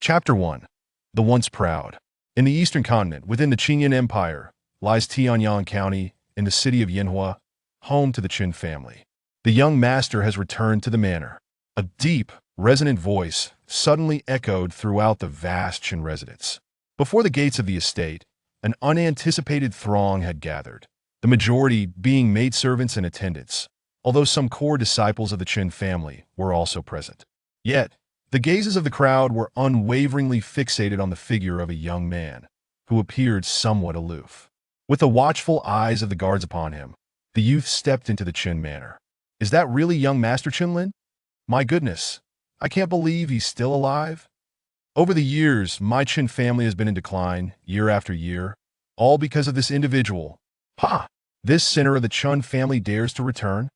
Chapter 1. The Once Proud. In the eastern continent, within the Qinyan Empire, lies Tianyang County in the city of Yanhua, home to the Qin family. The young master has returned to the manor. A deep, resonant voice suddenly echoed throughout the vast Qin residence. Before the gates of the estate, an unanticipated throng had gathered, the majority being maidservants and attendants, although some core disciples of the Qin family were also present. Yet, the gazes of the crowd were unwaveringly fixated on the figure of a young man, who appeared somewhat aloof. With the watchful eyes of the guards upon him, the youth stepped into the Qin manor. "Is that really young Master Qinlin? My goodness, I can't believe he's still alive." Over the years, my Qin family has been in decline, year after year, all because of this individual. Ha! This sinner of the Qin family dares to return?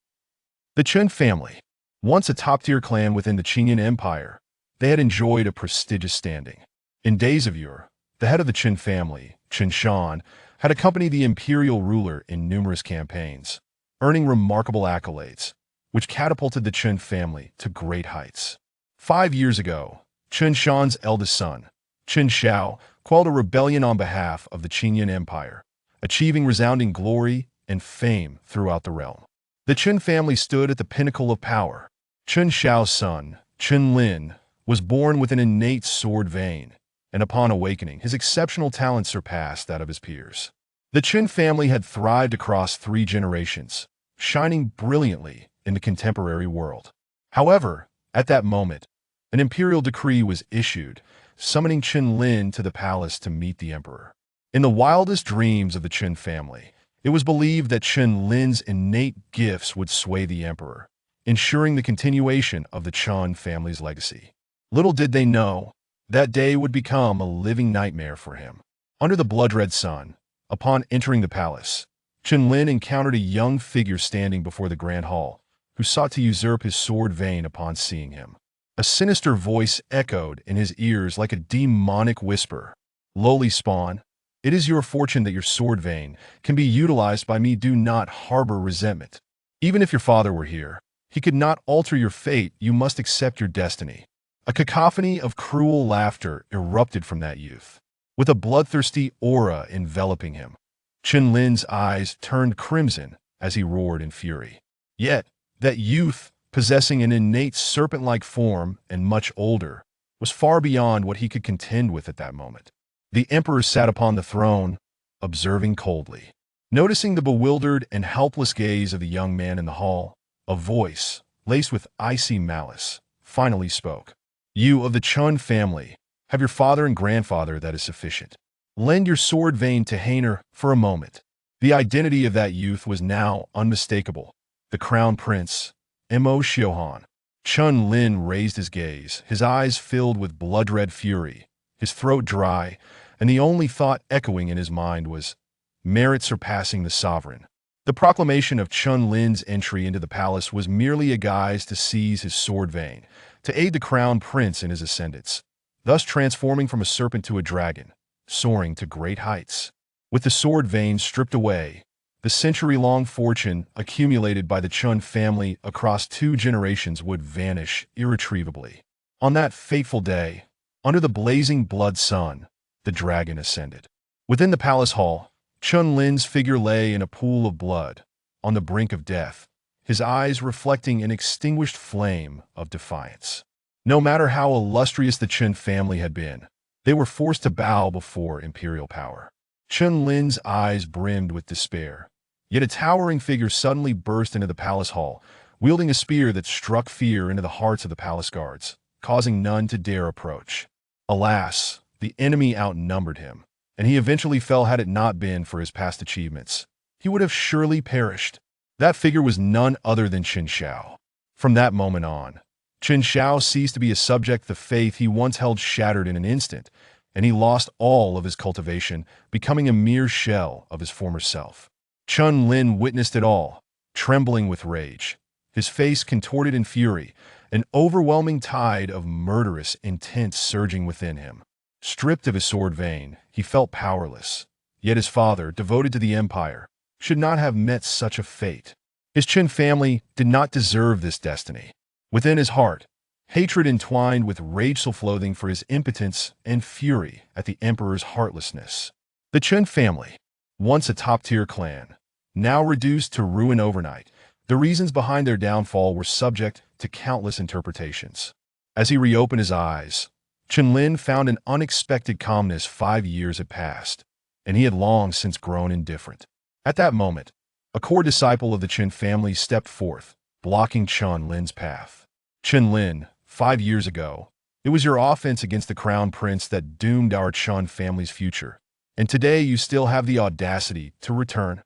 The Qin family, once a top-tier clan within the Qinyan Empire, they had enjoyed a prestigious standing. In days of yore, the head of the Qin family, Qin Shan, had accompanied the imperial ruler in numerous campaigns, earning remarkable accolades, which catapulted the Qin family to great heights. 5 years ago, Qin Shan's eldest son, Qin Xiao, quelled a rebellion on behalf of the Qinyan Empire, achieving resounding glory and fame throughout the realm. The Qin family stood at the pinnacle of power. Qin Xiao's son, Qin Lin, was born with an innate sword vein, and upon awakening, his exceptional talent surpassed that of his peers. The Qin family had thrived across 3 generations, shining brilliantly in the contemporary world. However, at that moment, an imperial decree was issued, summoning Qin Lin to the palace to meet the emperor. In the wildest dreams of the Qin family, it was believed that Qin Lin's innate gifts would sway the emperor, ensuring the continuation of the Qin family's legacy. Little did they know, that day would become a living nightmare for him. Under the blood-red sun, upon entering the palace, Qin Lin encountered a young figure standing before the grand hall, who sought to usurp his sword vein upon seeing him. A sinister voice echoed in his ears like a demonic whisper. "Lowly spawn, it is your fortune that your sword vein can be utilized by me. Do not harbor resentment. Even if your father were here, he could not alter your fate. You must accept your destiny." A cacophony of cruel laughter erupted from that youth, with a bloodthirsty aura enveloping him. Qin Lin's eyes turned crimson as he roared in fury. Yet, that youth, possessing an innate serpent-like form and much older, was far beyond what he could contend with at that moment. The emperor sat upon the throne, observing coldly. Noticing the bewildered and helpless gaze of the young man in the hall, a voice, laced with icy malice, finally spoke. "You of the Qin family, have your father and grandfather, that is sufficient. Lend your sword vein to Hainer for a moment." The identity of that youth was now unmistakable. The crown prince, Mo Xiuhan. Qin Lin raised his gaze, his eyes filled with blood-red fury, his throat dry, and the only thought echoing in his mind was, merit surpassing the sovereign. The proclamation of Qin Lin's entry into the palace was merely a guise to seize his sword vein, to aid the crown prince in his ascendance, thus transforming from a serpent to a dragon, soaring to great heights. With the sword vein stripped away, the century-long fortune accumulated by the Qin family across 2 generations would vanish irretrievably. On that fateful day, under the blazing blood sun, the dragon ascended. Within the palace hall, Qin Lin's figure lay in a pool of blood, on the brink of death, his eyes reflecting an extinguished flame of defiance. No matter how illustrious the Qin family had been, they were forced to bow before imperial power. Qin Lin's eyes brimmed with despair, yet a towering figure suddenly burst into the palace hall, wielding a spear that struck fear into the hearts of the palace guards, causing none to dare approach. Alas, the enemy outnumbered him, and he eventually fell. Had it not been for his past achievements, he would have surely perished. That figure was none other than Qin Xiao. From that moment on, Qin Xiao ceased to be a subject. The faith he once held shattered in an instant, and he lost all of his cultivation, becoming a mere shell of his former self. Qin Lin witnessed it all, trembling with rage, his face contorted in fury, an overwhelming tide of murderous intent surging within him. Stripped of his sword vein, he felt powerless, yet his father, devoted to the empire, should not have met such a fate. His Qin family did not deserve this destiny. Within his heart, hatred entwined with rageful loathing for his impotence and fury at the emperor's heartlessness. The Chen family, once a top-tier clan, now reduced to ruin overnight. The reasons behind their downfall were subject to countless interpretations. As he reopened his eyes, Chen Lin found an unexpected calmness. 5 years had passed, and he had long since grown indifferent. At that moment, a core disciple of the Chen family stepped forth, blocking Chen Lin's path. Chen Lin, 5 years ago, it was your offense against the crown prince that doomed our Chen family's future, and today you still have the audacity to return.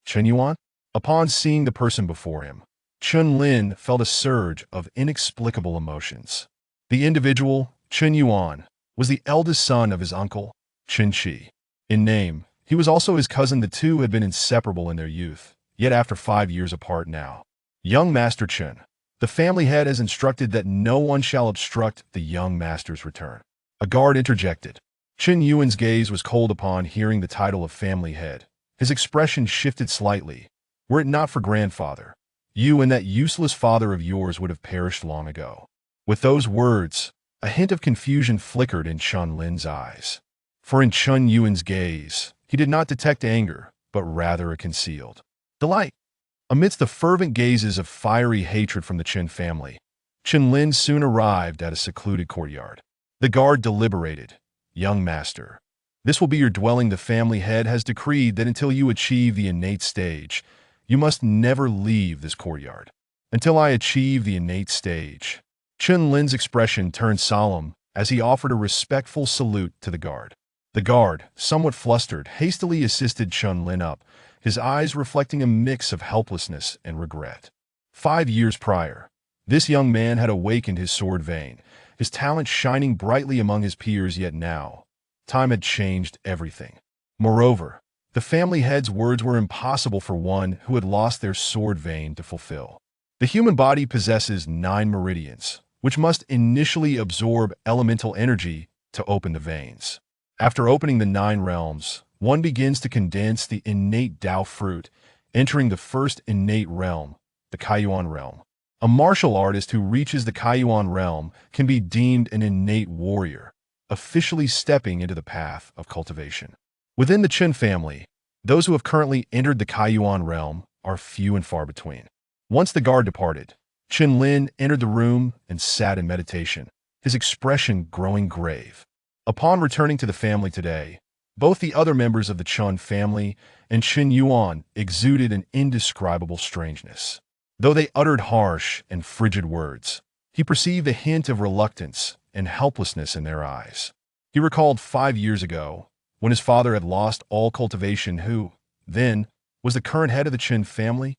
Chen Yuan? Upon seeing the person before him, Chen Lin felt a surge of inexplicable emotions. The individual, Chen Yuan, was the eldest son of his uncle, Chen Qi. In name, he was also his cousin. The two had been inseparable in their youth, yet after 5 years apart now. Young Master Chen, the family head has instructed that no one shall obstruct the young master's return. A guard interjected. Chen Yuan's gaze was cold upon hearing the title of family head. His expression shifted slightly. Were it not for grandfather, you and that useless father of yours would have perished long ago. With those words, a hint of confusion flickered in Chen Lin's eyes. For in Chen Yuan's gaze, he did not detect anger, but rather a concealed delight. Amidst the fervent gazes of fiery hatred from the Chen family, Chen Lin soon arrived at a secluded courtyard. The guard deliberated. Young master, this will be your dwelling. The family head has decreed that until you achieve the innate stage, you must never leave this courtyard. Until I achieve the innate stage. Chen Lin's expression turned solemn as he offered a respectful salute to the guard. The guard, somewhat flustered, hastily assisted Chen Lin up, his eyes reflecting a mix of helplessness and regret. 5 years prior, this young man had awakened his sword vein, his talent shining brightly among his peers. Yet now, time had changed everything. Moreover, the family head's words were impossible for one who had lost their sword vein to fulfill. The human body possesses 9 meridians, which must initially absorb elemental energy to open the veins. After opening the 9 realms, one begins to condense the innate Tao fruit, entering the first innate realm, the Kaiyuan realm. A martial artist who reaches the Kaiyuan realm can be deemed an innate warrior, officially stepping into the path of cultivation. Within the Chen family, those who have currently entered the Kaiyuan realm are few and far between. Once the guard departed, Chen Lin entered the room and sat in meditation, his expression growing grave. Upon returning to the family today, both the other members of the Chen family and Chen Yuan exuded an indescribable strangeness. Though they uttered harsh and frigid words, he perceived a hint of reluctance and helplessness in their eyes. He recalled 5 years ago, when his father had lost all cultivation, who, then, was the current head of the Chen family.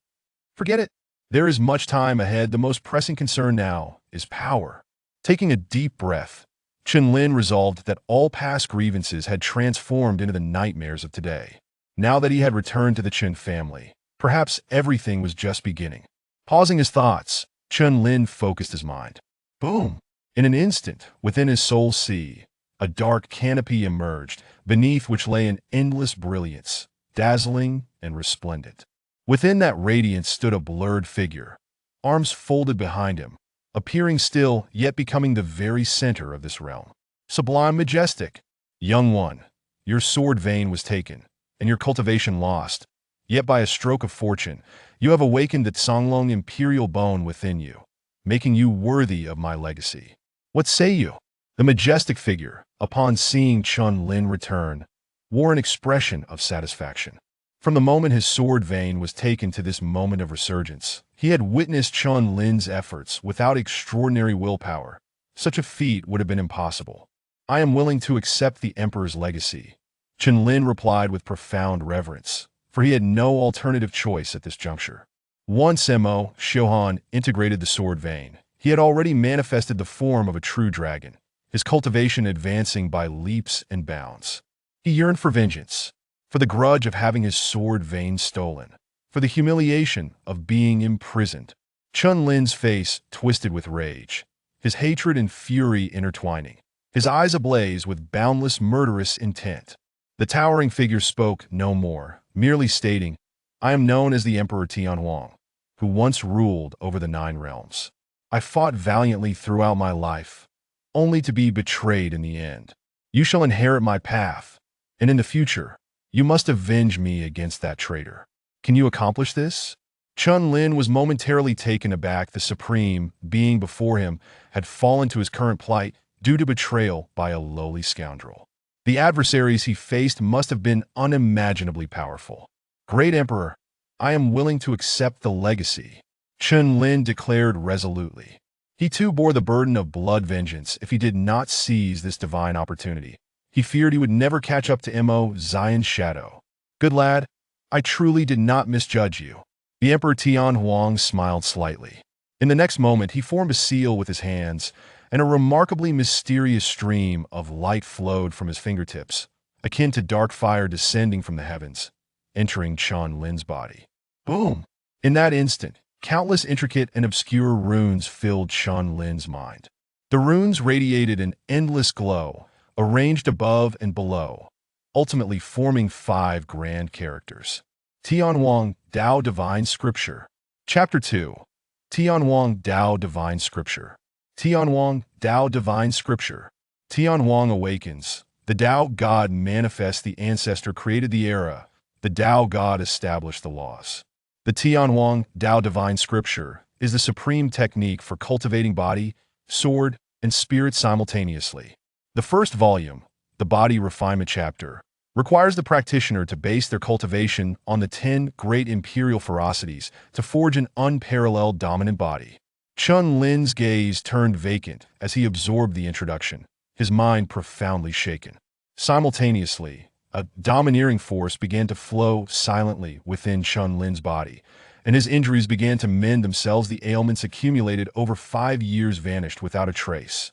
Forget it. There is much time ahead. The most pressing concern now is power. Taking a deep breath, Chen Lin resolved that all past grievances had transformed into the nightmares of today. Now that he had returned to the Chen family, perhaps everything was just beginning. Pausing his thoughts, Chen Lin focused his mind. Boom! In an instant, within his soul sea, a dark canopy emerged, beneath which lay an endless brilliance, dazzling and resplendent. Within that radiance stood a blurred figure, arms folded behind him, appearing still, yet becoming the very center of this realm. Sublime, majestic. Young one, your sword vein was taken, and your cultivation lost. Yet by a stroke of fortune, you have awakened the Songlong imperial bone within you, making you worthy of my legacy. What say you? The majestic figure, upon seeing Chen Lin return, wore an expression of satisfaction. From the moment his sword vein was taken to this moment of resurgence, he had witnessed Chen Lin's efforts without extraordinary willpower. Such a feat would have been impossible. I am willing to accept the emperor's legacy, Chen Lin replied with profound reverence, for he had no alternative choice at this juncture. Once Mo Shohan integrated the sword vein, he had already manifested the form of a true dragon, his cultivation advancing by leaps and bounds. He yearned for vengeance, for the grudge of having his sword vein stolen, for the humiliation of being imprisoned. Chen Lin's face twisted with rage, his hatred and fury intertwining, his eyes ablaze with boundless murderous intent. The towering figure spoke no more, merely stating, I am known as the Emperor Tianhuang, who once ruled over the 9 realms. I fought valiantly throughout my life, only to be betrayed in the end. You shall inherit my path, and in the future, you must avenge me against that traitor. Can you accomplish this?" Chun Lin was momentarily taken aback. The supreme being before him had fallen to his current plight due to betrayal by a lowly scoundrel. The adversaries he faced must have been unimaginably powerful. "Great Emperor, I am willing to accept the legacy," Chun Lin declared resolutely. He too bore the burden of blood vengeance if he did not seize this divine opportunity. He feared he would never catch up to Mo Zion's shadow. "Good lad, I truly did not misjudge you." The Emperor Tian Huang smiled slightly. In the next moment, he formed a seal with his hands, and a remarkably mysterious stream of light flowed from his fingertips, akin to dark fire descending from the heavens, entering Chun Lin's body. Boom! In that instant, countless intricate and obscure runes filled Chun Lin's mind. The runes radiated an endless glow, arranged above and below, ultimately forming 5 grand characters. Tianhuang Dao Divine Scripture. Chapter 2. Tianhuang Dao Divine Scripture. Tianhuang Dao Divine Scripture. Tianhuang awakens. The Dao God manifests. The ancestor created the era. The Dao God established the laws. The Tianhuang Dao Divine Scripture is the supreme technique for cultivating body, sword, and spirit simultaneously. The first volume, the Body Refinement Chapter, requires the practitioner to base their cultivation on the 10 great imperial ferocities to forge an unparalleled dominant body. Chun Lin's gaze turned vacant as he absorbed the introduction, his mind profoundly shaken. Simultaneously, a domineering force began to flow silently within Chun Lin's body, and his injuries began to mend themselves. The ailments accumulated over 5 years vanished without a trace.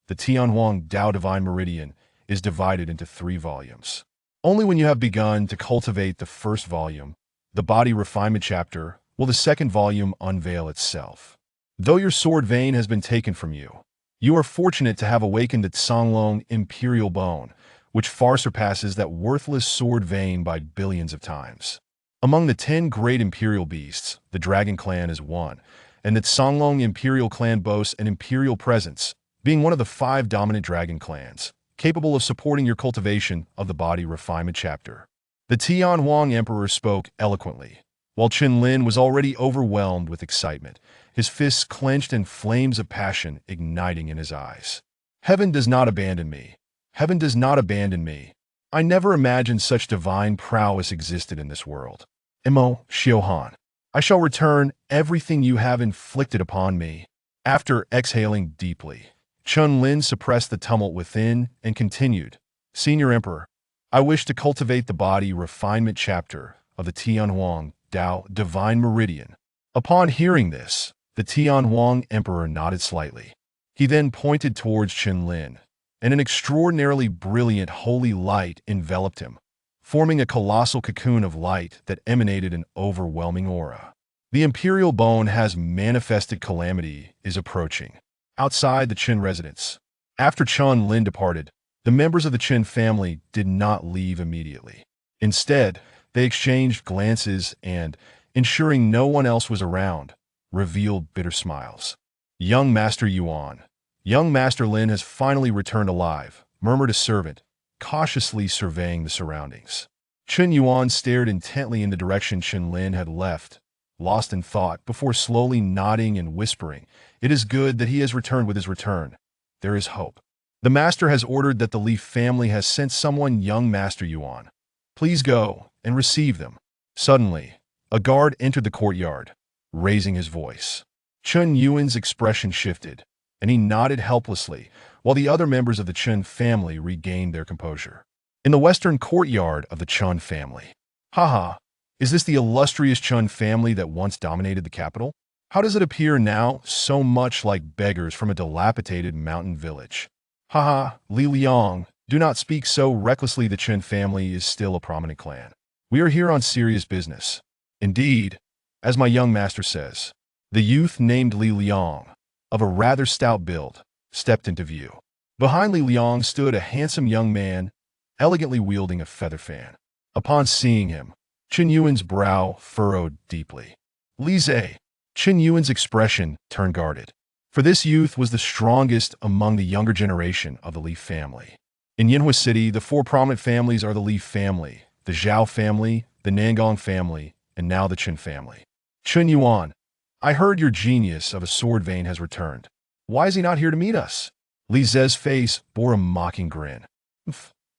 The Tianhuang Dao Divine Meridian is divided into 3 volumes. Only when you have begun to cultivate the first volume, the Body Refinement Chapter, will the second volume unveil itself. Though your sword vein has been taken from you, you are fortunate to have awakened the Songlong Imperial Bone, which far surpasses that worthless sword vein by billions of times. Among the 10 great imperial beasts, the Dragon Clan is one, and the Songlong Imperial Clan boasts an imperial presence, being one of the 5 dominant dragon clans, capable of supporting your cultivation of the Body Refinement Chapter. The Tianhuang Emperor spoke eloquently, while Chun Lin was already overwhelmed with excitement, his fists clenched and flames of passion igniting in his eyes. "Heaven does not abandon me. Heaven does not abandon me. I never imagined such divine prowess existed in this world. Mo Xiuhan, I shall return everything you have inflicted upon me." After exhaling deeply, Chun Lin suppressed the tumult within and continued, "Senior Emperor, I wish to cultivate the Body Refinement Chapter of the Tianhuang Dao Divine Meridian." Upon hearing this, the Tianhuang Emperor nodded slightly. He then pointed towards Chun Lin, and an extraordinarily brilliant holy light enveloped him, forming a colossal cocoon of light that emanated an overwhelming aura. The Imperial Bone has manifested. Calamity is approaching. Outside the Qin residence, after Chun Lin departed, the members of the Qin family did not leave immediately. Instead, they exchanged glances and, ensuring no one else was around, revealed bitter smiles. "Young Master Yuan, young Master Lin has finally returned alive," murmured a servant, cautiously surveying the surroundings. Chun Yuan stared intently in the direction Chun Lin had left, lost in thought, before slowly nodding and whispering, "It is good that he has returned. With his return, there is hope. The master has ordered that the Li family has sent someone. Young Master Yuan, please go and receive them." Suddenly, a guard entered the courtyard, raising his voice. Chun Yuan's expression shifted, and he nodded helplessly, while the other members of the Chun family regained their composure. In the western courtyard of the Chun family. "Haha, is this the illustrious Chun family that once dominated the capital? How does it appear now so much like beggars from a dilapidated mountain village? Haha, Li Liang, do not speak so recklessly. The Chun family is still a prominent clan. We are here on serious business." Indeed, as my young master says. The youth named Li Liang, of a rather stout build, stepped into view. Behind Li Liang stood a handsome young man, elegantly wielding a feather fan. Upon seeing him, Chun Yuan's brow furrowed deeply. "Li Zhe." Chun Yuan's expression turned guarded. for this youth was the strongest among the younger generation of the Li family. In Yinhua City, the four prominent families are the Li family, the Zhao family, the Nangong family, and now the Qin family. Chun Yuan, I heard your genius of a sword vein has returned. Why is he not here to meet us? Li Ze's face bore a mocking grin.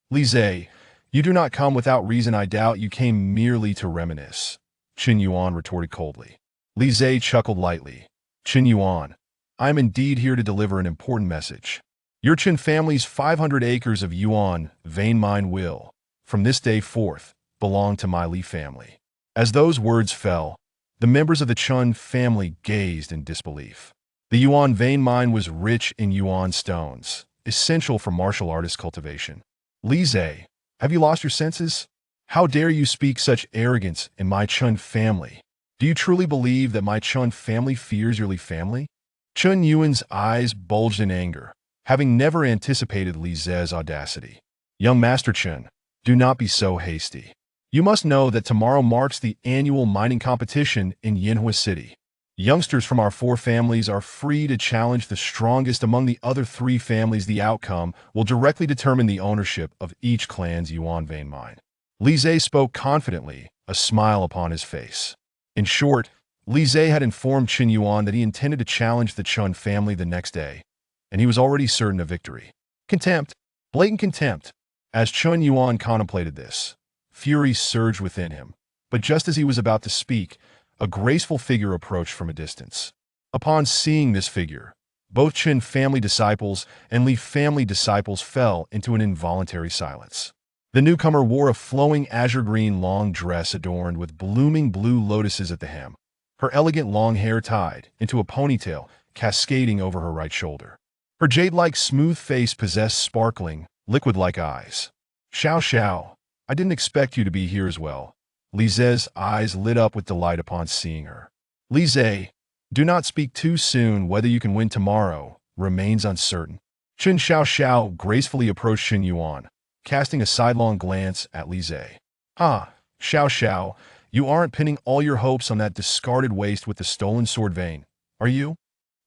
Li Ze, you do not come without reason. I doubt you came merely to reminisce. Qin Yuan retorted coldly. Li Ze chuckled lightly. Qin Yuan, I am indeed here to deliver an important message. Your Qin family's 500 acres of Yuan vein mine will, from this day forth, belong to my Li family. As those words fell, the members of the Chun family gazed in disbelief. The Yuan vein mine was rich in Yuan stones, essential for martial artist cultivation. Li Ze, have you lost your senses? How dare you speak such arrogance in my Chun family? Do you truly believe that my Chun family fears your Li family? Chun Yuan's eyes bulged in anger, having never anticipated Li Ze's audacity. Young Master Chun, do not be so hasty. You must know that tomorrow marks the annual mining competition in Yinhua City. Youngsters from our four families are free to challenge the strongest among the other three families. The outcome will directly determine the ownership of each clan's Yuan vein mine. Li Ze spoke confidently, a smile upon his face. In short, Li Ze had informed Qin Yuan that he intended to challenge the Chun family the next day, and he was already certain of victory. Contempt, blatant contempt. As Chun Yuan contemplated this, fury surged within him, but just as he was about to speak, a graceful figure approached from a distance. Upon seeing this figure, both Qin family disciples and Li family disciples fell into an involuntary silence. The newcomer wore a flowing azure-green long dress adorned with blooming blue lotuses at the hem, her elegant long hair tied into a ponytail cascading over her right shoulder. Her jade-like smooth face possessed sparkling, liquid-like eyes. Xiao Xiao, I didn't expect you to be here as well. Li Ze's eyes lit up with delight upon seeing her. Li Ze, do not speak too soon. Whether you can win tomorrow remains uncertain. Qin Xiao Xiao gracefully approached Qin Yuan, casting a sidelong glance at Li Ze. Ah, Xiao Xiao, you aren't pinning all your hopes on that discarded waste with the stolen sword vein, are you?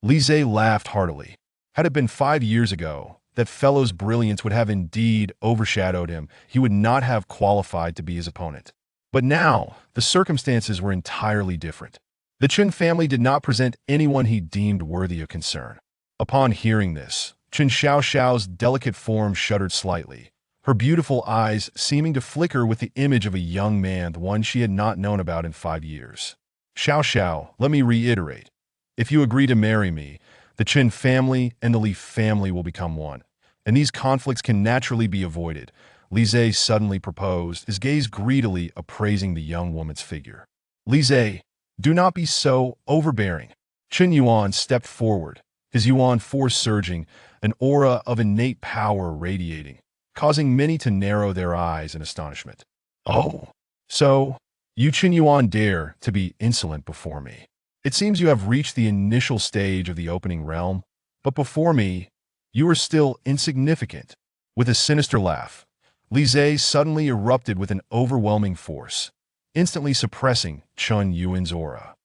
Li Ze laughed heartily. Had it been 5 years ago, that fellow's brilliance would have indeed overshadowed him. He would not have qualified to be his opponent. But now, the circumstances were entirely different. The Qin family did not present anyone he deemed worthy of concern. Upon hearing this, Qin Xiao Xiao's delicate form shuddered slightly, her beautiful eyes seeming to flicker with the image of a young man, the one she had not known about in 5 years. Xiao Xiao, let me reiterate. If you agree to marry me, the Qin family and the Li family will become one, and these conflicts can naturally be avoided. Li Ze suddenly proposed, his gaze greedily appraising the young woman's figure. Li Ze, do not be so overbearing. Qin Yuan stepped forward, his Yuan force surging, an aura of innate power radiating, causing many to narrow their eyes in astonishment. Oh, so you Qin Yuan dare to be insolent before me. It seems you have reached the initial stage of the opening realm, but before me, you are still insignificant. With a sinister laugh, Li Ze suddenly erupted with an overwhelming force, instantly suppressing Chun Yuan's aura.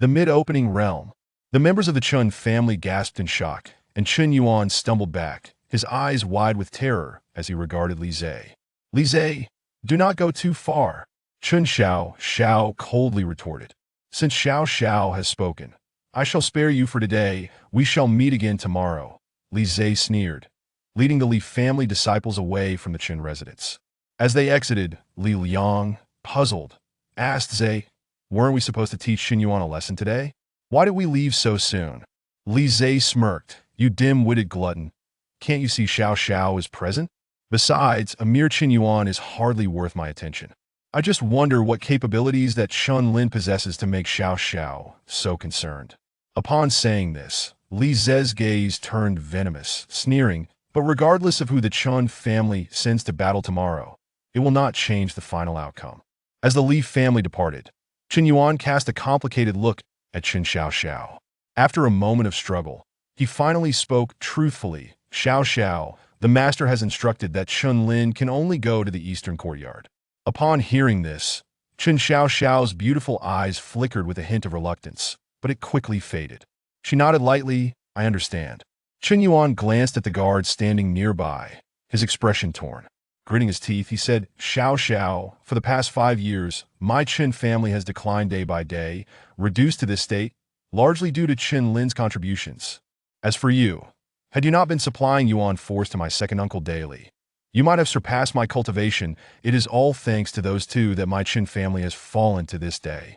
The mid-opening realm. The members of the Chun family gasped in shock, and Qin Yuan stumbled back, his eyes wide with terror as he regarded Li Ze. Li Ze, do not go too far. Qin Xiao Xiao coldly retorted. Since Xiao Xiao has spoken, I shall spare you for today. We shall meet again tomorrow. Li Ze sneered, leading the Li family disciples away from the Qin residence. As they exited, Li Liang, puzzled, asked Ze, weren't we supposed to teach Qin Yuan a lesson today? Why did we leave so soon? Li Ze smirked, you dim-witted glutton. Can't you see Xiao Xiao is present? Besides, a mere Qin Yuan is hardly worth my attention. I just wonder what capabilities that Chun Lin possesses to make Xiao Xiao so concerned. Upon saying this, Li Ze's gaze turned venomous, sneering, but regardless of who the Chun family sends to battle tomorrow, it will not change the final outcome. As the Li family departed, Qin Yuan cast a complicated look at Qin Xiao Xiao. After a moment of struggle, he finally spoke truthfully. Xiao Xiao, the master has instructed that Chun Lin can only go to the eastern courtyard. Upon hearing this, Qin Xiao Xiao's beautiful eyes flickered with a hint of reluctance, but it quickly faded. She nodded lightly. I understand. Chen Yuan glanced at the guard standing nearby, his expression torn. Gritting his teeth, he said, Xiao Xiao, for the past 5 years, my Qin family has declined day by day, reduced to this state, largely due to Qin Lin's contributions. As for you, had you not been supplying Yuan force to my second uncle daily, you might have surpassed my cultivation. It is all thanks to those two that my Qin family has fallen to this day.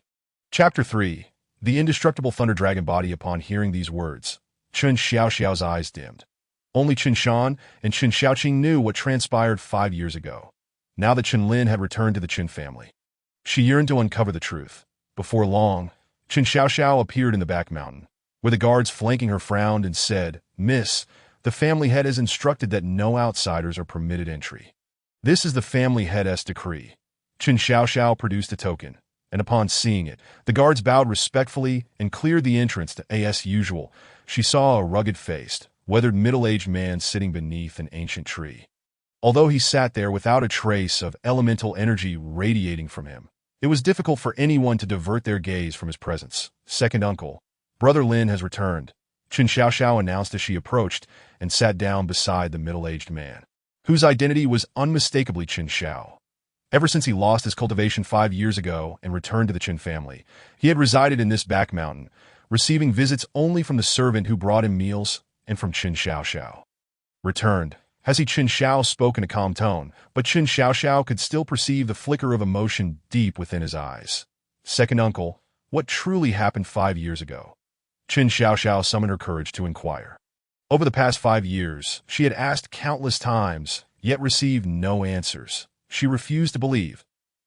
Chapter 3. The indestructible thunder dragon body. Upon hearing these words, Chen Xiaoxiao's eyes dimmed. Only Qin Shan and Qin Xiaoqing knew what transpired 5 years ago. Now that Qin Lin had returned to the Qin family, she yearned to uncover the truth. Before long, Qin Xiaoxiao appeared in the back mountain, where the guards flanking her frowned and said, Miss, the family head has instructed that no outsiders are permitted entry. This is the family head's decree. Qin Xiaoxiao produced a token, and upon seeing it, the guards bowed respectfully and cleared the entrance to as usual. She saw a rugged-faced, weathered middle-aged man sitting beneath an ancient tree. Although he sat there without a trace of elemental energy radiating from him, it was difficult for anyone to divert their gaze from his presence. Second uncle, Brother Lin has returned, Qin Xiaoxiao announced as she approached and sat down beside the middle-aged man, whose identity was unmistakably Qin Xiao. Ever since he lost his cultivation 5 years ago and returned to the Qin family, he had resided in this back mountain, receiving visits only from the servant who brought him meals and from Qin Xiaoxiao. Returned. Has he? Qin Xiao spoke in a calm tone, but Qin Xiaoxiao could still perceive the flicker of emotion deep within his eyes. Second uncle, what truly happened 5 years ago? Qin Xiaoxiao summoned her courage to inquire. Over the past 5 years, she had asked countless times, yet received no answers. She refused to believe.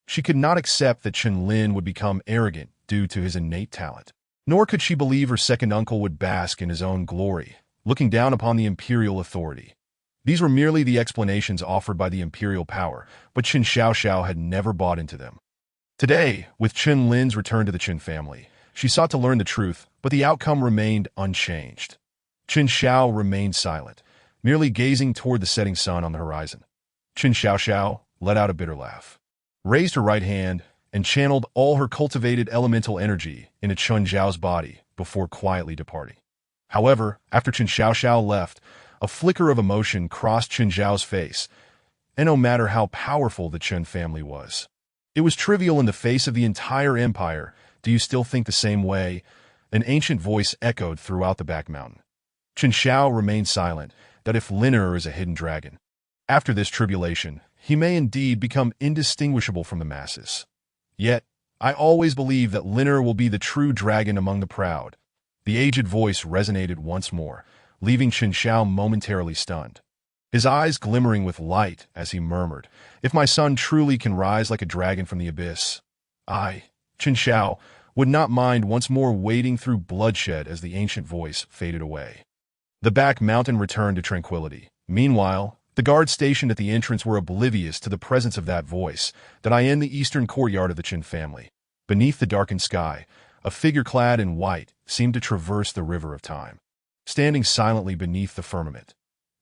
She could not accept that Qin Lin would become arrogant due to his innate talent. Nor could she believe her second uncle would bask in his own glory, looking down upon the imperial authority. These were merely the explanations offered by the imperial power, but Qin Xiaoxiao had never bought into them. Today, with Qin Lin's return to the Qin family, she sought to learn the truth, but the outcome remained unchanged. Qin Xiao remained silent, merely gazing toward the setting sun on the horizon. Qin Xiaoxiao let out a bitter laugh, raised her right hand, and channeled all her cultivated elemental energy into Qin Zhao's body before quietly departing. However, after Qin Xiaoxiao left, a flicker of emotion crossed Qin Zhao's face, and no matter how powerful the Qin family was, it was trivial in the face of the entire empire. Do you still think the same way? An ancient voice echoed throughout the back mountain. Qin Xiao remained silent, that if Liner is a hidden dragon, after this tribulation, he may indeed become indistinguishable from the masses. Yet, I always believe that Liner will be the true dragon among the proud. The aged voice resonated once more, leaving Qin Xiao momentarily stunned. His eyes glimmering with light as he murmured, If my son truly can rise like a dragon from the abyss, I, Qin Xiao, would not mind once more wading through bloodshed. As the ancient voice faded away, the back mountain returned to tranquility. Meanwhile, the guards stationed at the entrance were oblivious to the presence of that voice, that I in the eastern courtyard of the Qin family. Beneath the darkened sky, a figure clad in white seemed to traverse the river of time, standing silently beneath the firmament.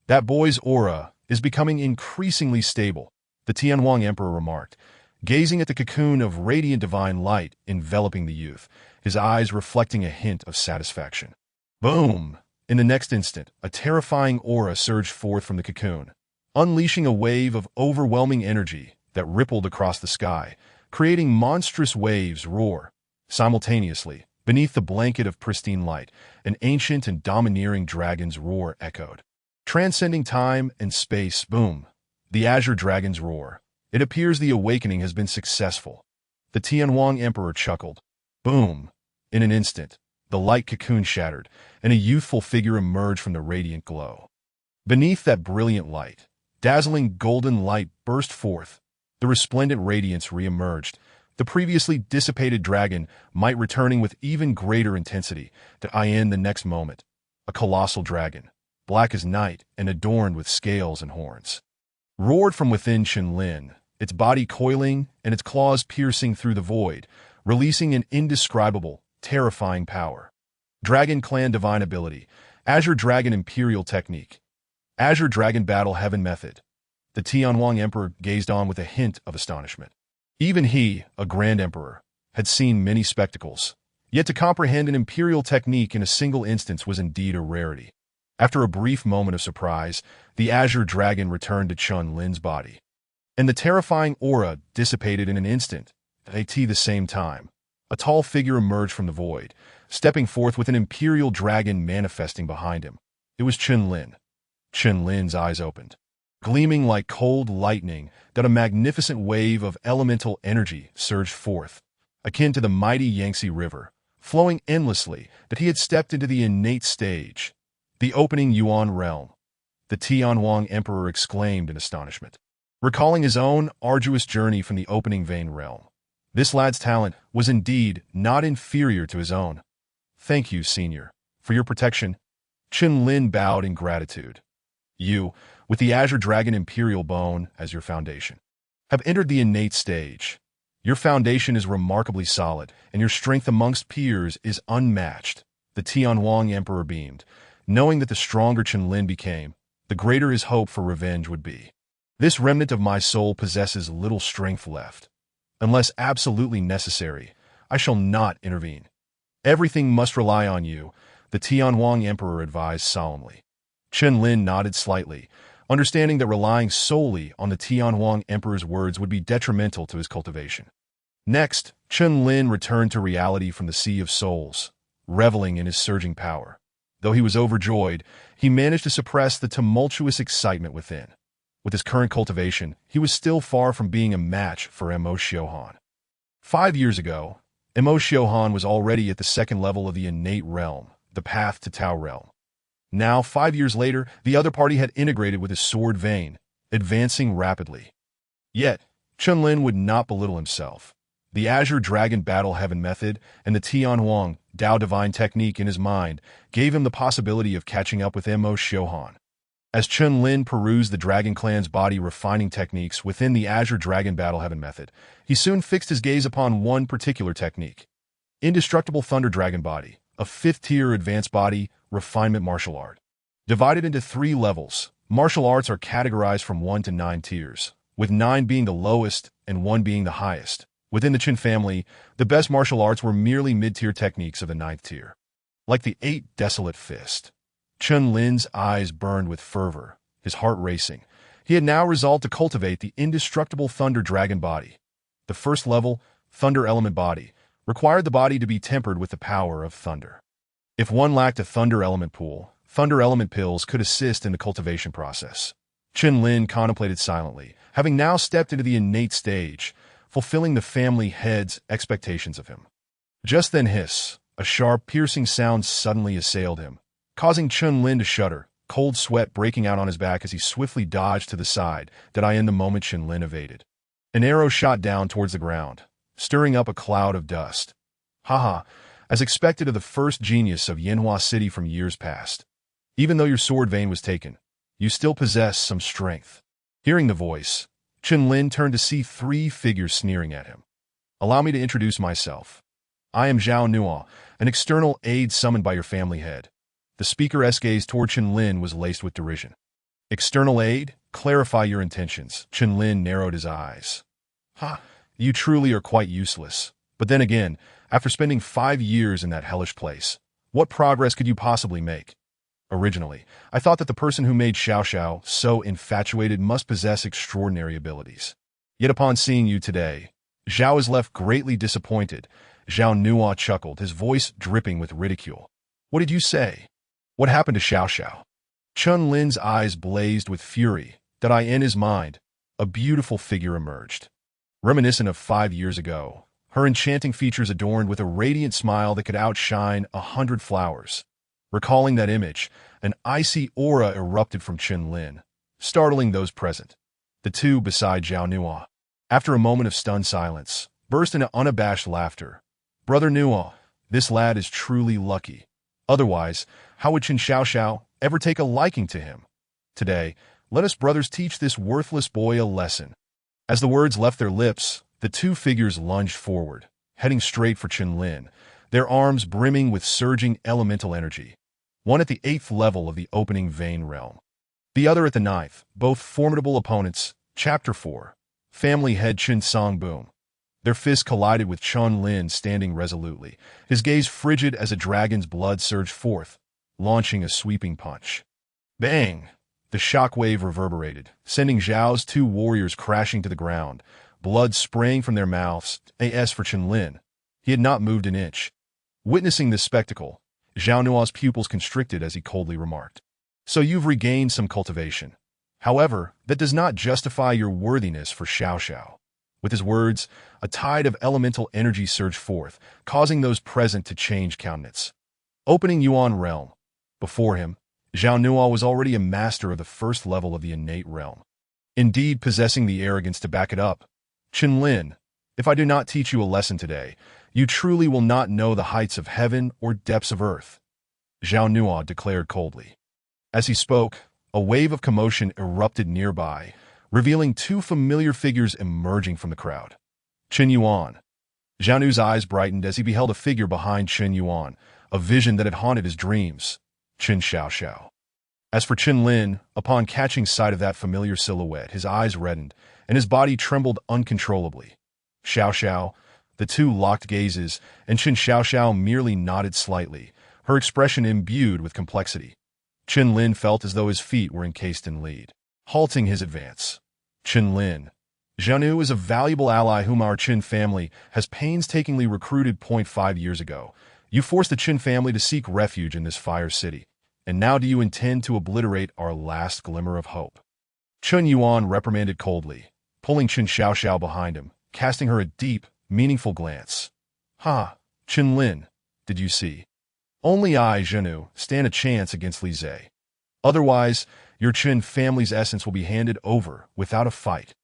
That boy's aura is becoming increasingly stable, the Tianhuang Emperor remarked, gazing at the cocoon of radiant divine light enveloping the youth, his eyes reflecting a hint of satisfaction. Boom! In the next instant, a terrifying aura surged forth from the cocoon, unleashing a wave of overwhelming energy that rippled across the sky, creating monstrous waves roar. Simultaneously, beneath the blanket of pristine light, an ancient and domineering dragon's roar echoed. Transcending time and space, boom! The azure dragon's roar. It appears the awakening has been successful. The Tianhuang Emperor chuckled. Boom! In an instant, the light cocoon shattered, and a youthful figure emerged from the radiant glow. Beneath that brilliant light, dazzling golden light burst forth. The resplendent radiance re-emerged. The previously dissipated dragon might returning with even greater intensity to in the next moment. A colossal dragon, black as night and adorned with scales and horns, roared from within Qin Lin, its body coiling and its claws piercing through the void, releasing an indescribable, terrifying power. Dragon Clan Divine Ability, Azure Dragon Imperial Technique, Azure Dragon Battle Heaven Method. The Tianhuang Emperor gazed on with a hint of astonishment. Even he, a Grand Emperor, had seen many spectacles, Yet to comprehend an imperial technique in a single instance was indeed a rarity. After a brief moment of surprise, the azure dragon returned to Chun Lin's body, and the terrifying aura dissipated in an instant. At the same time, a tall figure emerged from the void, stepping forth with an imperial dragon manifesting behind him. It was Chun Lin. Chun Lin's eyes opened, gleaming like cold lightning, that a magnificent wave of elemental energy surged forth, akin to the mighty Yangtze River, flowing endlessly, that he had stepped into the innate stage, the opening Yuan realm. The Tianhuang Emperor exclaimed in astonishment, recalling his own arduous journey from the opening vein realm. This lad's talent was indeed not inferior to his own. Thank you, Senior, for your protection. Chun Lin bowed in gratitude. You, with the Azure Dragon Imperial Bone as your foundation, have entered the innate stage. Your foundation is remarkably solid, and your strength amongst peers is unmatched. The Tianhuang Emperor beamed, knowing that the stronger Chun Lin became, the greater his hope for revenge would be. This remnant of my soul possesses little strength left. Unless absolutely necessary, I shall not intervene. Everything must rely on you, the Tianhuang Emperor advised solemnly. Chun Lin nodded slightly, understanding that relying solely on the Tianhuang Emperor's words would be detrimental to his cultivation. Next, Chun Lin returned to reality from the Sea of Souls, reveling in his surging power. Though he was overjoyed, he managed to suppress the tumultuous excitement within. With his current cultivation, he was still far from being a match for Mo Xiuhan. 5 years ago, Mo Xiuhan was already at the second level of the innate realm, the path to Tao realm. Now, 5 years later, the other party had integrated with his sword vein, advancing rapidly. Yet, Chun Lin would not belittle himself. The Azure Dragon Battle Heaven method and the Tianhuang Dao Divine technique in his mind gave him the possibility of catching up with Mo Xiuhan. As Chun Lin perused the Dragon Clan's body refining techniques within the Azure Dragon Battle Heaven method, he soon fixed his gaze upon one particular technique. Indestructible Thunder Dragon Body, a 5th-tier advanced body refinement martial art. Divided into 3 levels, martial arts are categorized from 1 to 9 tiers, with 9 being the lowest and 1 being the highest. Within the Qin family, the best martial arts were merely mid-tier techniques of the 9th tier. Like the 8 Desolate Fist. Chun Lin's eyes burned with fervor, his heart racing. He had now resolved to cultivate the indestructible Thunder Dragon Body. The first level, Thunder Element Body, required the body to be tempered with the power of thunder. If one lacked a Thunder Element pool, Thunder Element pills could assist in the cultivation process. Chun Lin contemplated silently, having now stepped into the innate stage, fulfilling the family head's expectations of him. Just then a sharp, piercing sound suddenly assailed him, causing Chun Lin to shudder, cold sweat breaking out on his back as he swiftly dodged to the side. In the moment Chun Lin evaded. An arrow shot down towards the ground, stirring up a cloud of dust. Haha, as expected of the first genius of Yanhua City from years past. Even though your sword vein was taken, you still possess some strength. Hearing the voice, Chun Lin turned to see 3 figures sneering at him. Allow me to introduce myself. I am Zhao Nuo, an external aide summoned by your family head. The speaker's gaze toward Chun Lin was laced with derision. External aid? Clarify your intentions. Chun Lin narrowed his eyes. You truly are quite useless. But then again, after spending 5 years in that hellish place, what progress could you possibly make? Originally, I thought that the person who made Xiao Xiao so infatuated must possess extraordinary abilities. Yet upon seeing you today, Zhao is left greatly disappointed. Zhao Nuo chuckled, his voice dripping with ridicule. What did you say? What happened to Xiao Xiao? Chun Lin's eyes blazed with fury. In his mind, a beautiful figure emerged. Reminiscent of 5 years ago, her enchanting features adorned with a radiant smile that could outshine 100 flowers. Recalling that image, an icy aura erupted from Chun Lin, startling those present. The two beside Zhao Nuo, after a moment of stunned silence, burst into unabashed laughter. Brother Nuo, this lad is truly lucky. Otherwise, how would Qin Xiao Xiao ever take a liking to him? Today, let us brothers teach this worthless boy a lesson. As the words left their lips, the 2 figures lunged forward, heading straight for Chun Lin, their arms brimming with surging elemental energy. One at the 8th level of the opening vein realm, the other at the 9th, both formidable opponents. Chapter 4. Family Head Qin Song Boom. Their fists collided with Chun Lin standing resolutely, his gaze frigid as a dragon's blood surged forth, launching a sweeping punch. Bang! The shockwave reverberated, sending Zhao's two warriors crashing to the ground, blood spraying from their mouths. As for Chun Lin, he had not moved an inch. Witnessing this spectacle, Zhao Nua's pupils constricted as he coldly remarked, "So you've regained some cultivation. However, that does not justify your worthiness for Xiao Xiao." With his words, a tide of elemental energy surged forth, causing those present to change countenance. Opening Yuan realm. Before him, Zhao Nua was already a master of the first level of the innate realm, indeed possessing the arrogance to back it up. "Chun Lin, if I do not teach you a lesson today, you truly will not know the heights of heaven or depths of earth," Zhao Nua declared coldly. As he spoke, a wave of commotion erupted nearby, revealing two familiar figures emerging from the crowd. Qin Yuan. Zhao Nu's eyes brightened as he beheld a figure behind Qin Yuan, a vision that had haunted his dreams. Qin Xiao Xiao. As for Qin Lin, upon catching sight of that familiar silhouette, his eyes reddened, and his body trembled uncontrollably. Xiao Xiao. The two locked gazes, and Qin Xiao Xiao merely nodded slightly, her expression imbued with complexity. Qin Lin felt as though his feet were encased in lead, halting his advance. "Qin Lin, Zhao Nu is a valuable ally whom our Qin family has painstakingly recruited 5 years ago. You forced the Qin family to seek refuge in this fire city, and now do you intend to obliterate our last glimmer of hope?" Qin Yuan reprimanded coldly, pulling Qin Xiao Xiao behind him, casting her a deep, meaningful glance. "Ha, Qin Lin, did you see? Only I, Zhao Nu, stand a chance against Li Zhe. Otherwise, your Qin family's essence will be handed over without a fight."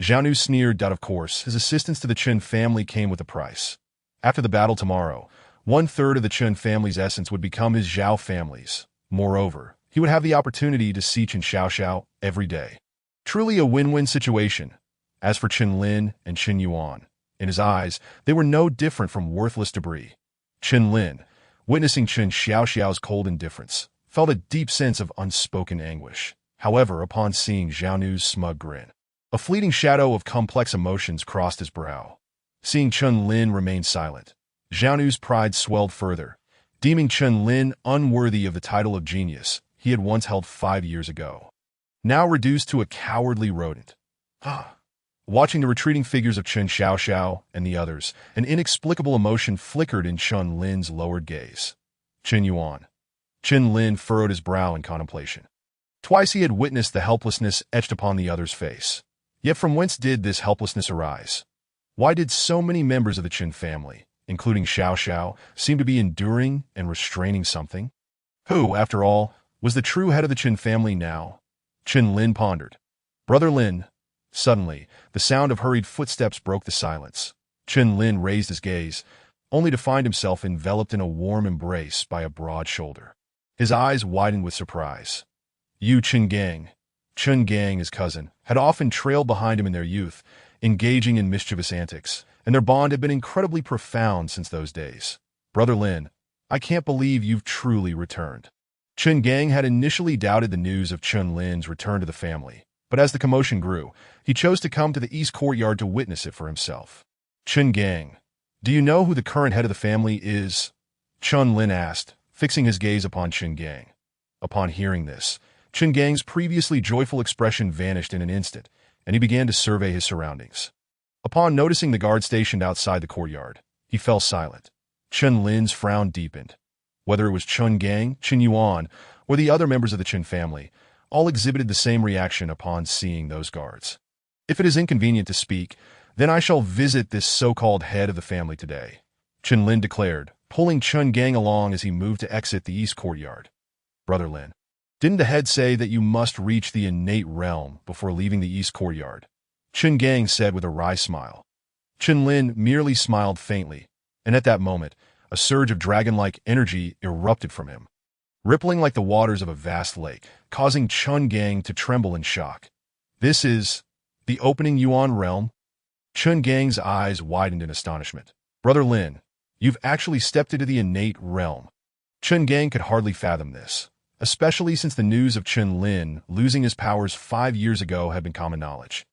Zhao Nu sneered that, of course, his assistance to the Qin family came with a price. After the battle tomorrow, 1/3 of the Qin family's essence would become his Zhao family's. Moreover, he would have the opportunity to see Qin Xiao Xiao every day. Truly a win-win situation. As for Qin Lin and Qin Yuan, in his eyes, they were no different from worthless debris. Qin Lin, witnessing Qin Xiao Xiao's cold indifference, felt a deep sense of unspoken anguish. However, upon seeing Zhao Nu's smug grin, a fleeting shadow of complex emotions crossed his brow. Seeing Qin Lin remain silent, Zhao Nu's pride swelled further, deeming Qin Lin unworthy of the title of genius he had once held 5 years ago. Now reduced to a cowardly rodent. Watching the retreating figures of Qin Xiao Xiao and the others, an inexplicable emotion flickered in Qin Lin's lowered gaze. Qin Yuan. Qin Lin furrowed his brow in contemplation. Twice he had witnessed the helplessness etched upon the other's face. Yet from whence did this helplessness arise? Why did so many members of the Qin family, including Xiao Xiao, seem to be enduring and restraining something? Who, after all, was the true head of the Qin family now? Qin Lin pondered. "Brother Lin." Suddenly, the sound of hurried footsteps broke the silence. Qin Lin raised his gaze, only to find himself enveloped in a warm embrace by a broad shoulder. His eyes widened with surprise. Yu Qingang, Chun Gang, his cousin, had often trailed behind him in their youth, engaging in mischievous antics, and their bond had been incredibly profound since those days. "Brother Lin, I can't believe you've truly returned." Chun Gang had initially doubted the news of Chun Lin's return to the family, but as the commotion grew, he chose to come to the east courtyard to witness it for himself. "Chun Gang, do you know who the current head of the family is?" Chun Lin asked, fixing his gaze upon Chun Gang. Upon hearing this, Chun Gang's previously joyful expression vanished in an instant, and he began to survey his surroundings. Upon noticing the guard stationed outside the courtyard, he fell silent. Chun Lin's frown deepened. Whether it was Chun Gang, Qin Yuan, or the other members of the Qin family, all exhibited the same reaction upon seeing those guards. "If it is inconvenient to speak, then I shall visit this so-called head of the family today," Qin Lin declared, pulling Chun Gang along as he moved to exit the east courtyard. "Brother Lin, didn't the head say that you must reach the innate realm before leaving the east courtyard?" Chun Gang said with a wry smile. Qin Lin merely smiled faintly, and at that moment, a surge of dragon-like energy erupted from him, rippling like the waters of a vast lake, causing Chun Gang to tremble in shock. "This is the opening Yuan realm?" Chun Gang's eyes widened in astonishment. "Brother Lin, you've actually stepped into the innate realm." Chun Gang could hardly fathom this, especially since the news of Qin Lin losing his powers 5 years ago had been common knowledge.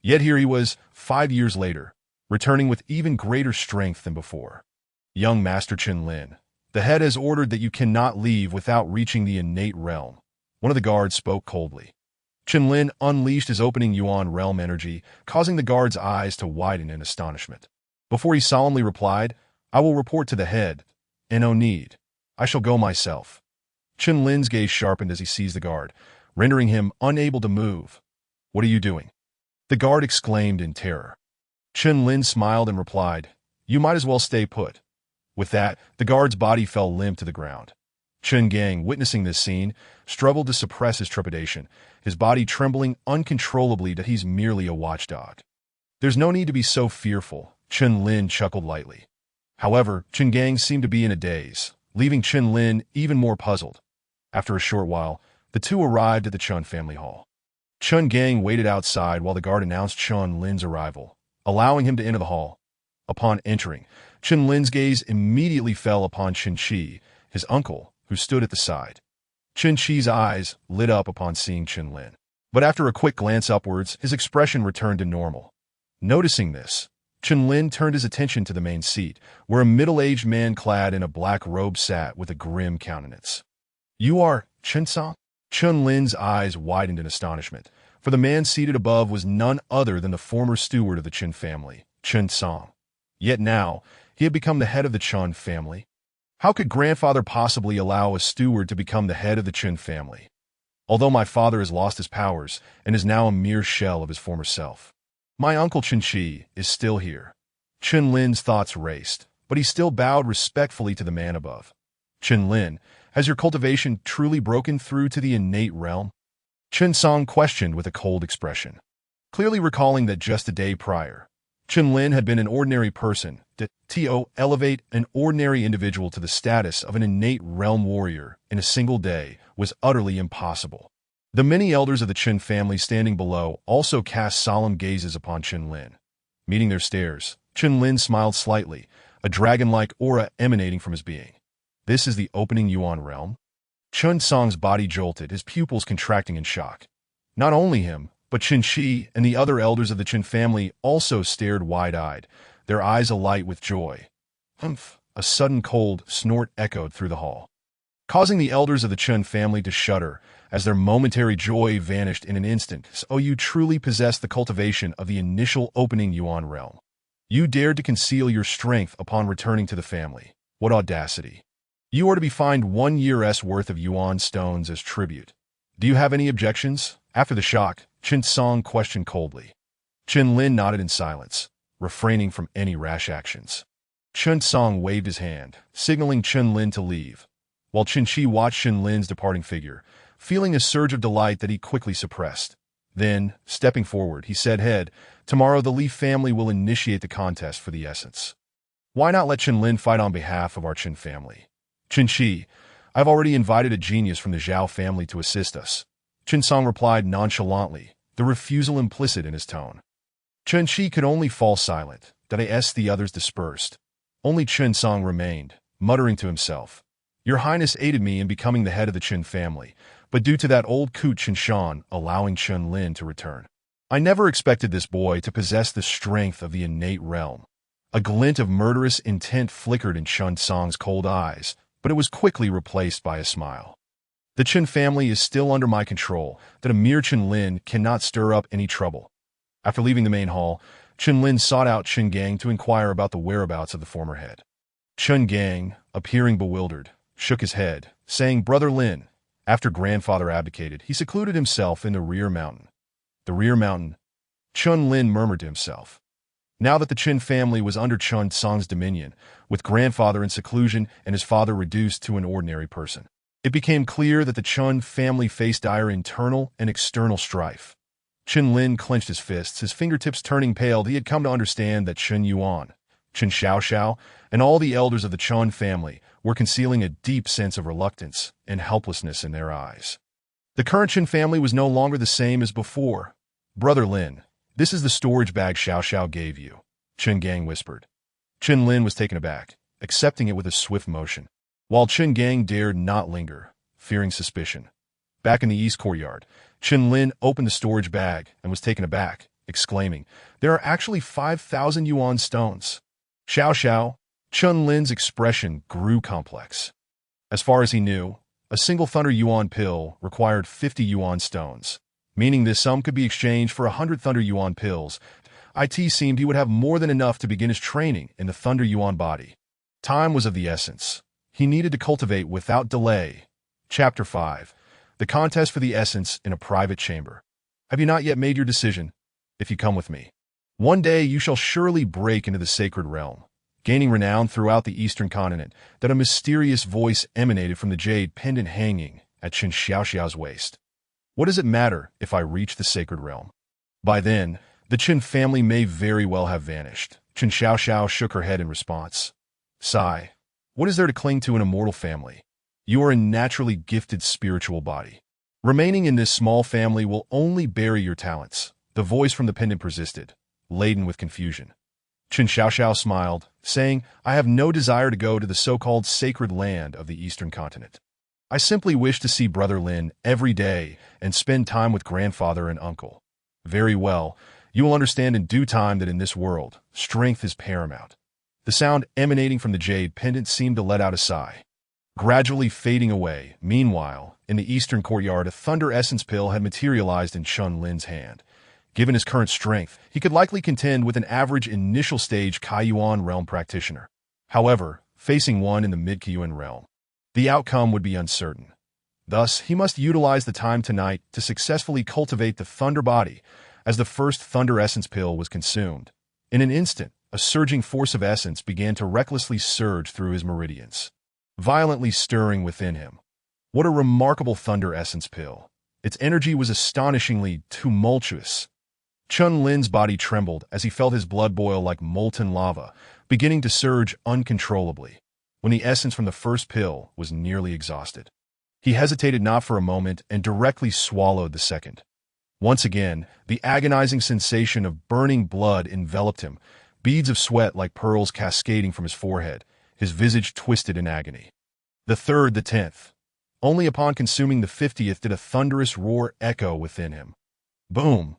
Yet here he was, 5 years later, returning with even greater strength than before. Young Master Chen Lin, the head has ordered that you cannot leave without reaching the innate realm. One of the guards spoke coldly. Chen Lin unleashed his opening Yuan realm energy, causing the guard's eyes to widen in astonishment. Before he solemnly replied, I will report to the head. And no need. I shall go myself. Chen Lin's gaze sharpened as he seized the guard, rendering him unable to move. What are you doing? The guard exclaimed in terror. Chen Lin smiled and replied, You might as well stay put. With that, the guard's body fell limp to the ground. Chen Gang, witnessing this scene, struggled to suppress his trepidation, his body trembling uncontrollably that he's merely a watchdog. There's no need to be so fearful, Chen Lin chuckled lightly. However, Chen Gang seemed to be in a daze, leaving Chen Lin even more puzzled. After a short while, the two arrived at the Chun family hall. Chen Gang waited outside while the guard announced Chen Lin's arrival, allowing him to enter the hall. Upon entering, Chen Lin's gaze immediately fell upon Chen Qi, his uncle, who stood at the side. Chen Qi's eyes lit up upon seeing Chen Lin. But after a quick glance upwards, his expression returned to normal. Noticing this, Chen Lin turned his attention to the main seat, where a middle-aged man clad in a black robe sat with a grim countenance. You are Chen Song? Chen Lin's eyes widened in astonishment, for the man seated above was none other than the former steward of the Chen family, Chen Song. Yet now, he had become the head of the Chen family. How could grandfather possibly allow a steward to become the head of the Chen family? Although my father has lost his powers and is now a mere shell of his former self, my uncle Chen Qi is still here. Chen Lin's thoughts raced, but he still bowed respectfully to the man above. Chen Lin, has your cultivation truly broken through to the innate realm? Chen Song questioned with a cold expression, clearly recalling that just a day prior, Chen Lin had been an ordinary person. To elevate an ordinary individual to the status of an innate realm warrior in a single day was utterly impossible. The many elders of the Chen family standing below also cast solemn gazes upon Chen Lin. Meeting their stares, Chen Lin smiled slightly, a dragon-like aura emanating from his being. This is the opening Yuan realm? Chen Song's body jolted, his pupils contracting in shock. Not only him, but Chen Qi and the other elders of the Chen family also stared wide-eyed, their eyes alight with joy. Humph! A sudden cold snort echoed through the hall, causing the elders of the Chen family to shudder as their momentary joy vanished in an instant. So you truly possess the cultivation of the initial opening Yuan realm. You dared to conceal your strength upon returning to the family. What audacity! You are to be fined 1 year's worth of Yuan stones as tribute. Do you have any objections? After the shock, Chen Song questioned coldly. Chen Lin nodded in silence, refraining from any rash actions. Chen Song waved his hand, signaling Chen Lin to leave, while Chen Qi watched Chen Lin's departing figure, feeling a surge of delight that he quickly suppressed. Then, stepping forward, he said, Head, tomorrow the Li family will initiate the contest for the essence. Why not let Chen Lin fight on behalf of our Chen family? Chen Qi, I've already invited a genius from the Zhao family to assist us. Chen Song replied nonchalantly, the refusal implicit in his tone. Chen Qi could only fall silent, as the others dispersed. Only Chen Song remained, muttering to himself, Your Highness aided me in becoming the head of the Chen family, but due to that old coot Chen Shan allowing Chen Lin to return. I never expected this boy to possess the strength of the innate realm. A glint of murderous intent flickered in Chen Song's cold eyes, but it was quickly replaced by a smile. The Chen family is still under my control, that a mere Chen Lin cannot stir up any trouble. After leaving the main hall, Chen Lin sought out Chen Gang to inquire about the whereabouts of the former head. Chen Gang, appearing bewildered, shook his head, saying, Brother Lin, after grandfather abdicated, he secluded himself in the rear mountain. The rear mountain? Chen Lin murmured to himself. Now that the Chen family was under Chen Song's dominion, with grandfather in seclusion and his father reduced to an ordinary person, it became clear that the Chen family faced dire internal and external strife. Chen Lin clenched his fists, his fingertips turning pale. He had come to understand that Chen Yuan, Chen Xiaoxiao, and all the elders of the Chen family were concealing a deep sense of reluctance and helplessness in their eyes. The current Chen family was no longer the same as before. Brother Lin, this is the storage bag Xiaoxiao gave you, Chen Gang whispered. Chen Lin was taken aback, accepting it with a swift motion, while Chen Gang dared not linger, fearing suspicion. Back in the east courtyard, Chen Lin opened the storage bag and was taken aback, exclaiming, "There are actually 5,000 yuan stones." Xiao Xiao, Chun Lin's expression grew complex. As far as he knew, a single Thunder Yuan pill required 50 yuan stones, meaning this sum could be exchanged for 100 Thunder Yuan pills. It seemed he would have more than enough to begin his training in the Thunder Yuan body. Time was of the essence. He needed to cultivate without delay. Chapter 5. The Contest for the Essence in a Private Chamber. Have you not yet made your decision? If you come with me, one day you shall surely break into the sacred realm. Gaining renown throughout the eastern continent, that a mysterious voice emanated from the jade pendant hanging at Qin Xiaoxiao's waist. What does it matter if I reach the sacred realm? By then, the Qin family may very well have vanished. Qin Xiaoxiao shook her head in response. Sigh. What is there to cling to in a mortal family? You are a naturally gifted spiritual body. Remaining in this small family will only bury your talents. The voice from the pendant persisted, laden with confusion. Qin Xiaoxiao smiled, saying, I have no desire to go to the so-called sacred land of the eastern continent. I simply wish to see Brother Lin every day and spend time with grandfather and uncle. Very well, you will understand in due time that in this world, strength is paramount. The sound emanating from the jade pendant seemed to let out a sigh, gradually fading away. Meanwhile, in the eastern courtyard, a thunder essence pill had materialized in Chun Lin's hand. Given his current strength, he could likely contend with an average initial stage Kaiyuan realm practitioner. However, facing one in the mid-Kaiyuan realm, the outcome would be uncertain. Thus, he must utilize the time tonight to successfully cultivate the thunder body. As the first thunder essence pill was consumed, in an instant, a surging force of essence began to recklessly surge through his meridians, violently stirring within him. What a remarkable thunder essence pill! Its energy was astonishingly tumultuous. Chun Lin's body trembled as he felt his blood boil like molten lava, beginning to surge uncontrollably. When the essence from the first pill was nearly exhausted, he hesitated not for a moment and directly swallowed the second. Once again, the agonizing sensation of burning blood enveloped him, beads of sweat like pearls cascading from his forehead, his visage twisted in agony. The third, the 10th. Only upon consuming the 50th did a thunderous roar echo within him. Boom!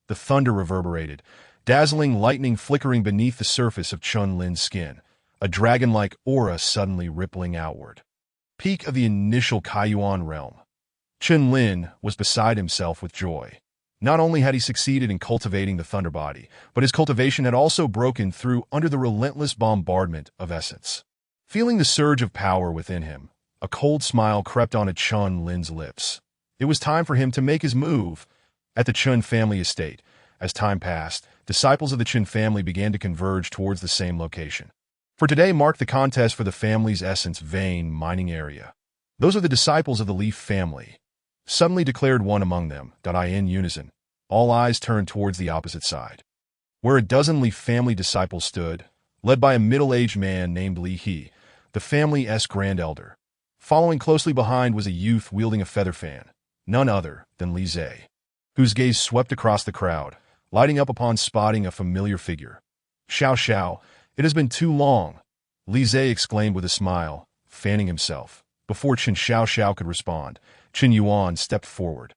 The thunder reverberated, dazzling lightning flickering beneath the surface of Chun Lin's skin, a dragon-like aura suddenly rippling outward. Peak of the initial Kaiyuan realm. Chun Lin was beside himself with joy. Not only had he succeeded in cultivating the thunder body, but his cultivation had also broken through under the relentless bombardment of essence. Feeling the surge of power within him, a cold smile crept onto Chun Lin's lips. It was time for him to make his move. At the Chun family estate, as time passed, disciples of the Chun family began to converge towards the same location. For today marked the contest for the family's essence vein mining area. Those are the disciples of the Leaf family, suddenly declared one among them. In unison, all eyes turned towards the opposite side, where a dozen Leaf family disciples stood, led by a middle-aged man named Li He, the family's grand elder. Following closely behind was a youth wielding a feather fan, none other than Li Zhe, whose gaze swept across the crowd, lighting up upon spotting a familiar figure. Xiao Xiao, it has been too long, Li Zhe exclaimed with a smile, fanning himself. Before Qin Xiao could respond, Qin Yuan stepped forward,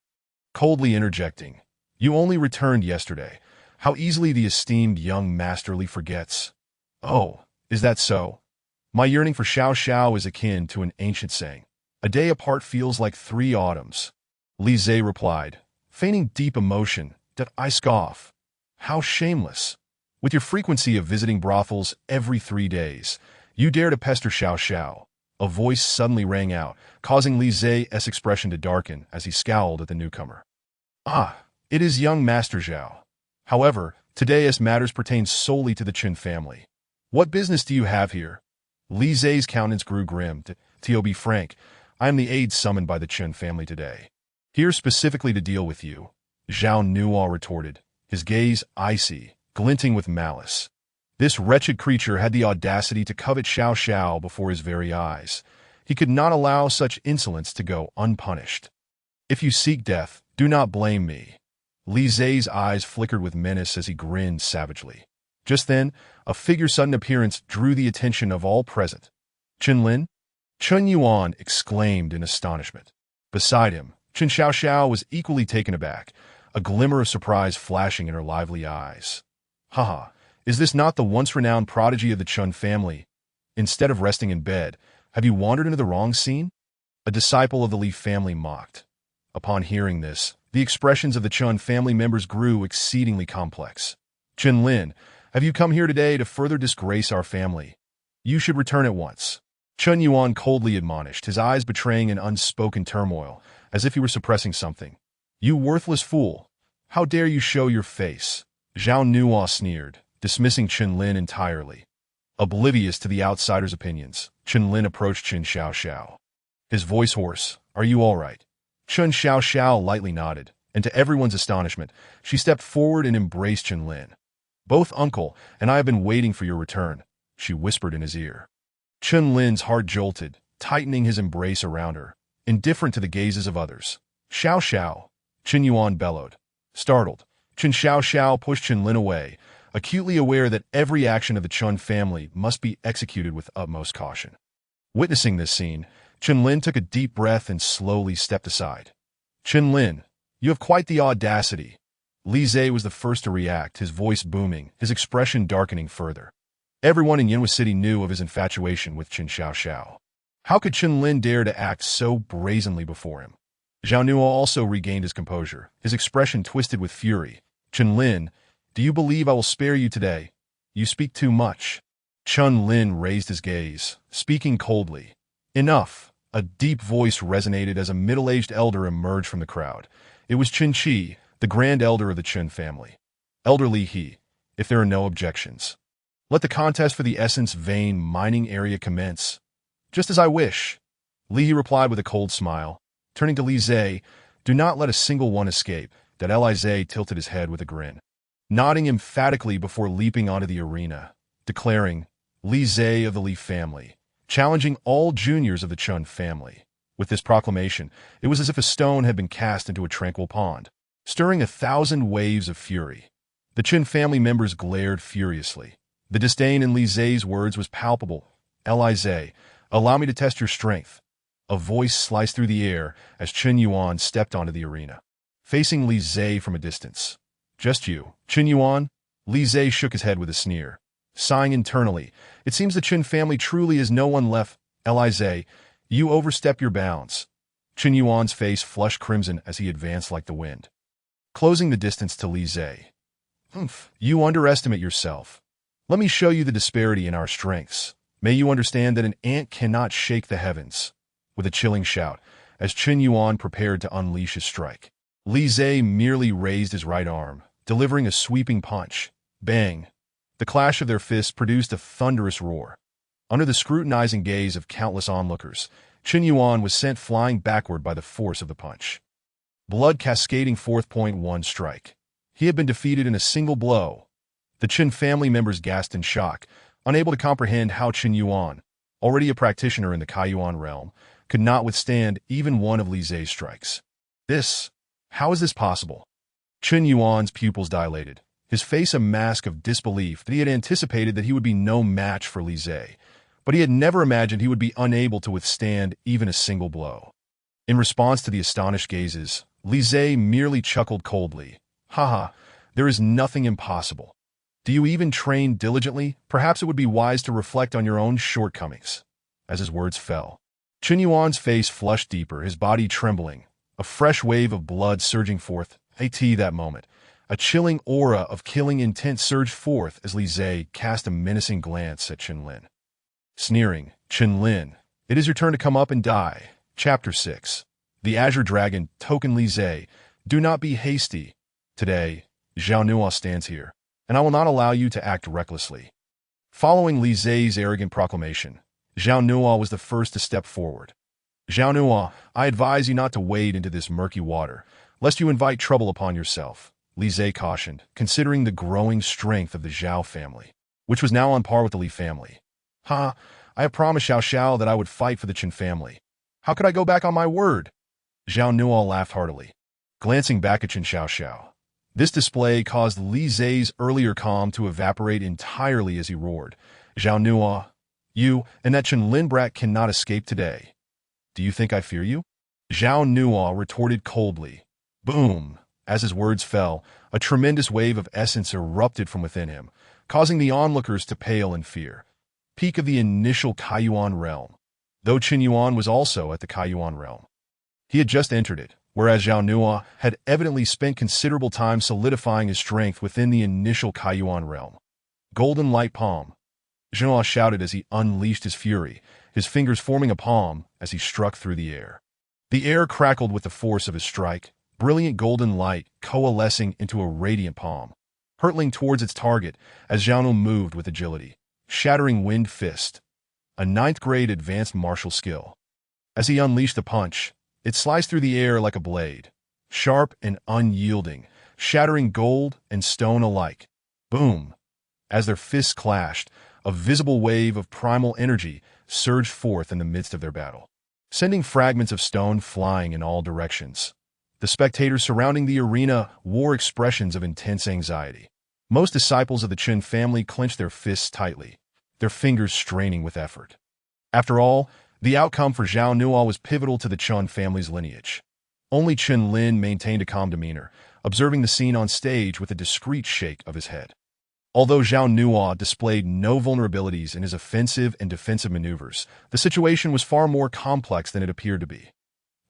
coldly interjecting, You only returned yesterday. How easily the esteemed young masterly forgets. Oh, is that so? My yearning for Xiao Xiao is akin to an ancient saying. A day apart feels like 3 autumns. Li Zhe replied, feigning deep emotion, that I scoff. How shameless. With your frequency of visiting brothels every 3 days, you dare to pester Xiao Xiao. A voice suddenly rang out, causing Li Zhe's expression to darken as he scowled at the newcomer. Ah, it is young Master Zhao. However, today's matters pertain solely to the Qin family. What business do you have here? Li Zhe's countenance grew grim. To be frank, I am the aide summoned by the Qin family today. Here specifically to deal with you, Zhao Nuo retorted, his gaze icy, glinting with malice. This wretched creature had the audacity to covet Xiao Xiao before his very eyes. He could not allow such insolence to go unpunished. If you seek death, do not blame me. Li Zhe's eyes flickered with menace as he grinned savagely. Just then, a figure's sudden appearance drew the attention of all present. Qin Lin? Chun Yuan exclaimed in astonishment. Beside him, Qin Xiao was equally taken aback. a glimmer of surprise flashing in her lively eyes. Haha, is this not the once-renowned prodigy of the Chun family? Instead of resting in bed, have you wandered into the wrong scene? A disciple of the Li family mocked. Upon hearing this, the expressions of the Chun family members grew exceedingly complex. Chen Lin, have you come here today to further disgrace our family? You should return at once. Chun Yuan coldly admonished, his eyes betraying an unspoken turmoil, as if he were suppressing something. You worthless fool! How dare you show your face? Zhao Nuo sneered, dismissing Chen Lin entirely. Oblivious to the outsider's opinions, Chen Lin approached Chen Xiaoxiao. His voice hoarse, "Are you all right?" Chen Xiaoxiao lightly nodded, and to everyone's astonishment, she stepped forward and embraced Chen Lin. "Both uncle and I have been waiting for your return," she whispered in his ear. Chen Lin's heart jolted, tightening his embrace around her, indifferent to the gazes of others. "Xiao Xiao!" Chen Yuan bellowed. Startled, Chen Xiaoxiao pushed Chen Lin away, acutely aware that every action of the Chun family must be executed with utmost caution. Witnessing this scene, Chen Lin took a deep breath and slowly stepped aside. "Chen Lin, you have quite the audacity." Li Zhe was the first to react, his voice booming, his expression darkening further. Everyone in Yinhua City knew of his infatuation with Chen Xiaoxiao. How could Chen Lin dare to act so brazenly before him? Zhao Nuo also regained his composure, his expression twisted with fury. "Chen Lin, do you believe I will spare you today? You speak too much." Chen Lin raised his gaze, speaking coldly. "Enough." A deep voice resonated as a middle-aged elder emerged from the crowd. It was Chen Qi, the grand elder of the Chen family. "Elder Li He, if there are no objections, let the contest for the Essence Vein mining area commence." "Just as I wish," Li He replied with a cold smile. Turning to Li Zhe, "Do not let a single one escape." That Li Zhe tilted his head with a grin, nodding emphatically before leaping onto the arena, declaring, "Li Zhe of the Li family, challenging all juniors of the Chun family." With this proclamation, it was as if a stone had been cast into a tranquil pond, stirring 1,000 waves of fury. The Chen family members glared furiously. The disdain in Li Zhe's words was palpable. "Li Zhe, allow me to test your strength." A voice sliced through the air as Chen Yuan stepped onto the arena, facing Li Zhe from a distance. "Just you, Chen Yuan?" Li Zhe shook his head with a sneer. Sighing internally, it seems the Chen family truly is no one left. "Li Zhe, you overstep your bounds." Chen Yuan's face flushed crimson as he advanced like the wind, closing the distance to Li Zhe. "You underestimate yourself. Let me show you the disparity in our strengths. May you understand that an ant cannot shake the heavens." With a chilling shout, as Chen Yuan prepared to unleash his strike, Li Zhe merely raised his right arm, delivering a sweeping punch. Bang! The clash of their fists produced a thunderous roar. Under the scrutinizing gaze of countless onlookers, Chen Yuan was sent flying backward by the force of the punch. Blood cascading forth. One strike. He had been defeated in a single blow. The Chen family members gasped in shock, unable to comprehend how Chen Yuan, already a practitioner in the Kaiyuan realm, could not withstand even one of Li Zhe's strikes. How is this possible? Chen Yuan's pupils dilated, his face a mask of disbelief that he had anticipated that he would be no match for Li Zhe, but he had never imagined he would be unable to withstand even a single blow. In response to the astonished gazes, Li Zhe merely chuckled coldly. "Haha, there is nothing impossible. Do you even train diligently? Perhaps it would be wise to reflect on your own shortcomings." As his words fell, Chen Yuan's face flushed deeper, his body trembling, a fresh wave of blood surging forth. At that moment, a chilling aura of killing intent surged forth as Li Zhe cast a menacing glance at Chen Lin. Sneering, "Chen Lin, it is your turn to come up and die." Chapter 6. The Azure Dragon, Token Li Zhe, do not be hasty. Today, Zhao Nuo stands here, and I will not allow you to act recklessly. Following Li Zhe's arrogant proclamation, Zhao Nuo was the first to step forward. "Zhao Nuo, I advise you not to wade into this murky water, lest you invite trouble upon yourself," Li Zhe cautioned, considering the growing strength of the Zhao family, which was now on par with the Li family. "I have promised Xiao Xiao that I would fight for the Chen family. How could I go back on my word?" Zhao Nuo laughed heartily, glancing back at Chen Xiaoxiao. This display caused Li Zhe's earlier calm to evaporate entirely as he roared. "Zhao Nuo, you and that Chen Lin brat cannot escape today. Do you think I fear you?" Zhao Nuo retorted coldly. Boom! As his words fell, a tremendous wave of essence erupted from within him, causing the onlookers to pale in fear. Peak of the initial Kaiyuan realm. Though Qin Yuan was also at the Kaiyuan realm. He had just entered it, whereas Zhao Nua had evidently spent considerable time solidifying his strength within the initial Kaiyuan realm. Golden light palm. Zhao shouted as he unleashed his fury, his fingers forming a palm as he struck through the air. The air crackled with the force of his strike, brilliant golden light coalescing into a radiant palm, hurtling towards its target as Zhao Nua moved with agility. Shattering Wind Fist, a 9th-grade advanced martial skill. As he unleashed the punch, it sliced through the air like a blade, sharp and unyielding, shattering gold and stone alike. Boom! As their fists clashed, a visible wave of primal energy surged forth in the midst of their battle, sending fragments of stone flying in all directions. The spectators surrounding the arena wore expressions of intense anxiety. Most disciples of the Qin family clenched their fists tightly, their fingers straining with effort. After all, the outcome for Zhao Nua was pivotal to the Qin family's lineage. Only Qin Lin maintained a calm demeanor, observing the scene on stage with a discreet shake of his head. Although Zhao Nua displayed no vulnerabilities in his offensive and defensive maneuvers, the situation was far more complex than it appeared to be.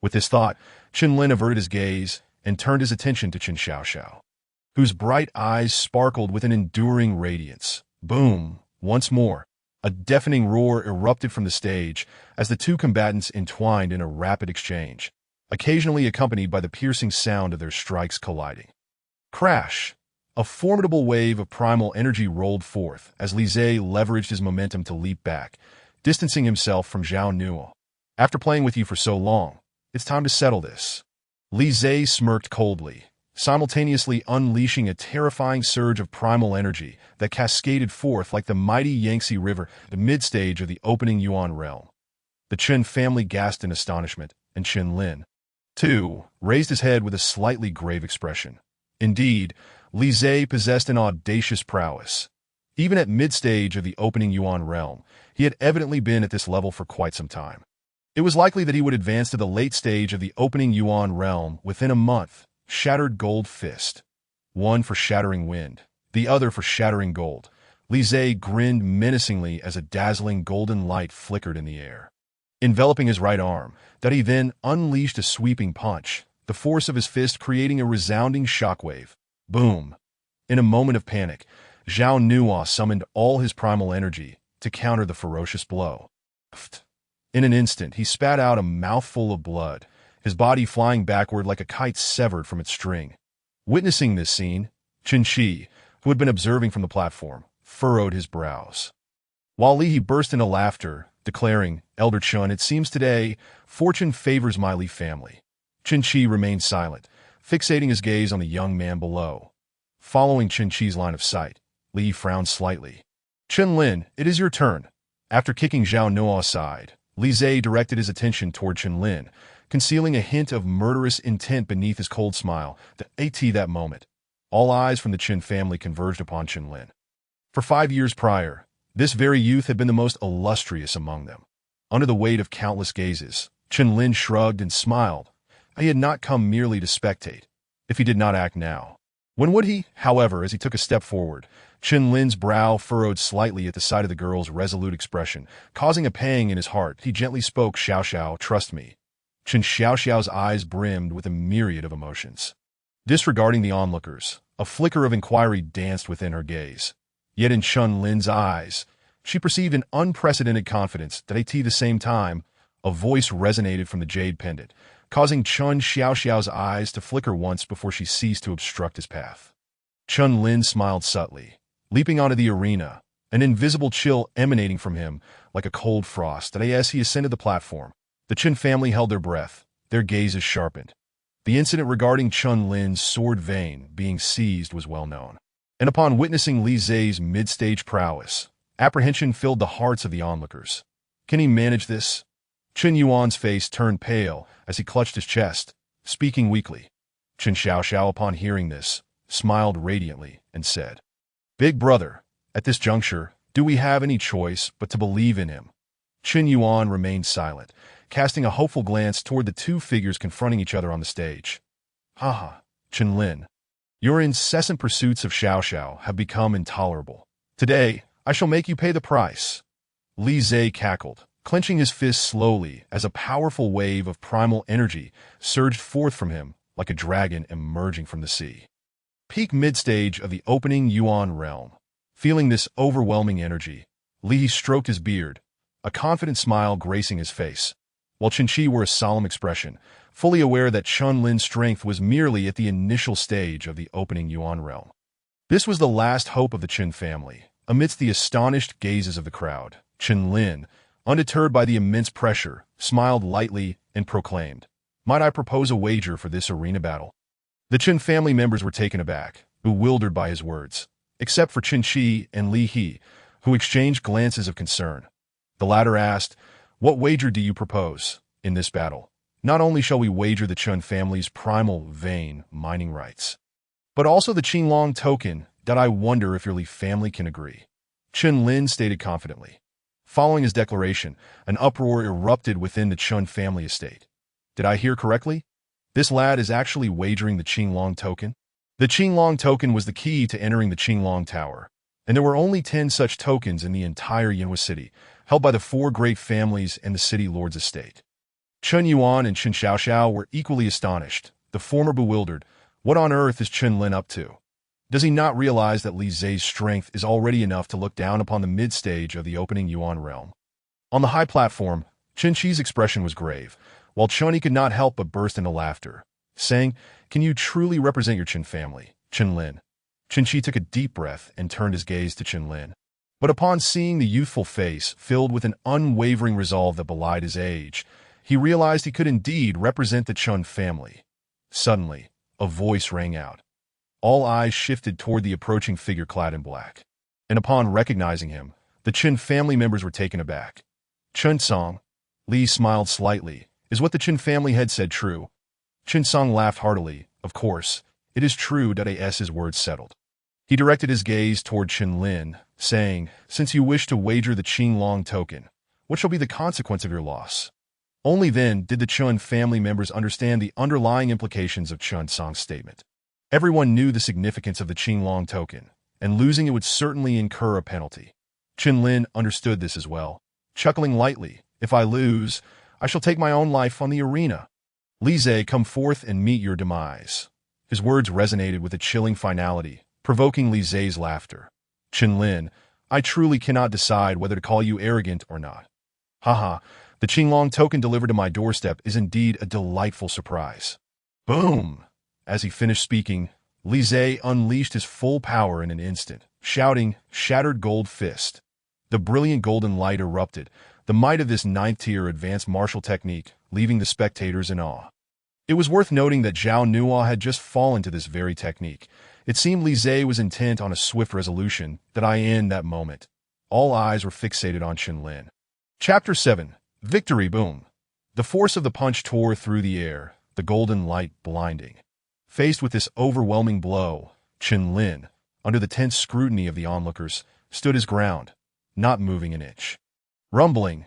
With this thought, Qin Lin averted his gaze and turned his attention to Qin Xiaoxiao, whose bright eyes sparkled with an enduring radiance. Boom! Once more, a deafening roar erupted from the stage as the two combatants entwined in a rapid exchange, occasionally accompanied by the piercing sound of their strikes colliding. Crash! A formidable wave of primal energy rolled forth as Li Zhe leveraged his momentum to leap back, distancing himself from Zhao Nua. After playing with you for so long, it's time to settle this. Li Zhe smirked coldly, simultaneously unleashing a terrifying surge of primal energy that cascaded forth like the mighty Yangtze River at the mid-stage of the opening Yuan realm. The Qin family gasped in astonishment, and Qin Lin, too, raised his head with a slightly grave expression. Indeed, Li Zhe possessed an audacious prowess. Even at mid-stage of the opening Yuan realm, he had evidently been at this level for quite some time. It was likely that he would advance to the late stage of the opening Yuan realm within a month. Shattered Gold Fist. One for shattering wind, the other for shattering gold. Li Zhe grinned menacingly as a dazzling golden light flickered in the air, enveloping his right arm, that he then unleashed a sweeping punch, the force of his fist creating a resounding shockwave. Boom! In a moment of panic, Zhao Nua summoned all his primal energy to counter the ferocious blow. In an instant, he spat out a mouthful of blood, his body flying backward like a kite severed from its string. Witnessing this scene, Qin Shi, who had been observing from the platform, furrowed his brows. While Li He burst into laughter, declaring, "Elder Chun, it seems today, fortune favors my Li family." Qin Shi remained silent, fixating his gaze on the young man below. Following Qin Shi's line of sight, Li frowned slightly. "Qin Lin, it is your turn." After kicking Zhao Nua aside, Li Zhe directed his attention toward Qin Lin, concealing a hint of murderous intent beneath his cold smile. That moment, all eyes from the Qin family converged upon Qin Lin. For 5 years prior, this very youth had been the most illustrious among them. Under the weight of countless gazes, Qin Lin shrugged and smiled. He had not come merely to spectate. If he did not act now, when would he? However, as he took a step forward, Qin Lin's brow furrowed slightly at the sight of the girl's resolute expression, causing a pang in his heart. He gently spoke, "Xiaoxiao, trust me." Qin Xiaoxiao's eyes brimmed with a myriad of emotions. Disregarding the onlookers, a flicker of inquiry danced within her gaze. Yet in Qin Lin's eyes, she perceived an unprecedented confidence. At the same time, a voice resonated from the jade pendant, causing Qin Xiaoxiao's eyes to flicker once before she ceased to obstruct his path. Qin Lin smiled subtly, leaping onto the arena, an invisible chill emanating from him like a cold frost. As he ascended the platform, the Qin family held their breath, their gazes sharpened. The incident regarding Qin Lin's sword vein being seized was well known, and upon witnessing Li Zhe's mid-stage prowess, apprehension filled the hearts of the onlookers. Can he manage this? Qin Yuan's face turned pale as he clutched his chest, speaking weakly. Qin Xiaoxiao, upon hearing this, smiled radiantly and said, "Big brother, at this juncture, do we have any choice but to believe in him?" Qin Yuan remained silent, casting a hopeful glance toward the two figures confronting each other on the stage. "Haha, Chen-Lin. Your incessant pursuits of Xiao Xiao have become intolerable. Today, I shall make you pay the price. Li Zhe cackled, clenching his fists slowly as a powerful wave of primal energy surged forth from him like a dragon emerging from the sea. Peak mid-stage of the opening Yuan realm. Feeling this overwhelming energy, Li stroked his beard, a confident smile gracing his face, while Qinchi wore a solemn expression, fully aware that Chen-Lin's strength was merely at the initial stage of the opening Yuan realm. This was the last hope of the Qin family. Amidst the astonished gazes of the crowd, Chen-Lin, undeterred by the immense pressure, smiled lightly and proclaimed, "Might I propose a wager for this arena battle?" The Qin family members were taken aback, bewildered by his words, except for Qinchi and Li He, who exchanged glances of concern. The latter asked, "What wager do you propose in this battle? Not only shall we wager the Chen family's primal vein mining rights, but also the Qinglong token that I wonder if your Li family can agree." Chen-Lin stated confidently. Following his declaration, an uproar erupted within the Chen family estate. Did I hear correctly? This lad is actually wagering the Qinglong token? The Qinglong token was the key to entering the Qinglong Tower, and there were only 10 such tokens in the entire Yinhua city, held by the 4 great families and the city lord's estate. Chen Yuan and Chen Xiaoxiao were equally astonished, the former bewildered. What on earth is Chen-Lin up to? Does he not realize that Li Zhe's strength is already enough to look down upon the mid-stage of the opening Yuan realm? On the high platform, Qinchi's expression was grave, while Chunyi could not help but burst into laughter, saying, "Can you truly represent your Qin family, Chen-Lin?" Qinchi took a deep breath and turned his gaze to Chen-Lin. But upon seeing the youthful face filled with an unwavering resolve that belied his age, he realized he could indeed represent the Chen family. Suddenly, a voice rang out. All eyes shifted toward the approaching figure clad in black. And upon recognizing him, the Qin family members were taken aback. "Chen Song," Li smiled slightly. "Is what the Qin family had said true?" Chen Song laughed heartily. "Of course, it is true." His words settled. He directed his gaze toward Chen-Lin, saying, "Since you wish to wager the Qinglong token, what shall be the consequence of your loss?" Only then did the Chen family members understand the underlying implications of Chen Song's statement. Everyone knew the significance of the Qinglong token, and losing it would certainly incur a penalty. Chen-Lin understood this as well, chuckling lightly. "If I lose, I shall take my own life on the arena. Li Zhe, come forth and meet your demise." His words resonated with a chilling finality, provoking Li Zhe's laughter. "Chen-Lin, I truly cannot decide whether to call you arrogant or not. Haha, the Qinglong token delivered to my doorstep is indeed a delightful surprise." Boom! As he finished speaking, Li Zhe unleashed his full power in an instant, shouting, "Shattered gold fist." The brilliant golden light erupted, the might of this 9th-tier advanced martial technique, leaving the spectators in awe. It was worth noting that Zhao Nuo had just fallen to this very technique. It seemed Li Zhe was intent on a swift resolution in that moment. All eyes were fixated on Chen-Lin. Chapter 7. Victory Boom. The force of the punch tore through the air, the golden light blinding. Faced with this overwhelming blow, Chen-Lin, under the tense scrutiny of the onlookers, stood his ground, not moving an inch. Rumbling,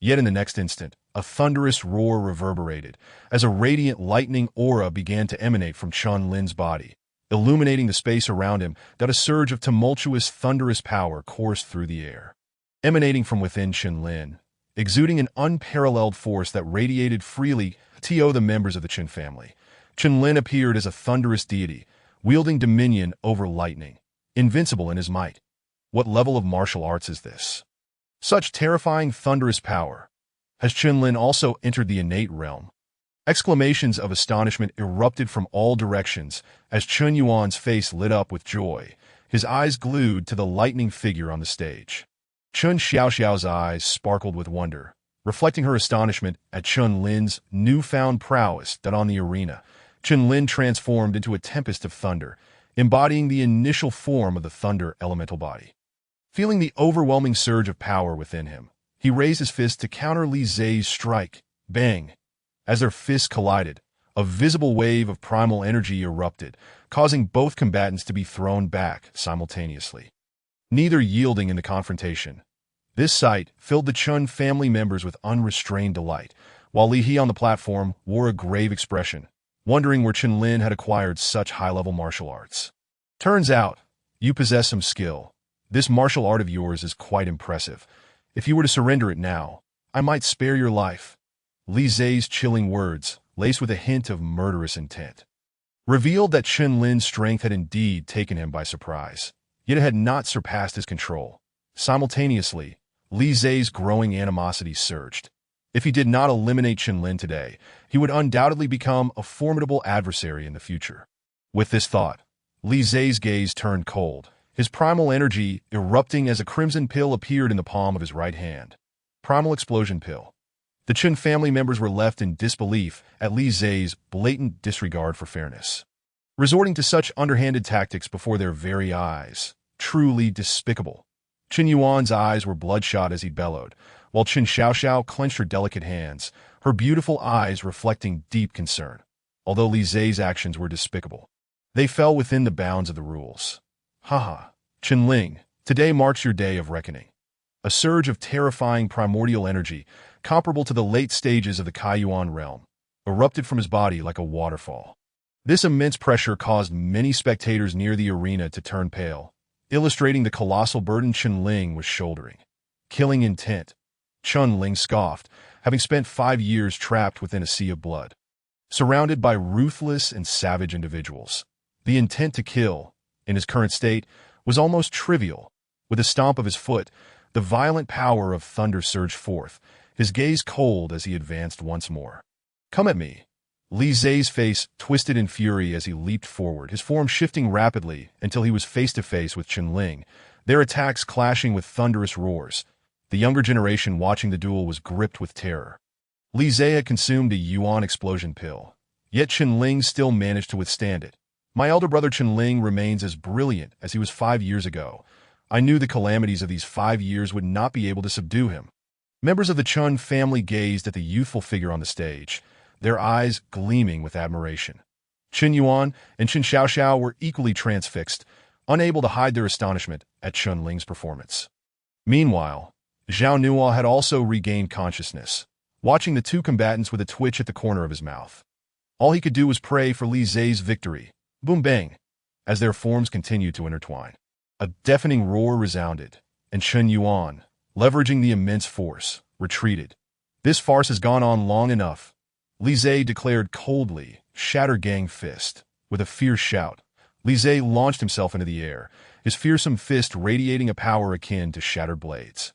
yet in the next instant, a thunderous roar reverberated as a radiant lightning aura began to emanate from Chen-Lin's body, illuminating the space around him. A surge of tumultuous, thunderous power coursed through the air. Emanating from within Chen-Lin, exuding an unparalleled force that radiated freely to the members of the Qin family, Chen-Lin appeared as a thunderous deity, wielding dominion over lightning, invincible in his might. What level of martial arts is this? Such terrifying thunderous power. Has Chen-Lin also entered the innate realm? Exclamations of astonishment erupted from all directions as Chen Yuan's face lit up with joy, his eyes glued to the lightning figure on the stage. Chen Xiaoxiao's eyes sparkled with wonder, reflecting her astonishment at Chen-Lin's newfound prowess. On the arena, Chen-Lin transformed into a tempest of thunder, embodying the initial form of the thunder elemental body. Feeling the overwhelming surge of power within him, he raised his fist to counter Li Zhe's strike. Bang! As their fists collided, a visible wave of primal energy erupted, causing both combatants to be thrown back simultaneously, neither yielding in the confrontation. This sight filled the Chen family members with unrestrained delight, while Li He on the platform wore a grave expression. wondering where Chen Lin had acquired such high-level martial arts. Turns out, you possess some skill. This martial art of yours is quite impressive. If you were to surrender it now, I might spare your life. Li Zai's chilling words, laced with a hint of murderous intent, revealed that Chen Lin's strength had indeed taken him by surprise, yet it had not surpassed his control. Simultaneously, Li Zai's growing animosity surged. If he did not eliminate Chen Lin today, he would undoubtedly become a formidable adversary in the future. With this thought, Li Zai's gaze turned cold, his primal energy erupting as a crimson pill appeared in the palm of his right hand. Primal explosion pill. The Chen family members were left in disbelief at Li Zai's blatant disregard for fairness. Resorting to such underhanded tactics before their very eyes. Truly despicable. Chen Yuan's eyes were bloodshot as he bellowed, while Chen Xiaoxiao clenched her delicate hands, her beautiful eyes reflecting deep concern. Although Li Zai's actions were despicable, they fell within the bounds of the rules. Haha, Chen Ling, today marks your day of reckoning. A surge of terrifying primordial energy, comparable to the late stages of the Kaiyuan realm, erupted from his body like a waterfall. This immense pressure caused many spectators near the arena to turn pale, illustrating the colossal burden Chen Ling was shouldering. Killing intent. Chen Ling scoffed, having spent 5 years trapped within a sea of blood. Surrounded by ruthless and savage individuals, the intent to kill, in his current state, was almost trivial. With a stomp of his foot, the violent power of thunder surged forth, his gaze cold as he advanced once more. Come at me. Li Zai's face twisted in fury as he leaped forward, his form shifting rapidly until he was face-to-face with Chen Ling, their attacks clashing with thunderous roars. The younger generation watching the duel was gripped with terror. Li Zai had consumed a Yuan explosion pill, yet Chen Ling still managed to withstand it. My elder brother Chen Ling remains as brilliant as he was 5 years ago. I knew the calamities of these 5 years would not be able to subdue him. Members of the Chen family gazed at the youthful figure on the stage, their eyes gleaming with admiration. Chen Yuan and Chen Xiaoxiao were equally transfixed, unable to hide their astonishment at Chen Ling's performance. Meanwhile, Zhao Nuo had also regained consciousness, watching the two combatants with a twitch at the corner of his mouth. All he could do was pray for Li Zai's victory. Boom bang! As their forms continued to intertwine, a deafening roar resounded, and Chen Yuan, leveraging the immense force, retreated. This farce has gone on long enough, Li Zai declared coldly, shatter gang fist. With a fierce shout, Li Zai launched himself into the air, his fearsome fist radiating a power akin to shattered blades.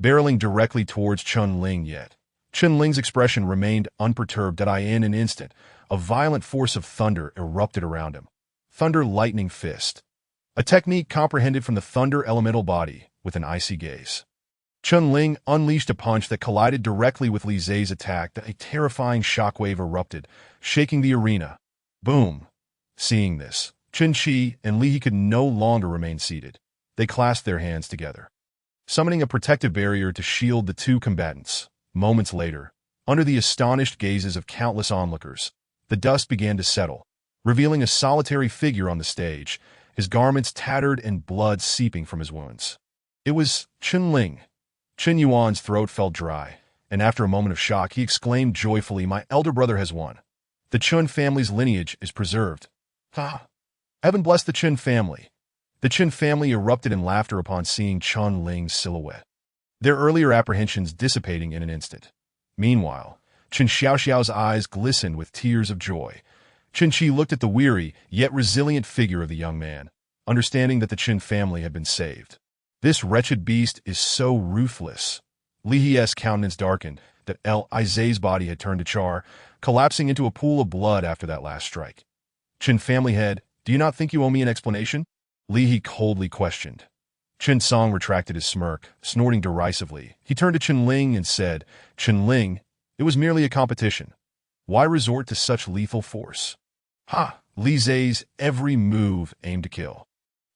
Barreling directly towards Chen Ling yet, Chen Ling's expression remained unperturbed. In an instant, a violent force of thunder erupted around him. Thunder lightning fist. A technique comprehended from the thunder elemental body with an icy gaze. Chen Ling unleashed a punch that collided directly with Li Zai's attack. A terrifying shockwave erupted, shaking the arena. Boom! Seeing this, Chen Qi and Li He could no longer remain seated. They clasped their hands together, summoning a protective barrier to shield the two combatants. Moments later, under the astonished gazes of countless onlookers, the dust began to settle, revealing a solitary figure on the stage, his garments tattered and blood seeping from his wounds. It was Chen Ling. Chen Yuan's throat felt dry, and after a moment of shock, he exclaimed joyfully, "My elder brother has won. The Chen family's lineage is preserved." Ha! Heaven bless the Chen family. The Chen family erupted in laughter upon seeing Chen Ling's silhouette, their earlier apprehensions dissipating in an instant. Meanwhile, Chen Xiaoxiao's eyes glistened with tears of joy. Chen Qi looked at the weary, yet resilient figure of the young man, understanding that the Chen family had been saved. This wretched beast is so ruthless. Li He's countenance darkened, that Li Zai's body had turned to char, collapsing into a pool of blood after that last strike. Chen family head, do you not think you owe me an explanation? Li He coldly questioned. Chen Song retracted his smirk, snorting derisively. He turned to Chen Ling and said, "Chen Ling, it was merely a competition. Why resort to such lethal force?" Ha! Li Zai's every move aimed to kill.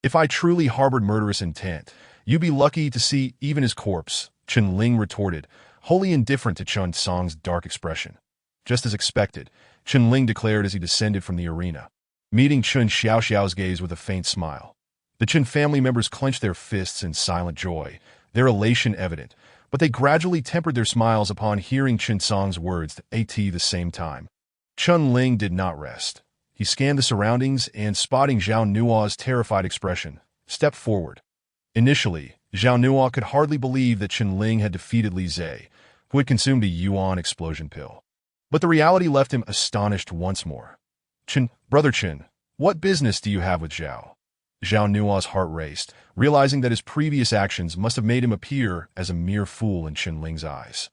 If I truly harbored murderous intent, you'd be lucky to see even his corpse, Chen Ling retorted, wholly indifferent to Chen Song's dark expression. Just as expected, Chen Ling declared as he descended from the arena, meeting Chen Xiaoxiao's gaze with a faint smile. The Chen family members clenched their fists in silent joy, their elation evident, but they gradually tempered their smiles upon hearing Chen Song's words at the same time. Chun Ling did not rest. He scanned the surroundings and, spotting Zhao Nua's terrified expression, stepped forward. Initially, Zhao Nua could hardly believe that Chun Ling had defeated Li Zhe, who had consumed a yuan explosion pill. But the reality left him astonished once more. Brother Chen, what business do you have with Zhao? Zhao Nua's heart raced, realizing that his previous actions must have made him appear as a mere fool in Chun Ling's eyes.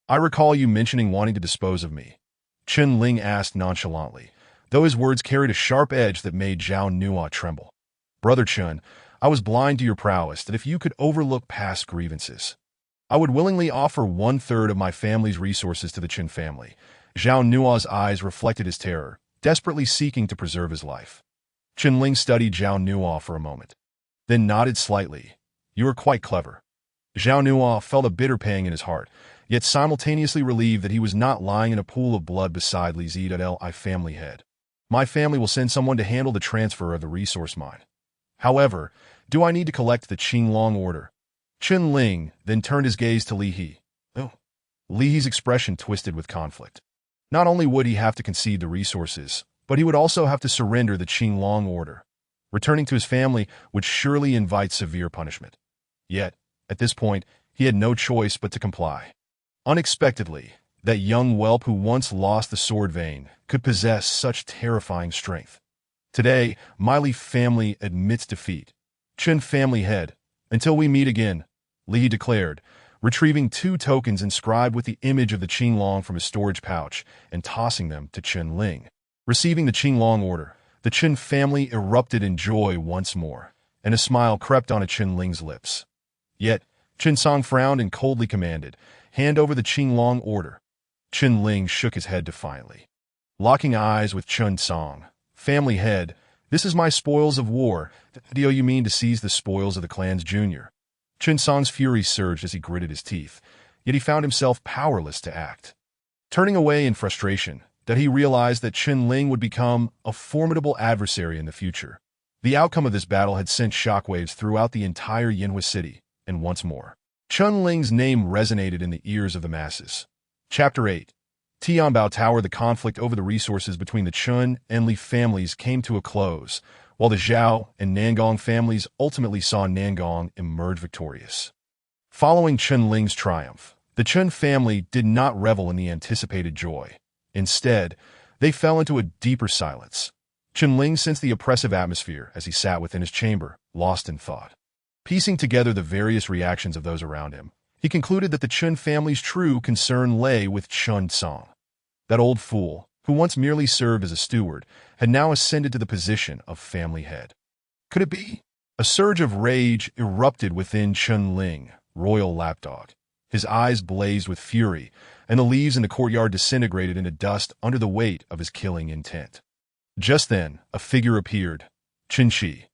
I recall you mentioning wanting to dispose of me, Chun Ling asked nonchalantly, though his words carried a sharp edge that made Zhao Nua tremble. Brother Chun, I was blind to your prowess, that if you could overlook past grievances, I would willingly offer 1/3 of my family's resources to the Chen family. Zhao Nua's eyes reflected his terror, desperately seeking to preserve his life. Chun Ling studied Zhao Nua for a moment, then nodded slightly. You are quite clever. Zhao Nua felt a bitter pang in his heart, yet simultaneously relieved that he was not lying in a pool of blood beside Li Zhi family head. My family will send someone to handle the transfer of the resource mine. However, do I need to collect the Qinglong order? Chun Ling then turned his gaze to Li He. Oh. Li He's expression twisted with conflict. Not only would he have to concede the resources, but he would also have to surrender the Qinglong order. Returning to his family would surely invite severe punishment. Yet, at this point, he had no choice but to comply. Unexpectedly, that young whelp who once lost the sword vein could possess such terrifying strength. Today, my Li family admits defeat. Chen family head, until we meet again, Li declared, retrieving 2 tokens inscribed with the image of the Qinglong from his storage pouch and tossing them to Chun Ling. Receiving the Qinglong order, the Chen family erupted in joy once more, and a smile crept onto Chun Ling's lips. Yet, Chen Song frowned and coldly commanded, hand over the Qinglong order. Chun Ling shook his head defiantly. Locking eyes with Chun Song, family head, this is my spoils of war. Do you mean to seize the spoils of the clan's junior? Chun Song's fury surged as he gritted his teeth, yet he found himself powerless to act. Turning away in frustration, that he realized that Chun Ling would become a formidable adversary in the future. The outcome of this battle had sent shockwaves throughout the entire Yinhua city, and once more, Chun Ling's name resonated in the ears of the masses. Chapter 8. Tianbao Tower. The conflict over the resources between the Chun and Li families came to a close, while the Zhao and Nangong families ultimately saw Nangong emerge victorious. Following Chun Ling's triumph, the Chun family did not revel in the anticipated joy. Instead, they fell into a deeper silence. Chun Ling sensed the oppressive atmosphere as he sat within his chamber, lost in thought. Piecing together the various reactions of those around him, he concluded that the Chun family's true concern lay with Chun Song. That old fool, who once merely served as a steward, had now ascended to the position of family head. Could it be? A surge of rage erupted within Chun Ling, royal lapdog. His eyes blazed with fury, and the leaves in the courtyard disintegrated into dust under the weight of his killing intent. Just then, a figure appeared, Chen Qi.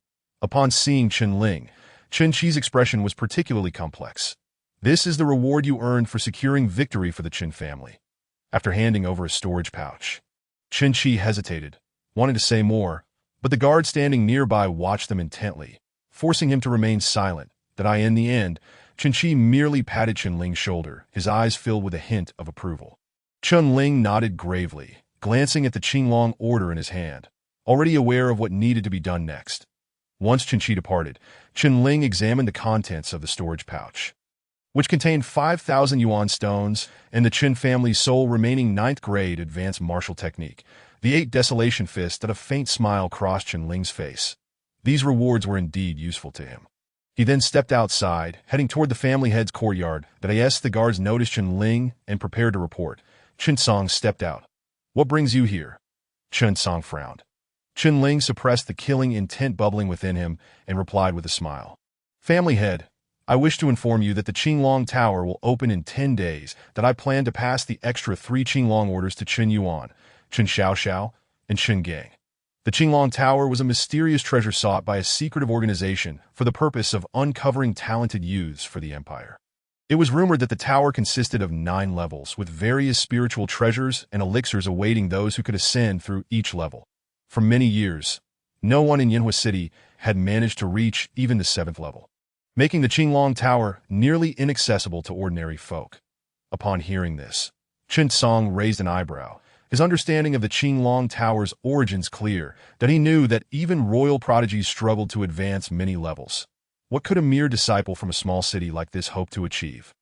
Upon seeing Chun Ling, Chen Qi's expression was particularly complex. This is the reward you earned for securing victory for the Chen family. After handing over a storage pouch, Chen Qi hesitated, wanting to say more, but the guard standing nearby watched them intently, forcing him to remain silent. In the end, Chen Qi merely patted Chun Ling's shoulder, his eyes filled with a hint of approval. Chun Ling nodded gravely, glancing at the Qinglong order in his hand, already aware of what needed to be done next. Once Chen Qi departed, Chun Ling examined the contents of the storage pouch, which contained 5,000 yuan stones and the Chen family's sole remaining 9th grade advanced martial technique, the 8 desolation fist. A faint smile crossed Chun Ling's face. These rewards were indeed useful to him. He then stepped outside, heading toward the family head's courtyard. The guards noticed Chun Ling and prepared to report. Chun Song stepped out. What brings you here? Chun Song frowned. Chun Ling suppressed the killing intent bubbling within him and replied with a smile. Family head, I wish to inform you that the Qinglong Tower will open in 10 days, that I plan to pass the extra 3 Qinglong orders to Chen Yuan, Chen Xiaoxiao, and Chen Gang. The Qinglong Tower was a mysterious treasure sought by a secretive organization for the purpose of uncovering talented youths for the empire. It was rumored that the tower consisted of 9 levels, with various spiritual treasures and elixirs awaiting those who could ascend through each level. For many years, no one in Yinhua City had managed to reach even the 7th level, making the Qinglong Tower nearly inaccessible to ordinary folk. Upon hearing this, Chen Song raised an eyebrow, his understanding of the Qinglong Tower's origins clear, that he knew that even royal prodigies struggled to advance many levels. What could a mere disciple from a small city like this hope to achieve?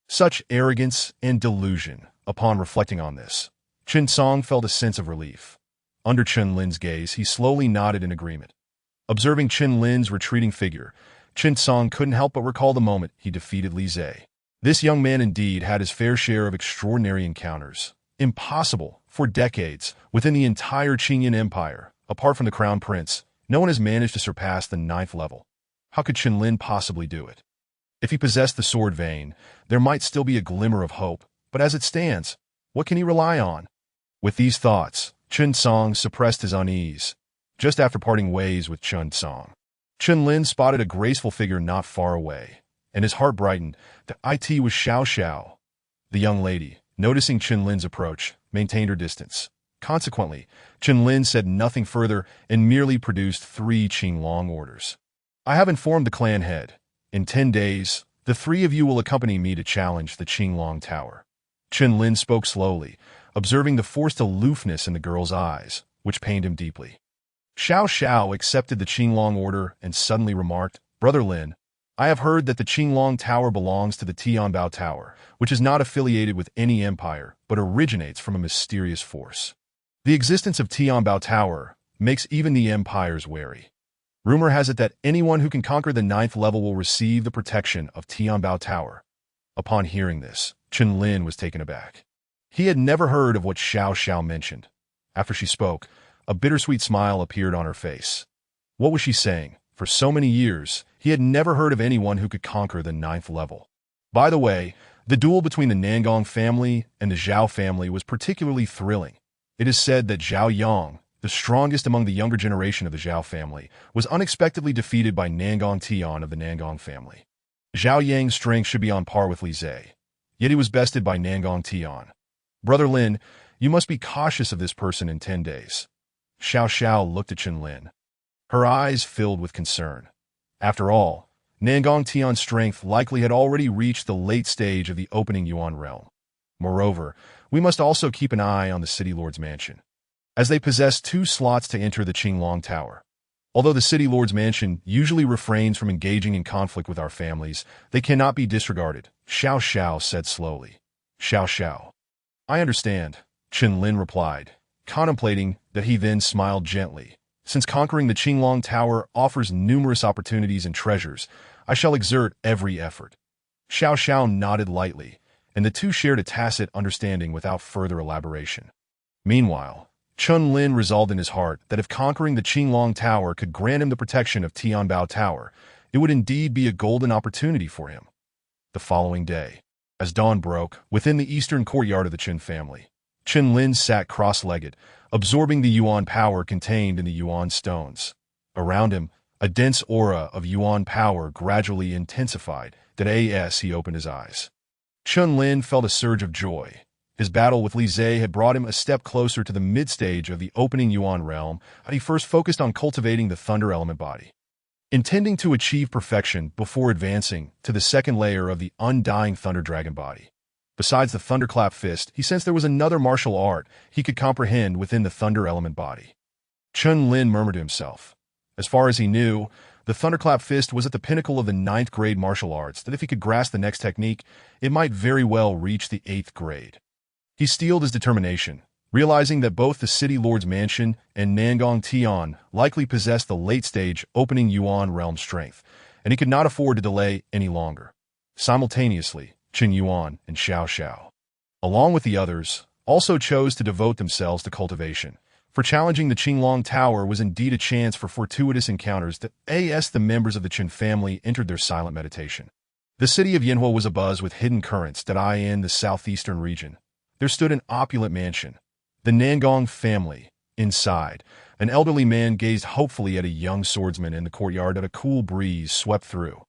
Such arrogance and delusion. Upon reflecting on this, Chen Song felt a sense of relief. Under Chen Lin's gaze, he slowly nodded in agreement. Observing Chen Lin's retreating figure, Chen Song couldn't help but recall the moment he defeated Li Zhe. This young man indeed had his fair share of extraordinary encounters. Impossible, for decades, within the entire Qinyan Empire, apart from the Crown Prince, no one has managed to surpass the 9th level. How could Chen Lin possibly do it? If he possessed the sword vein, there might still be a glimmer of hope, but as it stands, what can he rely on? With these thoughts, Chen Song suppressed his unease. Just after parting ways with Chen Song, Chen Lin spotted a graceful figure not far away, and his heart brightened. The it was Xiao Xiao. The young lady, noticing Chen Lin's approach, maintained her distance. Consequently, Chen Lin said nothing further and merely produced 3 Qinglong orders. I have informed the clan head. In 10 days, the 3 of you will accompany me to challenge the Qinglong Tower. Chen Lin spoke slowly, observing the forced aloofness in the girl's eyes, which pained him deeply. Xiao Xiao accepted the Qinglong order and suddenly remarked, Brother Lin, I have heard that the Qinglong Tower belongs to the Tianbao Tower, which is not affiliated with any empire, but originates from a mysterious force. The existence of Tianbao Tower makes even the empires wary. Rumor has it that anyone who can conquer the 9th level will receive the protection of Tianbao Tower. Upon hearing this, Chen Lin was taken aback. He had never heard of what Xiao Xiao mentioned. After she spoke, a bittersweet smile appeared on her face. What was she saying? For so many years, he had never heard of anyone who could conquer the 9th level. By the way, the duel between the Nangong family and the Zhao family was particularly thrilling. It is said that Zhao Yang, the strongest among the younger generation of the Zhao family, was unexpectedly defeated by Nangong Tian of the Nangong family. Zhao Yang's strength should be on par with Li Zhe, yet he was bested by Nangong Tian. Brother Lin, you must be cautious of this person in 10 days. Xiao Xiao looked at Chen Lin. Her eyes filled with concern. After all, Nangong Tian's strength likely had already reached the late stage of the opening Yuan realm. Moreover, we must also keep an eye on the city lord's mansion, as they possess 2 slots to enter the Qinglong Tower. Although the city lord's mansion usually refrains from engaging in conflict with our families, they cannot be disregarded, Xiao Xiao said slowly. Xiao Xiao. I understand, Chen Lin replied, contemplating that he then smiled gently. Since conquering the Qinglong Tower offers numerous opportunities and treasures, I shall exert every effort. Xiao Xiao nodded lightly, and the two shared a tacit understanding without further elaboration. Meanwhile, Chen Lin resolved in his heart that if conquering the Qinglong Tower could grant him the protection of Tianbao Tower, it would indeed be a golden opportunity for him. The following day, as dawn broke, within the eastern courtyard of the Chen family, Chen Lin sat cross-legged, absorbing the Yuan power contained in the Yuan stones. Around him, a dense aura of Yuan power gradually intensified, that as he opened his eyes. Chen Lin felt a surge of joy. His battle with Li Zhe had brought him a step closer to the mid-stage of the opening Yuan realm, and he first focused on cultivating the Thunder Element body. Intending to achieve perfection before advancing to the second layer of the Undying Thunder Dragon body. Besides the Thunderclap Fist, he sensed there was another martial art he could comprehend within the Thunder Element body. Chen Lin murmured to himself. As far as he knew, the Thunderclap Fist was at the pinnacle of the 9th grade martial arts, that if he could grasp the next technique, it might very well reach the 8th grade. He steeled his determination, realizing that both the City Lord's Mansion and Nangong Tian likely possessed the late-stage opening Yuan realm strength, and he could not afford to delay any longer. Simultaneously, Qin Yuan and Xiao Xiao, along with the others, also chose to devote themselves to cultivation, for challenging the Qinglong Tower was indeed a chance for fortuitous encounters that the members of the Qin family entered their silent meditation. The city of Yinhua was abuzz with hidden currents that in the southeastern region. There stood an opulent mansion, the Nangong family. Inside, an elderly man gazed hopefully at a young swordsman in the courtyard that a cool breeze swept through,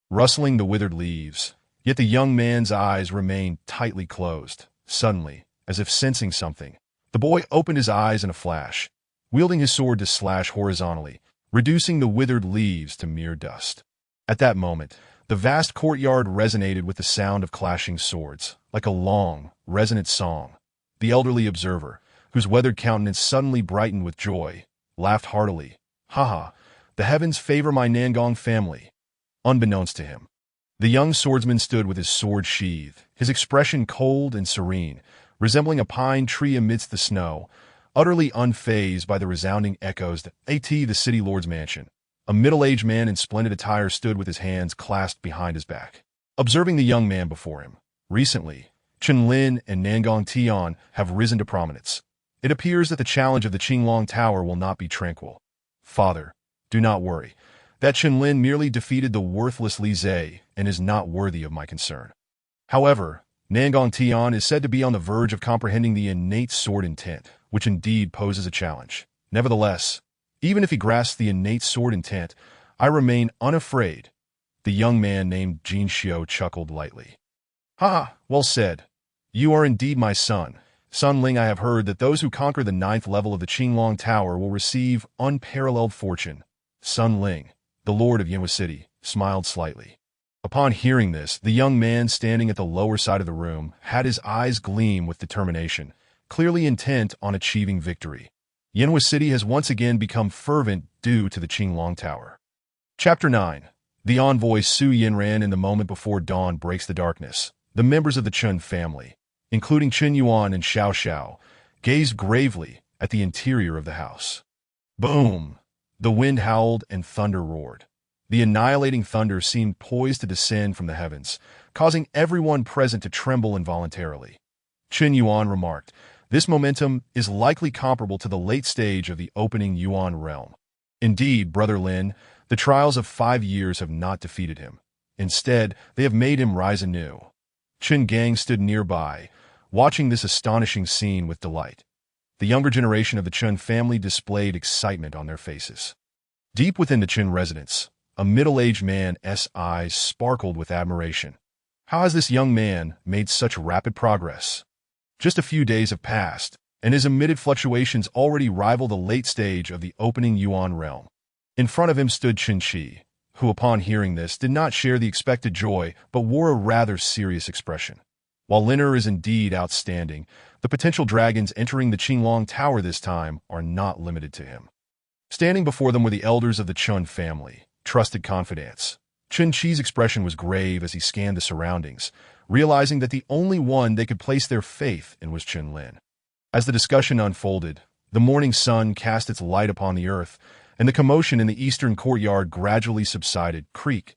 rustling the withered leaves. Yet the young man's eyes remained tightly closed. Suddenly, as if sensing something, the boy opened his eyes in a flash, wielding his sword to slash horizontally, reducing the withered leaves to mere dust. At that moment, the vast courtyard resonated with the sound of clashing swords, like a long, resonant song. The elderly observer, whose weathered countenance suddenly brightened with joy, laughed heartily. "Haha, the heavens favor my Nangong family." Unbeknownst to him, the young swordsman stood with his sword sheathed, his expression cold and serene, resembling a pine tree amidst the snow, utterly unfazed by the resounding echoes that the city lord's mansion. A middle-aged man in splendid attire stood with his hands clasped behind his back, observing the young man before him. Recently, Chen Lin and Nangong Tian have risen to prominence. It appears that the challenge of the Qinglong Tower will not be tranquil. Father, do not worry. That Chen Lin merely defeated the worthless Li Zhe and is not worthy of my concern. However, Nangong Tian is said to be on the verge of comprehending the innate sword intent, which indeed poses a challenge. Nevertheless, even if he grasps the innate sword intent, I remain unafraid. The young man named Jin Xiu chuckled lightly. "Ha! Well said. You are indeed my son. Sun Ling, I have heard that those who conquer the 9th level of the Qinglong Tower will receive unparalleled fortune." Sun Ling, the lord of Yinhua City, smiled slightly. Upon hearing this, the young man standing at the lower side of the room had his eyes gleam with determination, clearly intent on achieving victory. Yinhua City has once again become fervent due to the Qinglong Tower. Chapter 9. The envoy Su Yinran. In the moment before dawn breaks the darkness, the members of the Chen family, including Qin Yuan and Xiao Xiao, gazed gravely at the interior of the house. Boom! The wind howled and thunder roared. The annihilating thunder seemed poised to descend from the heavens, causing everyone present to tremble involuntarily. Qin Yuan remarked, "This momentum is likely comparable to the late stage of the opening Yuan realm." Indeed, Brother Lin, the trials of 5 years have not defeated him. Instead, they have made him rise anew. Qin Gang stood nearby, watching this astonishing scene with delight. The younger generation of the Chen family displayed excitement on their faces. Deep within the Qin residence, a middle-aged man's eyes sparkled with admiration. How has this young man made such rapid progress? Just a few days have passed, and his emitted fluctuations already rival the late stage of the opening Yuan realm. In front of him stood Qin Shi, who upon hearing this did not share the expected joy but wore a rather serious expression. While Liner is indeed outstanding, the potential dragons entering the Qinglong Tower this time are not limited to him. Standing before them were the elders of the Chen family, trusted confidants. Qin Shi's expression was grave as he scanned the surroundings, realizing that the only one they could place their faith in was Qin Lin. As the discussion unfolded, the morning sun cast its light upon the earth, and the commotion in the eastern courtyard gradually subsided. Creak!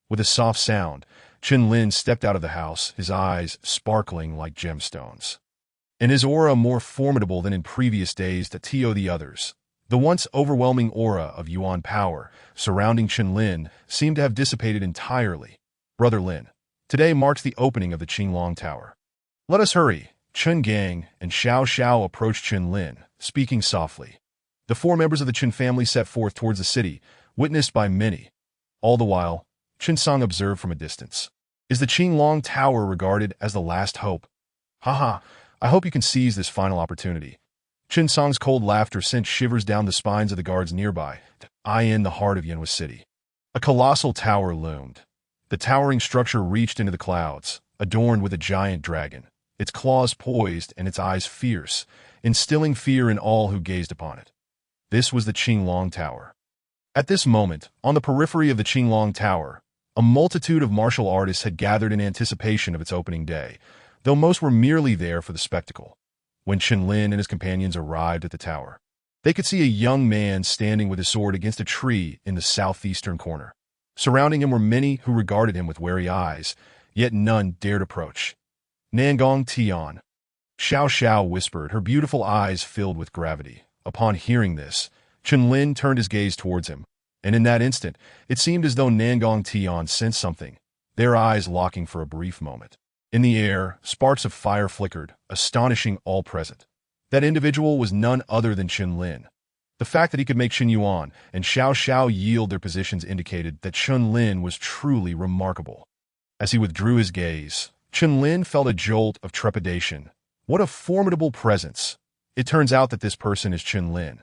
With a soft sound, Qin Lin stepped out of the house, his eyes sparkling like gemstones. In his aura more formidable than in previous days to the others, the once overwhelming aura of Yuan power surrounding Qin Lin seemed to have dissipated entirely. Brother Lin, today marks the opening of the Qinglong Tower. Let us hurry. Chen Gang and Xiao Xiao approached Qin Lin, speaking softly. The 4 members of the Qin family set forth towards the city, witnessed by many. All the while, Qin Song observed from a distance. Is the Qinglong Tower regarded as the last hope? Haha, I hope you can seize this final opportunity. Qin Song's cold laughter sent shivers down the spines of the guards nearby, in the heart of Yinhua City. A colossal tower loomed. The towering structure reached into the clouds, adorned with a giant dragon, its claws poised and its eyes fierce, instilling fear in all who gazed upon it. This was the Qinglong Tower. At this moment, on the periphery of the Qinglong Tower, a multitude of martial artists had gathered in anticipation of its opening day, though most were merely there for the spectacle. When Qin Lin and his companions arrived at the tower, they could see a young man standing with his sword against a tree in the southeastern corner. Surrounding him were many who regarded him with wary eyes, yet none dared approach. Nangong Tian. Xiao Xiao whispered, her beautiful eyes filled with gravity. Upon hearing this, Qin Lin turned his gaze towards him, and in that instant, it seemed as though Nangong Tian sensed something, their eyes locking for a brief moment. In the air, sparks of fire flickered, astonishing all present. That individual was none other than Qin Lin. The fact that he could make Qin Yuan and Xiao Xiao yield their positions indicated that Qin Lin was truly remarkable. As he withdrew his gaze, Qin Lin felt a jolt of trepidation. What a formidable presence! It turns out that this person is Qin Lin.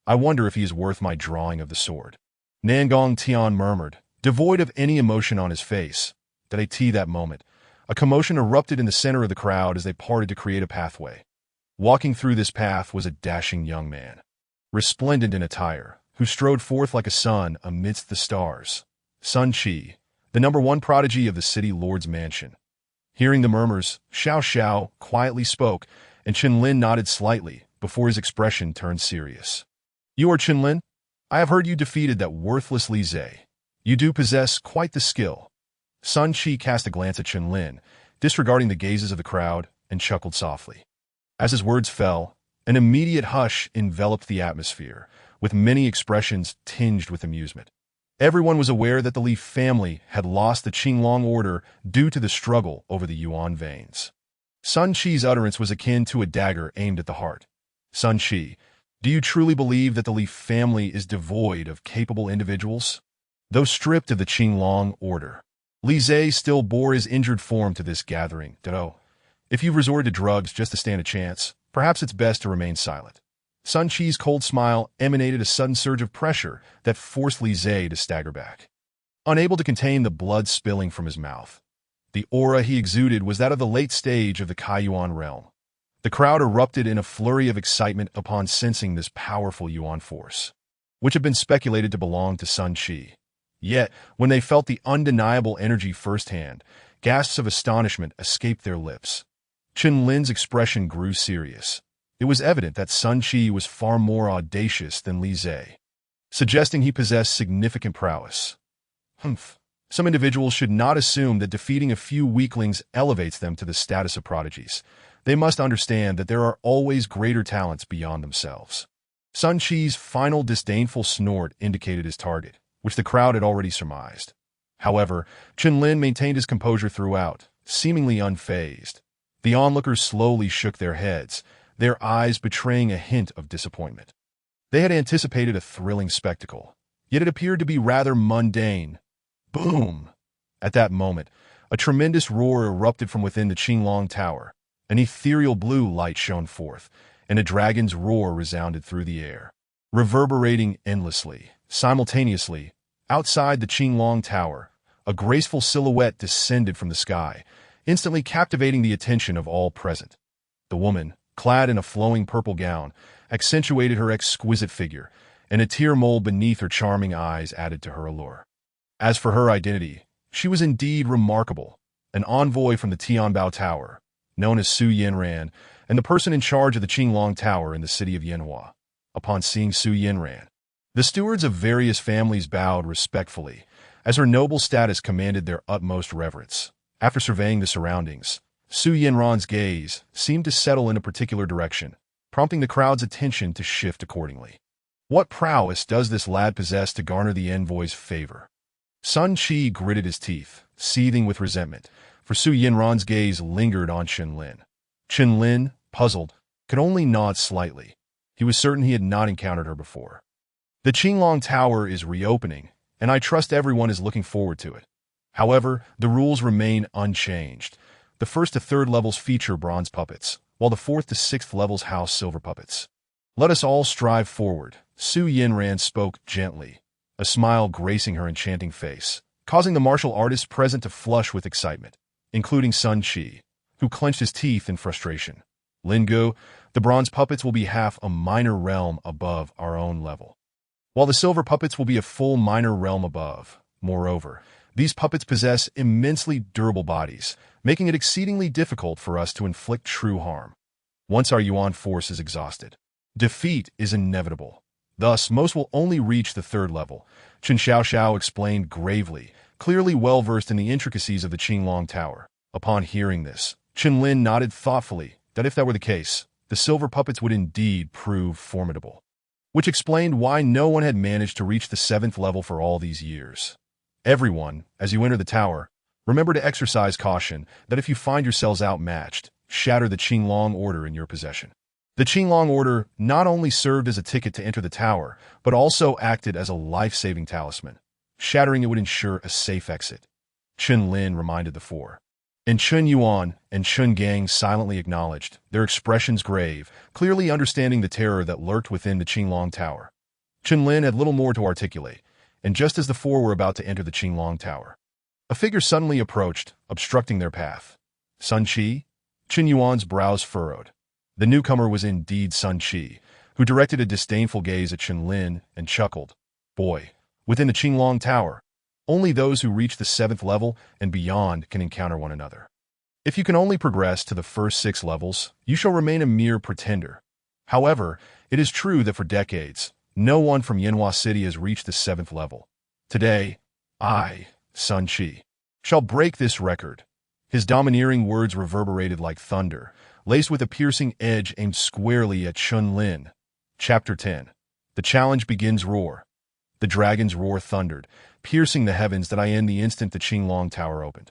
I wonder if he is worth my drawing of the sword. Nangong Tian murmured, devoid of any emotion on his face. That moment, a commotion erupted in the center of the crowd as they parted to create a pathway. Walking through this path was a dashing young man, resplendent in attire, who strode forth like a sun amidst the stars. Sun Qi, the #1 prodigy of the city lord's mansion. Hearing the murmurs, Xiao Xiao quietly spoke, and Qinlin nodded slightly before his expression turned serious. "You are Qinlin? I have heard you defeated that worthless Li Zhe. You do possess quite the skill." Sun Qi cast a glance at Qinlin, disregarding the gazes of the crowd, and chuckled softly. As his words fell, an immediate hush enveloped the atmosphere, with many expressions tinged with amusement. Everyone was aware that the Li family had lost the Qinglong order due to the struggle over the Yuan veins. Sun Qi's utterance was akin to a dagger aimed at the heart. "Sun Qi, do you truly believe that the Li family is devoid of capable individuals? Though stripped of the Qinglong order, Li Zhe still bore his injured form to this gathering. If you've resorted to drugs just to stand a chance, perhaps it's best to remain silent." Sun Qi's cold smile emanated a sudden surge of pressure that forced Li Zhe to stagger back. Unable to contain the blood spilling from his mouth, the aura he exuded was that of the late stage of the Kaiyuan realm. The crowd erupted in a flurry of excitement upon sensing this powerful Yuan force, which had been speculated to belong to Sun Qi. Yet, when they felt the undeniable energy firsthand, gasps of astonishment escaped their lips. Qinlin's expression grew serious. It was evident that Sun Qi was far more audacious than Li Zhe, suggesting he possessed significant prowess. Some individuals should not assume that defeating a few weaklings elevates them to the status of prodigies. They must understand that there are always greater talents beyond themselves. Sun Qi's final disdainful snort indicated his target, which the crowd had already surmised. However, Qinlin maintained his composure throughout, seemingly unfazed. The onlookers slowly shook their heads, their eyes betraying a hint of disappointment. They had anticipated a thrilling spectacle, yet it appeared to be rather mundane. Boom! At that moment, a tremendous roar erupted from within the Qinglong Tower. An ethereal blue light shone forth, and a dragon's roar resounded through the air, reverberating endlessly. Simultaneously, outside the Qinglong Tower, a graceful silhouette descended from the sky, instantly captivating the attention of all present. The woman, clad in a flowing purple gown, accentuated her exquisite figure, and a tear mole beneath her charming eyes added to her allure. As for her identity, she was indeed remarkable, an envoy from the Tianbao Tower, known as Su Yinran, and the person in charge of the Qinglong Tower in the city of Yanhua. Upon seeing Su Yinran, the stewards of various families bowed respectfully, as her noble status commanded their utmost reverence. After surveying the surroundings, Su Yinran's gaze seemed to settle in a particular direction, prompting the crowd's attention to shift accordingly. What prowess does this lad possess to garner the envoy's favor? Sun Qi gritted his teeth, seething with resentment, for Su Yinran's gaze lingered on Qinlin. Qinlin, puzzled, could only nod slightly. He was certain he had not encountered her before. "The Qinglong Tower is reopening, and I trust everyone is looking forward to it. However, the rules remain unchanged. The 1st to 3rd levels feature bronze puppets, while the 4th to 6th levels house silver puppets. Let us all strive forward." Su Yinran spoke gently, a smile gracing her enchanting face, causing the martial artists present to flush with excitement, including Sun Qi, who clenched his teeth in frustration. "Lingu, the bronze puppets will be half a minor realm above our own level, while the silver puppets will be a full minor realm above. Moreover, these puppets possess immensely durable bodies, making it exceedingly difficult for us to inflict true harm. Once our Yuan force is exhausted, defeat is inevitable. Thus, most will only reach the 3rd level," Chen Xiaoxiao explained gravely, clearly well-versed in the intricacies of the Qinglong Tower. Upon hearing this, Qinlin nodded thoughtfully that if that were the case, the silver puppets would indeed prove formidable, which explained why no one had managed to reach the 7th level for all these years. "Everyone, as you enter the tower, remember to exercise caution that if you find yourselves outmatched, shatter the Qinglong order in your possession." The Qinglong order not only served as a ticket to enter the tower, but also acted as a life-saving talisman. Shattering it would ensure a safe exit. Qinlin reminded the four. And Chun Yuan and Chun Gang silently acknowledged, their expressions grave, clearly understanding the terror that lurked within the Qinglong Tower. Qinlin had little more to articulate, and just as the four were about to enter the Qinglong Tower, a figure suddenly approached, obstructing their path. Sun Qi? Qin Yuan's brows furrowed. The newcomer was indeed Sun Qi, who directed a disdainful gaze at Chen Lin and chuckled. Boy, within the Qinglong Tower, only those who reach the 7th level and beyond can encounter one another. If you can only progress to the first 6 levels, you shall remain a mere pretender. However, it is true that for decades, no one from Yanhua City has reached the 7th level. Today, I, Sun Qi, shall break this record. His domineering words reverberated like thunder, laced with a piercing edge aimed squarely at Chen Lin. Chapter 10. The challenge begins. Roar. The dragon's roar thundered, piercing the heavens that I in the instant the Qinglong Tower opened.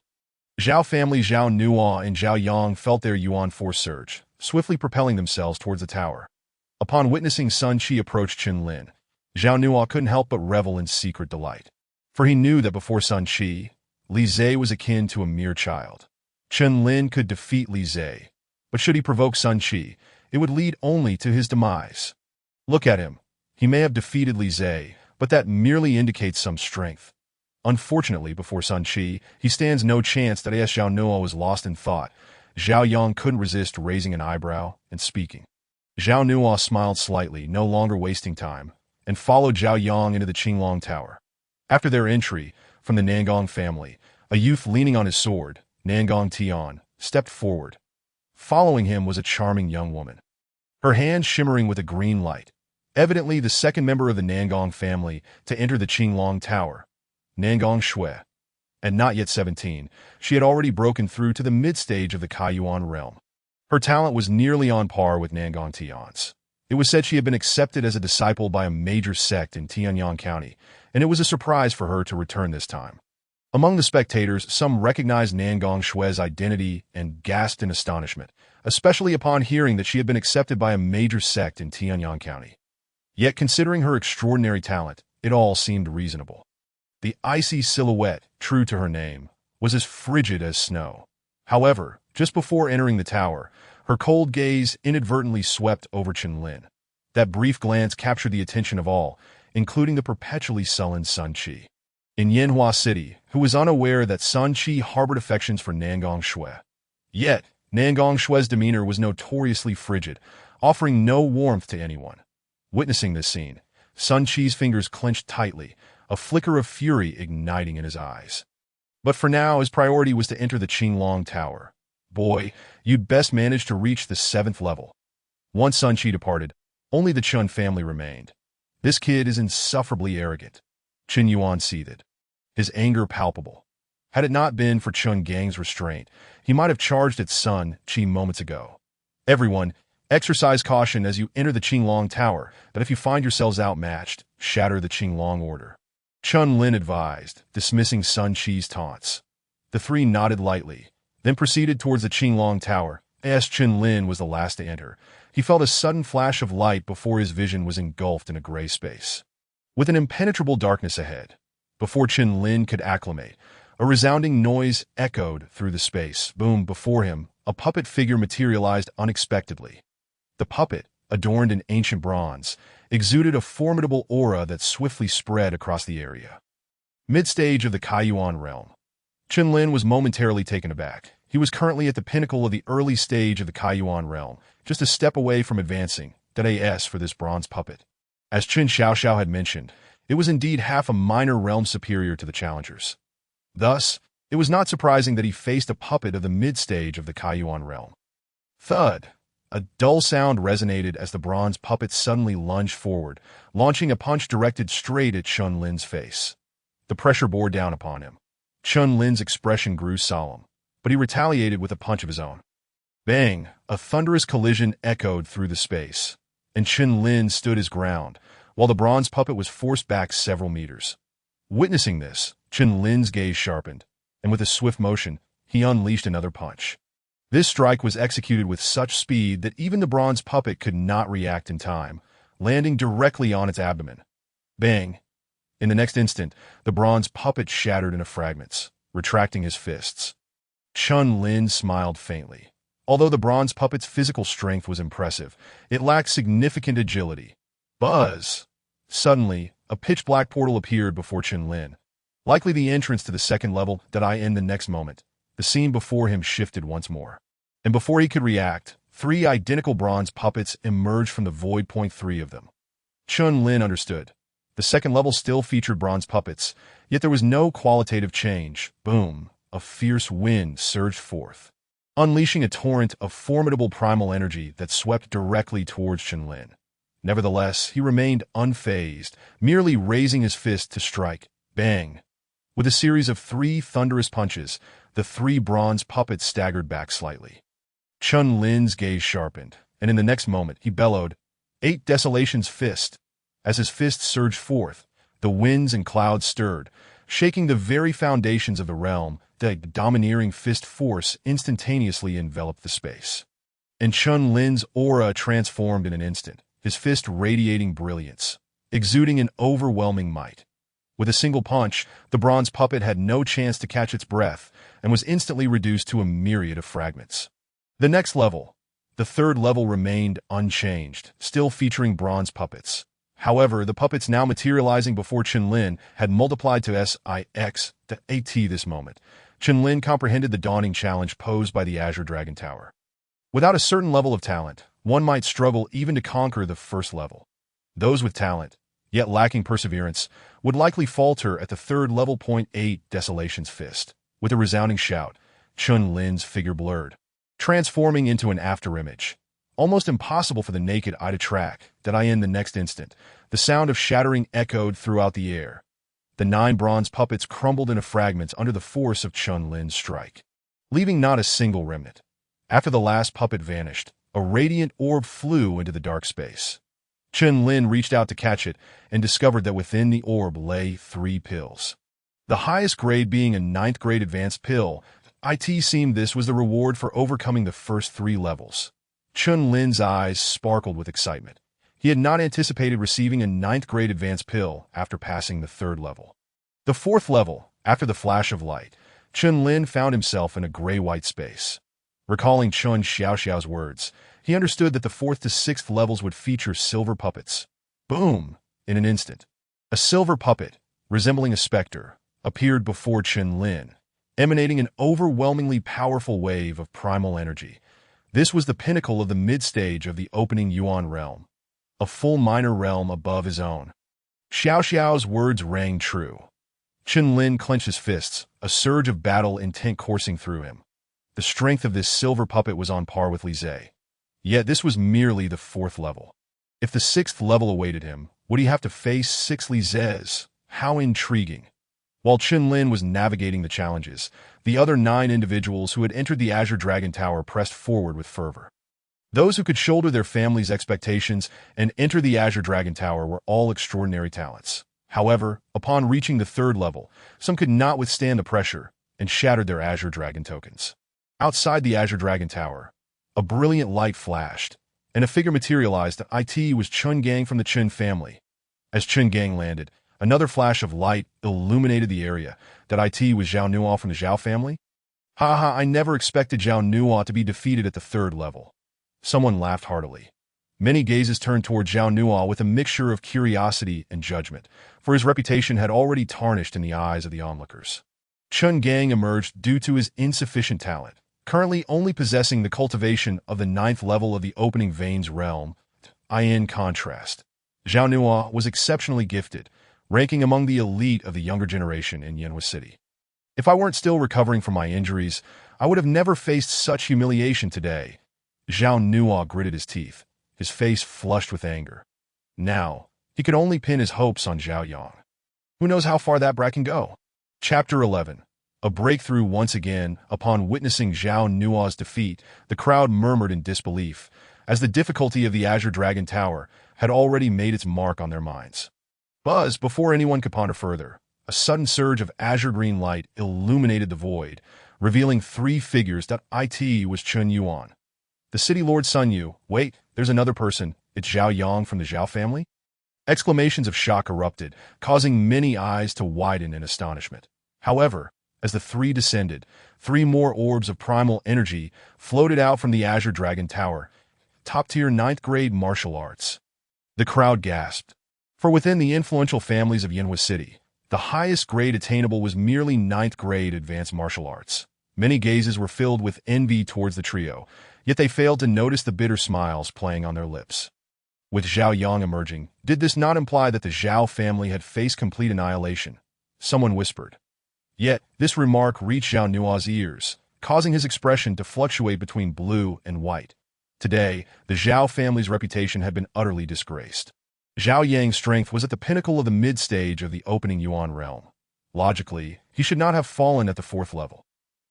Zhao family Zhao Nuo and Zhao Yang felt their yuan force surge, swiftly propelling themselves towards the tower. Upon witnessing Sun Qi approach Chen Lin, Zhao Nuo couldn't help but revel in secret delight. For he knew that before Sun Qi, Li Zhe was akin to a mere child. Chen Lin could defeat Li Zhe, but should he provoke Sun Qi, it would lead only to his demise. Look at him. He may have defeated Li Zhe, but that merely indicates some strength. Unfortunately, before Sun Qi, he stands no chance. That as Zhao Nuo was lost in thought, Zhao Yang couldn't resist raising an eyebrow and speaking. Zhao Nuo smiled slightly, no longer wasting time, and followed Zhao Yang into the Qinglong Tower. After their entry, from the Nangong family, a youth leaning on his sword, Nangong Tian, stepped forward. Following him was a charming young woman, her hands shimmering with a green light, evidently the second member of the Nangong family to enter the Qinglong Tower. Nangong Shui. And not yet 17, she had already broken through to the mid-stage of the Kaiyuan realm. Her talent was nearly on par with Nangong Tian's. It was said she had been accepted as a disciple by a major sect in Tianyang County, and it was a surprise for her to return this time. Among the spectators, some recognized Nangong Shui's identity and gasped in astonishment, especially upon hearing that she had been accepted by a major sect in Tianyang County. Yet, considering her extraordinary talent, it all seemed reasonable. The icy silhouette, true to her name, was as frigid as snow. However, just before entering the tower, her cold gaze inadvertently swept over Chen Lin. That brief glance captured the attention of all, including the perpetually sullen Sun Qi. In Yanhua City, who was unaware that Sun Qi harbored affections for Nangong Shui. Yet, Nangong Shui's demeanor was notoriously frigid, offering no warmth to anyone. Witnessing this scene, Sun Qi's fingers clenched tightly, a flicker of fury igniting in his eyes. But for now, his priority was to enter the Qinglong Tower. Boy, you'd best manage to reach the 7th level. Once Sun Qi departed, only the Chun family remained. This kid is insufferably arrogant. Chen Yuan seethed, his anger palpable. Had it not been for Chun Gang's restraint, he might have charged at Sun Qi moments ago. Everyone, exercise caution as you enter the Qinglong Tower, that if you find yourselves outmatched, shatter the Qinglong order. Chen Lin advised, dismissing Sun Qi's taunts. The three nodded lightly, then proceeded towards the Qinglong Tower. As Chen Lin was the last to enter, he felt a sudden flash of light before his vision was engulfed in a gray space. With an impenetrable darkness ahead, before Chen Lin could acclimate, a resounding noise echoed through the space. Boom! Before him, a puppet figure materialized unexpectedly. The puppet, adorned in ancient bronze, exuded a formidable aura that swiftly spread across the area. Mid-stage of the Kaiyuan realm. Chen Lin was momentarily taken aback. He was currently at the pinnacle of the early stage of the Kaiyuan realm, just a step away from advancing. That AS for this bronze puppet. As Qin Xiaoxiao had mentioned, it was indeed half a minor realm superior to the challengers. Thus, it was not surprising that he faced a puppet of the mid-stage of the Kaiyuan realm. Thud! A dull sound resonated as the bronze puppet suddenly lunged forward, launching a punch directed straight at Chen Lin's face. The pressure bore down upon him. Chen Lin's expression grew solemn, but he retaliated with a punch of his own. Bang! A thunderous collision echoed through the space, and Chen Lin stood his ground, while the bronze puppet was forced back several meters. Witnessing this, Chen Lin's gaze sharpened, and with a swift motion, he unleashed another punch. This strike was executed with such speed that even the bronze puppet could not react in time, landing directly on its abdomen. Bang! In the next instant, the bronze puppet shattered into fragments, retracting his fists. Chen Lin smiled faintly. Although the bronze puppet's physical strength was impressive, it lacked significant agility. Buzz! Suddenly, a pitch-black portal appeared before Chen Lin. Likely the entrance to the 2nd level. In the next moment, the scene before him shifted once more. And before he could react, 3 identical bronze puppets emerged from the void. Three of them. Chun-Lin understood. The second level still featured bronze puppets, yet there was no qualitative change. Boom! A fierce wind surged forth, unleashing a torrent of formidable primal energy that swept directly towards Chun-Lin. Nevertheless, he remained unfazed, merely raising his fist to strike. Bang! With a series of 3 thunderous punches, the 3 bronze puppets staggered back slightly. Chun-Lin's gaze sharpened, and in the next moment he bellowed, 8 Desolation's fist. As his fist surged forth, the winds and clouds stirred, shaking the very foundations of the realm. The domineering fist force instantaneously enveloped the space. And Chun-Lin's aura transformed in an instant, his fist radiating brilliance, exuding an overwhelming might. With a single punch, the bronze puppet had no chance to catch its breath and was instantly reduced to a myriad of fragments. The next level, the third level, remained unchanged, still featuring bronze puppets. However, the puppets now materializing before Chun-Lin had multiplied to six to 8 this moment. Chun-Lin comprehended the daunting challenge posed by the Azure Dragon Tower. Without a certain level of talent, one might struggle even to conquer the first level. Those with talent, yet lacking perseverance, would likely falter at the third level. 8 Desolation's fist. With a resounding shout, Chun-Lin's figure blurred, transforming into an afterimage. Almost impossible for the naked eye to track. In the next instant, the sound of shattering echoed throughout the air. The 9 bronze puppets crumbled into fragments under the force of Chun-Lin's strike, leaving not a single remnant. After the last puppet vanished, a radiant orb flew into the dark space. Chun-Lin reached out to catch it and discovered that within the orb lay 3 pills. The highest grade being a 9th grade advanced pill. It seemed this was the reward for overcoming the first 3 levels. Chun-Lin's eyes sparkled with excitement. He had not anticipated receiving a 9th grade advanced pill after passing the 3rd level. The 4th level, after the flash of light, Chun-Lin found himself in a gray-white space. Recalling Chun Xiaoxiao's words, he understood that the 4th to 6th levels would feature silver puppets. Boom! In an instant, a silver puppet, resembling a specter, appeared before Chun-Lin, emanating an overwhelmingly powerful wave of primal energy. This was the pinnacle of the mid-stage of the opening Yuan realm, a full minor realm above his own. Xiaoxiao's words rang true. Chun-Lin clenched his fists, a surge of battle intent coursing through him. The strength of this silver puppet was on par with Li Zhe. Yet this was merely the 4th level. If the 6th level awaited him, would he have to face 6 Li Zhes? How intriguing. While Chun-Lin was navigating the challenges, the other 9 individuals who had entered the Azure Dragon Tower pressed forward with fervor. Those who could shoulder their families' expectations and enter the Azure Dragon Tower were all extraordinary talents. However, upon reaching the 3rd level, some could not withstand the pressure and shattered their Azure Dragon tokens. Outside the Azure Dragon Tower, a brilliant light flashed, and a figure materialized. It was Chun Gang from the Chun family. As Chun Gang landed, another flash of light illuminated the area. It was Zhao Nuo from the Zhao family? Haha, I never expected Zhao Nuo to be defeated at the 3rd level. Someone laughed heartily. Many gazes turned toward Zhao Nuo with a mixture of curiosity and judgment, for his reputation had already tarnished in the eyes of the onlookers. Chun Gang emerged due to his insufficient talent, currently only possessing the cultivation of the 9th level of the opening veins realm. In contrast, Zhao Nuo was exceptionally gifted, ranking among the elite of the younger generation in Yanhua City. If I weren't still recovering from my injuries, I would have never faced such humiliation today. Zhao Nuo gritted his teeth, his face flushed with anger. Now, he could only pin his hopes on Zhao Yang. Who knows how far that brat can go? Chapter 11. A breakthrough. Once again, upon witnessing Zhao Nuo's defeat, the crowd murmured in disbelief, as the difficulty of the Azure Dragon Tower had already made its mark on their minds. Before anyone could ponder further, a sudden surge of azure green light illuminated the void, revealing 3 figures. It was Chun Yuan, the city lord Sun Yu. Wait, there's another person. It's Zhao Yang from the Zhao family? Exclamations of shock erupted, causing many eyes to widen in astonishment. However, as the 3 descended, 3 more orbs of primal energy floated out from the Azure Dragon Tower, top-tier 9th grade martial arts. The crowd gasped, for within the influential families of Yanhua City, the highest grade attainable was merely 9th grade advanced martial arts. Many gazes were filled with envy towards the trio, yet they failed to notice the bitter smiles playing on their lips. With Zhao Yang emerging, did this not imply that the Zhao family had faced complete annihilation? Someone whispered. Yet, this remark reached Zhao Nua's ears, causing his expression to fluctuate between blue and white. Today, the Zhao family's reputation had been utterly disgraced. Zhao Yang's strength was at the pinnacle of the mid-stage of the opening Yuan realm. Logically, he should not have fallen at the 4th level.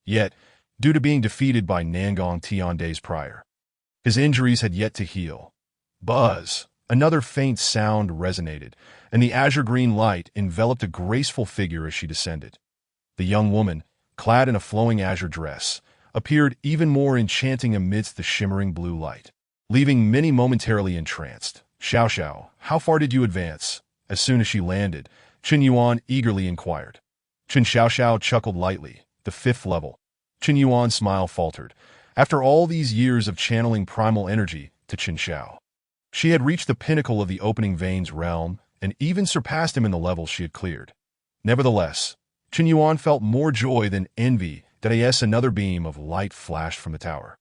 Yet, due to being defeated by Nangong Tian days prior, his injuries had yet to heal. Buzz! Another faint sound resonated, and the azure-green light enveloped a graceful figure as she descended. The young woman, clad in a flowing azure dress, appeared even more enchanting amidst the shimmering blue light, leaving many momentarily entranced. "Xiao Xiao, how far did you advance?" As soon as she landed, Qin Yuan eagerly inquired. Qin Xiao chuckled lightly. "The 5th level." Qin Yuan's smile faltered. After all these years of channeling primal energy to Qin Xiao, she had reached the pinnacle of the opening veins realm and even surpassed him in the levels she had cleared. Nevertheless, Qin Yuan felt more joy than envy that another beam of light flashed from the tower.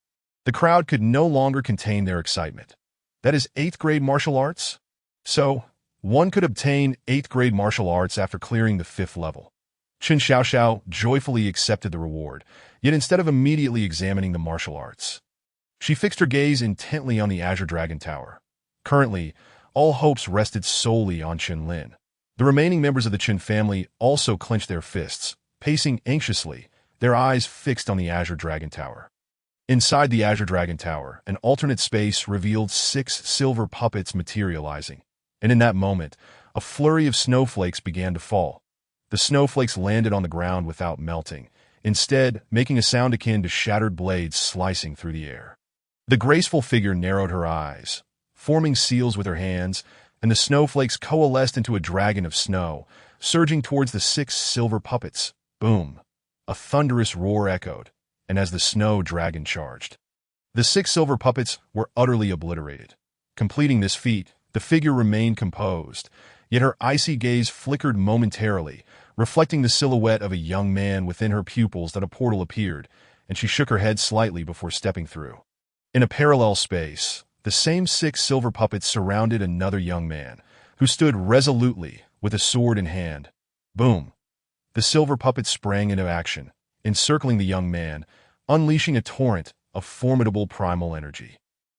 The crowd could no longer contain their excitement. That is 8th grade martial arts? So, one could obtain 8th grade martial arts after clearing the 5th level. Qin Xiao joyfully accepted the reward, yet instead of immediately examining the martial arts, she fixed her gaze intently on the Azure Dragon Tower. Currently, all hopes rested solely on Qin Lin. The remaining members of the Qin family also clenched their fists, pacing anxiously, their eyes fixed on the Azure Dragon Tower. Inside the Azure Dragon Tower, an alternate space revealed 6 silver puppets materializing, and in that moment, a flurry of snowflakes began to fall. The snowflakes landed on the ground without melting, instead making a sound akin to shattered blades slicing through the air. The graceful figure narrowed her eyes, forming seals with her hands, and the snowflakes coalesced into a dragon of snow, surging towards the 6 silver puppets. Boom! A thunderous roar echoed, and as the snow dragon charged, the 6 silver puppets were utterly obliterated. Completing this feat, the figure remained composed, yet her icy gaze flickered momentarily, reflecting the silhouette of a young man within her pupils. That a portal appeared, and she shook her head slightly before stepping through. In a parallel space, the same 6 silver puppets surrounded another young man, who stood resolutely with a sword in hand. Boom! The silver puppets sprang into action, encircling the young man, unleashing a torrent of formidable primal energy.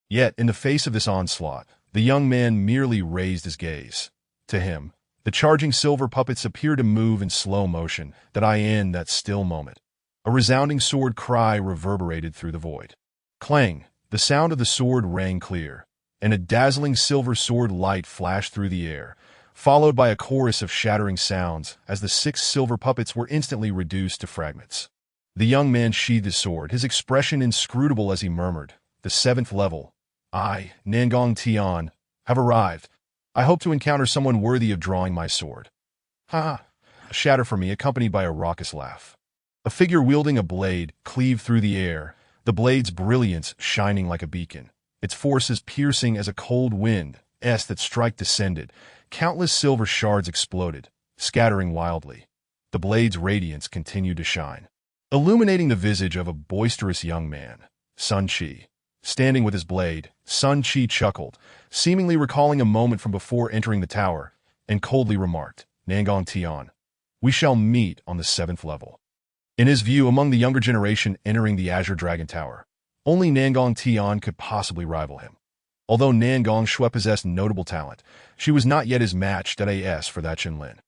Yet, in the face of this onslaught, the young man merely raised his gaze. To him, the charging silver puppets appeared to move in slow motion. In that still moment, a resounding sword cry reverberated through the void. Clang! The sound of the sword rang clear, and a dazzling silver sword light flashed through the air, followed by a chorus of shattering sounds as the 6 silver puppets were instantly reduced to fragments. The young man sheathed his sword, his expression inscrutable as he murmured, "The 7th level. I, Nangong Tian, have arrived. I hope to encounter someone worthy of drawing my sword." "Ha!" A shatter from me, accompanied by a raucous laugh. A figure wielding a blade cleaved through the air, the blade's brilliance shining like a beacon, its forces piercing as a cold wind that strike descended. Countless silver shards exploded, scattering wildly. The blade's radiance continued to shine, illuminating the visage of a boisterous young man, Sun Qi. Standing with his blade, Sun Qi chuckled, seemingly recalling a moment from before entering the tower, and coldly remarked, "Nangong Tian, we shall meet on the 7th level." In his view, among the younger generation entering the Azure Dragon Tower, only Nangong Tian could possibly rival him. Although Nangong Shui possessed notable talent, she was not yet his match for that Qin Lin.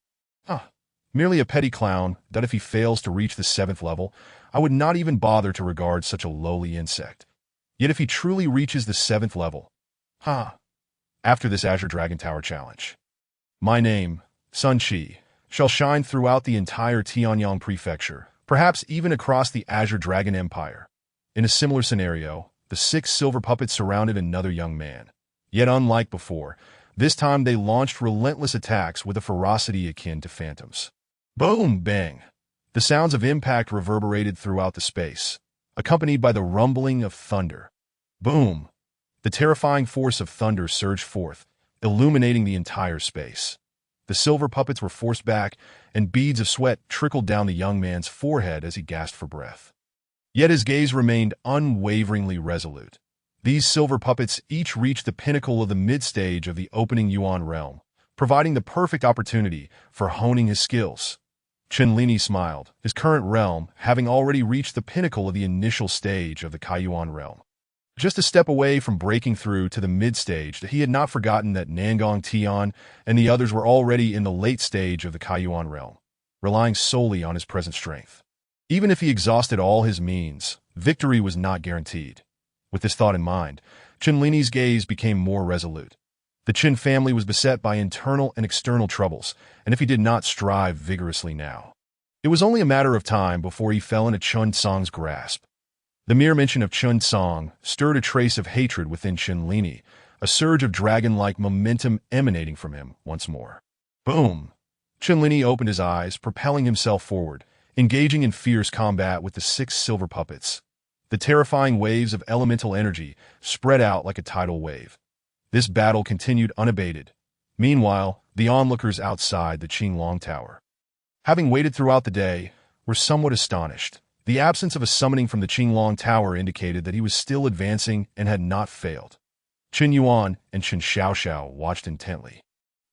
Merely a petty clown that if he fails to reach the 7th level, I would not even bother to regard such a lowly insect. Yet if he truly reaches the 7th level, after this Azure Dragon Tower challenge, my name, Sun Qi, shall shine throughout the entire Tianyang Prefecture, perhaps even across the Azure Dragon Empire. In a similar scenario, the 6 silver puppets surrounded another young man. Yet unlike before, this time they launched relentless attacks with a ferocity akin to phantoms. Boom! Bang! The sounds of impact reverberated throughout the space, accompanied by the rumbling of thunder. Boom! The terrifying force of thunder surged forth, illuminating the entire space. The silver puppets were forced back, and beads of sweat trickled down the young man's forehead as he gasped for breath. Yet his gaze remained unwaveringly resolute. These silver puppets each reached the pinnacle of the mid-stage of the opening Yuan realm, providing the perfect opportunity for honing his skills. Chenlini smiled, his current realm having already reached the pinnacle of the initial stage of the Kaiyuan realm. Just a step away from breaking through to the mid-stage, he had not forgotten that Nangong Tian and the others were already in the late stage of the Kaiyuan realm, relying solely on his present strength. Even if he exhausted all his means, victory was not guaranteed. With this thought in mind, Chenlini's gaze became more resolute. The Qin family was beset by internal and external troubles, and if he did not strive vigorously now, it was only a matter of time before he fell into Chun Song's grasp. The mere mention of Chun Song stirred a trace of hatred within Chenlini, a surge of dragon-like momentum emanating from him once more. Boom! Chenlini opened his eyes, propelling himself forward, engaging in fierce combat with the 6 silver puppets. The terrifying waves of elemental energy spread out like a tidal wave. This battle continued unabated. Meanwhile, the onlookers outside the Qinglong Tower, having waited throughout the day, were somewhat astonished. The absence of a summoning from the Qinglong Tower indicated that he was still advancing and had not failed. Qin Yuan and Qin Xiaoxiao watched intently,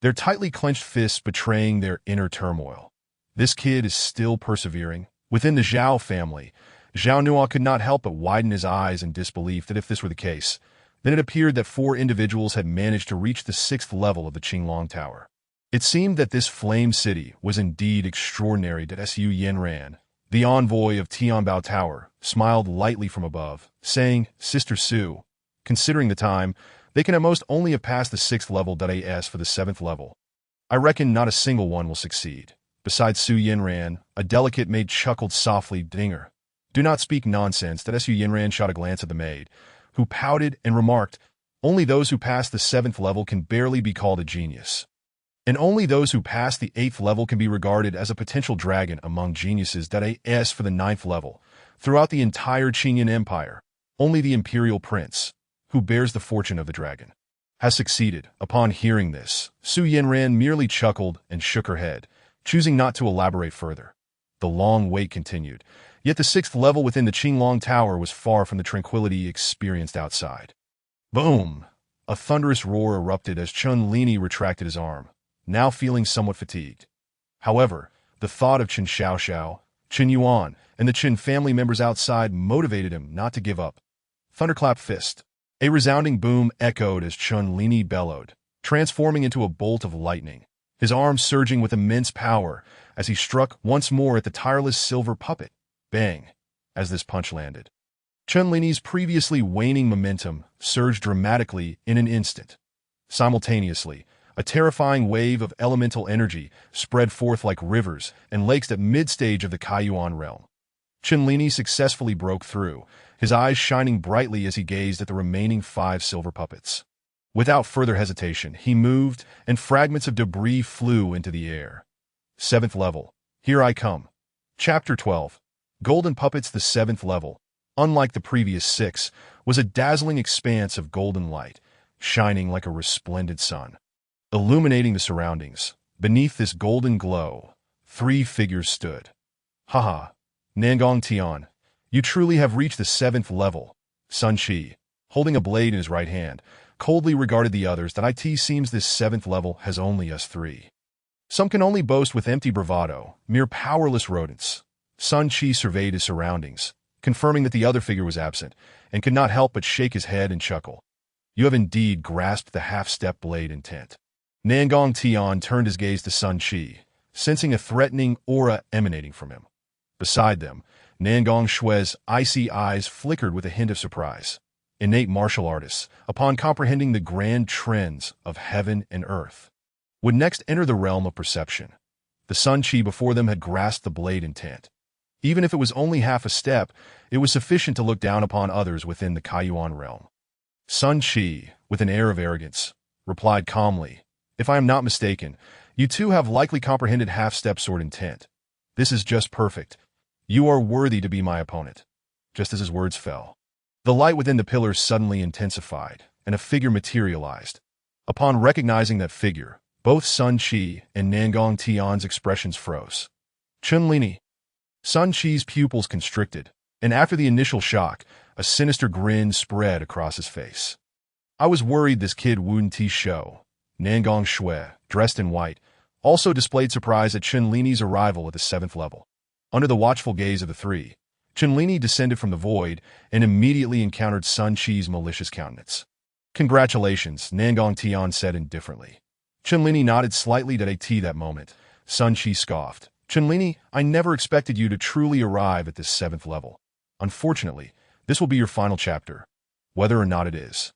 their tightly clenched fists betraying their inner turmoil. This kid is still persevering. Within the Zhao family, Zhao Nuo could not help but widen his eyes in disbelief that if this were the case, then it appeared that 4 individuals had managed to reach the 6th level of the Qinglong Tower. It seemed that this flame city was indeed extraordinary. Su Yanran, the envoy of Tianbao Tower, smiled lightly from above, saying, "Sister Su, considering the time, they can at most only have passed the 6th level. As for the 7th level, I reckon not a single one will succeed." Besides Su Yanran, a delicate maid chuckled softly. "Dinger, do not speak nonsense." Su Yanran shot a glance at the maid, who pouted and remarked, "Only those who pass the 7th level can barely be called a genius. And only those who pass the 8th level can be regarded as a potential dragon among geniuses. As for the 9th level, throughout the entire Qinyan Empire, only the imperial prince, who bears the fortune of the dragon, has succeeded." Upon hearing this, Su Yanran merely chuckled and shook her head, choosing not to elaborate further. The long wait continued, yet the 6th level within the Qinglong Tower was far from the tranquility experienced outside. Boom! A thunderous roar erupted as Chenlini retracted his arm, now feeling somewhat fatigued. However, the thought of Qin Xiaoxiao, Qin Yuan, and the Qin family members outside motivated him not to give up. Thunderclap fist. A resounding boom echoed as Chenlini bellowed, transforming into a bolt of lightning, his arms surging with immense power as he struck once more at the tireless silver puppet. Bang! As this punch landed, Chenlini's previously waning momentum surged dramatically in an instant. Simultaneously, a terrifying wave of elemental energy spread forth like rivers and lakes at mid-stage of the Kaiyuan realm. Chenlini successfully broke through, his eyes shining brightly as he gazed at the remaining 5 silver puppets. Without further hesitation, he moved, and fragments of debris flew into the air. 7th level. Here I come. Chapter 12. Golden Puppets. The 7th level, unlike the previous 6, was a dazzling expanse of golden light, shining like a resplendent sun, illuminating the surroundings. Beneath this golden glow, 3 figures stood. "Haha, Nangong Tian, you truly have reached the 7th level." Sun Shi, holding a blade in his right hand, coldly regarded the others. "It seems this 7th level has only us 3. Some can only boast with empty bravado, mere powerless rodents." Sun Shi surveyed his surroundings, confirming that the other figure was absent, and could not help but shake his head and chuckle. "You have indeed grasped the half-step blade intent." Nangong Tian turned his gaze to Sun Shi, sensing a threatening aura emanating from him. Beside them, Nangong Shui's icy eyes flickered with a hint of surprise. Innate martial artists, upon comprehending the grand trends of heaven and earth, would next enter the realm of perception. The Sun Chi before them had grasped the blade intent. Even if it was only half a step, it was sufficient to look down upon others within the Kaiyuan realm. Sun Chi, with an air of arrogance, replied calmly, "If I am not mistaken, you two have likely comprehended half-step sword intent. This is just perfect. You are worthy to be my opponent." Just as his words fell, the light within the pillars suddenly intensified, and a figure materialized. Upon recognizing that figure, both Sun Chi and Nangong Tian's expressions froze. "Chenlini." Sun Chi's pupils constricted, And after the initial shock, a sinister grin spread across his face. I was worried this kid wouldn't show. Nangong Shui, dressed in white, also displayed surprise at Chunlini's arrival at the 7th level. Under the watchful gaze of the three, Chunlini descended from the void and immediately encountered Sun Qi's malicious countenance. Congratulations, Nangong Tian said indifferently. Chunlini nodded slightly at that moment. Sun Qi scoffed. Chunlini, I never expected you to truly arrive at this 7th level. Unfortunately, this will be your final chapter. Whether or not it is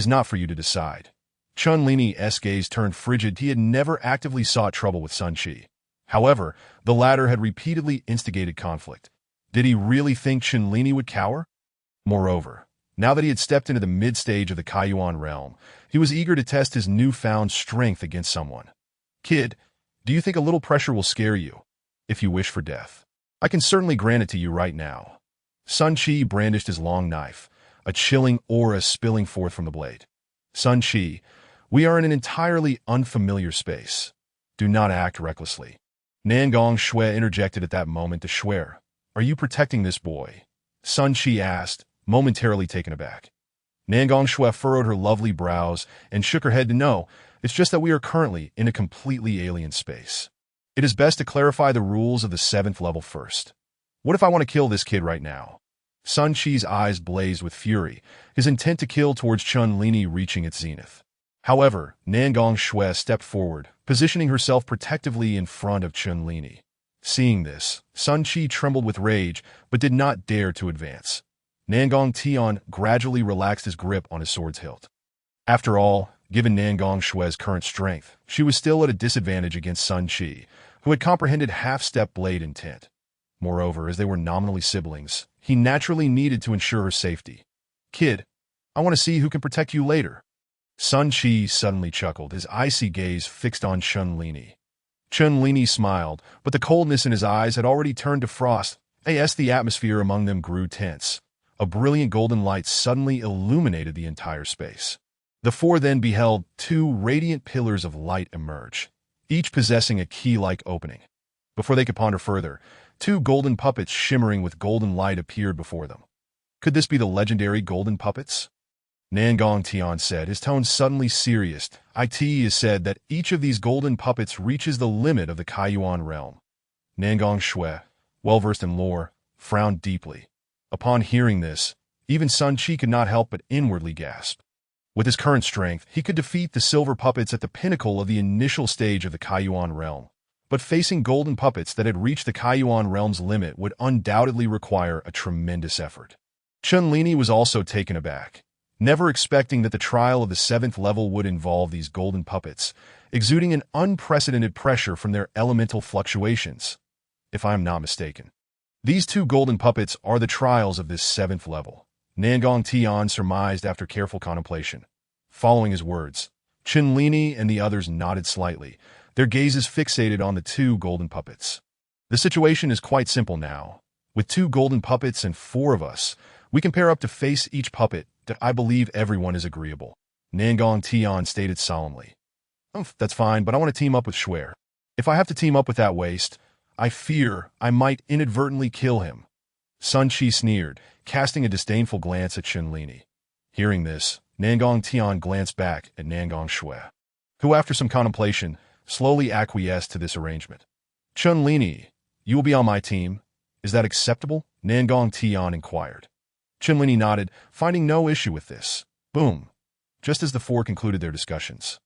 not for you to decide. Chunlini's gaze turned frigid. He had never actively sought trouble with Sun Qi. However, the latter had repeatedly instigated conflict. Did he really think Chunlini would cower? Moreover, now that he had stepped into the mid-stage of the Kaiyuan realm, he was eager to test his newfound strength against someone. Kid, do you think a little pressure will scare you? If you wish for death, I can certainly grant it to you right now. Sun Qi brandished his long knife, a chilling aura spilling forth from the blade. Sun Qi, we are in an entirely unfamiliar space. Do not act recklessly. Nangong Shui interjected at that moment to swear. Are you protecting this boy? Sun Qi asked, momentarily taken aback. Nangong Shui furrowed her lovely brows and shook her head to no, it's just that we are currently in a completely alien space. It is best to clarify the rules of the 7th level first. What if I want to kill this kid right now? Sun Qi's eyes blazed with fury, his intent to kill towards Chunlini reaching its zenith. However, Nangong Shui stepped forward, positioning herself protectively in front of Chunlini. Seeing this, Sun Qi trembled with rage, but did not dare to advance. Nangong Tian gradually relaxed his grip on his sword's hilt. After all, given Nangong Shui's current strength, she was still at a disadvantage against Sun Qi, who had comprehended half-step blade intent. Moreover, as they were nominally siblings, he naturally needed to ensure her safety. Kid, I want to see who can protect you later. Sun Qi suddenly chuckled, his icy gaze fixed on Chunlini. Chunlini smiled, but the coldness in his eyes had already turned to frost. As the atmosphere among them grew tense, a brilliant golden light suddenly illuminated the entire space. The four then beheld 2 radiant pillars of light emerge, each possessing a key-like opening. Before they could ponder further, 2 golden puppets shimmering with golden light appeared before them. Could this be the legendary golden puppets? Nangong Tian said, his tone suddenly serious. It is said that each of these golden puppets reaches the limit of the Kaiyuan realm. Nangong Shui, well-versed in lore, frowned deeply. Upon hearing this, even Sun Qi could not help but inwardly gasp. With his current strength, he could defeat the silver puppets at the pinnacle of the initial stage of the Kaiyuan realm. But facing golden puppets that had reached the Kaiyuan realm's limit would undoubtedly require a tremendous effort. Chunlini was also taken aback, never expecting that the trial of the 7th level would involve these golden puppets, exuding an unprecedented pressure from their elemental fluctuations. If I am not mistaken, these 2 golden puppets are the trials of this 7th level, Nangong Tian surmised after careful contemplation. Following his words, Chunlini and the others nodded slightly, their gazes fixated on the 2 golden puppets. The situation is quite simple now. With 2 golden puppets and 4 of us, we can pair up to face each puppet. That I believe everyone is agreeable. Nangong Tian stated solemnly. That's fine, but I want to team up with Shui. If I have to team up with that waste, I fear I might inadvertently kill him. Sun Qi sneered, casting a disdainful glance at Chunlini. Hearing this, Nangong Tian glanced back at Nangong Shui, who after some contemplation, slowly acquiesced to this arrangement. Chunlini, you will be on my team. Is that acceptable? Nangong Tian inquired. Chunlini nodded, finding no issue with this. Boom! Just as the 4 concluded their discussions,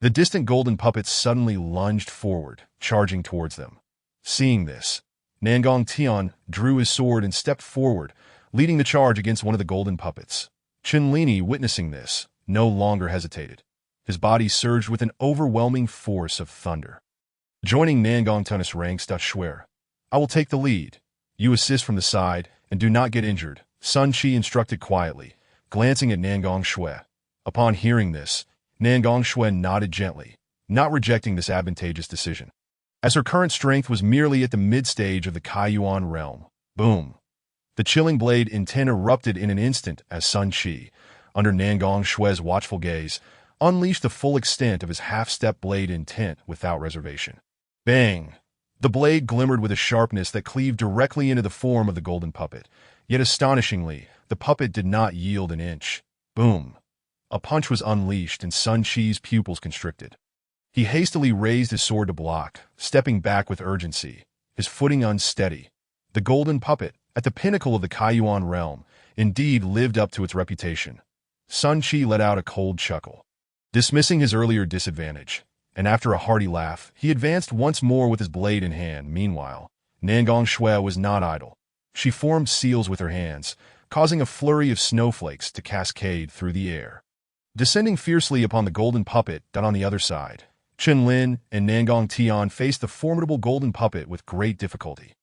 the distant golden puppets suddenly lunged forward, charging towards them. Seeing this, Nangong Tian drew his sword and stepped forward, leading the charge against one of the golden puppets. Chunlini, witnessing this, no longer hesitated. His body surged with an overwhelming force of thunder. Joining Nangong Tian's ranks, Shui, I will take the lead. You assist from the side, and do not get injured. Sun Qi instructed quietly, glancing at Nangong Shui. Upon hearing this, Nangong Shui nodded gently, not rejecting this advantageous decision. As her current strength was merely at the mid-stage of the Kaiyuan realm, boom! The chilling blade intent erupted in an instant as Sun Qi, under Nangong Shui's watchful gaze, unleashed the full extent of his half-step blade intent without reservation. Bang! The blade glimmered with a sharpness that cleaved directly into the form of the golden puppet. Yet astonishingly, the puppet did not yield an inch. Boom! A punch was unleashed and Sun Qi's pupils constricted. He hastily raised his sword to block, stepping back with urgency, his footing unsteady. The golden puppet, at the pinnacle of the Kaiyuan realm, indeed lived up to its reputation. Sun Qi let out a cold chuckle, dismissing his earlier disadvantage, and after a hearty laugh, he advanced once more with his blade in hand. Meanwhile, Nangong Shui was not idle. She formed seals with her hands, causing a flurry of snowflakes to cascade through the air. Descending fiercely upon the golden puppet that on the other side, Chen Lin and Nangong Tian faced the formidable golden puppet with great difficulty.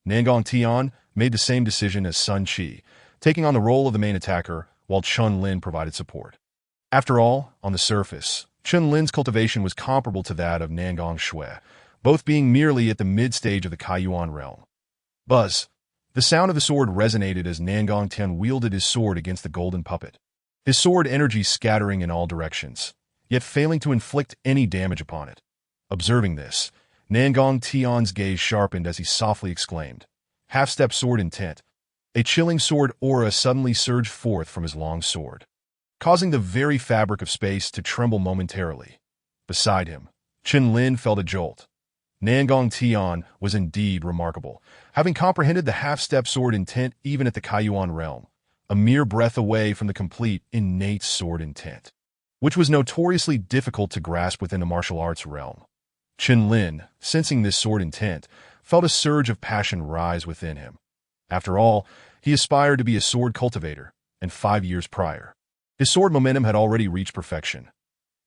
Nangong Tian made the same decision as Sun Qi, taking on the role of the main attacker, while Chen Lin provided support. After all, on the surface, Chen Lin's cultivation was comparable to that of Nangong Shui, both being merely at the mid-stage of the Kaiyuan realm. Buzz! The sound of the sword resonated as Nangong Tian wielded his sword against the golden puppet, his sword energy scattering in all directions, yet failing to inflict any damage upon it. Observing this, Nangong Tian's gaze sharpened as he softly exclaimed, "Half-step sword intent." A chilling sword aura suddenly surged forth from his long sword, causing the very fabric of space to tremble momentarily. Beside him, Chen Lin felt a jolt. Nangong Tian was indeed remarkable, having comprehended the half-step sword intent even at the Kaiyuan realm, a mere breath away from the complete innate sword intent, which was notoriously difficult to grasp within the martial arts realm. Chen Lin, sensing this sword intent, felt a surge of passion rise within him. After all, he aspired to be a sword cultivator, and 5 years prior, his sword momentum had already reached perfection.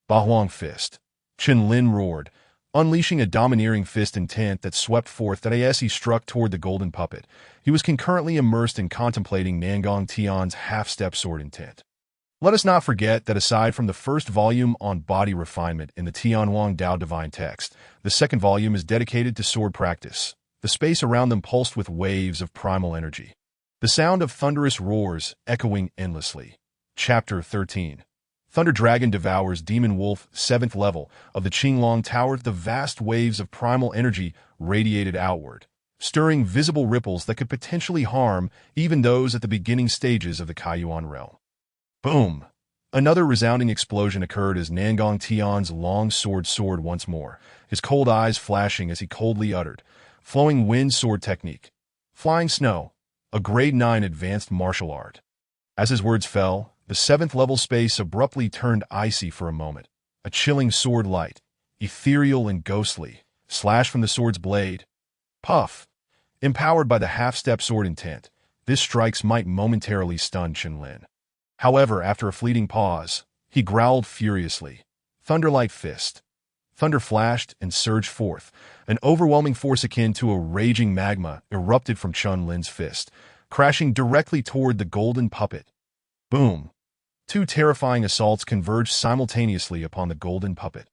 Bahuang Fist. Chen Lin roared, unleashing a domineering fist intent that swept forth that as he struck toward the golden puppet. He was concurrently immersed in contemplating Nangong Tian's half-step sword intent. Let us not forget that aside from the first volume on body refinement in the Tianhuang Dao Divine Text, the second volume is dedicated to sword practice. The space around them pulsed with waves of primal energy, the sound of thunderous roars echoing endlessly. Chapter 13. Thunder Dragon devours Demon Wolf, 7th level of the Qinglong Tower. The vast waves of primal energy radiated outward, stirring visible ripples that could potentially harm even those at the beginning stages of the Kaiyuan realm. Boom! Another resounding explosion occurred as Nangong Tian's long sword soared once more, his cold eyes flashing as he coldly uttered, "Flowing wind sword technique. Flying snow. A grade 9 advanced martial art." As his words fell, the 7th level space abruptly turned icy for a moment. A chilling sword light, ethereal and ghostly, slashed from the sword's blade. Puff! Empowered by the half-step sword intent, this strikes might momentarily stun Chen Lin. However, after a fleeting pause, he growled furiously. Thunderlight Fist. Thunder flashed and surged forth. An overwhelming force akin to a raging magma erupted from Chen Lin's fist, crashing directly toward the golden puppet. Boom! 2 terrifying assaults converged simultaneously upon the golden puppet,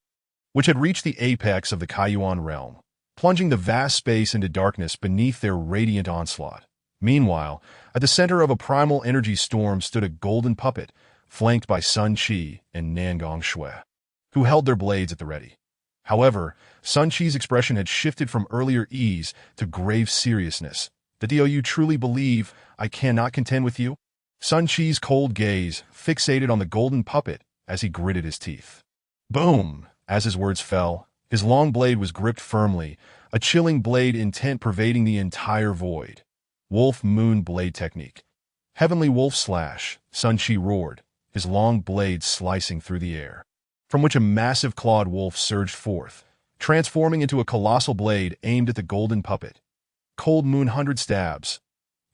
which had reached the apex of the Kaiyuan realm, plunging the vast space into darkness beneath their radiant onslaught. Meanwhile, at the center of a primal energy storm stood a golden puppet, flanked by Sun Qi and Nangong Shui, who held their blades at the ready. However, Sun Qi's expression had shifted from earlier ease to grave seriousness. "Do you truly believe I cannot contend with you?" Sun Qi's cold gaze fixated on the golden puppet as he gritted his teeth. Boom! As his words fell, his long blade was gripped firmly, a chilling blade intent pervading the entire void. Wolf Moon Blade Technique. Heavenly Wolf Slash, Sun Qi roared, his long blade slicing through the air, from which a massive clawed wolf surged forth, transforming into a colossal blade aimed at the golden puppet. Cold Moon 100 Stabs.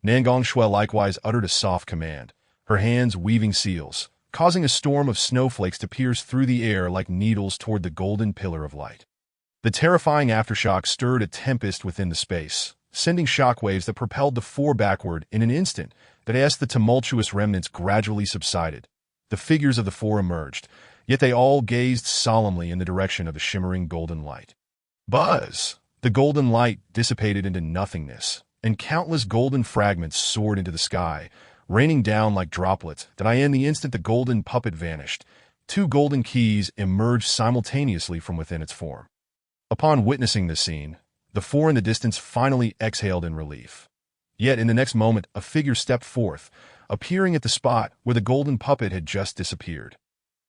Nangong Shui likewise uttered a soft command, her hands weaving seals, causing a storm of snowflakes to pierce through the air like needles toward the golden pillar of light. The terrifying aftershock stirred a tempest within the space, sending shockwaves that propelled the 4 backward in an instant. That as the tumultuous remnants gradually subsided, the figures of the 4 emerged, yet they all gazed solemnly in the direction of the shimmering golden light. Buzz! The golden light dissipated into nothingness, and countless golden fragments soared into the sky, raining down like droplets. That in the instant the golden puppet vanished, 2 golden keys emerged simultaneously from within its form. Upon witnessing this scene, The four in the distance finally exhaled in relief. Yet in the next moment, a figure stepped forth, appearing at the spot where the golden puppet had just disappeared.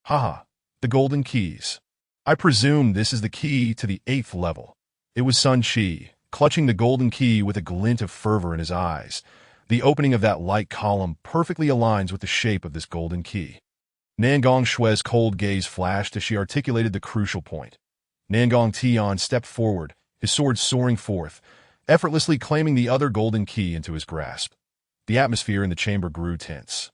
Haha, the golden keys. I presume this is the key to the 8th level. It was Sun Chi, clutching the golden key with a glint of fervor in his eyes. The opening of that light column perfectly aligns with the shape of this golden key. Nangong Shue's cold gaze flashed as she articulated the crucial point. Nangong Tian stepped forward, his sword soaring forth, effortlessly claiming the other golden key into his grasp. The atmosphere in the chamber grew tense.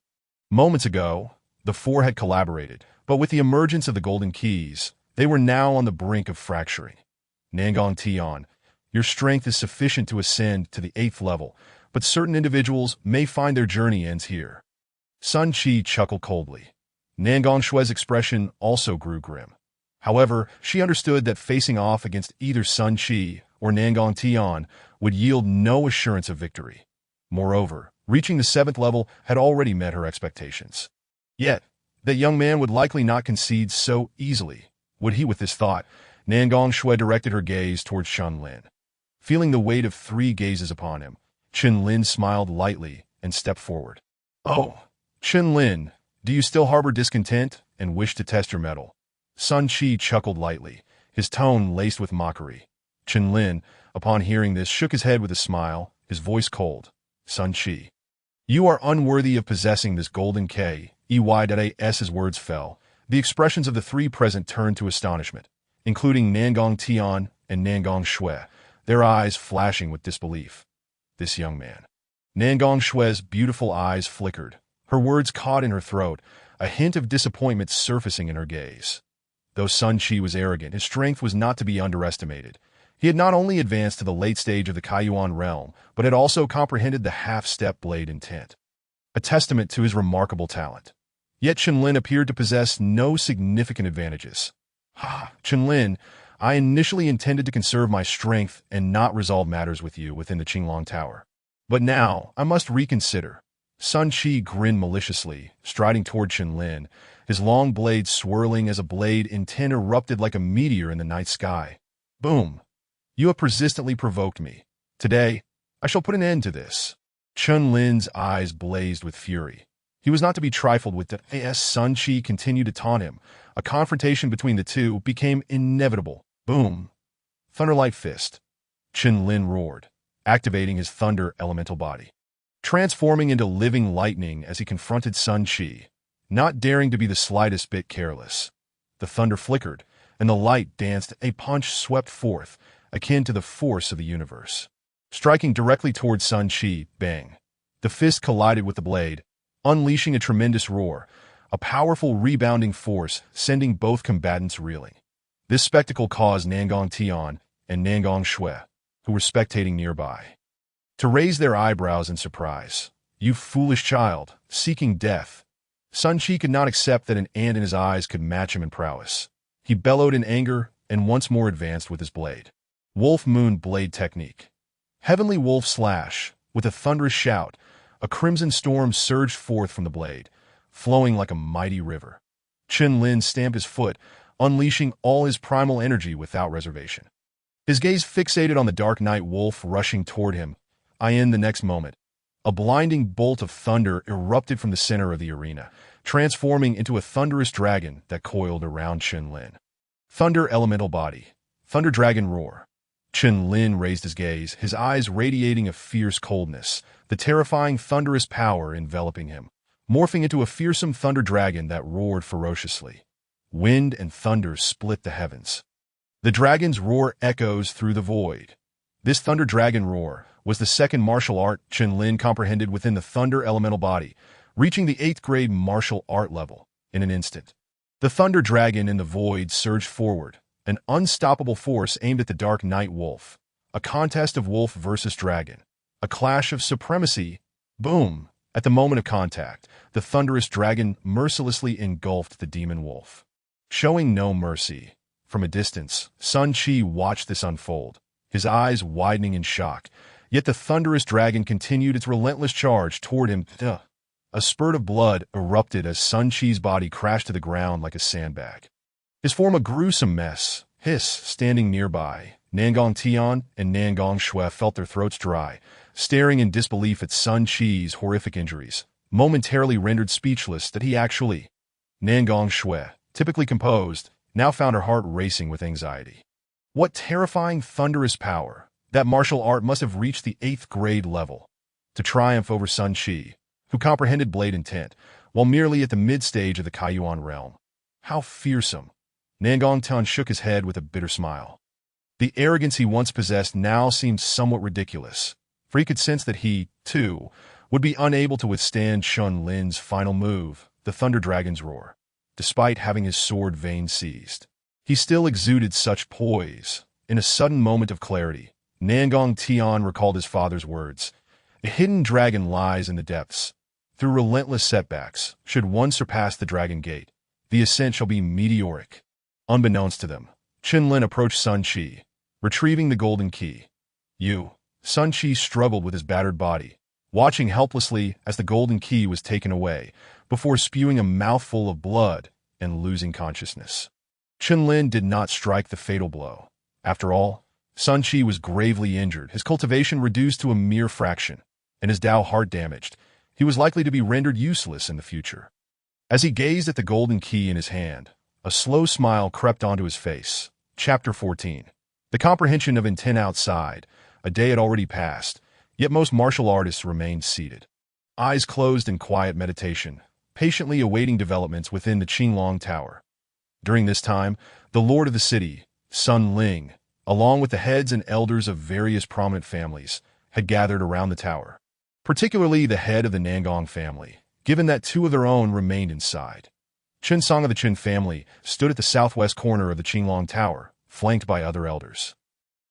Moments ago, the four had collaborated, but with the emergence of the golden keys, they were now on the brink of fracturing. Nangong Tian, your strength is sufficient to ascend to the 8th level, but certain individuals may find their journey ends here. Sun Chi chuckled coldly. Nangong Shue's expression also grew grim. However, she understood that facing off against either Sun Chi or Nangong Tian would yield no assurance of victory. Moreover, reaching the 7th level had already met her expectations. Yet, that young man would likely not concede so easily, would he? With this thought, Nangong Shui directed her gaze towards Chen Lin. Feeling the weight of 3 gazes upon him, Chen Lin smiled lightly and stepped forward. Oh, Chen Lin, do you still harbor discontent and wish to test your mettle? Sun Chi chuckled lightly, his tone laced with mockery. Chen Lin, upon hearing this, shook his head with a smile, his voice cold. Sun Chi, you are unworthy of possessing this golden key. As words fell, the expressions of the 3 present turned to astonishment, including Nangong Tian and Nangong Shui, their eyes flashing with disbelief. This young man. Nangong Shue's beautiful eyes flickered, her words caught in her throat, a hint of disappointment surfacing in her gaze. Though Sun Chi was arrogant, his strength was not to be underestimated. He had not only advanced to the late stage of the Kaiyuan realm, but had also comprehended the half-step blade intent, a testament to his remarkable talent. Yet Chen Lin appeared to possess no significant advantages. Chen Lin, I initially intended to conserve my strength and not resolve matters with you within the Qinglong Tower. But now, I must reconsider. Sun Chi grinned maliciously, striding toward Chen Lin, his long blade swirling as a blade intent erupted like a meteor in the night sky. Boom! You have persistently provoked me. Today, I shall put an end to this. Chen Lin's eyes blazed with fury. He was not to be trifled with. As Sun Chi continued to taunt him, a confrontation between the two became inevitable. Boom! Thunderlight Fist. Chen Lin roared, activating his thunder elemental body, transforming into living lightning as he confronted Sun Chi, not daring to be the slightest bit careless. The thunder flickered, and the light danced. A punch swept forth, akin to the force of the universe. Striking directly towards Sun Chi, bang! The fist collided with the blade, unleashing a tremendous roar, a powerful rebounding force sending both combatants reeling. This spectacle caused Nangong Tian and Nangong Shui, who were spectating nearby, to raise their eyebrows in surprise. You foolish child, seeking death. Sun Chi could not accept that an ant in his eyes could match him in prowess. He bellowed in anger and once more advanced with his blade. Wolf Moon Blade Technique. Heavenly Wolf Slash. With a thunderous shout, a crimson storm surged forth from the blade, flowing like a mighty river. Chen Lin stamped his foot, unleashing all his primal energy without reservation. His gaze fixated on the Dark Night Wolf rushing toward him. The next moment, a blinding bolt of thunder erupted from the center of the arena, transforming into a thunderous dragon that coiled around Chen Lin. Thunder Elemental Body. Thunder Dragon Roar. Chen Lin raised his gaze, his eyes radiating a fierce coldness, the terrifying thunderous power enveloping him, morphing into a fearsome thunder dragon that roared ferociously. Wind and thunder split the heavens. The dragon's roar echoes through the void. This thunder dragon roar was the second martial art Chen Lin comprehended within the thunder elemental body, reaching the 8th grade martial art level in an instant. The thunder dragon in the void surged forward, an unstoppable force aimed at the Dark Night Wolf. A contest of wolf versus dragon. A clash of supremacy. Boom! At the moment of contact, the thunderous dragon mercilessly engulfed the demon wolf. Showing no mercy. From a distance, Sun Chi watched this unfold, his eyes widening in shock. Yet the thunderous dragon continued its relentless charge toward him. A spurt of blood erupted as Sun Chi's body crashed to the ground like a sandbag. His form a gruesome mess, Hiss standing nearby, Nangong Tian and Nangong Shui felt their throats dry, staring in disbelief at Sun Qi's horrific injuries, momentarily rendered speechless that he actually. Nangong Shui, typically composed, now found her heart racing with anxiety. What terrifying, thunderous power! That martial art must have reached the 8th grade level. To triumph over Sun Qi, who comprehended blade intent, while merely at the mid-stage of the Kaiyuan realm. How fearsome! Nangong Tian shook his head with a bitter smile. The arrogance he once possessed now seemed somewhat ridiculous, for he could sense that he, too, would be unable to withstand Chun Lin's final move, the Thunder Dragon's roar. Despite having his sword vein seized, he still exuded such poise. In a sudden moment of clarity, Nangong Tian recalled his father's words. A hidden dragon lies in the depths. Through relentless setbacks, should one surpass the Dragon Gate, the ascent shall be meteoric. Unbeknownst to them, Lin approached Sun Qi, retrieving the golden key. Sun Qi struggled with his battered body, watching helplessly as the golden key was taken away, before spewing a mouthful of blood and losing consciousness. Lin did not strike the fatal blow. After all, Sun Qi was gravely injured, his cultivation reduced to a mere fraction, and his Dao heart damaged. He was likely to be rendered useless in the future. As he gazed at the golden key in his hand, a slow smile crept onto his face. Chapter 14. The comprehension of intent outside. A day had already passed, yet most martial artists remained seated, eyes closed in quiet meditation, patiently awaiting developments within the Qinglong Tower. During this time, the lord of the city, Sun Ling, along with the heads and elders of various prominent families, had gathered around the tower, particularly the head of the Nangong family, given that 2 of their own remained inside. Chen Song of the Chen family stood at the southwest corner of the Qinglong Tower, flanked by other elders,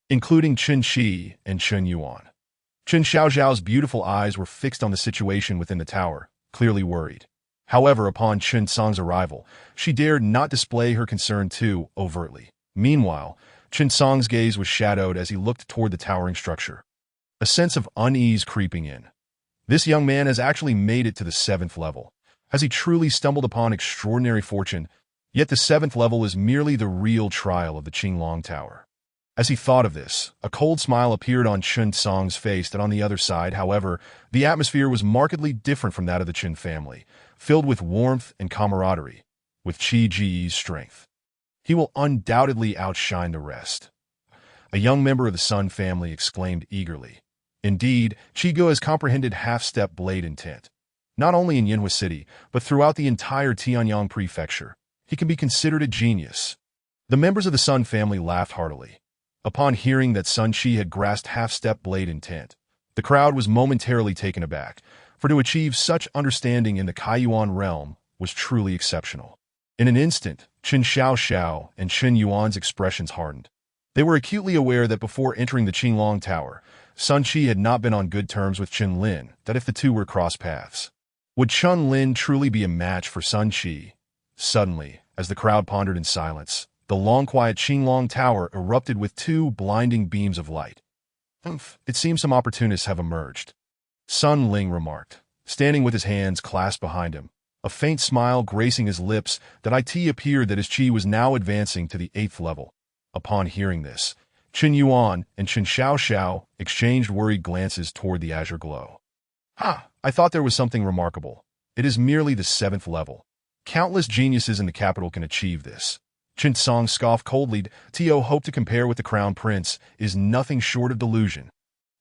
including Chen Shi and Chen Yuan. Chen Xiaozhao's beautiful eyes were fixed on the situation within the tower, clearly worried. However, upon Chen Song's arrival, she dared not display her concern too overtly. Meanwhile, Chen Song's gaze was shadowed as he looked toward the towering structure. A sense of unease creeping in. This young man has actually made it to the 7th level. Has he truly stumbled upon extraordinary fortune? Yet the 7th level is merely the real trial of the Qinglong Tower. As he thought of this, a cold smile appeared on Chen Song's face. That on the other side, however, the atmosphere was markedly different from that of the Chen family, filled with warmth and camaraderie, with Qi Ji's strength. He will undoubtedly outshine the rest. A young member of the Sun family exclaimed eagerly. Indeed, Qi Ge has comprehended half-step blade intent. Not only in Yinhua City, but throughout the entire Tianyang Prefecture. He can be considered a genius. The members of the Sun family laughed heartily. Upon hearing that Sun Qi had grasped half-step blade intent, the crowd was momentarily taken aback, for to achieve such understanding in the Kaiyuan realm was truly exceptional. In an instant, Chen Xiao and Chen Yuan's expressions hardened. They were acutely aware that before entering the Qinglong Tower, Sun Qi had not been on good terms with Chen Lin, that if the two were crossed paths, would Chen Lin truly be a match for Sun Qi? Suddenly, as the crowd pondered in silence, the long quiet Qinglong Tower erupted with 2 blinding beams of light. It seems some opportunists have emerged, Sun Ling remarked, standing with his hands clasped behind him, a faint smile gracing his lips. That it appeared that his Qi was now advancing to the 8th level. Upon hearing this, Chen Yuan and Chen Xiao exchanged worried glances toward the azure glow. I thought there was something remarkable. It is merely the 7th level. Countless geniuses in the capital can achieve this. Chen Song scoffed coldly. To hope to compare with the crown prince is nothing short of delusion.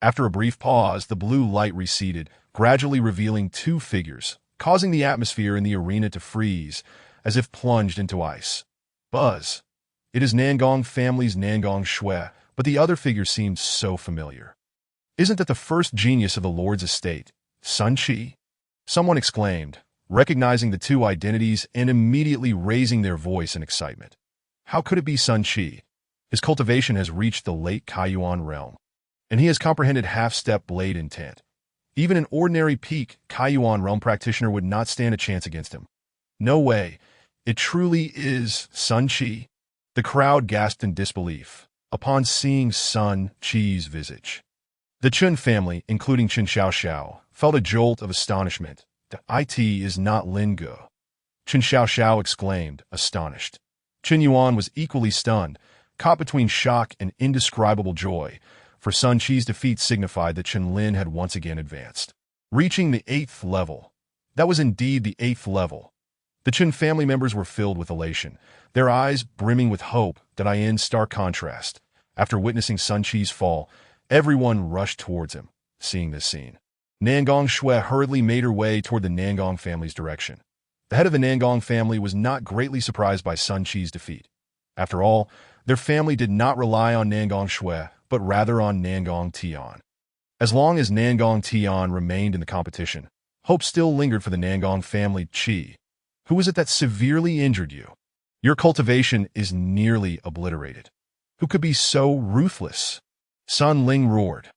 After a brief pause, the blue light receded, gradually revealing 2 figures, causing the atmosphere in the arena to freeze, as if plunged into ice. Buzz. It is Nangong family's Nangong Shui, but the other figure seems so familiar. Isn't that the first genius of the Lord's estate, Sun Qi? Someone exclaimed, recognizing the 2 identities and immediately raising their voice in excitement. How could it be Sun Qi? His cultivation has reached the late Kaiyuan realm, and he has comprehended half-step blade intent. Even an ordinary peak Kaiyuan realm practitioner would not stand a chance against him. No way. It truly is Sun Qi. The crowd gasped in disbelief upon seeing Sun Qi's visage. The Chen family, including Chen Xiao, felt a jolt of astonishment. It is not Lin Ge. Chen Xiao exclaimed, astonished. Chen Yuan was equally stunned. caught between shock and indescribable joy, for Sun Qi's defeat signified that Chen Lin had once again advanced. Reaching the 8th level. That was indeed the 8th level. The Chen family members were filled with elation, their eyes brimming with hope that in stark contrast. After witnessing Sun Qi's fall, everyone rushed towards him. Seeing this scene, Nangong Shui hurriedly made her way toward the Nangong family's direction. The head of the Nangong family was not greatly surprised by Sun Qi's defeat. After all, their family did not rely on Nangong Shui, but rather on Nangong Tian. As long as Nangong Tian remained in the competition, hope still lingered for the Nangong family. Qi, who is it that severely injured you? Your cultivation is nearly obliterated. Who could be so ruthless? Sun Ling roared,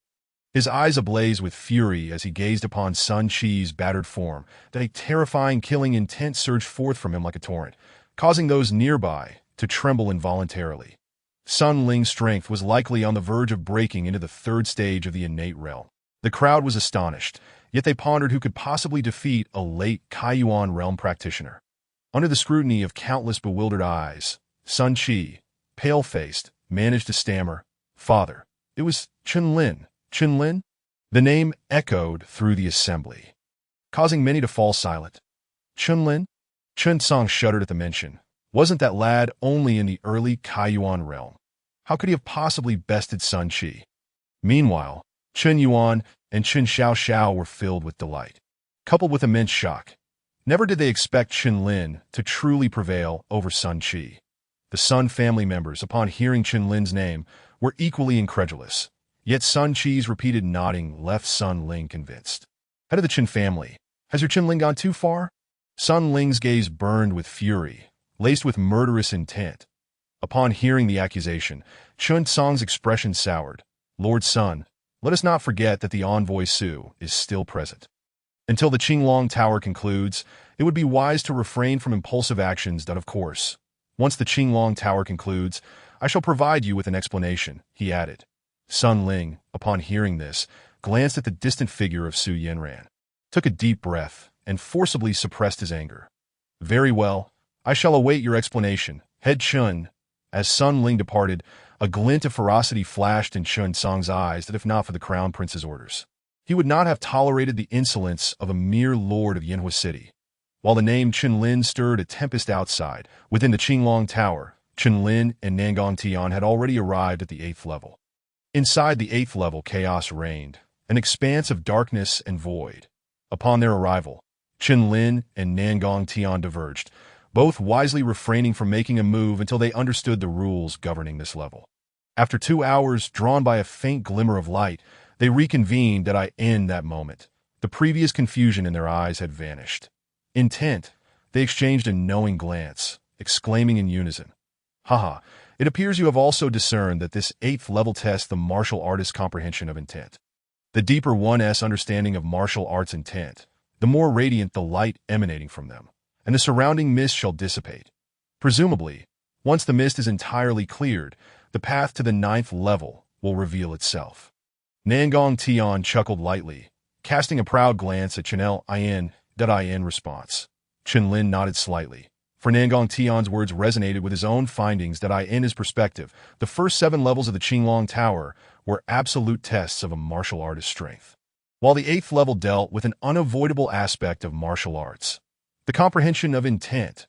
his eyes ablaze with fury as he gazed upon Sun Qi's battered form, that a terrifying killing intent surged forth from him like a torrent, causing those nearby to tremble involuntarily. Sun Ling's strength was likely on the verge of breaking into the 3rd stage of the innate realm. The crowd was astonished, yet they pondered who could possibly defeat a late Kaiyuan realm practitioner. Under the scrutiny of countless bewildered eyes, Sun Qi, pale-faced, managed to stammer, "Father, it was Chen Lin." Chen Lin? The name echoed through the assembly, causing many to fall silent. Chen Lin? Chen Song shuddered at the mention. Wasn't that lad only in the early Kaiyuan realm? How could he have possibly bested Sun Qi? Meanwhile, Chen Yuan and Chen Xiao were filled with delight, coupled with immense shock. Never did they expect Chen Lin to truly prevail over Sun Qi. The Sun family members, upon hearing Chen Lin's name, were equally incredulous. Yet Sun Qi's repeated nodding left Sun Ling convinced. Head of the Chen family, has your Chen Ling gone too far? Sun Ling's gaze burned with fury, laced with murderous intent. Upon hearing the accusation, Chen Song's expression soured. Lord Sun, let us not forget that the envoy Su is still present. Until the Qinglong Tower concludes, it would be wise to refrain from impulsive actions that, of course. Once the Qinglong Tower concludes, I shall provide you with an explanation, he added. Sun Ling, upon hearing this, glanced at the distant figure of Su Yanran, took a deep breath, and forcibly suppressed his anger. Very well, I shall await your explanation, head Chun. As Sun Ling departed, a glint of ferocity flashed in Chen Song's eyes that if not for the crown prince's orders, he would not have tolerated the insolence of a mere lord of Yanhua City. While the name Chen Lin stirred a tempest outside, within the Qinglong Tower, Chen Lin and Nangong Tian had already arrived at the 8th level. Inside the 8th level, chaos reigned, an expanse of darkness and void. Upon their arrival, Chen Lin and Nangong Tian diverged, both wisely refraining from making a move until they understood the rules governing this level. After 2 hours, drawn by a faint glimmer of light, they reconvened in that moment. The previous confusion in their eyes had vanished. Intent, they exchanged a knowing glance, exclaiming in unison, "Haha, it appears you have also discerned that this 8th level tests the martial artist's comprehension of intent. The deeper one's understanding of martial arts intent, the more radiant the light emanating from them, and the surrounding mist shall dissipate. Presumably, once the mist is entirely cleared, the path to the 9th level will reveal itself." Nangong Tian chuckled lightly, casting a proud glance at Chanel in response. Chen Lin nodded slightly, for Nangong Tian's words resonated with his own findings in his perspective. The first 7 levels of the Qinglong Tower were absolute tests of a martial artist's strength, while the 8th level dealt with an unavoidable aspect of martial arts, the comprehension of intent.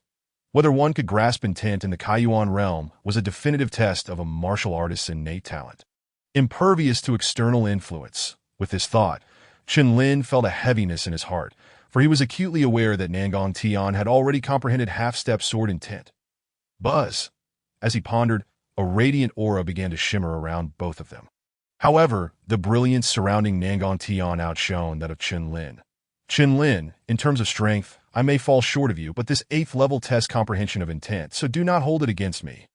Whether one could grasp intent in the Kaiyuan realm was a definitive test of a martial artist's innate talent. Impervious to external influence, with this thought, Chen Lin felt a heaviness in his heart, for he was acutely aware that Nangong Tian had already comprehended half-step sword intent. Buzz! As he pondered, a radiant aura began to shimmer around both of them. However, the brilliance surrounding Nangong Tian outshone that of Chen Lin. Chen Lin, in terms of strength, I may fall short of you, but this 8th level tests comprehension of intent, so do not hold it against me.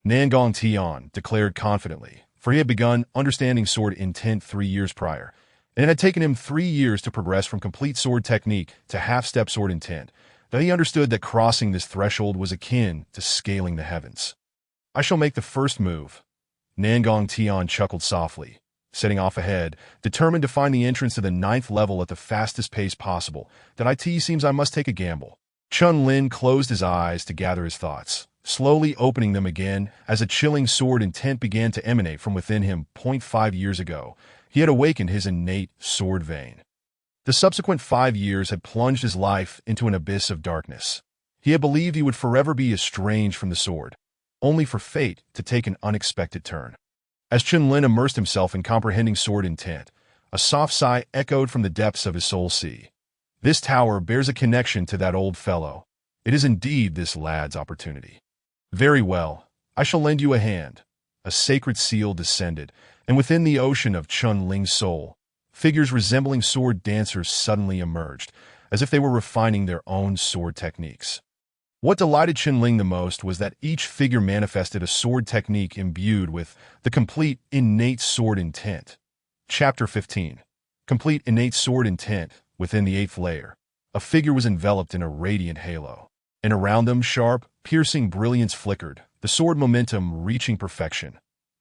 Nangong Tian declared confidently, for he had begun understanding sword intent 3 years prior, and it had taken him 3 years to progress from complete sword technique to half-step sword intent, that he understood that crossing this threshold was akin to scaling the heavens. I shall make the first move. Nangong Tian chuckled softly, setting off ahead, determined to find the entrance to the 9th level at the fastest pace possible. That seems I must take a gamble. Chen Lin closed his eyes to gather his thoughts, slowly opening them again as a chilling sword intent began to emanate from within him. 5 years ago, he had awakened his innate sword vein. The subsequent 5 years had plunged his life into an abyss of darkness. He had believed he would forever be estranged from the sword, only for fate to take an unexpected turn. As Qinlin immersed himself in comprehending sword intent, a soft sigh echoed from the depths of his soul sea. This tower bears a connection to that old fellow. It is indeed this lad's opportunity. Very well, I shall lend you a hand. A sacred seal descended, and within the ocean of Qinling's soul, figures resembling sword dancers suddenly emerged, as if they were refining their own sword techniques. What delighted Qinling the most was that each figure manifested a sword technique imbued with the complete innate sword intent. Chapter 15. Complete innate sword intent. Within the 8th layer, a figure was enveloped in a radiant halo, and around them sharp, piercing brilliance flickered, the sword momentum reaching perfection.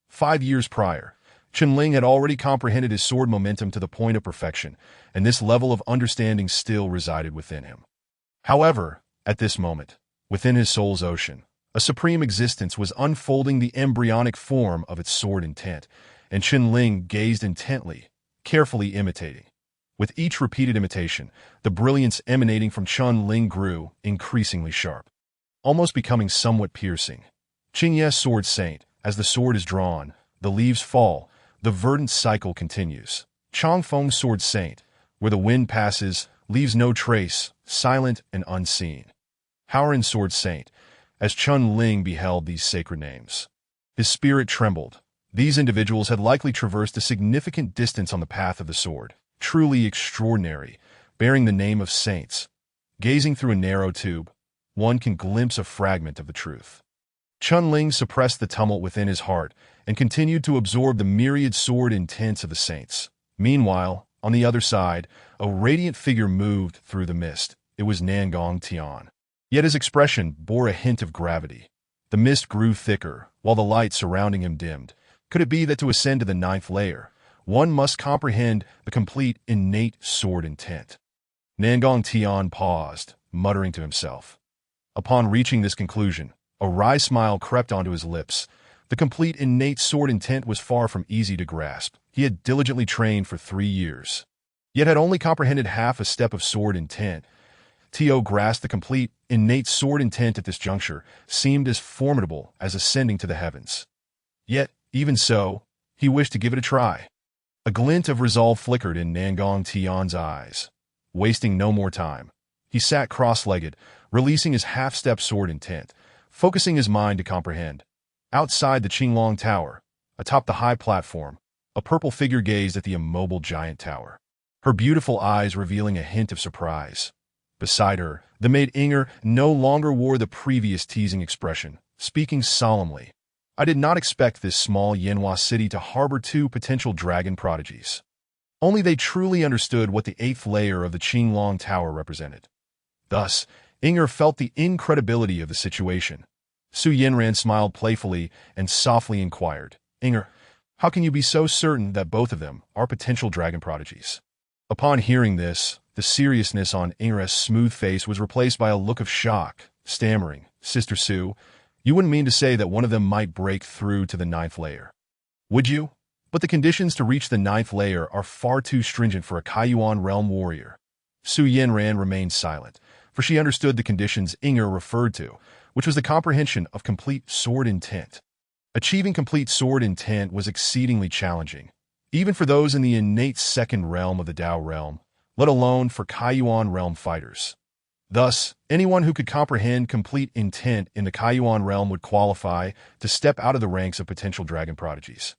5 years prior, Qinling had already comprehended his sword momentum to the point of perfection, and this level of understanding still resided within him. However, at this moment, within his soul's ocean, a supreme existence was unfolding the embryonic form of its sword intent, and Qinling gazed intently, carefully imitating. With each repeated imitation, the brilliance emanating from Qinling grew increasingly sharp, almost becoming somewhat piercing. Qingye's sword saint, as the sword is drawn, the leaves fall, the verdant cycle continues. Changfeng's sword saint, where the wind passes, leaves no trace, silent and unseen. Haoran's sword saint, as Qinling beheld these sacred names, his spirit trembled. These individuals had likely traversed a significant distance on the path of the sword, truly extraordinary, bearing the name of saints. Gazing through a narrow tube, one can glimpse a fragment of the truth. Qinling suppressed the tumult within his heart and continued to absorb the myriad sword intents of the saints. Meanwhile, on the other side, a radiant figure moved through the mist. It was Nangong Tian. Yet his expression bore a hint of gravity. The mist grew thicker, while the light surrounding him dimmed. Could it be that to ascend to the 9th layer, one must comprehend the complete innate sword intent? Nangong Tian paused, muttering to himself. Upon reaching this conclusion, a wry smile crept onto his lips. The complete innate sword intent was far from easy to grasp. He had diligently trained for 3 years, yet had only comprehended half a step of sword intent. To grasp the complete innate sword intent at this juncture seemed as formidable as ascending to the heavens. Yet, even so, he wished to give it a try. A glint of resolve flickered in Nangong Tian's eyes. Wasting no more time, he sat cross-legged, releasing his half-step sword intent, focusing his mind to comprehend. Outside the Qinglong Tower, atop the high platform, a purple figure gazed at the immobile giant tower, her beautiful eyes revealing a hint of surprise. Beside her, the maid Inger no longer wore the previous teasing expression, speaking solemnly. I did not expect this small Yanhua city to harbor 2 potential dragon prodigies. Only they truly understood what the 8th layer of the Qinglong Tower represented. Thus, Inger felt the incredibility of the situation. Su Yanran smiled playfully and softly inquired, Inger, how can you be so certain that both of them are potential dragon prodigies? Upon hearing this, the seriousness on Inger's smooth face was replaced by a look of shock, stammering, Sister Su, you wouldn't mean to say that one of them might break through to the 9th layer, would you? But the conditions to reach the 9th layer are far too stringent for a Kaiyuan realm warrior. Su Yanran remained silent, for she understood the conditions Inger referred to, which was the comprehension of complete sword intent. Achieving complete sword intent was exceedingly challenging, even for those in the innate 2nd realm of the Dao realm, let alone for Kaiyuan realm fighters. Thus, anyone who could comprehend complete intent in the Kaiyuan realm would qualify to step out of the ranks of potential dragon prodigies.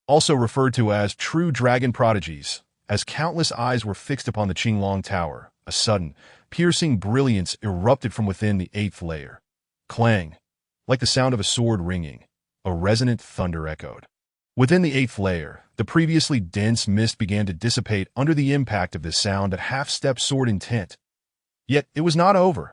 Also referred to as true dragon prodigies, as countless eyes were fixed upon the Qinglong Tower, a sudden, piercing brilliance erupted from within the 8th layer. Clang! Like the sound of a sword ringing, a resonant thunder echoed. Within the 8th layer, the previously dense mist began to dissipate under the impact of this sound at half-step sword intent. Yet it was not over.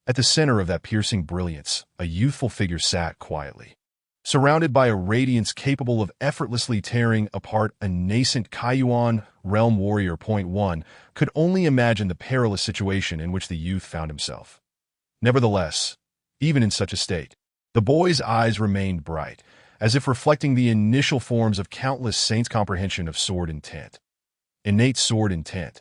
At the center of that piercing brilliance, a youthful figure sat quietly, surrounded by a radiance capable of effortlessly tearing apart a nascent Kaiyuan realm warrior. 1 could only imagine the perilous situation in which the youth found himself. Nevertheless, even in such a state, The boy's eyes remained bright, as if reflecting the initial forms of countless saints' comprehension of sword intent. Innate sword intent,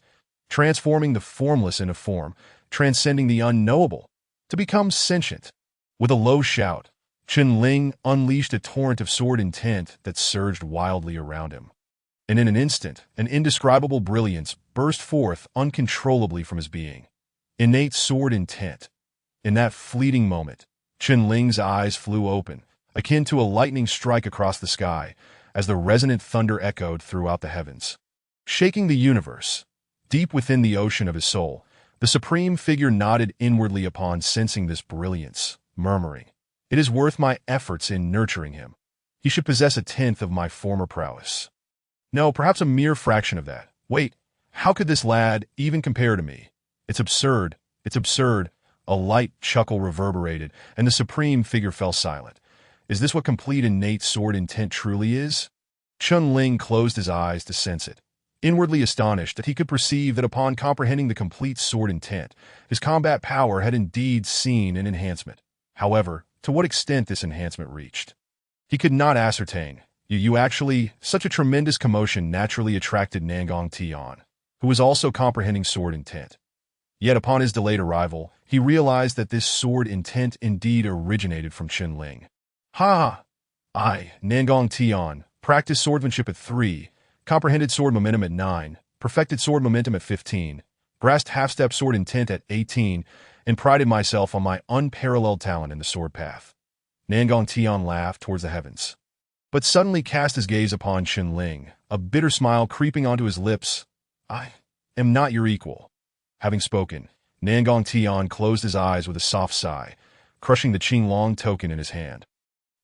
transforming the formless into form, transcending the unknowable, to become sentient. With a low shout, Chen-Ling unleashed a torrent of sword intent that surged wildly around him. And in an instant, an indescribable brilliance burst forth uncontrollably from his being. Innate sword intent. In that fleeting moment, Chen-Ling's eyes flew open, akin to a lightning strike across the sky, as the resonant thunder echoed throughout the heavens. Shaking the universe, deep within the ocean of his soul, the supreme figure nodded inwardly upon sensing this brilliance, murmuring, "It is worth my efforts in nurturing him. He should possess a tenth of my former prowess. No, perhaps a mere fraction of that. Wait, how could this lad even compare to me? It's absurd, it's absurd." A light chuckle reverberated, and the supreme figure fell silent. Is this what complete innate sword intent truly is? Chen-Ling closed his eyes to sense it, inwardly astonished that he could perceive that upon comprehending the complete sword intent, his combat power had indeed seen an enhancement. However, to what extent this enhancement reached, he could not ascertain. Such a tremendous commotion naturally attracted Nangong Tian, who was also comprehending sword intent. Yet upon his delayed arrival, he realized that this sword intent indeed originated from Chen-Ling. Ha! Nangong Tian, practiced swordsmanship at 3, comprehended sword momentum at 9, perfected sword momentum at 15, grasped half-step sword intent at 18, and prided myself on my unparalleled talent in the sword path. Nangong Tian laughed towards the heavens, but suddenly cast his gaze upon Chen-Ling, a bitter smile creeping onto his lips. "I am not your equal." Having spoken, Nangong Tian closed his eyes with a soft sigh, crushing the Qinglong token in his hand,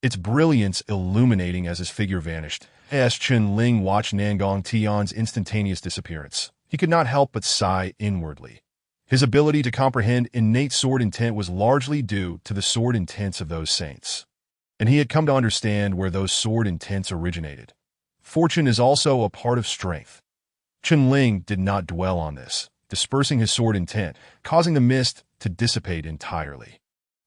its brilliance illuminating as his figure vanished. As Chen-Ling watched Nangong Tian's instantaneous disappearance, he could not help but sigh inwardly. His ability to comprehend innate sword intent was largely due to the sword intents of those saints, and he had come to understand where those sword intents originated. Fortune is also a part of strength. Chen-Ling did not dwell on this, dispersing his sword intent, causing the mist to dissipate entirely.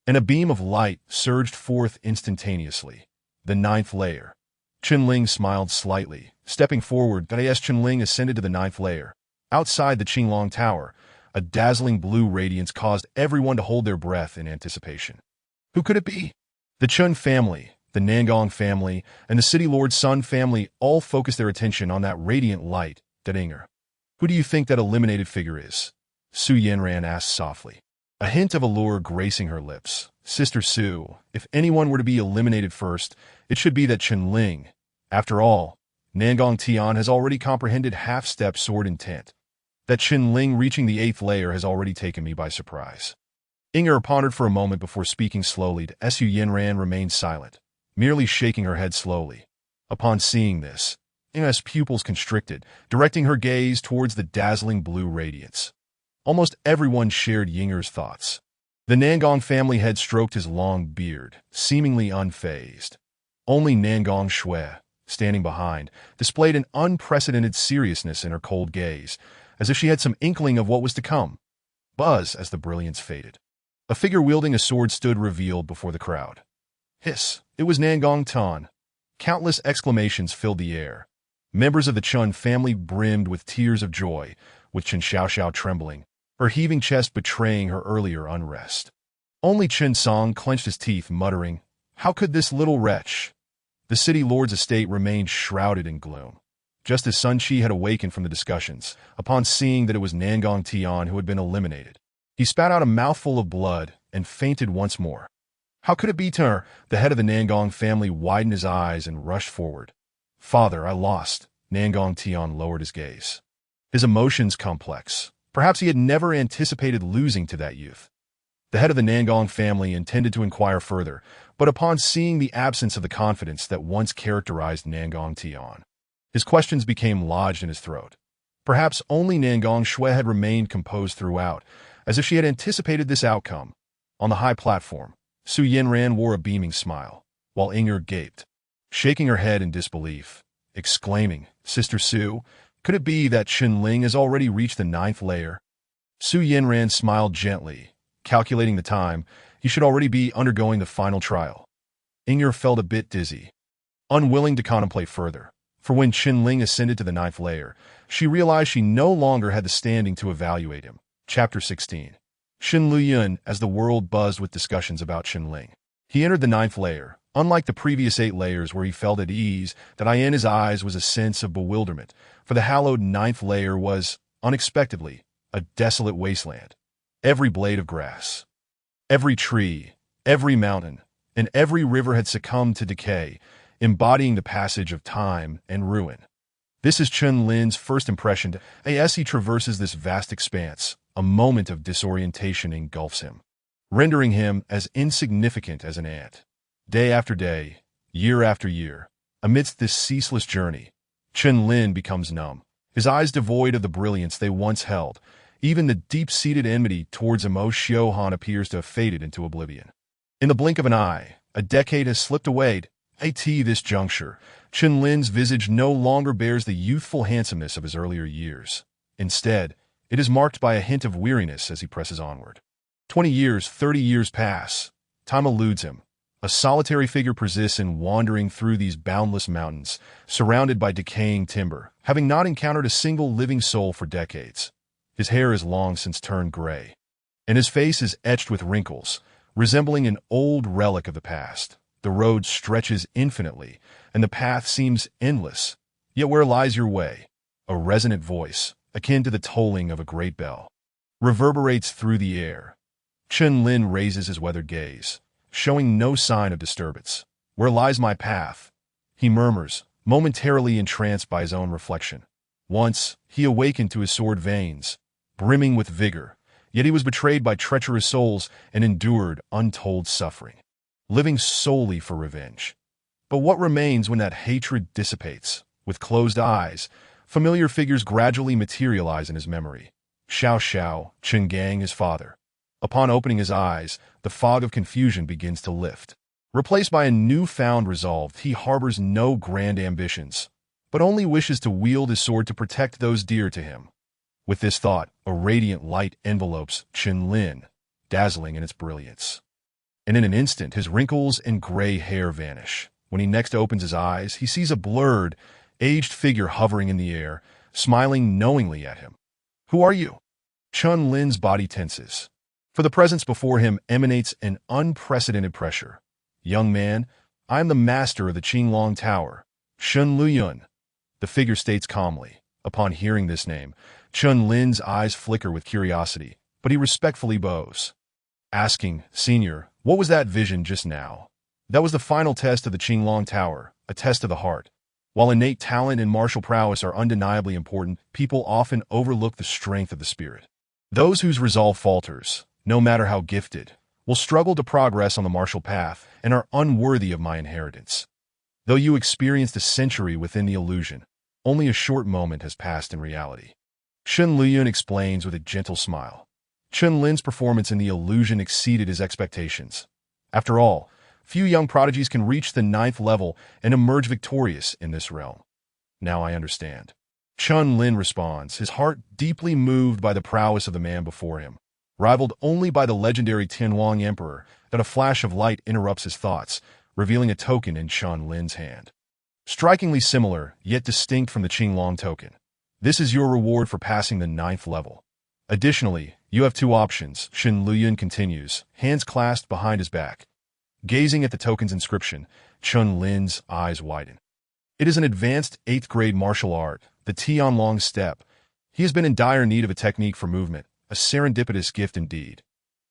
And a beam of light surged forth instantaneously. The 9th layer. Chen-Ling smiled slightly, stepping forward as Chen-Ling ascended to the 9th layer. Outside the Qinglong Tower, a dazzling blue radiance caused everyone to hold their breath in anticipation. Who could it be? The Chun family, the Nangong family, and the City Lord Sun family all focused their attention on that radiant light that Inger. "Who do you think that eliminated figure is?" Su Yanran asked softly, a hint of allure gracing her lips. "Sister Su, if anyone were to be eliminated first, it should be that Chen-Ling. After all, Nangong Tian has already comprehended half-step sword intent. That Chen-Ling reaching the 8th layer has already taken me by surprise." Inger pondered for a moment before speaking slowly. Su Yanran remained silent, merely shaking her head slowly. Upon seeing this, Inger's pupils constricted, directing her gaze towards the dazzling blue radiance. Almost everyone shared Yinger's thoughts. The Nangong family head stroked his long beard, seemingly unfazed. Only Nangong Shui, standing behind, displayed an unprecedented seriousness in her cold gaze, as if she had some inkling of what was to come. Buzz, as the brilliance faded, a figure wielding a sword stood revealed before the crowd. Hiss! It was Nangong Tan. Countless exclamations filled the air. Members of the Chun family brimmed with tears of joy, with Chen Xiaoxiao trembling, her heaving chest betraying her earlier unrest. Only Chen Song clenched his teeth, muttering, "How could this little wretch?" The city lord's estate remained shrouded in gloom. Just as Sun Chi had awakened from the discussions, upon seeing that it was Nangong Tian who had been eliminated, he spat out a mouthful of blood and fainted once more. How could it be to her? The head of the Nangong family widened his eyes and rushed forward. "Father, I lost." Nangong Tian lowered his gaze, his emotions complex. Perhaps he had never anticipated losing to that youth. The head of the Nangong family intended to inquire further, but upon seeing the absence of the confidence that once characterized Nangong Tian, his questions became lodged in his throat. Perhaps only Nangong Shui had remained composed throughout, as if she had anticipated this outcome. On the high platform, Su Yanran wore a beaming smile, while Inger gaped, shaking her head in disbelief, exclaiming, "Sister Su, could it be that Chen-Ling has already reached the 9th layer?" Su Yanran smiled gently, calculating the time. He should already be undergoing the final trial. Inger felt a bit dizzy, unwilling to contemplate further. For when Qinling ascended to the ninth layer, she realized she no longer had the standing to evaluate him. Chapter 16. Shen Luyun. As the world buzzed with discussions about Qinling, he entered the ninth layer. Unlike the previous 8 layers where he felt at ease, that in his eyes was a sense of bewilderment, for the hallowed ninth layer was, unexpectedly, a desolate wasteland. Every blade of grass, every tree, every mountain, and every river had succumbed to decay, embodying the passage of time and ruin. This is Chen Lin's first impression as he traverses this vast expanse. A moment of disorientation engulfs him, rendering him as insignificant as an ant. Day after day, year after year, amidst this ceaseless journey, Chen Lin becomes numb, his eyes devoid of the brilliance they once held. Even the deep-seated enmity towards Emo Xiuhan appears to have faded into oblivion. In the blink of an eye, a decade has slipped away. At this juncture, Chen Lin's visage no longer bears the youthful handsomeness of his earlier years. Instead, it is marked by a hint of weariness as he presses onward. 20 years, 30 years pass. Time eludes him. A solitary figure persists in wandering through these boundless mountains, surrounded by decaying timber, having not encountered a single living soul for decades. His hair is long since turned gray, and his face is etched with wrinkles, resembling an old relic of the past. The road stretches infinitely, and the path seems endless. Yet where lies your way? A resonant voice, akin to the tolling of a great bell, reverberates through the air. Chen Lin raises his weathered gaze, showing no sign of disturbance. Where lies my path? He murmurs, momentarily entranced by his own reflection. Once, he awakened to his sword veins, brimming with vigor, yet he was betrayed by treacherous souls and endured untold suffering, living solely for revenge. But what remains when that hatred dissipates? With closed eyes, familiar figures gradually materialize in his memory. Xiao Xiao, Chen Gang, his father. Upon opening his eyes, the fog of confusion begins to lift. Replaced by a newfound resolve, he harbors no grand ambitions, but only wishes to wield his sword to protect those dear to him. With this thought, a radiant light envelopes Chen Lin, dazzling in its brilliance. And in an instant, his wrinkles and gray hair vanish. When he next opens his eyes, he sees a blurred, aged figure hovering in the air, smiling knowingly at him. Who are you? Chen Lin's body tenses, for the presence before him emanates an unprecedented pressure. Young man, I am the master of the Qinglong Tower, Shen Luyun. The figure states calmly. Upon hearing this name, Chen Lin's eyes flicker with curiosity, but he respectfully bows, asking, Senior, what was that vision just now? That was the final test of the Qinglong Tower, a test of the heart. While innate talent and martial prowess are undeniably important, people often overlook the strength of the spirit. Those whose resolve falters, no matter how gifted, will struggle to progress on the martial path and are unworthy of my inheritance. Though you experienced a century within the illusion, only a short moment has passed in reality. Shen Luyun explains with a gentle smile. Chen Lin's performance in the illusion exceeded his expectations. After all, few young prodigies can reach the 9th level and emerge victorious in this realm. Now I understand. Chen Lin responds, his heart deeply moved by the prowess of the man before him, rivaled only by the legendary Tianhuang Emperor. That a flash of light interrupts his thoughts, revealing a token in Chen Lin's hand. Strikingly similar, yet distinct from the Qinglong token. This is your reward for passing the 9th level. Additionally, you have 2 options, Shen Luyun continues, hands clasped behind his back. Gazing at the token's inscription, Chen Lin's eyes widen. It is an advanced 8th grade martial art, the Tianlong step. He has been in dire need of a technique for movement, a serendipitous gift indeed.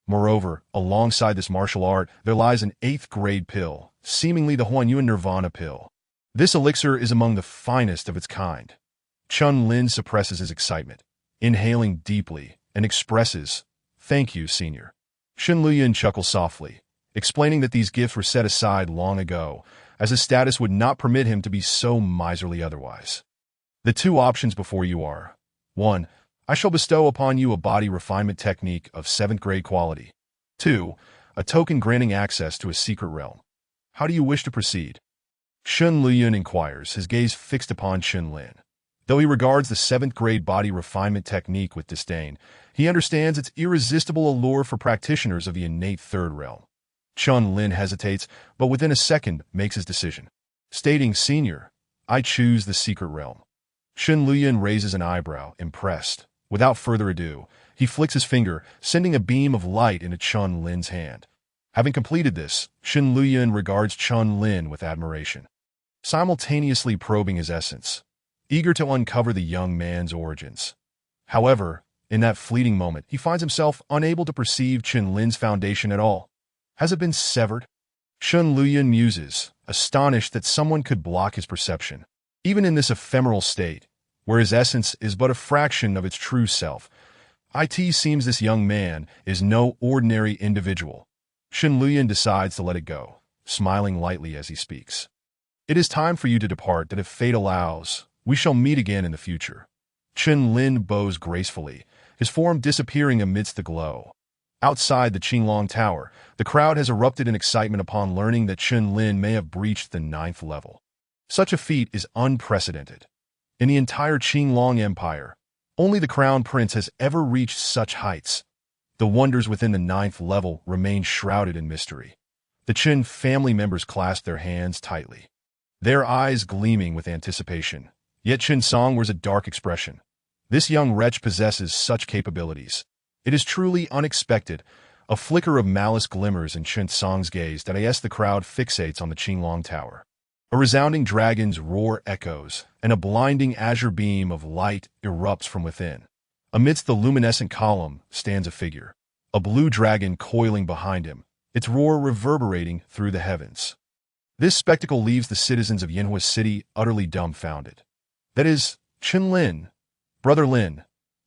Moreover, alongside this martial art, there lies an 8th grade pill, seemingly the Huanyuan Nirvana pill. This elixir is among the finest of its kind. Chen Lin suppresses his excitement, inhaling deeply, and expresses, Thank you, Senior. Shen Luyun chuckles softly, explaining that these gifts were set aside long ago, as his status would not permit him to be so miserly otherwise. The 2 options before you are, 1. I shall bestow upon you a body refinement technique of 7th grade quality. 2. A token granting access to a secret realm. How do you wish to proceed? Shen Luyun inquires, his gaze fixed upon Chen Lin. Though he regards the 7th grade body refinement technique with disdain, he understands its irresistible allure for practitioners of the innate 3rd realm. Chun Lin hesitates, but within a second makes his decision, stating, "Senior, I choose the secret realm." Shen Luyan raises an eyebrow, impressed. Without further ado, he flicks his finger, sending a beam of light into Chun Lin's hand. Having completed this, Shen Luyan regards Chun Lin with admiration, simultaneously probing his essence, eager to uncover the young man's origins. However, in that fleeting moment, he finds himself unable to perceive Chun Lin's foundation at all. Has it been severed? Shen Luyan muses, astonished that someone could block his perception. Even in this ephemeral state, where his essence is but a fraction of its true self, it seems this young man is no ordinary individual. Shen Luyan decides to let it go, smiling lightly as he speaks. "It is time for you to depart, that if fate allows, we shall meet again in the future." Chun Lin bows gracefully, his form disappearing amidst the glow. Outside the Qinglong Tower, the crowd has erupted in excitement upon learning that Chun Lin may have breached the 9th level. Such a feat is unprecedented. In the entire Qinglong Empire, only the Crown Prince has ever reached such heights. The wonders within the 9th level remain shrouded in mystery. The Qin family members clasp their hands tightly, their eyes gleaming with anticipation. Yet Qin Song wears a dark expression. This young wretch possesses such capabilities. It is truly unexpected. A flicker of malice glimmers in Qin Song's gaze that the crowd fixates on the Qinglong Tower. A resounding dragon's roar echoes, and a blinding azure beam of light erupts from within. Amidst the luminescent column stands a figure, a blue dragon coiling behind him, its roar reverberating through the heavens. This spectacle leaves the citizens of Yinhua City utterly dumbfounded. That is, Qin Lin, Brother Lin,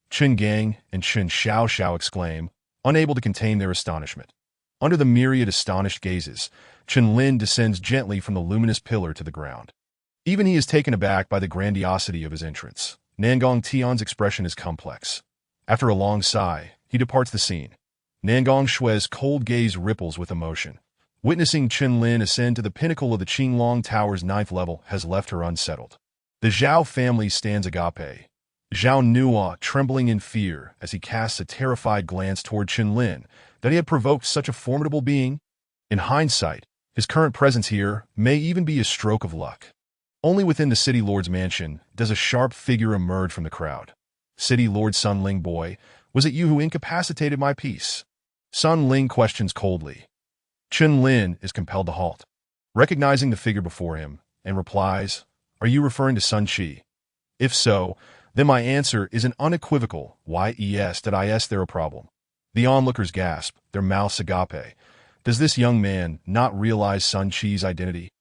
Qin Gang, and Qin Xiao exclaim, unable to contain their astonishment. Under the myriad astonished gazes, Qin Lin descends gently from the luminous pillar to the ground. Even he is taken aback by the grandiosity of his entrance. Nangong Tian's expression is complex. After a long sigh, he departs the scene. Nangong Shui's cold gaze ripples with emotion. Witnessing Qin Lin ascend to the pinnacle of the Qinglong Tower's 9th level has left her unsettled. The Zhao family stands agape, Zhao Nua trembling in fear as he casts a terrified glance toward Qin Lin that he had provoked such a formidable being. In hindsight, his current presence here may even be a stroke of luck. Only within the City Lord's mansion does a sharp figure emerge from the crowd. "City Lord Sun Ling, boy, was it you who incapacitated my peace?" Sun Ling questions coldly. Qin Lin is compelled to halt, recognizing the figure before him, and replies, "Are you referring to Sun Qi? If so, then my answer is an unequivocal yes that is there a problem." The onlookers gasp, their mouths agape. Does this young man not realize Sun Qi's identity?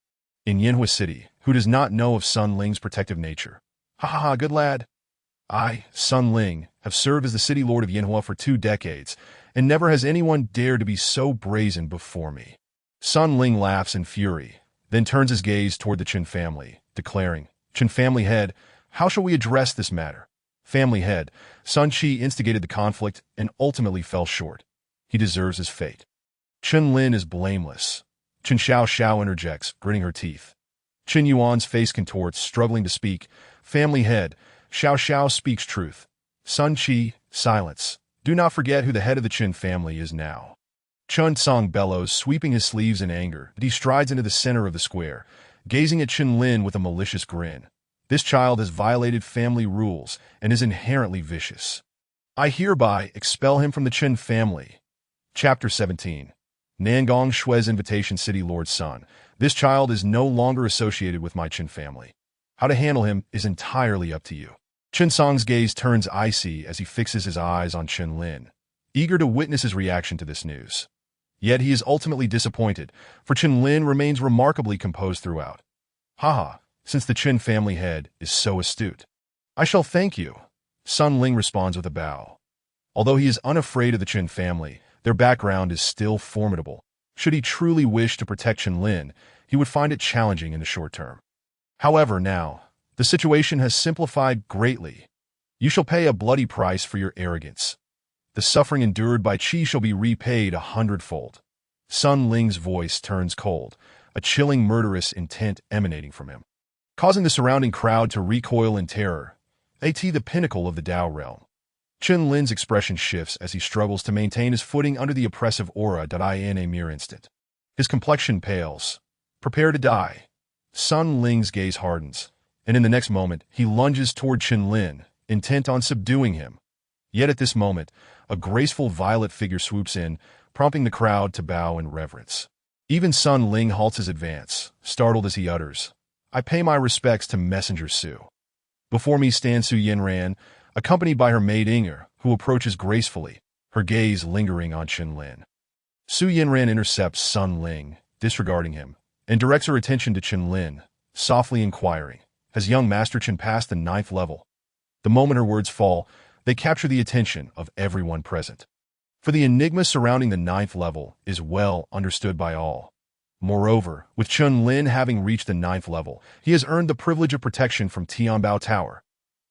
In Yinhua City, who does not know of Sun Ling's protective nature? Ha ha ha, good lad. I, Sun Ling, have served as the City Lord of Yinhua for 2 decades, and never has anyone dared to be so brazen before me. Sun Ling laughs in fury, then turns his gaze toward the Qin family, declaring, "Qin family head, how shall we address this matter?" Family head, Sun Qi instigated the conflict and ultimately fell short. He deserves his fate. Qin Lin is blameless. Qin Xiao interjects, gritting her teeth. Qin Yuan's face contorts, struggling to speak. Family head, Xiao speaks truth. Sun Qi, silence. Do not forget who the head of the Qin family is now. Chun Song bellows, sweeping his sleeves in anger. He strides into the center of the square, gazing at Qin Lin with a malicious grin. This child has violated family rules and is inherently vicious. I hereby expel him from the Qin family. Chapter 17. Nangong Shui's invitation. City Lord Sun. This child is no longer associated with my Qin family. How to handle him is entirely up to you. Qin Song's gaze turns icy as he fixes his eyes on Qin Lin, eager to witness his reaction to this news. Yet he is ultimately disappointed, for Qin Lin remains remarkably composed throughout. Haha, since the Qin family head is so astute. I shall thank you. Sun Ling responds with a bow. Although he is unafraid of the Qin family, their background is still formidable. Should he truly wish to protect Qin Lin, he would find it challenging in the short term. However, now, the situation has simplified greatly. You shall pay a bloody price for your arrogance. The suffering endured by Qi shall be repaid 100-fold. Sun Ling's voice turns cold, a chilling murderous intent emanating from him, causing the surrounding crowd to recoil in terror. The pinnacle of the Dao realm. Qin Lin's expression shifts as he struggles to maintain his footing under the oppressive aura in a mere instant. His complexion pales. Prepare to die. Sun Ling's gaze hardens, and in the next moment, he lunges toward Chen Lin, intent on subduing him. Yet at this moment, a graceful violet figure swoops in, prompting the crowd to bow in reverence. Even Sun Ling halts his advance, startled as he utters, "I pay my respects to Messenger Su." Before me stands Su Yinran, accompanied by her maid Inger, who approaches gracefully, her gaze lingering on Chen Lin. Su Yinran intercepts Sun Ling, disregarding him, and directs her attention to Chen Lin, softly inquiring, "Has young Master Chen passed the 9th level?" The moment her words fall, they capture the attention of everyone present. For the enigma surrounding the 9th level is well understood by all. Moreover, with Chen Lin having reached the 9th level, he has earned the privilege of protection from Tianbao Tower,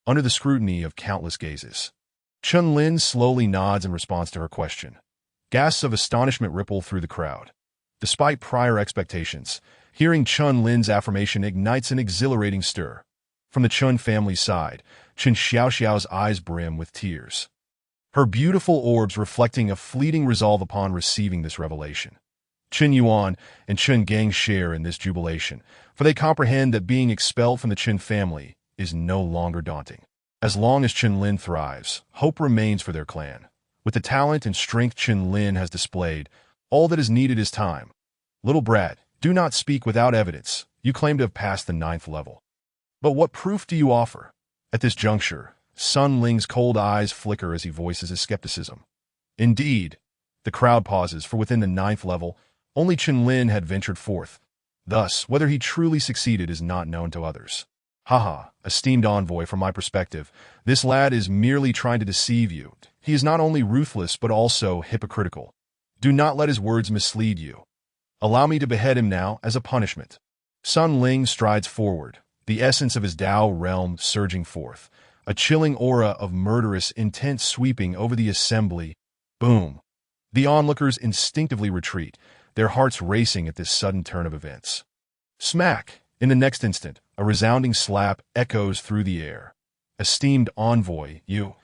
under the scrutiny of countless gazes. Chen Lin slowly nods in response to her question. Gasps of astonishment ripple through the crowd. Despite prior expectations, hearing Chen Lin's affirmation ignites an exhilarating stir. From the Chen family's side, Chen Xiaoxiao's eyes brim with tears, her beautiful orbs reflecting a fleeting resolve upon receiving this revelation. Chen Yuan and Chen Gang share in this jubilation, for they comprehend that being expelled from the Chen family is no longer daunting. As long as Chen Lin thrives, hope remains for their clan. With the talent and strength Chen Lin has displayed, all that is needed is time. Little brat, do not speak without evidence. You claim to have passed the 9th level. But what proof do you offer? At this juncture, Sun Ling's cold eyes flicker as he voices his skepticism. Indeed, the crowd pauses, for within the 9th level, only Chen Lin had ventured forth. Thus, whether he truly succeeded is not known to others. Haha, esteemed envoy, from my perspective, this lad is merely trying to deceive you. He is not only ruthless but also hypocritical. Do not let his words mislead you. Allow me to behead him now as a punishment. Sun Ling strides forward, the essence of his Tao realm surging forth, a chilling aura of murderous intent sweeping over the assembly. Boom! The onlookers instinctively retreat, their hearts racing at this sudden turn of events. Smack! In the next instant, a resounding slap echoes through the air. Esteemed envoy, you...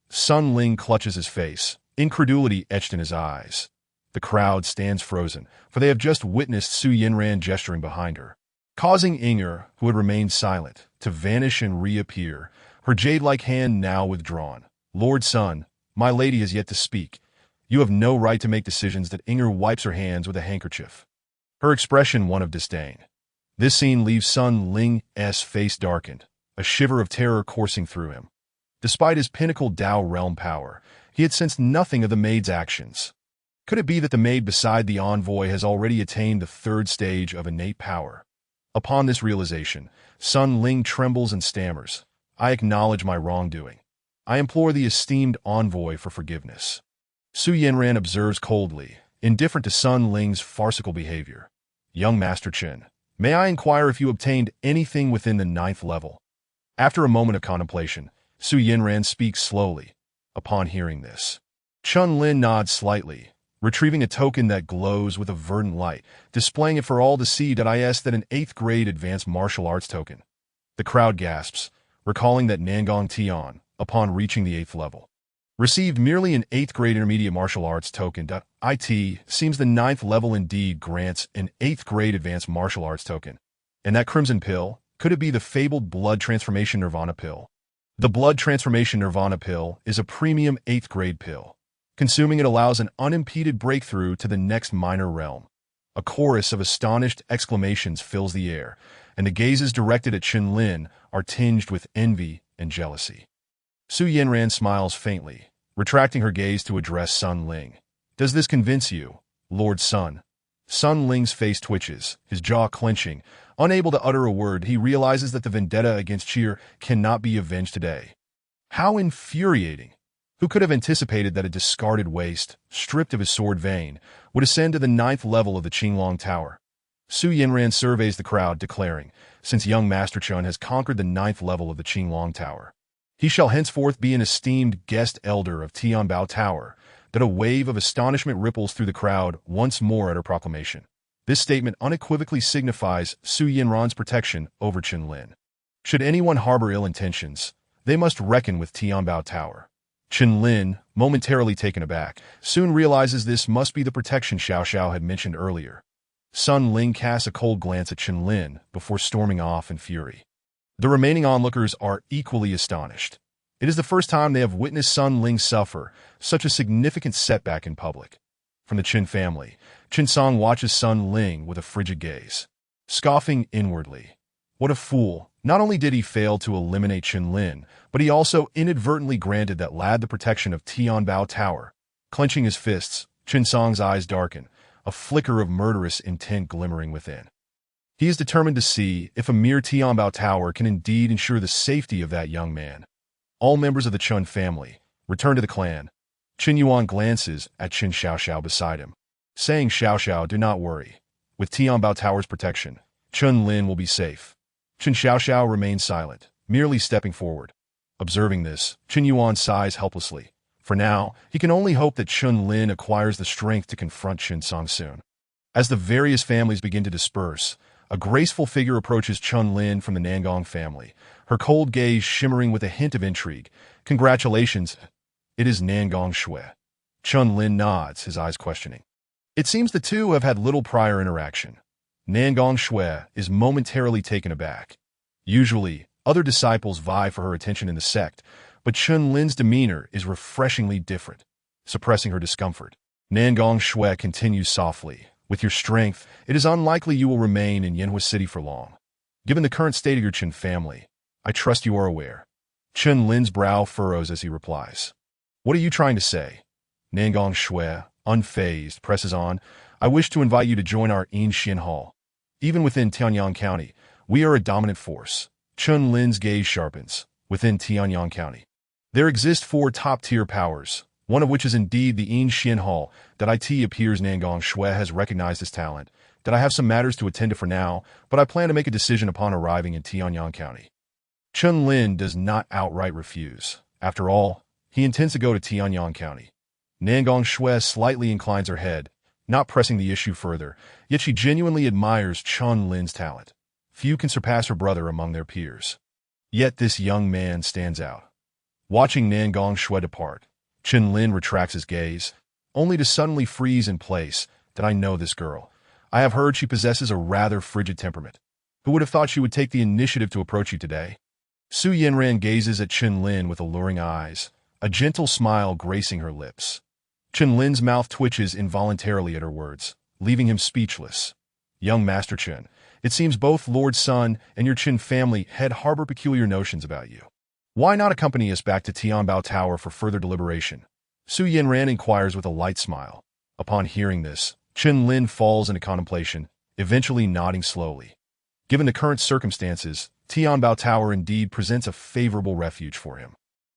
Sun Ling clutches his face, incredulity etched in his eyes. The crowd stands frozen, for they have just witnessed Su Yinran gesturing behind her, causing Inger, who had remained silent, to vanish and reappear, her jade-like hand now withdrawn. Lord Sun, my lady has yet to speak. You have no right to make decisions. That Inger wipes her hands with a handkerchief, her expression one of disdain. This scene leaves Sun Ling's face darkened, a shiver of terror coursing through him. Despite his pinnacle Tao realm power, he had sensed nothing of the maid's actions. Could it be that the maid beside the envoy has already attained the 3rd stage of innate power? Upon this realization, Sun Ling trembles and stammers, "I acknowledge my wrongdoing. I implore the esteemed envoy for forgiveness." Su Yinran observes coldly, indifferent to Sun Ling's farcical behavior. "Young Master Chen, may I inquire if you obtained anything within the 9th level?" After a moment of contemplation, Su Yinran speaks slowly. Upon hearing this, Chen Lin nods slightly, retrieving a token that glows with a verdant light, displaying it for all to see. Is that an 8th grade advanced martial arts token? The crowd gasps, recalling that Nangong Tian, upon reaching the 8th level, received merely an 8th grade intermediate martial arts token. It seems the 9th level indeed grants an 8th grade advanced martial arts token. And that crimson pill, could it be the fabled blood transformation nirvana pill? The blood transformation nirvana pill is a premium 8th grade pill. Consuming it allows an unimpeded breakthrough to the next minor realm. A chorus of astonished exclamations fills the air, and the gazes directed at Chen Lin are tinged with envy and jealousy. Su Yinran smiles faintly, retracting her gaze to address Sun Ling. "Does this convince you, Lord Sun?" Sun Ling's face twitches, his jaw clenching. Unable to utter a word, he realizes that the vendetta against Cheer cannot be avenged today. How infuriating! Who could have anticipated that a discarded waste, stripped of his sword vein, would ascend to the 9th level of the Qinglong Tower? Su Yinran surveys the crowd, declaring, "Since young Master Chen has conquered the 9th level of the Qinglong Tower, he shall henceforth be an esteemed guest elder of Tianbao Tower." That a wave of astonishment ripples through the crowd once more at her proclamation. This statement unequivocally signifies Su Yinran's protection over Chen Lin. Should anyone harbor ill intentions, they must reckon with Tianbao Tower. Chen Lin, momentarily taken aback, soon realizes this must be the protection Xiao Xiao had mentioned earlier. Sun Ling casts a cold glance at Chen Lin before storming off in fury. The remaining onlookers are equally astonished. It is the first time they have witnessed Sun Ling suffer such a significant setback in public. From the Qin family, Qin Song watches Sun Ling with a frigid gaze, scoffing inwardly. What a fool! Not only did he fail to eliminate Chen Lin, but he also inadvertently granted that lad the protection of Tianbao Tower. Clenching his fists, Qin Song's eyes darken, a flicker of murderous intent glimmering within. He is determined to see if a mere Tianbao Tower can indeed ensure the safety of that young man. All members of the Chun family return to the clan. Qin Yuan glances at Qin Xiaoxiao beside him, saying, Xiaoxiao, do not worry. With Tianbao Tower's protection, Chen Lin will be safe. Qin Xiaoxiao remains silent, merely stepping forward. Observing this, Qin Yuan sighs helplessly. For now, he can only hope that Chen Lin acquires the strength to confront Qin Song soon. As the various families begin to disperse, a graceful figure approaches Chen Lin from the Nangong family, her cold gaze shimmering with a hint of intrigue. Congratulations. It is Nangong Shui. Chen Lin nods, his eyes questioning. It seems the two have had little prior interaction. Nangong Shui is momentarily taken aback. Usually, other disciples vie for her attention in the sect, but Chen Lin's demeanor is refreshingly different. Suppressing her discomfort, Nangong Shui continues softly. With your strength, it is unlikely you will remain in Yanhua City for long. Given the current state of your Qin family, I trust you are aware. Chen Lin's brow furrows as he replies. What are you trying to say? Nangong Shui, unfazed, presses on. I wish to invite you to join our In Xin Hall. Even within Tianyang County, we are a dominant force. Chen Lin's gaze sharpens. Within Tianyang County, there exist 4 top-tier powers, one of which is indeed the In Xin Hall. That it appears Nangong Shui has recognized his talent. That I have some matters to attend to for now, but I plan to make a decision upon arriving in Tianyang County. Chen Lin does not outright refuse. After all, he intends to go to Tianyang County. Nangong Shui slightly inclines her head, not pressing the issue further, yet she genuinely admires Chen Lin's talent. Few can surpass her brother among their peers. Yet this young man stands out. Watching Nangong Shui depart, Chen Lin retracts his gaze, only to suddenly freeze in place. That I know this girl. I have heard she possesses a rather frigid temperament. Who would have thought she would take the initiative to approach you today? Su Yanran gazes at Chen Lin with alluring eyes, a gentle smile gracing her lips. Chen Lin's mouth twitches involuntarily at her words, leaving him speechless. Young Master Chen, it seems both Lord Sun and your Qin family head harbor peculiar notions about you. Why not accompany us back to Tianbao Tower for further deliberation? Su Yanran inquires with a light smile. Upon hearing this, Chen Lin falls into contemplation, eventually nodding slowly. Given the current circumstances, Tianbao Tower indeed presents a favorable refuge for him.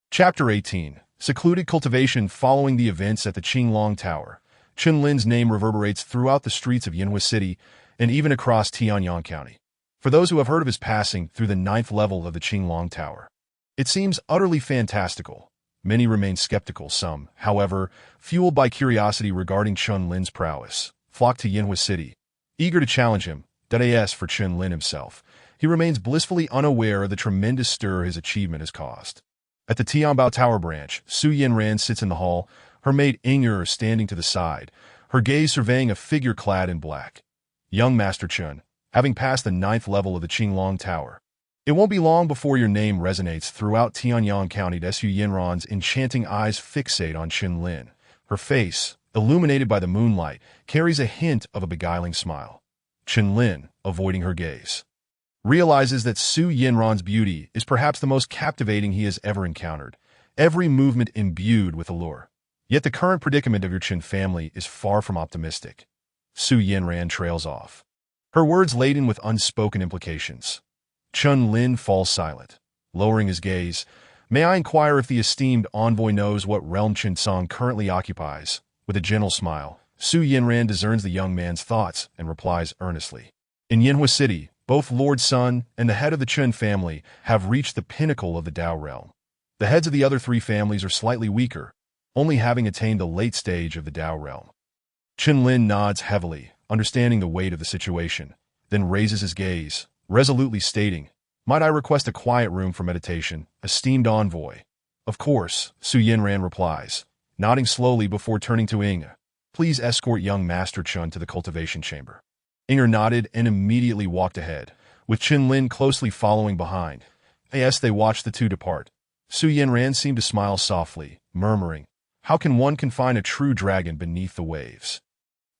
Chapter 18. Secluded cultivation. Following the events at the Qinglong Tower, Chen Lin's name reverberates throughout the streets of Yanhua City and even across Tianyang County. For those who have heard of his passing through the 9th level of the Qinglong Tower, it seems utterly fantastical. Many remain skeptical. Some, however, fueled by curiosity regarding Chen Lin's prowess, flock to Yanhua City, eager to challenge him. As for Chen Lin himself, he remains blissfully unaware of the tremendous stir his achievement has caused. At the Tianbao Tower branch, Su Yanran sits in the hall, her maid Inger standing to the side, her gaze surveying a figure clad in black. Young Master Chen, having passed the 9th level of the Qinglong Tower, it won't be long before your name resonates throughout Tianyang County. Su Yanran's enchanting eyes fixate on Chen Lin. Her face, illuminated by the moonlight, carries a hint of a beguiling smile. Chen Lin, avoiding her gaze, realizes that Su Yanran's beauty is perhaps the most captivating he has ever encountered, every movement imbued with allure. Yet the current predicament of your Qin family is far from optimistic. Su Yanran trails off, her words laden with unspoken implications. Chen Lin falls silent, lowering his gaze. May I inquire if the esteemed envoy knows what realm Qin Song currently occupies? With a gentle smile, Su Yanran discerns the young man's thoughts and replies earnestly. In Yanhua City, both Lord Sun and the head of the Chen family have reached the pinnacle of the Dao realm. The heads of the other 3 families are slightly weaker, only having attained the late stage of the Dao realm. Chen Lin nods heavily, understanding the weight of the situation, then raises his gaze, resolutely stating, Might I request a quiet room for meditation, esteemed envoy? Of course, Su Yanran replies, nodding slowly before turning to Inga. Please escort young Master Chen to the cultivation chamber. Inger nodded and immediately walked ahead, with Chen Lin closely following behind. As they watched the two depart, Su Yanran seemed to smile softly, murmuring, "How can one confine a true dragon beneath the waves?"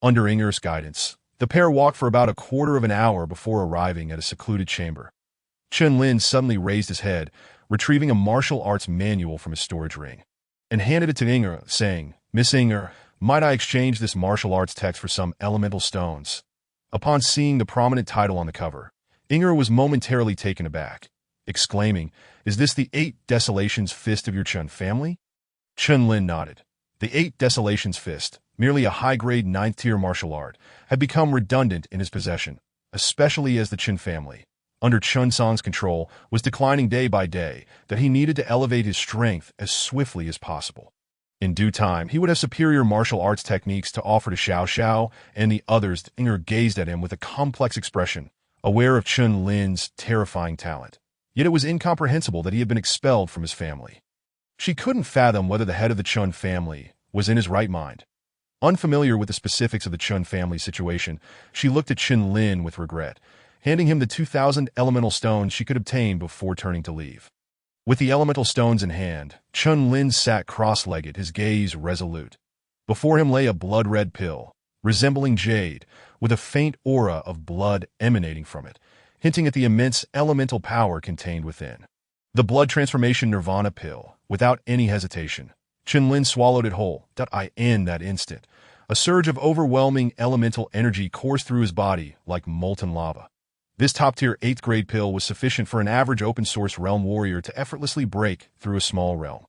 Under Inger's guidance, the pair walked for about a quarter of an hour before arriving at a secluded chamber. Chen Lin suddenly raised his head, retrieving a martial arts manual from his storage ring, and handed it to Inger, saying, "Miss Inger, might I exchange this martial arts text for some elemental stones?" Upon seeing the prominent title on the cover, Inger was momentarily taken aback, exclaiming, "Is this the 8 Desolations Fist of your Chun family?" Chen Lin nodded. The 8 Desolations Fist, merely a high-grade 9th-tier martial art, had become redundant in his possession, especially as the Qin family, under Chun Song's control, was declining day by day, that he needed to elevate his strength as swiftly as possible. In due time, he would have superior martial arts techniques to offer to Xiao Xiao and the others. Inger gazed at him with a complex expression, aware of Chen Lin's terrifying talent. Yet it was incomprehensible that he had been expelled from his family. She couldn't fathom whether the head of the Chun family was in his right mind. Unfamiliar with the specifics of the Chun family situation, she looked at Chen Lin with regret, handing him the 2,000 elemental stones she could obtain before turning to leave. With the elemental stones in hand, Chen Lin sat cross-legged, his gaze resolute. Before him lay a blood-red pill, resembling jade, with a faint aura of blood emanating from it, hinting at the immense elemental power contained within. The blood transformation nirvana pill, without any hesitation. Chen Lin swallowed it whole. In that instant, a surge of overwhelming elemental energy coursed through his body like molten lava. This top-tier 8th-grade pill was sufficient for an average open-source realm warrior to effortlessly break through a small realm.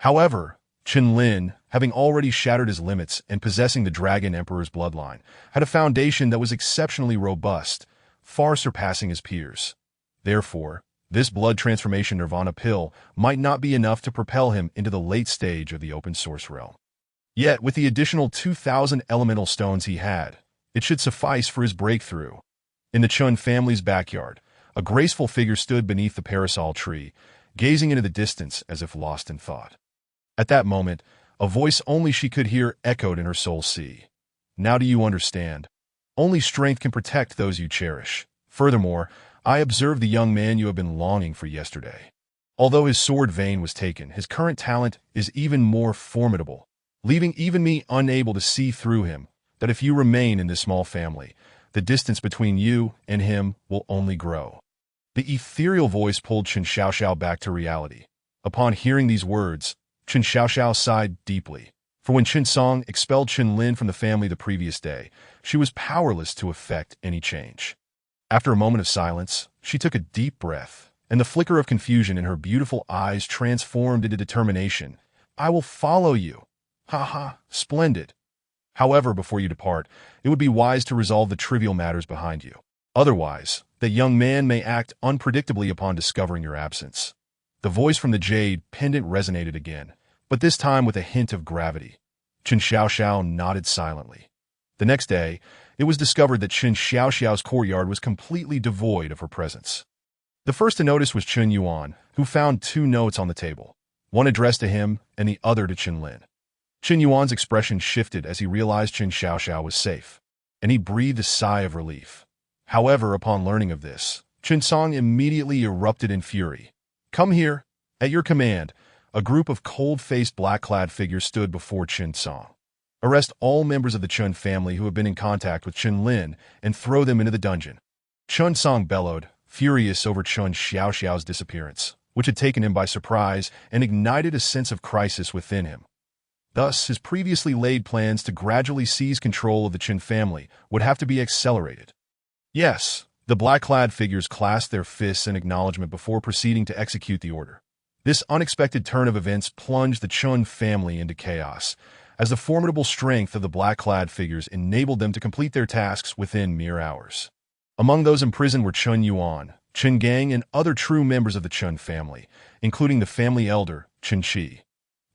However, Chen Lin, having already shattered his limits and possessing the Dragon Emperor's bloodline, had a foundation that was exceptionally robust, far surpassing his peers. Therefore, this blood transformation nirvana pill might not be enough to propel him into the late stage of the open-source realm. Yet, with the additional 2,000 elemental stones he had, it should suffice for his breakthrough. In the Chun family's backyard, a graceful figure stood beneath the parasol tree, gazing into the distance as if lost in thought. At that moment, a voice only she could hear echoed in her soul sea. "Now do you understand? Only strength can protect those you cherish. Furthermore, I observed the young man you have been longing for yesterday. Although his sword vein was taken, his current talent is even more formidable, leaving even me unable to see through him, that if you remain in this small family, the distance between you and him will only grow." The ethereal voice pulled Chen Xiaoxiao back to reality. Upon hearing these words, Chen Xiaoxiao sighed deeply, for when Chen Song expelled Chen Lin from the family the previous day, she was powerless to effect any change. After a moment of silence, she took a deep breath, and the flicker of confusion in her beautiful eyes transformed into determination. "I will follow you. Ha ha, splendid. However, before you depart, it would be wise to resolve the trivial matters behind you. Otherwise, that young man may act unpredictably upon discovering your absence." The voice from the jade pendant resonated again, but this time with a hint of gravity. Chen Xiaoxiao nodded silently. The next day, it was discovered that Chen Xiaoxiao's courtyard was completely devoid of her presence. The first to notice was Chen Yuan, who found 2 notes on the table, one addressed to him and the other to Chen Lin. Chen Yuan's expression shifted as he realized Chen Xiaoxiao was safe, and he breathed a sigh of relief. However, upon learning of this, Chen Song immediately erupted in fury. "Come here. At your command." A group of cold-faced black-clad figures stood before Chen Song. "Arrest all members of the Chun family who have been in contact with Chen Lin and throw them into the dungeon." Chen Song bellowed, furious over Chen Xiaoxiao's disappearance, which had taken him by surprise and ignited a sense of crisis within him. Thus, his previously laid plans to gradually seize control of the Qin family would have to be accelerated. Yes, the black-clad figures clasped their fists in acknowledgement before proceeding to execute the order. This unexpected turn of events plunged the Chun family into chaos, as the formidable strength of the black-clad figures enabled them to complete their tasks within mere hours. Among those imprisoned were Chen Yuan, Chen Gang, and other true members of the Chun family, including the family elder, Chen Qi.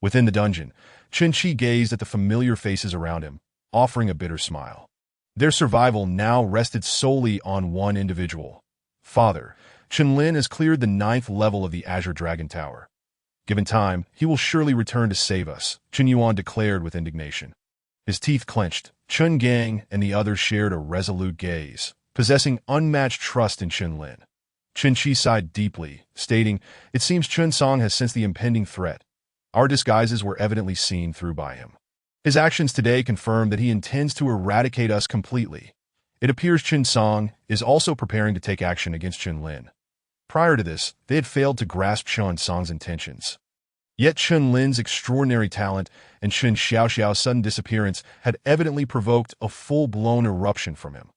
Within the dungeon, Chen Qi gazed at the familiar faces around him, offering a bitter smile. Their survival now rested solely on one individual. "Father, Chen Lin has cleared the 9th level of the Azure Dragon Tower. Given time, he will surely return to save us," Chen Yuan declared with indignation. His teeth clenched. Chun Gang and the others shared a resolute gaze, possessing unmatched trust in Chun Lin. Chen Qi sighed deeply, stating, "It seems Chun Song has sensed the impending threat. Our disguises were evidently seen through by him. His actions today confirm that he intends to eradicate us completely. It appears Chun Song is also preparing to take action against Chun Lin." Prior to this, they had failed to grasp Chun Song's intentions. Yet Chun Lin's extraordinary talent and Chun Xiaoxiao's sudden disappearance had evidently provoked a full-blown eruption from him.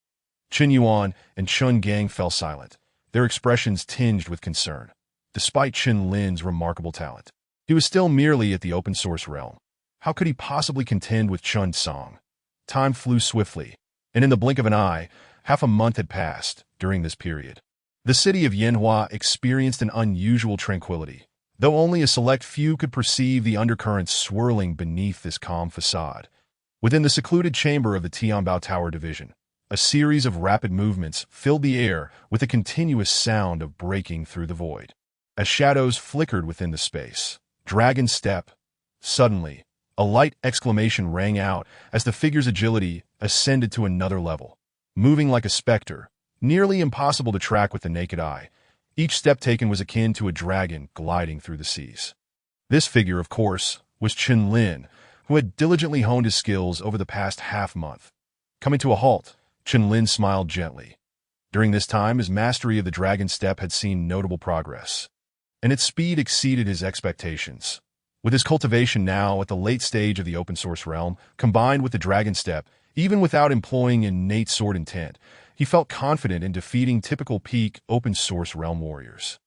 Chen Yuan and Chun Gang fell silent, their expressions tinged with concern. Despite Chun Lin's remarkable talent, he was still merely at the open-source realm. How could he possibly contend with Chun Song? Time flew swiftly, and in the blink of an eye, half a month had passed during this period. The city of Yanhua experienced an unusual tranquility, though only a select few could perceive the undercurrents swirling beneath this calm facade. Within the secluded chamber of the Tianbao Tower Division, a series of rapid movements filled the air with a continuous sound of breaking through the void. As shadows flickered within the space, Dragon Step. Suddenly, a light exclamation rang out as the figure's agility ascended to another level. Moving like a specter, nearly impossible to track with the naked eye, each step taken was akin to a dragon gliding through the seas. This figure, of course, was Chen Lin, who had diligently honed his skills over the past half-month. Coming to a halt, Chen Lin smiled gently. During this time, his mastery of the dragon step had seen notable progress, and its speed exceeded his expectations. With his cultivation now at the late stage of the open-source realm, combined with the dragon step, even without employing innate sword intent, he felt confident in defeating typical peak open-source realm warriors.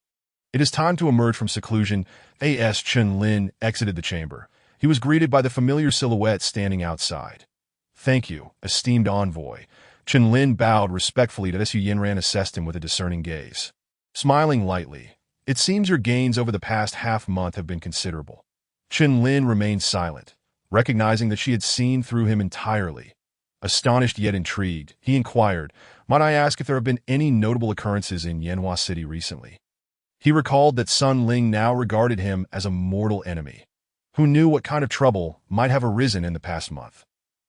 It is time to emerge from seclusion. As Chen Lin exited the chamber, he was greeted by the familiar silhouette standing outside. "Thank you, esteemed envoy." Chen Lin bowed respectfully as Su Yinran assessed him with a discerning gaze. Smiling lightly, "It seems your gains over the past half-month have been considerable." Chen Lin remained silent, recognizing that she had seen through him entirely. Astonished yet intrigued, he inquired, "Might I ask if there have been any notable occurrences in Yanhua City recently?" He recalled that Sun Ling now regarded him as a mortal enemy. Who knew what kind of trouble might have arisen in the past month?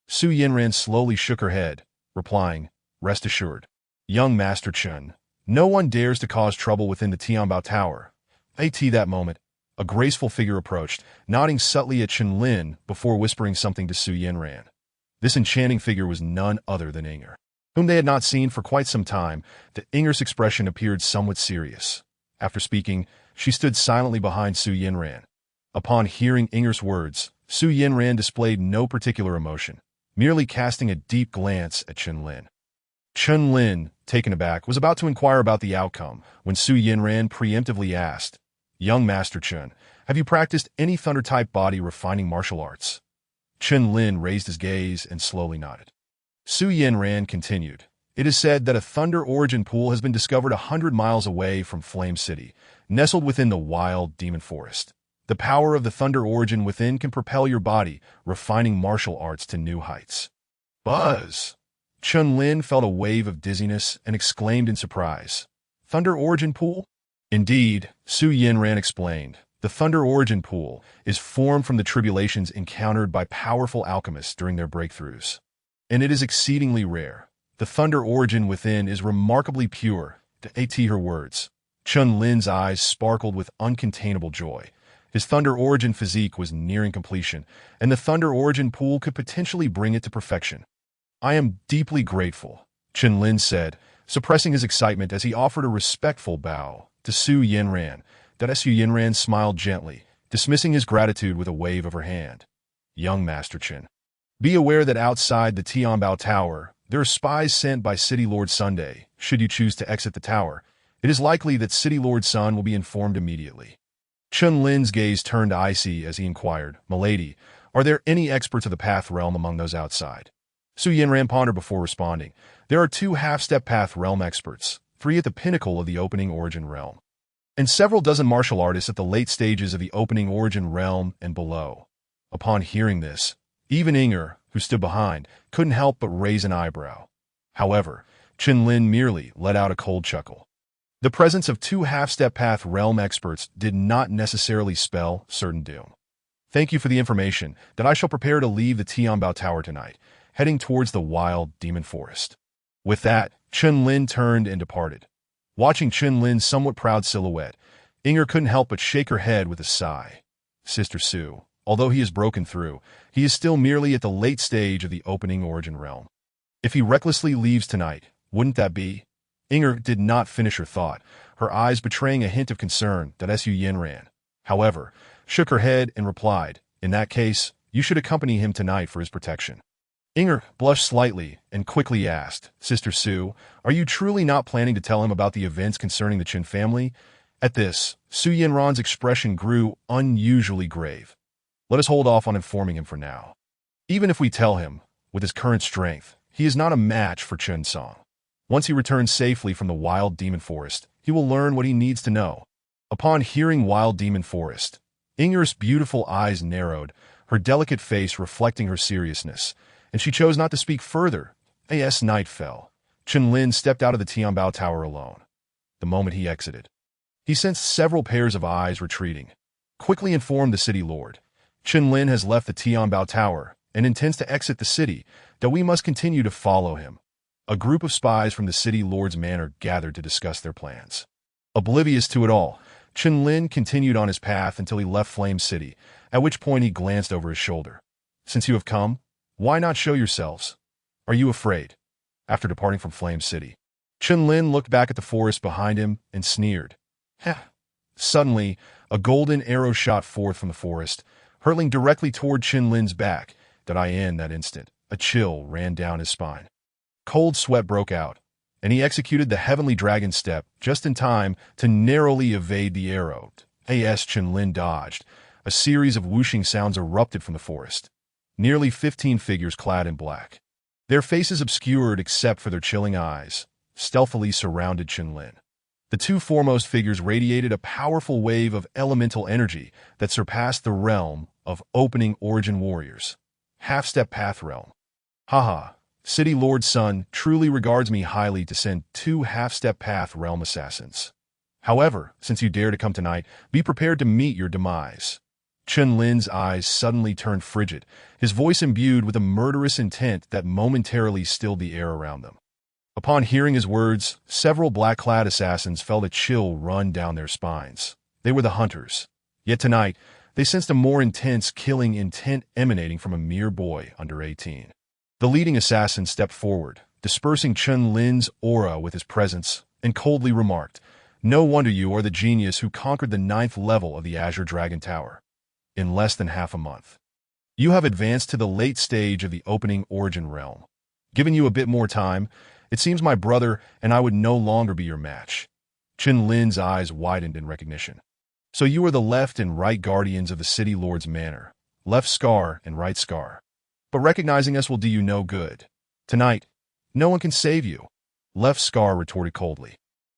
Su Yinran slowly shook her head, replying, "Rest assured, young Master Chen, no one dares to cause trouble within the Tianbao Tower." At that moment, a graceful figure approached, nodding subtly at Chen Lin before whispering something to Su Yinran. This enchanting figure was none other than Inger, whom they had not seen for quite some time. The Inger's expression appeared somewhat serious. After speaking, she stood silently behind Su Yinran. Upon hearing Inger's words, Su Yinran displayed no particular emotion, merely casting a deep glance at Chen Lin. Chen Lin, taken aback, was about to inquire about the outcome when Su Yinran preemptively asked, "Young Master Chen, have you practiced any thunder-type body refining martial arts?" Chen Lin raised his gaze and slowly nodded. Su Yinran continued, "It is said that a thunder origin pool has been discovered 100 miles away from Flame City, nestled within the wild demon forest. The power of the thunder origin within can propel your body, refining martial arts to new heights." Buzz! Chen Lin felt a wave of dizziness and exclaimed in surprise, "Thunder origin pool?" "Indeed," Su Yinran explained. "The Thunder Origin Pool is formed from the tribulations encountered by powerful alchemists during their breakthroughs, and it is exceedingly rare. The Thunder Origin within is remarkably pure." To her words, Chen Lin's eyes sparkled with uncontainable joy. His Thunder Origin physique was nearing completion, and the Thunder Origin Pool could potentially bring it to perfection. "I am deeply grateful," Chen Lin said, suppressing his excitement as he offered a respectful bow to Su Yinran. Su Yinran smiled gently, dismissing his gratitude with a wave of her hand. "Young Master Chen, be aware that outside the Tianbao Tower, there are spies sent by City Lord Sunday. Should you choose to exit the tower, it is likely that City Lord Sun will be informed immediately." Chen Lin's gaze turned icy as he inquired, "Milady, are there any experts of the Path Realm among those outside?" Su Yinran pondered before responding. "There are 2 half-step Path Realm experts, 3 at the pinnacle of the opening Origin Realm, and several dozen martial artists at the late stages of the opening Origin Realm and below." Upon hearing this, even Inger, who stood behind, couldn't help but raise an eyebrow. However, Chen Lin merely let out a cold chuckle. The presence of 2 half-step Path Realm experts did not necessarily spell certain doom. Thank you for the information that I shall prepare to leave the Tianbao Tower tonight, heading towards the wild demon forest. With that, Chen Lin turned and departed. Watching Chen Lin's somewhat proud silhouette, Inger couldn't help but shake her head with a sigh. Sister Sue, although he has broken through, he is still merely at the late stage of the opening origin realm. If he recklessly leaves tonight, wouldn't that be? Inger did not finish her thought, her eyes betraying a hint of concern that Su Yanran, however, shook her head and replied, in that case, you should accompany him tonight for his protection. Inger blushed slightly and quickly asked, Sister Sue, are you truly not planning to tell him about the events concerning the Qin family? At this, Su Yanran's expression grew unusually grave. Let us hold off on informing him for now. Even if we tell him, with his current strength, he is not a match for Chen Song. Once he returns safely from the wild demon forest, he will learn what he needs to know. Upon hearing wild demon forest, Inger's beautiful eyes narrowed, her delicate face reflecting her seriousness, and she chose not to speak further. As night fell, Chen Lin stepped out of the Tianbao Tower alone. The moment he exited, he sensed several pairs of eyes retreating. Quickly informed the city lord, Chen Lin has left the Tianbao Tower and intends to exit the city, though we must continue to follow him. A group of spies from the city lord's manor gathered to discuss their plans. Oblivious to it all, Chen Lin continued on his path until he left Flame City, at which point he glanced over his shoulder. Since you have come, why not show yourselves? Are you afraid? After departing from Flame City, Chen Lin looked back at the forest behind him and sneered. Heh. Suddenly, a golden arrow shot forth from the forest, hurtling directly toward Chen Lin's back. In that instant, a chill ran down his spine. Cold sweat broke out, and he executed the heavenly dragon step just in time to narrowly evade the arrow. As Chen Lin dodged, a series of whooshing sounds erupted from the forest. Nearly 15 figures clad in black, their faces obscured except for their chilling eyes, stealthily surrounded Chen Lin. The two foremost figures radiated a powerful wave of elemental energy that surpassed the realm of opening origin warriors. Half-step path realm. Haha, City Lord's son truly regards me highly to send 2 half-step path realm assassins. However, since you dare to come tonight, be prepared to meet your demise. Chen Lin's eyes suddenly turned frigid, his voice imbued with a murderous intent that momentarily stilled the air around them. Upon hearing his words, several black-clad assassins felt a chill run down their spines. They were the hunters. Yet tonight, they sensed a more intense killing intent emanating from a mere boy under 18. The leading assassin stepped forward, dispersing Chen Lin's aura with his presence, and coldly remarked, no wonder you are the genius who conquered the 9th level of the Azure Dragon Tower. In less than half a month, you have advanced to the late stage of the opening origin realm. Given you a bit more time, it seems my brother and I would no longer be your match. Chen Lin's eyes widened in recognition. So you are the left and right guardians of the city lord's manor, left Scar and right Scar. But recognizing us will do you no good. Tonight, no one can save you. Left Scar retorted coldly.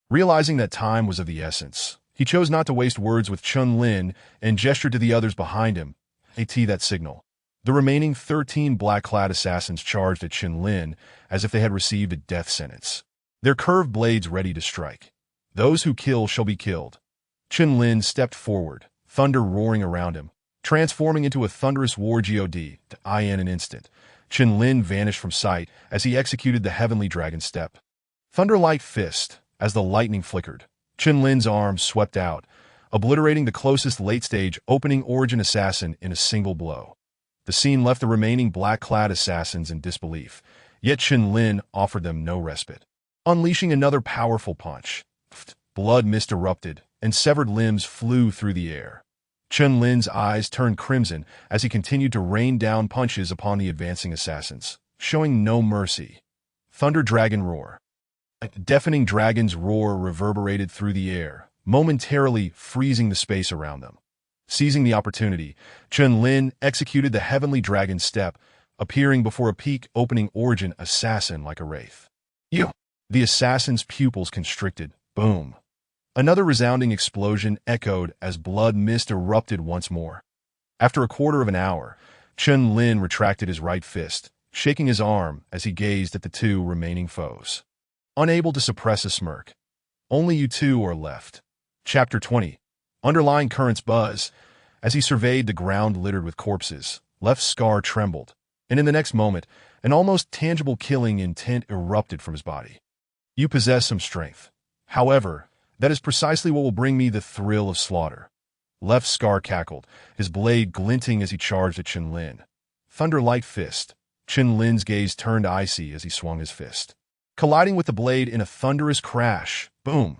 Realizing that time was of the essence, he chose not to waste words with Chen Lin and gestured to the others behind him. That signal. The remaining 13 black-clad assassins charged at Chen Lin as if they had received a death sentence, their curved blades ready to strike. Those who kill shall be killed. Chen Lin stepped forward, thunder roaring around him, transforming into a thunderous war god. In an instant, Chen Lin vanished from sight as he executed the heavenly dragon step. Thunderlight fist, as the lightning flickered, Chen Lin's arms swept out, obliterating the closest late-stage opening origin assassin in a single blow. The scene left the remaining black-clad assassins in disbelief, yet Chen Lin offered them no respite. Unleashing another powerful punch, blood mist erupted, and severed limbs flew through the air. Chen Lin's eyes turned crimson as he continued to rain down punches upon the advancing assassins, showing no mercy. Thunder Dragon Roar. A deafening dragon's roar reverberated through the air, momentarily freezing the space around them. Seizing the opportunity, Chen Lin executed the heavenly dragon step, appearing before a peak opening origin assassin like a wraith. The assassin's pupils constricted. Boom. Another resounding explosion echoed as blood mist erupted once more. After a quarter of an hour, Chen Lin retracted his right fist, shaking his arm as he gazed at the 2 remaining foes. Unable to suppress a smirk. Only you 2 are left. Chapter 20. Underlying currents buzz. As he surveyed the ground littered with corpses, Left Scar trembled, and in the next moment, an almost tangible killing intent erupted from his body. You possess some strength. However, that is precisely what will bring me the thrill of slaughter. Left Scar cackled, his blade glinting as he charged at Chen Lin. Thunder-light fist. Chen Lin's gaze turned icy as he swung his fist, colliding with the blade in a thunderous crash. Boom!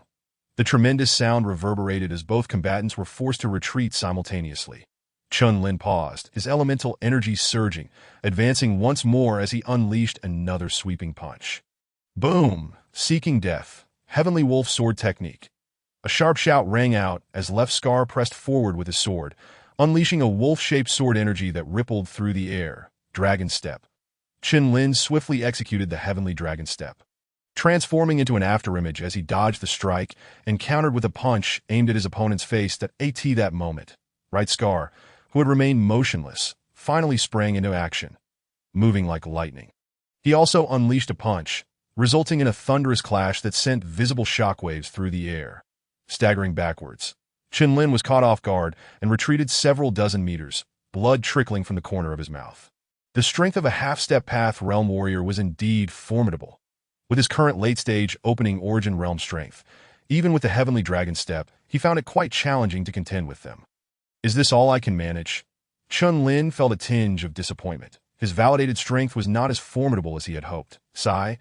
The tremendous sound reverberated as both combatants were forced to retreat simultaneously. Chen Lin paused, his elemental energy surging, advancing once more as he unleashed another sweeping punch. Boom! Seeking death. Heavenly Wolf sword technique. A sharp shout rang out as Left Scar pressed forward with his sword, unleashing a wolf-shaped sword energy that rippled through the air. Dragon Step. Chen Lin swiftly executed the Heavenly Dragon Step, transforming into an afterimage as he dodged the strike and countered with a punch aimed at his opponent's face that moment. Right Scar, who had remained motionless, finally sprang into action, moving like lightning. He also unleashed a punch, resulting in a thunderous clash that sent visible shockwaves through the air. Staggering backwards, Chen Lin was caught off guard and retreated several dozen meters, blood trickling from the corner of his mouth. The strength of a half-step path realm warrior was indeed formidable. With his current late-stage opening origin realm strength, even with the Heavenly Dragon Step, he found it quite challenging to contend with them. Is this all I can manage? Chen Lin felt a tinge of disappointment. His validated strength was not as formidable as he had hoped. Sigh,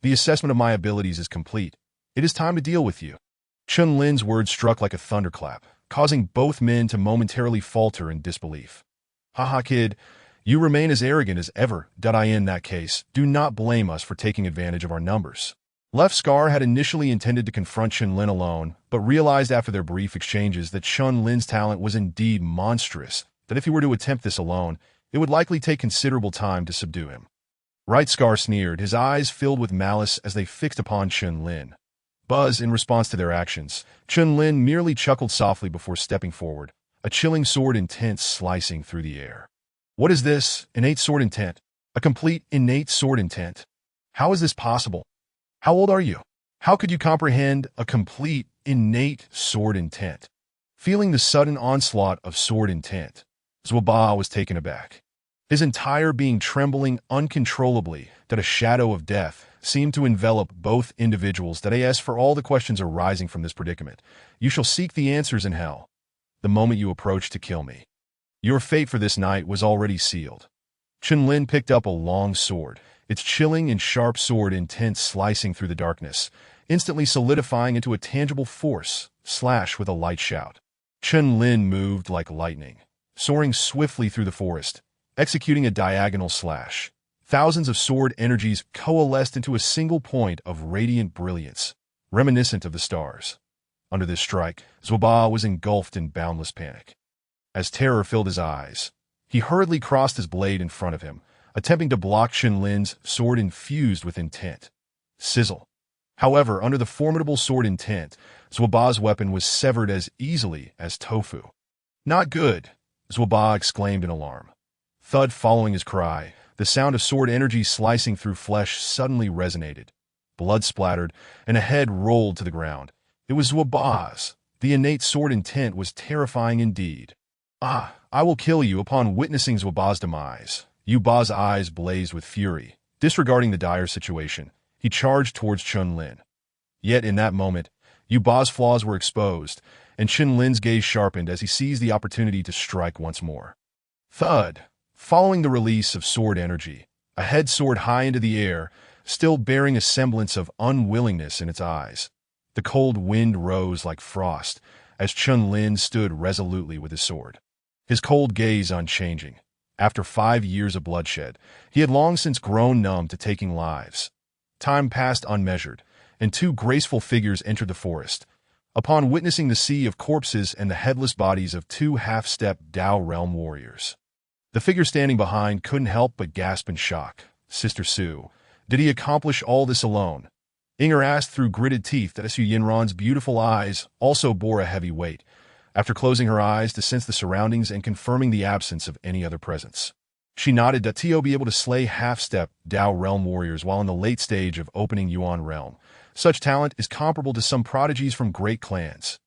the assessment of my abilities is complete. It is time to deal with you. Chen Lin's words struck like a thunderclap, causing both men to momentarily falter in disbelief. Haha, kid, you remain as arrogant as ever. In that case, do not blame us for taking advantage of our numbers. Left Scar had initially intended to confront Chen Lin alone, but realized after their brief exchanges that Chen Lin's talent was indeed monstrous, that if he were to attempt this alone, it would likely take considerable time to subdue him. Right Scar sneered, his eyes filled with malice as they fixed upon Chen Lin. Buzz in response to their actions. Chen Lin merely chuckled softly before stepping forward, a chilling sword intent slicing through the air. What is this? Innate sword intent. A complete innate sword intent. How is this possible? How old are you? How could you comprehend a complete innate sword intent? Feeling the sudden onslaught of sword intent, Zhuoba was taken aback. His entire being trembling uncontrollably that a shadow of death seemed to envelop both individuals. As for all the questions arising from this predicament, you shall seek the answers in hell, the moment you approach to kill me. Your fate for this night was already sealed. Chen Lin picked up a long sword, its chilling and sharp sword intent slicing through the darkness, instantly solidifying into a tangible force. Slash with a light shout. Chen Lin moved like lightning, soaring swiftly through the forest, executing a diagonal slash. Thousands of sword energies coalesced into a single point of radiant brilliance, reminiscent of the stars. Under this strike, Zhuoba was engulfed in boundless panic. As terror filled his eyes, he hurriedly crossed his blade in front of him, attempting to block Chen Lin's sword infused with intent. Sizzle. However, under the formidable sword intent, Zhuoba's weapon was severed as easily as tofu. Not good, Zhuoba exclaimed in alarm. Thud following his cry, the sound of sword energy slicing through flesh suddenly resonated. Blood splattered, and a head rolled to the ground. It was Zhuoba's. The innate sword intent was terrifying indeed. I will kill you. Upon witnessing Zhuoba's demise, Yuba's eyes blazed with fury. Disregarding the dire situation, he charged towards Chen Lin. Yet in that moment, Yuba's flaws were exposed, and Chen Lin's gaze sharpened as he seized the opportunity to strike once more. Thud! Following the release of sword energy, a head soared high into the air, still bearing a semblance of unwillingness in its eyes. The cold wind rose like frost as Chen Lin stood resolutely with his sword, his cold gaze unchanging. After 5 years of bloodshed, he had long since grown numb to taking lives. Time passed unmeasured, and 2 graceful figures entered the forest. Upon witnessing the sea of corpses and the headless bodies of 2 half-step Dao realm warriors, the figure standing behind couldn't help but gasp in shock. Sister Su, did he accomplish all this alone? Inger asked through gritted teeth that Su Yinran's beautiful eyes also bore a heavy weight, after closing her eyes to sense the surroundings and confirming the absence of any other presence. She nodded that Tio be able to slay half-step Dao realm warriors while in the late stage of opening Yuan realm. Such talent is comparable to some prodigies from great clans.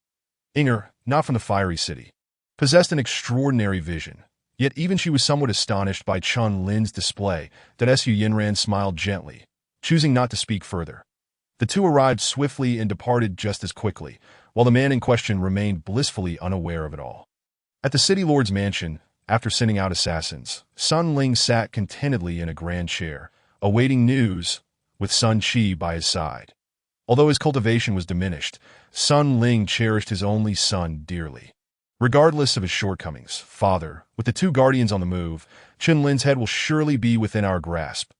Inger, not from the fiery city. possessed an extraordinary vision. Yet even she was somewhat astonished by Chun Lin's display that Su Yinran smiled gently, choosing not to speak further. The two arrived swiftly and departed just as quickly, while the man in question remained blissfully unaware of it all. At the city lord's mansion, after sending out assassins, Sun Ling sat contentedly in a grand chair, awaiting news, with Sun Qi by his side. Although his cultivation was diminished, Sun Ling cherished his only son dearly. Regardless of his shortcomings, father, with the two guardians on the move, Chen Lin's head will surely be within our grasp.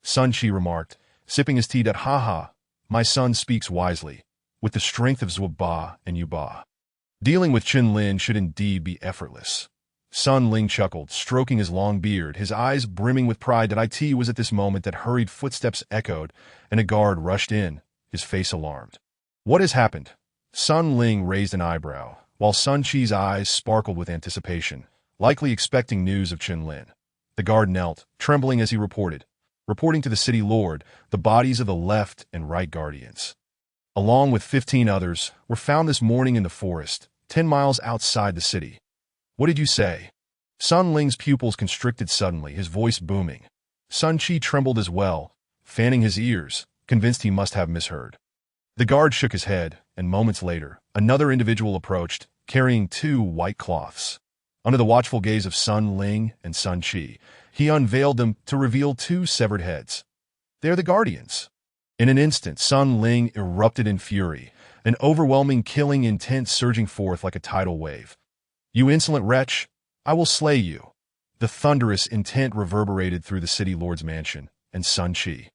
Sun Qi remarked, sipping his tea that ha, my son speaks wisely, with the strength of Zuba and Yuba. Dealing with Chen Lin should indeed be effortless. Sun Ling chuckled, stroking his long beard, his eyes brimming with pride that it was at this moment that hurried footsteps echoed, and a guard rushed in, his face alarmed. What has happened? Sun Ling raised an eyebrow, while Sun Qi's eyes sparkled with anticipation, likely expecting news of Chen Lin. The guard knelt, trembling as he reporting to the city lord the bodies of the left and right guardians, along with 15 others, were found this morning in the forest, 10 miles outside the city. What did you say? Sun Ling's pupils constricted suddenly, his voice booming. Sun Qi trembled as well, fanning his ears, convinced he must have misheard. The guard shook his head, and moments later, another individual approached, carrying 2 white cloths. Under the watchful gaze of Sun Ling and Sun Qi, he unveiled them to reveal 2 severed heads. They're the guardians. In an instant, Sun Ling erupted in fury, an overwhelming killing intent surging forth like a tidal wave. You insolent wretch, I will slay you. The thunderous intent reverberated through the city lord's mansion, and Sun Qi,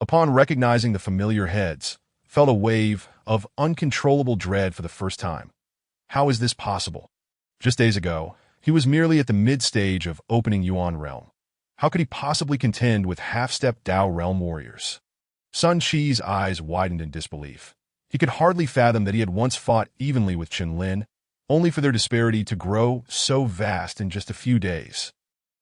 upon recognizing the familiar heads, felt a wave of uncontrollable dread for the first time. How is this possible? Just days ago, he was merely at the mid-stage of opening Yuan realm. How could he possibly contend with half-step Dao realm warriors? Sun Qi's eyes widened in disbelief. He could hardly fathom that he had once fought evenly with Chen Lin, only for their disparity to grow so vast in just a few days.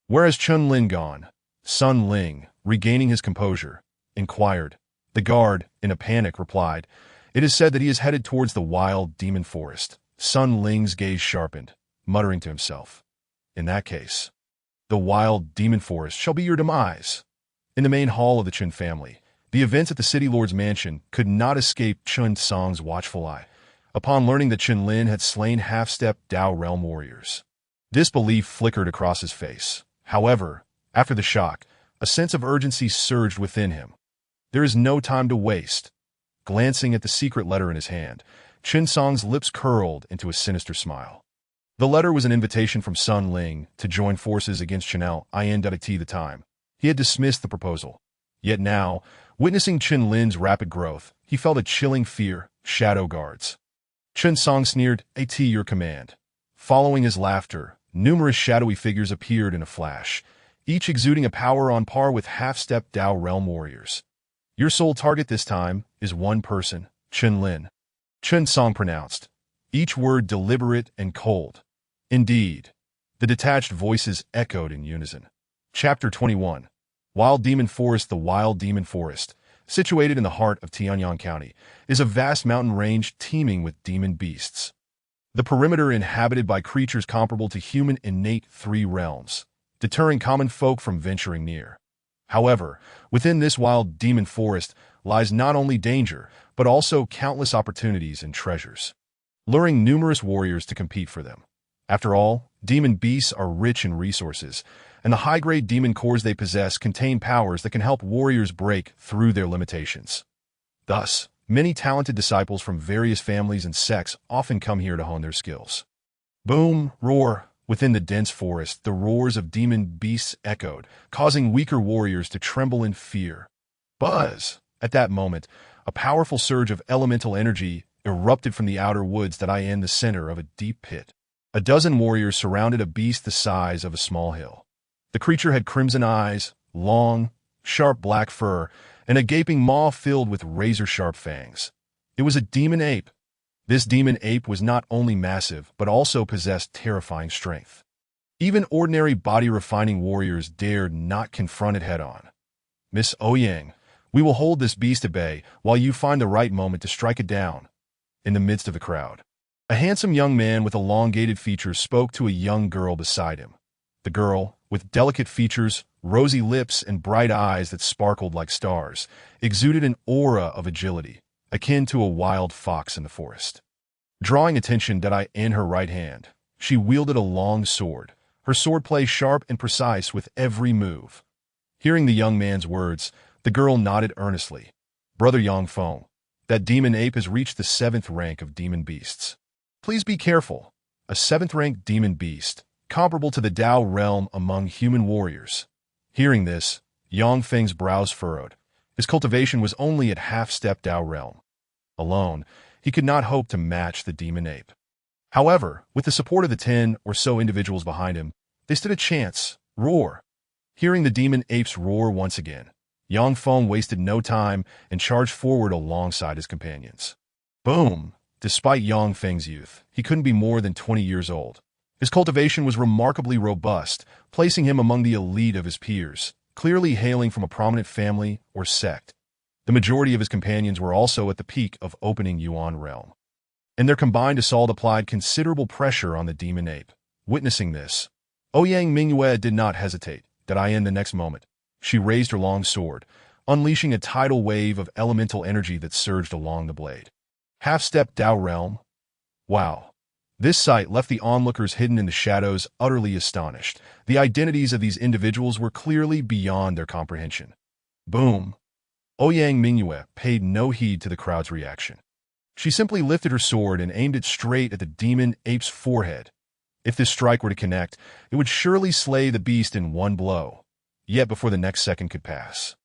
Where has Chen Lin gone? Sun Ling, regaining his composure, inquired. The guard, in a panic, replied, It is said that he is headed towards the wild demon forest. Sun Ling's gaze sharpened, muttering to himself. In that case, the wild demon forest shall be your demise. In the main hall of the Chen family, the events at the city lord's mansion could not escape Chun Song's watchful eye, upon learning that Chen Lin had slain half-step Dao realm warriors. Disbelief flickered across his face. However, after the shock, a sense of urgency surged within him. There is no time to waste. Glancing at the secret letter in his hand, Chen Song's lips curled into a sinister smile. The letter was an invitation from Sun Ling to join forces against Chanel At the time. He had dismissed the proposal. Yet now, witnessing Chen Lin's rapid growth, he felt a chilling fear. Shadow guards. Chen Song sneered, At your command. Following his laughter, numerous shadowy figures appeared in a flash, each exuding a power on par with half-step Dao realm warriors. Your sole target this time is one person, Chen Lin. Chen Song pronounced, each word deliberate and cold. Indeed. The detached voices echoed in unison. Chapter 21. Wild Demon Forest. The Wild Demon Forest, situated in the heart of Tianyang County, is a vast mountain range teeming with demon beasts. The perimeter inhabited by creatures comparable to human innate 3 realms, deterring common folk from venturing near. However, within this wild demon forest lies not only danger, but also countless opportunities and treasures, luring numerous warriors to compete for them. After all, demon beasts are rich in resources, and the high-grade demon cores they possess contain powers that can help warriors break through their limitations. Thus, many talented disciples from various families and sects often come here to hone their skills. Boom, roar. Within the dense forest, the roars of demon beasts echoed, causing weaker warriors to tremble in fear. Buzz! At that moment, a powerful surge of elemental energy erupted from the outer woods that I in the center of a deep pit. A dozen warriors surrounded a beast the size of a small hill. The creature had crimson eyes, long, sharp black fur, and a gaping maw filled with razor-sharp fangs. It was a demon ape. This demon ape was not only massive, but also possessed terrifying strength. Even ordinary body-refining warriors dared not confront it head-on. Miss Ouyang, we will hold this beast at bay while you find the right moment to strike it down. In the midst of the crowd, A handsome young man with elongated features spoke to a young girl beside him. The girl, with delicate features, rosy lips, and bright eyes that sparkled like stars, exuded an aura of agility, akin to a wild fox in the forest. Drawing attention Deadeye in her right hand, she wielded a long sword, her swordplay sharp and precise with every move. Hearing the young man's words, the girl nodded earnestly. Brother Yangfeng, that demon ape has reached the 7th rank of demon beasts. Please be careful. A 7th-rank demon beast, comparable to the Dao realm among human warriors. Hearing this, Yangfeng's brows furrowed. His cultivation was only at half-step Dao realm. Alone, he could not hope to match the demon ape. However, with the support of the 10 or so individuals behind him, they stood a chance. Roar! Hearing the demon ape's roar once again, Yangfeng wasted no time and charged forward alongside his companions. Boom! Despite Yangfeng's youth, he couldn't be more than 20 years old. His cultivation was remarkably robust, placing him among the elite of his peers, clearly hailing from a prominent family or sect. The majority of his companions were also at the peak of opening Yuan realm, and their combined assault applied considerable pressure on the demon ape. Witnessing this, Ouyang Mingyue did not hesitate. In the next moment, she raised her long sword, unleashing a tidal wave of elemental energy that surged along the blade. Half-step Dao realm? Wow. This sight left the onlookers hidden in the shadows utterly astonished. The identities of these individuals were clearly beyond their comprehension. Boom! Ouyang Mingyue paid no heed to the crowd's reaction. She simply lifted her sword and aimed it straight at the demon ape's forehead. If this strike were to connect, it would surely slay the beast in one blow. Yet before the next second could pass,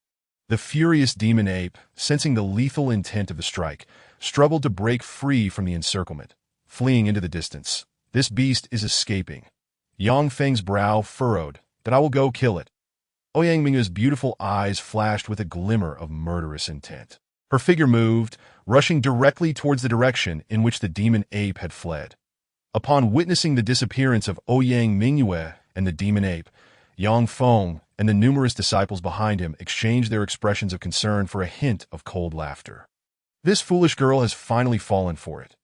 the furious demon ape, sensing the lethal intent of the strike, struggled to break free from the encirclement, fleeing into the distance. This beast is escaping. Yangfeng's brow furrowed. That I will go kill it. Ouyang Mingyue's beautiful eyes flashed with a glimmer of murderous intent. Her figure moved, rushing directly towards the direction in which the demon ape had fled. Upon witnessing the disappearance of Ouyang Mingyue and the demon ape, Yangfeng and the numerous disciples behind him exchanged their expressions of concern for a hint of cold laughter. This foolish girl has finally fallen for it.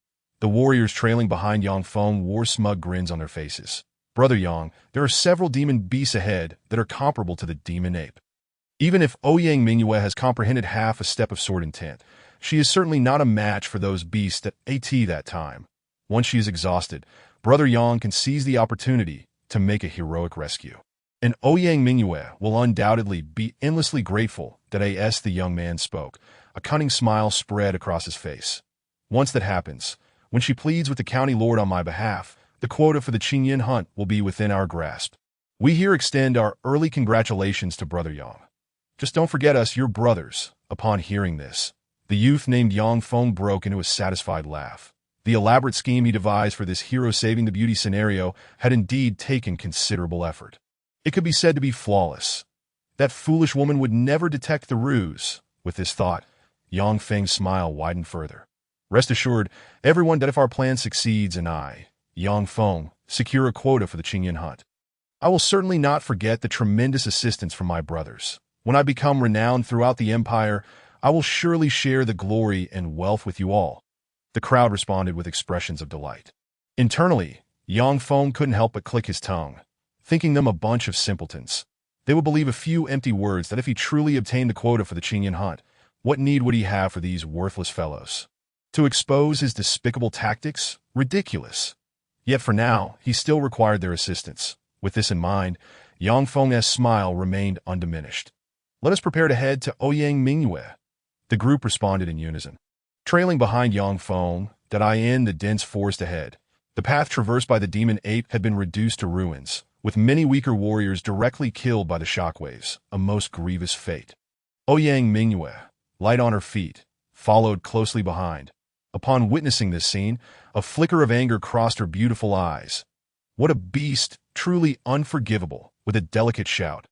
The warriors trailing behind Yangfeng wore smug grins on their faces. Brother Yang, there are several demon beasts ahead that are comparable to the demon ape. Even if Ouyang Mingyue has comprehended half a step of sword intent, she is certainly not a match for those beasts at that time. Once she is exhausted, Brother Yang can seize the opportunity to make a heroic rescue. And Ouyang Mingyue will undoubtedly be endlessly grateful that the young man spoke. A cunning smile spread across his face. Once that happens, when she pleads with the county lord on my behalf, the quota for the Qingyin hunt will be within our grasp. We here extend our early congratulations to Brother Yang. Just don't forget us, your brothers. Upon hearing this, the youth named Yangfeng broke into a satisfied laugh. The elaborate scheme he devised for this hero saving the beauty scenario had indeed taken considerable effort. It could be said to be flawless. That foolish woman would never detect the ruse. With this thought, Yangfeng's smile widened further. Rest assured, everyone, that if our plan succeeds and I, Yangfeng, secure a quota for the Qingyin hunt, I will certainly not forget the tremendous assistance from my brothers. When I become renowned throughout the empire, I will surely share the glory and wealth with you all. The crowd responded with expressions of delight. Internally, Yangfeng couldn't help but click his tongue, thinking them a bunch of simpletons. They would believe a few empty words that if he truly obtained the quota for the Qingyin hunt, what need would he have for these worthless fellows? To expose his despicable tactics? Ridiculous. Yet for now, he still required their assistance. With this in mind, Yangfeng's smile remained undiminished. Let us prepare to head to Ouyang Mingyue. The group responded in unison. Trailing behind Yangfeng, in the dense forest ahead, the path traversed by the demon ape had been reduced to ruins, with many weaker warriors directly killed by the shockwaves, a most grievous fate. Ouyang Mingyue, light on her feet, followed closely behind. Upon witnessing this scene, a flicker of anger crossed her beautiful eyes. What a beast, truly unforgivable, with a delicate shout.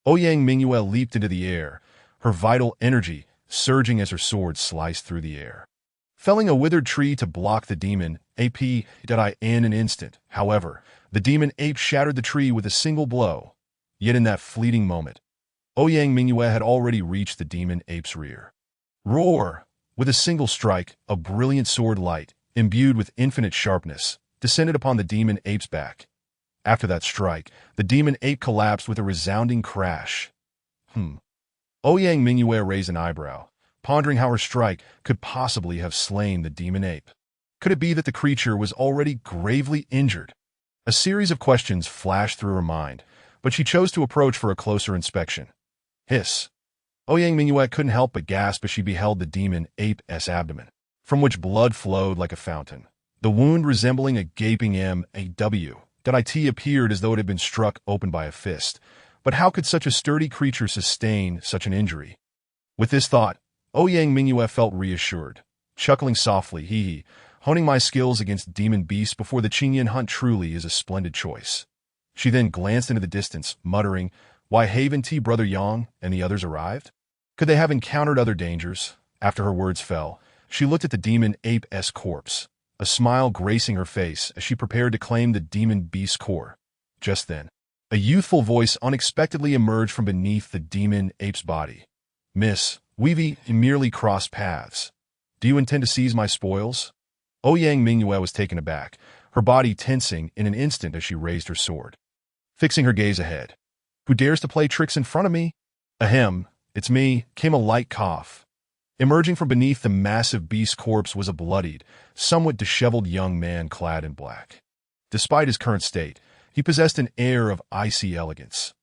Ouyang Mingyue leaped into the air, her vital energy surging as her sword sliced through the air, felling a withered tree to block the demon ape in an instant. However, the demon ape shattered the tree with a single blow. Yet in that fleeting moment, Ouyang Mingyue had already reached the demon ape's rear. Roar! With a single strike, a brilliant sword light imbued with infinite sharpness, descended upon the demon ape's back. After that strike, the demon ape collapsed with a resounding crash. Ouyang Mingyue raised an eyebrow, pondering how her strike could possibly have slain the demon ape. Could it be that the creature was already gravely injured? A series of questions flashed through her mind, but she chose to approach for a closer inspection. Hiss! Ouyang Mingyue couldn't help but gasp as she beheld the demon ape's abdomen, from which blood flowed like a fountain. The wound resembling a gaping M.A.W. .it appeared as though it had been struck open by a fist. But how could such a sturdy creature sustain such an injury? With this thought, Ouyang Mingyue felt reassured. Chuckling softly, hee, honing my skills against demon beasts before the Qingyan hunt truly is a splendid choice. She then glanced into the distance, muttering, why haven't Brother Yang and the others arrived? Could they have encountered other dangers? After her words fell, she looked at the demon ape's corpse, a smile gracing her face as she prepared to claim the demon beast's core. Just then, a youthful voice unexpectedly emerged from beneath the demon ape's body. Miss, we've merely crossed paths. Do you intend to seize my spoils? Ouyang Mingyue was taken aback, her body tensing in an instant as she raised her sword. Fixing her gaze ahead. Who dares to play tricks in front of me? Ahem, it's me, came a light cough. Emerging from beneath the massive beast's corpse was a bloodied, somewhat disheveled young man clad in black. Despite his current state, he possessed an air of icy elegance.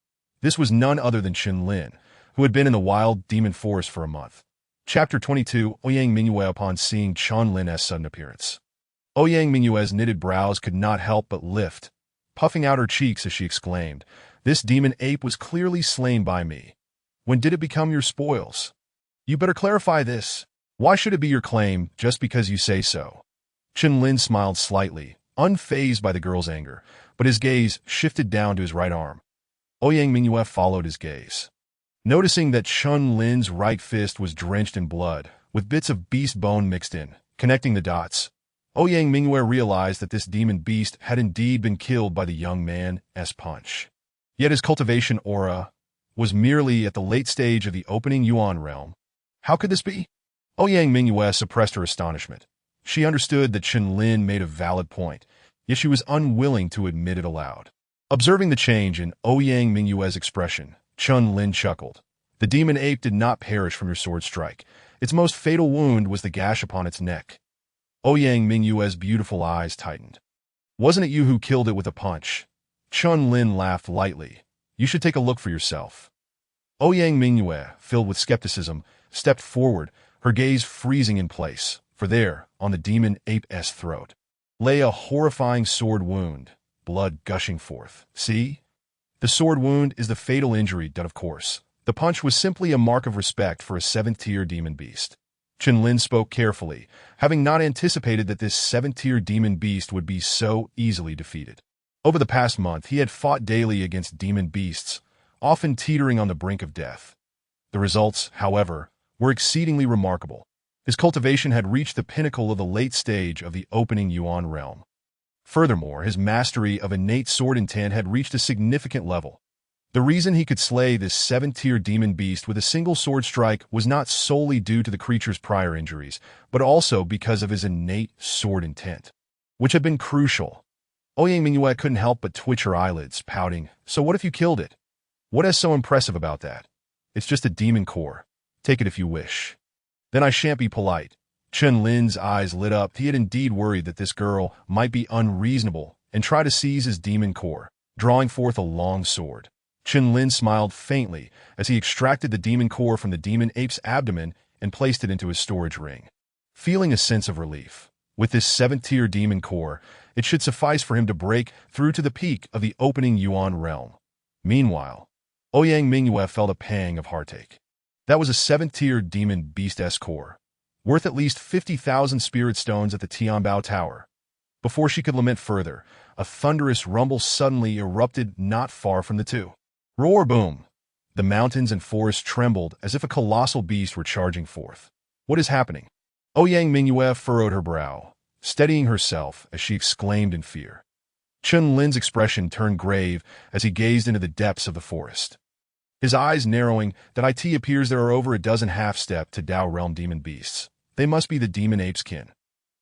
This was none other than Chen Lin, who had been in the wild demon forest for a month. Chapter 22 Ouyang Mingyue upon seeing Chen Lin's sudden appearance. Ouyang Mingyue's knitted brows could not help but lift, puffing out her cheeks as she exclaimed, this demon ape was clearly slain by me. When did it become your spoils? You better clarify this. Why should it be your claim just because you say so? Chen Lin smiled slightly, unfazed by the girl's anger, but his gaze shifted down to his right arm. Ouyang Mingyue followed his gaze. Noticing that Chen Lin's right fist was drenched in blood, with bits of beast bone mixed in, connecting the dots, Ouyang Mingyue realized that this demon beast had indeed been killed by the young man's punch. Yet his cultivation aura was merely at the late stage of the opening Yuan realm. How could this be? Ouyang Mingyue suppressed her astonishment. She understood that Chen Lin made a valid point, yet she was unwilling to admit it aloud. Observing the change in Ouyang Mingyue's expression, Chen Lin chuckled. The demon ape did not perish from your sword strike. Its most fatal wound was the gash upon its neck. Ouyang Mingyue's beautiful eyes tightened. Wasn't it you who killed it with a punch? Chen Lin laughed lightly. You should take a look for yourself. Ouyang Mingyue, filled with skepticism, stepped forward, her gaze freezing in place, for there, on the demon ape's throat, lay a horrifying sword wound, blood gushing forth. See? The sword wound is the fatal injury done, of course. The punch was simply a mark of respect for a 7th-tier demon beast. Chen Lin spoke carefully, having not anticipated that this 7th-tier demon beast would be so easily defeated. Over the past month, he had fought daily against demon beasts, often teetering on the brink of death. The results, however, were exceedingly remarkable. His cultivation had reached the pinnacle of the late stage of the opening Yuan realm. Furthermore, his mastery of innate sword intent had reached a significant level. The reason he could slay this 7th-tier demon beast with a single sword strike was not solely due to the creature's prior injuries, but also because of his innate sword intent, which had been crucial. Ouyang Mingyue couldn't help but twitch her eyelids, pouting, so what if you killed it? What is so impressive about that? It's just a demon core. Take it if you wish. Then I shan't be polite. Chen Lin's eyes lit up. He had indeed worried that this girl might be unreasonable and try to seize his demon core, drawing forth a long sword. Chen Lin smiled faintly as he extracted the demon core from the demon ape's abdomen and placed it into his storage ring. Feeling a sense of relief, with this 7th-tier demon core, it should suffice for him to break through to the peak of the opening Yuan realm. Meanwhile, Ouyang Mingyue felt a pang of heartache. That was a 7th-tier demon beast's core, worth at least 50,000 spirit stones at the Tianbao Tower. Before she could lament further, a thunderous rumble suddenly erupted not far from the two. Roar boom! The mountains and forests trembled as if a colossal beast were charging forth. What is happening? Ouyang Mingyue furrowed her brow, steadying herself as she exclaimed in fear. Chen Lin's expression turned grave as he gazed into the depths of the forest. His eyes narrowing, that it appears there are over a dozen half-step to Dao realm demon beasts. They must be the demon ape's kin.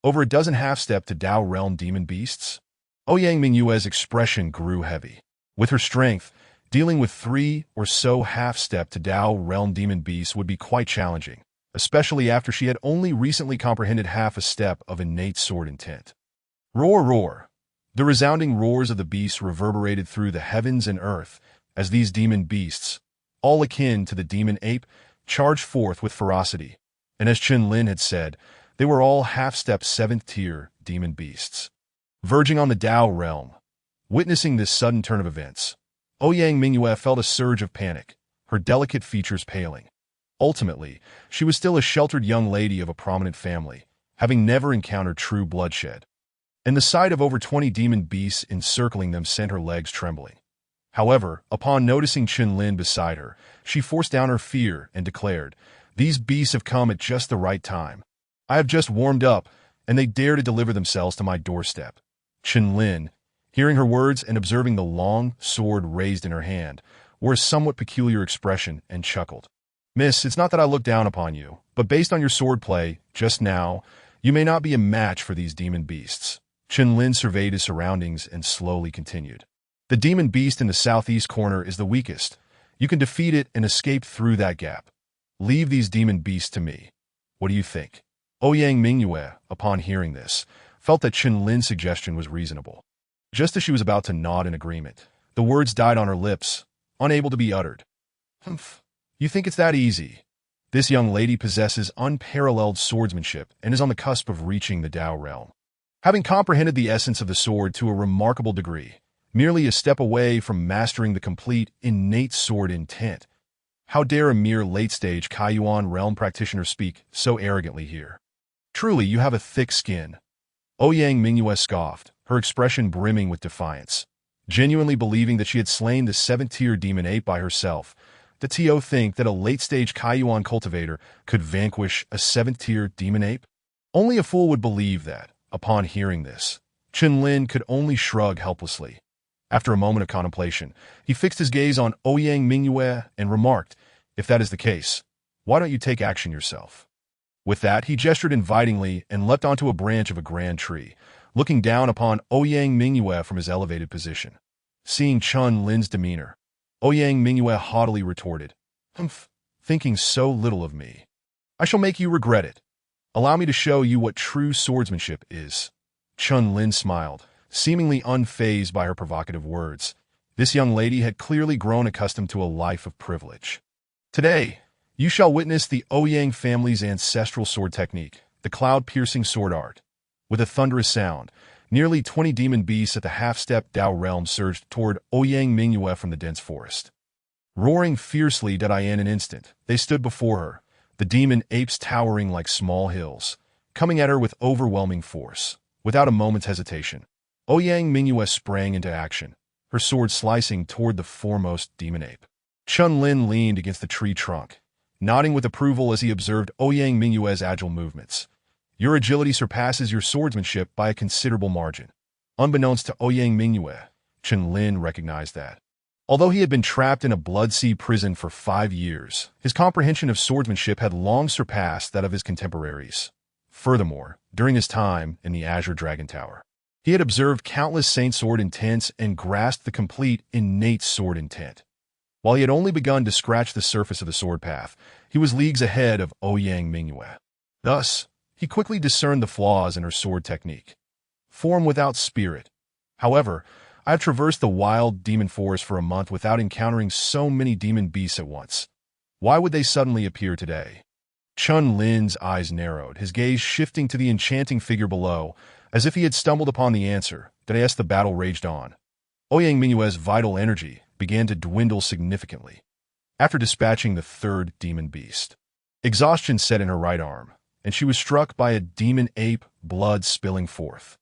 Over a dozen half-step to Tao realm demon beasts? Ouyang Mingyue's expression grew heavy. With her strength, dealing with 3 or so half-step to Tao realm demon beasts would be quite challenging, especially after she had only recently comprehended half a step of innate sword intent. Roar, roar! The resounding roars of the beasts reverberated through the heavens and earth as these demon beasts, all akin to the demon ape, charged forth with ferocity. And as Chen Lin had said, they were all half-step 7th-tier demon beasts, verging on the Tao realm. Witnessing this sudden turn of events, Ouyang Mingyue felt a surge of panic, her delicate features paling. Ultimately, she was still a sheltered young lady of a prominent family, having never encountered true bloodshed. And the sight of over 20 demon beasts encircling them sent her legs trembling. However, upon noticing Chen Lin beside her, she forced down her fear and declared, "These beasts have come at just the right time. I have just warmed up, and they dare to deliver themselves to my doorstep." Chen Lin, hearing her words and observing the long sword raised in her hand, wore a somewhat peculiar expression and chuckled. "Miss, it's not that I look down upon you, but based on your swordplay just now, you may not be a match for these demon beasts." Chen Lin surveyed his surroundings and slowly continued. "The demon beast in the southeast corner is the weakest. You can defeat it and escape through that gap. Leave these demon beasts to me. What do you think?" Ouyang Mingyue, upon hearing this, felt that Chen Lin's suggestion was reasonable. Just as she was about to nod in agreement, the words died on her lips, unable to be uttered. "Humph. You think it's that easy? This young lady possesses unparalleled swordsmanship and is on the cusp of reaching the Tao realm. Having comprehended the essence of the sword to a remarkable degree, merely a step away from mastering the complete innate sword intent. How dare a mere late-stage Kaiyuan realm practitioner speak so arrogantly here? Truly, you have a thick skin." Ouyang Mingyue scoffed, her expression brimming with defiance. Genuinely believing that she had slain the 7th-tier demon ape by herself, did Tio think that a late-stage Kaiyuan cultivator could vanquish a 7th-tier demon ape? Only a fool would believe that. Upon hearing this, Chen Lin could only shrug helplessly. After a moment of contemplation, he fixed his gaze on Ouyang Mingyue and remarked, "If that is the case, why don't you take action yourself?" With that, he gestured invitingly and leapt onto a branch of a grand tree, looking down upon Ouyang Mingyue from his elevated position. Seeing Chen Lin's demeanor, Ouyang Mingyue haughtily retorted, "Humph, thinking so little of me. I shall make you regret it. Allow me to show you what true swordsmanship is." Chen Lin smiled, seemingly unfazed by her provocative words. This young lady had clearly grown accustomed to a life of privilege. "Today, you shall witness the Ouyang family's ancestral sword technique, the cloud-piercing sword art." With a thunderous sound, nearly 20 demon beasts at the half-step Tao realm surged toward Ouyang Mingyue from the dense forest. Roaring fiercely in an instant, they stood before her, the demon apes towering like small hills, coming at her with overwhelming force. Without a moment's hesitation, Ouyang Mingyue sprang into action, her sword slicing toward the foremost demon ape. Chen Lin leaned against the tree trunk, nodding with approval as he observed Ouyang Mingyue's agile movements. "Your agility surpasses your swordsmanship by a considerable margin." Unbeknownst to Ouyang Mingyue, Chen Lin recognized that. Although he had been trapped in a Blood Sea prison for 5 years, his comprehension of swordsmanship had long surpassed that of his contemporaries. Furthermore, during his time in the Azure Dragon Tower, he had observed countless Saint Sword intents and grasped the complete innate sword intent. While he had only begun to scratch the surface of the sword path, he was leagues ahead of Ouyang Mingyue. Thus, he quickly discerned the flaws in her sword technique. Form without spirit. However, I have traversed the wild demon forest for a month without encountering so many demon beasts at once. Why would they suddenly appear today? Chen Lin's eyes narrowed, his gaze shifting to the enchanting figure below, as if he had stumbled upon the answer. As the battle raged on, Ouyang Mingyue's vital energy began to dwindle significantly. After dispatching the 3rd demon beast, exhaustion set in her right arm, and she was struck by a demon ape, blood spilling forth.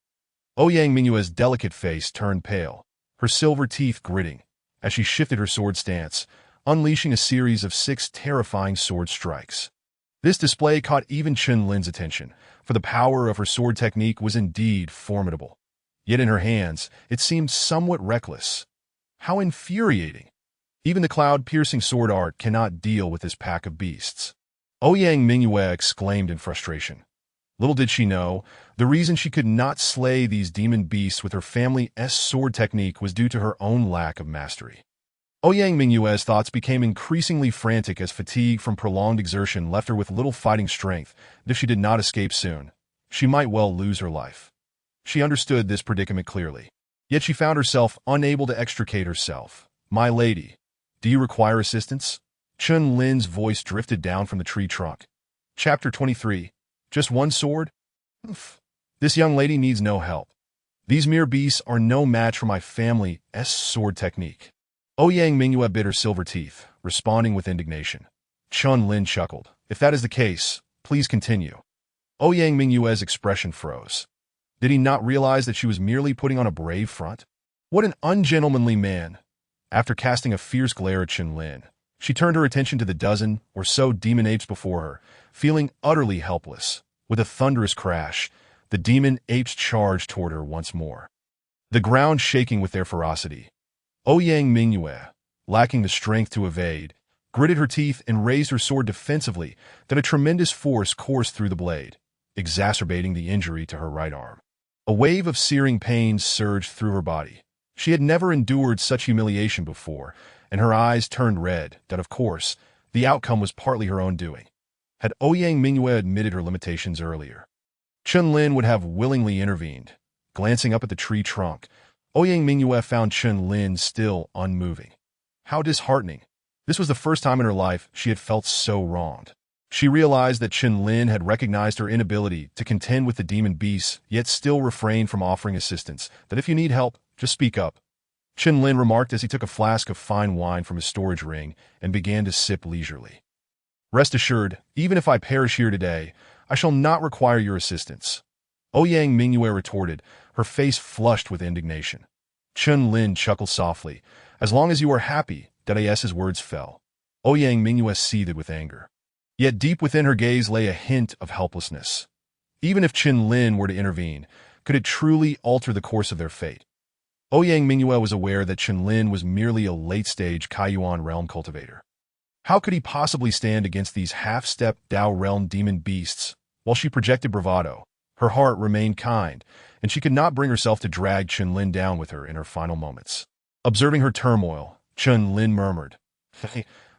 Ouyang Mingyue's delicate face turned pale, her silver teeth gritting, as she shifted her sword stance, unleashing a series of 6 terrifying sword strikes. This display caught even Chen Lin's attention, for the power of her sword technique was indeed formidable. Yet in her hands, it seemed somewhat reckless. How infuriating! Even the cloud-piercing sword art cannot deal with this pack of beasts. Ouyang Mingyue exclaimed in frustration. Little did she know, the reason she could not slay these demon beasts with her family's sword technique was due to her own lack of mastery. Ouyang Mingyue's thoughts became increasingly frantic as fatigue from prolonged exertion left her with little fighting strength, and if she did not escape soon, she might well lose her life. She understood this predicament clearly. Yet she found herself unable to extricate herself. "My lady, do you require assistance?" Chun Lin's voice drifted down from the tree trunk. Chapter 23. Just one sword? Oof. This young lady needs no help. These mere beasts are no match for my family's sword technique. Ouyang Mingyue bit her silver teeth, responding with indignation. Chun Lin chuckled. "If that is the case, please continue." Ouyang Mingyue's expression froze. Did he not realize that she was merely putting on a brave front? What an ungentlemanly man! After casting a fierce glare at Chun Lin, she turned her attention to the dozen or so demon apes before her, feeling utterly helpless. With a thunderous crash, the demon apes charged toward her once more, the ground shaking with their ferocity. Ouyang Mingyue, lacking the strength to evade, gritted her teeth and raised her sword defensively. Then a tremendous force coursed through the blade, exacerbating the injury to her right arm. A wave of searing pain surged through her body. She had never endured such humiliation before, and her eyes turned red. That, of course, the outcome was partly her own doing. Had Ouyang Mingyue admitted her limitations earlier, Chun Lin would have willingly intervened. Glancing up at the tree trunk, Ouyang Mingyue found Chun Lin still unmoving. How disheartening. This was the first time in her life she had felt so wronged. She realized that Chun Lin had recognized her inability to contend with the demon beasts, yet still refrained from offering assistance, that if you need help, just speak up. Chun Lin remarked as he took a flask of fine wine from his storage ring and began to sip leisurely. "Rest assured, even if I perish here today, I shall not require your assistance," Ouyang Mingyue retorted, her face flushed with indignation. Chun Lin chuckled softly. "As long as you are happy," his words fell. Ouyang Mingyue seethed with anger. Yet deep within her gaze lay a hint of helplessness. Even if Chun Lin were to intervene, could it truly alter the course of their fate? Ouyang Mingyue was aware that Chun Lin was merely a late-stage Kaiyuan realm cultivator. How could he possibly stand against these half-step Dao realm demon beasts? While she projected bravado, her heart remained kind, and she could not bring herself to drag Chun Lin down with her in her final moments. Observing her turmoil, Chun Lin murmured,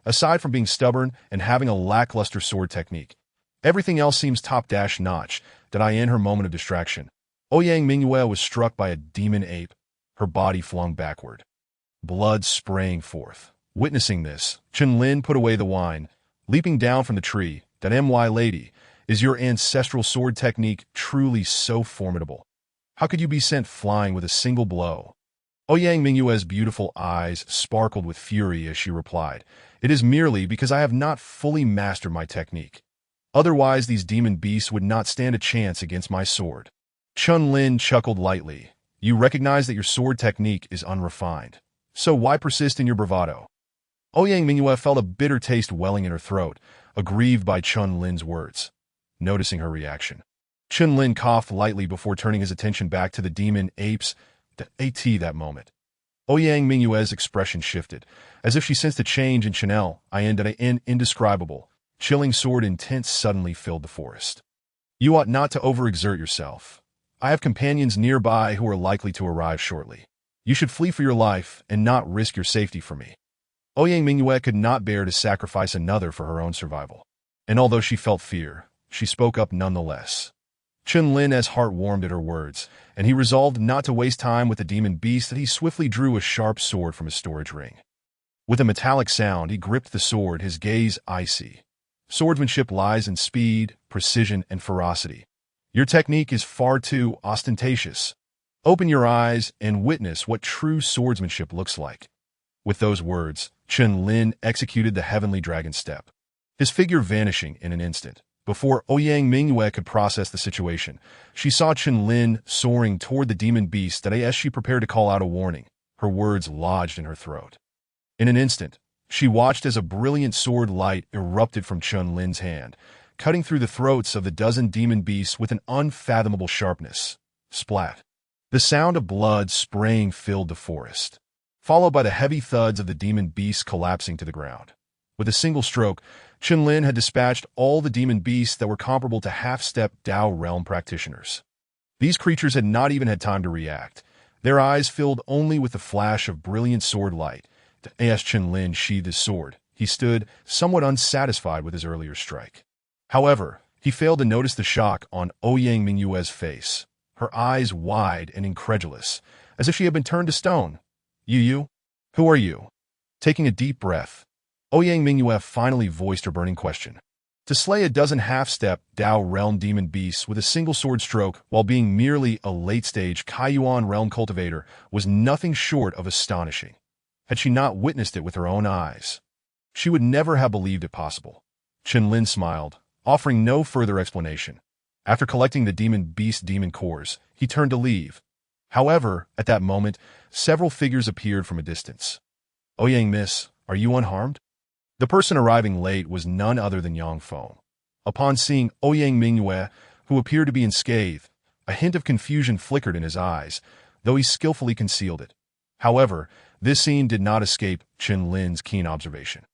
"Aside from being stubborn and having a lackluster sword technique, everything else seems top-notch." Did I end her moment of distraction? Ouyang Mingyue was struck by a demon ape, her body flung backward, blood spraying forth. Witnessing this, Chun Lin put away the wine, leaping down from the tree. "My lady, is your ancestral sword technique truly so formidable? How could you be sent flying with a single blow?" Ouyang Mingyue's beautiful eyes sparkled with fury as she replied, "It is merely because I have not fully mastered my technique. Otherwise, these demon beasts would not stand a chance against my sword." Chun Lin chuckled lightly. "You recognize that your sword technique is unrefined. So why persist in your bravado?" Ouyang Mingyue felt a bitter taste welling in her throat, aggrieved by Chun Lin's words. Noticing her reaction, Chun Lin coughed lightly before turning his attention back to the demon apes. That moment, Ouyang Mingyue's expression shifted, as if she sensed a change in Chanel. Indescribable, chilling sword intent suddenly filled the forest. "You ought not to overexert yourself. I have companions nearby who are likely to arrive shortly. You should flee for your life and not risk your safety for me." Ouyang Mingyue could not bear to sacrifice another for her own survival. And although she felt fear, she spoke up nonetheless. Chun Lin's heart warmed at her words, and he resolved not to waste time with the demon beast. That he swiftly drew a sharp sword from his storage ring. With a metallic sound, he gripped the sword, his gaze icy. "Swordsmanship lies in speed, precision, and ferocity. Your technique is far too ostentatious. Open your eyes and witness what true swordsmanship looks like." With those words, Chun Lin executed the heavenly dragon step, his figure vanishing in an instant. Before Ouyang Mingyue could process the situation, she saw Chun Lin soaring toward the demon beast. As she prepared to call out a warning, her words lodged in her throat. In an instant, she watched as a brilliant sword light erupted from Chun Lin's hand, cutting through the throats of the dozen demon beasts with an unfathomable sharpness. Splat! The sound of blood spraying filled the forest, followed by the heavy thuds of the demon beasts collapsing to the ground. With a single stroke, Qinlin had dispatched all the demon beasts that were comparable to half-step Dao realm practitioners. These creatures had not even had time to react, their eyes filled only with the flash of brilliant sword light. As Qinlin sheathed his sword, he stood, somewhat unsatisfied with his earlier strike. However, he failed to notice the shock on Ouyang Mingyue's face, her eyes wide and incredulous, as if she had been turned to stone. You? Who are you? Taking a deep breath, Ouyang Mingyue finally voiced her burning question. To slay a dozen half-step Dao realm demon beasts with a single sword stroke while being merely a late-stage Kaiyuan realm cultivator was nothing short of astonishing. Had she not witnessed it with her own eyes, she would never have believed it possible. Qinlin smiled, offering no further explanation. After collecting the demon cores, he turned to leave. However, at that moment, several figures appeared from a distance. Ouyang miss, are you unharmed? The person arriving late was none other than Yang Feng. Upon seeing Ouyang Mingyue, who appeared to be unscathed, a hint of confusion flickered in his eyes, though he skillfully concealed it. However, this scene did not escape Qinlin's keen observation.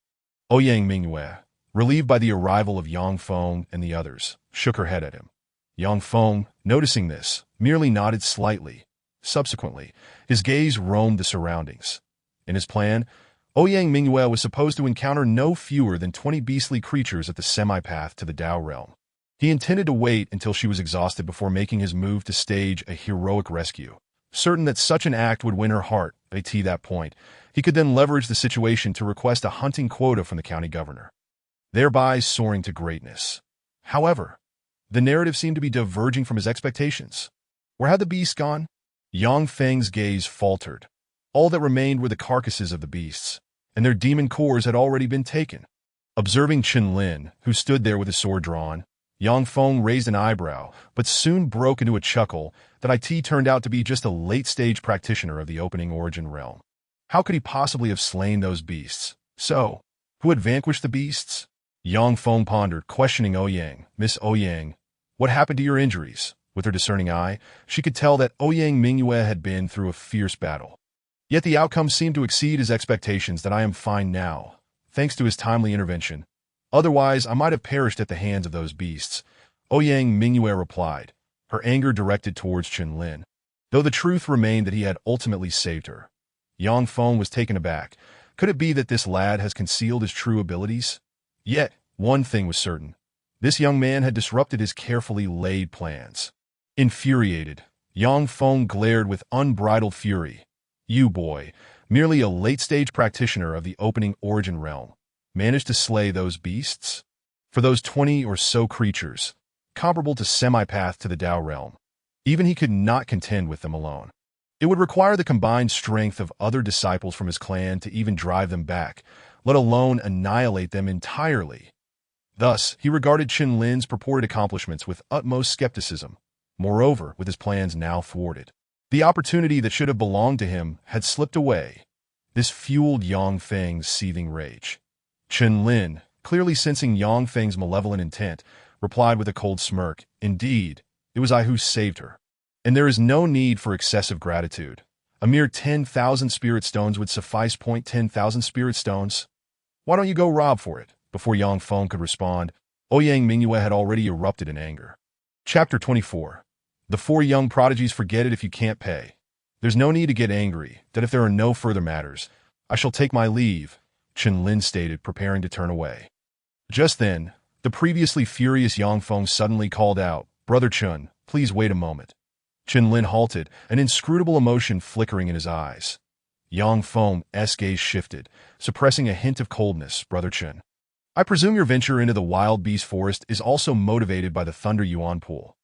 Ouyang Mingyue, relieved by the arrival of Yang Feng and the others, shook her head at him. Yang Feng, noticing this, merely nodded slightly. Subsequently, his gaze roamed the surroundings. In his plan, Ouyang Mingyue was supposed to encounter no fewer than 20 beastly creatures at the semi-path to the Dao realm. He intended to wait until she was exhausted before making his move to stage a heroic rescue. Certain that such an act would win her heart, at that point, he could then leverage the situation to request a hunting quota from the county governor, thereby soaring to greatness. However, the narrative seemed to be diverging from his expectations. Where had the beasts gone? Yang Feng's gaze faltered. All that remained were the carcasses of the beasts, and their demon cores had already been taken. Observing Qinlin, who stood there with his sword drawn, Yang Feng raised an eyebrow, but soon broke into a chuckle that turned out to be just a late-stage practitioner of the opening origin realm. How could he possibly have slain those beasts? So, who had vanquished the beasts? Yang Feng pondered, questioning Ouyang. Miss Ouyang, what happened to your injuries? With her discerning eye, she could tell that Ouyang Mingyue had been through a fierce battle. Yet the outcome seemed to exceed his expectations. That I am fine now, thanks to his timely intervention. Otherwise, I might have perished at the hands of those beasts. Ouyang Mingyue replied, her anger directed towards Qinlin, though the truth remained that he had ultimately saved her. Yang Feng was taken aback. Could it be that this lad has concealed his true abilities? Yet, one thing was certain. This young man had disrupted his carefully laid plans. Infuriated, Yang Feng glared with unbridled fury. You, boy, merely a late-stage practitioner of the opening origin realm, managed to slay those beasts? For those 20 or so creatures, comparable to semi-path to the Dao realm, even he could not contend with them alone. It would require the combined strength of other disciples from his clan to even drive them back, let alone annihilate them entirely. Thus, he regarded Qinlin's purported accomplishments with utmost skepticism. Moreover, with his plans now thwarted, the opportunity that should have belonged to him had slipped away. This fueled Yang Feng's seething rage. Qinlin, clearly sensing Yang Feng's malevolent intent, replied with a cold smirk, Indeed, it was I who saved her. And there is no need for excessive gratitude. A mere 10,000 spirit stones would suffice. 10,000 spirit stones? Why don't you go rob for it? Before Yang Feng could respond, Ouyang Mingyue had already erupted in anger. Chapter 24. The four young prodigies. Forget it if you can't pay. There's no need to get angry, that if there are no further matters, I shall take my leave, Qinlin stated, preparing to turn away. Just then, the previously furious Yang Feng suddenly called out, Brother Chun, please wait a moment. Qinlin halted, an inscrutable emotion flickering in his eyes. Yang Feng's gaze shifted, suppressing a hint of coldness. Brother Chun, I presume your venture into the wild beast forest is also motivated by the Thunder Yuan Pool.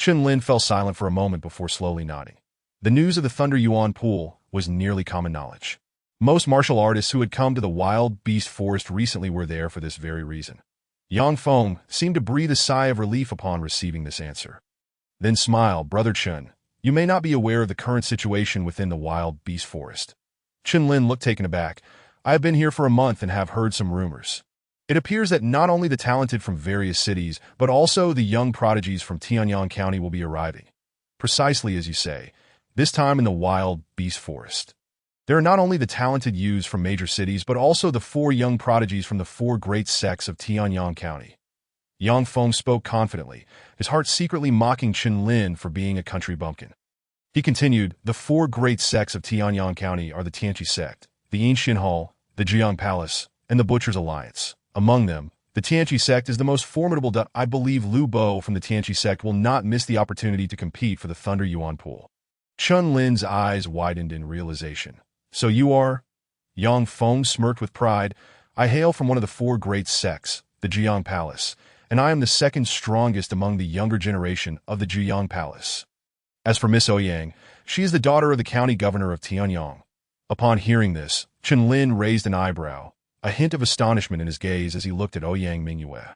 Qinlin fell silent for a moment before slowly nodding. The news of the Thunder Yuan Pool was nearly common knowledge. Most martial artists who had come to the wild beast forest recently were there for this very reason. Yang Feng seemed to breathe a sigh of relief upon receiving this answer. Then smile, Brother Chun. You may not be aware of the current situation within the wild beast forest. Qinlin looked taken aback. I have been here for a month and have heard some rumors. It appears that not only the talented from various cities, but also the young prodigies from Tianyang County will be arriving. Precisely as you say, this time in the wild beast forest. There are not only the talented youths from major cities, but also the four young prodigies from the four great sects of Tianyang County. Yang Feng spoke confidently, his heart secretly mocking Chen Lin for being a country bumpkin. He continued, the four great sects of Tianyang County are the Tianqi sect, the Ancient Hall, the Jiang Palace, and the Butcher's Alliance. Among them, the Tianqi sect is the most formidable. I believe Lu Bo from the Tianqi sect will not miss the opportunity to compete for the Thunder Yuan pool. Chen Lin's eyes widened in realization. So you are? Yang Feng smirked with pride. I hail from one of the four great sects, the Jiang Palace, and I am the second strongest among the younger generation of the Jiang Palace. As for Miss Ouyang, she is the daughter of the county governor of Tianyang. Upon hearing this, Chen Lin raised an eyebrow, a hint of astonishment in his gaze as he looked at Ouyang Mingyue.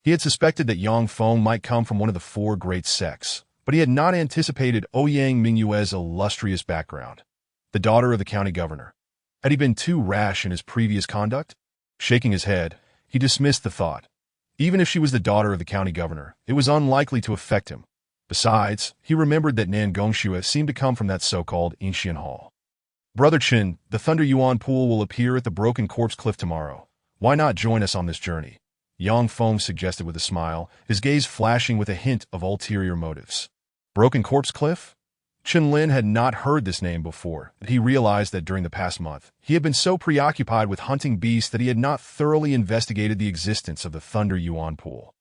He had suspected that Yang Feng might come from one of the four great sects, but he had not anticipated Ouyang Mingyue's illustrious background. The daughter of the county governor. Had he been too rash in his previous conduct? Shaking his head, he dismissed the thought. Even if she was the daughter of the county governor, it was unlikely to affect him. Besides, he remembered that Nan Gongxue seemed to come from that so-called Ancient Hall. Brother Qin, the Thunder Yuan pool will appear at the Broken Corpse Cliff tomorrow. Why not join us on this journey? Yang Feng suggested with a smile, his gaze flashing with a hint of ulterior motives. Broken Corpse Cliff? Chen Lin had not heard this name before, but he realized that during the past month, he had been so preoccupied with hunting beasts that he had not thoroughly investigated the existence of the Thunder Yuan pool.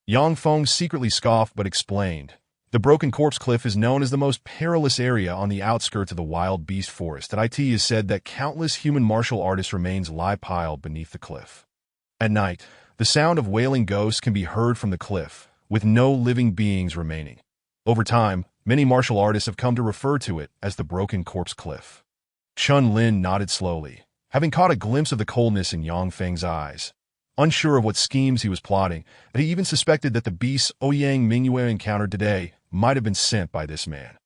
Yang Feng secretly scoffed but explained. The Broken Corpse Cliff is known as the most perilous area on the outskirts of the wild beast forest, and it is said that countless human martial artists' remains lie piled beneath the cliff. At night, the sound of wailing ghosts can be heard from the cliff, with no living beings remaining. Over time, many martial artists have come to refer to it as the Broken Corpse Cliff. Chen Lin nodded slowly, having caught a glimpse of the coldness in Yang Feng's eyes. Unsure of what schemes he was plotting, he even suspected that the beasts Ouyang Mingyue encountered today might have been sent by this man.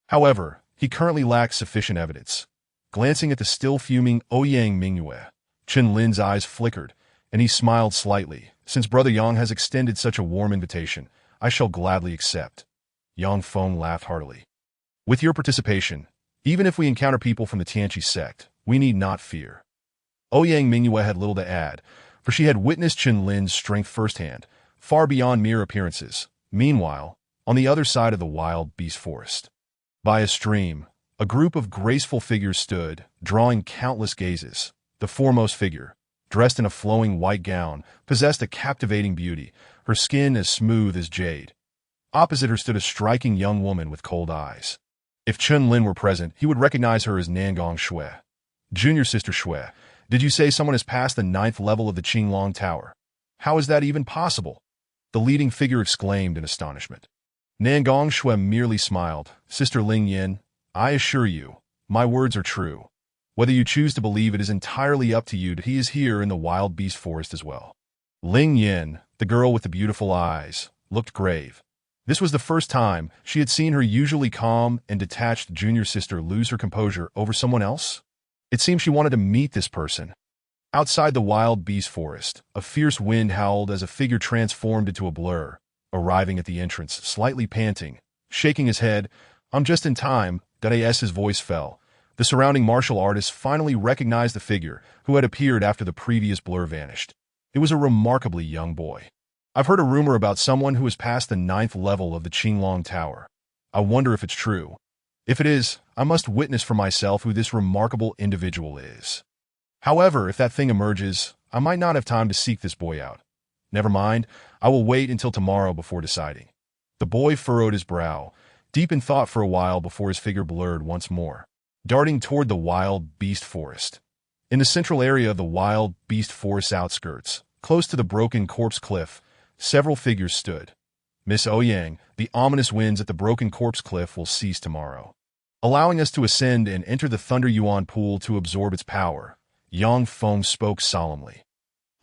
However, he currently lacks sufficient evidence. Glancing at the still fuming Ouyang Mingyue, Chen Lin's eyes flickered, and he smiled slightly. Since Brother Yang has extended such a warm invitation, I shall gladly accept. Yang Feng laughed heartily. With your participation, even if we encounter people from the Tianqi sect, we need not fear. Ouyang Mingyue had little to add, for she had witnessed Chen Lin's strength firsthand, far beyond mere appearances. Meanwhile, on the other side of the wild beast forest, by a stream, a group of graceful figures stood, drawing countless gazes. The foremost figure, dressed in a flowing white gown, possessed a captivating beauty, her skin as smooth as jade. Opposite her stood a striking young woman with cold eyes. If Chen Lin were present, he would recognize her as Nan Gongxue. Junior Sister Shui, did you say someone has passed the 9th level of the Qinglong Tower? How is that even possible? The leading figure exclaimed in astonishment. Nan Gongxue merely smiled. Sister Ling Yin, I assure you, my words are true. Whether you choose to believe it is entirely up to you. He is here in the wild beast forest as well. Ling Yin, the girl with the beautiful eyes, looked grave. This was the first time she had seen her usually calm and detached junior sister lose her composure over someone else. It seemed she wanted to meet this person. Outside the wild beast forest, a fierce wind howled as a figure transformed into a blur, arriving at the entrance, slightly panting, shaking his head. I'm just in time. His voice fell. The surrounding martial artists finally recognized the figure who had appeared after the previous blur vanished. It was a remarkably young boy. I've heard a rumor about someone who has passed the 9th level of the Qinglong Tower. I wonder if it's true. If it is, I must witness for myself who this remarkable individual is. However, if that thing emerges, I might not have time to seek this boy out. Never mind, I will wait until tomorrow before deciding. The boy furrowed his brow, deep in thought for a while before his figure blurred once more, darting toward the wild beast forest. In the central area of the wild beast forest outskirts, close to the Broken Corpse Cliff, several figures stood. Miss Ouyang, the ominous winds at the Broken Corpse Cliff will cease tomorrow, allowing us to ascend and enter the Thunder Yuan pool to absorb its power. Yang Feng spoke solemnly.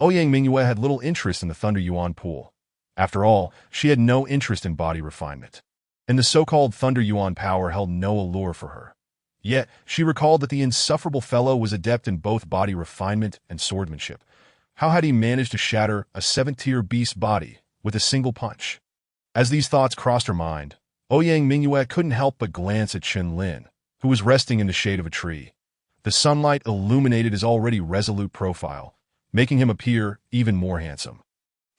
Ouyang Mingyue had little interest in the Thunder Yuan pool. After all, she had no interest in body refinement, and the so-called Thunder Yuan power held no allure for her. Yet, she recalled that the insufferable fellow was adept in both body refinement and swordsmanship. How had he managed to shatter a 7th-tier beast body with a single punch? As these thoughts crossed her mind, Ouyang Mingyue couldn't help but glance at Chen Lin, who was resting in the shade of a tree. The sunlight illuminated his already resolute profile, making him appear even more handsome.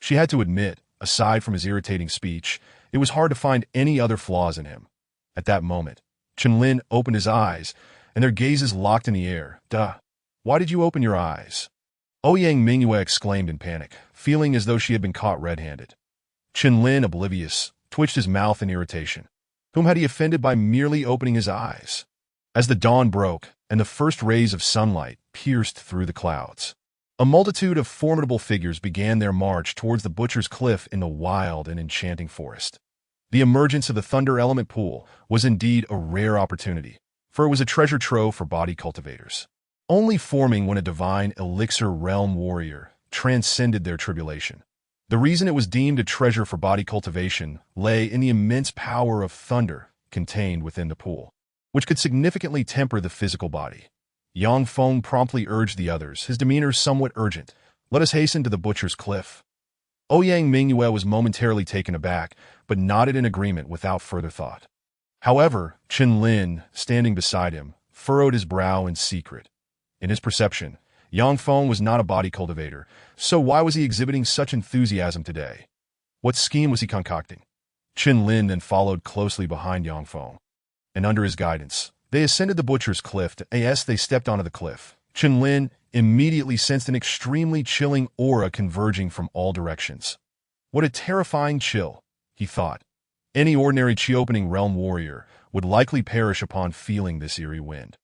She had to admit, aside from his irritating speech, it was hard to find any other flaws in him. At that moment, Chen-Lin opened his eyes, and their gazes locked in the air. Duh. Why did you open your eyes? Ouyang Mingyue exclaimed in panic, feeling as though she had been caught red-handed. Chen-Lin, oblivious, twitched his mouth in irritation. Whom had he offended by merely opening his eyes? As the dawn broke, and the first rays of sunlight pierced through the clouds, a multitude of formidable figures began their march towards the Butcher's Cliff in the wild and enchanting forest. The emergence of the Thunder Element Pool was indeed a rare opportunity, for it was a treasure trove for body cultivators, only forming when a divine elixir realm warrior transcended their tribulation. The reason it was deemed a treasure for body cultivation lay in the immense power of thunder contained within the pool, which could significantly temper the physical body. Yang Feng promptly urged the others, his demeanor somewhat urgent. Let us hasten to the Butcher's Cliff. Ouyang Mingyue was momentarily taken aback, but nodded in agreement without further thought. However, Chen-Lin, standing beside him, furrowed his brow in secret. In his perception, Yang Feng was not a body cultivator, so why was he exhibiting such enthusiasm today? What scheme was he concocting? Chen-Lin then followed closely behind Yang Feng, and under his guidance, they ascended the Butcher's Cliff. As they stepped onto the cliff, Chen-Lin immediately sensed an extremely chilling aura converging from all directions. What a terrifying chill, he thought. Any ordinary chi-opening realm warrior would likely perish upon feeling this eerie wind.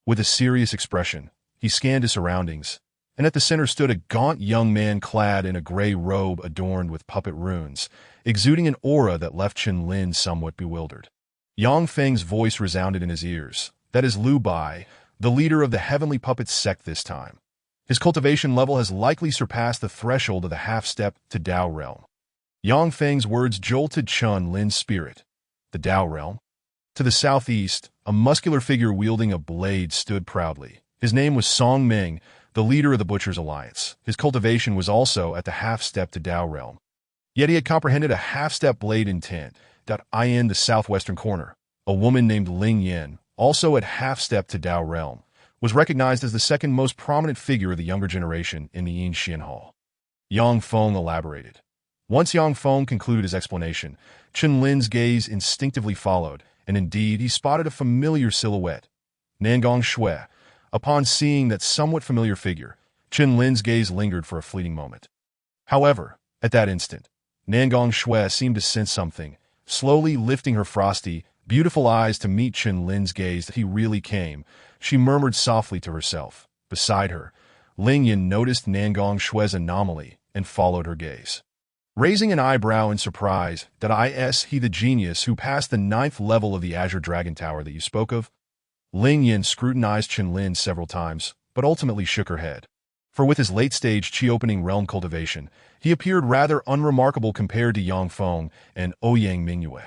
With a serious expression, he scanned his surroundings, and at the center stood a gaunt young man clad in a gray robe adorned with puppet runes, exuding an aura that left Chen-Lin somewhat bewildered. Yang Feng's voice resounded in his ears. That is Liu Bai, the leader of the Heavenly Puppet sect this time. His cultivation level has likely surpassed the threshold of the half-step to Dao realm. Yang Feng's words jolted Chen-Lin's spirit. The Dao realm? To the southeast, a muscular figure wielding a blade stood proudly. His name was Song Ming, the leader of the Butcher's Alliance. His cultivation was also at the half-step to Dao realm. Yet he had comprehended a half-step blade intent. In the southwestern corner, a woman named Ling Yin, also at half-step to Dao realm, was recognized as the second most prominent figure of the younger generation in the Yin Xian Hall. Yang Feng elaborated. Once Yang Feng concluded his explanation, Chen-Lin's gaze instinctively followed, and indeed he spotted a familiar silhouette. Nangong Shui. Upon seeing that somewhat familiar figure, Chen-Lin's gaze lingered for a fleeting moment. However, at that instant, Nangong Shui seemed to sense something. Slowly lifting her frosty, beautiful eyes to meet Chen-Lin's gaze, that he really came, she murmured softly to herself. Beside her, Ling Yin noticed Nangong Shui's anomaly and followed her gaze. Raising an eyebrow in surprise, is he the genius who passed the 9th level of the Azure Dragon Tower that you spoke of? Ling Yin scrutinized Chen-Lin several times, but ultimately shook her head. For with his late-stage chi-opening realm cultivation, he appeared rather unremarkable compared to Yang Feng and Ouyang Mingyue.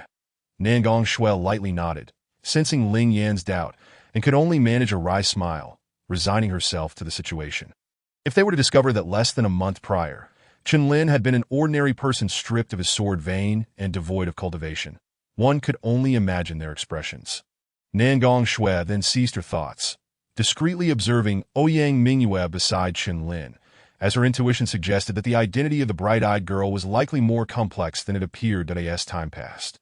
Nangong Shui lightly nodded, sensing Ling Yan's doubt, and could only manage a wry smile, resigning herself to the situation. If they were to discover that less than a month prior, Chen-Lin had been an ordinary person stripped of his sword vein and devoid of cultivation, one could only imagine their expressions. Nangong Shui then ceased her thoughts, discreetly observing Ouyang Mingyue beside Chen-Lin, as her intuition suggested that the identity of the bright-eyed girl was likely more complex than it appeared as time passed.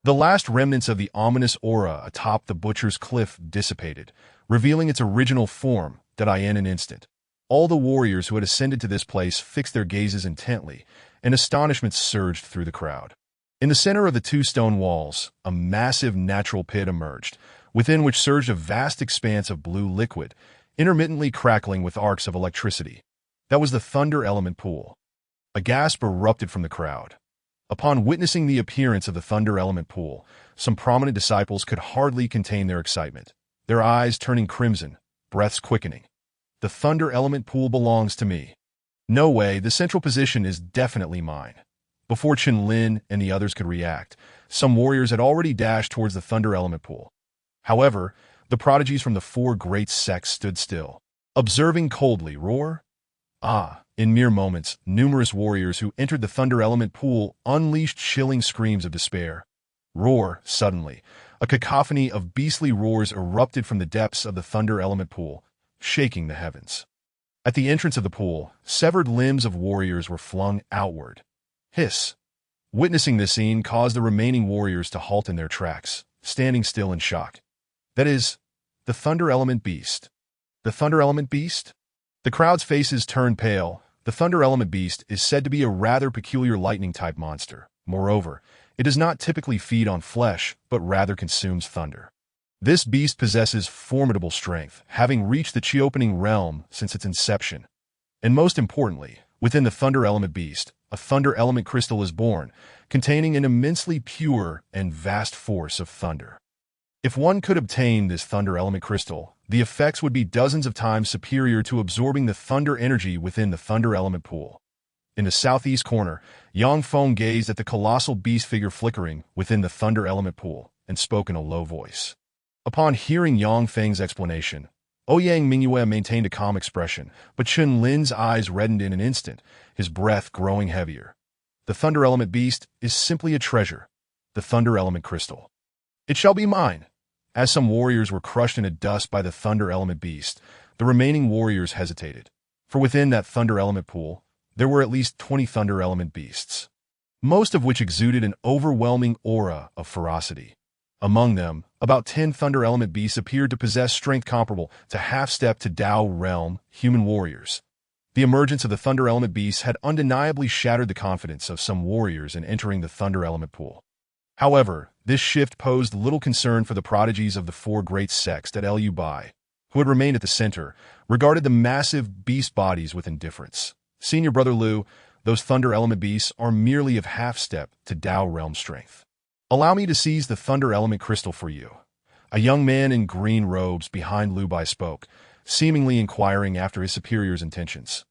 The last remnants of the ominous aura atop the Butcher's Cliff dissipated, revealing its original form in an instant. All the warriors who had ascended to this place fixed their gazes intently, and astonishment surged through the crowd. In the center of the 2 stone walls, a massive natural pit emerged, within which surged a vast expanse of blue liquid, intermittently crackling with arcs of electricity. That was the Thunder Element Pool. A gasp erupted from the crowd. Upon witnessing the appearance of the Thunder Element Pool, some prominent disciples could hardly contain their excitement, their eyes turning crimson, breaths quickening. The Thunder Element Pool belongs to me. No way, the central position is definitely mine. Before Chen-Lin and the others could react, some warriors had already dashed towards the Thunder Element Pool. However, the prodigies from the 4 great sects stood still, observing coldly. Roar? In mere moments, numerous warriors who entered the Thunder Element Pool unleashed chilling screams of despair. Roar, suddenly. A cacophony of beastly roars erupted from the depths of the Thunder Element Pool, shaking the heavens. At the entrance of the pool, severed limbs of warriors were flung outward. Hiss! Witnessing this scene caused the remaining warriors to halt in their tracks, standing still in shock. That is, the Thunder Element Beast. The Thunder Element Beast? The crowd's faces turned pale. The Thunder Element Beast is said to be a rather peculiar lightning-type monster. Moreover, it does not typically feed on flesh, but rather consumes thunder. This beast possesses formidable strength, having reached the Chi-opening realm since its inception. And most importantly, within the Thunder Element Beast, a Thunder Element crystal is born, containing an immensely pure and vast force of thunder. If one could obtain this Thunder Element crystal, the effects would be dozens of times superior to absorbing the thunder energy within the Thunder Element pool. In the southeast corner, Yang Feng gazed at the colossal beast figure flickering within the Thunder Element pool and spoke in a low voice. Upon hearing Yang Feng's explanation, Ouyang Mingyue maintained a calm expression, but Chen Lin's eyes reddened in an instant, his breath growing heavier. The Thunder Element Beast is simply a treasure, the Thunder Element Crystal. It shall be mine. As some warriors were crushed into dust by the Thunder Element Beast, the remaining warriors hesitated, for within that Thunder Element pool, there were at least 20 Thunder Element Beasts, most of which exuded an overwhelming aura of ferocity. Among them, about 10 Thunder Element Beasts appeared to possess strength comparable to half-step to Tao realm human warriors. The emergence of the Thunder Element Beasts had undeniably shattered the confidence of some warriors in entering the Thunder Element pool. However, this shift posed little concern for the prodigies of the four great sects that Liu Bai, who had remained at the center, regarded the massive beast bodies with indifference. Senior Brother Liu, those Thunder Element Beasts are merely of half-step to Tao realm strength. Allow me to seize the Thunder Element Crystal for you. A young man in green robes behind Liu Bai spoke, seemingly inquiring after his superior's intentions.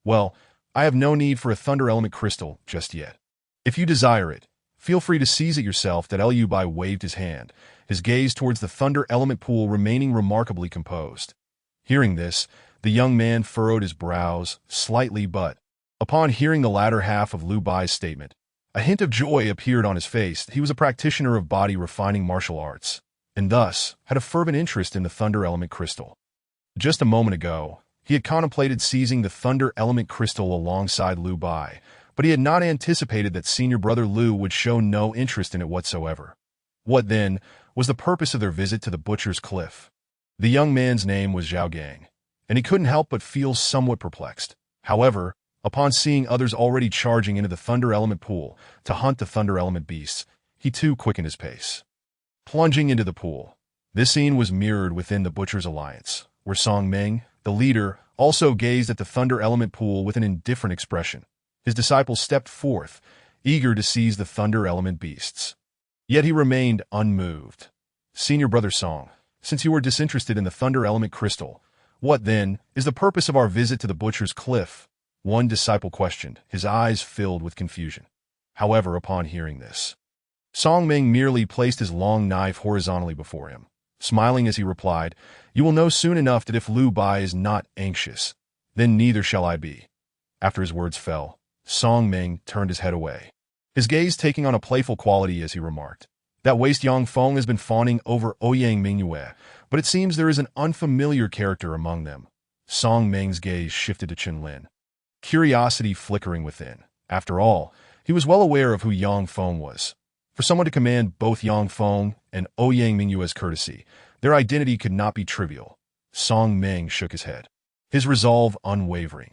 Well, I have no need for a Thunder Element Crystal just yet. If you desire it, feel free to seize it yourself. That Liu Bai waved his hand, his gaze towards the Thunder Element pool remaining remarkably composed. Hearing this, the young man furrowed his brows slightly, but, upon hearing the latter half of Liu Bai's statement, a hint of joy appeared on his face. He was a practitioner of body-refining martial arts, and thus had a fervent interest in the Thunder Element Crystal. Just a moment ago, he had contemplated seizing the Thunder Element Crystal alongside Liu Bai, but he had not anticipated that Senior Brother Liu would show no interest in it whatsoever. What, then, was the purpose of their visit to the Butcher's Cliff? The young man's name was Zhao Gang, and he couldn't help but feel somewhat perplexed. However, upon seeing others already charging into the Thunder Element pool to hunt the Thunder Element Beasts, he too quickened his pace. Plunging into the pool, this scene was mirrored within the Butcher's Alliance, where Song Meng, the leader, also gazed at the Thunder Element pool with an indifferent expression. His disciples stepped forth, eager to seize the Thunder Element Beasts. Yet he remained unmoved. Senior Brother Song, since you are disinterested in the Thunder Element Crystal, what, then, is the purpose of our visit to the Butcher's Cliff? One disciple questioned, his eyes filled with confusion. However, upon hearing this, Song Meng merely placed his long knife horizontally before him. Smiling as he replied, "You will know soon enough that if Liu Bai is not anxious, then neither shall I be." After his words fell, Song Meng turned his head away, his gaze taking on a playful quality as he remarked, "That waste Yang Feng has been fawning over Ouyang Mingyue, but it seems there is an unfamiliar character among them." Song Meng's gaze shifted to Chen Lin, curiosity flickering within. After all, he was well aware of who Yang Feng was. For someone to command both Yang Feng and Ouyang Mingyue's courtesy, their identity could not be trivial. Song Meng shook his head, his resolve unwavering.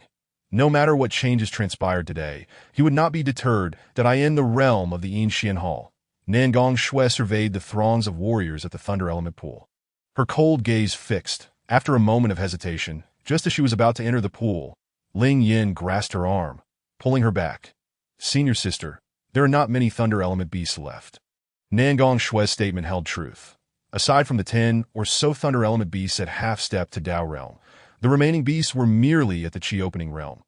No matter what changes transpired today, he would not be deterred. That I in the realm of the Yin Hall. Nangong Shui surveyed the throngs of warriors at the Thunder Element pool, her cold gaze fixed. After a moment of hesitation, just as she was about to enter the pool, Ling Yin grasped her arm, pulling her back. "Senior sister, there are not many Thunder Element Beasts left." Nangong Shui's statement held truth. Aside from the 10 or so Thunder Element Beasts at half-step to Tao realm, the remaining beasts were merely at the Chi-opening realm.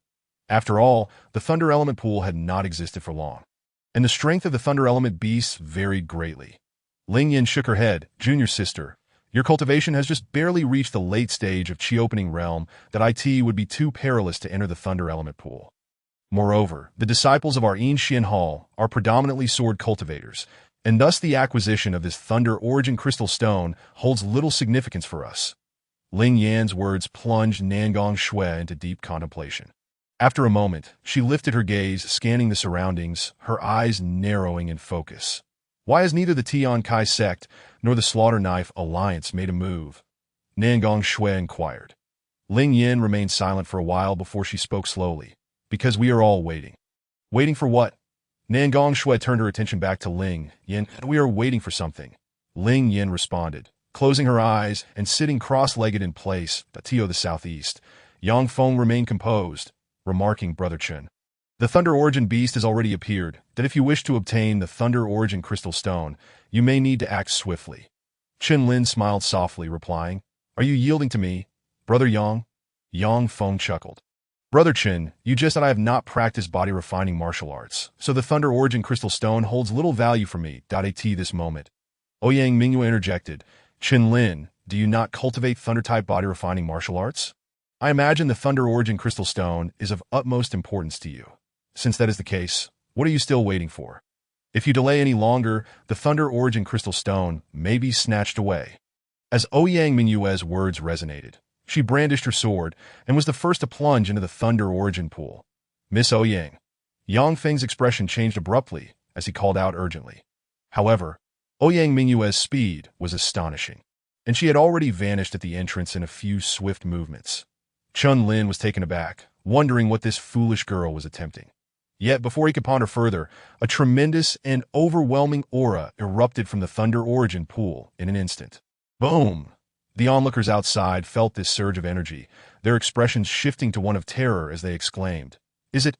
After all, the Thunder Element pool had not existed for long, and the strength of the Thunder Element beasts varied greatly. Ling Yin shook her head. "Junior sister, your cultivation has just barely reached the late stage of Chi-opening realm that it would be too perilous to enter the Thunder Element pool. Moreover, the disciples of our Yin Hall are predominantly sword cultivators, and thus the acquisition of this Thunder Origin Crystal Stone holds little significance for us." Ling Yan's words plunged Nangong Shui into deep contemplation. After a moment, she lifted her gaze, scanning the surroundings, her eyes narrowing in focus. Why has neither the Tian Kai sect nor the Slaughter Knife Alliance made a move? Nangong Shui inquired. Ling Yan remained silent for a while before she spoke slowly. Because we are all waiting. Waiting for what? Nangong Shui turned her attention back to Ling Yan. We are waiting for something. Ling Yan responded, closing her eyes and sitting cross-legged in place. Tio the southeast. Yang Feng remained composed, remarking, Brother Chen. The Thunder Origin Beast has already appeared, that if you wish to obtain the Thunder Origin Crystal Stone, you may need to act swiftly. Chen Lin smiled softly, replying, Are you yielding to me, Brother Yang? Yang Feng chuckled. Brother Chen, you just said I have not practiced body-refining martial arts, so the Thunder Origin Crystal Stone holds little value for me. At this moment. Ouyang Mingyue interjected, Chen Lin, do you not cultivate Thunder-type body-refining martial arts? I imagine the Thunder Origin Crystal Stone is of utmost importance to you. Since that is the case, what are you still waiting for? If you delay any longer, the Thunder Origin Crystal Stone may be snatched away. As Ouyang Mingyue's words resonated, she brandished her sword and was the first to plunge into the Thunder Origin pool. Miss Ouyang. Yang Feng's expression changed abruptly as he called out urgently. However, Ouyang Mingyue's speed was astonishing, and she had already vanished at the entrance in a few swift movements. Chen Lin was taken aback, wondering what this foolish girl was attempting. Yet before he could ponder further, a tremendous and overwhelming aura erupted from the Thunder Origin pool in an instant. Boom! The onlookers outside felt this surge of energy, their expressions shifting to one of terror as they exclaimed, Is it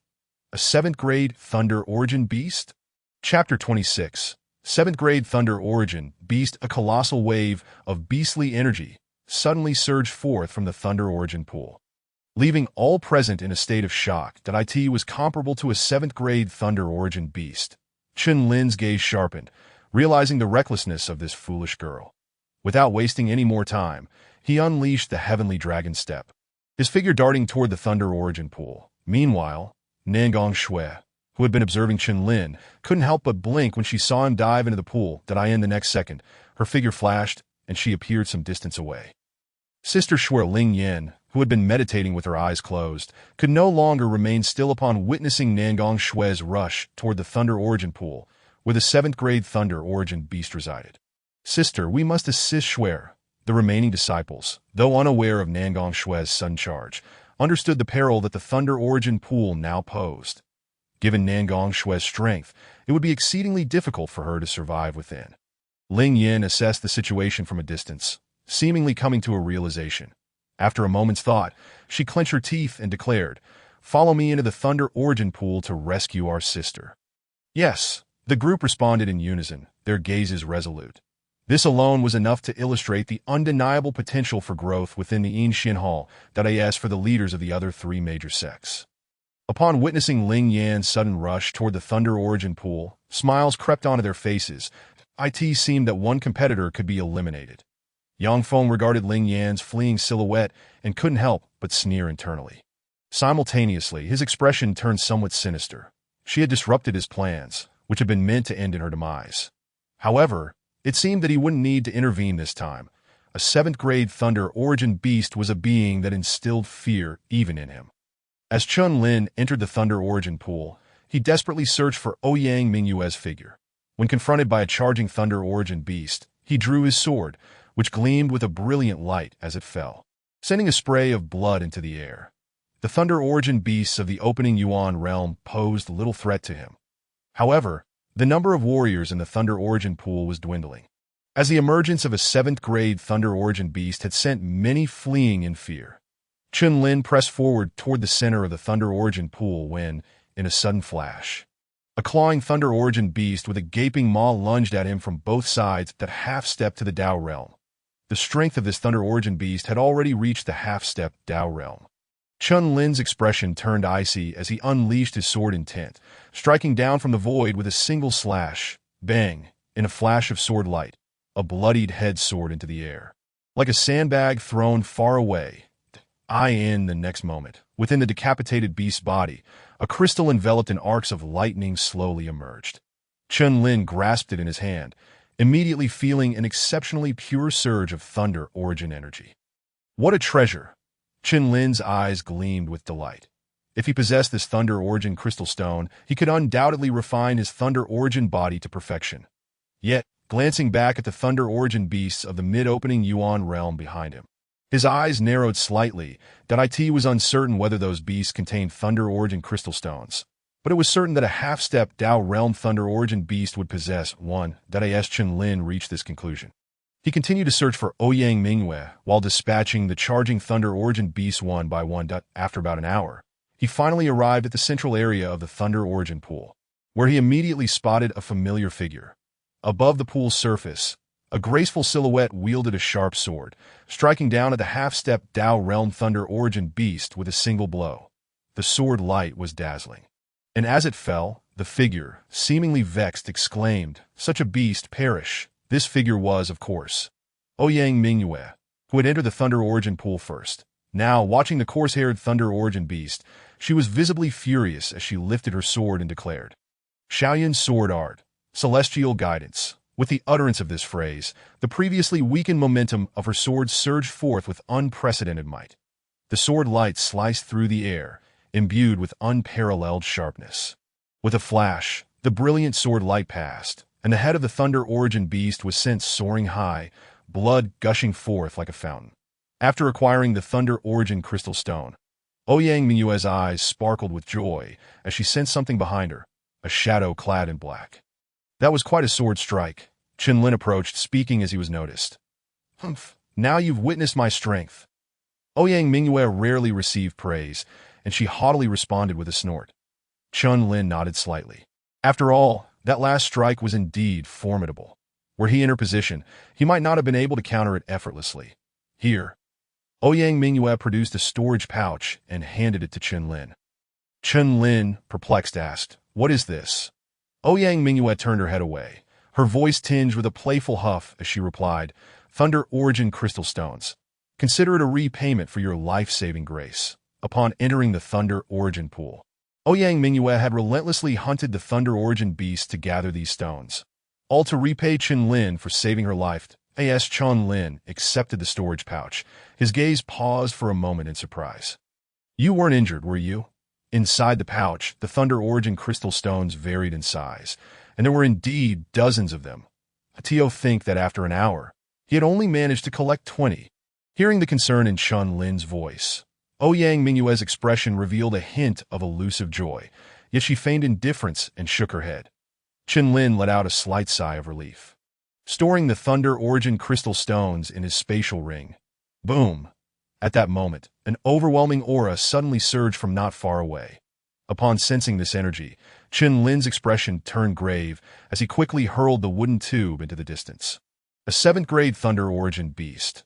a 7th grade Thunder Origin Beast? Chapter 26. 7th grade Thunder Origin Beast. A colossal wave of beastly energy suddenly surged forth from the Thunder Origin pool, leaving all present in a state of shock. It was comparable to a 7th grade Thunder Origin Beast. Chen Lin's gaze sharpened, realizing the recklessness of this foolish girl. Without wasting any more time, he unleashed the Heavenly Dragon Step, his figure darting toward the Thunder Origin pool. Meanwhile, Nangong Shui, who had been observing Chen Lin, couldn't help but blink when she saw him dive into the pool. In the next second, her figure flashed, and she appeared some distance away. Sister Shui Ling Yan, who had been meditating with her eyes closed, could no longer remain still upon witnessing Nangong Shui's rush toward the Thunder Origin pool, where the 7th grade Thunder Origin Beast resided. Sister, we must assist Shui. The remaining disciples, though unaware of Nangong Shui's sudden charge, understood the peril that the Thunder Origin pool now posed. Given Nangong Shui's strength, it would be exceedingly difficult for her to survive within. Ling Yan assessed the situation from a distance, seemingly coming to a realization. After a moment's thought, she clenched her teeth and declared, Follow me into the Thunder Origin pool to rescue our sister. Yes, the group responded in unison, their gazes resolute. This alone was enough to illustrate the undeniable potential for growth within the Yinshin Hall for the leaders of the other 3 major sects. Upon witnessing Ling Yan's sudden rush toward the Thunder Origin pool, smiles crept onto their faces. It seemed that one competitor could be eliminated. Yang Feng regarded Ling Yan's fleeing silhouette and couldn't help but sneer internally. Simultaneously, his expression turned somewhat sinister. She had disrupted his plans, which had been meant to end in her demise. However, it seemed that he wouldn't need to intervene this time. A 7th grade Thunder Origin Beast was a being that instilled fear even in him. As Chen Lin entered the Thunder Origin pool, he desperately searched for Ouyang Mingyue's figure. When confronted by a charging Thunder Origin Beast, he drew his sword, which gleamed with a brilliant light as it fell, sending a spray of blood into the air. The Thunder Origin Beasts of the opening Yuan realm posed little threat to him. However, the number of warriors in the Thunder Origin pool was dwindling, as the emergence of a 7th grade Thunder Origin Beast had sent many fleeing in fear. Chen Lin pressed forward toward the center of the Thunder Origin pool when, in a sudden flash, a clawing Thunder Origin Beast with a gaping maw lunged at him from both sides that half-step to the Dao realm. The strength of this Thunder Origin Beast had already reached the half-step Dao realm. Chen Lin's expression turned icy as he unleashed his sword intent, striking down from the void with a single slash. Bang! In a flash of sword light, a bloodied head soared into the air, like a sandbag thrown far away. In the next moment, within the decapitated beast's body, a crystal enveloped in arcs of lightning slowly emerged. Chen Lin grasped it in his hand, immediately feeling an exceptionally pure surge of Thunder Origin energy. What a treasure! Qin Lin's eyes gleamed with delight. If he possessed this Thunder Origin crystal stone, he could undoubtedly refine his Thunder Origin body to perfection. Yet, glancing back at the Thunder Origin beasts of the mid-opening Yuan realm behind him, his eyes narrowed slightly. It was uncertain whether those beasts contained Thunder Origin crystal stones, but it was certain that a half-step Dao realm Thunder Origin beast would possess one. As Qin Lin reached this conclusion, he continued to search for Ouyang Mingyue while dispatching the charging Thunder Origin beasts one by one. After about an hour, he finally arrived at the central area of the Thunder Origin pool, where he immediately spotted a familiar figure. Above the pool's surface, a graceful silhouette wielded a sharp sword, striking down at the half-step Dao realm Thunder Origin beast with a single blow. The sword light was dazzling, and as it fell, the figure, seemingly vexed, exclaimed, "Such a beast perish!" This figure was, of course, Ouyang Mingyue, who had entered the Thunder Origin pool first. Now, watching the coarse-haired Thunder Origin beast, she was visibly furious as she lifted her sword and declared, "Shaoyan Sword Art, Celestial Guidance." With the utterance of this phrase, the previously weakened momentum of her sword surged forth with unprecedented might. The sword light sliced through the air, imbued with unparalleled sharpness. With a flash, the brilliant sword light passed, and the head of the Thunder Origin beast was sent soaring high, blood gushing forth like a fountain. After acquiring the Thunder Origin crystal stone, Ouyang Mingyue's eyes sparkled with joy as she sensed something behind her, a shadow clad in black. "That was quite a sword strike." Qin Lin approached, speaking as he was noticed. "Humph, now you've witnessed my strength." Ouyang Mingyue rarely received praise, and she haughtily responded with a snort. Qin Lin nodded slightly. After all, that last strike was indeed formidable. Were he in her position, he might not have been able to counter it effortlessly. Here, Ouyang Mingyue produced a storage pouch and handed it to Qin Lin. Qin Lin, perplexed, asked, "What is this?" Ouyang Mingyue turned her head away, her voice tinged with a playful huff as she replied, "Thunder Origin crystal stones. Consider it a repayment for your life-saving grace." Upon entering the Thunder Origin pool, Ouyang Mingyue had relentlessly hunted the Thunder Origin beasts to gather these stones, all to repay Qin Lin for saving her life. As Qin Lin accepted the storage pouch, his gaze paused for a moment in surprise. "You weren't injured, were you?" Inside the pouch, the Thunder Origin crystal stones varied in size, and there were indeed dozens of them. Tio think that after an hour, he had only managed to collect 20. Hearing the concern in Qin Lin's voice, Ouyang Mingyue's expression revealed a hint of elusive joy, yet she feigned indifference and shook her head. Qin Lin let out a slight sigh of relief. Storing the Thunder Origin crystal stones in his spatial ring. Boom! At that moment, an overwhelming aura suddenly surged from not far away. Upon sensing this energy, Qin Lin's expression turned grave as he quickly hurled the wooden tube into the distance. A 7th-grade Thunder Origin beast.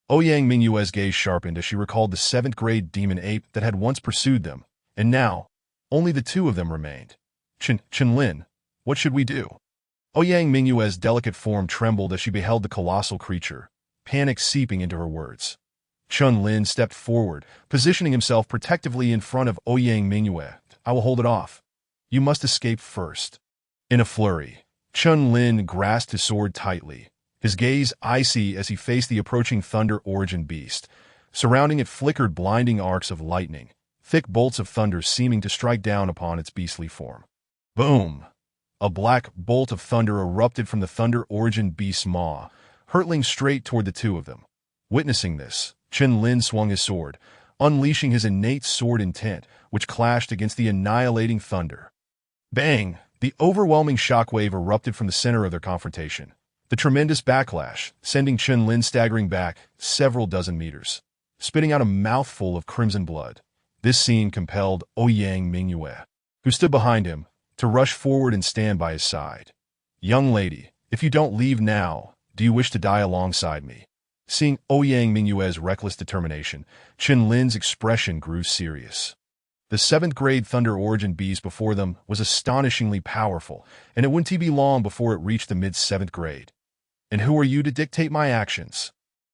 Ouyang Mingyue's gaze sharpened as she recalled the 7th-grade demon ape that had once pursued them, and now, only the two of them remained. Qin Lin, what should we do?" Ouyang Mingyue's delicate form trembled as she beheld the colossal creature, panic seeping into her words. Qin Lin stepped forward, positioning himself protectively in front of Ouyang Mingyue. "I will hold it off. You must escape first." In a flurry, Qin Lin grasped his sword tightly, his gaze icy as he faced the approaching Thunder Origin beast. Surrounding it flickered blinding arcs of lightning, thick bolts of thunder seeming to strike down upon its beastly form. Boom! A black bolt of thunder erupted from the Thunder Origin beast's maw, hurtling straight toward the two of them. Witnessing this, Qin Lin swung his sword, unleashing his innate sword intent, which clashed against the annihilating thunder. Bang! The overwhelming shockwave erupted from the center of their confrontation, the tremendous backlash sending Qin Lin staggering back several dozen meters, spitting out a mouthful of crimson blood. This scene compelled Ouyang Mingyue, who stood behind him, to rush forward and stand by his side. "Young lady, if you don't leave now, do you wish to die alongside me?" Seeing Ouyang Mingyue's reckless determination, Qin Lin's expression grew serious. The 7th-grade Thunder Origin beast before them was astonishingly powerful, and it wouldn't be long before it reached the mid-7th grade. "And who are you to dictate my actions?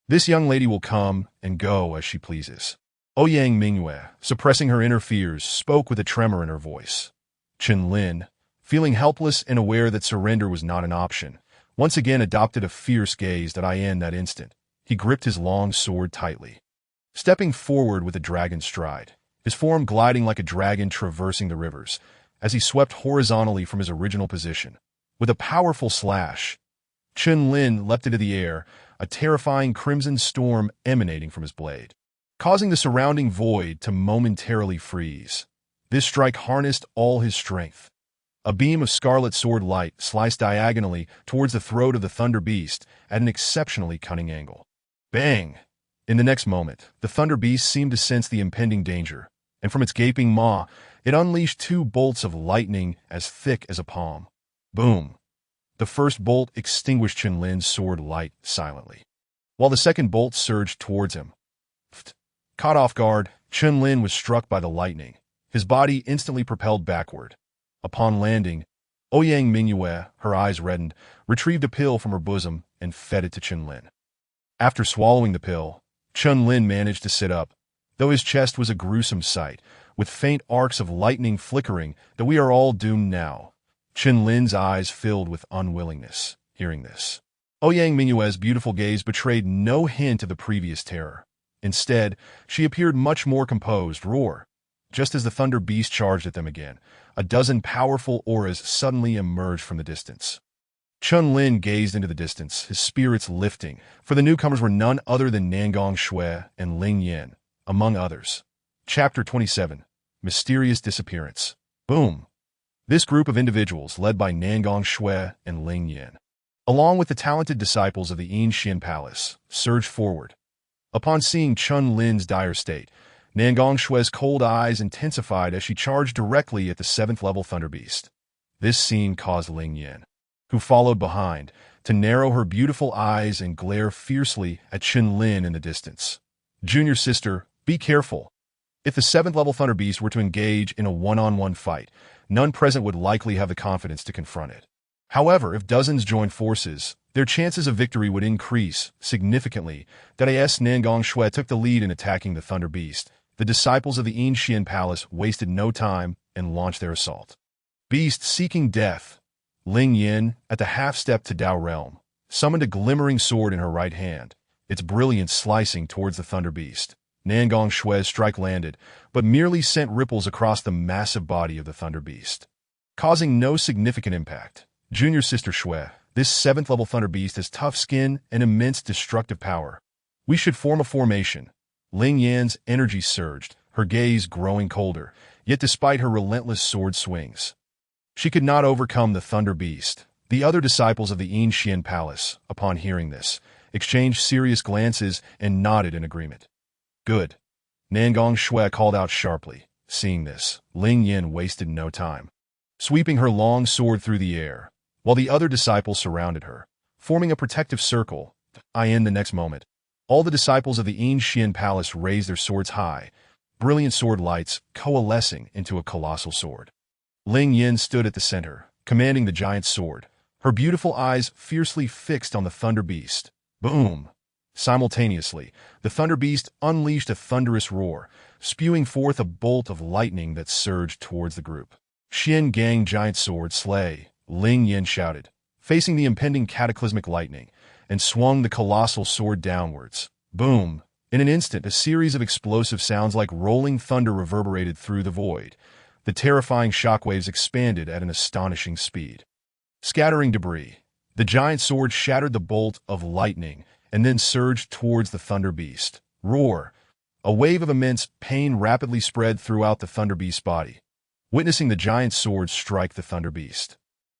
This young lady will come and go as she pleases." Ouyang Mingyue, suppressing her inner fears, spoke with a tremor in her voice. Qin Lin, feeling helpless and aware that surrender was not an option, once again adopted a fierce gaze that in that instant. He gripped his long sword tightly. stepping forward with a dragon stride, his form gliding like a dragon traversing the rivers, as he swept horizontally from his original position. With a powerful slash, Chen Lin leapt into the air, a terrifying crimson storm emanating from his blade, causing the surrounding void to momentarily freeze. This strike harnessed all his strength. A beam of scarlet sword light sliced diagonally towards the throat of the Thunder Beast at an exceptionally cunning angle. Bang! In the next moment, the Thunder Beast seemed to sense the impending danger, and from its gaping maw, it unleashed two bolts of lightning as thick as a palm. Boom! The first bolt extinguished Chen Lin's sword light silently, while the second bolt surged towards him. Caught off guard, Chen Lin was struck by the lightning, his body instantly propelled backward. Upon landing, Ouyang Mingyue, her eyes reddened, retrieved a pill from her bosom and fed it to Chen Lin. After swallowing the pill, Chen Lin managed to sit up, though his chest was a gruesome sight, with faint arcs of lightning flickering that we are all doomed now. Chen Lin's eyes filled with unwillingness, hearing this. Ouyang Mingyue's beautiful gaze betrayed no hint of the previous terror. Instead, she appeared much more composed. Roar! Just as the Thunder Beast charged at them again, a dozen powerful auras suddenly emerged from the distance. Chen Lin gazed into the distance, his spirits lifting, for the newcomers were none other than Nangong Shui and Ling Yan, among others. Chapter 27. Mysterious Disappearance. Boom! This group of individuals, led by Nangong Shui and Ling Yan, along with the talented disciples of the Yin Palace, surged forward. Upon seeing Chen Lin's dire state, Nangong Shui's cold eyes intensified as she charged directly at the 7th-level Thunder Beast. This scene caused Ling Yan, who followed behind, to narrow her beautiful eyes and glare fiercely at Chen Lin in the distance. Junior sister, be careful. If the 7th-level Thunder Beast were to engage in a one-on-one fight, none present would likely have the confidence to confront it. However, if dozens joined forces, their chances of victory would increase significantly. As Nangong Shui took the lead in attacking the Thunder Beast, the disciples of the Yin Palace wasted no time and launched their assault. Beast seeking death. Ling Yin, at the half-step to Dao Realm, summoned a glimmering sword in her right hand, its brilliance slicing towards the Thunder Beast. Nangong Shui's strike landed, but merely sent ripples across the massive body of the Thunder Beast, causing no significant impact. Junior sister Shui, this 7th-level Thunder Beast has tough skin and immense destructive power. We should form a formation. Ling Yan's energy surged, her gaze growing colder, yet despite her relentless sword swings, she could not overcome the Thunder Beast. The other disciples of the Yin Palace, upon hearing this, exchanged serious glances and nodded in agreement. Good. Nangong Shui called out sharply. Seeing this, Ling Yan wasted no time, sweeping her long sword through the air, while the other disciples surrounded her, forming a protective circle. In the next moment, all the disciples of the Yin Palace raised their swords high, brilliant sword lights coalescing into a colossal sword. Ling Yin stood at the center, commanding the giant sword, her beautiful eyes fiercely fixed on the Thunder Beast. Boom! Simultaneously, the Thunder Beast unleashed a thunderous roar, spewing forth a bolt of lightning that surged towards the group. Xian Gang giant sword slay, Ling Yin shouted, facing the impending cataclysmic lightning, and swung the colossal sword downwards. Boom! In an instant, a series of explosive sounds like rolling thunder reverberated through the void. The terrifying shockwaves expanded at an astonishing speed, scattering debris. The giant sword shattered the bolt of lightning and then surged towards the Thunder Beast. Roar! A wave of immense pain rapidly spread throughout the Thunder Beast's body, witnessing the giant sword strike the Thunder Beast.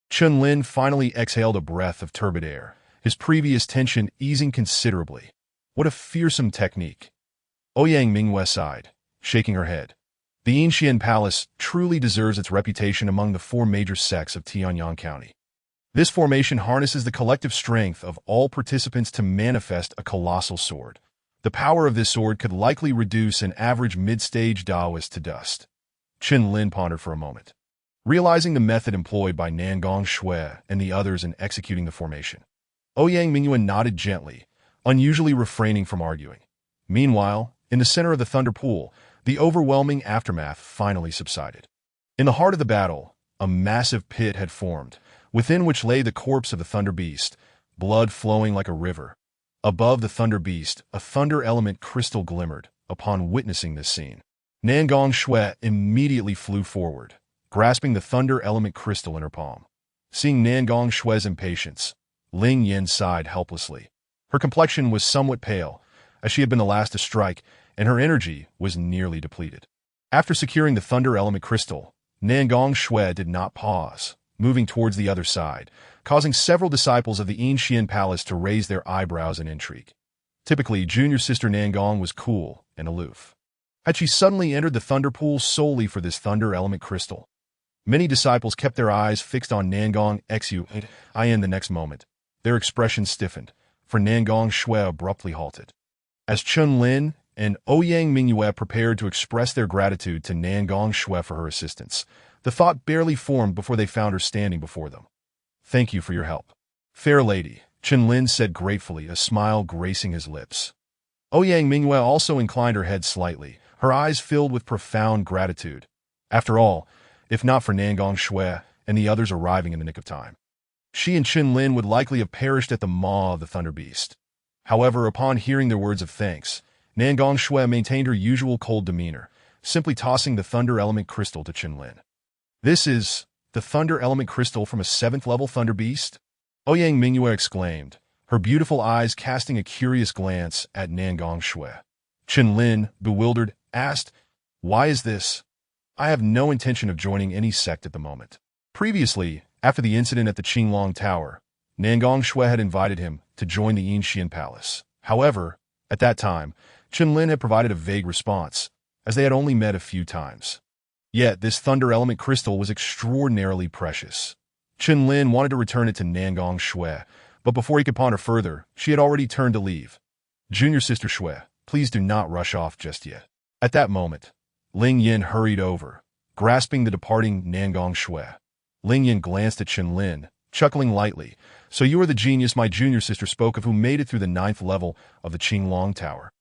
Chen Lin finally exhaled a breath of turbid air, his previous tension easing considerably. What a fearsome technique! Ouyang Mingyue sighed, shaking her head. The Yin Palace truly deserves its reputation among the 4 major sects of Tianyang County. This formation harnesses the collective strength of all participants to manifest a colossal sword. The power of this sword could likely reduce an average mid-stage Daoist to dust. Chen Lin pondered for a moment, realizing the method employed by Nangong Shui and the others in executing the formation. Ouyang Mingyue nodded gently, unusually refraining from arguing. Meanwhile, in the center of the Thunder Pool, the overwhelming aftermath finally subsided. In the heart of the battle, a massive pit had formed, within which lay the corpse of the Thunder Beast, blood flowing like a river. Above the Thunder Beast, a thunder element crystal glimmered, upon witnessing this scene. Nangong Shui immediately flew forward, grasping the thunder element crystal in her palm. Seeing Nangong Shui's impatience, Ling Yin sighed helplessly. Her complexion was somewhat pale, as she had been the last to strike, and her energy was nearly depleted. After securing the thunder element crystal, Nangong Shui did not pause, moving towards the other side, causing several disciples of the Yinshian Palace to raise their eyebrows in intrigue. Typically, junior sister Nangong was cool and aloof. Had she suddenly entered the thunder pool solely for this thunder element crystal? Many disciples kept their eyes fixed on Nangong Xuin the next moment. Their expressions stiffened, for Nangong Shui abruptly halted. As Chun Lin and Ouyang Mingyue prepared to express their gratitude to Nangong Shui for her assistance, the thought barely formed before they found her standing before them. "Thank you for your help, fair lady," Chun Lin said gratefully, a smile gracing his lips. Ouyang Mingyue also inclined her head slightly, her eyes filled with profound gratitude. After all, if not for Nangong Shui and the others arriving in the nick of time, she and Chun Lin would likely have perished at the maw of the Thunder Beast. However, upon hearing their words of thanks, Nangong Shui maintained her usual cold demeanor, simply tossing the Thunder Element Crystal to Chun Lin. "This is the Thunder Element Crystal from a 7th-level Thunder Beast?" Ouyang Mingyue exclaimed, her beautiful eyes casting a curious glance at Nangong Shui. Chun Lin, bewildered, asked, "Why is this? I have no intention of joining any sect at the moment." Previously, after the incident at the Qinglong Tower, Nangong Shui had invited him to join the Yinshian Palace. However, at that time, Chun Lin had provided a vague response, as they had only met a few times. Yet this thunder element crystal was extraordinarily precious. Chun Lin wanted to return it to Nangong Shui, but before he could ponder further, she had already turned to leave. "Junior sister Shui, please do not rush off just yet." At that moment, Ling Yin hurried over, grasping the departing Nangong Shui. Ling Yin glanced at Chun Lin, chuckling lightly. "So you are the genius my junior sister spoke of who made it through the 9th level of the Qinglong Tower.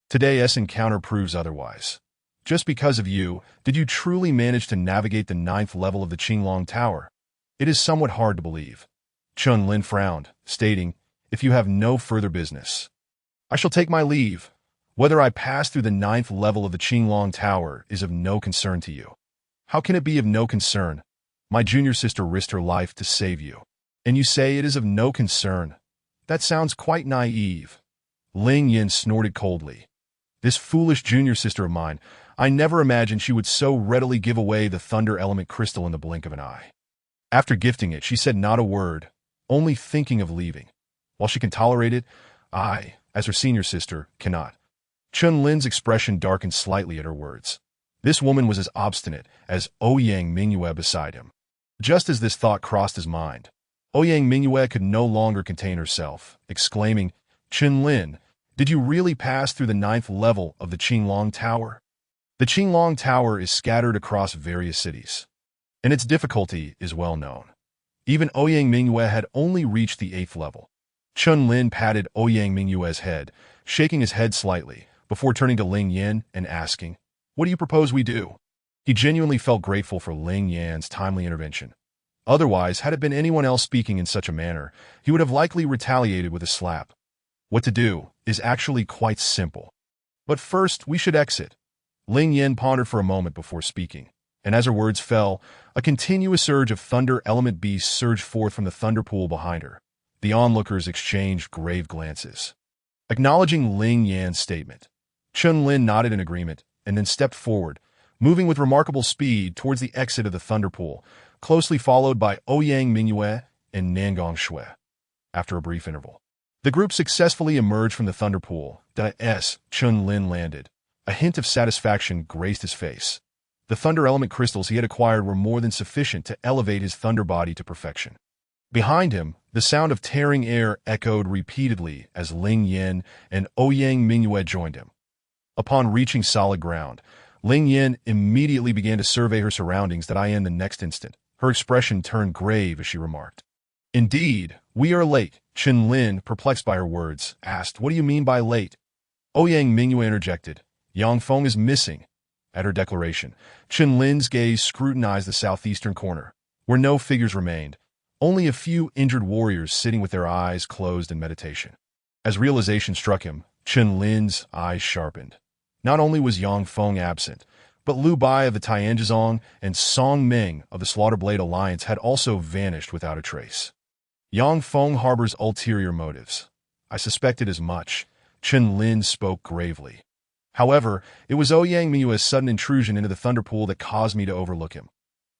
Today's encounter proves otherwise. Just because of you, did you truly manage to navigate the 9th level of the Qinglong Tower? It is somewhat hard to believe." Chun Lin frowned, stating, "If you have no further business, I shall take my leave. Whether I pass through the 9th level of the Qinglong Tower is of no concern to you." "How can it be of no concern? My junior sister risked her life to save you. And you say it is of no concern? That sounds quite naive." Ling Yin snorted coldly. "This foolish junior sister of mine, I never imagined she would so readily give away the thunder element crystal in the blink of an eye." After gifting it, she said not a word, only thinking of leaving. While she can tolerate it, I, as her senior sister, cannot. Chun Lin's expression darkened slightly at her words. This woman was as obstinate as Ouyang Mingyue beside him. Just as this thought crossed his mind, Ouyang Mingyue could no longer contain herself, exclaiming, "Chun Lin, did you really pass through the 9th level of the Qinglong Tower?" The Qinglong Tower is scattered across various cities, and its difficulty is well known. Even Ouyang Mingyue had only reached the 8th level. Chun Lin patted Ouyang Mingyue's head, shaking his head slightly, before turning to Ling Yin and asking, "What do you propose we do?" He genuinely felt grateful for Ling Yan's timely intervention. Otherwise, had it been anyone else speaking in such a manner, he would have likely retaliated with a slap. What to do is actually quite simple. "But first, we should exit." Ling Yin pondered for a moment before speaking, and as her words fell, a continuous surge of thunder element beasts surged forth from the thunder pool behind her. The onlookers exchanged grave glances. Acknowledging Ling Yan's statement, Chun Lin nodded in agreement and then stepped forward, moving with remarkable speed towards the exit of the thunder pool, closely followed by Ouyang Mingyue and Nangong Shui. After a brief interval, the group successfully emerged from the thunder pool. Chun Lin landed. A hint of satisfaction graced his face. The thunder element crystals he had acquired were more than sufficient to elevate his thunder body to perfection. Behind him, the sound of tearing air echoed repeatedly as Ling Yin and Ouyang Mingyue joined him. Upon reaching solid ground, Ling Yin immediately began to survey her surroundings. The next instant, her expression turned grave as she remarked, "Indeed, we are late." Chun Lin, perplexed by her words, asked, "What do you mean by late?" Ouyang Mingyue interjected, "Yang Feng is missing." At her declaration, Chun Lin's gaze scrutinized the southeastern corner, where no figures remained, only a few injured warriors sitting with their eyes closed in meditation. As realization struck him, Chun Lin's eyes sharpened. Not only was Yang Feng absent, but Liu Bai of the Tianjizong and Song Ming of the Slaughterblade Alliance had also vanished without a trace. Yang Feng harbors ulterior motives. I suspected as much, Chen Lin spoke gravely. However, it was Ouyang Mingyue's sudden intrusion into the Thunderpool that caused me to overlook him.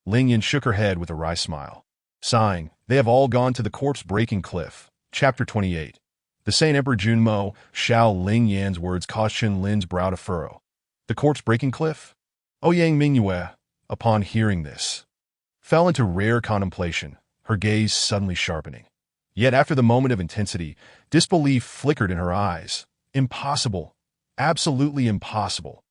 Ling Yin shook her head with a wry smile. Sighing, they have all gone to the corpse-breaking cliff. Chapter 28. The Saint Emperor Junmo, Xiao Ling Yan's words caused Chen Lin's brow to furrow. The corpse-breaking cliff? Ouyang Mingyue, upon hearing this, fell into rare contemplation, her gaze suddenly sharpening. Yet after the moment of intensity, disbelief flickered in her eyes. Impossible. Absolutely impossible.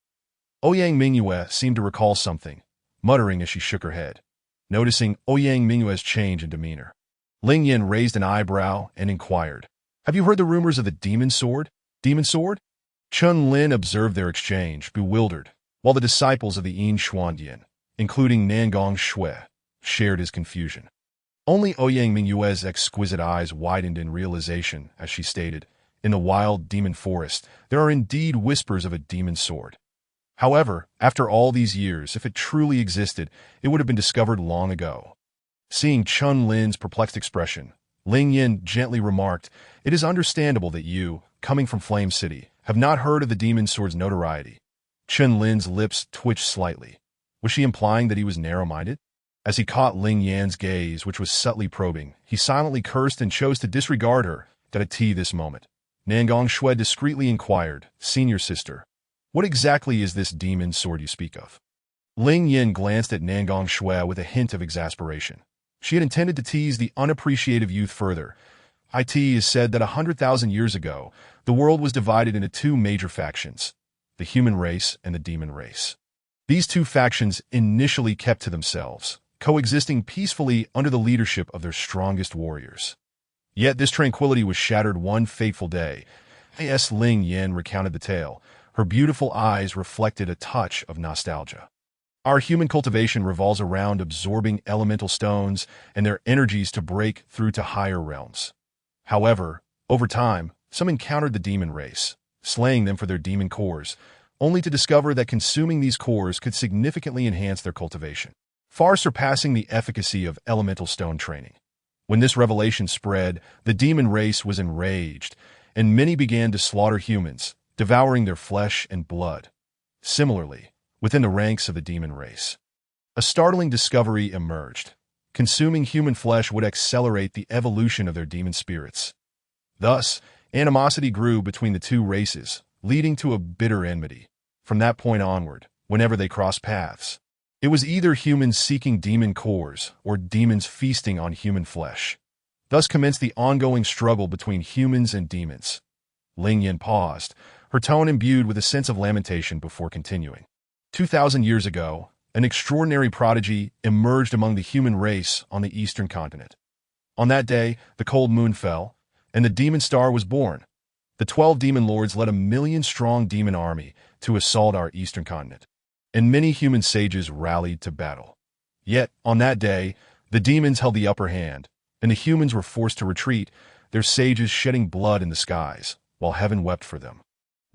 Ouyang Mingyue seemed to recall something, muttering as she shook her head. Noticing Ouyang Mingyue's change in demeanor, Ling Yin raised an eyebrow and inquired, "Have you heard the rumors of the demon sword? Demon sword?" Chen Lin observed their exchange, bewildered, while the disciples of the Yin Xuandian, including Nangong Shui, shared his confusion. Only Ouyang Mingyue's exquisite eyes widened in realization as she stated, "In the wild demon forest, there are indeed whispers of a demon sword. However, after all these years, if it truly existed, it would have been discovered long ago." Seeing Chen Lin's perplexed expression, Ling Yin gently remarked, "It is understandable that you, coming from Flame City, have not heard of the demon sword's notoriety." Chen Lin's lips twitched slightly. Was she implying that he was narrow-minded? As he caught Ling Yan's gaze, which was subtly probing, he silently cursed and chose to disregard her at this moment. Nangong Shui discreetly inquired, "Senior sister, what exactly is this demon sword you speak of?" Ling Yin glanced at Nangong Shui with a hint of exasperation. She had intended to tease the unappreciative youth further. It is said that 100,000 years ago, the world was divided into two major factions, the human race and the demon race. These two factions initially kept to themselves, coexisting peacefully under the leadership of their strongest warriors. Yet this tranquility was shattered one fateful day. As Ling Yin recounted the tale, her beautiful eyes reflected a touch of nostalgia. Our human cultivation revolves around absorbing elemental stones and their energies to break through to higher realms. However, over time, some encountered the demon race, slaying them for their demon cores, only to discover that consuming these cores could significantly enhance their cultivation, far surpassing the efficacy of elemental stone training. When this revelation spread, the demon race was enraged, and many began to slaughter humans, devouring their flesh and blood. Similarly, within the ranks of the demon race, a startling discovery emerged. Consuming human flesh would accelerate the evolution of their demon spirits. Thus, animosity grew between the two races, leading to a bitter enmity. From that point onward, whenever they crossed paths, it was either humans seeking demon cores or demons feasting on human flesh. Thus commenced the ongoing struggle between humans and demons. Ling Yin paused, her tone imbued with a sense of lamentation before continuing. 2,000 years ago, an extraordinary prodigy emerged among the human race on the eastern continent. On that day, the cold moon fell, and the demon star was born. The 12 demon lords led a 1,000,000-strong demon army to assault our eastern continent, and many human sages rallied to battle. Yet, on that day, the demons held the upper hand, and the humans were forced to retreat, their sages shedding blood in the skies, while heaven wept for them.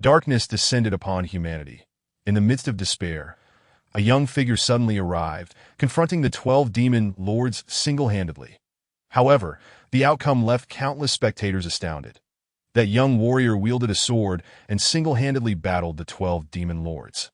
Darkness descended upon humanity. In the midst of despair, a young figure suddenly arrived, confronting the 12 demon lords single-handedly. However, the outcome left countless spectators astounded. That young warrior wielded a sword and single-handedly battled the 12 demon lords,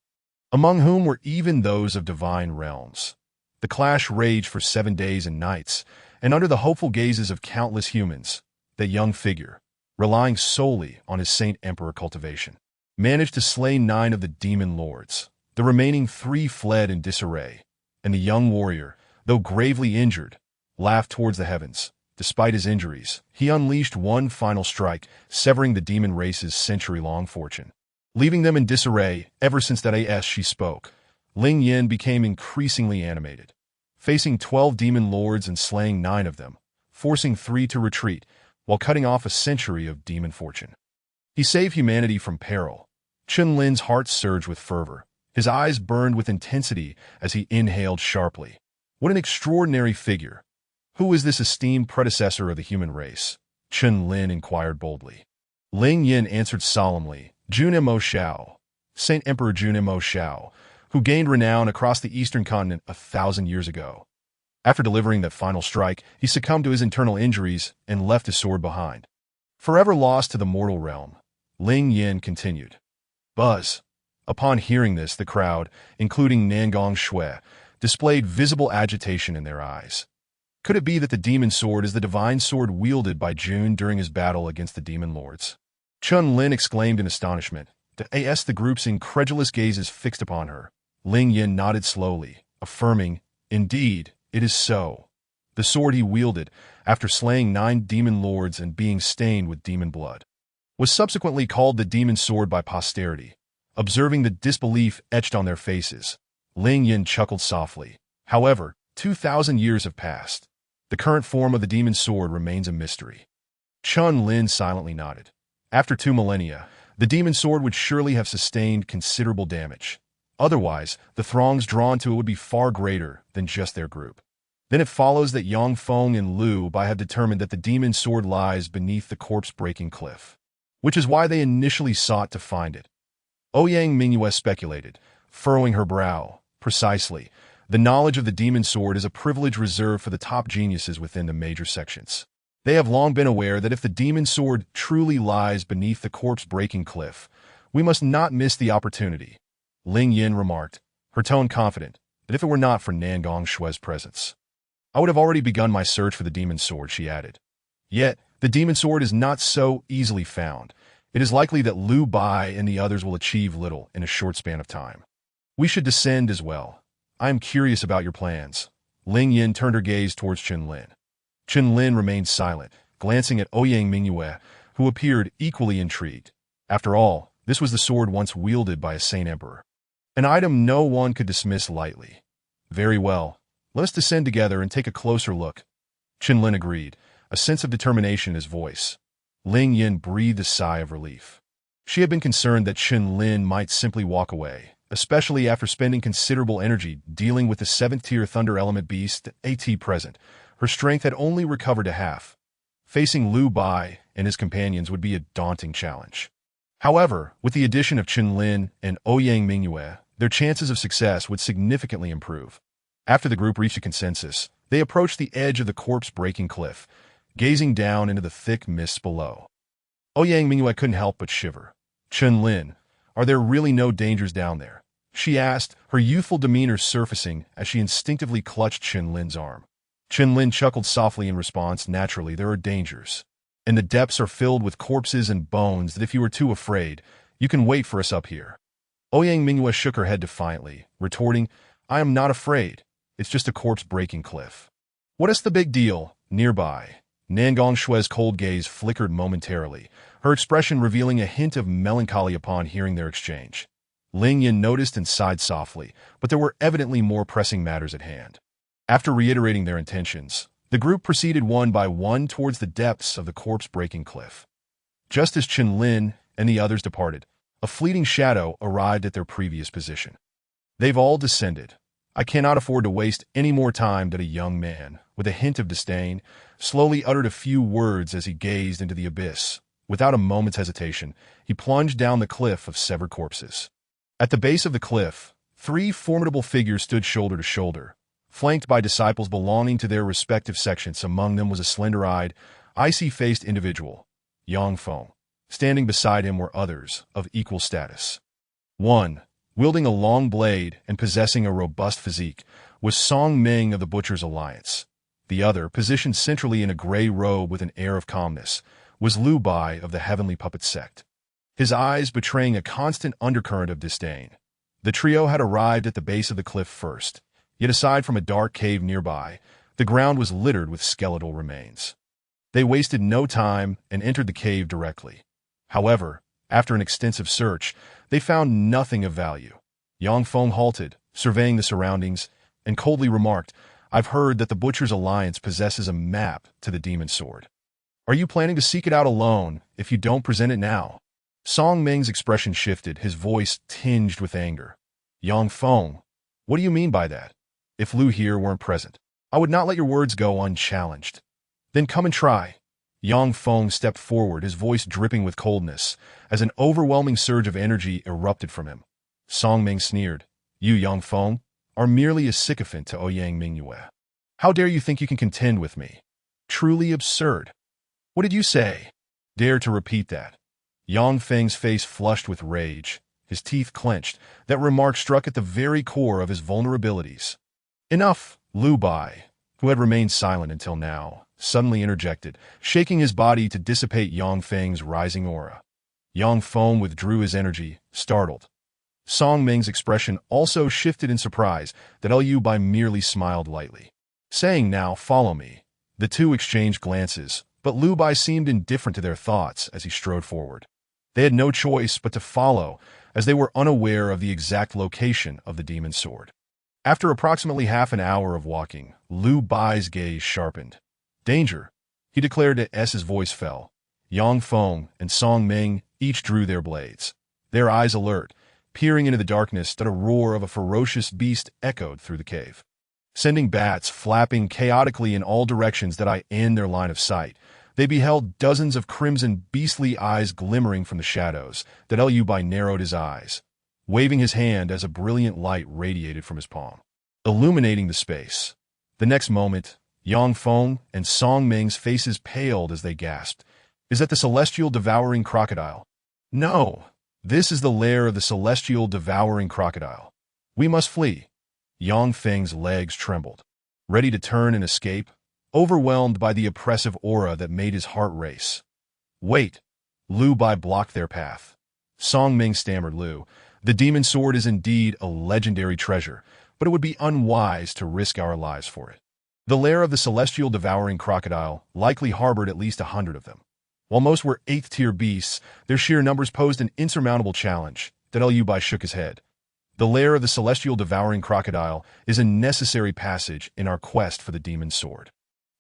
among whom were even those of divine realms. The clash raged for 7 days and nights, and under the hopeful gazes of countless humans, that young figure, relying solely on his Saint Emperor cultivation, managed to slay 9 of the demon lords. The remaining 3 fled in disarray, and the young warrior, though gravely injured, laughed towards the heavens. Despite his injuries, he unleashed one final strike, severing the demon race's century-long fortune, leaving them in disarray. Ever since that as she spoke, Ling Yin became increasingly animated, facing 12 demon lords and slaying 9 of them, forcing 3 to retreat, while cutting off a century of demon fortune. He saved humanity from peril. Chen Lin's heart surged with fervor. His eyes burned with intensity as he inhaled sharply. What an extraordinary figure! Who is this esteemed predecessor of the human race? Chen Lin inquired boldly. Ling Yin answered solemnly, Junmo Xiao, Saint Emperor Junimo Shao, who gained renown across the eastern continent 1,000 years ago. After delivering that final strike, he succumbed to his internal injuries and left his sword behind. Forever lost to the mortal realm, Ling Yin continued. Buzz. Upon hearing this, the crowd, including Nangong Shui, displayed visible agitation in their eyes. Could it be that the demon sword is the divine sword wielded by Jun during his battle against the demon lords? Chun Lin exclaimed in astonishment. The group's incredulous gazes fixed upon her. Ling Yin nodded slowly, affirming, "Indeed, it is so." The sword he wielded, after slaying 9 demon lords and being stained with demon blood, was subsequently called the demon sword by posterity. Observing the disbelief etched on their faces, Ling Yin chuckled softly. However, 2,000 years have passed. The current form of the demon sword remains a mystery. Chun Lin silently nodded. After 2 millennia, the demon sword would surely have sustained considerable damage. Otherwise, the throngs drawn to it would be far greater than just their group. Then it follows that Yang Feng and Liu Bai have determined that the demon sword lies beneath the corpse-breaking cliff, which is why they initially sought to find it. Ouyang Mingyue speculated, furrowing her brow. Precisely. The knowledge of the demon sword is a privilege reserved for the top geniuses within the major sections. They have long been aware that if the demon sword truly lies beneath the corpse-breaking cliff, we must not miss the opportunity. Ling Yin remarked, her tone confident, that if it were not for Nangong Shui's presence, I would have already begun my search for the demon sword, she added. Yet, the demon sword is not so easily found. It is likely that Liu Bai and the others will achieve little in a short span of time. We should descend as well. I am curious about your plans. Ling Yin turned her gaze towards Chun Lin. Chun Lin remained silent, glancing at Ouyang Mingyue, who appeared equally intrigued. After all, this was the sword once wielded by a Saint Emperor. An item no one could dismiss lightly. Very well. Let us descend together and take a closer look. Chun Lin agreed, a sense of determination in his voice. Ling Yin breathed a sigh of relief. She had been concerned that Chun Lin might simply walk away, especially after spending considerable energy dealing with the 7th-tier Thunder Element beast AT present. Her strength had only recovered to half. Facing Liu Bai and his companions would be a daunting challenge. However, with the addition of Chun Lin and Ouyang Mingyue, their chances of success would significantly improve. After the group reached a consensus, they approached the edge of the corpse-breaking cliff, gazing down into the thick mists below. Ouyang Mingyue couldn't help but shiver. Chun Lin, are there really no dangers down there? She asked, her youthful demeanor surfacing as she instinctively clutched Chun Lin's arm. Chun Lin chuckled softly in response. Naturally, there are dangers. And the depths are filled with corpses and bones that if you are too afraid, you can wait for us up here. Ouyang Mingyue shook her head defiantly, retorting, I am not afraid. It's just a corpse-breaking cliff. What is the big deal? Nearby, Nangong Shui's cold gaze flickered momentarily, her expression revealing a hint of melancholy upon hearing their exchange. Ling Yin noticed and sighed softly, but there were evidently more pressing matters at hand. After reiterating their intentions, the group proceeded one by one towards the depths of the corpse-breaking cliff. Just as Chun Lin and the others departed, a fleeting shadow arrived at their previous position. They've all descended. I cannot afford to waste any more time, that a young man, with a hint of disdain, slowly uttered a few words as he gazed into the abyss. Without a moment's hesitation, he plunged down the cliff of severed corpses. At the base of the cliff, 3 formidable figures stood shoulder to shoulder, flanked by disciples belonging to their respective sections. Among them was a slender-eyed, icy-faced individual, Yang Feng. Standing beside him were others of equal status. One, wielding a long blade and possessing a robust physique, was Song Ming of the Butcher's Alliance. The other, positioned centrally in a gray robe with an air of calmness, was Liu Bai of the Heavenly Puppet Sect, his eyes betraying a constant undercurrent of disdain. The trio had arrived at the base of the cliff first, yet aside from a dark cave nearby, the ground was littered with skeletal remains. They wasted no time and entered the cave directly. However, after an extensive search, they found nothing of value. Yang Feng halted, surveying the surroundings, and coldly remarked, I've heard that the Butcher's Alliance possesses a map to the demon sword. Are you planning to seek it out alone if you don't present it now? Song Ming's expression shifted, his voice tinged with anger. Yang Feng, what do you mean by that? If Liu here weren't present, I would not let your words go unchallenged. Then come and try. Yang Feng stepped forward, his voice dripping with coldness, as an overwhelming surge of energy erupted from him. Song Ming sneered. You, Yang Feng, are merely a sycophant to Ouyang Mingyue. How dare you think you can contend with me? Truly absurd. What did you say? Dare to repeat that. Yang Feng's face flushed with rage, his teeth clenched. That remark struck at the very core of his vulnerabilities. Enough, Lu Bai, who had remained silent until now, suddenly interjected, shaking his body to dissipate Yang Feng's rising aura. Yang Feng withdrew his energy, startled. Song Ming's expression also shifted in surprise that Liu Bai merely smiled lightly. Saying, now, follow me. The two exchanged glances, but Liu Bai seemed indifferent to their thoughts as he strode forward. They had no choice but to follow, as they were unaware of the exact location of the demon sword. After approximately half an hour of walking, Liu Bai's gaze sharpened. Danger, he declared as his voice fell. Yang Feng and Song Ming each drew their blades, their eyes alert, peering into the darkness that a roar of a ferocious beast echoed through the cave. Sending bats flapping chaotically in all directions that I in their line of sight, they beheld dozens of crimson beastly eyes glimmering from the shadows that Liu Bai narrowed his eyes, waving his hand as a brilliant light radiated from his palm, illuminating the space. The next moment, Yang Feng and Song Ming's faces paled as they gasped. Is that the celestial devouring crocodile? No! This is the lair of the celestial devouring crocodile. We must flee. Yang Feng's legs trembled, ready to turn and escape, overwhelmed by the oppressive aura that made his heart race. Wait! Liu Bai blocked their path. Song Ming stammered, Liu, the demon sword is indeed a legendary treasure, but it would be unwise to risk our lives for it. The lair of the celestial devouring crocodile likely harbored at least 100 of them. While most were 8th-tier beasts, their sheer numbers posed an insurmountable challenge. Liu Bai shook his head. The lair of the celestial devouring crocodile is a necessary passage in our quest for the demon sword.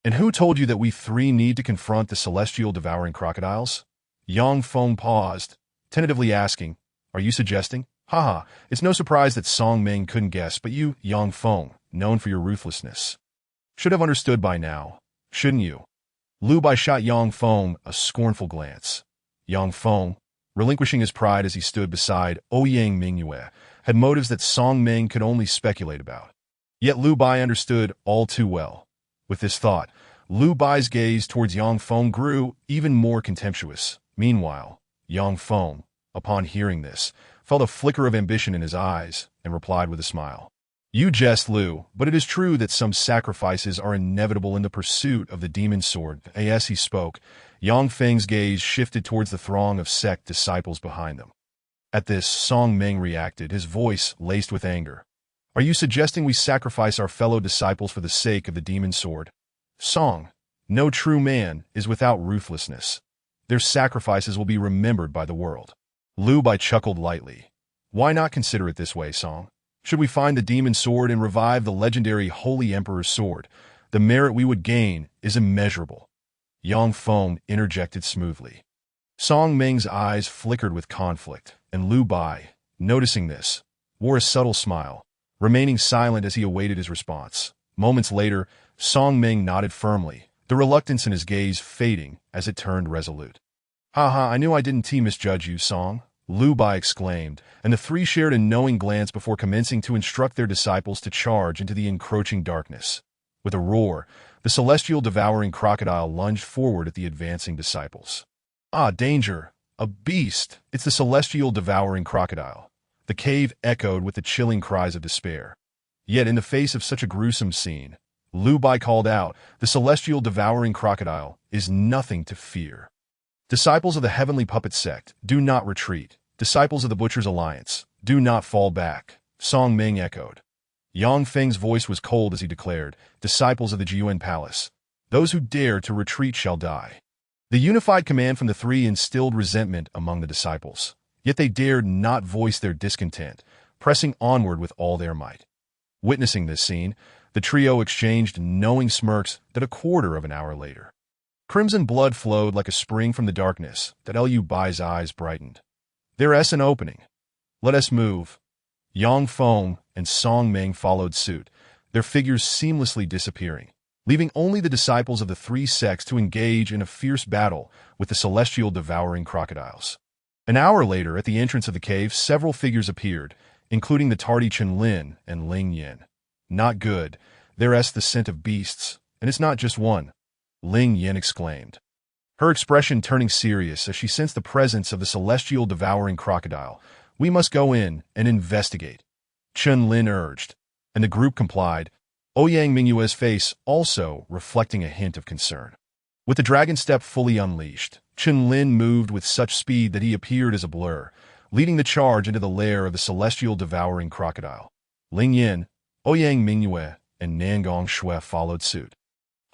And who told you that we three need to confront the celestial devouring crocodiles? Yang Feng paused, tentatively asking, Are you suggesting? Haha, it's no surprise that Song Ming couldn't guess, but you, Yang Feng, known for your ruthlessness, should have understood by now, shouldn't you? Liu Bai shot Yang Feng a scornful glance. Yang Feng, relinquishing his pride as he stood beside Ouyang Mingyue, had motives that Song Ming could only speculate about. Yet Liu Bai understood all too well. With this thought, Liu Bai's gaze towards Yang Feng grew even more contemptuous. Meanwhile, Yang Feng, upon hearing this, felt a flicker of ambition in his eyes and replied with a smile. You jest, Liu, but it is true that some sacrifices are inevitable in the pursuit of the demon sword. As he spoke, Yang Feng's gaze shifted towards the throng of sect disciples behind them. At this, Song Ming reacted, his voice laced with anger. Are you suggesting we sacrifice our fellow disciples for the sake of the demon sword? Song, no true man is without ruthlessness. Their sacrifices will be remembered by the world. Liu Bai chuckled lightly. Why not consider it this way, Song? Should we find the demon sword and revive the legendary Holy Emperor's sword, the merit we would gain is immeasurable. Yang Feng interjected smoothly. Song Ming's eyes flickered with conflict, and Liu Bai, noticing this, wore a subtle smile, remaining silent as he awaited his response. Moments later, Song Ming nodded firmly, the reluctance in his gaze fading as it turned resolute. Haha, I knew I didn't misjudge you, Song, Liu Bai exclaimed, and the three shared a knowing glance before commencing to instruct their disciples to charge into the encroaching darkness. With a roar, the celestial devouring crocodile lunged forward at the advancing disciples. Ah, danger! A beast! It's the celestial devouring crocodile. The cave echoed with the chilling cries of despair. Yet in the face of such a gruesome scene, Liu Bai called out, the celestial devouring crocodile is nothing to fear. Disciples of the Heavenly Puppet Sect, do not retreat. Disciples of the Butcher's Alliance, do not fall back. Song Ming echoed. Yang Feng's voice was cold as he declared, disciples of the Jiuan Palace, those who dare to retreat shall die. The unified command from the three instilled resentment among the disciples, yet they dared not voice their discontent, pressing onward with all their might. Witnessing this scene, the trio exchanged knowing smirks that a quarter of an hour later. Crimson blood flowed like a spring from the darkness that Liu Bai's eyes brightened. There's an opening. Let us move. Yang Feng and Song Ming followed suit, their figures seamlessly disappearing. leaving only the disciples of the three sects to engage in a fierce battle with the celestial devouring crocodiles. An hour later, at the entrance of the cave, several figures appeared, including the tardy Chen Lin and Ling Yin. Not good. There's the scent of beasts, and it's not just one, Ling Yin exclaimed, her expression turning serious as she sensed the presence of the celestial devouring crocodile. We must go in and investigate, Chen Lin urged, and the group complied, Ouyang Mingyue's face also reflecting a hint of concern. With the dragon step fully unleashed, Chen Lin moved with such speed that he appeared as a blur, leading the charge into the lair of the celestial devouring crocodile. Ling Yin, Ouyang Mingyue, and Nangong Shui followed suit.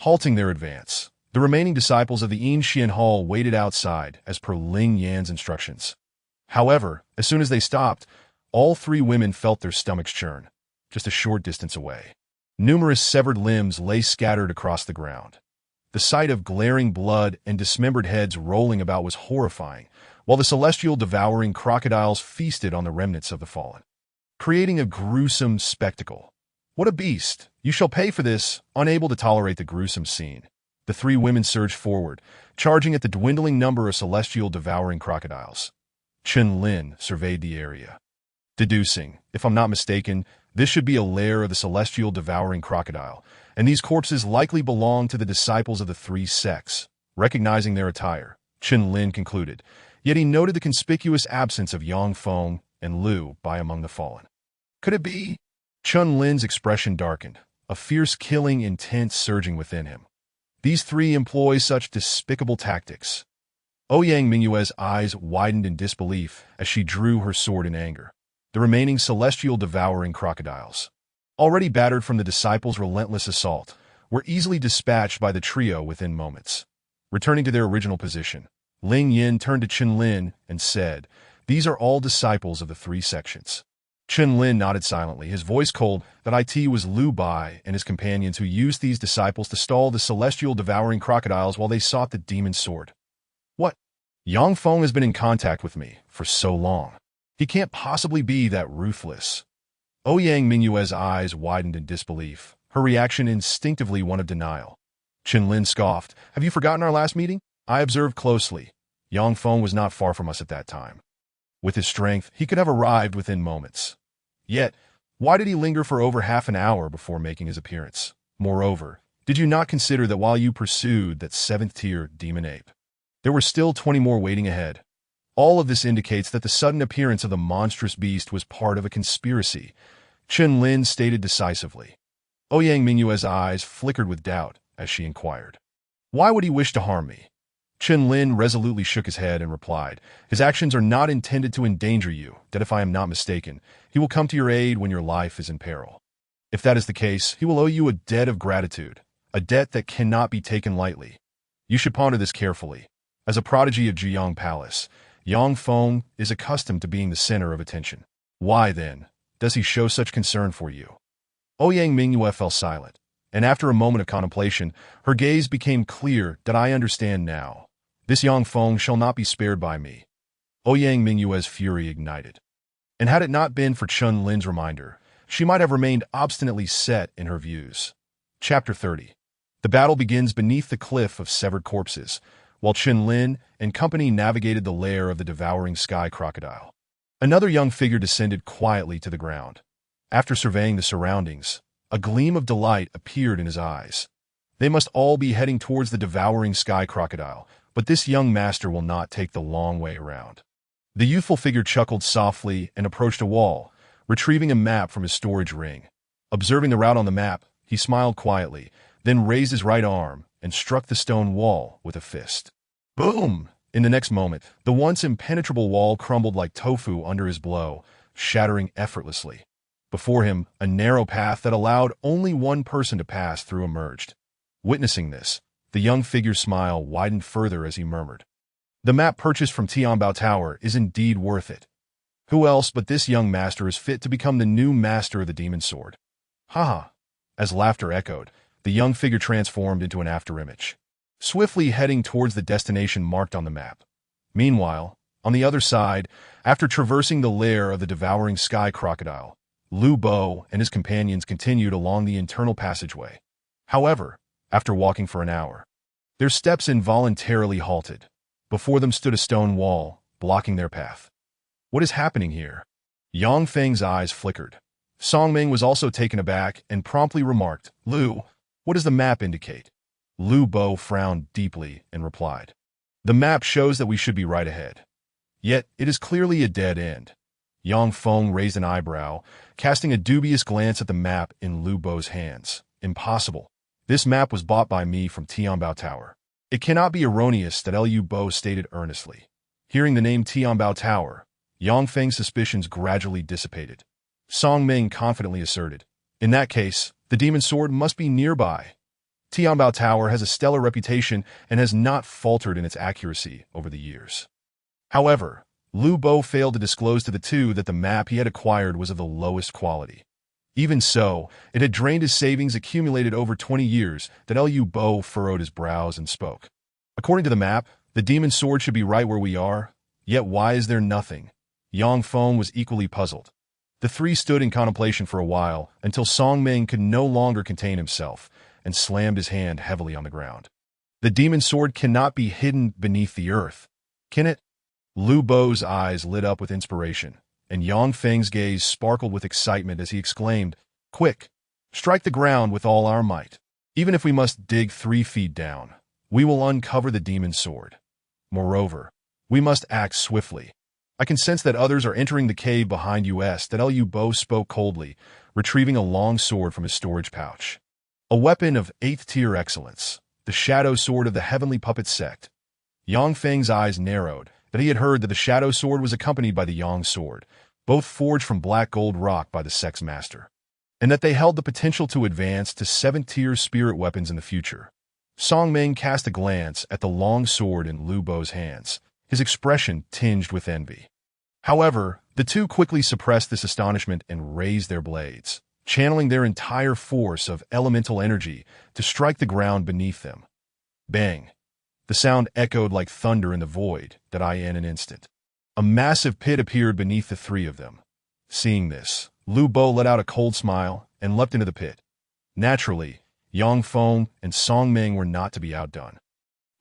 Halting their advance, the remaining disciples of the Yin Hall waited outside as per Ling Yan's instructions. However, as soon as they stopped, all three women felt their stomachs churn, just a short distance away. Numerous severed limbs lay scattered across the ground. The sight of glaring blood and dismembered heads rolling about was horrifying, while the celestial devouring crocodiles feasted on the remnants of the fallen, creating a gruesome spectacle. What a beast! You shall pay for this. Unable to tolerate the gruesome scene, the three women surged forward, charging at the dwindling number of celestial devouring crocodiles. Chen Lin surveyed the area, deducing, if I'm not mistaken, this should be a lair of the celestial devouring crocodile, and these corpses likely belong to the disciples of the three sects. Recognizing their attire, Chen Lin concluded, yet he noted the conspicuous absence of Yang Feng and Liu Bai among the fallen. Could it be? Chen Lin's expression darkened, a fierce killing intent surging within him. These three employ such despicable tactics. Ouyang Mingyue's eyes widened in disbelief as she drew her sword in anger. The remaining celestial devouring crocodiles, already battered from the disciples' relentless assault, were easily dispatched by the trio within moments. Returning to their original position, Ling Yin turned to Chen Lin and said, "These are all disciples of the three sections." Chen Lin nodded silently, his voice cold. That it was Liu Bai and his companions who used these disciples to stall the celestial devouring crocodiles while they sought the demon sword. What? Yang Feng has been in contact with me for so long. He can't possibly be that ruthless. Ouyang Mingyue's eyes widened in disbelief, her reaction instinctively one of denial. Chen Lin scoffed, "Have you forgotten our last meeting? I observed closely. Yang Feng was not far from us at that time. With his strength, he could have arrived within moments. Yet, why did he linger for over half an hour before making his appearance? Moreover, did you not consider that while you pursued that 7th-tier demon ape, there were still 20 more waiting ahead? All of this indicates that the sudden appearance of the monstrous beast was part of a conspiracy," Chen Lin stated decisively. Ouyang Mingyue's eyes flickered with doubt as she inquired, "Why would he wish to harm me?" Chen Lin resolutely shook his head and replied, "His actions are not intended to endanger you, that if I am not mistaken, he will come to your aid when your life is in peril. If that is the case, he will owe you a debt of gratitude, a debt that cannot be taken lightly. You should ponder this carefully. As a prodigy of Jiyang Palace, Yang Feng is accustomed to being the center of attention. Why, then, does he show such concern for you?" Ouyang Mingyue fell silent, and after a moment of contemplation, her gaze became clear. "That I understand now. This Yang Feng shall not be spared by me." Ouyang Mingyue's fury ignited. And had it not been for Chen Lin's reminder, she might have remained obstinately set in her views. Chapter 30. The battle begins beneath the cliff of severed corpses, while Chen Lin and company navigated the lair of the devouring sky crocodile. Another young figure descended quietly to the ground. After surveying the surroundings, a gleam of delight appeared in his eyes. They must all be heading towards the devouring sky crocodile, but this young master will not take the long way around. The youthful figure chuckled softly and approached a wall, retrieving a map from his storage ring. Observing the route on the map, he smiled quietly, then raised his right arm and struck the stone wall with a fist. Boom! In the next moment, the once impenetrable wall crumbled like tofu under his blow, shattering effortlessly. Before him, a narrow path that allowed only one person to pass through emerged. Witnessing this, the young figure's smile widened further as he murmured, "The map purchased from Tianbao Tower is indeed worth it. Who else but this young master is fit to become the new master of the demon sword?" Ha! As laughter echoed, the young figure transformed into an afterimage, swiftly heading towards the destination marked on the map. Meanwhile, on the other side, after traversing the lair of the devouring sky crocodile, Liu Bo and his companions continued along the internal passageway. However, after walking for an hour. Their steps involuntarily halted. Before them stood a stone wall, blocking their path. What is happening here? Yang Feng's eyes flickered. Song Ming was also taken aback and promptly remarked, Lu, what does the map indicate? Lu Bo frowned deeply and replied, the map shows that we should be right ahead. Yet, it is clearly a dead end. Yang Feng raised an eyebrow, casting a dubious glance at the map in Lu Bo's hands. Impossible. This map was bought by me from Tianbao Tower. It cannot be erroneous, that Lu Bo stated earnestly. Hearing the name Tianbao Tower, Yang Feng's suspicions gradually dissipated. Song Ming confidently asserted, in that case, the demon sword must be nearby. Tianbao Tower has a stellar reputation and has not faltered in its accuracy over the years. However, Lu Bo failed to disclose to the two that the map he had acquired was of the lowest quality. Even so, it had drained his savings accumulated over 20 years. That Lu Bo furrowed his brows and spoke. According to the map, the demon sword should be right where we are, yet why is there nothing? Yang Feng was equally puzzled. The three stood in contemplation for a while, until Song Ming could no longer contain himself, and slammed his hand heavily on the ground. The demon sword cannot be hidden beneath the earth, can it? Lu Bo's eyes lit up with inspiration, and Yang Feng's gaze sparkled with excitement as he exclaimed, quick, strike the ground with all our might. Even if we must dig 3 feet down, we will uncover the demon sword. Moreover, we must act swiftly. I can sense that others are entering the cave behind us. That Lu Bo spoke coldly, retrieving a long sword from his storage pouch. A weapon of 8th tier excellence, the shadow sword of the heavenly puppet sect. Yang Feng's eyes narrowed, that he had heard that the shadow sword was accompanied by the Yang sword, both forged from black gold rock by the sect's master, and that they held the potential to advance to 7th tier spirit weapons in the future. Song Ming cast a glance at the long sword in Lu Bo's hands, his expression tinged with envy. However, the two quickly suppressed this astonishment and raised their blades, channeling their entire force of elemental energy to strike the ground beneath them. Bang! The sound echoed like thunder in the void, that in an instant. A massive pit appeared beneath the three of them. Seeing this, Lu Bo let out a cold smile and leapt into the pit. Naturally, Yang Feng and Song Ming were not to be outdone.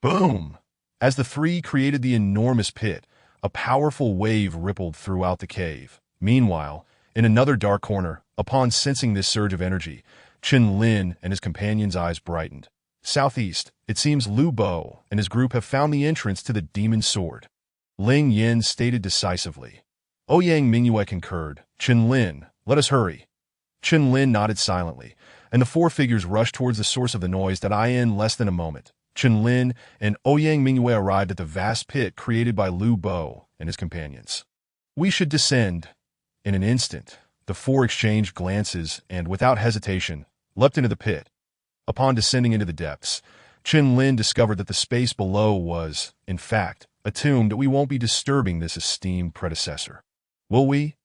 Boom! As the three created the enormous pit, a powerful wave rippled throughout the cave. Meanwhile, in another dark corner, upon sensing this surge of energy, Chen Lin and his companions' eyes brightened. Southeast, it seems Lu Bo and his group have found the entrance to the demon sword. Ling Yin stated decisively. Ouyang Mingyue concurred. Chen Lin, let us hurry. Chen Lin nodded silently, and the 4 figures rushed towards the source of the noise. In less than a moment, Chen Lin and Ouyang Mingyue arrived at the vast pit created by Lu Bo and his companions. We should descend. In an instant, the 4 exchanged glances and, without hesitation, leapt into the pit. Upon descending into the depths, Chen Lin discovered that the space below was, in fact, a tomb. That we won't be disturbing this esteemed predecessor. Will we?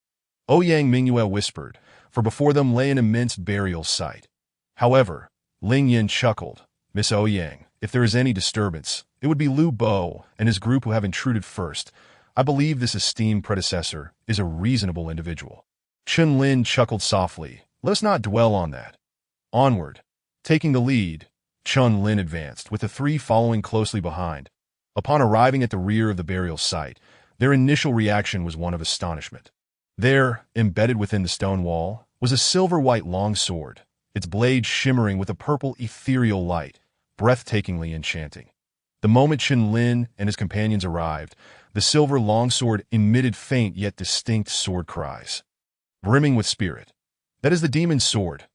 Ouyang Mingyue whispered, for before them lay an immense burial site. However, Ling Yin chuckled. Miss Ouyang, if there is any disturbance, it would be Lu Bo and his group who have intruded first. I believe this esteemed predecessor is a reasonable individual. Chen Lin chuckled softly. Let us not dwell on that. Onward. Taking the lead, Chen Lin advanced, with the 3 following closely behind. Upon arriving at the rear of the burial site, their initial reaction was one of astonishment. There, embedded within the stone wall, was a silver-white long sword, its blade shimmering with a purple ethereal light, breathtakingly enchanting. The moment Chen Lin and his companions arrived, the silver longsword emitted faint yet distinct sword cries. Brimming with spirit. That is the demon's sword.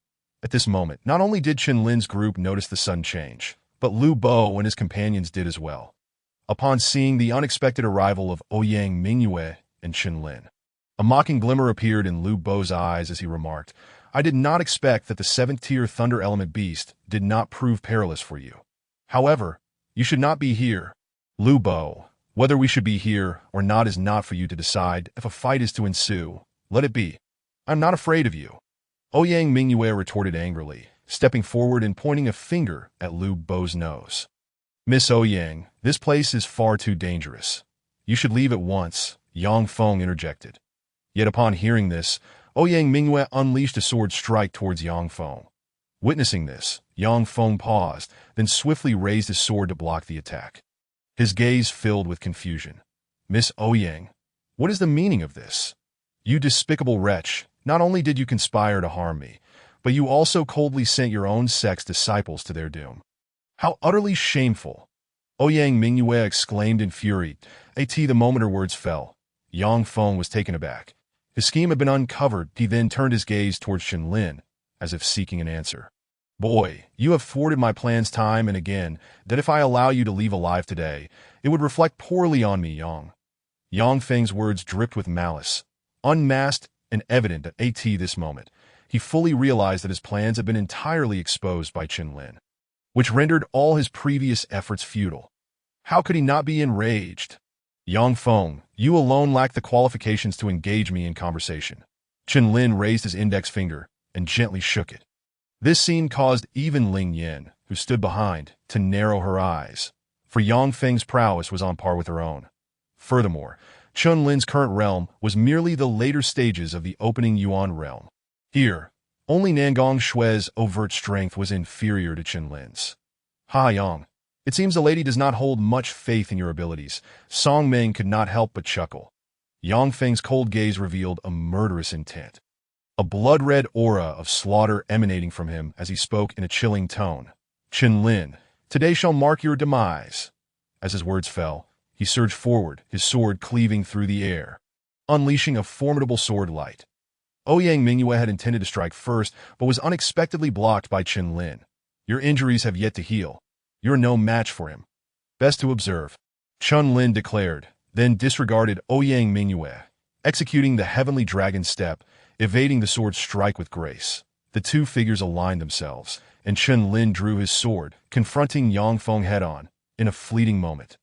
At this moment, not only did Chen Lin's group notice the sudden change, but Lu Bo and his companions did as well. Upon seeing the unexpected arrival of Ouyang Mingyue and Chen Lin, a mocking glimmer appeared in Lu Bo's eyes as he remarked, I did not expect that the 7th tier thunder element beast did not prove perilous for you. However, you should not be here. Lu Bo, whether we should be here or not is not for you to decide. If a fight is to ensue, let it be. I'm not afraid of you. Ouyang Mingyue retorted angrily, stepping forward and pointing a finger at Lu Bo's nose. Miss Ouyang, this place is far too dangerous. You should leave at once, Yang Feng interjected. Yet upon hearing this, Ouyang Mingyue unleashed a sword strike towards Yang Feng. Witnessing this, Yang Feng paused, then swiftly raised his sword to block the attack. His gaze filled with confusion. Miss Ouyang, what is the meaning of this? You despicable wretch, not only did you conspire to harm me, but you also coldly sent your own sex disciples to their doom. How utterly shameful! Ouyang Mingyue exclaimed in fury. The moment her words fell, Yang Feng was taken aback. His scheme had been uncovered. He then turned his gaze towards Qinlin, as if seeking an answer. Boy, you have thwarted my plans time and again, that if I allow you to leave alive today, it would reflect poorly on me, Yang. Yang Feng's words dripped with malice. Unmasked and evident at this moment, he fully realized that his plans had been entirely exposed by Qinlin, which rendered all his previous efforts futile. How could he not be enraged? Yang Feng, you alone lack the qualifications to engage me in conversation. Qinlin raised his index finger and gently shook it. This scene caused even Ling Yin, who stood behind, to narrow her eyes, for Yang Feng's prowess was on par with her own. Furthermore, Qinlin's current realm was merely the later stages of the opening Yuan realm. Here, only Nangong Shui's overt strength was inferior to Qinlin's. Ha Yang, it seems the lady does not hold much faith in your abilities. Song Meng could not help but chuckle. Yang Feng's cold gaze revealed a murderous intent. A blood-red aura of slaughter emanating from him as he spoke in a chilling tone. Qinlin, today shall mark your demise. As his words fell, he surged forward, his sword cleaving through the air, unleashing a formidable sword light. Ouyang Mingyue had intended to strike first, but was unexpectedly blocked by Qinlin. Your injuries have yet to heal. You're no match for him. Best to observe, Qinlin declared, then disregarded Ouyang Mingyue, executing the heavenly dragon step, evading the sword's strike with grace. The two figures aligned themselves, and Qinlin drew his sword, confronting Yang Feng head-on, in a fleeting moment.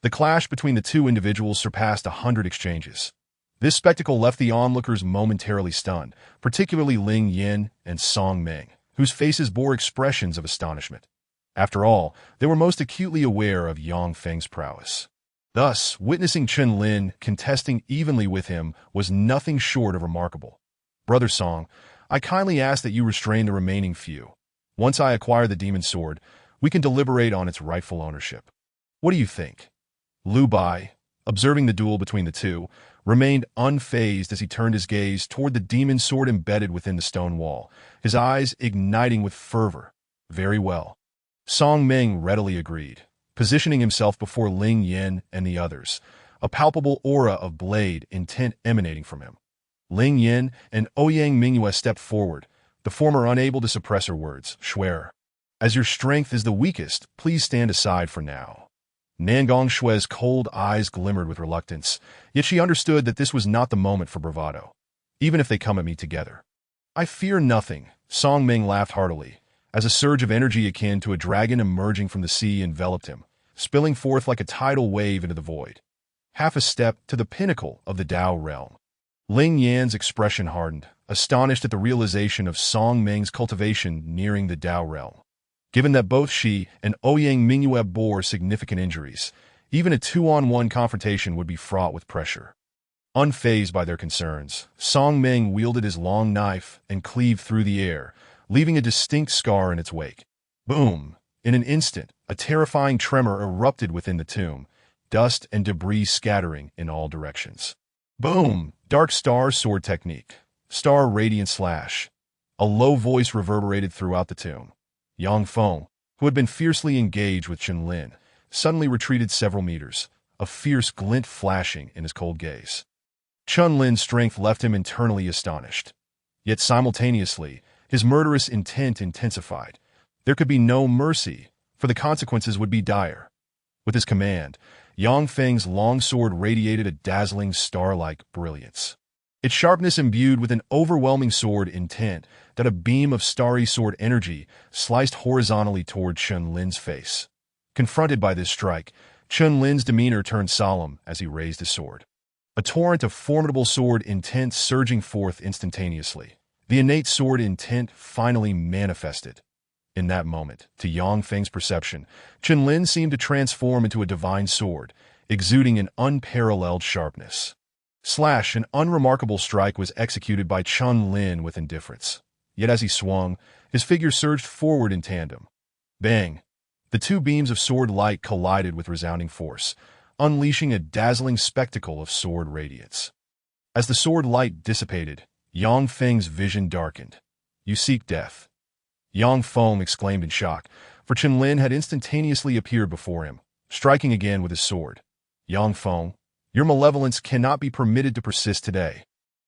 The clash between the two individuals surpassed 100 exchanges. This spectacle left the onlookers momentarily stunned, particularly Ling Yin and Song Meng, whose faces bore expressions of astonishment. After all, they were most acutely aware of Yang Feng's prowess. Thus, witnessing Qinlin contesting evenly with him was nothing short of remarkable. Brother Song, I kindly ask that you restrain the remaining few. Once I acquire the demon sword, we can deliberate on its rightful ownership. What do you think? Lu Bai, observing the duel between the two, remained unfazed as he turned his gaze toward the demon sword embedded within the stone wall, his eyes igniting with fervor. Very well. Song Meng readily agreed, positioning himself before Ling Yin and the others, a palpable aura of blade intent emanating from him. Ling Yin and Ouyang Mingyue stepped forward, the former unable to suppress her words. Shuer, as your strength is the weakest, please stand aside for now. Nangong Shui's cold eyes glimmered with reluctance, yet she understood that this was not the moment for bravado, even if they come at me together. I fear nothing, Song Meng laughed heartily, as a surge of energy akin to a dragon emerging from the sea enveloped him, spilling forth like a tidal wave into the void. Half a step to the pinnacle of the Tao realm. Ling Yan's expression hardened, astonished at the realization of Song Meng's cultivation nearing the Tao realm. Given that both she and Ouyang Mingyue bore significant injuries, even a 2-on-1 confrontation would be fraught with pressure. Unfazed by their concerns, Song Meng wielded his long knife and cleaved through the air, leaving a distinct scar in its wake. Boom! In an instant, a terrifying tremor erupted within the tomb, dust and debris scattering in all directions. Boom! Dark Star Sword Technique. Star Radiant Slash. A low voice reverberated throughout the tomb. Yang Feng, who had been fiercely engaged with Qinlin, suddenly retreated several meters, a fierce glint flashing in his cold gaze. Qinlin's strength left him internally astonished. Yet simultaneously, his murderous intent intensified. There could be no mercy, for the consequences would be dire. With his command, Yang Feng's long sword radiated a dazzling star-like brilliance. Its sharpness imbued with an overwhelming sword intent that a beam of starry sword energy sliced horizontally toward Qinlin's face. Confronted by this strike, Qinlin's demeanor turned solemn as he raised his sword. A torrent of formidable sword intent surging forth instantaneously. The innate sword intent finally manifested. In that moment, to Yang Feng's perception, Qinlin seemed to transform into a divine sword, exuding an unparalleled sharpness. Slash, an unremarkable strike was executed by Qinlin with indifference. yet as he swung, his figure surged forward in tandem. Bang! The two beams of sword light collided with resounding force, unleashing a dazzling spectacle of sword radiance. As the sword light dissipated, Yang Feng's vision darkened. "You seek death." Yang Feng exclaimed in shock, for Chen Lin had instantaneously appeared before him, striking again with his sword. "Yang Feng, your malevolence cannot be permitted to persist today."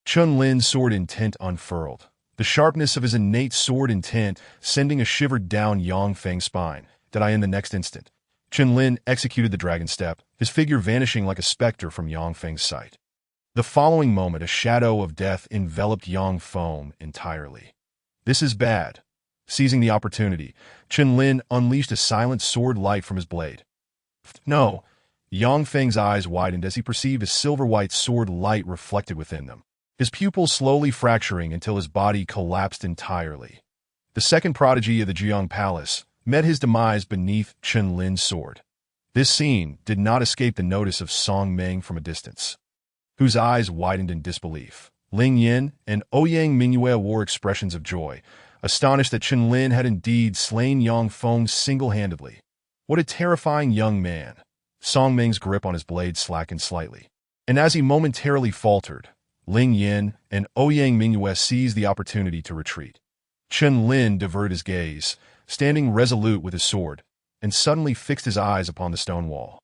Chen Lin's sword intent unfurled, the sharpness of his innate sword intent sending a shiver down Yang Feng's spine. "Did I in the next instant?" Chen Lin executed the dragon step, his figure vanishing like a specter from Yang Feng's sight. The following moment, a shadow of death enveloped Yang Feng entirely. "This is bad." Seizing the opportunity, Chen Lin unleashed a silent sword light from his blade. "No!" Yang Feng's eyes widened as he perceived a silver-white sword light reflected within them, his pupils slowly fracturing until his body collapsed entirely. The second prodigy of the Jiang Palace met his demise beneath Chen Lin's sword. This scene did not escape the notice of Song Meng from a distance, whose eyes widened in disbelief. Ling Yin and Ouyang Mingyue wore expressions of joy, astonished that Chen Lin had indeed slain Yang Feng single-handedly. What a terrifying young man! Song Meng's grip on his blade slackened slightly, and as he momentarily faltered, Ling Yin and Ouyang Mingyue seized the opportunity to retreat. Chen Lin diverted his gaze, standing resolute with his sword, and suddenly fixed his eyes upon the stone wall.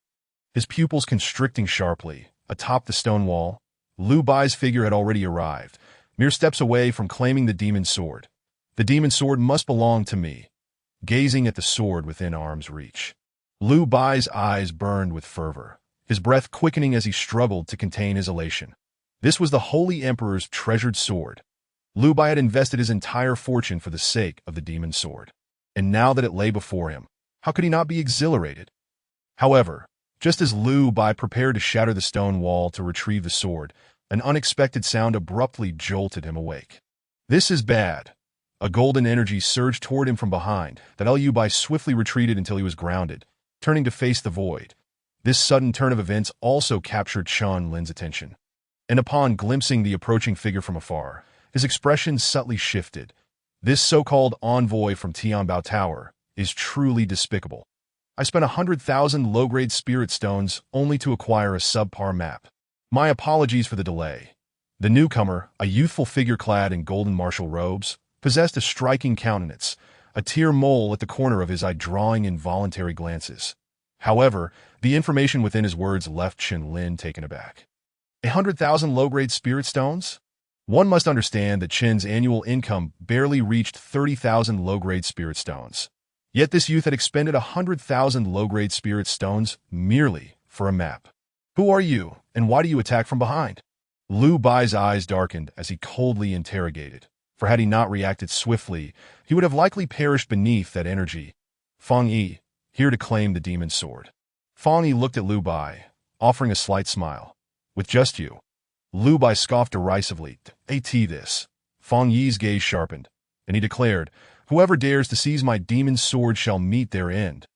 His pupils constricting sharply, atop the stone wall, Lu Bai's figure had already arrived, mere steps away from claiming the demon sword. "The demon sword must belong to me." Gazing at the sword within arm's reach, Lu Bai's eyes burned with fervor, his breath quickening as he struggled to contain his elation. This was the Holy Emperor's treasured sword. Lu Bai had invested his entire fortune for the sake of the demon sword, and now that it lay before him, how could he not be exhilarated? However, just as Lu Bai prepared to shatter the stone wall to retrieve the sword, an unexpected sound abruptly jolted him awake. "This is bad." A golden energy surged toward him from behind, that Lu Bai swiftly retreated until he was grounded, turning to face the void. This sudden turn of events also captured Chen Lin's attention, and upon glimpsing the approaching figure from afar, his expression subtly shifted. This so-called envoy from Tianbao Tower is truly despicable. I spent 100,000 low-grade spirit stones only to acquire a subpar map. My apologies for the delay. The newcomer, a youthful figure clad in golden martial robes, possessed a striking countenance, a tear mole at the corner of his eye drawing involuntary glances. However, the information within his words left Chen Lin taken aback. 100,000 low-grade spirit stones? One must understand that Chen's annual income barely reached 30,000 low-grade spirit stones. Yet this youth had expended 100,000 low-grade spirit stones merely for a map. "Who are you, and why do you attack from behind?" Lu Bai's eyes darkened as he coldly interrogated, for had he not reacted swiftly, he would have likely perished beneath that energy. "Feng Yi, here to claim the demon sword." Feng Yi looked at Lu Bai, offering a slight smile. "With just you?" Lu Bai scoffed derisively. "At this." Feng Yi's gaze sharpened, and he declared, "Whoever dares to seize my demon sword shall meet their end."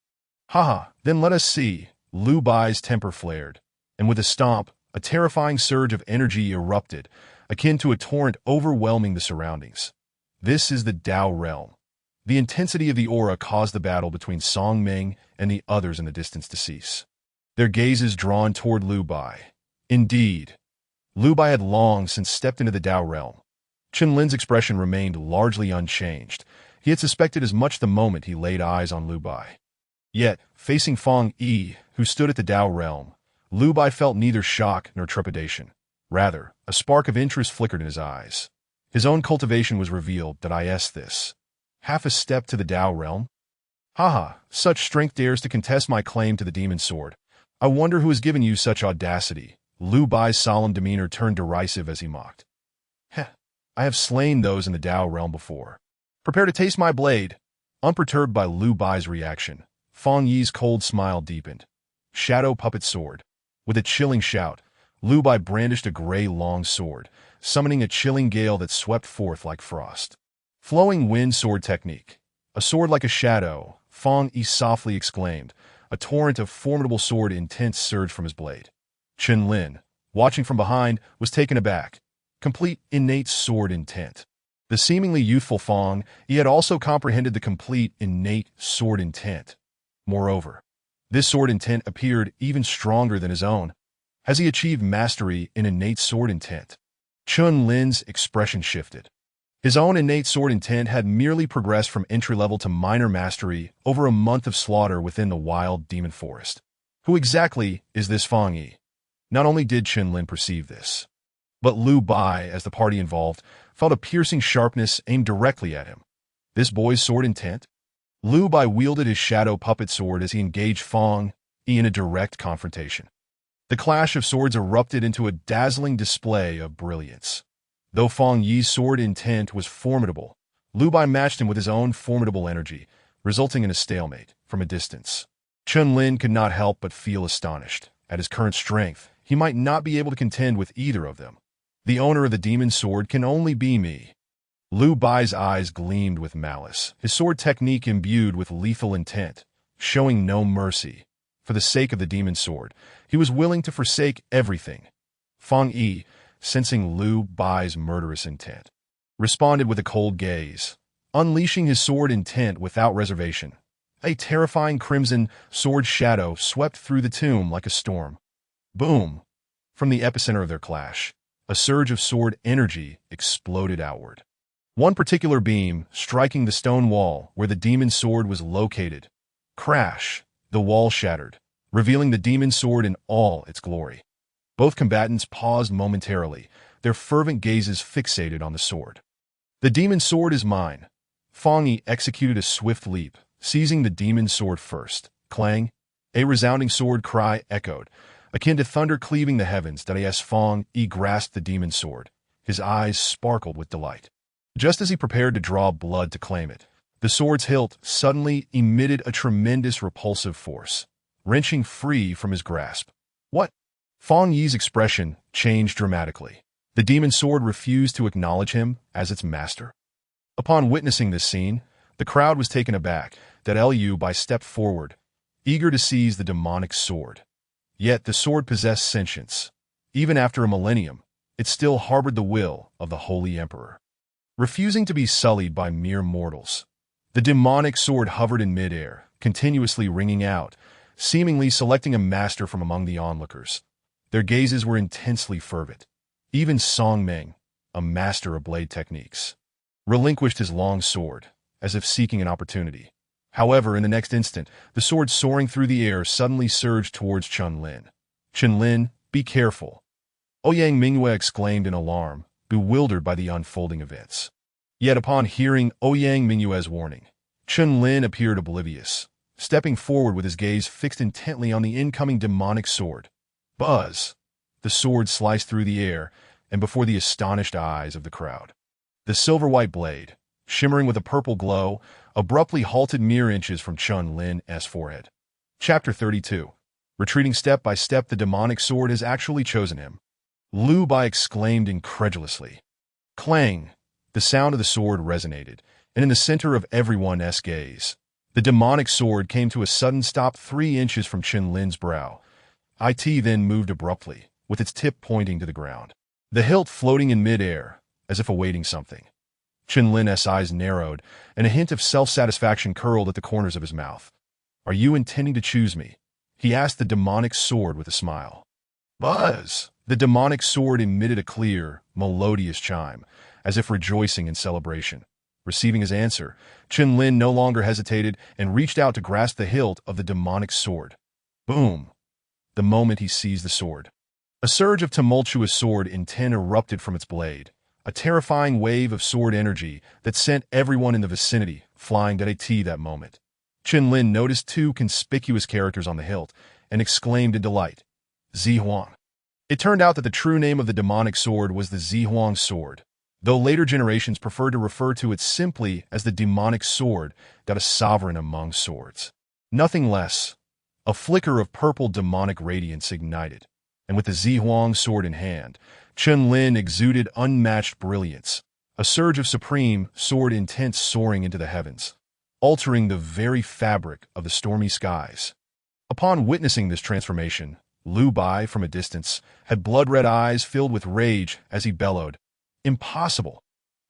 "Haha, then let us see." Lu Bai's temper flared, and with a stomp, a terrifying surge of energy erupted, akin to a torrent overwhelming the surroundings. This is the Dao realm. The intensity of the aura caused the battle between Song Meng and the others in the distance to cease, their gazes drawn toward Lu Bai. Indeed, Lu Bai had long since stepped into the Dao realm. Chen Lin's expression remained largely unchanged. He had suspected as much the moment he laid eyes on Lu Bai. Yet, facing Feng Yi, who stood at the Dao realm, Lu Bai felt neither shock nor trepidation. Rather, a spark of interest flickered in his eyes. His own cultivation was revealed that this. Half a step to the Dao realm? Haha, such strength dares to contest my claim to the demon sword. I wonder who has given you such audacity. Lu Bai's solemn demeanor turned derisive as he mocked. Heh, I have slain those in the Dao realm before. Prepare to taste my blade. Unperturbed by Lu Bai's reaction, Feng Yi's cold smile deepened. Shadow puppet sword. With a chilling shout, Lu Bai brandished a gray long sword, summoning a chilling gale that swept forth like frost. Flowing wind sword technique. A sword like a shadow, Feng Yi softly exclaimed. A torrent of formidable sword intent surged from his blade. Chen Lin, watching from behind, was taken aback. Complete innate sword intent. The seemingly youthful Fong, he had also comprehended the complete innate sword intent. Moreover, this sword intent appeared even stronger than his own. Has he achieved mastery in innate sword intent? Chun Lin's expression shifted. His own innate sword intent had merely progressed from entry-level to minor mastery over a month of slaughter within the wild demon forest. Who exactly is this Fong Yi? Not only did Chun Lin perceive this, but Liu Bai, as the party involved, felt a piercing sharpness aimed directly at him. This boy's sword intent? Liu Bai wielded his shadow puppet sword as he engaged Fong Yi in a direct confrontation. The clash of swords erupted into a dazzling display of brilliance. Though Fong Yi's sword intent was formidable, Liu Bai matched him with his own formidable energy, resulting in a stalemate from a distance. Chun Lin could not help but feel astonished. At his current strength, he might not be able to contend with either of them. The owner of the demon sword can only be me. Liu Bai's eyes gleamed with malice, his sword technique imbued with lethal intent, showing no mercy. For the sake of the demon sword, he was willing to forsake everything. Fong Yi, sensing Liu Bai's murderous intent, responded with a cold gaze, unleashing his sword intent without reservation. A terrifying crimson sword shadow swept through the tomb like a storm. Boom! From the epicenter of their clash, a surge of sword energy exploded outward. One particular beam striking the stone wall where the demon sword was located. Crash! The wall shattered, revealing the demon sword in all its glory. Both combatants paused momentarily, their fervent gazes fixated on the sword. The demon sword is mine. Fong Yi executed a swift leap, seizing the demon sword first. Clang! A resounding sword cry echoed, akin to thunder cleaving the heavens. As Fong Yi grasped the demon sword, his eyes sparkled with delight. Just as he prepared to draw blood to claim it, the sword's hilt suddenly emitted a tremendous repulsive force, wrenching free from his grasp. What? Fong Yi's expression changed dramatically. The demon sword refused to acknowledge him as its master. Upon witnessing this scene, the crowd was taken aback. Liu Bai stepped forward, eager to seize the demonic sword. Yet the sword possessed sentience. Even after a millennium, it still harbored the will of the Holy Emperor. Refusing to be sullied by mere mortals, the demonic sword hovered in midair, continuously ringing out, seemingly selecting a master from among the onlookers. Their gazes were intensely fervent. Even Song Meng, a master of blade techniques, relinquished his long sword, as if seeking an opportunity. However, in the next instant, the sword soaring through the air suddenly surged towards Chun Lin. Chun Lin, be careful! Ouyang Mingyue exclaimed in alarm, bewildered by the unfolding events. Yet upon hearing Ouyang Mingyue's warning, Chun Lin appeared oblivious, stepping forward with his gaze fixed intently on the incoming demonic sword. Buzz! The sword sliced through the air, and before the astonished eyes of the crowd, the silver-white blade, shimmering with a purple glow, abruptly halted mere inches from Chun Lin's forehead. Chapter 32. Retreating step by step, the demonic sword has actually chosen him. Liu Bai exclaimed incredulously. Clang! The sound of the sword resonated, and in the center of everyone's gaze, the demonic sword came to a sudden stop 3 inches from Chun Lin's brow. It then moved abruptly, with its tip pointing to the ground, the hilt floating in midair, as if awaiting something. Chun Lin's eyes narrowed, and a hint of self-satisfaction curled at the corners of his mouth. Are you intending to choose me? He asked the demonic sword with a smile. Buzz! The demonic sword emitted a clear, melodious chime, as if rejoicing in celebration. Receiving his answer, Chun Lin no longer hesitated and reached out to grasp the hilt of the demonic sword. Boom! The moment he seized the sword, a surge of tumultuous sword intent erupted from its blade, a terrifying wave of sword energy that sent everyone in the vicinity flying that moment. Chun Lin noticed 2 conspicuous characters on the hilt and exclaimed in delight, Zihuang. It turned out that the true name of the demonic sword was the Zihuang sword, though later generations preferred to refer to it simply as the demonic sword, a sovereign among swords. Nothing less. A flicker of purple demonic radiance ignited, and with the Zihuang sword in hand, Chun Lin exuded unmatched brilliance, a surge of supreme sword intent soaring into the heavens, altering the very fabric of the stormy skies. Upon witnessing this transformation, Liu Bai, from a distance, had blood-red eyes filled with rage as he bellowed, Impossible!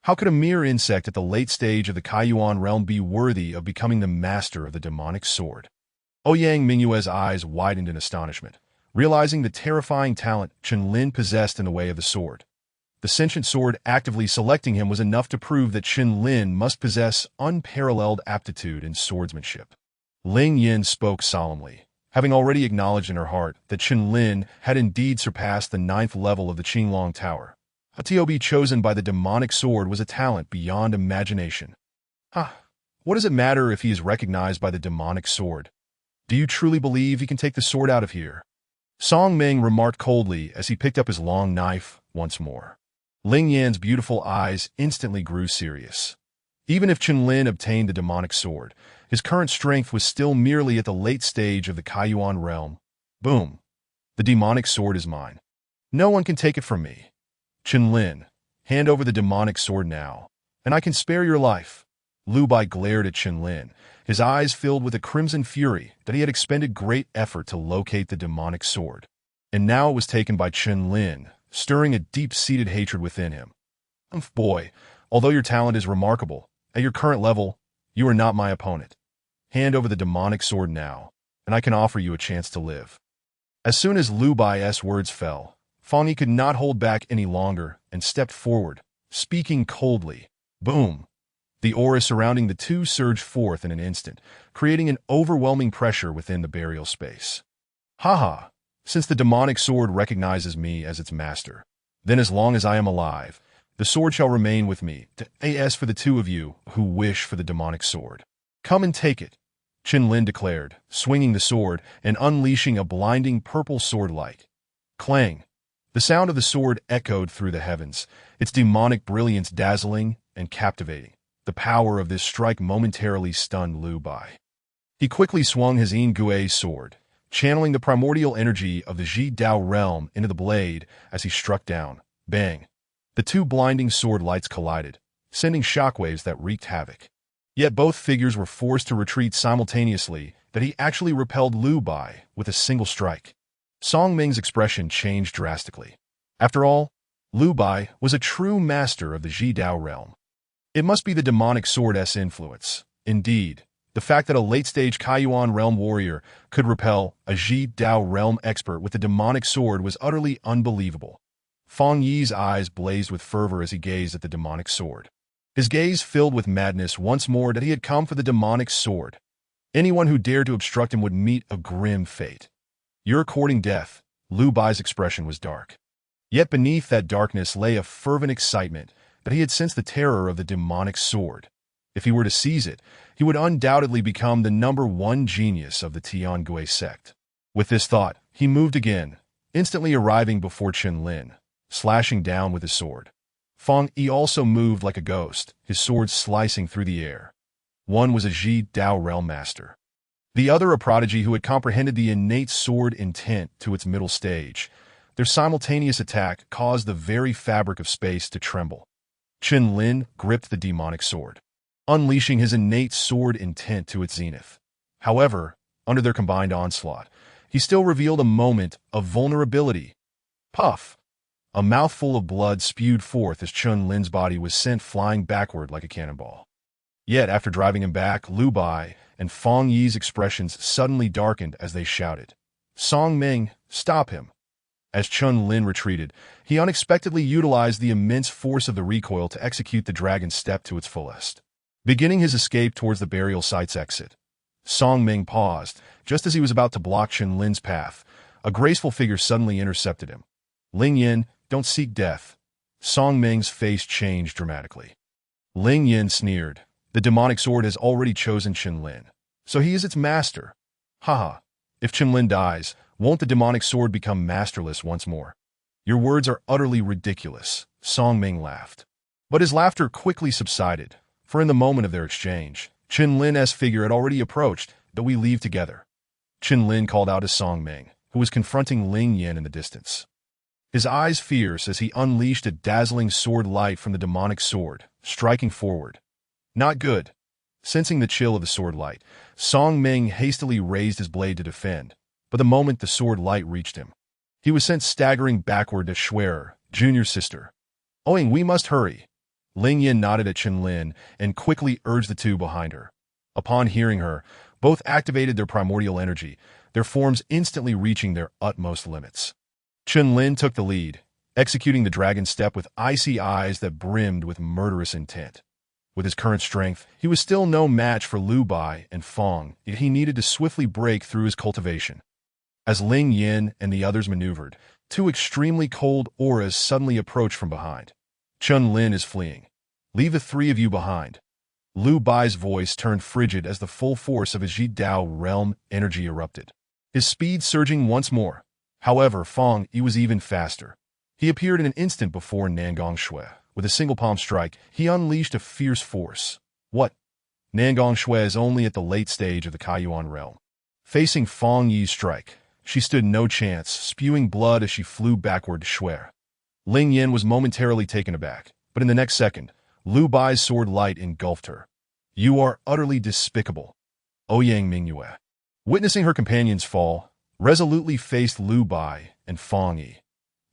How could a mere insect at the late stage of the Kaiyuan realm be worthy of becoming the master of the demonic sword? Ouyang Mingyue's eyes widened in astonishment, realizing the terrifying talent Chen Lin possessed in the way of the sword. The sentient sword actively selecting him was enough to prove that Chen Lin must possess unparalleled aptitude in swordsmanship. Ling Yin spoke solemnly, having already acknowledged in her heart that Chen Lin had indeed surpassed the 9th level of the Qinglong Tower. A TOB chosen by the demonic sword was a talent beyond imagination. What does it matter if he is recognized by the demonic sword? Do you truly believe he can take the sword out of here? Song Ming remarked coldly as he picked up his long knife once more. Ling Yan's beautiful eyes instantly grew serious. Even if Chen Lin obtained the demonic sword, his current strength was still merely at the late stage of the Kaiyuan realm. Boom! The demonic sword is mine. No one can take it from me. Chen Lin, hand over the demonic sword now, and I can spare your life. Lu Bai glared at Chen Lin, his eyes filled with a crimson fury that he had expended great effort to locate the demonic sword. And now it was taken by Chen Lin, stirring a deep-seated hatred within him. Boy, although your talent is remarkable, at your current level, you are not my opponent. Hand over the demonic sword now, and I can offer you a chance to live. As soon as Lu Bai's words fell, Fang Yi could not hold back any longer and stepped forward, speaking coldly. Boom! The aura surrounding the two surged forth in an instant, creating an overwhelming pressure within the burial space. Haha! Since the demonic sword recognizes me as its master, then as long as I am alive, the sword shall remain with me. As for the two of you who wish for the demonic sword, come and take it, Chen Lin declared, swinging the sword and unleashing a blinding purple sword light. Clang! The sound of the sword echoed through the heavens, its demonic brilliance dazzling and captivating. The power of this strike momentarily stunned Lu Bai. He quickly swung his Yin Gui sword, channeling the primordial energy of the Ji Dao realm into the blade as he struck down. Bang! The two blinding sword lights collided, sending shockwaves that wreaked havoc. Yet both figures were forced to retreat simultaneously that he actually repelled Lu Bai with a single strike. Song Ming's expression changed drastically. After all, Lu Bai was a true master of the Ji Dao realm. It must be the demonic sword's influence. Indeed, the fact that a late-stage Kaiyuan realm warrior could repel a Ji Dao realm expert with the demonic sword was utterly unbelievable. Fang Yi's eyes blazed with fervor as he gazed at the demonic sword. His gaze filled with madness once more that he had come for the demonic sword. Anyone who dared to obstruct him would meet a grim fate. You're courting death. Lu Bai's expression was dark. Yet beneath that darkness lay a fervent excitement that he had sensed the terror of the demonic sword. If he were to seize it, he would undoubtedly become the #1 genius of the Tiangui sect. With this thought, he moved again, instantly arriving before Chen Lin, slashing down with his sword. Fang Yi also moved like a ghost, his sword slicing through the air. One was a Ji Dao realm master. The other a prodigy who had comprehended the innate sword intent to its middle stage. Their simultaneous attack caused the very fabric of space to tremble. Chen Lin gripped the demonic sword, unleashing his innate sword intent to its zenith. However, under their combined onslaught, he still revealed a moment of vulnerability. Puff! A mouthful of blood spewed forth as Chen Lin's body was sent flying backward like a cannonball. Yet, after driving him back, Lu Bai and Fang Yi's expressions suddenly darkened as they shouted, Song Ming, stop him! As Chen Lin retreated, he unexpectedly utilized the immense force of the recoil to execute the dragon step to its fullest. Beginning his escape towards the burial site's exit, Song Ming paused. Just as he was about to block Chen Lin's path, a graceful figure suddenly intercepted him. Ling Yin, don't seek death. Song Ming's face changed dramatically. Ling Yin sneered. The demonic sword has already chosen Chen Lin, so he is its master. Haha, if Chen Lin dies, won't the demonic sword become masterless once more? Your words are utterly ridiculous, Song Ming laughed. But his laughter quickly subsided, for in the moment of their exchange, Chen Lin's figure had already approached. Do we leave together? Chen Lin called out to Song Ming, who was confronting Ling Yin in the distance. His eyes fierce as he unleashed a dazzling sword light from the demonic sword, striking forward. Not good. Sensing the chill of the sword light, Song Ming hastily raised his blade to defend, but the moment the sword light reached him, he was sent staggering backward to Schwerer, Junior's sister. Owing, we must hurry. Ling Yin nodded at Chen Lin and quickly urged the two behind her. Upon hearing her, both activated their primordial energy, their forms instantly reaching their utmost limits. Chen Lin took the lead, executing the dragon step with icy eyes that brimmed with murderous intent. With his current strength, he was still no match for Lu Bai and Fong, yet he needed to swiftly break through his cultivation. As Ling Yin and the others maneuvered, two extremely cold auras suddenly approached from behind. Chen Lin is fleeing. Leave the three of you behind. Lu Bai's voice turned frigid as the full force of his Ji Dao realm energy erupted, his speed surging once more. However, Fong Yi was even faster. He appeared in an instant before Nangong Shui. With a single palm strike, he unleashed a fierce force. What? Nangong Shui is only at the late stage of the Kaiyuan realm. Facing Fong Yi's strike, she stood no chance, spewing blood as she flew backward to Shui. Ling Yin was momentarily taken aback, but in the next second, Lu Bai's sword light engulfed her. You are utterly despicable. Ouyang Mingyue, witnessing her companion's fall, resolutely faced Lu Bai and Fong Yi.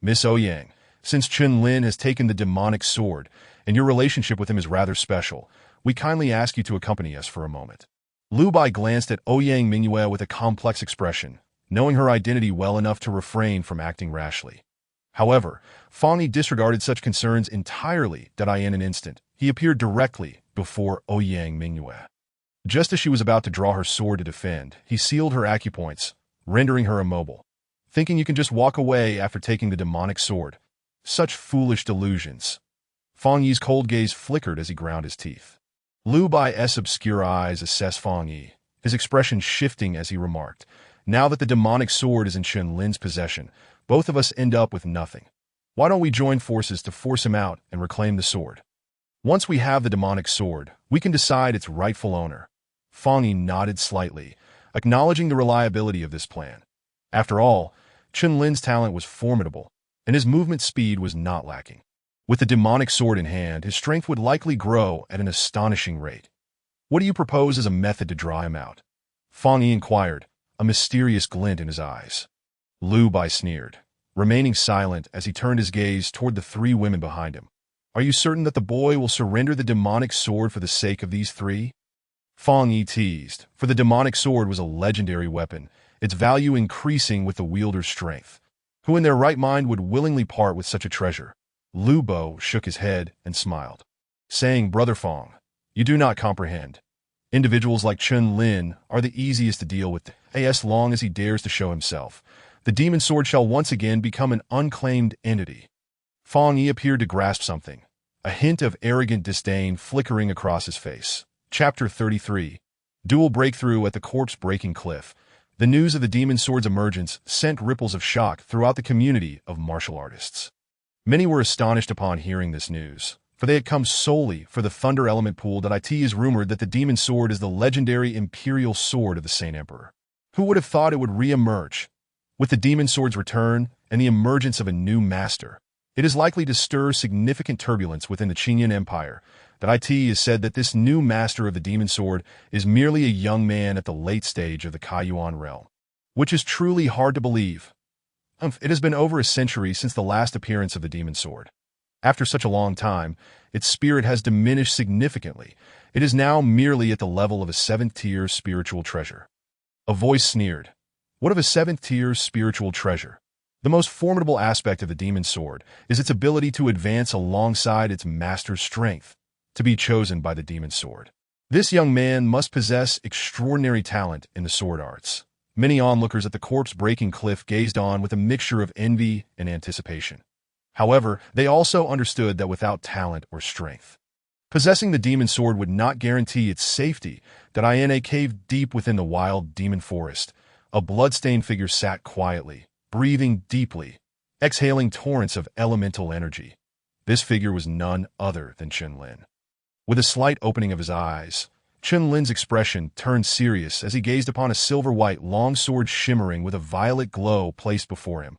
Miss Ouyang, since Chen Lin has taken the demonic sword, and your relationship with him is rather special, we kindly ask you to accompany us for a moment. Lu Bai glanced at Ouyang Mingyue with a complex expression, knowing her identity well enough to refrain from acting rashly. However, Fong Yi disregarded such concerns entirely that in an instant, he appeared directly before Ouyang Mingyue. Just as she was about to draw her sword to defend, he sealed her acupoints, rendering her immobile. Thinking you can just walk away after taking the demonic sword. Such foolish delusions. Fong Yi's cold gaze flickered as he ground his teeth. Lu Bai's obscure eyes assessed Fong Yi, his expression shifting as he remarked, now that the demonic sword is in Chen Lin's possession, both of us end up with nothing. Why don't we join forces to force him out and reclaim the sword? Once we have the demonic sword, we can decide its rightful owner. Fong Yi nodded slightly, acknowledging the reliability of this plan. After all, Chen Lin's talent was formidable, and his movement speed was not lacking. With the demonic sword in hand, his strength would likely grow at an astonishing rate. What do you propose as a method to draw him out? Fong Yi inquired, a mysterious glint in his eyes. Lu Bai sneered, remaining silent as he turned his gaze toward the three women behind him. Are you certain that the boy will surrender the demonic sword for the sake of these three? Fong Yi teased, for the demonic sword was a legendary weapon, its value increasing with the wielder's strength. Who in their right mind would willingly part with such a treasure? Lu Bo shook his head and smiled, saying, Brother Fong, you do not comprehend. Individuals like Chen Lin are the easiest to deal with, as long as he dares to show himself. The demon sword shall once again become an unclaimed entity. Fong Yi appeared to grasp something, a hint of arrogant disdain flickering across his face. Chapter 33. Dual Breakthrough at the Corpse-Breaking Cliff. The news of the demon sword's emergence sent ripples of shock throughout the community of martial artists. Many were astonished upon hearing this news, for they had come solely for the thunder element pool. It is rumored that the demon sword is the legendary imperial sword of the Saint Emperor. Who would have thought it would re-emerge? With the demon sword's return and the emergence of a new master, it is likely to stir significant turbulence within the Qinyan Empire. That is said that this new master of the demon sword is merely a young man at the late stage of the Kaiyuan realm, which is truly hard to believe. It has been over a century since the last appearance of the demon sword. After such a long time, its spirit has diminished significantly. It is now merely at the level of a 7th-tier spiritual treasure. A voice sneered. What of a 7th-tier spiritual treasure? The most formidable aspect of the demon sword is its ability to advance alongside its master's strength, to be chosen by the demon sword. This young man must possess extraordinary talent in the sword arts. Many onlookers at the corpse-breaking cliff gazed on with a mixture of envy and anticipation. However, they also understood that without talent or strength, possessing the demon sword would not guarantee its safety. In a cave deep within the wild demon forest, a blood-stained figure sat quietly, breathing deeply, exhaling torrents of elemental energy. This figure was none other than Chen Lin. With a slight opening of his eyes, Chen Lin's expression turned serious as he gazed upon a silver-white long sword shimmering with a violet glow placed before him.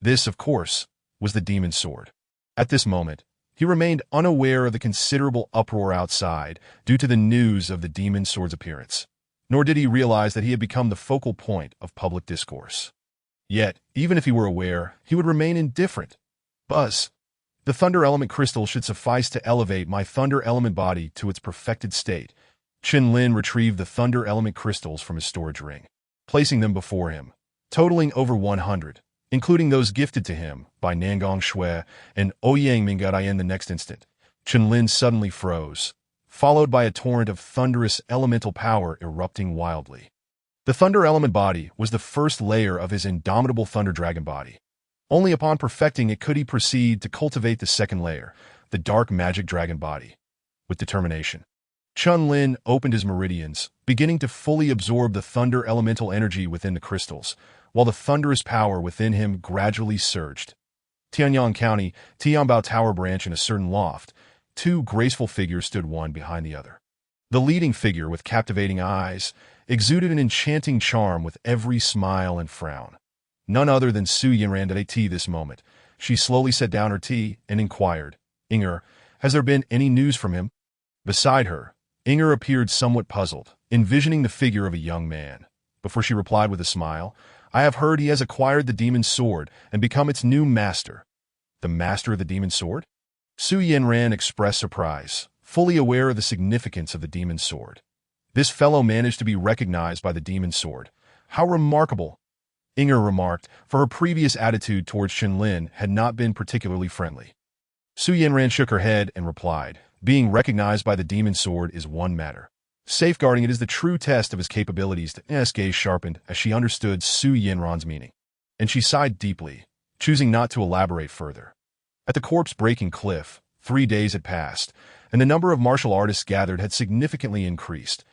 This, of course, was the demon sword. At this moment, he remained unaware of the considerable uproar outside due to the news of the demon sword's appearance, nor did he realize that he had become the focal point of public discourse. Yet, even if he were aware, he would remain indifferent. The thunder element crystal should suffice to elevate my thunder element body to its perfected state. Qin Lin retrieved the thunder element crystals from his storage ring, placing them before him, totaling over 100, including those gifted to him by Nangong Shui and Ouyang Mingadai. In the next instant, Qin Lin suddenly froze, followed by a torrent of thunderous elemental power erupting wildly. The thunder element body was the first layer of his indomitable thunder dragon body. Only upon perfecting it could he proceed to cultivate the second layer, the dark magic dragon body. With determination, Qin Lin opened his meridians, beginning to fully absorb the thunder elemental energy within the crystals, while the thunderous power within him gradually surged. Tianyang County, Tianbao Tower branch in a certain loft, two graceful figures stood one behind the other. The leading figure, with captivating eyes, exuded an enchanting charm with every smile and frown. None other than Su Yinran at tea this moment. She slowly set down her tea and inquired, "Inger, has there been any news from him?" Beside her, Inger appeared somewhat puzzled, envisioning the figure of a young man. Before she replied with a smile, "I have heard he has acquired the demon's sword and become its new master." The master of the demon's sword? Su Yinran expressed surprise, fully aware of the significance of the demon's sword. This fellow managed to be recognized by the demon's sword. How remarkable! Inger remarked, for her previous attitude towards Qin Lin had not been particularly friendly. Su Yinran shook her head and replied, "Being recognized by the demon's sword is one matter. Safeguarding it is the true test of his capabilities." His gaze sharpened as she understood Su Yinran's meaning, and she sighed deeply, choosing not to elaborate further. At the corpse-breaking cliff, 3 days had passed, and the number of martial artists gathered had significantly increased,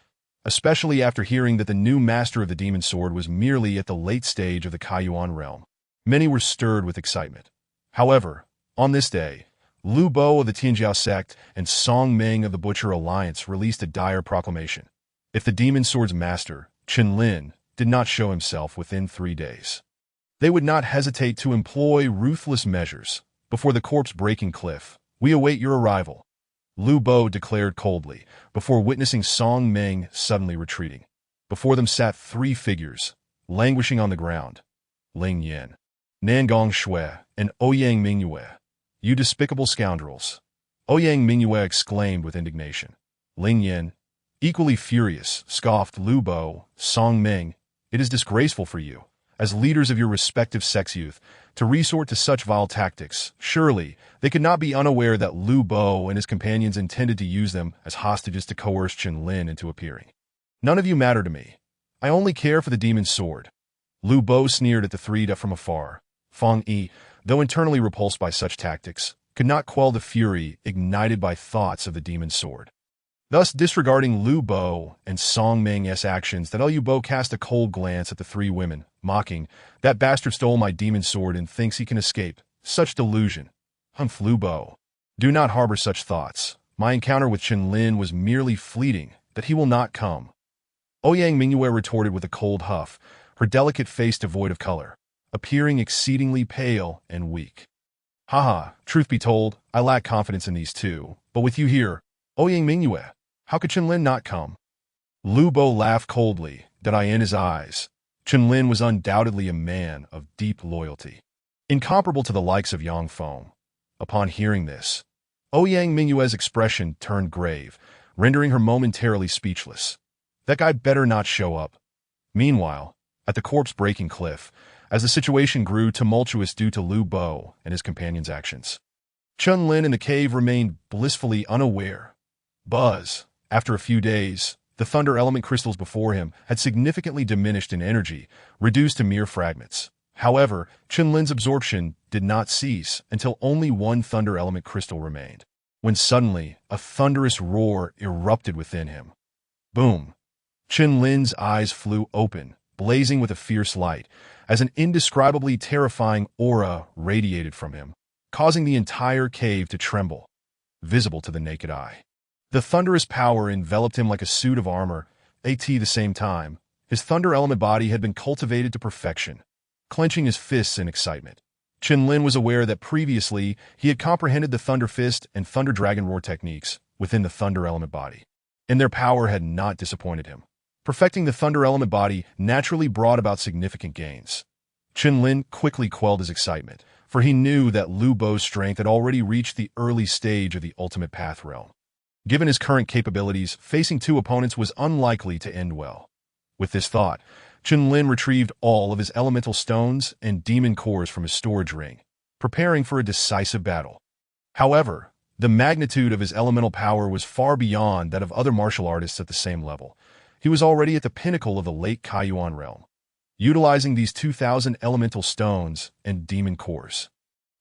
especially after hearing that the new master of the demon's sword was merely at the late stage of the Kaiyuan realm. Many were stirred with excitement. However, on this day, Lu Bo of the Tianjiao sect and Song Meng of the Butcher Alliance released a dire proclamation. If the demon's sword's master, Qin Lin, did not show himself within 3 days, they would not hesitate to employ ruthless measures. Before the corpse-breaking cliff, we await your arrival, Lu Bo declared coldly, before witnessing Song Meng suddenly retreating. Before them sat 3 figures, languishing on the ground: Ling Yin, Nangong Shui, and Ouyang Mingyue. "You despicable scoundrels!" Ouyang Mingyue exclaimed with indignation. Ling Yin, equally furious, scoffed Lu Bo. "Song Meng, it is disgraceful for you, as leaders of your respective sex youth, to resort to such vile tactics. Surely, they could not be unaware that Lu Bo and his companions intended to use them as hostages to coerce Qin Lin into appearing. None of you matter to me. I only care for the demon's sword." Lu Bo sneered at the 3 from afar. Feng Yi, though internally repulsed by such tactics, could not quell the fury ignited by thoughts of the demon's sword. Thus, disregarding Lu Bo and Song Meng's actions, that Lu Bo cast a cold glance at the 3 women, mocking, "That bastard stole my demon's sword and thinks he can escape. Such delusion. Humph, Lu Bo. Do not harbor such thoughts. My encounter with Qin Lin was merely fleeting, that he will not come." Ouyang Mingyue retorted with a cold huff, her delicate face devoid of color, appearing exceedingly pale and weak. "Haha, truth be told, I lack confidence in these 2, but with you here, Ouyang Mingyue, how could Qin Lin not come?" Lu Bo laughed coldly, that eye in his eyes. Qin Lin was undoubtedly a man of deep loyalty, incomparable to the likes of Yang Feng. Upon hearing this, Ouyang Mingyue's expression turned grave, rendering her momentarily speechless. That guy better not show up. Meanwhile, at the corpse-breaking cliff, as the situation grew tumultuous due to Lu Bo and his companions' actions, Qin Lin in the cave remained blissfully unaware. Buzz. After a few days, the thunder element crystals before him had significantly diminished in energy, reduced to mere fragments. However, Qin Lin's absorption did not cease until only 1 thunder element crystal remained, when suddenly a thunderous roar erupted within him. Boom! Qin Lin's eyes flew open, blazing with a fierce light, as an indescribably terrifying aura radiated from him, causing the entire cave to tremble, visible to the naked eye. The thunderous power enveloped him like a suit of armor. At the same time, his thunder element body had been cultivated to perfection. Clenching his fists in excitement, Qin Lin was aware that previously he had comprehended the Thunder Fist and Thunder Dragon Roar techniques within the thunder element body, and their power had not disappointed him. Perfecting the thunder element body naturally brought about significant gains. Qin Lin quickly quelled his excitement, for he knew that Lu Bo's strength had already reached the early stage of the ultimate path realm. Given his current capabilities, facing two opponents was unlikely to end well. With this thought, Qinlin retrieved all of his elemental stones and demon cores from his storage ring, preparing for a decisive battle. However, the magnitude of his elemental power was far beyond that of other martial artists at the same level. He was already at the pinnacle of the late Kaiyuan realm, utilizing these 2,000 elemental stones and demon cores.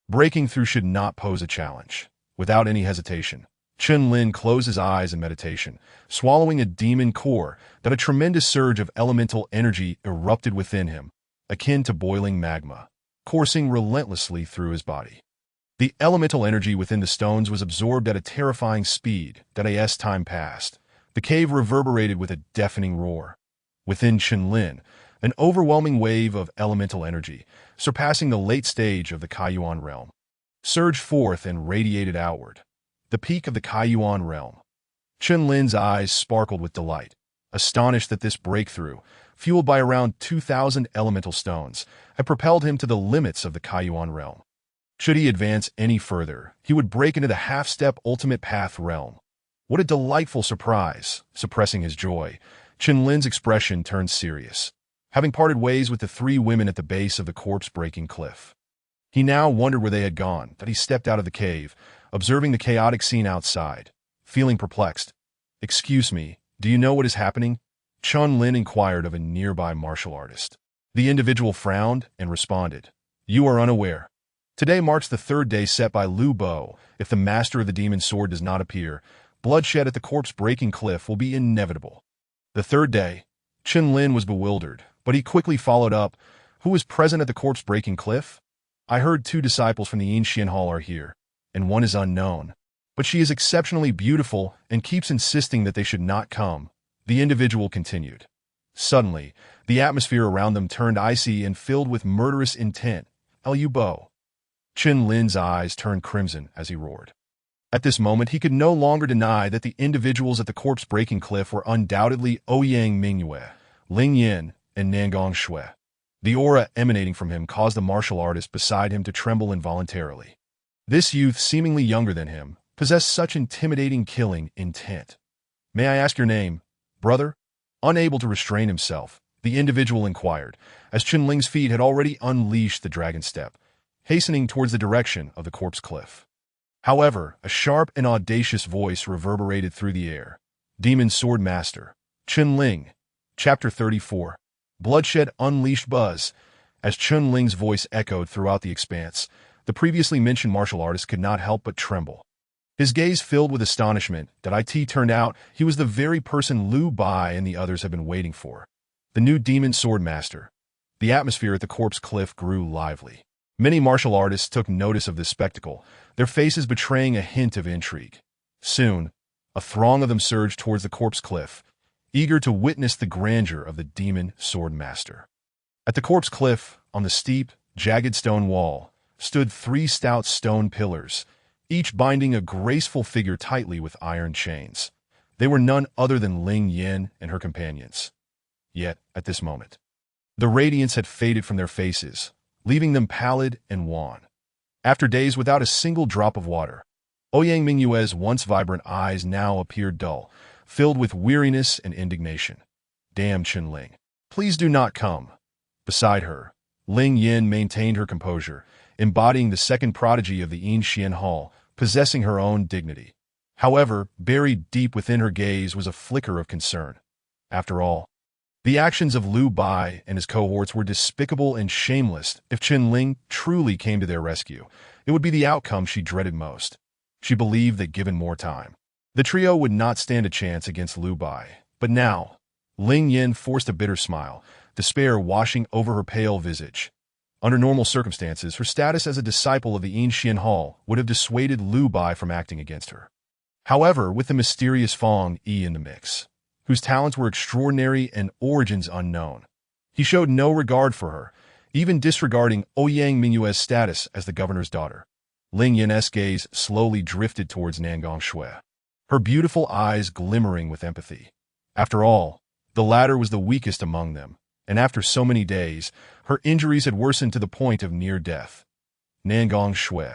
Breaking through should not pose a challenge. Without any hesitation, Qinlin closed his eyes in meditation, swallowing a demon core that a tremendous surge of elemental energy erupted within him, akin to boiling magma, coursing relentlessly through his body. The elemental energy within the stones was absorbed at a terrifying speed that as time passed. The cave reverberated with a deafening roar. Within Qinlin, an overwhelming wave of elemental energy, surpassing the late stage of the Kaiyuan realm, surged forth and radiated outward. The peak of the Kaiyuan realm. Qinlin's eyes sparkled with delight, astonished that this breakthrough, fueled by around 2,000 elemental stones, had propelled him to the limits of the Kaiyuan realm. Should he advance any further, he would break into the half-step ultimate path realm. What a delightful surprise! Suppressing his joy, Qinlin's expression turned serious, having parted ways with the three women at the base of the corpse-breaking cliff. He now wondered where they had gone, that he stepped out of the cave, observing the chaotic scene outside, feeling perplexed. "Excuse me, do you know what is happening?" Qinlin inquired of a nearby martial artist. The individual frowned and responded, "You are unaware. Today marks the third day set by Lu Bo. If the master of the demon sword does not appear, bloodshed at the corpse-breaking cliff will be inevitable." The third day? Qinlin was bewildered, but he quickly followed up. "Who was present at the corpse-breaking cliff?" "I heard 2 disciples from the Yin Hall are here, and one is unknown. But she is exceptionally beautiful and keeps insisting that they should not come," the individual continued. Suddenly, the atmosphere around them turned icy and filled with murderous intent. "Lu Bo." Qinlin's eyes turned crimson as he roared. At this moment, he could no longer deny that the individuals at the corpse-breaking cliff were undoubtedly Ouyang Mingyue, Ling Yin, and Nangong Shui. The aura emanating from him caused the martial artist beside him to tremble involuntarily. This youth, seemingly younger than him, possessed such intimidating killing intent. "May I ask your name, brother?" Unable to restrain himself, the individual inquired, as Qinling's feet had already unleashed the dragon step, hastening towards the direction of the corpse cliff. However, a sharp and audacious voice reverberated through the air. "Demon Sword Master, Qinling." Chapter 34. Bloodshed unleashed buzz. As Qinling's voice echoed throughout the expanse, the previously mentioned martial artist could not help but tremble. His gaze filled with astonishment that it turned out he was the very person Lu Bai and the others had been waiting for. The new Demon Sword Master. The atmosphere at the corpse cliff grew lively. Many martial artists took notice of this spectacle, their faces betraying a hint of intrigue. Soon, a throng of them surged towards the corpse cliff, eager to witness the grandeur of the Demon Sword Master. At the corpse cliff, on the steep, jagged stone wall, stood 3 stout stone pillars, each binding a graceful figure tightly with iron chains. They were none other than Ling Yin and her companions. Yet, at this moment, the radiance had faded from their faces, leaving them pallid and wan. After days without a single drop of water, Ouyang Mingyue's once vibrant eyes now appeared dull, filled with weariness and indignation. "Damn Qinling. Please do not come." Beside her, Ling Yin maintained her composure, embodying the second prodigy of the Yin Hall, possessing her own dignity. However, buried deep within her gaze was a flicker of concern. After all, the actions of Lu Bai and his cohorts were despicable and shameless. If Qinling truly came to their rescue, it would be the outcome she dreaded most. She believed that given more time, the trio would not stand a chance against Lu Bai. But now, Ling Yin forced a bitter smile, despair washing over her pale visage. Under normal circumstances, her status as a disciple of the Yin Hall would have dissuaded Lu Bai from acting against her. However, with the mysterious Fong Yi in the mix, whose talents were extraordinary and origins unknown, he showed no regard for her, even disregarding Ouyang Mingyue's status as the governor's daughter. Ling Yin's gaze slowly drifted towards Nangong Shui, her beautiful eyes glimmering with empathy. After all, the latter was the weakest among them, and after so many days, her injuries had worsened to the point of near death. Nangong Shui,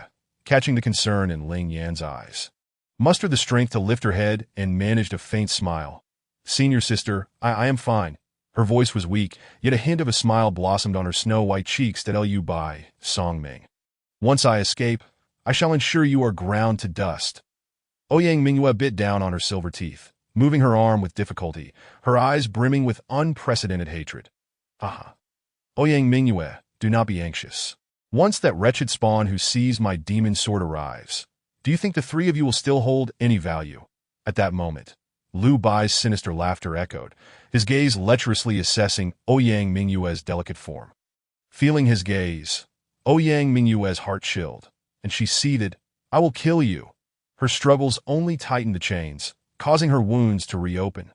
catching the concern in Ling Yan's eyes. Mustered the strength to lift her head and managed a faint smile. Senior sister, I am fine. Her voice was weak, yet a hint of a smile blossomed on her snow-white cheeks that you by Song Ming. Once I escape, I shall ensure you are ground to dust. Ouyang Mingyue bit down on her silver teeth, moving her arm with difficulty, her eyes brimming with unprecedented hatred. Haha. Ouyang Mingyue, do not be anxious. Once that wretched spawn who seized my demon sword arrives, do you think the three of you will still hold any value? At that moment, Lu Bai's sinister laughter echoed, his gaze lecherously assessing Ouyang Mingyue's delicate form. Feeling his gaze, Ouyang Mingyue's heart chilled, and she seethed, I will kill you. Her struggles only tightened the chains, causing her wounds to reopen.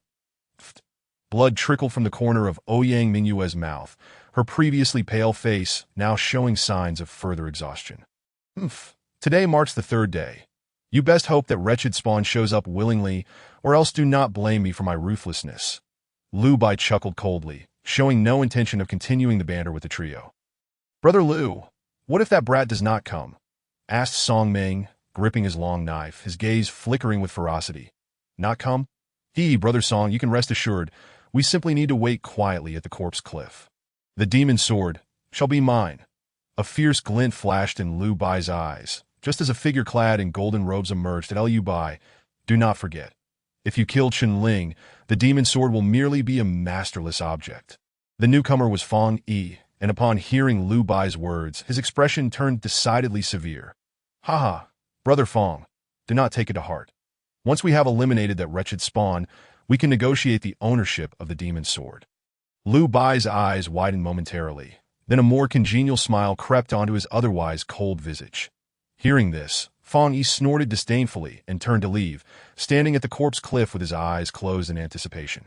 Blood trickled from the corner of Ouyang Mingyue's mouth, her previously pale face now showing signs of further exhaustion. Today marks the third day. You best hope that wretched spawn shows up willingly, or else do not blame me for my ruthlessness. Lu Bai chuckled coldly, showing no intention of continuing the banter with the trio. Brother Lu, what if that brat does not come? Asked Song Ming, gripping his long knife, his gaze flickering with ferocity. Not come? Brother Song, you can rest assured, we simply need to wait quietly at the corpse cliff. The demon sword shall be mine. A fierce glint flashed in Lu Bai's eyes, just as a figure clad in golden robes emerged at Lu Bai. Do not forget, if you kill Chen Ling, the demon sword will merely be a masterless object. The newcomer was Fong Yi, and upon hearing Lu Bai's words, his expression turned decidedly severe. Haha, Brother Fong, do not take it to heart. Once we have eliminated that wretched spawn, we can negotiate the ownership of the demon sword. Lu Bai's eyes widened momentarily, then a more congenial smile crept onto his otherwise cold visage. Hearing this, Fong Yi snorted disdainfully and turned to leave, standing at the corpse cliff with his eyes closed in anticipation.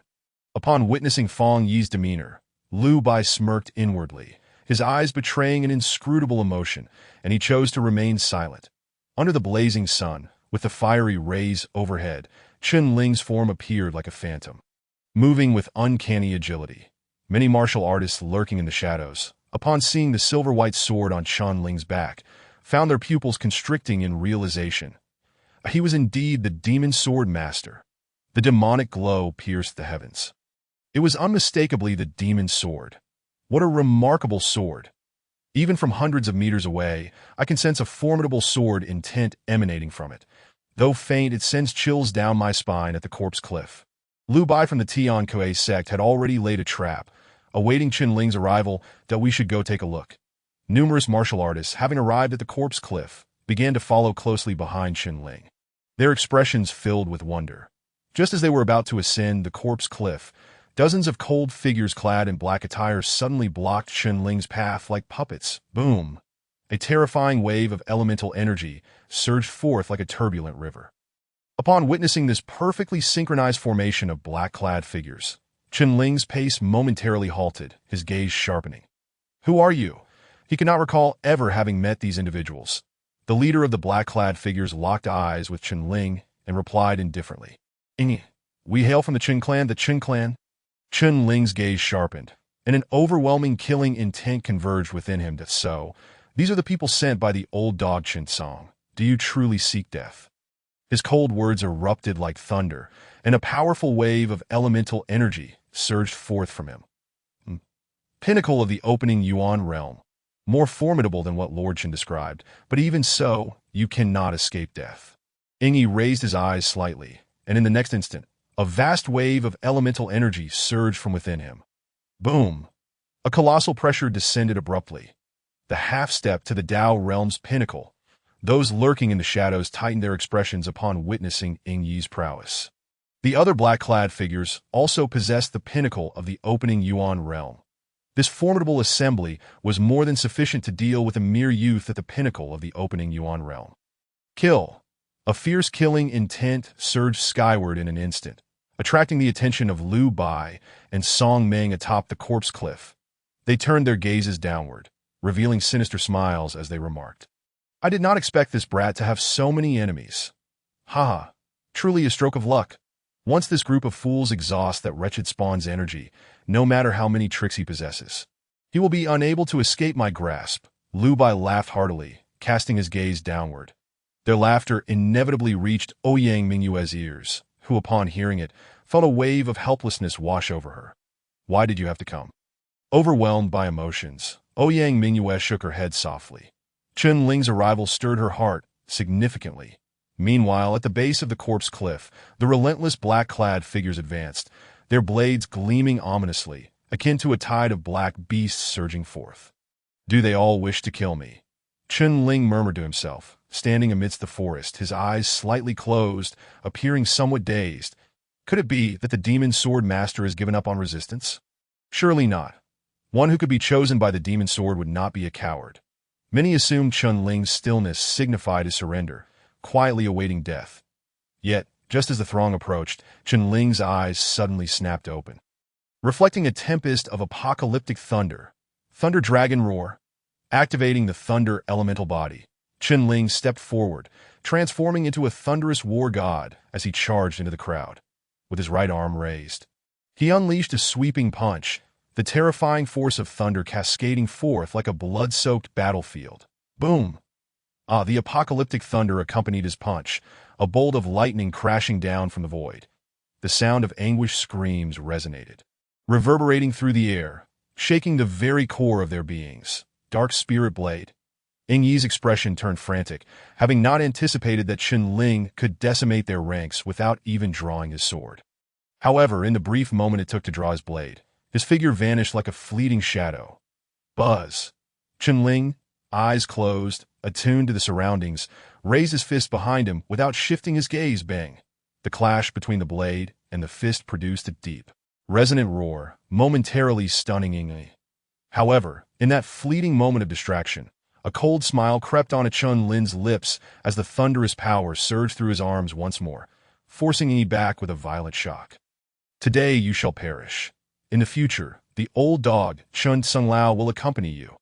Upon witnessing Fong Yi's demeanor, Lu Bai smirked inwardly, his eyes betraying an inscrutable emotion, and he chose to remain silent. Under the blazing sun, with the fiery rays overhead, Chen Ling's form appeared like a phantom. Moving with uncanny agility, many martial artists lurking in the shadows, upon seeing the silver-white sword on Chen Ling's back, found their pupils constricting in realization. He was indeed the demon sword master. The demonic glow pierced the heavens. It was unmistakably the demon sword. What a remarkable sword! Even from hundreds of meters away, I can sense a formidable sword intent emanating from it. Though faint, it sends chills down my spine at the corpse cliff. Lu Bai from the Tian Kuei sect had already laid a trap, awaiting Chen Ling's arrival that we should go take a look. Numerous martial artists, having arrived at the corpse cliff, began to follow closely behind Chen Ling, their expressions filled with wonder. Just as they were about to ascend the corpse cliff, dozens of cold figures clad in black attire suddenly blocked Chen Ling's path like puppets. Boom! A terrifying wave of elemental energy surged forth like a turbulent river. Upon witnessing this perfectly synchronized formation of black-clad figures, Chen Ling's pace momentarily halted, his gaze sharpening. Who are you? He could not recall ever having met these individuals. The leader of the black-clad figures locked eyes with Chen Ling and replied indifferently. We hail from the Qin clan, the Qin clan. Chen Ling's gaze sharpened, and an overwhelming killing intent converged within him. These are the people sent by the old dog Chen Song. Do you truly seek death? His cold words erupted like thunder, and a powerful wave of elemental energy surged forth from him. Pinnacle of the opening Yuan realm, more formidable than what Lord Chen described, but even so, you cannot escape death. Yi raised his eyes slightly, and in the next instant, a vast wave of elemental energy surged from within him. Boom! A colossal pressure descended abruptly. The half-step to the Dao realm's pinnacle. Those lurking in the shadows tightened their expressions upon witnessing Yi's prowess. The other black-clad figures also possessed the pinnacle of the opening Yuan realm. This formidable assembly was more than sufficient to deal with a mere youth at the pinnacle of the opening Yuan realm. Kill! A fierce killing intent surged skyward in an instant, attracting the attention of Lu Bai and Song Ming atop the corpse cliff. They turned their gazes downward, revealing sinister smiles as they remarked. I did not expect this brat to have so many enemies. Haha, truly a stroke of luck. Once this group of fools exhaust that wretched spawn's energy, no matter how many tricks he possesses, he will be unable to escape my grasp. Lu Bai laughed heartily, casting his gaze downward. Their laughter inevitably reached Ouyang Mingyue's ears, who, upon hearing it, felt a wave of helplessness wash over her. Why did you have to come? Overwhelmed by emotions, Ouyang Mingyue shook her head softly. Chun Ling's arrival stirred her heart significantly. Meanwhile, at the base of the corpse cliff, the relentless black-clad figures advanced, their blades gleaming ominously, akin to a tide of black beasts surging forth. Do they all wish to kill me? Chun Ling murmured to himself, standing amidst the forest, his eyes slightly closed, appearing somewhat dazed. Could it be that the demon sword master has given up on resistance? Surely not. One who could be chosen by the demon sword would not be a coward. Many assumed Chun Ling's stillness signified his surrender, quietly awaiting death. Yet, just as the throng approached, Chun Ling's eyes suddenly snapped open. Reflecting a tempest of apocalyptic thunder dragon roar, activating the thunder elemental body, Chun Ling stepped forward, transforming into a thunderous war god as he charged into the crowd. With his right arm raised, he unleashed a sweeping punch, the terrifying force of thunder cascading forth like a blood-soaked battlefield. Boom! The apocalyptic thunder accompanied his punch, a bolt of lightning crashing down from the void. The sound of anguished screams resonated, reverberating through the air, shaking the very core of their beings. Dark Spirit Blade. Ying Yi's expression turned frantic, having not anticipated that Chun Ling could decimate their ranks without even drawing his sword. However, in the brief moment it took to draw his blade, his figure vanished like a fleeting shadow. Buzz. Chun Ling, eyes closed, attuned to the surroundings, raised his fist behind him without shifting his gaze. Bang! The clash between the blade and the fist produced a deep, resonant roar, momentarily stunning Ying Yi. However, in that fleeting moment of distraction, a cold smile crept onto Chun Lin's lips as the thunderous power surged through his arms once more, forcing Ying Yi back with a violent shock. Today you shall perish. In the future, the old dog, Chun Tsung Lao, will accompany you.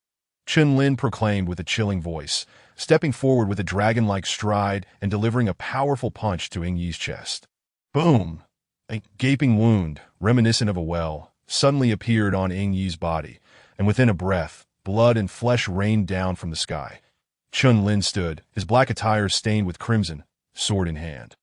Chun Lin proclaimed with a chilling voice, stepping forward with a dragon-like stride and delivering a powerful punch to Ying Yi's chest. Boom! A gaping wound, reminiscent of a well, suddenly appeared on Ying Yi's body, and within a breath, blood and flesh rained down from the sky. Chun Lin stood, his black attire stained with crimson, sword in hand.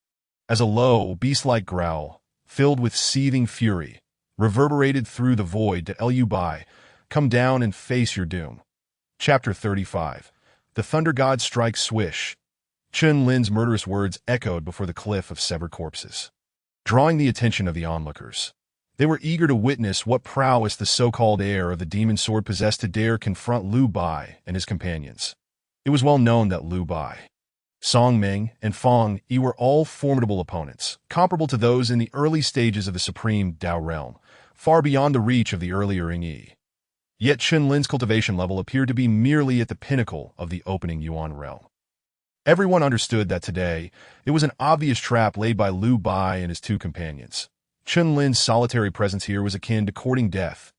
As a low, beast-like growl, filled with seething fury, reverberated through the void to Liu Bai, come down and face your doom. Chapter 35. The Thunder God Strikes Swish. Chun Lin's murderous words echoed before the cliff of severed corpses, drawing the attention of the onlookers. They were eager to witness what prowess the so-called heir of the demon sword possessed to dare confront Liu Bai and his companions. It was well known that Liu Bai, Song Ming, and Fong Yi were all formidable opponents, comparable to those in the early stages of the Supreme Dao realm, far beyond the reach of the earlier Ying Yi. Yet Chun Lin's cultivation level appeared to be merely at the pinnacle of the opening Yuan realm. Everyone understood that today, it was an obvious trap laid by Liu Bai and his two companions. Chun Lin's solitary presence here was akin to courting death.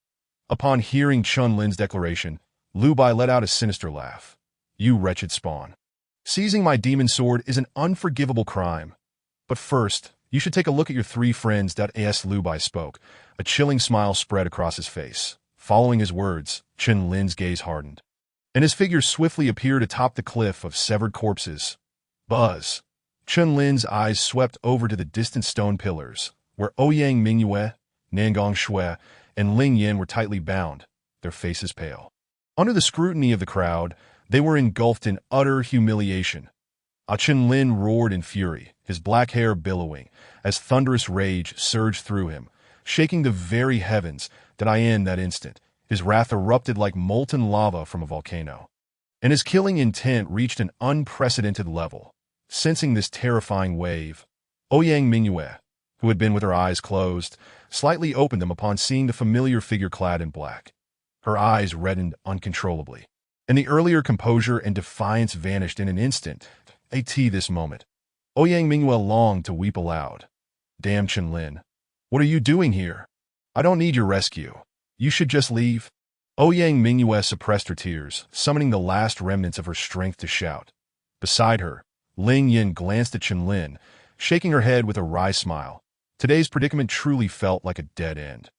Upon hearing Chun Lin's declaration, Liu Bai let out a sinister laugh. You wretched spawn. Seizing my demon sword is an unforgivable crime. But first, you should take a look at your three friends. As Liu Bai spoke, a chilling smile spread across his face. Following his words, Chun Lin's gaze hardened, and his figure swiftly appeared atop the cliff of severed corpses. Buzz. Chun Lin's eyes swept over to the distant stone pillars, where Ouyang Mingyue, Nangong Shui, and Ling Yin were tightly bound, their faces pale. Under the scrutiny of the crowd, they were engulfed in utter humiliation. Chun Lin roared in fury, his black hair billowing, as thunderous rage surged through him, shaking the very heavens. In that instant, his wrath erupted like molten lava from a volcano, and his killing intent reached an unprecedented level. Sensing this terrifying wave, Ouyang Mingyue, who had been with her eyes closed, slightly opened them upon seeing the familiar figure clad in black. Her eyes reddened uncontrollably, and the earlier composure and defiance vanished in an instant. At this moment, Ouyang Mingyue longed to weep aloud. Damn Chun Lin, what are you doing here? I don't need your rescue. You should just leave. Ouyang Mingyue suppressed her tears, summoning the last remnants of her strength to shout. Beside her, Ling Yin glanced at Chun Lin, shaking her head with a wry smile. Today's predicament truly felt like a dead end.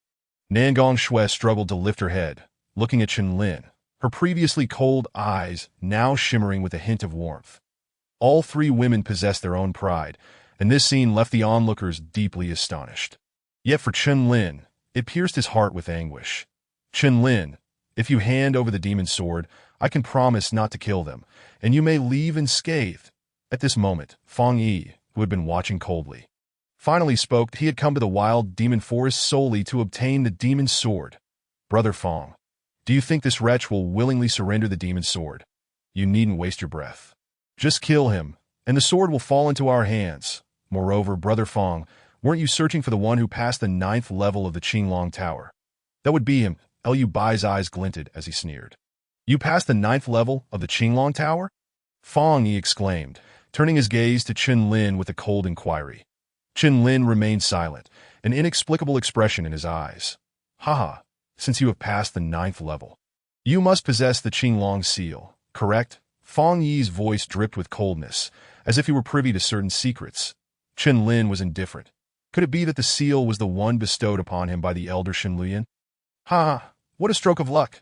Nangong Shui struggled to lift her head, looking at Chun Lin, her previously cold eyes now shimmering with a hint of warmth. All three women possessed their own pride, and this scene left the onlookers deeply astonished. Yet for Chen Lin, it pierced his heart with anguish. Chen Lin, if you hand over the demon's sword, I can promise not to kill them, and you may leave unscathed. At this moment, Feng Yi, who had been watching coldly, finally spoke. He had come to the wild demon forest solely to obtain the demon's sword. Brother Feng, do you think this wretch will willingly surrender the demon's sword? You needn't waste your breath. Just kill him, and the sword will fall into our hands. Moreover, Brother Feng, weren't you searching for the one who passed the 9th level of the Qinglong Tower? That would be him. Lu Bai's eyes glinted as he sneered. You passed the 9th level of the Qinglong Tower? Feng Yi exclaimed, turning his gaze to Chen Lin with a cold inquiry. Chen Lin remained silent, an inexplicable expression in his eyes. Haha, since you have passed the 9th level, you must possess the Qinglong seal, correct? Feng Yi's voice dripped with coldness, as if he were privy to certain secrets. Chen Lin was indifferent. Could it be that the seal was the one bestowed upon him by the elder Shen Luyan? Ha! What a stroke of luck!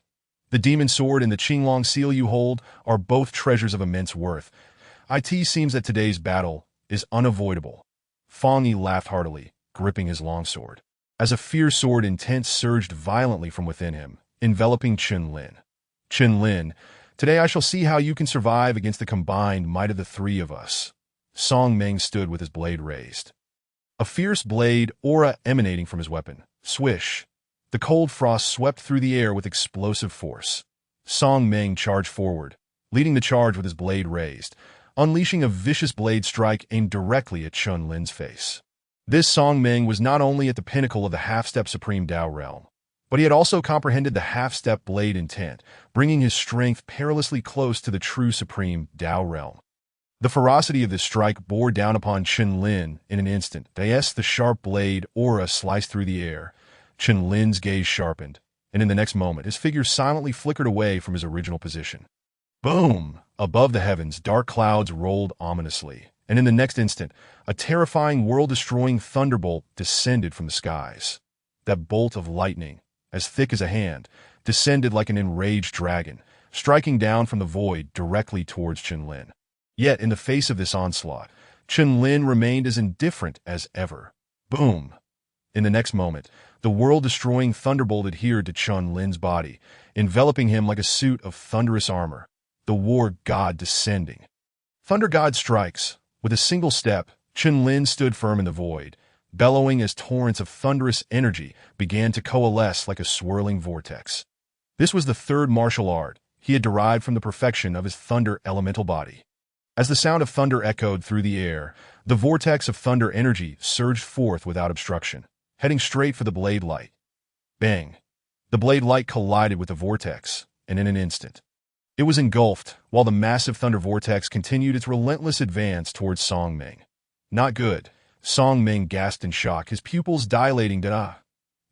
The demon sword and the Qinglong seal you hold are both treasures of immense worth. It seems that today's battle is unavoidable. Feng Yi laughed heartily, gripping his longsword, as a fierce sword intent surged violently from within him, enveloping Chen Lin. Chen Lin, today I shall see how you can survive against the combined might of the three of us. Song Meng stood with his blade raised. A fierce blade aura emanating from his weapon. Swish! The cold frost swept through the air with explosive force. Song Meng charged forward, leading the charge with his blade raised, unleashing a vicious blade strike aimed directly at Chen Lin's face. This Song Meng was not only at the pinnacle of the half-step supreme Dao realm, but he had also comprehended the half-step blade intent, bringing his strength perilously close to the true supreme Dao realm. The ferocity of this strike bore down upon Chen Lin in an instant. The sharp blade aura sliced through the air. Chen Lin's gaze sharpened, and in the next moment his figure silently flickered away from his original position. Boom! Above the heavens, dark clouds rolled ominously, and in the next instant, a terrifying world-destroying thunderbolt descended from the skies. That bolt of lightning, as thick as a hand, descended like an enraged dragon, striking down from the void directly towards Chen Lin. Yet, in the face of this onslaught, Chen Lin remained as indifferent as ever. Boom! In the next moment, the world-destroying thunderbolt adhered to Chen Lin's body, enveloping him like a suit of thunderous armor, the war god descending. Thunder God strikes. With a single step, Chen Lin stood firm in the void, bellowing as torrents of thunderous energy began to coalesce like a swirling vortex. This was the third martial art he had derived from the perfection of his thunder elemental body. As the sound of thunder echoed through the air, the vortex of thunder energy surged forth without obstruction, heading straight for the blade light. Bang! The blade light collided with the vortex, and in an instant, it was engulfed, while the massive thunder vortex continued its relentless advance towards Song Meng. Not good. Song Meng gasped in shock, his pupils dilating.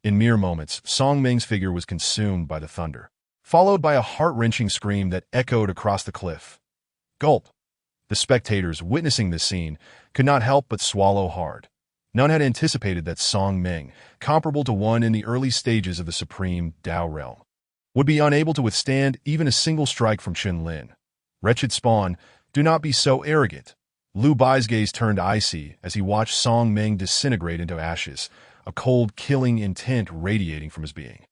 In mere moments, Song Meng's figure was consumed by the thunder, followed by a heart-wrenching scream that echoed across the cliff. Gulp! The spectators, witnessing this scene, could not help but swallow hard. None had anticipated that Song Meng, comparable to one in the early stages of the supreme Dao realm, would be unable to withstand even a single strike from Chen Lin. Wretched spawn, do not be so arrogant. Lu Bai's gaze turned icy as he watched Song Meng disintegrate into ashes, a cold, killing intent radiating from his being.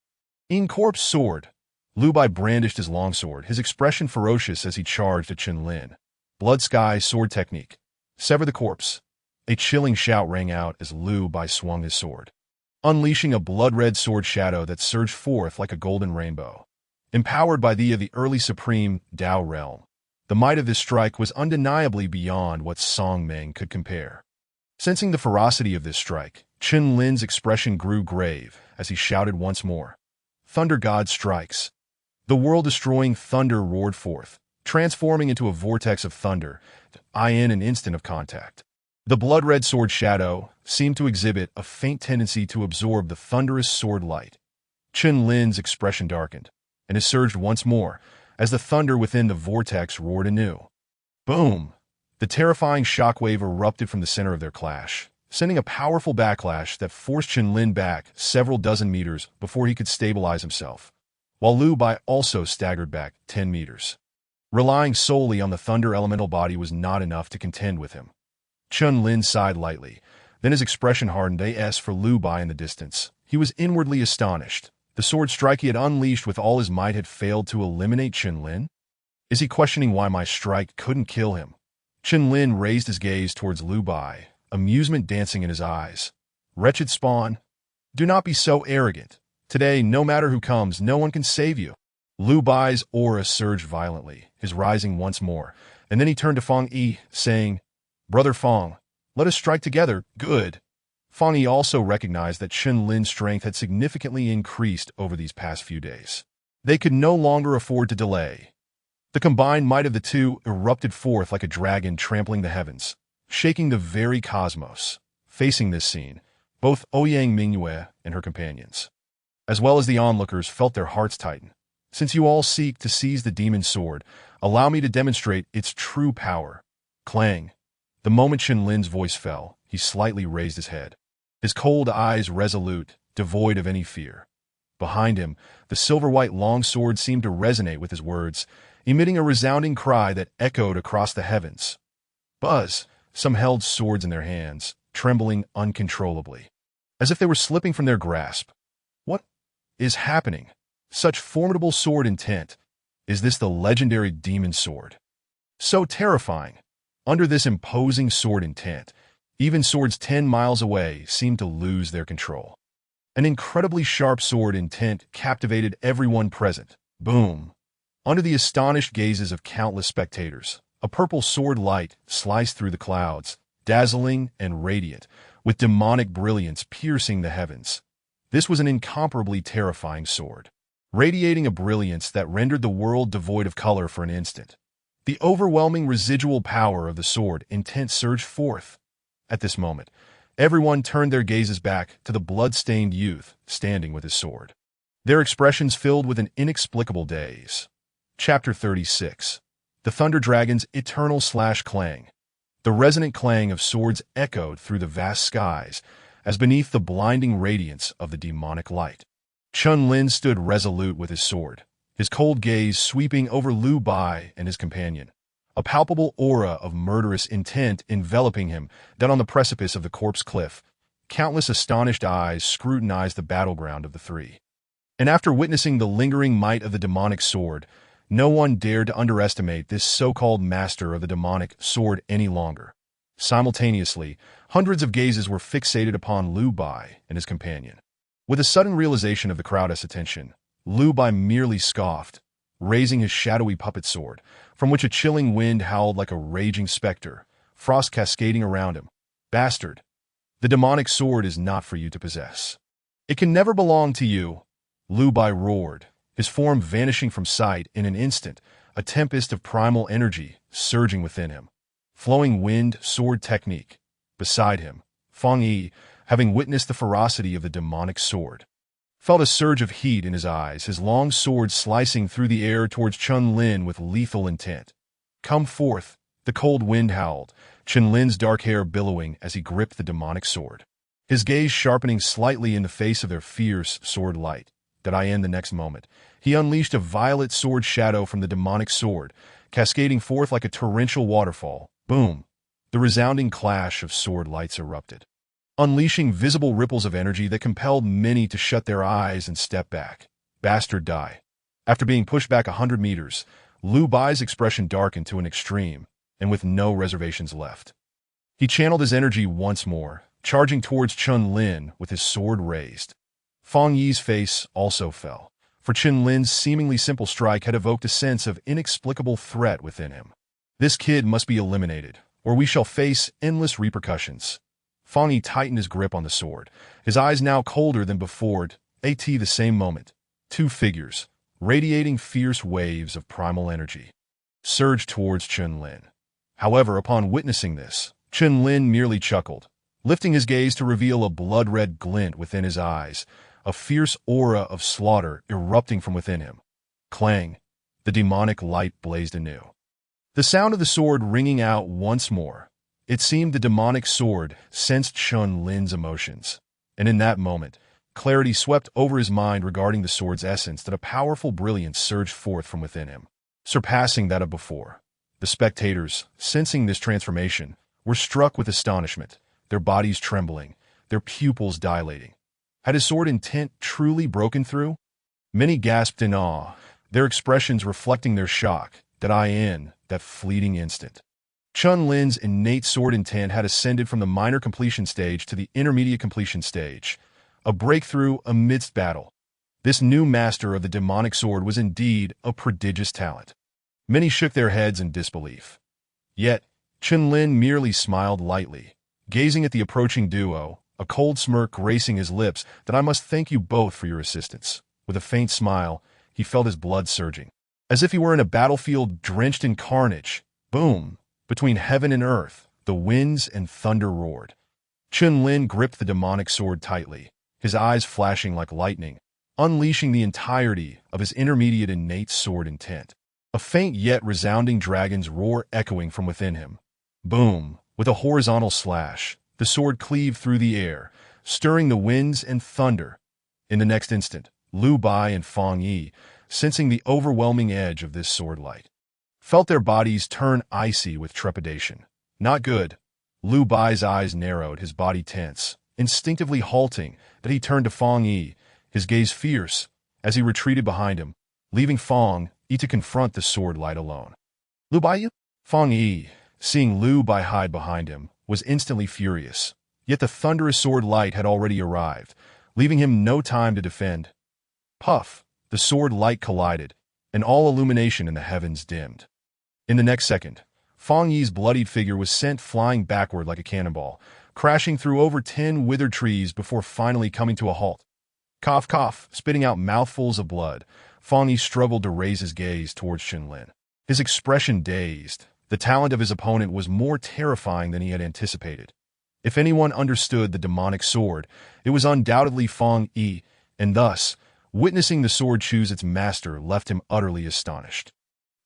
In-corpse sword. Lu Bai brandished his longsword, his expression ferocious as he charged at Chen Lin. Blood Sky sword technique. Sever the corpse. A chilling shout rang out as Lu Bai swung his sword, unleashing a blood-red sword shadow that surged forth like a golden rainbow. Empowered by the early supreme Dao realm, the might of this strike was undeniably beyond what Song Meng could compare. Sensing the ferocity of this strike, Chen Lin's expression grew grave as he shouted once more. Thunder God strikes. The world-destroying thunder roared forth, transforming into a vortex of thunder, in an instant of contact. The blood-red sword shadow seemed to exhibit a faint tendency to absorb the thunderous sword light. Chen Lin's expression darkened, and it surged once more as the thunder within the vortex roared anew. Boom! The terrifying shockwave erupted from the center of their clash, sending a powerful backlash that forced Chen Lin back several dozen meters before he could stabilize himself. while Lu Bai also staggered back 10 meters. Relying solely on the thunder elemental body was not enough to contend with him. Chun Lin sighed lightly. Then his expression hardened as for Lu Bai in the distance. He was inwardly astonished. The sword strike he had unleashed with all his might had failed to eliminate Chun Lin? Is he questioning why my strike couldn't kill him? Chun Lin raised his gaze towards Lu Bai, amusement dancing in his eyes. Wretched spawn, do not be so arrogant. Today, no matter who comes, no one can save you. Lu Bai's aura surged violently, his rising once more, and then he turned to Fang Yi, saying, Brother Fang, let us strike together. Good. Fang Yi also recognized that Chun Lin's strength had significantly increased over these past few days. They could no longer afford to delay. The combined might of the two erupted forth like a dragon trampling the heavens, shaking the very cosmos. Facing this scene, both Ouyang Mingyue and her companions, as well as the onlookers, felt their hearts tighten. Since you all seek to seize the demon sword, allow me to demonstrate its true power. Clang. The moment Chun Lin's voice fell, he slightly raised his head, his cold eyes resolute, devoid of any fear. Behind him, the silver-white longsword seemed to resonate with his words, emitting a resounding cry that echoed across the heavens. Buzz! Some held swords in their hands, trembling uncontrollably, as if they were slipping from their grasp. What is happening? Such formidable sword intent. Is this the legendary demon sword? So terrifying. Under this imposing sword intent, even swords 10 miles away seemed to lose their control. An incredibly sharp sword intent captivated everyone present. Boom! Under the astonished gazes of countless spectators, a purple sword light sliced through the clouds, dazzling and radiant, with demonic brilliance piercing the heavens. This was an incomparably terrifying sword, radiating a brilliance that rendered the world devoid of color for an instant. The overwhelming residual power of the sword intent surged forth. At this moment, everyone turned their gazes back to the blood-stained youth standing with his sword, their expressions filled with an inexplicable daze. Chapter 36. The Thunder Dragon's Eternal Clang. The resonant clang of swords echoed through the vast skies as beneath the blinding radiance of the demonic light, Chun Lin stood resolute with his sword, his cold gaze sweeping over Lu Bai and his companion, a palpable aura of murderous intent enveloping him. Down on the precipice of the corpse cliff, countless astonished eyes scrutinized the battleground of the three. And after witnessing the lingering might of the demonic sword, no one dared to underestimate this so-called master of the demonic sword any longer. Simultaneously, hundreds of gazes were fixated upon Lu Bai and his companion. With a sudden realization of the crowd's attention, Lu Bai merely scoffed, raising his shadowy puppet sword, from which a chilling wind howled like a raging specter, frost cascading around him. Bastard! The demonic sword is not for you to possess. It can never belong to you, Lu Bai roared, his form vanishing from sight in an instant, a tempest of primal energy surging within him. Flowing wind sword technique. Beside him, Fang Yi, having witnessed the ferocity of the demonic sword, felt a surge of heat in his eyes, his long sword slicing through the air towards Chun Lin with lethal intent. Come forth, the cold wind howled, Chun Lin's dark hair billowing as he gripped the demonic sword, his gaze sharpening slightly in the face of their fierce sword light. Did I end the next moment? He unleashed a violet sword shadow from the demonic sword, cascading forth like a torrential waterfall. Boom! The resounding clash of sword lights erupted, unleashing visible ripples of energy that compelled many to shut their eyes and step back. Bastard die. After being pushed back 100 meters, Lu Bai's expression darkened to an extreme, and with no reservations left, he channeled his energy once more, charging towards Chun Lin with his sword raised. Fang Yi's face also fell, for Chun Lin's seemingly simple strike had evoked a sense of inexplicable threat within him. This kid must be eliminated, or we shall face endless repercussions. Fang Yi tightened his grip on the sword, his eyes now colder than before. At the same moment, two figures, radiating fierce waves of primal energy, surged towards Chun Lin. However, upon witnessing this, Chun Lin merely chuckled, lifting his gaze to reveal a blood-red glint within his eyes, a fierce aura of slaughter erupting from within him. Clang! The demonic light blazed anew, the sound of the sword ringing out once more. It seemed the demonic sword sensed Chun Lin's emotions, and in that moment, clarity swept over his mind regarding the sword's essence that a powerful brilliance surged forth from within him, surpassing that of before. The spectators, sensing this transformation, were struck with astonishment, their bodies trembling, their pupils dilating. Had his sword intent truly broken through? Many gasped in awe, their expressions reflecting their shock, in that fleeting instant. Chun Lin's innate sword intent had ascended from the minor completion stage to the intermediate completion stage, a breakthrough amidst battle. This new master of the demonic sword was indeed a prodigious talent. Many shook their heads in disbelief. Yet, Chun Lin merely smiled lightly, gazing at the approaching duo, a cold smirk gracing his lips. I must thank you both for your assistance. With a faint smile, he felt his blood surging. As if he were in a battlefield drenched in carnage. Boom! Between heaven and earth, the winds and thunder roared. Chun Lin gripped the demonic sword tightly, his eyes flashing like lightning, unleashing the entirety of his intermediate innate sword intent. A faint yet resounding dragon's roar echoing from within him. Boom! With a horizontal slash, the sword cleaved through the air, stirring the winds and thunder. In the next instant, Lu Bai and Fang Yi, sensing the overwhelming edge of this sword light, felt their bodies turn icy with trepidation. Not good. Lu Bai's eyes narrowed, his body tense, instinctively halting. He turned to Fang Yi, his gaze fierce, as he retreated behind him, leaving Fang Yi to confront the sword light alone. Lu Bai? Fang Yi, seeing Lu Bai hide behind him, was instantly furious. Yet the thunderous sword light had already arrived, leaving him no time to defend. Puff! The sword light collided, and all illumination in the heavens dimmed. In the next second, Fang Yi's bloodied figure was sent flying backward like a cannonball, crashing through over 10 withered trees before finally coming to a halt. Cough, cough, spitting out mouthfuls of blood, Fang Yi struggled to raise his gaze towards Chun Lin. His expression dazed. The talent of his opponent was more terrifying than he had anticipated. If anyone understood the demonic sword, it was undoubtedly Fang Yi, and thus, witnessing the sword choose its master left him utterly astonished.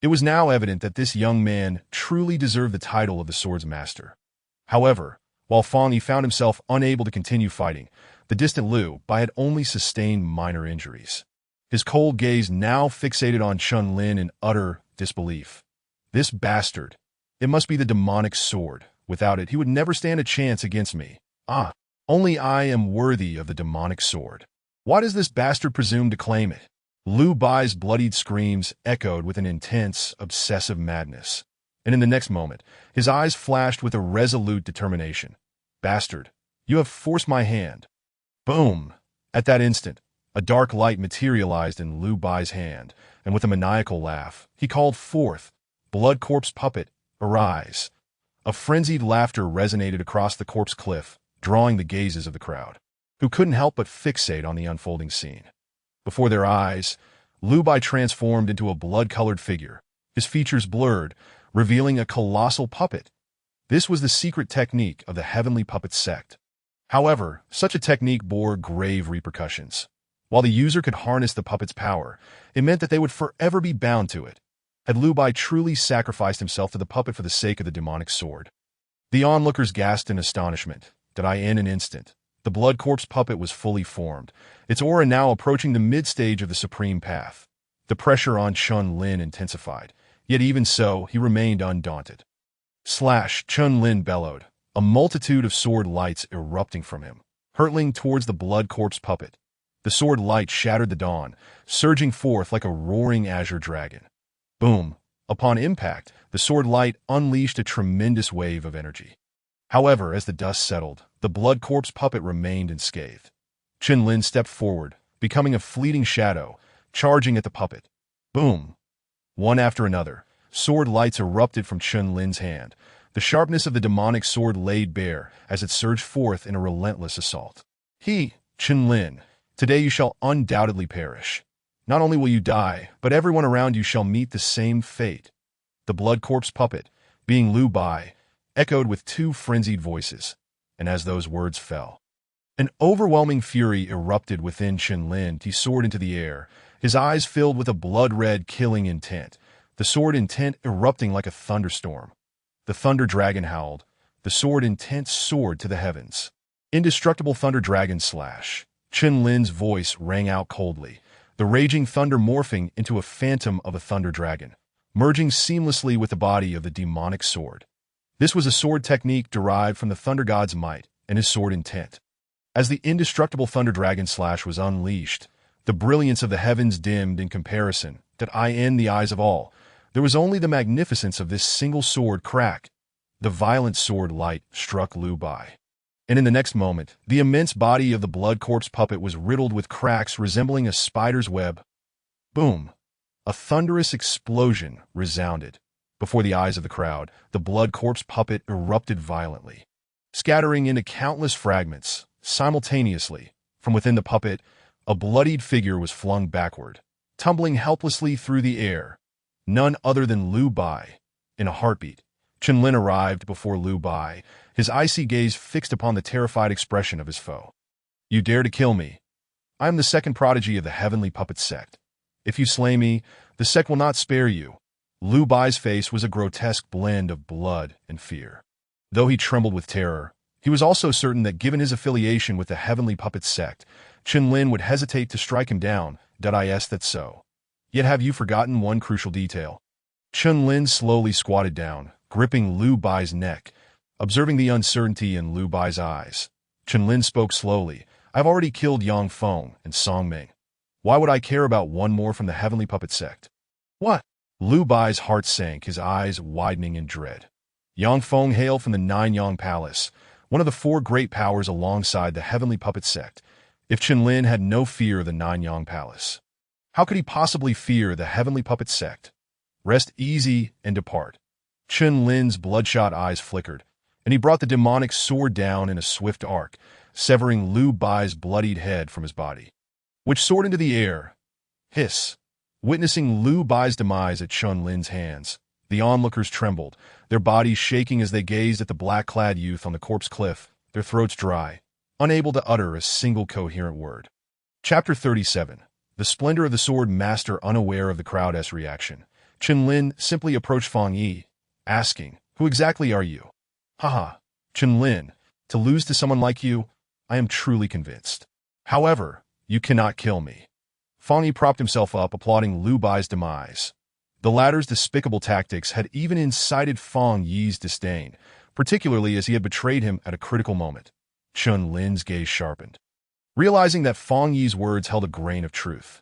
It was now evident that this young man truly deserved the title of the sword's master. However, while Fang Yi found himself unable to continue fighting, the distant Lu Bai had only sustained minor injuries. His cold gaze now fixated on Chun Lin in utter disbelief. This bastard. It must be the demonic sword. Without it, he would never stand a chance against me. Only I am worthy of the demonic sword. Why does this bastard presume to claim it? Lu Bai's bloodied screams echoed with an intense, obsessive madness. And in the next moment, his eyes flashed with a resolute determination. Bastard, you have forced my hand. Boom! At that instant, a dark light materialized in Lu Bai's hand, and with a maniacal laugh, he called forth, "Blood Corpse Puppet, arise." A frenzied laughter resonated across the corpse cliff, drawing the gazes of the crowd, who couldn't help but fixate on the unfolding scene. Before their eyes, Lu Bai transformed into a blood-colored figure, his features blurred, revealing a colossal puppet. This was the secret technique of the Heavenly Puppet sect. However, such a technique bore grave repercussions. While the user could harness the puppet's power, it meant that they would forever be bound to it. Had Lu Bai truly sacrificed himself to the puppet for the sake of the demonic sword? The onlookers gasped in astonishment. In an instant, the blood corpse puppet was fully formed, its aura now approaching the mid-stage of the supreme path. The pressure on Chun Lin intensified, yet even so, he remained undaunted. Slash! Chun Lin bellowed, a multitude of sword lights erupting from him, hurtling towards the blood corpse puppet. The sword light shattered the dawn, surging forth like a roaring azure dragon. Boom! Upon impact, the sword light unleashed a tremendous wave of energy. However, as the dust settled, the blood corpse puppet remained unscathed. Chun Lin stepped forward, becoming a fleeting shadow, charging at the puppet. Boom! One after another, sword lights erupted from Chun Lin's hand, the sharpness of the demonic sword laid bare as it surged forth in a relentless assault. Chun Lin, today you shall undoubtedly perish. Not only will you die, but everyone around you shall meet the same fate. The blood corpse puppet, being Lu Bai, echoed with two frenzied voices, and as those words fell, an overwhelming fury erupted within Chun Lin. He soared into the air, his eyes filled with a blood-red killing intent, the sword intent erupting like a thunderstorm. The thunder dragon howled, the sword intent soared to the heavens. Indestructible thunder dragon slash. Chen Lin's voice rang out coldly, the raging thunder morphing into a phantom of a thunder dragon, merging seamlessly with the body of the demonic sword. This was a sword technique derived from the thunder god's might and his sword intent. As the indestructible thunder dragon slash was unleashed, the brilliance of the heavens dimmed in comparison, the eyes of all. There was only the magnificence of this single sword crack. The violent sword light struck Lu Bai. And in the next moment, the immense body of the blood corpse puppet was riddled with cracks resembling a spider's web. Boom! A thunderous explosion resounded. Before the eyes of the crowd, the blood corpse puppet erupted violently, scattering into countless fragments. Simultaneously, from within the puppet, a bloodied figure was flung backward, tumbling helplessly through the air. None other than Lu Bai. In a heartbeat, Chen Lin arrived before Lu Bai, his icy gaze fixed upon the terrified expression of his foe. You dare to kill me? I am the second prodigy of the heavenly puppet sect. If you slay me, the sect will not spare you. Lu Bai's face was a grotesque blend of blood and fear. Though he trembled with terror, he was also certain that given his affiliation with the heavenly puppet sect, Chen Lin would hesitate to strike him down. That's so. Yet have you forgotten one crucial detail? Chen Lin slowly squatted down, gripping Lu Bai's neck, observing the uncertainty in Lu Bai's eyes. Chen Lin spoke slowly. I've already killed Yang Feng and Song Ming. Why would I care about one more from the heavenly puppet sect? What? Lu Bai's heart sank, his eyes widening in dread. Yang Feng hailed from the Nine Yang Palace, one of the four great powers alongside the heavenly puppet sect. If Chen Lin had no fear of the Nine Yang Palace, how could he possibly fear the heavenly puppet sect? Rest easy and depart. Chen Lin's bloodshot eyes flickered, and he brought the demonic sword down in a swift arc, severing Lu Bai's bloodied head from his body, which soared into the air. Hiss! Witnessing Lu Bai's demise at Chen Lin's hands, the onlookers trembled, their bodies shaking as they gazed at the black-clad youth on the corpse cliff, their throats dry, unable to utter a single coherent word. Chapter 37. The splendor of the sword master unaware of the crowd's reaction. Chen Lin simply approached Fang Yi, asking, Who exactly are you? Haha, Chen Lin, to lose to someone like you, I am truly convinced. However, you cannot kill me. Fang Yi propped himself up, applauding Lu Bai's demise. The latter's despicable tactics had even incited Fang Yi's disdain, particularly as he had betrayed him at a critical moment. Chen Lin's gaze sharpened, realizing that Fang Yi's words held a grain of truth.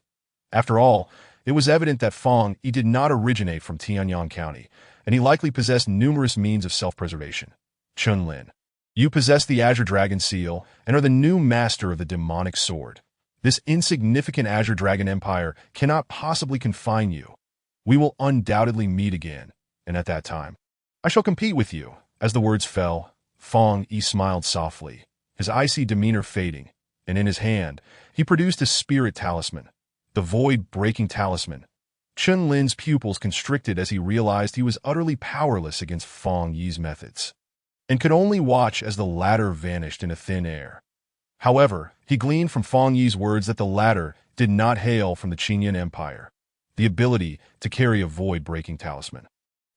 After all, it was evident that Fang Yi did not originate from Tianyang County, and he likely possessed numerous means of self-preservation. Chen Lin, you possess the Azure Dragon Seal and are the new master of the demonic sword. This insignificant Azure Dragon Empire cannot possibly confine you. We will undoubtedly meet again, and at that time, I shall compete with you. As the words fell, Fang Yi smiled softly, his icy demeanor fading, and in his hand, he produced a spirit talisman, the void-breaking talisman. Chen Lin's pupils constricted as he realized he was utterly powerless against Fang Yi's methods, and could only watch as the latter vanished into thin air. However, he gleaned from Fang Yi's words that the latter did not hail from the Qinyan Empire. The ability to carry a void-breaking talisman,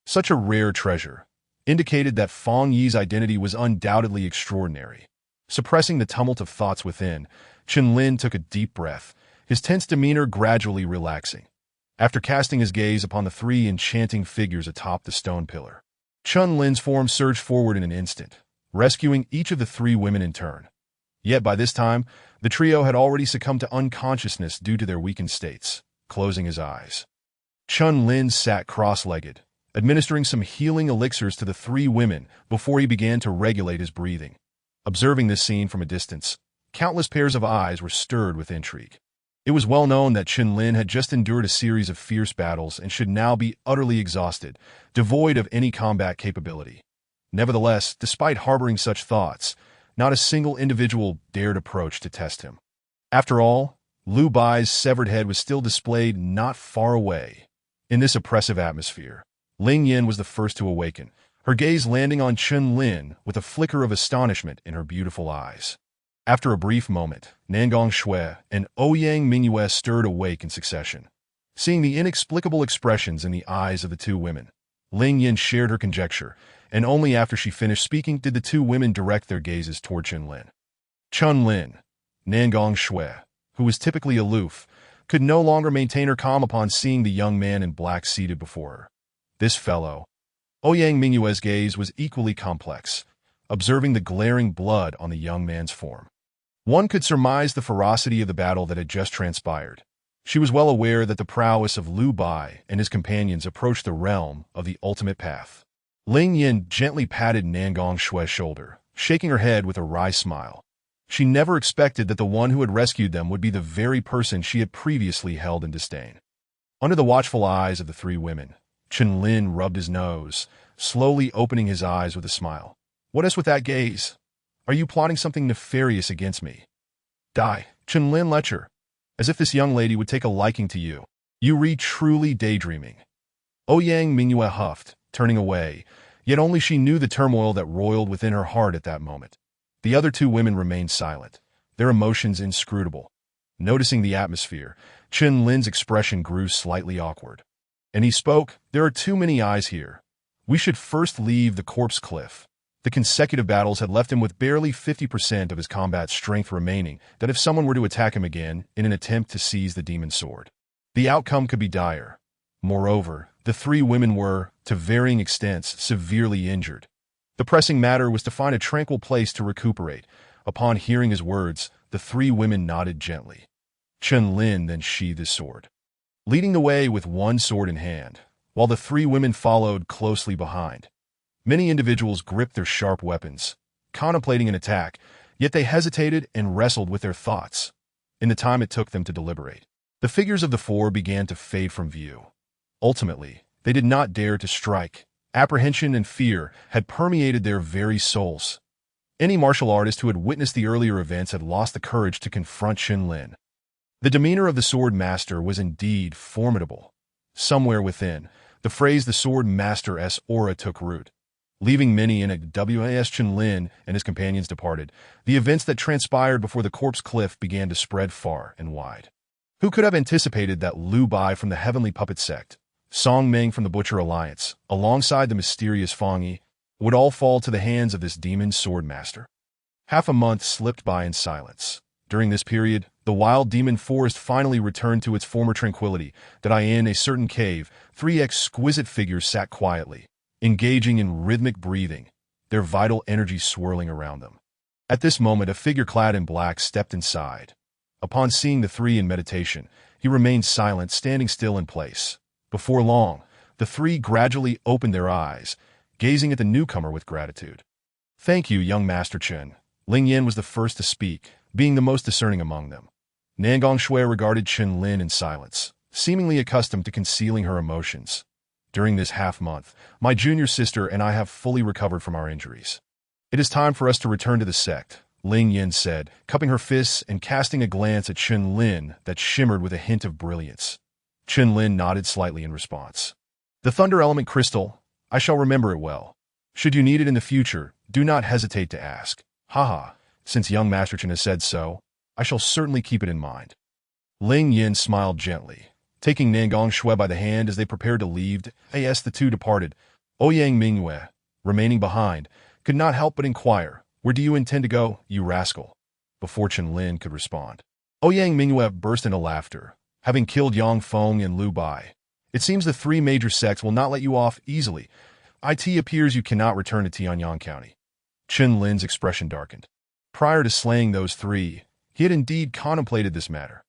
such a rare treasure, indicated that Fang Yi's identity was undoubtedly extraordinary. Suppressing the tumult of thoughts within, Chen Lin took a deep breath, his tense demeanor gradually relaxing. After casting his gaze upon the three enchanting figures atop the stone pillar, Chen Lin's form surged forward in an instant, rescuing each of the three women in turn. Yet by this time, the trio had already succumbed to unconsciousness due to their weakened states. Closing his eyes, Chen Lin sat cross-legged, administering some healing elixirs to the three women before he began to regulate his breathing. Observing this scene from a distance, countless pairs of eyes were stirred with intrigue. It was well known that Chen Lin had just endured a series of fierce battles and should now be utterly exhausted, devoid of any combat capability. Nevertheless, despite harboring such thoughts, not a single individual dared approach to test him. After all, Lu Bai's severed head was still displayed not far away. In this oppressive atmosphere, Ling Yin was the first to awaken, her gaze landing on Chen Lin with a flicker of astonishment in her beautiful eyes. After a brief moment, Nangong Shui and Ouyang Mingyue stirred awake in succession. Seeing the inexplicable expressions in the eyes of the two women, Ling Yin shared her conjecture, and only after she finished speaking did the two women direct their gazes toward Chen Lin. Chen Lin, Nangong Shui, who was typically aloof, could no longer maintain her calm upon seeing the young man in black seated before her. This fellow, Ouyang Mingyue's gaze was equally complex, observing the glaring blood on the young man's form. One could surmise the ferocity of the battle that had just transpired. She was well aware that the prowess of Liu Bai and his companions approached the realm of the ultimate path. Ling Yin gently patted Nangong Shui's shoulder, shaking her head with a wry smile. She never expected that the one who had rescued them would be the very person she had previously held in disdain. Under the watchful eyes of the three women, Chen Lin rubbed his nose, slowly opening his eyes with a smile. What is with that gaze? Are you plotting something nefarious against me? Die, Chen Lin lecture. As if this young lady would take a liking to you. You read truly daydreaming. Ouyang Mingyue huffed, turning away, yet only she knew the turmoil that roiled within her heart at that moment. The other two women remained silent, their emotions inscrutable. Noticing the atmosphere, Chen Lin's expression grew slightly awkward. And he spoke, "There are too many eyes here. We should first leave the corpse cliff." The consecutive battles had left him with barely 50% of his combat strength remaining, that if someone were to attack him again in an attempt to seize the demon sword, the outcome could be dire. Moreover, the three women were, to varying extents, severely injured. The pressing matter was to find a tranquil place to recuperate. Upon hearing his words, the three women nodded gently. Chen Lin then sheathed his sword, leading the way with one sword in hand, while the three women followed closely behind. Many individuals gripped their sharp weapons, contemplating an attack, yet they hesitated and wrestled with their thoughts. In the time it took them to deliberate, the figures of the four began to fade from view. Ultimately, they did not dare to strike. Apprehension and fear had permeated their very souls. Any martial artist who had witnessed the earlier events had lost the courage to confront Chen Lin. The demeanor of the sword master was indeed formidable. Somewhere within, the phrase "the sword master's aura" took root. Leaving many in a was. Chen Lin and his companions departed. The events that transpired before the corpse cliff began to spread far and wide. Who could have anticipated that Liu Bai from the Heavenly Puppet Sect, Song Meng from the Butcher Alliance, alongside the mysterious Fang Yi, would all fall to the hands of this demon sword master? Half a month slipped by in silence. During this period, the wild demon forest finally returned to its former tranquility. That in a certain cave, three exquisite figures sat quietly, engaging in rhythmic breathing, their vital energy swirling around them. At this moment, a figure clad in black stepped inside. Upon seeing the three in meditation, he remained silent, standing still in place. Before long, the three gradually opened their eyes, gazing at the newcomer with gratitude. "Thank you, young Master Chen." Ling Yin was the first to speak, being the most discerning among them. Nangong Shui regarded Chen Lin in silence, seemingly accustomed to concealing her emotions. "During this half-month, my junior sister and I have fully recovered from our injuries. It is time for us to return to the sect," Ling Yin said, cupping her fists and casting a glance at Chen Lin that shimmered with a hint of brilliance. Chen Lin nodded slightly in response. "The Thunder Element Crystal, I shall remember it well. Should you need it in the future, do not hesitate to ask. Haha, since young Master Chen has said so, I shall certainly keep it in mind." Ling Yin smiled gently, taking Nangong Shui by the hand as they prepared to leave. As the two departed, Ouyang Mingyue, remaining behind, could not help but inquire, "Where do you intend to go, you rascal?" Before Chen Lin could respond, Ouyang Mingyue burst into laughter, having killed Yang Feng and Liu Bai. "It seems the three major sects will not let you off easily. It appears you cannot return to Tianyang County." Chen Lin's expression darkened. Prior to slaying those three, he had indeed contemplated this matter.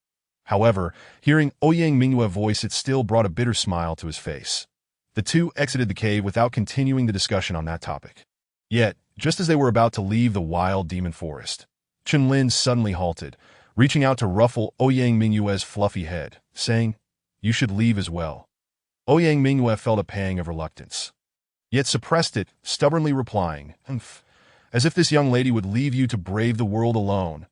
However, hearing Ouyang Mingyue's voice, it still brought a bitter smile to his face. The two exited the cave without continuing the discussion on that topic. Yet, just as they were about to leave the wild demon forest, Chen Lin suddenly halted, reaching out to ruffle Ouyang Mingyue's fluffy head, saying, "You should leave as well." Ouyang Mingyue felt a pang of reluctance, yet suppressed it, stubbornly replying, "Humph," as if this young lady would leave you to brave the world alone.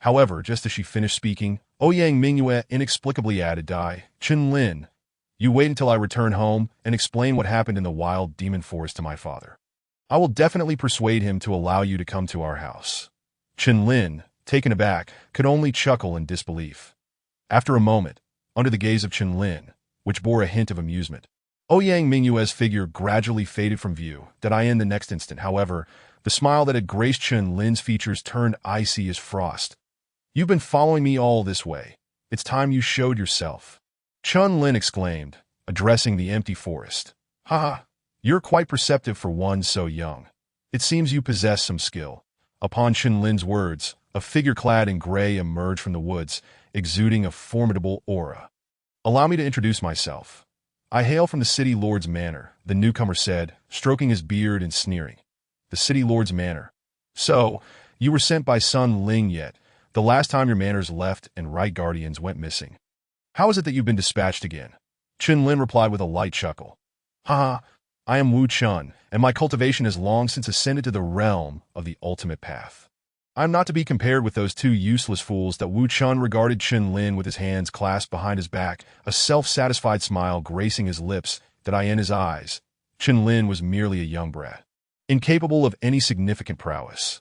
However, just as she finished speaking, Ouyang Mingyue inexplicably added, "Chen Lin, you wait until I return home and explain what happened in the wild demon forest to my father. I will definitely persuade him to allow you to come to our house." Chen Lin, taken aback, could only chuckle in disbelief. After a moment, under the gaze of Chen Lin, which bore a hint of amusement, Ouyang Mingyue's figure gradually faded from view. In the next instant, however, the smile that had graced Chen Lin's features turned icy as frost. You've been following me all this way. It's time you showed yourself. Chun Lin exclaimed, addressing the empty forest. Ha! You're quite perceptive for one so young. It seems you possess some skill. Upon Chun Lin's words, a figure clad in gray emerged from the woods, exuding a formidable aura. Allow me to introduce myself. I hail from the City Lord's Manor, the newcomer said, stroking his beard and sneering. The City Lord's Manor. So, you were sent by Sun Ling yet, the last time your manors left and right guardians went missing. How is it that you've been dispatched again? Chun Lin replied with a light chuckle. Ha! I am Wu Chun, and my cultivation has long since ascended to the realm of the ultimate path. I am not to be compared with those two useless fools that Wu Chun regarded Chun Lin with his hands clasped behind his back, a self-satisfied smile gracing his lips, that I in his eyes. Chun Lin was merely a young brat, incapable of any significant prowess.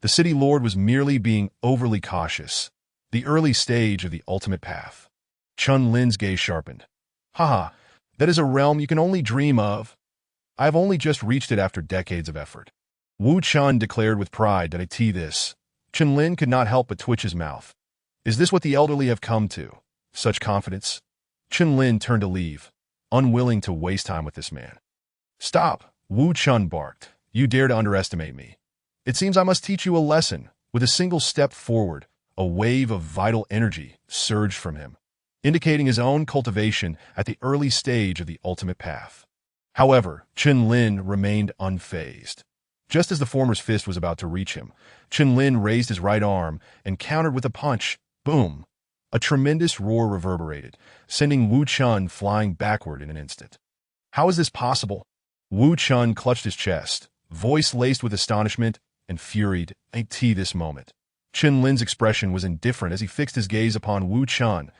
The City Lord was merely being overly cautious, the early stage of the ultimate path. Chun Lin's gaze sharpened. Haha, that is a realm you can only dream of. I have only just reached it after decades of effort. Wu Chun declared with pride that this. Chun Lin could not help but twitch his mouth. Is this what the elderly have come to? Such confidence? Chun Lin turned to leave, unwilling to waste time with this man. Stop, Wu Chun barked. You dare to underestimate me. It seems I must teach you a lesson. With a single step forward, a wave of vital energy surged from him, indicating his own cultivation at the early stage of the ultimate path. However, Chun Lin remained unfazed. Just as the former's fist was about to reach him, Chun Lin raised his right arm and countered with a punch. Boom! A tremendous roar reverberated, sending Wu Chun flying backward in an instant. How is this possible? Wu Chun clutched his chest, voice laced with astonishment and fury at this moment. Chun Lin's expression was indifferent as he fixed his gaze upon Wu Chun.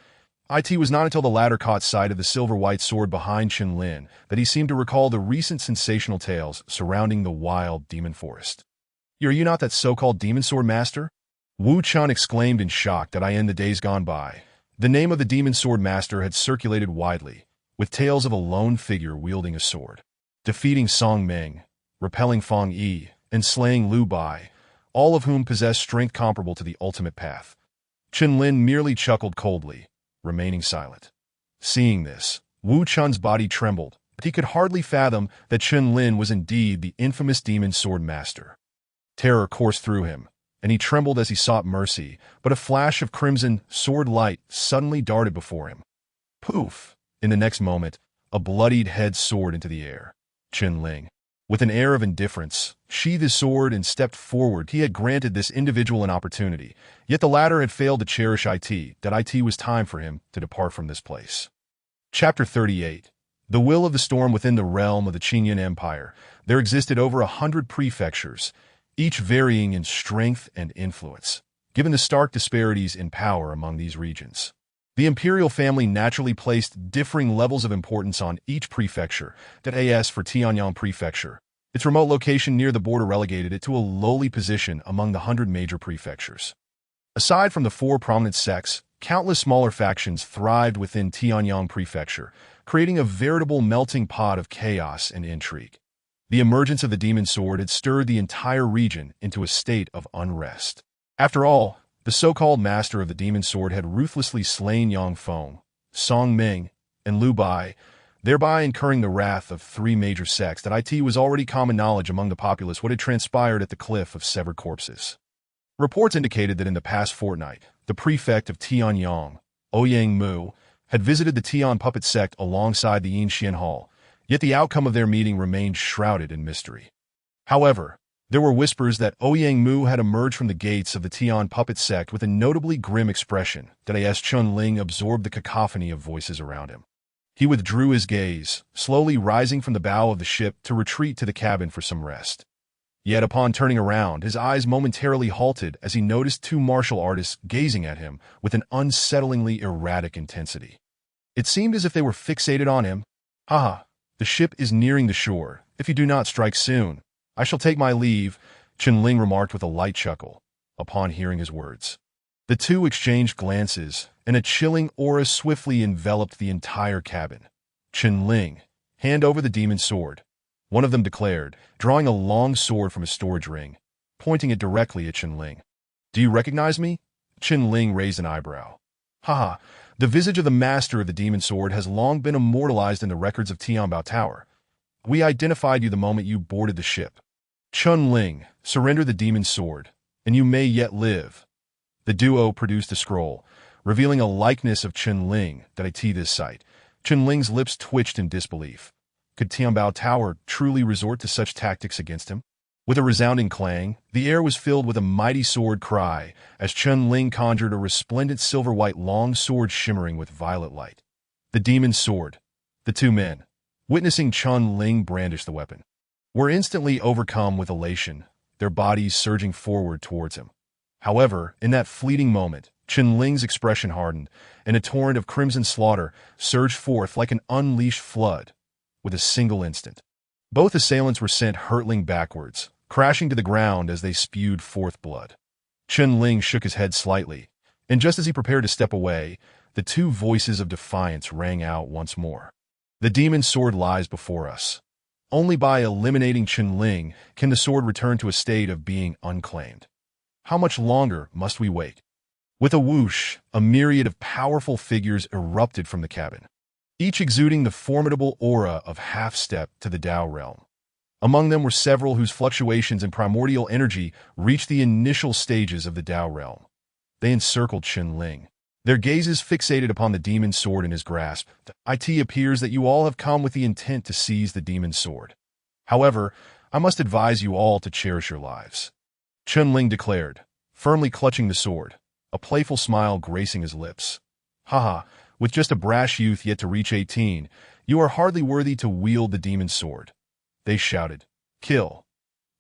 It was not until the latter caught sight of the silver-white sword behind Chun Lin that he seemed to recall the recent sensational tales surrounding the wild demon forest. Are you not that so-called demon sword master? Wu Chun exclaimed in shock that in the days gone by, the name of the demon sword master had circulated widely, with tales of a lone figure wielding a sword, defeating Song Ming, repelling Fang Yi, and slaying Lu Bai, all of whom possessed strength comparable to the ultimate path. Chun Lin merely chuckled coldly, remaining silent. Seeing this, Wu Chun's body trembled, but he could hardly fathom that Chun Lin was indeed the infamous demon sword master. Terror coursed through him, and he trembled as he sought mercy, but a flash of crimson sword light suddenly darted before him. Poof! In the next moment, a bloodied head soared into the air. Chun Ling, with an air of indifference, sheathed his sword and stepped forward. He had granted this individual an opportunity, yet the latter had failed to cherish it was time for him to depart from this place. Chapter 38. The will of the storm. Within the realm of the Qinyan Empire, there existed over 100 prefectures, each varying in strength and influence, given the stark disparities in power among these regions. The imperial family naturally placed differing levels of importance on each prefecture. As for Tianyang Prefecture, its remote location near the border relegated it to a lowly position among the 100 major prefectures. Aside from the 4 prominent sects, countless smaller factions thrived within Tianyang Prefecture, creating a veritable melting pot of chaos and intrigue. The emergence of the demon sword had stirred the entire region into a state of unrest. After all, the so-called master of the demon sword had ruthlessly slain Yang Feng, Song Ming, and Lu Bai, thereby incurring the wrath of 3 major sects. It was already common knowledge among the populace what had transpired at the Cliff of Severed Corpses. Reports indicated that in the past fortnight, the prefect of Tianyang, Ouyang Mu, had visited the Tian puppet sect alongside the Yin Xian Hall, yet the outcome of their meeting remained shrouded in mystery. However, there were whispers that Ouyang Mu had emerged from the gates of the Tian puppet sect with a notably grim expression. As Chun Ling absorbed the cacophony of voices around him, he withdrew his gaze, slowly rising from the bow of the ship to retreat to the cabin for some rest. Yet upon turning around, his eyes momentarily halted as he noticed 2 martial artists gazing at him with an unsettlingly erratic intensity. It seemed as if they were fixated on him. Haha, the ship is nearing the shore. If you do not strike soon, I shall take my leave, Chun Ling remarked with a light chuckle, upon hearing his words. The 2 exchanged glances, and a chilling aura swiftly enveloped the entire cabin. Chun Ling, hand over the demon sword, one of them declared, drawing a long sword from his storage ring, pointing it directly at Chun Ling. Do you recognize me? Qin Ling raised an eyebrow. Haha, the visage of the master of the demon sword has long been immortalized in the records of Tianbao Tower. We identified you the moment you boarded the ship. Qin Ling, surrender the demon sword, and you may yet live. The duo produced a scroll, revealing a likeness of Qin Ling that at this sight. Qin Ling's lips twitched in disbelief. Could Tianbao Tower truly resort to such tactics against him? With a resounding clang, the air was filled with a mighty sword cry as Qin Ling conjured a resplendent silver-white long sword shimmering with violet light. The demon's sword. The two men, witnessing Qin Ling brandish the weapon, were instantly overcome with elation, their bodies surging forward towards him. However, in that fleeting moment, Qin Ling's expression hardened, and a torrent of crimson slaughter surged forth like an unleashed flood. With a single instant, both assailants were sent hurtling backwards, crashing to the ground as they spewed forth blood. Qin Ling shook his head slightly, and just as he prepared to step away, the two voices of defiance rang out once more. The demon's sword lies before us. Only by eliminating Qin Ling can the sword return to a state of being unclaimed. How much longer must we wait? With a whoosh, a myriad of powerful figures erupted from the cabin, each exuding the formidable aura of half-step to the Tao realm. Among them were several whose fluctuations in primordial energy reached the initial stages of the Tao realm. They encircled Qin Ling, their gazes fixated upon the demon's sword in his grasp. It appears that you all have come with the intent to seize the demon's sword. However, I must advise you all to cherish your lives. Qin Ling declared, firmly clutching the sword, a playful smile gracing his lips. Haha, with just a brash youth yet to reach 18, you are hardly worthy to wield the demon's sword. They shouted, kill.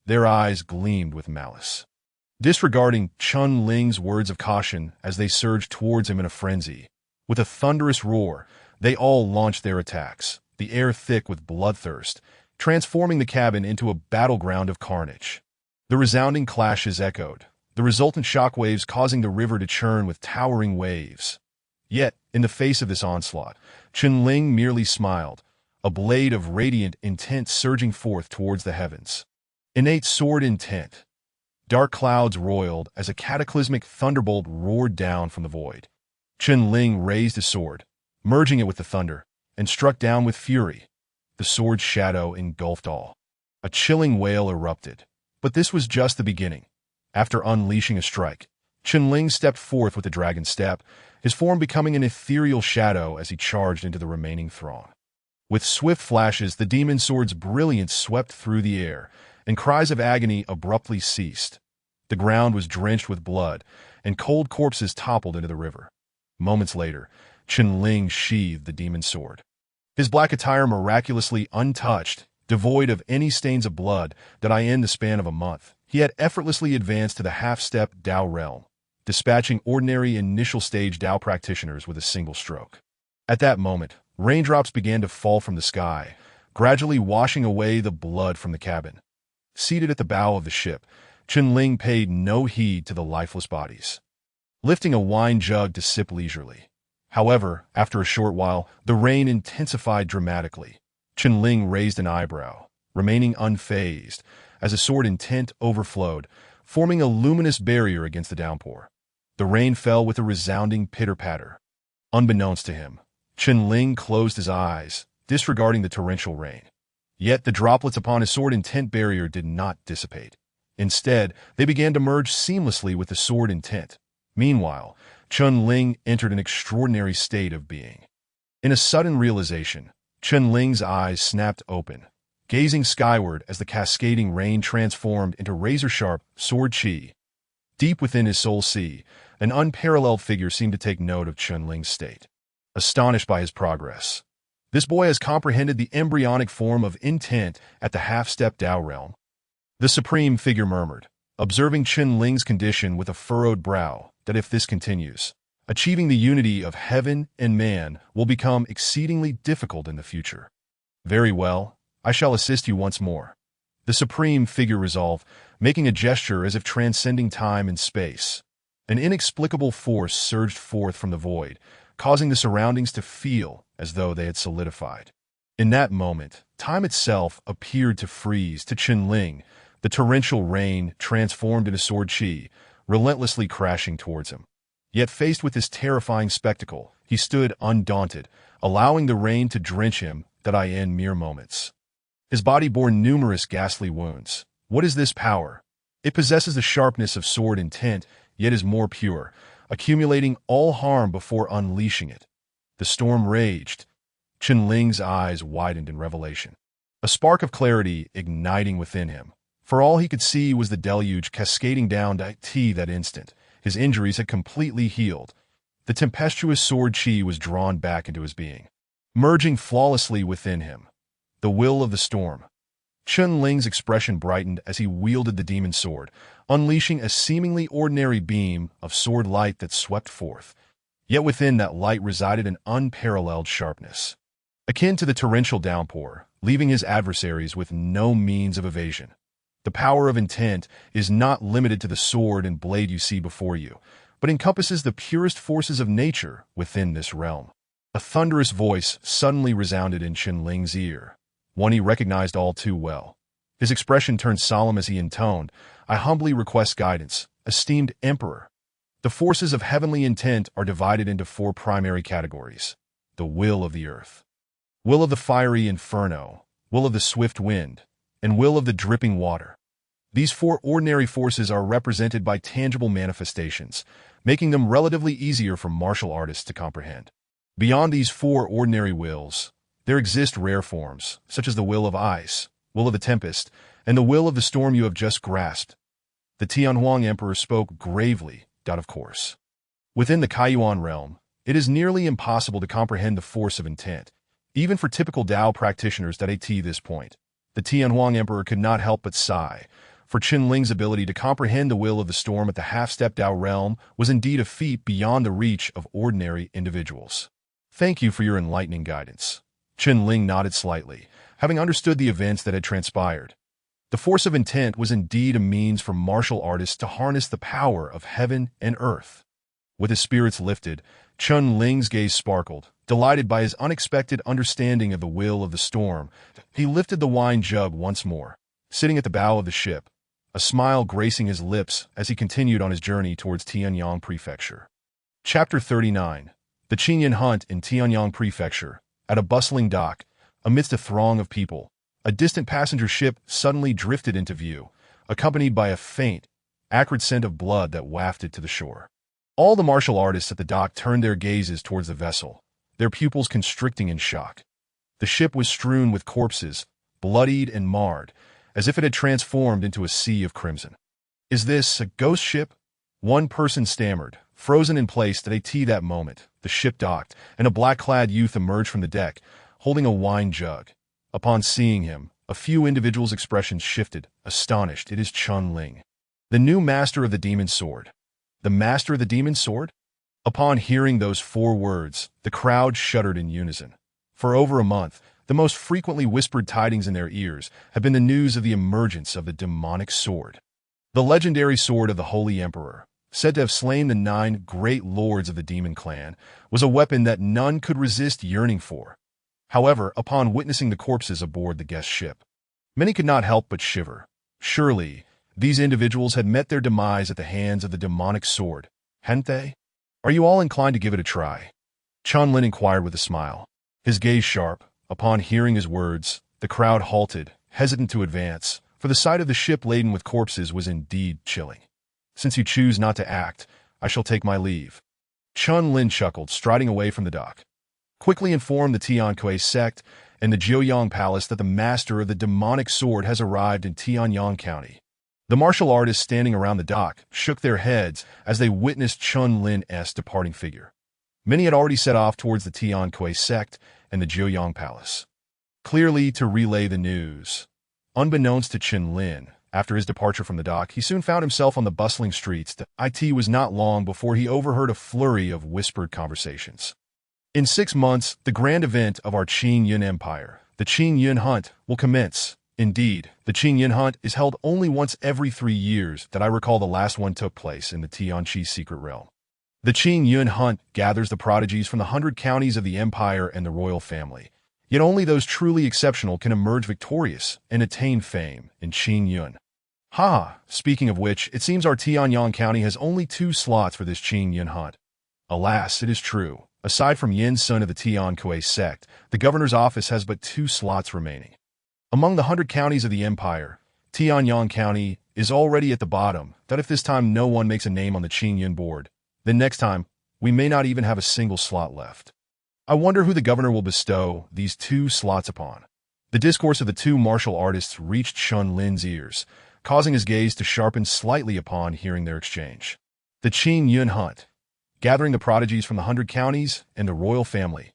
Their eyes gleamed with malice. Disregarding Qin Ling's words of caution as they surged towards him in a frenzy, with a thunderous roar, they all launched their attacks, the air thick with bloodthirst, transforming the cabin into a battleground of carnage. The resounding clashes echoed, the resultant shockwaves causing the river to churn with towering waves. Yet, in the face of this onslaught, Qin Ling merely smiled, a blade of radiant intent surging forth towards the heavens. Innate sword intent. Dark clouds roiled as a cataclysmic thunderbolt roared down from the void. Qin Ling raised his sword, merging it with the thunder, and struck down with fury. The sword's shadow engulfed all. A chilling wail erupted, but this was just the beginning. After unleashing a strike, Qin Ling stepped forth with a dragon step, his form becoming an ethereal shadow as he charged into the remaining throng. With swift flashes, the demon sword's brilliance swept through the air, and cries of agony abruptly ceased. The ground was drenched with blood, and cold corpses toppled into the river. Moments later, Qin Ling sheathed the demon's sword. His black attire miraculously untouched, devoid of any stains of blood that in the span of a month, he had effortlessly advanced to the half-step Tao realm, dispatching ordinary initial stage Tao practitioners with a single stroke. At that moment, raindrops began to fall from the sky, gradually washing away the blood from the cabin. Seated at the bow of the ship, Qin Ling paid no heed to the lifeless bodies, lifting a wine jug to sip leisurely. However, after a short while, the rain intensified dramatically. Qin Ling raised an eyebrow, remaining unfazed, as a sword intent overflowed, forming a luminous barrier against the downpour. The rain fell with a resounding pitter-patter. Unbeknownst to him, Qin Ling closed his eyes, disregarding the torrential rain. Yet the droplets upon his sword intent barrier did not dissipate. Instead, they began to merge seamlessly with the sword intent. Meanwhile, Qin Ling entered an extraordinary state of being. In a sudden realization, Qin Ling's eyes snapped open, gazing skyward as the cascading rain transformed into razor-sharp sword chi. Deep within his soul sea, an unparalleled figure seemed to take note of Qin Ling's state. Astonished by his progress, this boy has comprehended the embryonic form of intent at the half-step Tao realm. The supreme figure murmured, observing Qin Ling's condition with a furrowed brow, that if this continues, achieving the unity of heaven and man will become exceedingly difficult in the future. Very well, I shall assist you once more. The supreme figure resolved, making a gesture as if transcending time and space. An inexplicable force surged forth from the void, causing the surroundings to feel as though they had solidified. In that moment, time itself appeared to freeze to Qin Ling. The torrential rain transformed into sword chi, relentlessly crashing towards him. Yet faced with this terrifying spectacle, he stood undaunted, allowing the rain to drench him in mere moments. His body bore numerous ghastly wounds. What is this power? It possesses the sharpness of sword intent, yet is more pure, accumulating all harm before unleashing it. The storm raged. Qianling's eyes widened in revelation, a spark of clarity igniting within him. For all he could see was the deluge cascading down that instant. His injuries had completely healed. The tempestuous sword chi was drawn back into his being, merging flawlessly within him. The will of the storm. Qianling's expression brightened as he wielded the demon sword, unleashing a seemingly ordinary beam of sword light that swept forth. Yet within that light resided an unparalleled sharpness, akin to the torrential downpour, leaving his adversaries with no means of evasion. The power of intent is not limited to the sword and blade you see before you, but encompasses the purest forces of nature within this realm. A thunderous voice suddenly resounded in Qianling's ear, one he recognized all too well. His expression turned solemn as he intoned, "I humbly request guidance, esteemed Emperor." The forces of heavenly intent are divided into 4 primary categories: the will of the earth, will of the fiery inferno, will of the swift wind, and will of the dripping water. These 4 ordinary forces are represented by tangible manifestations, making them relatively easier for martial artists to comprehend. Beyond these 4 ordinary wills, there exist rare forms, such as the will of ice, will of the tempest, and the will of the storm you have just grasped. The Tianhuang Emperor spoke gravely, of course. Within the Kaiyuan realm, it is nearly impossible to comprehend the force of intent, even for typical Dao practitioners at this point. The Tianhuang Emperor could not help but sigh, for Qianling's ability to comprehend the will of the storm at the half-step Dao realm was indeed a feat beyond the reach of ordinary individuals. "Thank you for your enlightening guidance." Qianling nodded slightly, having understood the events that had transpired. The force of intent was indeed a means for martial artists to harness the power of heaven and earth. With his spirits lifted, Qianling's gaze sparkled. Delighted by his unexpected understanding of the will of the storm, he lifted the wine jug once more, sitting at the bow of the ship, a smile gracing his lips as he continued on his journey towards Tianyang Prefecture. Chapter 39. The Qinyan Hunt in Tianyang Prefecture. At a bustling dock, amidst a throng of people, a distant passenger ship suddenly drifted into view, accompanied by a faint, acrid scent of blood that wafted to the shore. All the martial artists at the dock turned their gazes towards the vessel, their pupils constricting in shock. The ship was strewn with corpses, bloodied and marred, as if it had transformed into a sea of crimson. "Is this a ghost ship?" one person stammered, frozen in place at that moment. The ship docked, and a black-clad youth emerged from the deck, holding a wine jug. Upon seeing him, a few individuals' expressions shifted, astonished. "It is Qianling, the new master of the demon sword." "The master of the demon sword?" Upon hearing those 4 words, the crowd shuddered in unison. For over a month, the most frequently whispered tidings in their ears have been the news of the emergence of the demonic sword. The legendary sword of the Holy Emperor, said to have slain the 9 great lords of the demon clan, was a weapon that none could resist yearning for. However, upon witnessing the corpses aboard the guest ship, many could not help but shiver. Surely, these individuals had met their demise at the hands of the demonic sword, hadn't they? "Are you all inclined to give it a try?" Qianlin inquired with a smile, his gaze sharp. Upon hearing his words, the crowd halted, hesitant to advance, for the sight of the ship laden with corpses was indeed chilling. "Since you choose not to act, I shall take my leave." Qianlin chuckled, striding away from the dock. "Quickly inform the Tiankui sect and the Jiuyang Palace that the master of the demonic sword has arrived in Tianyang County." The martial artists standing around the dock shook their heads as they witnessed Qianlin's departing figure. Many had already set off towards the Tiankui sect and the Jiuyang Palace, clearly to relay the news. Unbeknownst to Qianlin, after his departure from the dock, he soon found himself on the bustling streets. It was not long before he overheard a flurry of whispered conversations. "In 6 months, the grand event of our Qin Empire, the Qin Hunt, will commence. Indeed, the Qin Hunt is held only once every 3 years. That I recall the last one took place in the Tianqi secret realm. The Qin Hunt gathers the prodigies from the 100 counties of the empire and the royal family. Yet only those truly exceptional can emerge victorious and attain fame in Qin Yun. Ha! Speaking of which, it seems our Tianyang County has only 2 slots for this Qin Hunt. Alas, it is true. Aside from Yin, son of the Tian Kuei sect, the governor's office has but 2 slots remaining. Among the 100 counties of the empire, Tianyang County is already at the bottom, that if this time no one makes a name on the Qingyun board, then next time, we may not even have a single slot left. I wonder who the governor will bestow these 2 slots upon. The discourse of the 2 martial artists reached Chun Lin's ears, causing his gaze to sharpen slightly upon hearing their exchange. The Qingyun hunt, gathering the prodigies from the 100 counties and the royal family.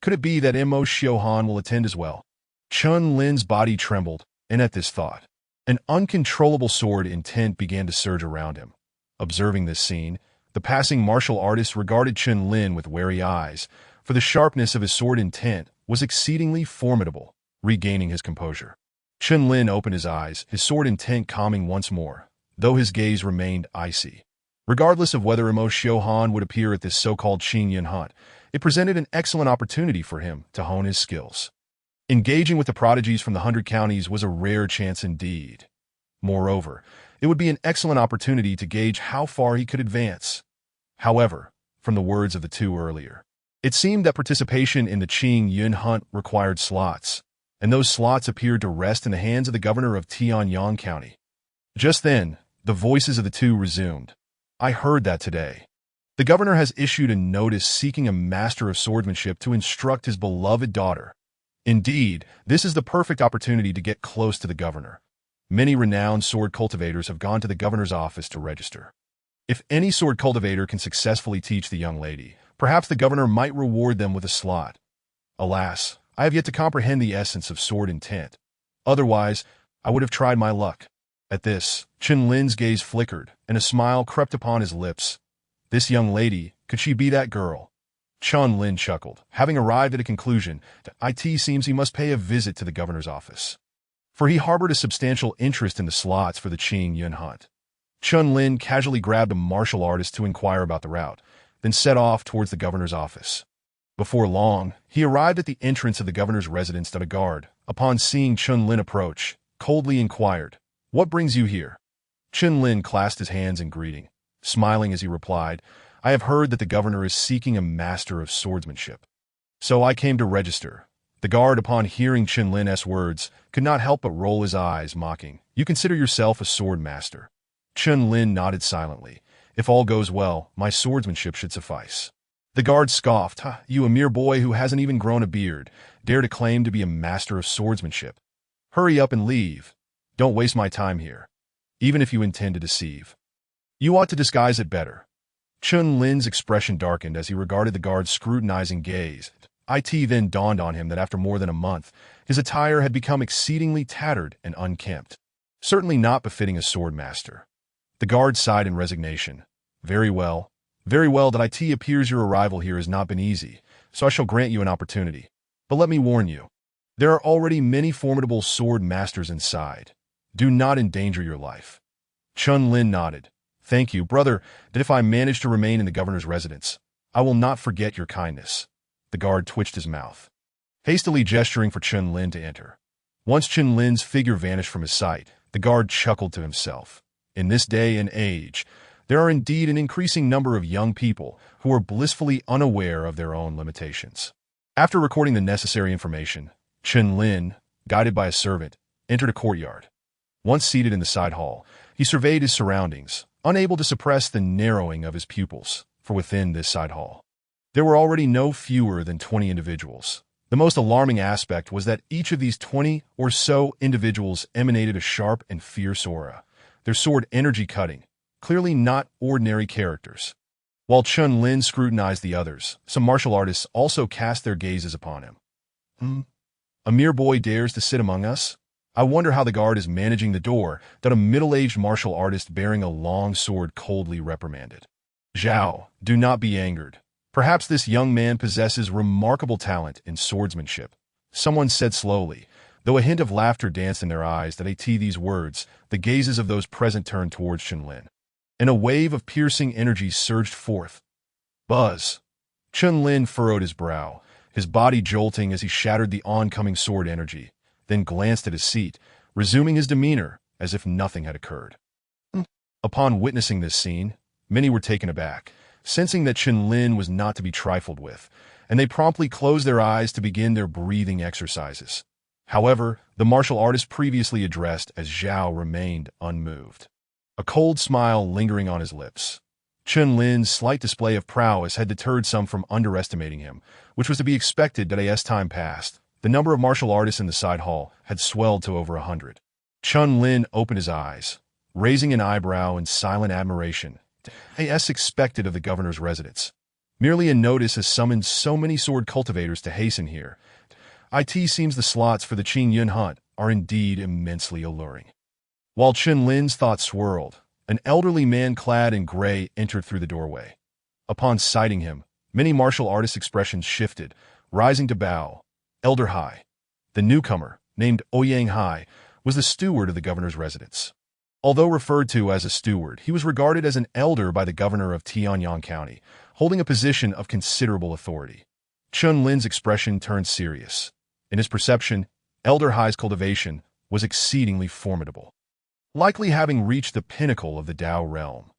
Could it be that Mo Xiuhan will attend as well? Chun Lin's body trembled, and at this thought, an uncontrollable sword intent began to surge around him. Observing this scene, the passing martial artist regarded Chun Lin with wary eyes, for the sharpness of his sword intent was exceedingly formidable. Regaining his composure, Chun Lin opened his eyes, his sword intent calming once more, though his gaze remained icy. Regardless of whether Mo Xiuhan would appear at this so-called Qingyun hunt, it presented an excellent opportunity for him to hone his skills. Engaging with the prodigies from the 100 counties was a rare chance indeed. Moreover, it would be an excellent opportunity to gauge how far he could advance. However, from the words of the 2 earlier, it seemed that participation in the Qingyun hunt required slots, and those slots appeared to rest in the hands of the governor of Tianyang County. Just then, the voices of the 2 resumed. I heard that today. The governor has issued a notice seeking a master of swordsmanship to instruct his beloved daughter. Indeed, this is the perfect opportunity to get close to the governor. Many renowned sword cultivators have gone to the governor's office to register. If any sword cultivator can successfully teach the young lady, perhaps the governor might reward them with a slot. Alas, I have yet to comprehend the essence of sword intent. Otherwise, I would have tried my luck. At this, Chun Lin's gaze flickered, and a smile crept upon his lips. This young lady, could she be that girl? Chun Lin chuckled, having arrived at a conclusion that it seems he must pay a visit to the governor's office. For he harbored a substantial interest in the slots for the Qingyun hunt. Chun Lin casually grabbed a martial artist to inquire about the route, then set off towards the governor's office. Before long, he arrived at the entrance of the governor's residence that a guard, upon seeing Chun Lin approach, coldly inquired, "What brings you here?" Chun Lin clasped his hands in greeting, smiling as he replied, "I have heard that the governor is seeking a master of swordsmanship. So I came to register." The guard, upon hearing Chun Lin's words, could not help but roll his eyes, mocking, "You consider yourself a sword master?" Chun Lin nodded silently. "If all goes well, my swordsmanship should suffice." The guard scoffed, "You, a mere boy who hasn't even grown a beard, dare to claim to be a master of swordsmanship? Hurry up and leave. Don't waste my time here, even if you intend to deceive. You ought to disguise it better." Chun Lin's expression darkened as he regarded the guard's scrutinizing gaze. It then dawned on him that after more than a month, his attire had become exceedingly tattered and unkempt, certainly not befitting a sword master. The guard sighed in resignation. Very well, that it appears your arrival here has not been easy, so I shall grant you an opportunity. But let me warn you, there are already many formidable sword masters inside. Do not endanger your life." Chun Lin nodded. "Thank you, brother, that if I manage to remain in the governor's residence, I will not forget your kindness." The guard twitched his mouth, hastily gesturing for Chun Lin to enter. Once Chun Lin's figure vanished from his sight, the guard chuckled to himself. In this day and age, there are indeed an increasing number of young people who are blissfully unaware of their own limitations. After recording the necessary information, Chun Lin, guided by a servant, entered a courtyard. Once seated in the side hall, he surveyed his surroundings, unable to suppress the narrowing of his pupils, for within this side hall, there were already no fewer than 20 individuals. The most alarming aspect was that each of these 20 or so individuals emanated a sharp and fierce aura, their sword energy cutting, clearly not ordinary characters. While Chun Lin scrutinized the others, some martial artists also cast their gazes upon him. A mere boy dares to sit among us? I wonder how the guard is managing the door that a middle-aged martial artist bearing a long sword coldly reprimanded. "Zhao, do not be angered. Perhaps this young man possesses remarkable talent in swordsmanship," someone said slowly, though a hint of laughter danced in their eyes. At these words, the gazes of those present turned towards Chun Lin, and a wave of piercing energy surged forth. Buzz! Chun Lin furrowed his brow, his body jolting as he shattered the oncoming sword energy, then glanced at his seat, resuming his demeanor as if nothing had occurred. Upon witnessing this scene, many were taken aback. sensing that Chen Lin was not to be trifled with, and they promptly closed their eyes to begin their breathing exercises. However, the martial artist previously addressed as Zhao remained unmoved, a cold smile lingering on his lips. Chen Lin's slight display of prowess had deterred some from underestimating him, which was to be expected. As time passed, the number of martial artists in the side hall had swelled to over 100. Chen Lin opened his eyes, raising an eyebrow in silent admiration, as expected of the governor's residence. Merely a notice has summoned so many sword cultivators to hasten here. It seems the slots for the Qing Yun hunt are indeed immensely alluring. While Chen Lin's thoughts swirled, an elderly man clad in gray entered through the doorway. Upon sighting him, many martial artists' expressions shifted, rising to bow. Elder Hai. The newcomer, named Ouyang Hai, was the steward of the governor's residence. Although referred to as a steward, he was regarded as an elder by the governor of Tianyang County, holding a position of considerable authority. Chen Lin's expression turned serious. In his perception, Elder Hai's cultivation was exceedingly formidable, likely having reached the pinnacle of the Dao realm.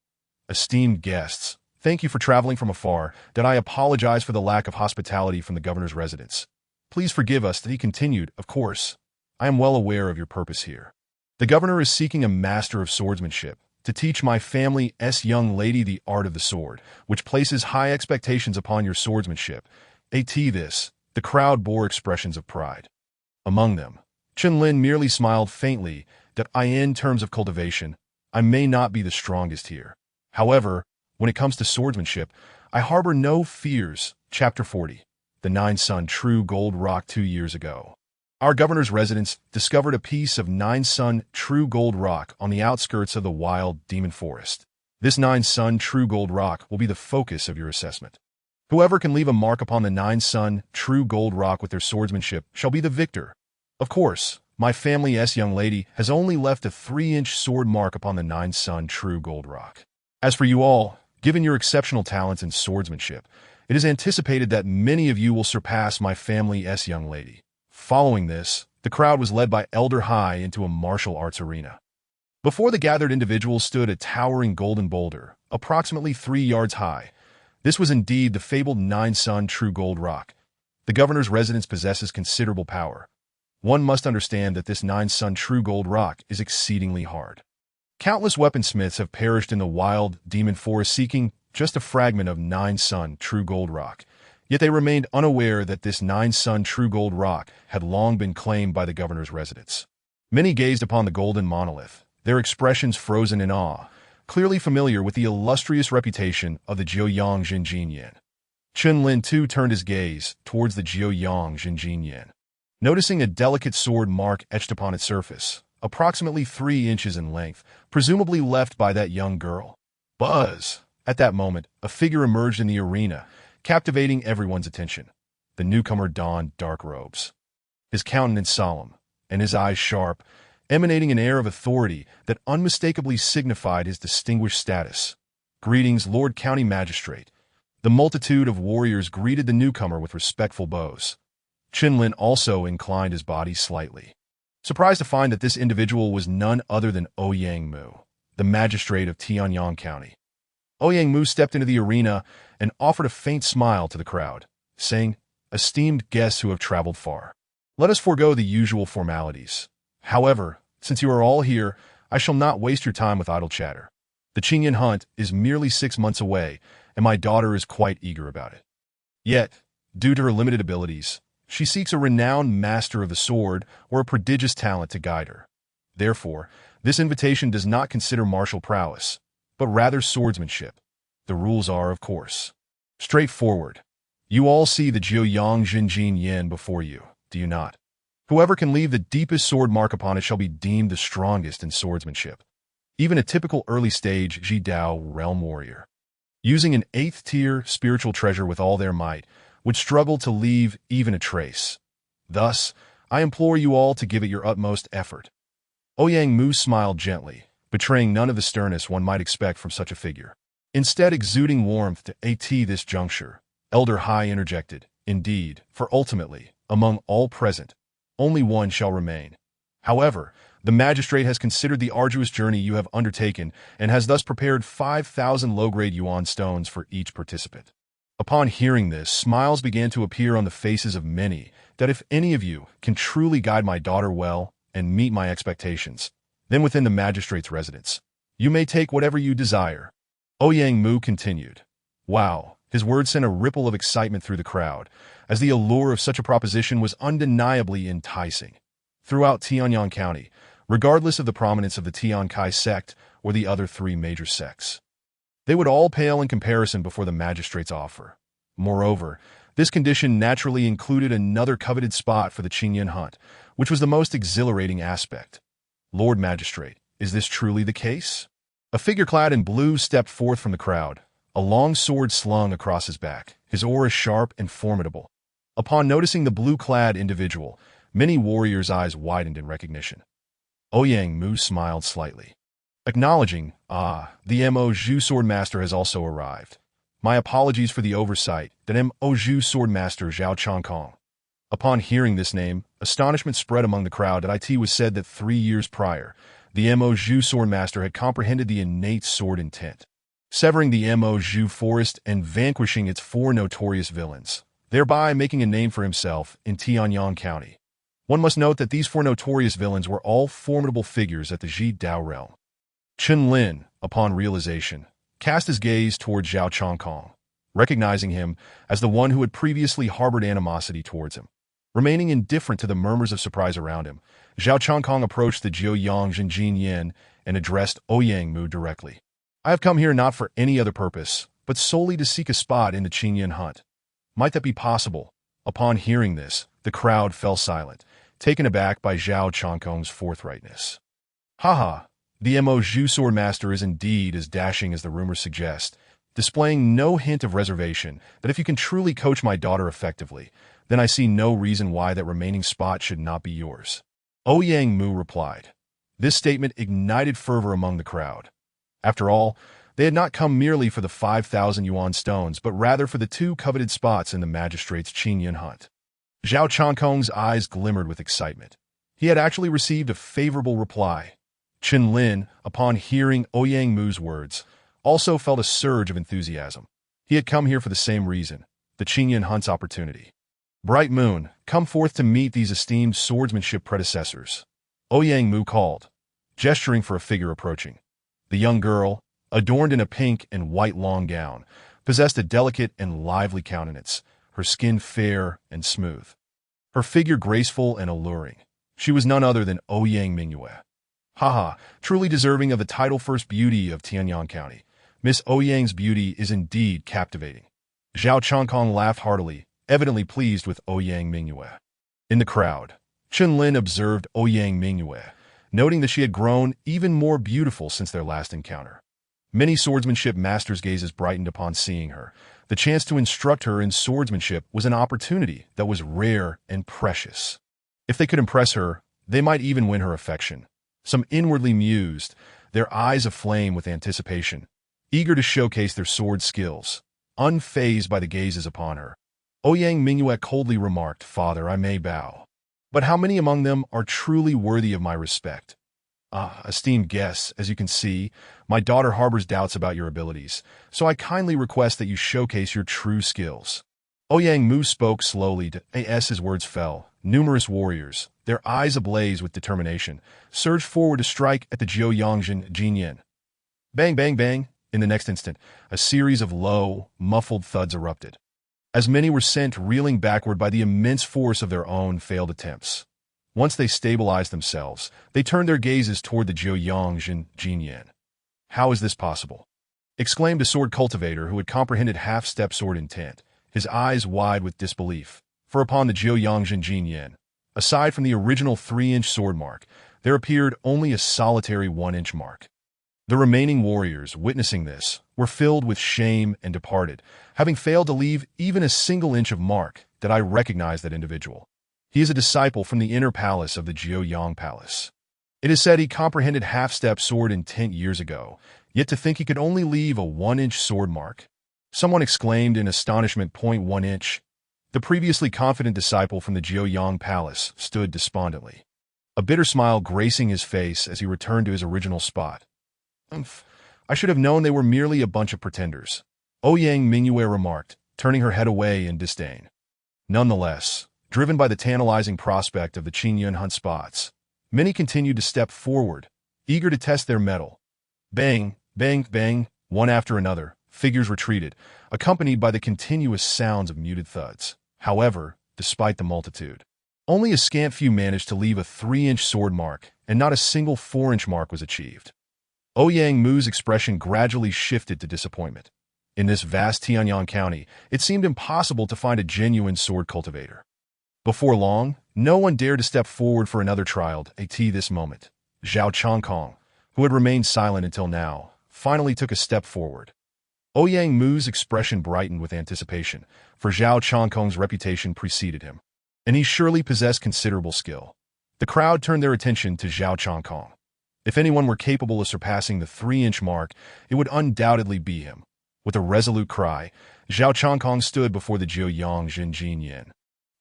Esteemed guests, thank you for traveling from afar. I apologize for the lack of hospitality from the governor's residence. Please forgive us. He continued, of course. I am well aware of your purpose here. The governor is seeking a master of swordsmanship to teach my family's young lady the art of the sword, which places high expectations upon your swordsmanship. The crowd bore expressions of pride. Among them, Chen Lin merely smiled faintly. In terms of cultivation, I may not be the strongest here. However, when it comes to swordsmanship, I harbor no fears. Chapter 40. The Nine Sun True Gold Rock. 2 years ago, our governor's residence discovered a piece of Nine Sun True Gold Rock on the outskirts of the wild demon forest. This Nine Sun True Gold Rock will be the focus of your assessment. Whoever can leave a mark upon the Nine Sun True Gold Rock with their swordsmanship shall be the victor. Of course, my family's young lady has only left a 3-inch sword mark upon the Nine Sun True Gold Rock. As for you all, given your exceptional talents in swordsmanship, it is anticipated that many of you will surpass my family's young lady. Following this, the crowd was led by Elder Hai into a martial arts arena. Before the gathered individuals stood a towering golden boulder, approximately 3 yards high. This was indeed the fabled Nine Sun True Gold Rock. The governor's residence possesses considerable power. One must understand that this Nine Sun True Gold Rock is exceedingly hard. Countless weaponsmiths have perished in the wild demon forest seeking just a fragment of Nine Sun True Gold Rock, yet they remained unaware that this Nine Sun True Gold Rock had long been claimed by the governor's residence. Many gazed upon the golden monolith, their expressions frozen in awe, clearly familiar with the illustrious reputation of the Jiuyang Jinjin Yan. Chen Lin too turned his gaze towards the Jiuyang Jinjin Yan, noticing a delicate sword mark etched upon its surface, approximately 3 inches in length, presumably left by that young girl. Buzz! At that moment, a figure emerged in the arena, captivating everyone's attention. The newcomer donned dark robes, his countenance solemn, and his eyes sharp, emanating an air of authority that unmistakably signified his distinguished status. Greetings, Lord County Magistrate. The multitude of warriors greeted the newcomer with respectful bows. Chen Lin also inclined his body slightly, surprised to find that this individual was none other than Ouyang Mu, the magistrate of Tianyang County. Ouyang Mu stepped into the arena and offered a faint smile to the crowd, saying, "Esteemed guests who have traveled far, let us forego the usual formalities. However, since you are all here, I shall not waste your time with idle chatter. The Qingyan hunt is merely 6 months away, and my daughter is quite eager about it. Yet, due to her limited abilities, she seeks a renowned master of the sword or a prodigious talent to guide her. Therefore, this invitation does not consider martial prowess, but rather swordsmanship. The rules are, of course, straightforward. You all see the Jiuyang Jinjin Yan before you, do you not? Whoever can leave the deepest sword mark upon it shall be deemed the strongest in swordsmanship. Even a typical early-stage Ji Dao realm warrior, using an 8th-tier spiritual treasure with all their might, would struggle to leave even a trace. Thus, I implore you all to give it your utmost effort." Ouyang Mu smiled gently, betraying none of the sternness one might expect from such a figure. Instead exuding warmth to this juncture, Elder Hai interjected, "Indeed, for ultimately, among all present, only one shall remain. However, The magistrate has considered the arduous journey you have undertaken and has thus prepared 5,000 low-grade yuan stones for each participant. Upon hearing this, smiles began to appear on the faces of many, that if any of you can truly guide my daughter well and meet my expectations, then within the magistrate's residence, you may take whatever you desire. Ouyang Mu continued. Wow, his words sent a ripple of excitement through the crowd, as the allure of such a proposition was undeniably enticing. Throughout Tianyang County, regardless of the prominence of the Tian Kai sect or the other three major sects, they would all pale in comparison before the magistrate's offer. Moreover, this condition naturally included another coveted spot for the Qingyan hunt, which was the most exhilarating aspect. Lord Magistrate, is this truly the case? A figure clad in blue stepped forth from the crowd, a long sword slung across his back, his aura sharp and formidable. Upon noticing the blue-clad individual, many warriors' eyes widened in recognition. Ouyang Mu smiled slightly, acknowledging, the Mo Zhu Swordmaster has also arrived. My apologies for the oversight, that Mo Zhu Swordmaster Zhao Changkong. Upon hearing this name, astonishment spread among the crowd. It was said that 3 years prior, the Mo Zhu Swordmaster had comprehended the innate sword intent, severing the Mo Zhu forest and vanquishing its 4 notorious villains, thereby making a name for himself in Tianyang County. One must note that these 4 notorious villains were all formidable figures at the Ji Dao realm. Chen Lin, upon realization, cast his gaze toward Zhao Changkong, recognizing him as the one who had previously harbored animosity towards him. Remaining indifferent to the murmurs of surprise around him, Zhao Changkong approached the Jiuyang Jinjin Yin and addressed Ouyang Mu directly. I have come here not for any other purpose, but solely to seek a spot in the Qingyan hunt. Might that be possible? Upon hearing this, the crowd fell silent, taken aback by Zhao Changkong's forthrightness. Haha, the Mo Zhu Swordmaster is indeed as dashing as the rumors suggest, displaying no hint of reservation that if you can truly coach my daughter effectively, then I see no reason why that remaining spot should not be yours. Ouyang Mu replied. This statement ignited fervor among the crowd. After all, they had not come merely for the 5,000 yuan stones, but rather for the 2 coveted spots in the magistrate's Qingyan hunt. Zhao Changkong's eyes glimmered with excitement. He had actually received a favorable reply. Chen Lin, upon hearing Ouyang Mu's words, also felt a surge of enthusiasm. He had come here for the same reason, the Qingyan hunt's opportunity. Bright Moon, come forth to meet these esteemed swordsmanship predecessors. Ouyang Mu called, gesturing for a figure approaching. The young girl, adorned in a pink and white long gown, possessed a delicate and lively countenance, her skin fair and smooth, her figure graceful and alluring. She was none other than Ouyang Mingyue. Haha, truly deserving of the title First Beauty of Tianyang County. Miss Ouyang's beauty is indeed captivating. Zhao Changkong laughed heartily, evidently pleased with Ouyang Mingyue. In the crowd, Chen Lin observed Ouyang Mingyue, noting that she had grown even more beautiful since their last encounter. Many swordsmanship masters' gazes brightened upon seeing her. The chance to instruct her in swordsmanship was an opportunity that was rare and precious. If they could impress her, they might even win her affection. Some inwardly mused, their eyes aflame with anticipation, eager to showcase their sword skills, unfazed by the gazes upon her. Ouyang Mingyue coldly remarked, Father, I may bow. But how many among them are truly worthy of my respect? Esteemed guests, as you can see, my daughter harbors doubts about your abilities, so I kindly request that you showcase your true skills. Ouyang Mu spoke slowly as his words fell. Numerous warriors, their eyes ablaze with determination, surged forward to strike at the Jiuyang Jinyin. Bang, bang, bang. In the next instant, a series of low, muffled thuds erupted. As many were sent reeling backward by the immense force of their own failed attempts. Once they stabilized themselves, they turned their gazes toward the Jiuyang Jinyin. How is this possible? Exclaimed a sword cultivator who had comprehended half-step sword intent, his eyes wide with disbelief. For upon the Jiuyang Jinyin, aside from the original 3-inch sword mark, there appeared only a solitary 1-inch mark. The remaining warriors, witnessing this, were filled with shame and departed, having failed to leave even a single inch of mark. That I recognize that individual. He is a disciple from the inner palace of the Jiuyang Palace. It is said he comprehended half-step sword intent years ago, yet to think he could only leave a 1-inch sword mark. Someone exclaimed in astonishment. 1 inch. The previously confident disciple from the Jiuyang Palace stood despondently. a bitter smile gracing his face as he returned to his original spot. "Umph, I should have known they were merely a bunch of pretenders," Ouyang Mingyue remarked, turning her head away in disdain. Nonetheless, driven by the tantalizing prospect of the Qingyun hunt spots, many continued to step forward, eager to test their mettle. Bang, bang, bang, one after another, figures retreated, accompanied by the continuous sounds of muted thuds. However, despite the multitude, only a scant few managed to leave a 3-inch sword mark, and not a single 4-inch mark was achieved. Ouyang Mu's expression gradually shifted to disappointment. In this vast Tianyang County, it seemed impossible to find a genuine sword cultivator. Before long, no one dared to step forward for another trial at this moment. Zhao Chongkong, who had remained silent until now, finally took a step forward. Ouyang Mu's expression brightened with anticipation, for Zhao Chongkong's reputation preceded him, and he surely possessed considerable skill. The crowd turned their attention to Zhao Chongkong. If anyone were capable of surpassing the 3-inch mark, it would undoubtedly be him. With a resolute cry, Zhao Chongkong stood before the Jiuyang Jinjin Yin,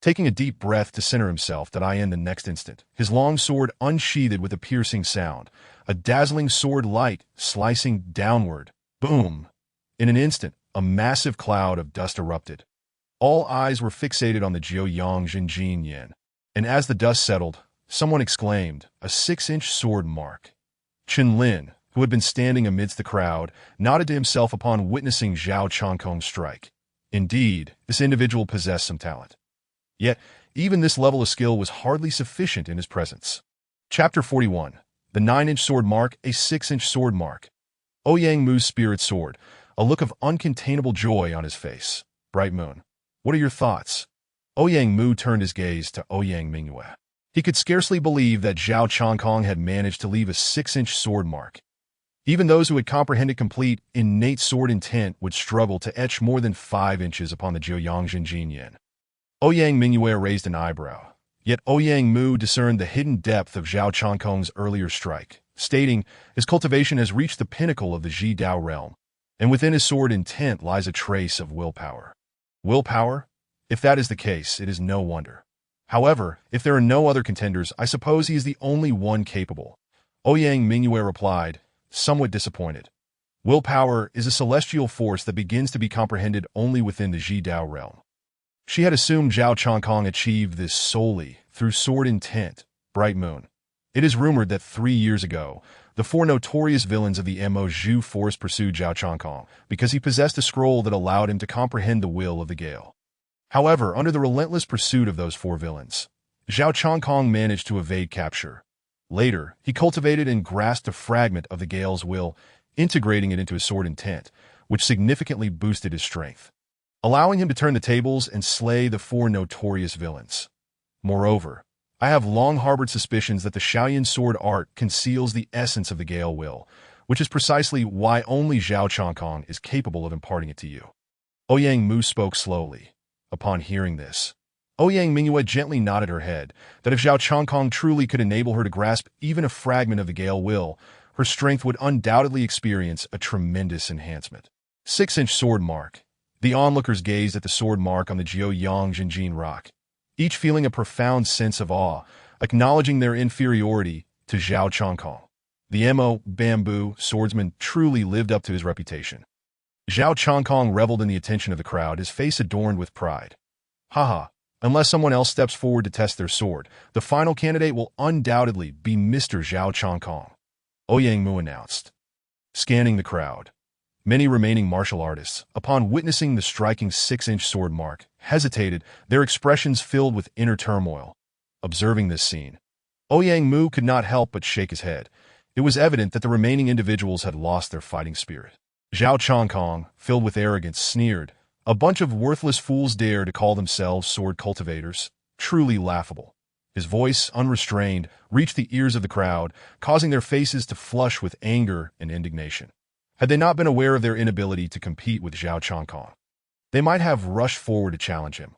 taking a deep breath to center himself that in the next instant, his long sword unsheathed with a piercing sound, a dazzling sword light slicing downward. Boom! In an instant, a massive cloud of dust erupted. All eyes were fixated on the Jiuyang Jinjin Yin, and as the dust settled, someone exclaimed, "A 6-inch sword mark." Chen Lin, who had been standing amidst the crowd, nodded to himself upon witnessing Zhao Chongkong's strike. Indeed, this individual possessed some talent. Yet, even this level of skill was hardly sufficient in his presence. Chapter 41. The 9-inch sword mark, a 6-inch sword mark. Ouyang Mu's spirit soared, a look of uncontainable joy on his face. Bright Moon, what are your thoughts? Ouyang Mu turned his gaze to Ouyang Mingyue. He could scarcely believe that Zhao Chongkong had managed to leave a 6-inch sword mark. Even those who had comprehended complete, innate sword intent would struggle to etch more than 5 inches upon the Jiuyang Jinjin Yin. Ouyang Mingyue raised an eyebrow, yet Ouyang Mu discerned the hidden depth of Zhao Chongkong's earlier strike, stating, "His cultivation has reached the pinnacle of the Ji Dao realm, and within his sword intent lies a trace of willpower." Willpower? If that is the case, it is no wonder. However, if there are no other contenders, I suppose he is the only one capable. Ouyang Mingyue replied, somewhat disappointed. Willpower is a celestial force that begins to be comprehended only within the Ji Dao realm. She had assumed Zhao Chongkong achieved this solely through sword intent. Bright Moon. It is rumored that 3 years ago, the 4 notorious villains of the Mo Zhu force pursued Zhao Chongkong because he possessed a scroll that allowed him to comprehend the will of the gale. However, under the relentless pursuit of those 4 villains, Zhao Chongkong managed to evade capture. Later, he cultivated and grasped a fragment of the Gale's will, integrating it into his sword intent, which significantly boosted his strength, allowing him to turn the tables and slay the 4 notorious villains. Moreover, I have long harbored suspicions that the Shaoyan sword art conceals the essence of the Gale will, which is precisely why only Zhao Chongkong is capable of imparting it to you. Ouyang Mu spoke slowly. Upon hearing this, Ouyang Mingyue gently nodded her head that if Zhao Chongkong truly could enable her to grasp even a fragment of the Gale will, her strength would undoubtedly experience a tremendous enhancement. 6-inch sword mark. The onlookers gazed at the sword mark on the Jiuyang Jinjin rock, each feeling a profound sense of awe, acknowledging their inferiority to Zhao Chongkong. The Mo bamboo swordsman truly lived up to his reputation. Zhao Chongkong reveled in the attention of the crowd, his face adorned with pride. Haha. Unless someone else steps forward to test their sword, the final candidate will undoubtedly be Mr. Zhao Chongkong, Ouyang Mu announced. Scanning the crowd, many remaining martial artists, upon witnessing the striking 6-inch sword mark, hesitated, their expressions filled with inner turmoil. Observing this scene, Ouyang Mu could not help but shake his head. It was evident that the remaining individuals had lost their fighting spirit. Zhao Chongkong, filled with arrogance, sneered, "A bunch of worthless fools dare to call themselves sword cultivators. Truly laughable." His voice, unrestrained, reached the ears of the crowd, causing their faces to flush with anger and indignation. Had they not been aware of their inability to compete with Zhao Chongkong, they might have rushed forward to challenge him.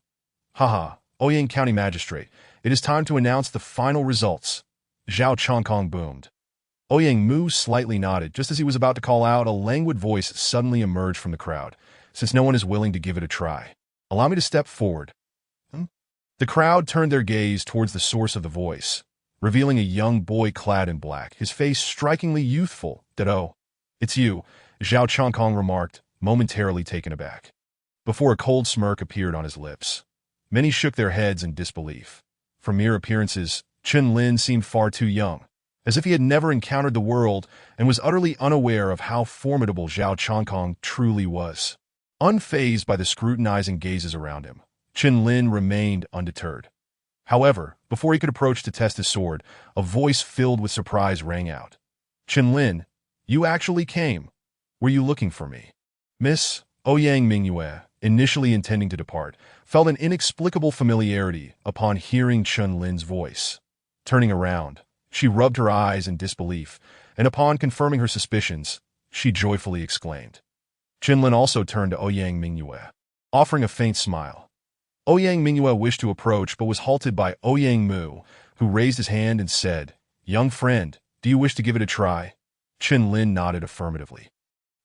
Haha, Ouyang County Magistrate, it is time to announce the final results. Zhao Chongkong boomed. Ouyang Mu slightly nodded. Just as he was about to call out, a languid voice suddenly emerged from the crowd. Since no one is willing to give it a try, allow me to step forward. The crowd turned their gaze towards the source of the voice, revealing a young boy clad in black, his face strikingly youthful. "Oh, it's you," Zhao Chongkong remarked, momentarily taken aback, before a cold smirk appeared on his lips. Many shook their heads in disbelief. From mere appearances, Chen Lin seemed far too young, as if he had never encountered the world and was utterly unaware of how formidable Zhao Chongkong truly was. Unfazed by the scrutinizing gazes around him, Chen Lin remained undeterred. However, before he could approach to test his sword, a voice filled with surprise rang out. "Chen Lin, you actually came. Were you looking for me?" Miss Ouyang Mingyue, initially intending to depart, felt an inexplicable familiarity upon hearing Chen Lin's voice. Turning around, she rubbed her eyes in disbelief, and upon confirming her suspicions, she joyfully exclaimed. Chen Lin also turned to Ouyang Mingyue, offering a faint smile. Ouyang Mingyue wished to approach but was halted by Ouyang Mu, who raised his hand and said, "Young friend, do you wish to give it a try?" Chen Lin nodded affirmatively.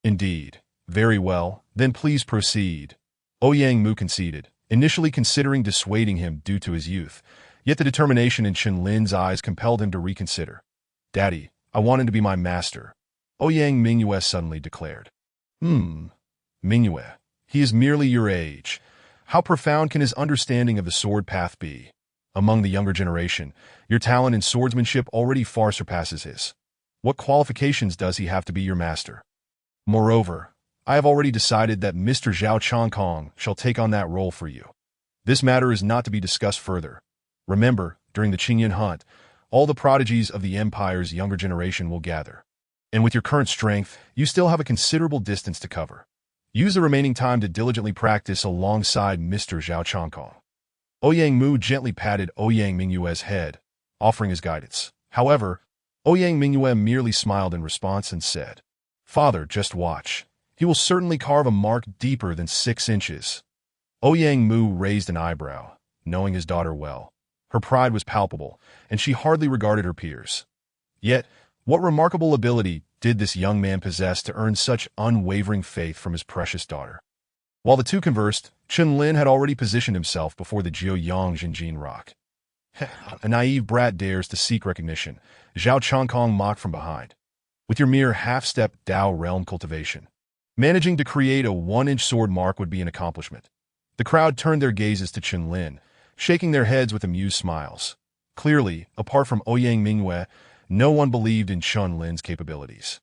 "Indeed. Very well, then please proceed." Ouyang Mu conceded, initially considering dissuading him due to his youth, yet the determination in Chen Lin's eyes compelled him to reconsider. "Daddy, I want him to be my master," Ouyang Mingyue suddenly declared. Mingyue, he is merely your age. How profound can his understanding of the sword path be? Among the younger generation, your talent in swordsmanship already far surpasses his. What qualifications does he have to be your master? Moreover, I have already decided that Mr. Zhao Chongkong shall take on that role for you. This matter is not to be discussed further. Remember, during the Qingyan hunt, all the prodigies of the Empire's younger generation will gather. And with your current strength, you still have a considerable distance to cover. Use the remaining time to diligently practice alongside Mr. Zhao Chongkong. Ouyang Mu gently patted Ouyang Mingyue's head, offering his guidance. However, Ouyang Mingyue merely smiled in response and said, "Father, just watch. He will certainly carve a mark deeper than 6 inches." Ouyang Mu raised an eyebrow, knowing his daughter well. Her pride was palpable, and she hardly regarded her peers. Yet, what remarkable ability did this young man possess to earn such unwavering faith from his precious daughter? While the two conversed, Chen Lin had already positioned himself before the Jiuyang Jinjin rock. "A naive brat dares to seek recognition," Zhao Chongkong mocked from behind. "With your mere half-step Dao realm cultivation, managing to create a 1-inch sword mark would be an accomplishment." The crowd turned their gazes to Chen Lin, shaking their heads with amused smiles. Clearly, apart from Ouyang Mingyue, no one believed in Chen Lin's capabilities.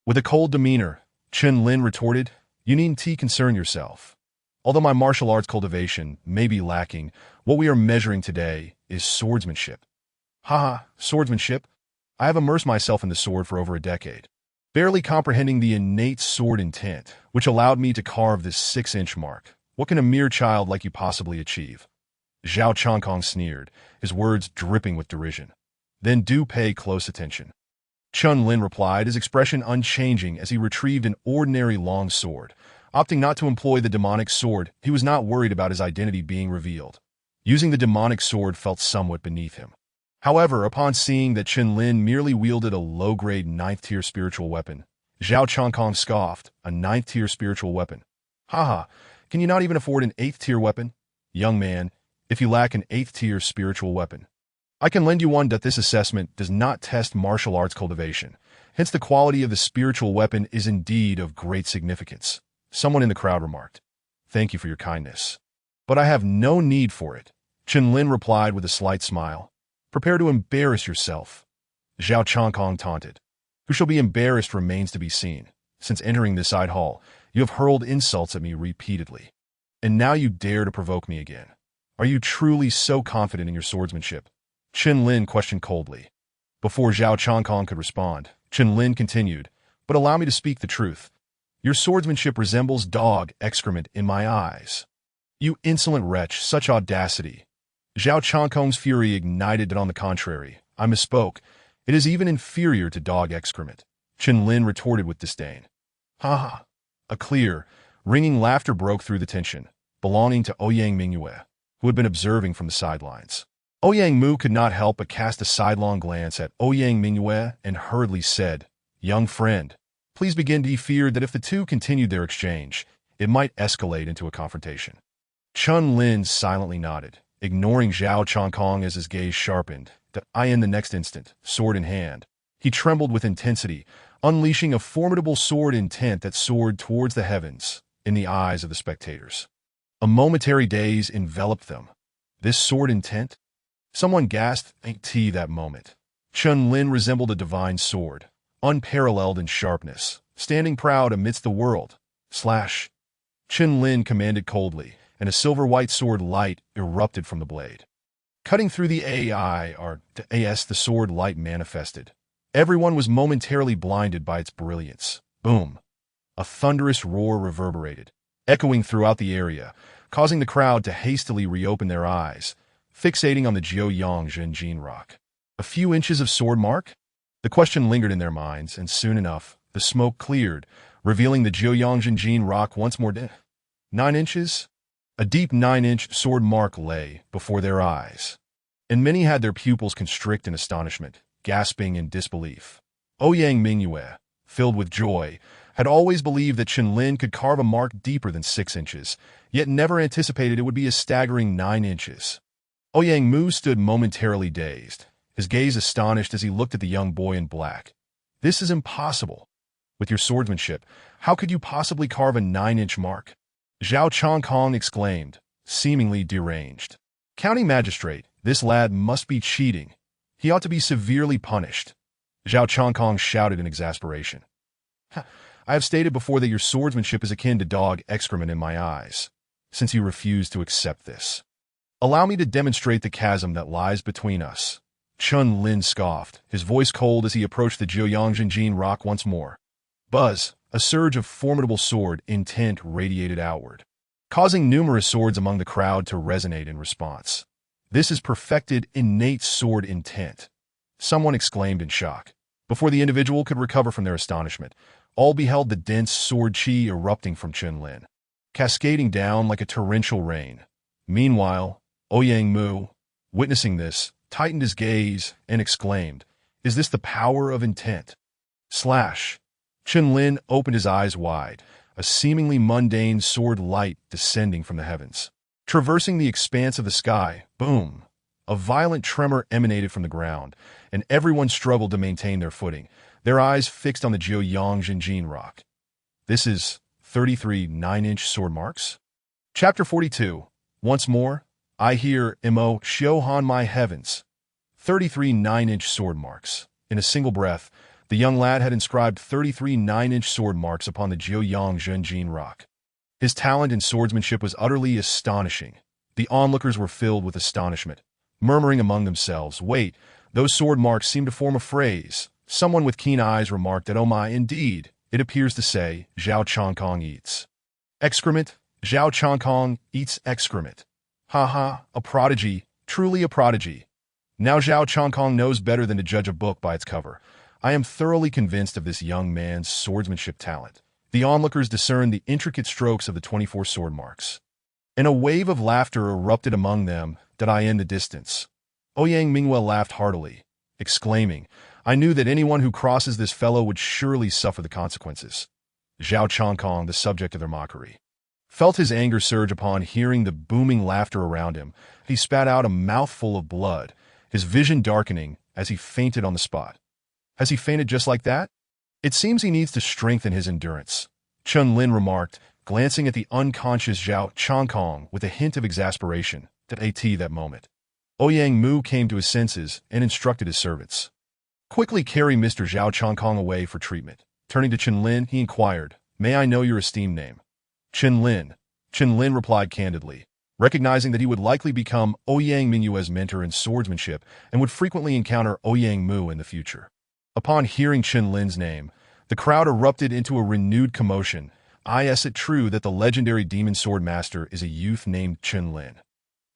With a cold demeanor, Chen Lin retorted, "You needn't concern yourself. Although my martial arts cultivation may be lacking, what we are measuring today is swordsmanship." "Haha, swordsmanship? I have immersed myself in the sword for over a decade, barely comprehending the innate sword intent, which allowed me to carve this 6-inch mark. What can a mere child like you possibly achieve?" Zhao Chongkong sneered, his words dripping with derision. "Then do pay close attention." Chen Lin replied, his expression unchanging as he retrieved an ordinary long sword. Opting not to employ the demonic sword, he was not worried about his identity being revealed. Using the demonic sword felt somewhat beneath him. However, upon seeing that Chen Lin merely wielded a low-grade 9th-tier spiritual weapon, Zhao Chongkong scoffed, "A 9th-tier spiritual weapon? Haha, can you not even afford an 8th-tier weapon? Young man, if you lack an 8th-tier spiritual weapon, I can lend you one. This assessment does not test martial arts cultivation. Hence the quality of the spiritual weapon is indeed of great significance." Someone in the crowd remarked. "Thank you for your kindness, but I have no need for it," Chen Lin replied with a slight smile. "Prepare to embarrass yourself." Zhao Chongkong taunted. "Who shall be embarrassed remains to be seen. Since entering this side hall, you have hurled insults at me repeatedly. And now you dare to provoke me again. Are you truly so confident in your swordsmanship?" Chen Lin questioned coldly. Before Zhao Chongkong could respond, Chen Lin continued, "But allow me to speak the truth. Your swordsmanship resembles dog excrement in my eyes." "You insolent wretch, such audacity." Zhao Chongkong's fury ignited, but on the contrary, "I misspoke. It is even inferior to dog excrement," Chen Lin retorted with disdain. "Ha ha." A clear, ringing laughter broke through the tension, belonging to Ouyang Mingyue, who had been observing from the sidelines. Ouyang Mu could not help but cast a sidelong glance at Ouyang Mingyue and hurriedly said, "Young friend, please begin." He feared that if the two continued their exchange, it might escalate into a confrontation. Chen Lin silently nodded, ignoring Zhao Chongkong as his gaze sharpened, In the next instant, sword in hand, he trembled with intensity, unleashing a formidable sword intent that soared towards the heavens in the eyes of the spectators. A momentary daze enveloped them. This sword intent? Someone gasped that moment. Chun Lin resembled a divine sword, unparalleled in sharpness, standing proud amidst the world. Slash! Chun Lin commanded coldly, and a silver-white sword light erupted from the blade. Cutting through the the sword light manifested. Everyone was momentarily blinded by its brilliance. Boom! A thunderous roar reverberated, echoing throughout the area, causing the crowd to hastily reopen their eyes, fixating on the Jiuyang Zhenjin rock. A few inches of sword mark? The question lingered in their minds, and soon enough, the smoke cleared, revealing the Jiuyang Zhenjin rock once more. 9 inches? A deep 9-inch sword mark lay before their eyes, and many had their pupils constrict in astonishment, gasping in disbelief. Ouyang Mingyue, filled with joy, had always believed that Chun Lin could carve a mark deeper than 6 inches, yet never anticipated it would be a staggering 9 inches. Ouyang Mu stood momentarily dazed, his gaze astonished as he looked at the young boy in black. This is impossible. With your swordsmanship, how could you possibly carve a 9-inch mark? Zhao Chongkong exclaimed, seemingly deranged. County magistrate, this lad must be cheating. He ought to be severely punished. Zhao Chongkong shouted in exasperation. I have stated before that your swordsmanship is akin to dog excrement in my eyes, since you refuse to accept this. Allow me to demonstrate the chasm that lies between us. Chun Lin scoffed, his voice cold as he approached the Jiuyang Zhenjin rock once more. Buzz! A surge of formidable sword intent radiated outward, causing numerous swords among the crowd to resonate in response. This is perfected innate sword intent. Someone exclaimed in shock. Before the individual could recover from their astonishment, all beheld the dense sword chi erupting from Chun Lin, cascading down like a torrential rain. Meanwhile, Ouyang Mu, witnessing this, tightened his gaze and exclaimed, "Is this the power of intent?" Slash! Chun Lin opened his eyes wide, a seemingly mundane sword light descending from the heavens. Traversing the expanse of the sky, boom! A violent tremor emanated from the ground, and everyone struggled to maintain their footing, their eyes fixed on the Jiuyang Zhenjin rock. This is 33 9-inch sword marks? Chapter 42. Once more, I hear Mo Shiohan my heavens. 33 9-inch sword marks. In a single breath, the young lad had inscribed 33 9-inch sword marks upon the Jiuyang Zhenjin rock. His talent in swordsmanship was utterly astonishing. The onlookers were filled with astonishment, murmuring among themselves, "Wait, those sword marks seem to form a phrase." Someone with keen eyes remarked that, "Oh my, indeed, it appears to say, Zhao Chongkong eats excrement. Zhao Chongkong eats excrement. Ha ha, a prodigy, truly a prodigy. Now Zhao Chongkong knows better than to judge a book by its cover. I am thoroughly convinced of this young man's swordsmanship talent." The onlookers discerned the intricate strokes of the 24 sword marks, and a wave of laughter erupted among them in the distance. Ouyang Mingyue laughed heartily, exclaiming, "I knew that anyone who crosses this fellow would surely suffer the consequences." Zhao Chongkong, the subject of their mockery, felt his anger surge upon hearing the booming laughter around him. He spat out a mouthful of blood, his vision darkening as he fainted on the spot. Has he fainted just like that? It seems he needs to strengthen his endurance, Chun Lin remarked, glancing at the unconscious Zhao Chongkong with a hint of exasperation. That moment, Ouyang Mu came to his senses and instructed his servants. "Quickly carry Mr. Zhao Chongkong away for treatment." Turning to Chun Lin, he inquired, "May I know your esteemed name?" Chun Lin. Chun Lin replied candidly, recognizing that he would likely become Ouyang Mingyue's mentor in swordsmanship and would frequently encounter Ouyang Mu in the future. Upon hearing Chun Lin's name, the crowd erupted into a renewed commotion. Is it true that the legendary demon sword master is a youth named Chun Lin?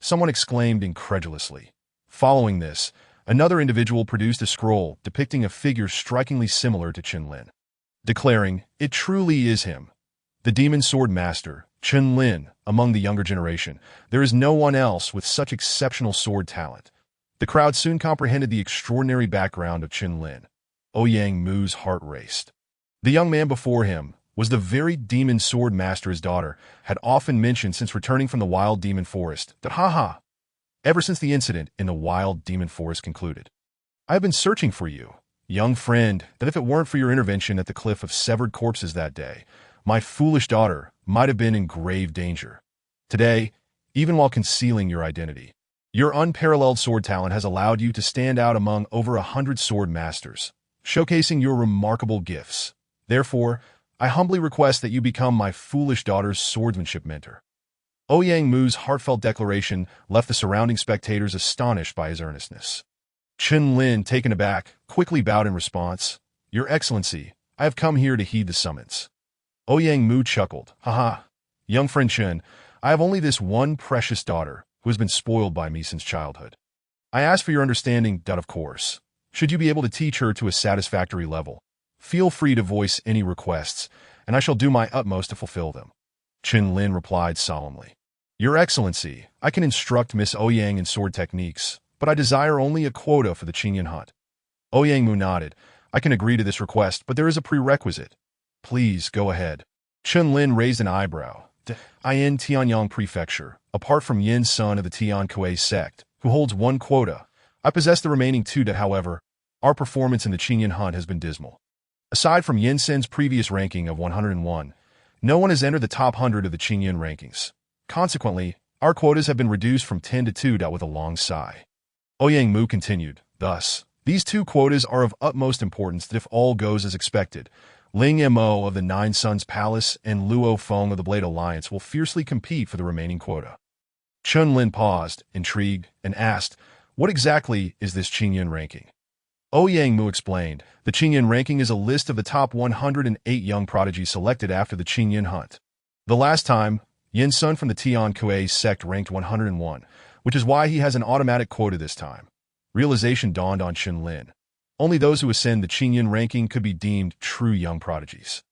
Someone exclaimed incredulously. Following this, another individual produced a scroll depicting a figure strikingly similar to Chun Lin, declaring, "It truly is him. The demon sword master, Chun Lin, among the younger generation. There is no one else with such exceptional sword talent." The crowd soon comprehended the extraordinary background of Chun Lin. Ouyang Mu's heart raced. The young man before him was the very demon sword master his daughter had often mentioned since returning from the wild demon forest. Ha ha! ever since the incident in the wild demon forest concluded. I have been searching for you, young friend, that if it weren't for your intervention at the cliff of severed corpses that day, my foolish daughter might have been in grave danger. Today, even while concealing your identity, your unparalleled sword talent has allowed you to stand out among over 100 sword masters, showcasing your remarkable gifts. Therefore, I humbly request that you become my foolish daughter's swordsmanship mentor. Ouyang Mu's heartfelt declaration left the surrounding spectators astonished by his earnestness. Chen Lin, taken aback, quickly bowed in response. Your Excellency, I have come here to heed the summons. Ouyang Mu chuckled. Haha, young friend Chen, I have only this one precious daughter who has been spoiled by me since childhood. I ask for your understanding that, of course, should you be able to teach her to a satisfactory level, feel free to voice any requests, and I shall do my utmost to fulfill them. Chen Lin replied solemnly. Your Excellency, I can instruct Miss Ouyang in sword techniques, but I desire only a quota for the Qingyan hunt. Ouyang Mu nodded. I can agree to this request, but there is a prerequisite. Please, go ahead. Chen Lin raised an eyebrow. I in Tianyang Prefecture, apart from Yin Sun of the Tian Kuei sect, who holds one quota. I possess the remaining two that, however, our performance in the Qingyan hunt has been dismal. Aside from Yin Sun's previous ranking of 101, no one has entered the top 100 of the Qingyan rankings. Consequently, our quotas have been reduced from 10 to 2. With a long sigh, Ouyang Mu continued. Thus, these two quotas are of utmost importance that if all goes as expected, Ling Mo of the Nine Suns Palace and Luo Feng of the Blade Alliance will fiercely compete for the remaining quota. Chen Lin paused, intrigued, and asked, what exactly is this Qingyan ranking? Ouyang Mu explained, the Qingyan ranking is a list of the top 108 young prodigies selected after the Qingyan hunt. The last time, Yin Sun from the Tian Kuei sect ranked 101, which is why he has an automatic quota this time. Realization dawned on Chen Lin. Only those who ascend the Qingyan ranking could be deemed true young prodigies.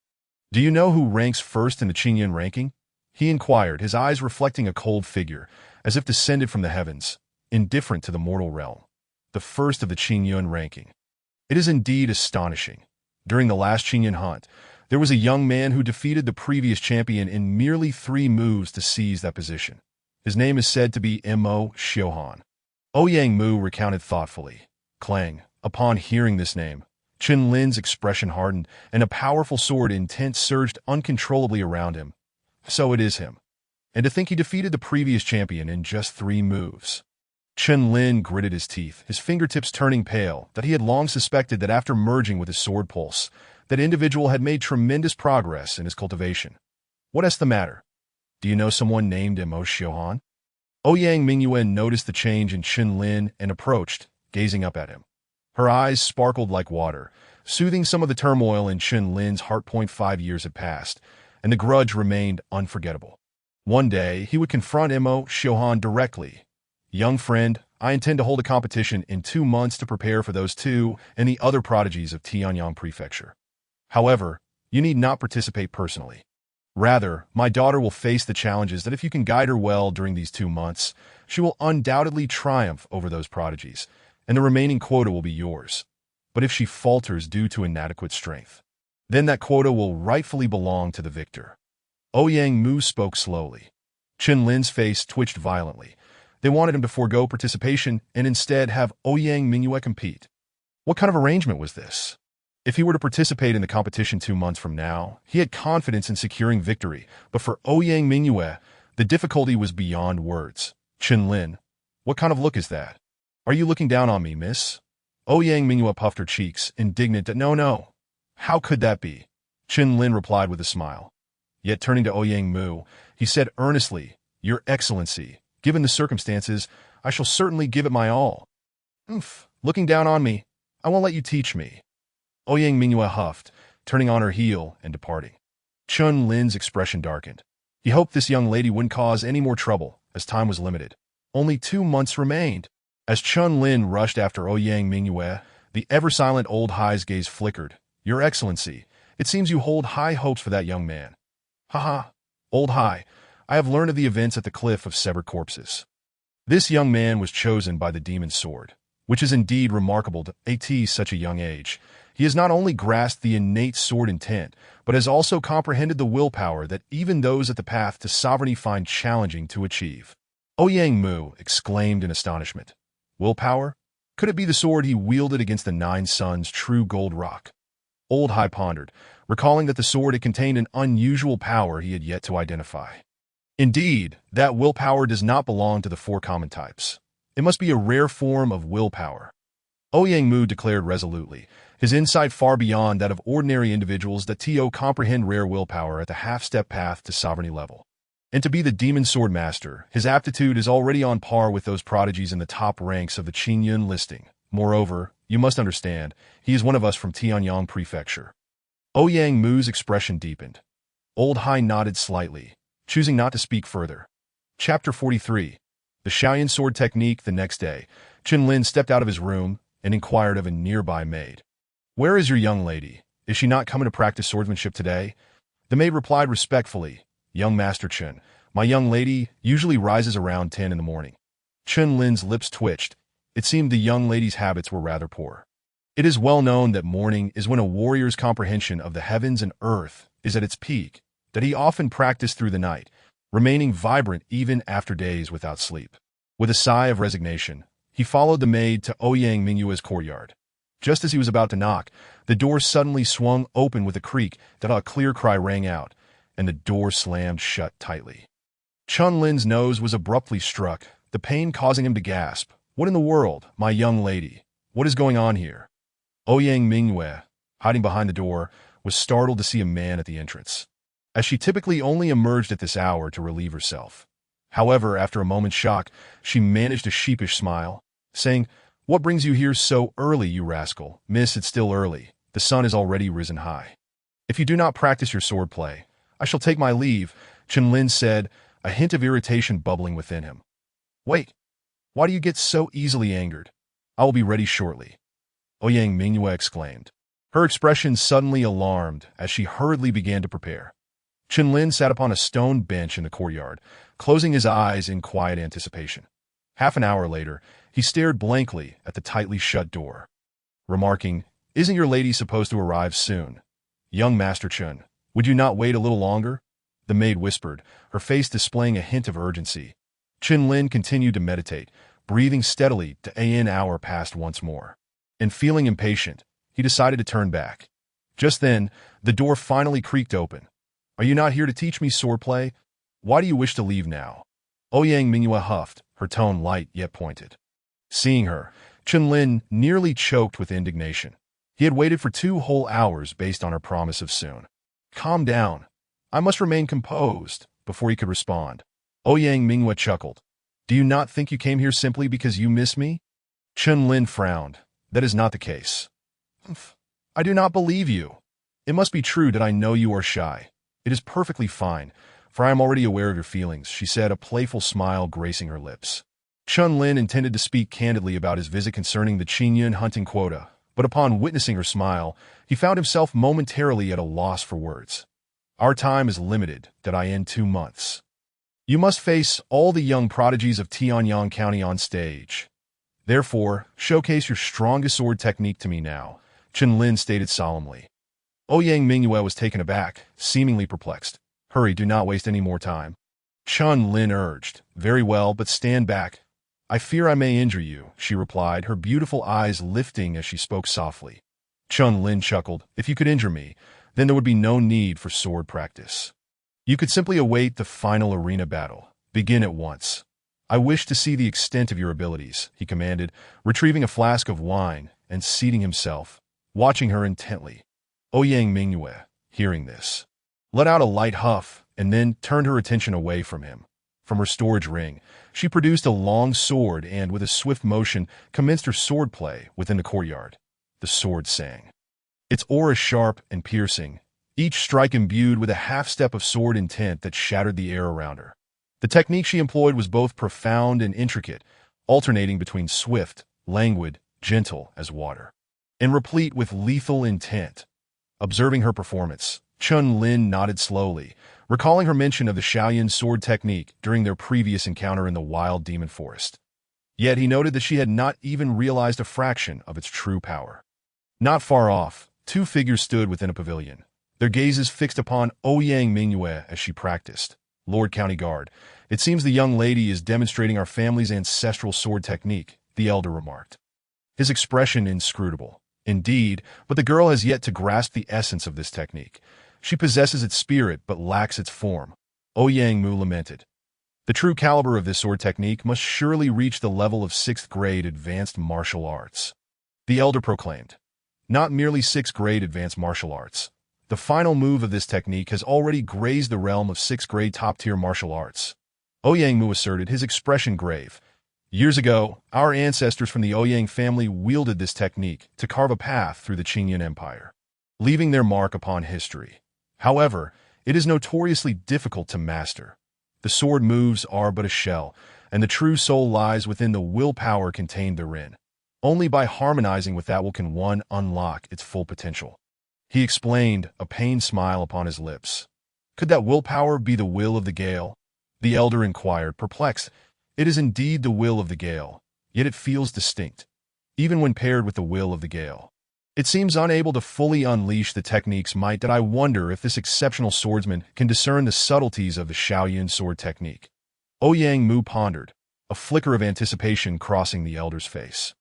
Do you know who ranks first in the Qingyan ranking? He inquired, his eyes reflecting a cold figure, as if descended from the heavens, indifferent to the mortal realm. The first of the Qingyan ranking. It is indeed astonishing. During the last Qingyan hunt, there was a young man who defeated the previous champion in merely 3 moves to seize that position. His name is said to be Mo Xiuhan. Ouyang Mu recounted thoughtfully. Clang. Upon hearing this name, Chen Lin's expression hardened, and a powerful sword intent surged uncontrollably around him. So it is him. And to think he defeated the previous champion in just 3 moves. Chen Lin gritted his teeth, his fingertips turning pale, that he had long suspected that after merging with his sword pulse, that individual had made tremendous progress in his cultivation. What is the matter? Do you know someone named Mo Xiuhan? Ouyang Mingyuan noticed the change in Chen Lin and approached, gazing up at him. Her eyes sparkled like water, soothing some of the turmoil in Chen Lin's heart. 5 years had passed, and the grudge remained unforgettable. One day, he would confront Mo Xiuhan directly. Young friend, I intend to hold a competition in 2 months to prepare for those 2 and the other prodigies of Tianyang Prefecture. However, you need not participate personally. Rather, my daughter will face the challenges that if you can guide her well during these 2 months, she will undoubtedly triumph over those prodigies, and the remaining quota will be yours. But if she falters due to inadequate strength, then that quota will rightfully belong to the victor. Ouyang Mu spoke slowly. Chen Lin's face twitched violently. They wanted him to forego participation and instead have Ouyang Mingyue compete. What kind of arrangement was this? If he were to participate in the competition 2 months from now, he had confidence in securing victory, but for Ouyang Mingyue, the difficulty was beyond words. Chen Lin, what kind of look is that? Are you looking down on me, miss? Ouyang Mingyue puffed her cheeks, indignant that no. How could that be? Chen Lin replied with a smile. Yet turning to Ouyang Mu, he said earnestly, Your Excellency, given the circumstances, I shall certainly give it my all. Looking down on me, I won't let you teach me. Ouyang Mingyue huffed, turning on her heel and departing. Chen Lin's expression darkened. He hoped this young lady wouldn't cause any more trouble, as time was limited. Only 2 months remained. As Chen Lin rushed after Ouyang Mingyue, the ever-silent old Hai's gaze flickered. Your Excellency, it seems you hold high hopes for that young man. Haha, old Hai, I have learned of the events at the Cliff of Severed Corpses. This young man was chosen by the Demon's Sword, which is indeed remarkable at such a young age. He has not only grasped the innate sword intent, but has also comprehended the willpower that even those at the path to sovereignty find challenging to achieve. Ouyang Mu exclaimed in astonishment. Willpower? Could it be the sword he wielded against the Nine Suns' true gold rock? Old Hai pondered, recalling that the sword had contained an unusual power he had yet to identify. Indeed, that willpower does not belong to the four common types. It must be a rare form of willpower. Ouyang Mu declared resolutely, his insight far beyond that of ordinary individuals that To comprehend rare willpower at the half-step path to sovereignty level. And to be the demon sword master, his aptitude is already on par with those prodigies in the top ranks of the Qingyun listing. Moreover, you must understand, he is one of us from Tianyang Prefecture. Ouyang Mu's expression deepened. Old Hai nodded slightly, choosing not to speak further. Chapter 43. The Shaoyan Sword Technique. The next day, Chen Lin stepped out of his room and inquired of a nearby maid. Where is your young lady? Is she not coming to practice swordsmanship today? The maid replied respectfully, Young Master Chen, my young lady usually rises around 10 in the morning. Chen Lin's lips twitched. It seemed the young lady's habits were rather poor. It is well known that morning is when a warrior's comprehension of the heavens and earth is at its peak, that he often practiced through the night, remaining vibrant even after days without sleep. With a sigh of resignation, he followed the maid to Ouyang Mingyue's courtyard. Just as he was about to knock, the door suddenly swung open with a creak that a clear cry rang out, and the door slammed shut tightly. Chen Lin's nose was abruptly struck, the pain causing him to gasp. What in the world, my young lady? What is going on here? Ouyang Mingyue, hiding behind the door, was startled to see a man at the entrance, as she typically only emerged at this hour to relieve herself. However, after a moment's shock, she managed a sheepish smile, saying, What brings you here so early, you rascal? Miss, it's still early. The sun is already risen high. If you do not practice your swordplay, I shall take my leave, Chen Lin said, a hint of irritation bubbling within him. Wait, why do you get so easily angered? I will be ready shortly, Ouyang Mingyue exclaimed, her expression suddenly alarmed as she hurriedly began to prepare. Chen Lin sat upon a stone bench in the courtyard, closing his eyes in quiet anticipation. Half an hour later, he stared blankly at the tightly shut door, remarking, Isn't your lady supposed to arrive soon? Young Master Chen, would you not wait a little longer? The maid whispered, her face displaying a hint of urgency. Chen Lin continued to meditate, breathing steadily to an hour passed once more. And feeling impatient, he decided to turn back. Just then, the door finally creaked open. Are you not here to teach me swordplay? Why do you wish to leave now? Ouyang Mingyue huffed, her tone light yet pointed. Seeing her, Chen Lin nearly choked with indignation. He had waited for 2 whole hours based on her promise of soon. Calm down. I must remain composed, before he could respond. Ouyang Mingyue chuckled. Do you not think you came here simply because you miss me? Chen Lin frowned. That is not the case. I do not believe you. It must be true that I know you are shy. It is perfectly fine, for I am already aware of your feelings, she said, a playful smile gracing her lips. Chen Lin intended to speak candidly about his visit concerning the Qingyun hunting quota, but upon witnessing her smile, he found himself momentarily at a loss for words. Our time is limited, that I in 2 months. You must face all the young prodigies of Tianyang County on stage. Therefore, showcase your strongest sword technique to me now, Chen Lin stated solemnly. Ouyang Mingyue was taken aback, seemingly perplexed. Hurry, do not waste any more time. Chen Lin urged. Very well, but stand back. I fear I may injure you, she replied, her beautiful eyes lifting as she spoke softly. Chen Lin chuckled. If you could injure me, then there would be no need for sword practice. You could simply await the final arena battle. Begin at once. I wish to see the extent of your abilities, he commanded, retrieving a flask of wine and seating himself, watching her intently. Ouyang Mingyue, hearing this, let out a light huff and then turned her attention away from him. From her storage ring, she produced a long sword and, with a swift motion, commenced her swordplay within the courtyard. The sword sang. Its aura sharp and piercing, each strike imbued with a half-step of sword intent that shattered the air around her. The technique she employed was both profound and intricate, alternating between swift, languid, gentle as water, and replete with lethal intent. Observing her performance, Chen Lin nodded slowly, recalling her mention of the Shaoyan sword technique during their previous encounter in the wild demon forest. Yet he noted that she had not even realized a fraction of its true power. Not far off, 2 figures stood within a pavilion, their gazes fixed upon Ouyang Mingyue as she practiced. Lord County Guard. It seems the young lady is demonstrating our family's ancestral sword technique, the elder remarked. His expression inscrutable. Indeed, but the girl has yet to grasp the essence of this technique. She possesses its spirit but lacks its form. Ouyang Mu lamented. The true caliber of this sword technique must surely reach the level of 6th grade advanced martial arts. The elder proclaimed. Not merely 6th grade advanced martial arts. The final move of this technique has already grazed the realm of 6th grade top-tier martial arts. Ouyang Mu asserted, his expression grave. Years ago, our ancestors from the Ouyang family wielded this technique to carve a path through the Qingyan Empire, leaving their mark upon history. However, it is notoriously difficult to master. The sword moves are but a shell, and the true soul lies within the willpower contained therein. Only by harmonizing with that will can one unlock its full potential. He explained, a pained smile upon his lips. Could that willpower be the will of the gale? The elder inquired, perplexed. It is indeed the will of the gale, yet it feels distinct, even when paired with the will of the gale. It seems unable to fully unleash the technique's might that I wonder if this exceptional swordsman can discern the subtleties of the Shaoyin sword technique. Ouyang Mu pondered, a flicker of anticipation crossing the elder's face.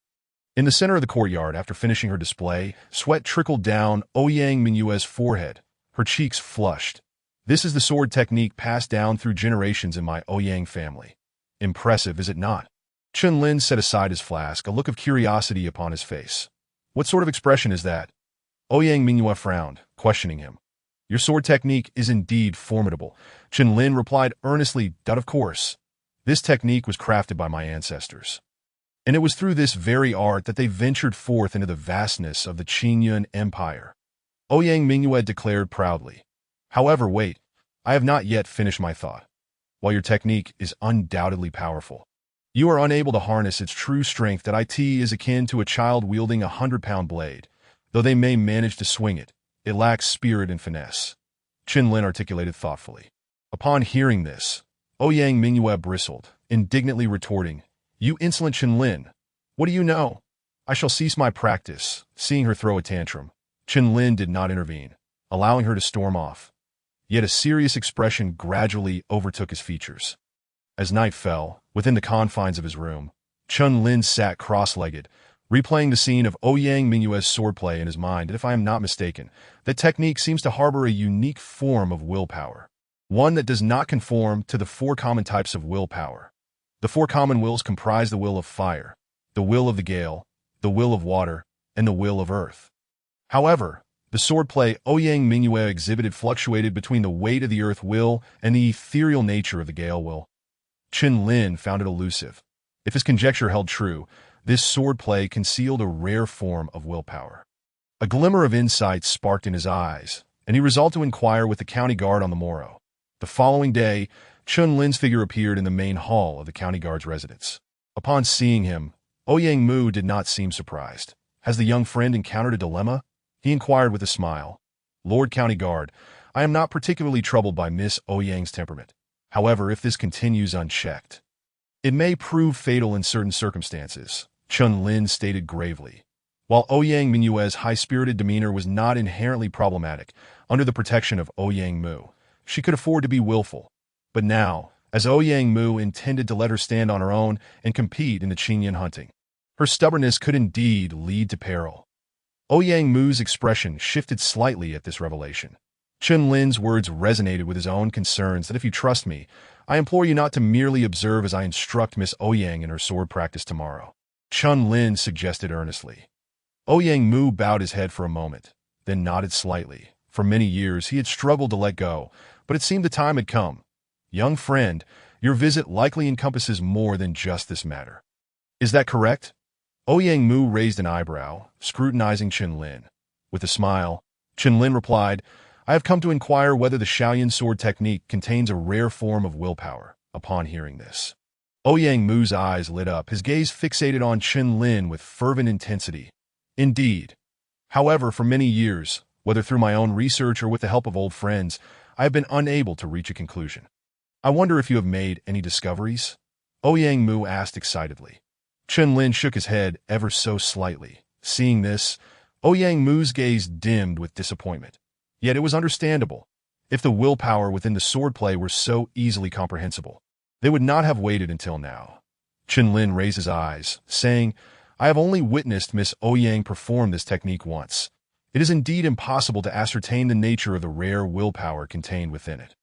In the center of the courtyard, after finishing her display, sweat trickled down Ouyang Minue's forehead, her cheeks flushed. This is the sword technique passed down through generations in my Ouyang family. Impressive, is it not? Chen Lin set aside his flask, a look of curiosity upon his face. What sort of expression is that? Ouyang Minue frowned, questioning him. Your sword technique is indeed formidable. Chen Lin replied earnestly, of course. This technique was crafted by my ancestors. And it was through this very art that they ventured forth into the vastness of the Qingyan Empire. Ouyang Minue declared proudly. However, wait, I have not yet finished my thought. While your technique is undoubtedly powerful, you are unable to harness its true strength. That it is akin to a child wielding a 100-pound blade. Though they may manage to swing it, it lacks spirit and finesse. Chen Lin articulated thoughtfully. Upon hearing this, Ouyang Minue bristled, indignantly retorting, You insolent Chen Lin! What do you know? I shall cease my practice. Seeing her throw a tantrum, Chen Lin did not intervene, allowing her to storm off. Yet a serious expression gradually overtook his features. As night fell, within the confines of his room, Chen Lin sat cross-legged, replaying the scene of Ouyang Minue's swordplay in his mind, and if I am not mistaken, that technique seems to harbor a unique form of willpower, one that does not conform to the 4 common types of willpower. The 4 common wills comprise the will of fire, the will of the gale, the will of water, and the will of earth. However, the swordplay Ouyang Minue exhibited fluctuated between the weight of the earth will and the ethereal nature of the gale will. Chen Lin found it elusive. If his conjecture held true, this swordplay concealed a rare form of willpower. A glimmer of insight sparked in his eyes, and he resolved to inquire with the county guard on the morrow. The following day, Chen Lin's figure appeared in the main hall of the county guard's residence. Upon seeing him, Ouyang Mu did not seem surprised. Has the young friend encountered a dilemma? He inquired with a smile. Lord County Guard, I am not particularly troubled by Miss Ouyang's temperament. However, if this continues unchecked, it may prove fatal in certain circumstances, Chen Lin stated gravely. While Ouyang Minue's high-spirited demeanor was not inherently problematic, under the protection of Ouyang Mu, she could afford to be willful. But now, as Ouyang Mu intended to let her stand on her own and compete in the Qingyan hunting, her stubbornness could indeed lead to peril. Ouyang Mu's expression shifted slightly at this revelation. Chen Lin's words resonated with his own concerns that if you trust me, I implore you not to merely observe as I instruct Miss Ouyang in her sword practice tomorrow. Chen Lin suggested earnestly. Ouyang Mu bowed his head for a moment, then nodded slightly. For many years he had struggled to let go, but it seemed the time had come. Young friend, your visit likely encompasses more than just this matter. Is that correct? Ouyang Mu raised an eyebrow, scrutinizing Chen Lin. With a smile, Chen Lin replied, I have come to inquire whether the Shaoyin sword technique contains a rare form of willpower. Upon hearing this, Ouyang Mu's eyes lit up, his gaze fixated on Chen Lin with fervent intensity. Indeed. However, for many years, whether through my own research or with the help of old friends, I have been unable to reach a conclusion. I wonder if you have made any discoveries? Ouyang Mu asked excitedly. Chen Lin shook his head ever so slightly. Seeing this, Ouyang Mu's gaze dimmed with disappointment. Yet it was understandable. If the willpower within the swordplay were so easily comprehensible, they would not have waited until now. Qinlin raised his eyes, saying, I have only witnessed Miss Ouyang perform this technique once. It is indeed impossible to ascertain the nature of the rare willpower contained within it.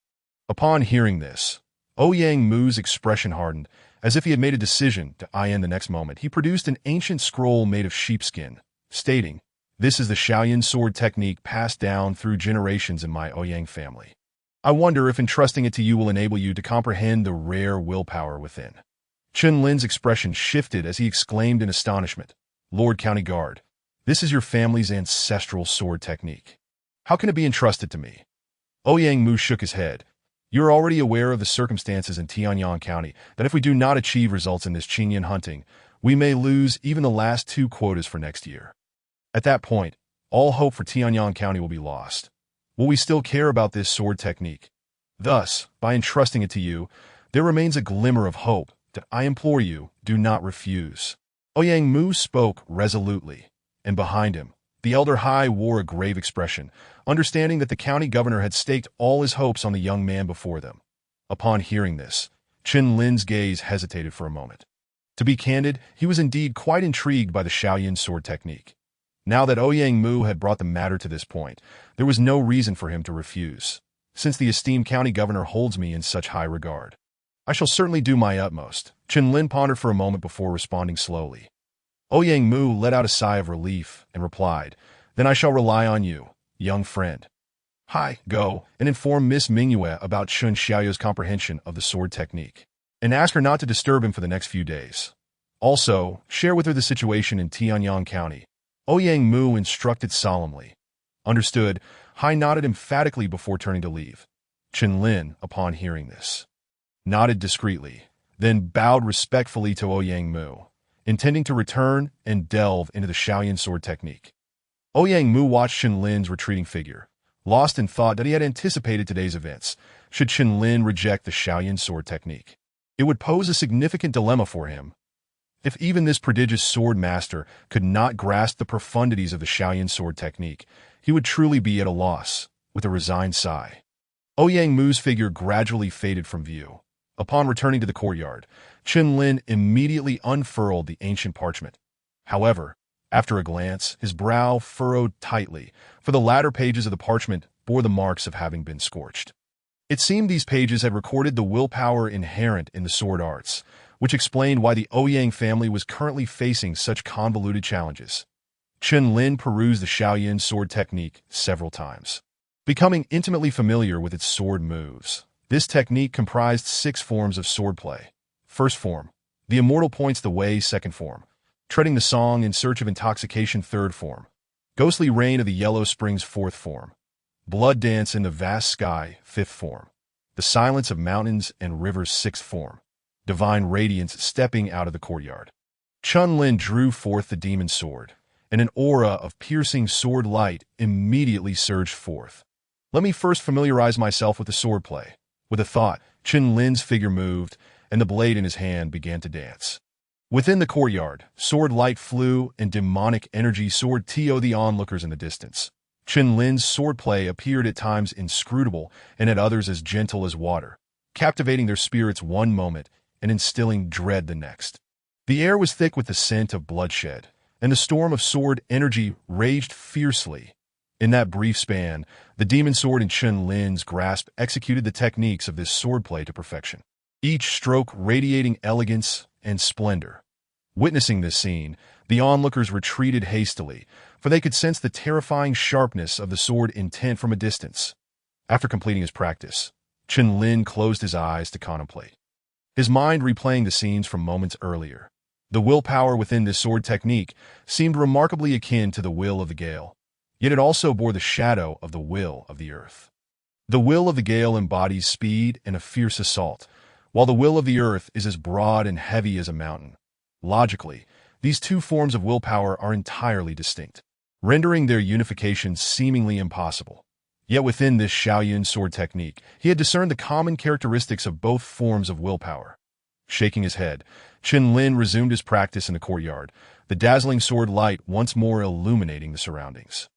Upon hearing this, Ouyang Mu's expression hardened, as if he had made a decision to in the next moment. He produced an ancient scroll made of sheepskin, stating, This is the Shaoyin sword technique passed down through generations in my Ouyang family. I wonder if entrusting it to you will enable you to comprehend the rare willpower within. Qinlin's expression shifted as he exclaimed in astonishment, Lord County Guard, this is your family's ancestral sword technique. How can it be entrusted to me? Ouyang Mu shook his head. You are already aware of the circumstances in Tianyang County that if we do not achieve results in this Qinyan hunting, we may lose even the last 2 quotas for next year. At that point, all hope for Tianyang County will be lost. Will we still care about this sword technique? Thus, by entrusting it to you, there remains a glimmer of hope that I implore you, do not refuse. Ouyang Mu spoke resolutely, and behind him, the elder Hai wore a grave expression, understanding that the county governor had staked all his hopes on the young man before them. Upon hearing this, Qinlin's gaze hesitated for a moment. To be candid, he was indeed quite intrigued by the Shaoyin sword technique. Now that Ouyang Mu had brought the matter to this point, there was no reason for him to refuse, since the esteemed county governor holds me in such high regard. I shall certainly do my utmost. Qinlin pondered for a moment before responding slowly. Ouyang Mu let out a sigh of relief and replied, Then I shall rely on you, young friend. Hi, go and inform Miss Mingyue about Chun Xiaoyu's comprehension of the sword technique, and ask her not to disturb him for the next few days. Also, share with her the situation in Tianyang County. Ouyang Mu instructed solemnly. Understood. Hai nodded emphatically before turning to leave. Qinlin, upon hearing this, nodded discreetly, then bowed respectfully to Ouyang Mu, intending to return and delve into the Shaoyin sword technique. Ouyang Mu watched Qinlin's retreating figure, lost in thought that he had anticipated today's events. Should Qinlin reject the Shaoyin sword technique, it would pose a significant dilemma for him. If even this prodigious sword master could not grasp the profundities of the Shaoyin sword technique, he would truly be at a loss. With a resigned sigh, Ouyang Mu's figure gradually faded from view. Upon returning to the courtyard, Qinlin immediately unfurled the ancient parchment. However, after a glance, his brow furrowed tightly, for the latter pages of the parchment bore the marks of having been scorched. It seemed these pages had recorded the willpower inherent in the sword arts, which explained why the Ouyang family was currently facing such convoluted challenges. Qinlin perused the Shaoyin sword technique several times, becoming intimately familiar with its sword moves. This technique comprised 6 forms of swordplay. First form, the immortal points the way. Second form, treading the song in search of intoxication. Third form, ghostly rain of the yellow springs. Fourth form, blood dance in the vast sky. Fifth form, the silence of mountains and rivers. Sixth form, divine radiance stepping out of the courtyard. Qinlin drew forth the demon sword, and an aura of piercing sword light immediately surged forth. Let me first familiarize myself with the swordplay. With a thought, Qinlin's figure moved, and the blade in his hand began to dance. Within the courtyard, sword light flew, and demonic energy soared to the onlookers in the distance. Qinlin's swordplay appeared at times inscrutable and at others as gentle as water, captivating their spirits one moment and instilling dread the next. The air was thick with the scent of bloodshed, and the storm of sword energy raged fiercely. In that brief span, the demon sword in Qinlin's grasp executed the techniques of this swordplay to perfection, each stroke radiating elegance and splendor. Witnessing this scene, the onlookers retreated hastily, for they could sense the terrifying sharpness of the sword intent from a distance. After completing his practice, Qinlin closed his eyes to contemplate, his mind replaying the scenes from moments earlier. The willpower within this sword technique seemed remarkably akin to the will of the gale, yet it also bore the shadow of the will of the earth. The will of the gale embodies speed and a fierce assault, while the will of the earth is as broad and heavy as a mountain. Logically, these 2 forms of willpower are entirely distinct, rendering their unification seemingly impossible. Yet within this Shaoyin sword technique, he had discerned the common characteristics of both forms of willpower. Shaking his head, Qinlin resumed his practice in the courtyard, the dazzling sword light once more illuminating the surroundings.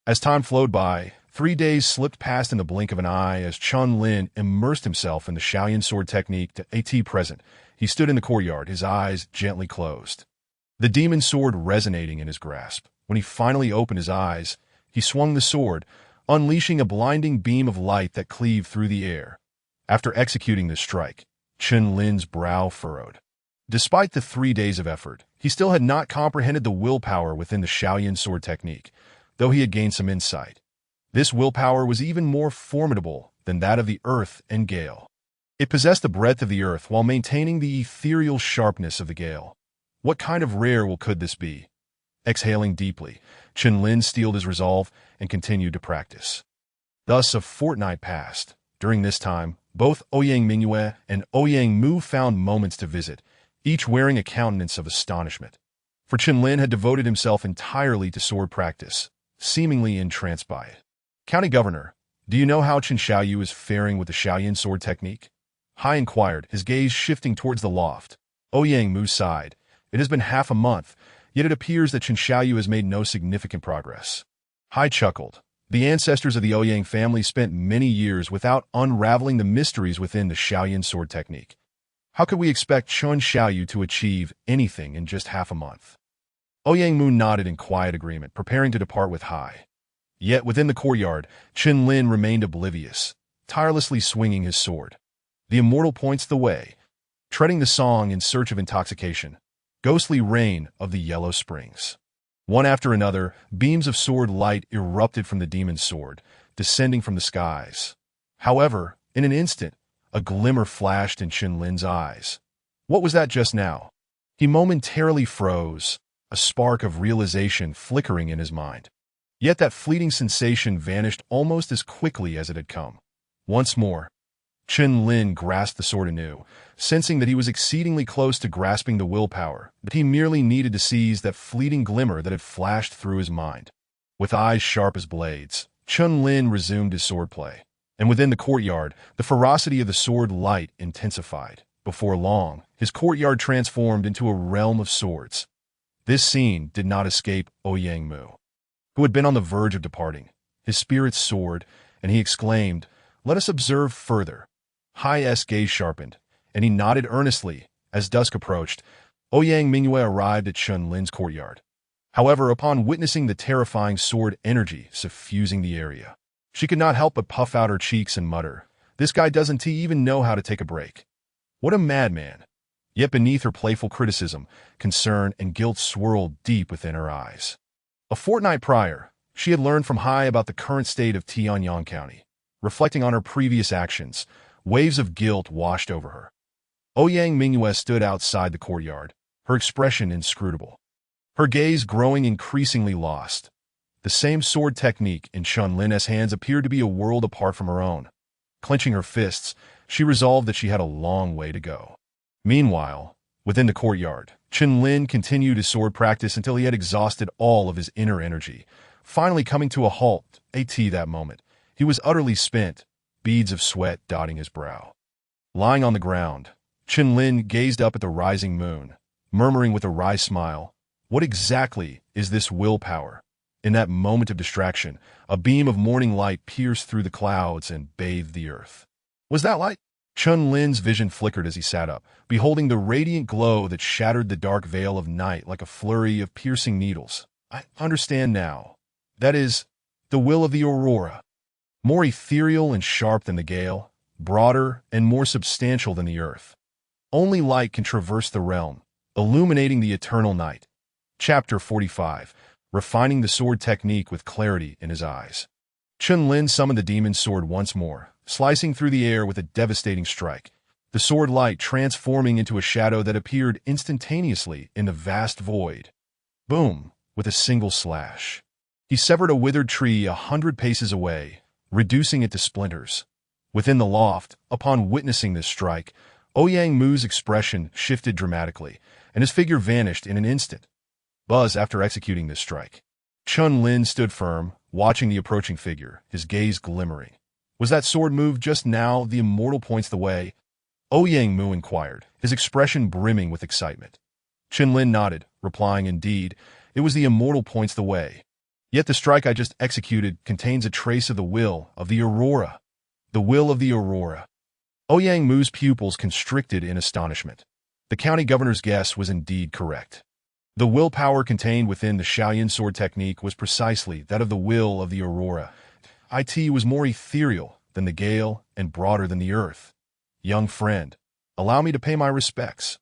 As time flowed by, 3 days slipped past in the blink of an eye as Chun Lin immersed himself in the Shaolin sword technique to at present. He stood in the courtyard, his eyes gently closed, the demon sword resonating in his grasp. When he finally opened his eyes, he swung the sword, unleashing a blinding beam of light that cleaved through the air. After executing this strike, Chun Lin's brow furrowed. Despite the 3 days of effort, he still had not comprehended the willpower within the Shaolin sword technique, though he had gained some insight. This willpower was even more formidable than that of the earth and gale. It possessed the breadth of the earth while maintaining the ethereal sharpness of the gale. What kind of rare will could this be? Exhaling deeply, Chun Lin steeled his resolve and continued to practice. Thus a fortnight passed. During this time, both Ouyang Mingyue and Ouyang Mu found moments to visit, each wearing a countenance of astonishment. For Chun Lin had devoted himself entirely to sword practice, seemingly entranced by it. "County Governor, do you know how Chen Xiaoyu is faring with the Shaolin sword technique?" Hai inquired, his gaze shifting towards the loft. Ouyang Mu sighed. "It has been half a month, yet it appears that Chen Xiaoyu has made no significant progress." Hai chuckled. The ancestors of the Ouyang family spent many years without unraveling the mysteries within the Shaolin sword technique. How could we expect Chen Xiaoyu to achieve anything in just half a month? Ouyang Mu nodded in quiet agreement, preparing to depart with Hai. Yet within the courtyard, Chun Lin remained oblivious, tirelessly swinging his sword. The immortal points the way, treading the song in search of intoxication. Ghostly rain of the Yellow Springs. One after another, beams of sword light erupted from the demon's sword, descending from the skies. However, in an instant, a glimmer flashed in Chun Lin's eyes. What was that just now? He momentarily froze, a spark of realization flickering in his mind. Yet that fleeting sensation vanished almost as quickly as it had come. Once more, Chun Lin grasped the sword anew, sensing that he was exceedingly close to grasping the willpower, that he merely needed to seize that fleeting glimmer that had flashed through his mind. With eyes sharp as blades, Chun Lin resumed his swordplay, and within the courtyard, the ferocity of the sword light intensified. Before long, his courtyard transformed into a realm of swords. This scene did not escape Ouyang Mu, who had been on the verge of departing. His spirits soared, and he exclaimed, "Let us observe further." Hai's gaze sharpened, and he nodded earnestly. As dusk approached, Ouyang Mingyue arrived at Chun Lin's courtyard. However, upon witnessing the terrifying sword energy suffusing the area, she could not help but puff out her cheeks and mutter, "This guy doesn't even know how to take a break. What a madman." Yet beneath her playful criticism, concern and guilt swirled deep within her eyes. A fortnight prior, she had learned from Hai about the current state of Tianyang County. Reflecting on her previous actions, waves of guilt washed over her. Ouyang Mingyue stood outside the courtyard, her expression inscrutable, her gaze growing increasingly lost. The same sword technique in Chun Lin's hands appeared to be a world apart from her own. Clenching her fists, she resolved that she had a long way to go. Meanwhile, within the courtyard, Chun Lin continued his sword practice until he had exhausted all of his inner energy, finally coming to a halt. That moment, he was utterly spent, beads of sweat dotting his brow. Lying on the ground, Chun Lin gazed up at the rising moon, murmuring with a wry smile, "What exactly is this willpower?" In that moment of distraction, a beam of morning light pierced through the clouds and bathed the earth. Was that light? Chun Lin's vision flickered as he sat up, beholding the radiant glow that shattered the dark veil of night like a flurry of piercing needles. "I understand now. That is, the will of the aurora. More ethereal and sharp than the gale, broader and more substantial than the earth. Only light can traverse the realm, illuminating the eternal night." Chapter 45. Refining the sword technique with clarity in his eyes. Chun Lin summoned the demon's sword once more, slicing through the air with a devastating strike, the sword light transforming into a shadow that appeared instantaneously in the vast void. Boom! With a single slash, he severed a withered tree 100 paces away, reducing it to splinters. Within the loft, upon witnessing this strike, Ouyang Mu's expression shifted dramatically, and his figure vanished in an instant. Buzz after executing this strike. Chun Lin stood firm, watching the approaching figure, his gaze glimmering. Was that sword move just now the immortal points the way? Ouyang Mu inquired, his expression brimming with excitement. Chun Lin nodded, replying, "Indeed, it was the immortal points the way." Yet the strike I just executed contains a trace of the will of the Aurora. The will of the Aurora. Ouyang Mu's pupils constricted in astonishment. The county governor's guess was indeed correct. The willpower contained within the Shaoyin sword technique was precisely that of the will of the Aurora. It was more ethereal than the gale and broader than the earth. Young friend, allow me to pay my respects.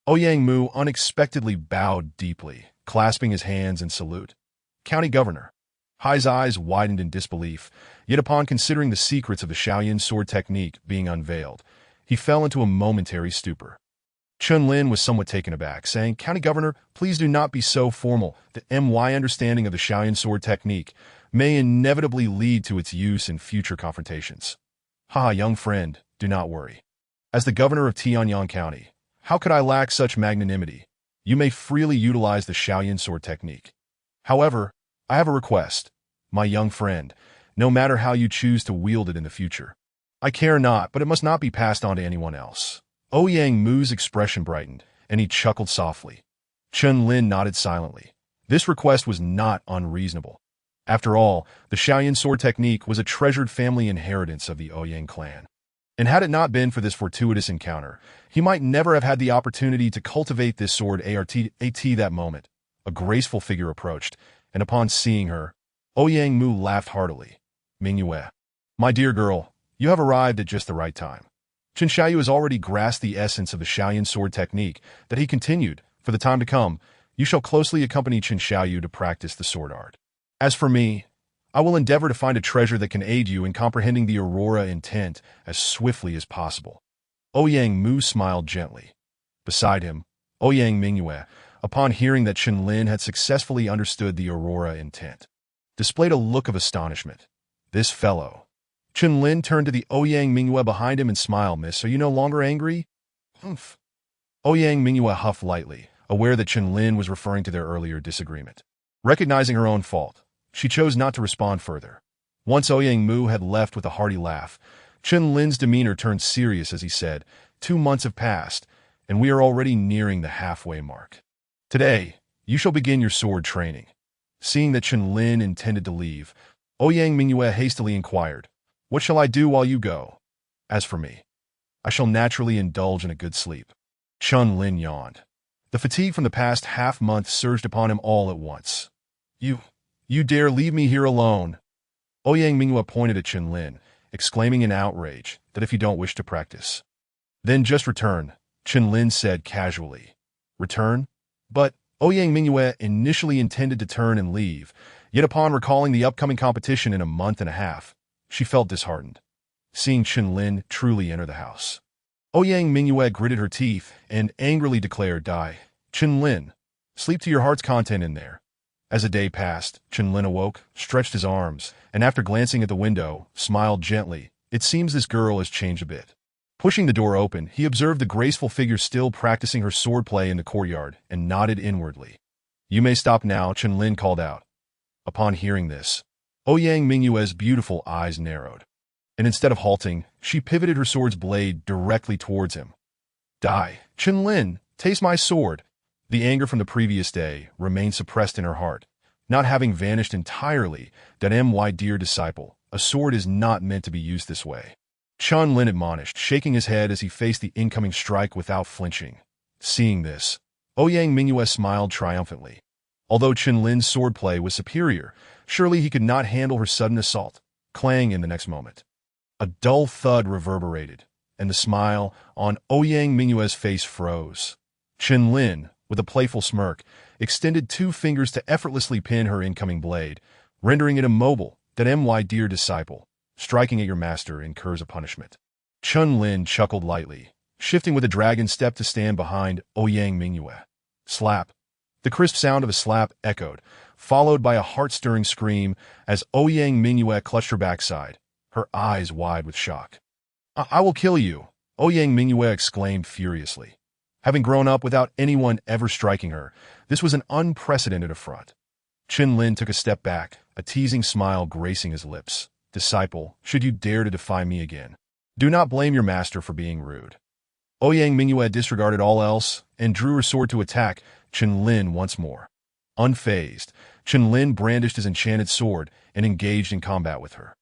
Ouyang Mu unexpectedly bowed deeply, clasping his hands in salute. County governor. Hai's eyes widened in disbelief, yet upon considering the secrets of the Shaoyin sword technique being unveiled, he fell into a momentary stupor. Chun-Lin was somewhat taken aback, saying, County Governor, please do not be so formal. The my understanding of the Shaoyin sword technique may inevitably lead to its use in future confrontations. Young friend, do not worry. As the governor of Tianyang County, how could I lack such magnanimity? You may freely utilize the Shaoyin sword technique. However, I have a request, my young friend, no matter how you choose to wield it in the future. I care not, but it must not be passed on to anyone else. Ouyang Mu's expression brightened, and he chuckled softly. Chun-Lin nodded silently. This request was not unreasonable. After all, the Shaoyin sword technique was a treasured family inheritance of the Ouyang clan. And had it not been for this fortuitous encounter, he might never have had the opportunity to cultivate this sword at that moment. A graceful figure approached, and upon seeing her, Ouyang Mu laughed heartily. Mingyue, my dear girl, you have arrived at just the right time. Chen Xiaoyu has already grasped the essence of the Shaoyin sword technique that he continued. For the time to come, you shall closely accompany Chen Xiaoyu to practice the sword art. As for me, I will endeavor to find a treasure that can aid you in comprehending the Aurora intent as swiftly as possible. Ouyang Mu smiled gently. Beside him, Ouyang Mingyue, upon hearing that Chen-Lin had successfully understood the Aurora intent, displayed a look of astonishment. This fellow. Chen-Lin turned to the Ouyang Mingyue behind him and smiled. Miss, are you no longer angry? Humph. Ouyang Mingyue huffed lightly, aware that Chen-Lin was referring to their earlier disagreement. Recognizing her own fault, she chose not to respond further. Once Ouyang Mu had left with a hearty laugh, Chen-Lin's demeanor turned serious as he said, 2 months have passed, and we are already nearing the halfway mark. Today, you shall begin your sword training. Seeing that Chen-Lin intended to leave, Ouyang Mingyue hastily inquired, What shall I do while you go? As for me, I shall naturally indulge in a good sleep. Chen-Lin yawned. The fatigue from the past half-month surged upon him all at once. You dare leave me here alone? Ouyang Mingyue pointed at Chen-Lin, exclaiming in outrage that if you don't wish to practice, then just return, Chen-Lin said casually. Return? But Ouyang Mingyue initially intended to turn and leave, yet upon recalling the upcoming competition in a month and a half, she felt disheartened. Seeing Chen-Lin truly enter the house, Ouyang Mingyue gritted her teeth and angrily declared, Chen-Lin, sleep to your heart's content in there. As the day passed, Chen-Lin awoke, stretched his arms, and after glancing at the window, smiled gently. It seems this girl has changed a bit. Pushing the door open, he observed the graceful figure still practicing her swordplay in the courtyard and nodded inwardly. You may stop now, Chen-Lin called out. Upon hearing this, Ouyang Mingyue's beautiful eyes narrowed, and instead of halting, she pivoted her sword's blade directly towards him. Chen-Lin, taste my sword. The anger from the previous day remained suppressed in her heart, not having vanished entirely. My dear disciple, a sword is not meant to be used this way. Chen-Lin admonished, shaking his head as he faced the incoming strike without flinching. Seeing this, Ouyang Mingyue smiled triumphantly. Although Chen-Lin's swordplay was superior, surely he could not handle her sudden assault. Clang in the next moment. A dull thud reverberated, and the smile on Ouyang Mingyue's face froze. Chen-Lin, with a playful smirk, extended 2 fingers to effortlessly pin her incoming blade, rendering it immobile. My dear disciple, striking at your master incurs a punishment. Chen-Lin chuckled lightly, shifting with a dragon step to stand behind Ouyang Mingyue. Slap. The crisp sound of a slap echoed, followed by a heart-stirring scream as Ouyang Mingyue clutched her backside, her eyes wide with shock. I will kill you, Ouyang Mingyue exclaimed furiously. Having grown up without anyone ever striking her, this was an unprecedented affront. Chen-Lin took a step back, a teasing smile gracing his lips. Disciple, should you dare to defy me again, do not blame your master for being rude. Ouyang Mingyue disregarded all else and drew her sword to attack Chen-Lin once more. Unfazed, Chen brandished his enchanted sword and engaged in combat with her.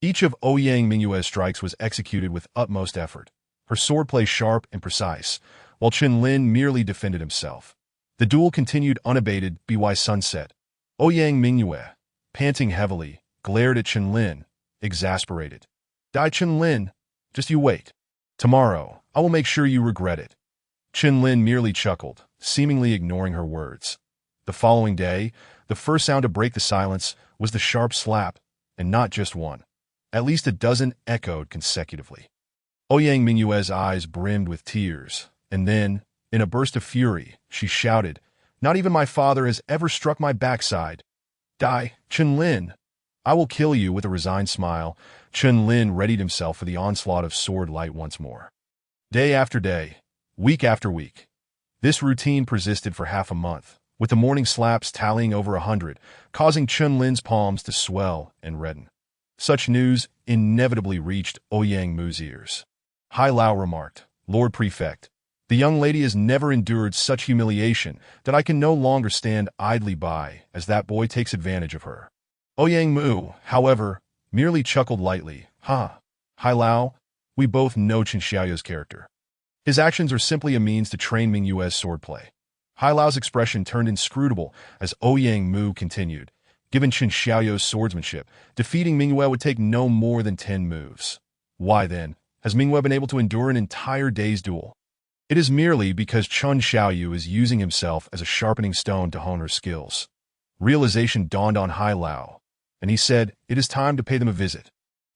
Each of Ouyang Mingyue's strikes was executed with utmost effort, her swordplay sharp and precise, while Chen merely defended himself. The duel continued unabated by sunset. Ouyang Mingyue, panting heavily, glared at Chen, exasperated. Die Chen, just you wait. Tomorrow, I will make sure you regret it. Chen merely chuckled, seemingly ignoring her words. The following day, the first sound to break the silence was the sharp slap, and not just one. At least a dozen echoed consecutively. Ouyang Mingyue's eyes brimmed with tears, and then, in a burst of fury, she shouted, "Not even my father has ever struck my backside. Die, Chen. I will kill you." With a resigned smile, Chen readied himself for the onslaught of sword light once more. Day after day, week after week, this routine persisted for half a month, with the morning slaps tallying over 100, causing Chen palms to swell and redden. Such news inevitably reached Ouyang Mu's ears. Hai Lao remarked, "Lord Prefect, the young lady has never endured such humiliation that I can no longer stand idly by as that boy takes advantage of her." Ouyang Mu, however, merely chuckled lightly. "Ha, Hai Lao, we both know Chen Xiaoyu's character. His actions are simply a means to train Mingyue's swordplay." Hai Lao's expression turned inscrutable as Ouyang Mu continued. Given Chen Xiaoyu's swordsmanship, defeating Mingyue would take no more than 10 moves. Why then, has Mingyue been able to endure an entire day's duel? It is merely because Chen Xiaoyu is using himself as a sharpening stone to hone her skills. Realization dawned on Hai Lao, and he said, "It is time to pay them a visit."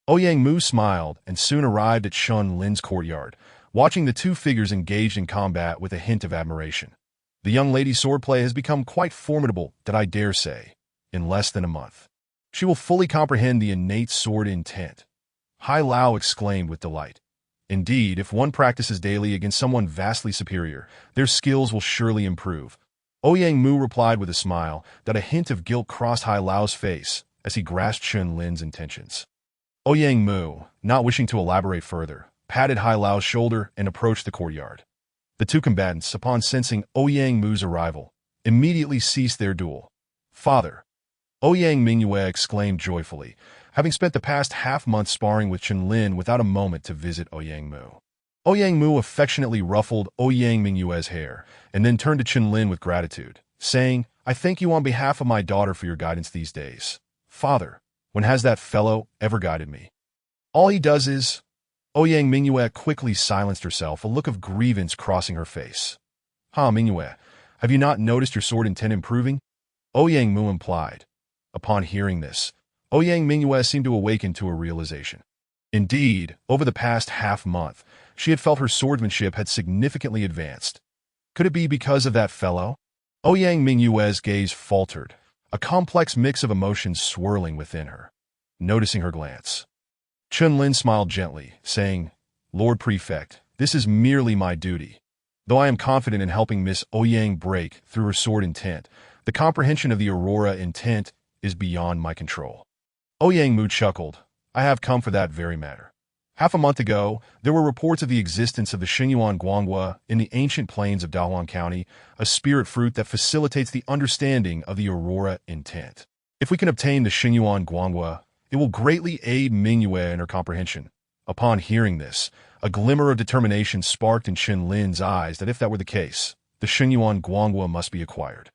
Ouyang Mu smiled and soon arrived at Chen courtyard, watching the two figures engaged in combat with a hint of admiration. The young lady's swordplay has become quite formidable, that I dare say. In less than a month, she will fully comprehend the innate sword intent. Hai Lao exclaimed with delight. Indeed, if one practices daily against someone vastly superior, their skills will surely improve. Ouyang Mu replied with a smile that a hint of guilt crossed Hai Lao's face as he grasped Chen intentions. Ouyang Mu, not wishing to elaborate further, patted Hai Lao's shoulder and approached the courtyard. The two combatants, upon sensing Ouyang Mu's arrival, immediately ceased their duel. "Father!" Ouyang Mingyue exclaimed joyfully, having spent the past half-month sparring with Chen without a moment to visit Ouyang Mu. Ouyang Mu affectionately ruffled Ouyang Mingyue's hair, and then turned to Chen with gratitude, saying, "I thank you on behalf of my daughter for your guidance these days. Father, when has that fellow ever guided me? All he does is—" Ouyang Mingyue quickly silenced herself, a look of grievance crossing her face. "Ha, Mingyue, have you not noticed your sword intent improving?" Ouyang Mu implied. Upon hearing this, Ouyang Mingyue seemed to awaken to a realization. Indeed, over the past half-month, she had felt her swordsmanship had significantly advanced. Could it be because of that fellow? Ouyang Mingyue's gaze faltered, a complex mix of emotions swirling within her. Noticing her glance, Chen smiled gently, saying, "Lord Prefect, this is merely my duty. Though I am confident in helping Miss Ouyang break through her sword intent, the comprehension of the Aurora intent is beyond my control." Ouyang Mu chuckled. "I have come for that very matter. Half a month ago, there were reports of the existence of the Xingyuan Guanghua in the ancient plains of Dahuang County, a spirit fruit that facilitates the understanding of the Aurora intent. If we can obtain the Xingyuan Guanghua, it will greatly aid Mingyue in her comprehension." Upon hearing this, a glimmer of determination sparked in Chen eyes that if that were the case, the Xingyuan Guanghua must be acquired.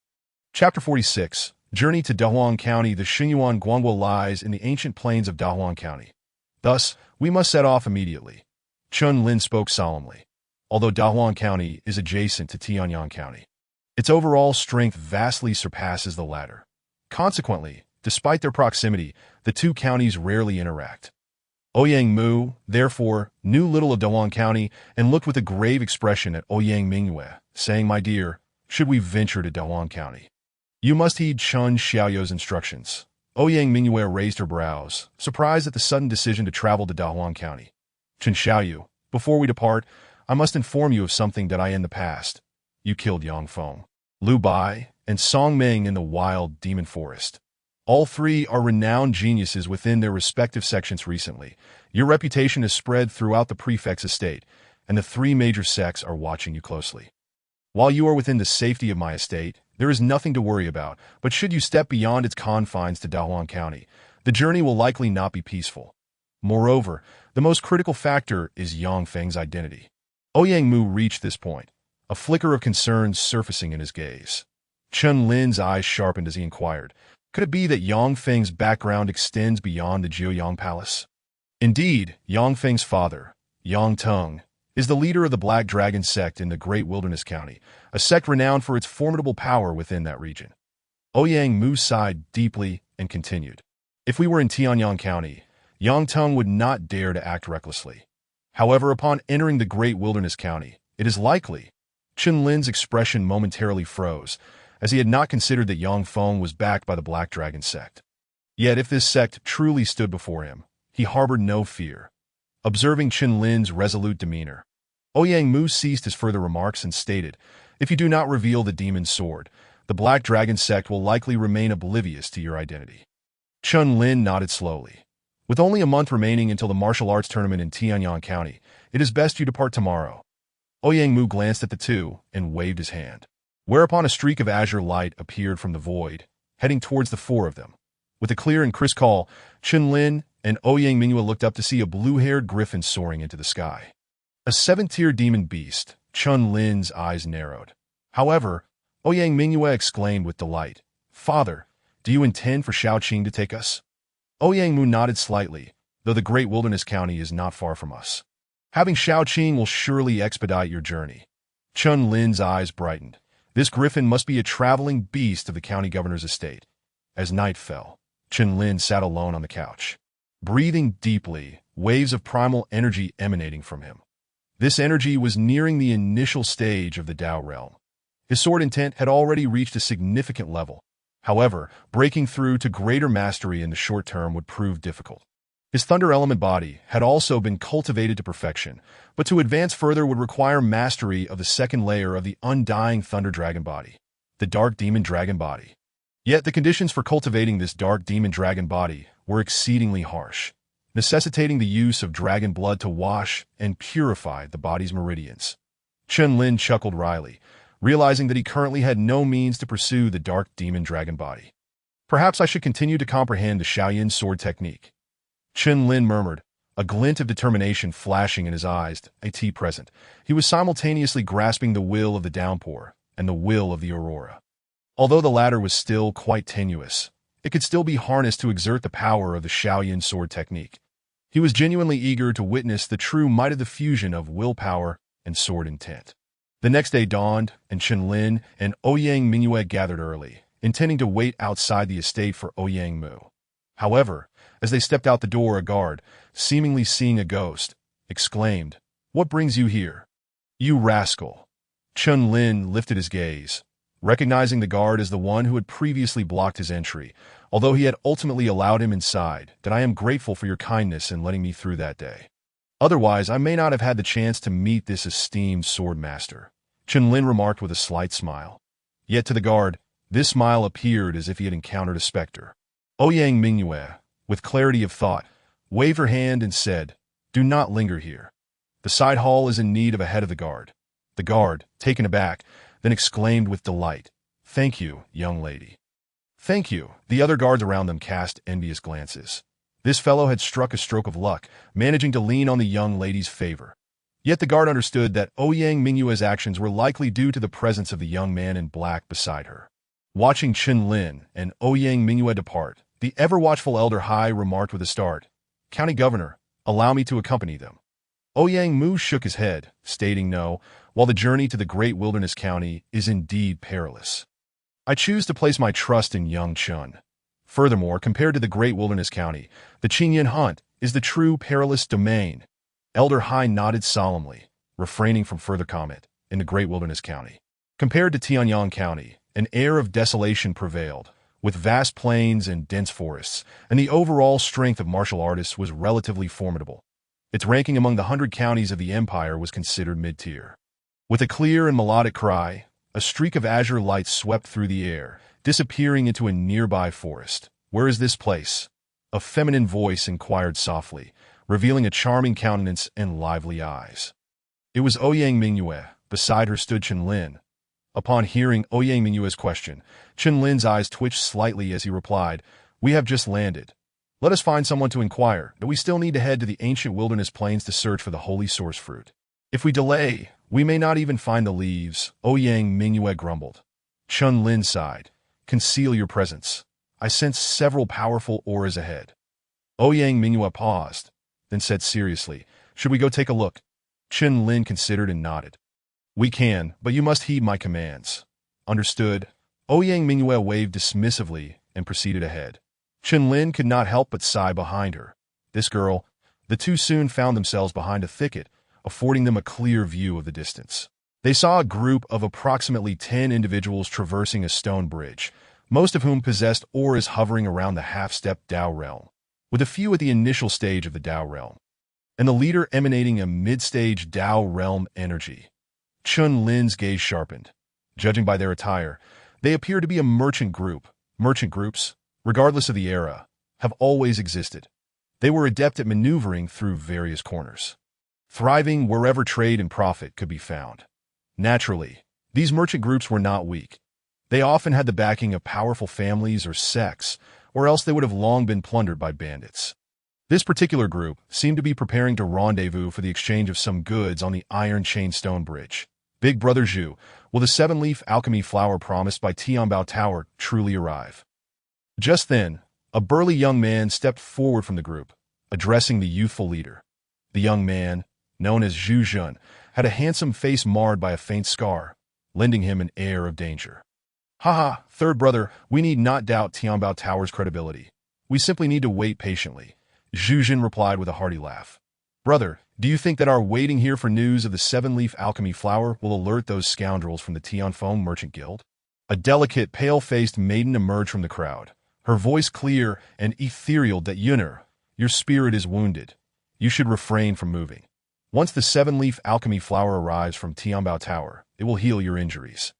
Chapter 46. Journey to Dahuang County. The Xingyuan Guanghua lies in the ancient plains of Dahuang County. Thus, we must set off immediately. Chen spoke solemnly. Although Dahuang County is adjacent to Tianyang County, its overall strength vastly surpasses the latter. Consequently, despite their proximity, the two counties rarely interact. Ouyang Mu, therefore, knew little of Dahuang County and looked with a grave expression at Ouyang Mingyue, saying, "My dear, should we venture to Dahuang County, you must heed Chen Xiaoyu's instructions." Ouyang Mingyue raised her brows, surprised at the sudden decision to travel to Dahuang County. "Chen Xiaoyu, before we depart, I must inform you of something that in the past. You killed Yang Feng, Liu Bai, and Song Meng in the wild demon forest. All three are renowned geniuses within their respective sections recently. Your reputation has spread throughout the prefect's estate, and the three major sects are watching you closely. While you are within the safety of my estate, There is nothing to worry about, but should you step beyond its confines to Dahuang County, the journey will likely not be peaceful. Moreover, the most critical factor is Yang Feng's identity. Ouyang Mu reached this point, a flicker of concern surfacing in his gaze. Chen Lin's eyes sharpened as he inquired, could it be that Yang Feng's background extends beyond the Jiuyang Palace? Indeed, Yang Feng's father, Yang Teng, is the leader of the Black Dragon sect in the Great Wilderness County, a sect renowned for its formidable power within that region. Ouyang Mu sighed deeply and continued. If we were in Tianyang County, Yang Teng would not dare to act recklessly. However, upon entering the Great Wilderness County, it is likely. Chen Lin's expression momentarily froze, as he had not considered that Yang Feng was backed by the Black Dragon sect. Yet if this sect truly stood before him, he harbored no fear. Observing Chen Lin's resolute demeanor, Ouyang Mu ceased his further remarks and stated, if you do not reveal the demon's sword, the Black Dragon sect will likely remain oblivious to your identity. Chen Lin nodded slowly. With only a month remaining until the martial arts tournament in Tianyang County, it is best you depart tomorrow. Ouyang Mu glanced at the two and waved his hand, whereupon a streak of azure light appeared from the void, heading towards the four of them. With a clear and crisp call, Chen Lin and Ouyang Mingyue looked up to see a blue-haired griffin soaring into the sky. A seven-tier demon beast, Chen Lin's eyes narrowed. However, Ouyang Mingyue exclaimed with delight, Father, do you intend for Shaoqing to take us? Ouyang Mu nodded slightly, though the Great Wilderness County is not far from us. Having Shaoqing will surely expedite your journey. Chen Lin's eyes brightened. This griffin must be a traveling beast of the county governor's estate. As night fell, Chen Lin sat alone on the couch, breathing deeply, waves of primal energy emanating from him. This energy was nearing the initial stage of the Dao realm. His sword intent had already reached a significant level. However, breaking through to greater mastery in the short term would prove difficult. His thunder element body had also been cultivated to perfection, but to advance further would require mastery of the second layer of the undying thunder dragon body, the dark demon dragon body. Yet the conditions for cultivating this dark demon dragon body were exceedingly harsh, necessitating the use of dragon blood to wash and purify the body's meridians. Chen Lin chuckled wryly, realizing that he currently had no means to pursue the dark demon dragon body. Perhaps I should continue to comprehend the Shaoyin sword technique. Chen Lin murmured, a glint of determination flashing in his eyes, at present. He was simultaneously grasping the will of the downpour and the will of the aurora. Although the latter was still quite tenuous, it could still be harnessed to exert the power of the Shaoyin sword technique. He was genuinely eager to witness the true might of the fusion of willpower and sword intent. The next day dawned, and Chen Lin and Ouyang Mingyue gathered early, intending to wait outside the estate for Ouyang Mu. However, as they stepped out the door, a guard, seemingly seeing a ghost, exclaimed, What brings you here? You rascal. Chen Lin lifted his gaze, recognizing the guard as the one who had previously blocked his entry, although he had ultimately allowed him inside, that I am grateful for your kindness in letting me through that day. Otherwise, I may not have had the chance to meet this esteemed sword master, Chen Lin remarked with a slight smile. Yet to the guard, this smile appeared as if he had encountered a specter. Ouyang Mingyue, with clarity of thought, waved her hand and said, Do not linger here. The side hall is in need of a head of the guard. The guard, taken aback, then exclaimed with delight, Thank you, young lady. Thank you. The other guards around them cast envious glances. This fellow had struck a stroke of luck, managing to lean on the young lady's favor. Yet the guard understood that Ouyang Mingyue's actions were likely due to the presence of the young man in black beside her. Watching Chen Lin and Ouyang Mingyue depart, the ever-watchful Elder Hai remarked with a start, County Governor, allow me to accompany them. Ouyang Mu shook his head, stating no, while the journey to the Great Wilderness County is indeed perilous. I choose to place my trust in young Chen. Furthermore, compared to the Great Wilderness County, the Qingyan Hunt is the true perilous domain. Elder Hai nodded solemnly, refraining from further comment, in the Great Wilderness County. Compared to Tianyang County, an air of desolation prevailed, with vast plains and dense forests, and the overall strength of martial artists was relatively formidable. Its ranking among the 100 counties of the empire was considered mid-tier. With a clear and melodic cry, a streak of azure light swept through the air, disappearing into a nearby forest. Where is this place? A feminine voice inquired softly, revealing a charming countenance and lively eyes. It was Ouyang Mingyue. Beside her stood Chen Lin. Upon hearing Ouyang Mingyue's question, Chen Lin's eyes twitched slightly as he replied, "We have just landed. Let us find someone to inquire, but we still need to head to the ancient wilderness plains to search for the holy source fruit. If we delay, we may not even find the leaves," Ouyang Mingyue grumbled. Chen Lin sighed. "Conceal your presence. I sense several powerful auras ahead." Ouyang Mingyue paused, then said seriously, "Should we go take a look?" Chen Lin considered and nodded. "We can, but you must heed my commands." "Understood." Ouyang Mingyue waved dismissively and proceeded ahead. Chen Lin could not help but sigh behind her. This girl. The two soon found themselves behind a thicket, affording them a clear view of the distance. They saw a group of approximately 10 individuals traversing a stone bridge, most of whom possessed auras hovering around the half-step Dao realm, with a few at the initial stage of the Dao realm, and the leader emanating a mid-stage Dao realm energy. Chen Lin's gaze sharpened. Judging by their attire, they appear to be a merchant group. Merchant groups, regardless of the era, have always existed. They were adept at maneuvering through various corners, thriving wherever trade and profit could be found. Naturally, these merchant groups were not weak. They often had the backing of powerful families or sects, or else they would have long been plundered by bandits. This particular group seemed to be preparing to rendezvous for the exchange of some goods on the Iron Chain Stone Bridge. Big Brother Zhu, will the seven-leaf alchemy flower promised by Tianbao Tower truly arrive? Just then, a burly young man stepped forward from the group, addressing the youthful leader. The young man, known as Zhu Jun, had a handsome face marred by a faint scar, lending him an air of danger. "Haha, third brother, we need not doubt Tianbao Tower's credibility. We simply need to wait patiently," Zhu Jun replied with a hearty laugh. "Brother, do you think that our waiting here for news of the seven-leaf alchemy flower will alert those scoundrels from the Tianfeng Merchant Guild?" A delicate, pale-faced maiden emerged from the crowd, her voice clear and ethereal. "That Yuner, your spirit is wounded. You should refrain from moving. Once the seven-leaf alchemy flower arrives from Tianbao Tower, it will heal your injuries,"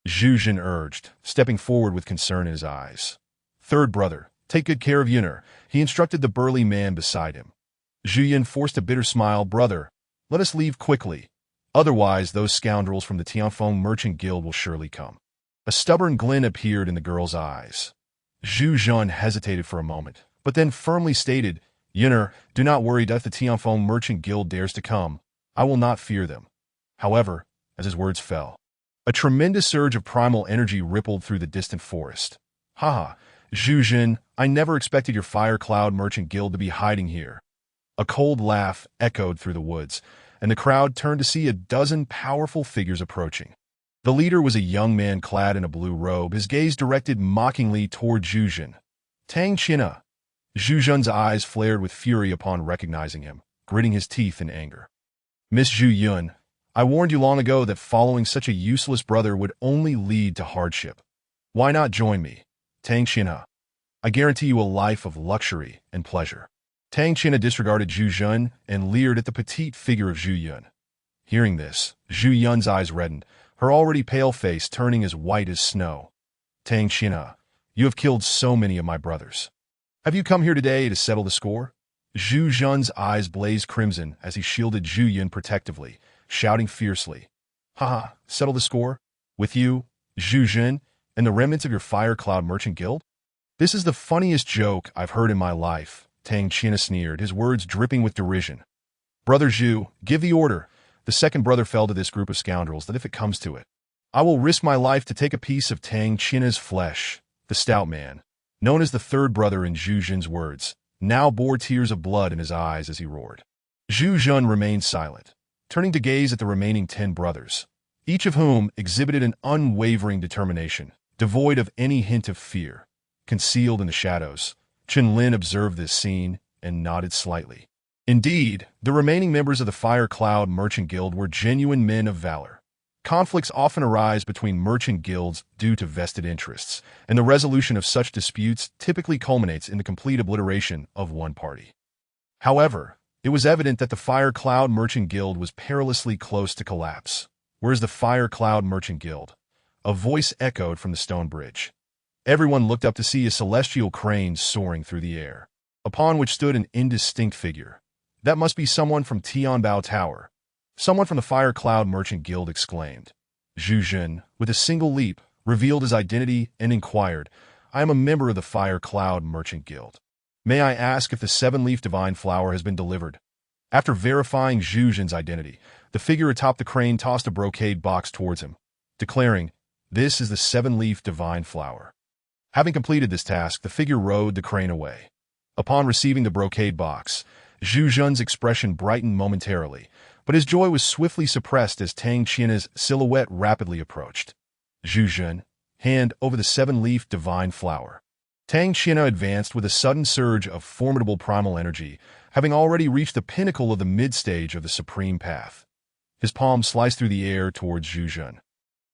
Zhu Jun urged, stepping forward with concern in his eyes. "Third brother, take good care of Yuner," he instructed the burly man beside him. Zhu Yun forced a bitter smile. "Brother, let us leave quickly. Otherwise, those scoundrels from the Tianfeng Merchant Guild will surely come." A stubborn glint appeared in the girl's eyes. Zhu Jun hesitated for a moment, but then firmly stated, "Yuner, do not worry if the Tianfeng Merchant Guild dares to come. I will not fear them." However, as his words fell, a tremendous surge of primal energy rippled through the distant forest. "Haha, Zhu Jun, I never expected your Fire Cloud Merchant Guild to be hiding here." A cold laugh echoed through the woods, and the crowd turned to see a dozen powerful figures approaching. The leader was a young man clad in a blue robe, his gaze directed mockingly toward Zhu Jun. "Tang China." Zhu Jun's eyes flared with fury upon recognizing him, gritting his teeth in anger. "Miss Zhu Yun, I warned you long ago that following such a useless brother would only lead to hardship. Why not join me, Tang China? I guarantee you a life of luxury and pleasure." Tang China disregarded Zhu Jun and leered at the petite figure of Zhu Yun. Hearing this, Zhu Yun's eyes reddened, her already pale face turning as white as snow. "Tang China, you have killed so many of my brothers. Have you come here today to settle the score?" Zhu Jun's eyes blazed crimson as he shielded Zhu Yun protectively, shouting fiercely, "Haha, settle the score? With you, Zhu Jun, and the remnants of your Fire Cloud Merchant Guild? This is the funniest joke I've heard in my life," Tang China sneered, his words dripping with derision. "Brother Zhu, give the order." The second brother fell to this group of scoundrels that if it comes to it, I will risk my life to take a piece of Tang China's flesh. The stout man, known as the third brother in Zhu Jun's words, now bore tears of blood in his eyes as he roared. Zhu Jun remained silent, turning to gaze at the remaining 10 brothers, each of whom exhibited an unwavering determination, devoid of any hint of fear. Concealed in the shadows, Chen Lin observed this scene and nodded slightly. Indeed, the remaining members of the Fire Cloud Merchant Guild were genuine men of valor. Conflicts often arise between merchant guilds due to vested interests, and the resolution of such disputes typically culminates in the complete obliteration of one party. However, it was evident that the Fire Cloud Merchant Guild was perilously close to collapse. "Where's the Fire Cloud Merchant Guild?" A voice echoed from the stone bridge. Everyone looked up to see a celestial crane soaring through the air, upon which stood an indistinct figure. "That must be someone from Tianbao Tower." Someone from the Fire Cloud Merchant Guild exclaimed. Zhu Jun, with a single leap, revealed his identity and inquired, "I am a member of the Fire Cloud Merchant Guild. May I ask if the seven-leaf divine flower has been delivered?" After verifying Zhu Jun's identity, the figure atop the crane tossed a brocade box towards him, declaring, "This is the seven-leaf divine flower." Having completed this task, the figure rode the crane away. Upon receiving the brocade box, Zhu Jun's expression brightened momentarily, but his joy was swiftly suppressed as Tang Qian's silhouette rapidly approached. Zhu Jun, hand over the seven-leaf divine flower. Tang Qian advanced with a sudden surge of formidable primal energy, having already reached the pinnacle of the mid-stage of the supreme path. His palm sliced through the air towards Zhu Jun.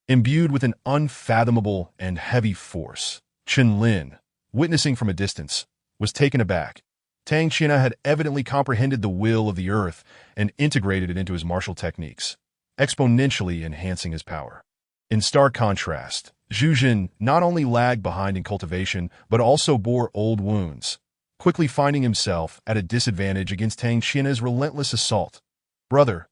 Imbued with an unfathomable and heavy force, Chen Lin, witnessing from a distance, was taken aback. Tang Qian had evidently comprehended the will of the earth and integrated it into his martial techniques, exponentially enhancing his power. In stark contrast, Zhu Jun not only lagged behind in cultivation, but also bore old wounds, quickly finding himself at a disadvantage against Tang Qian's relentless assault. Brother,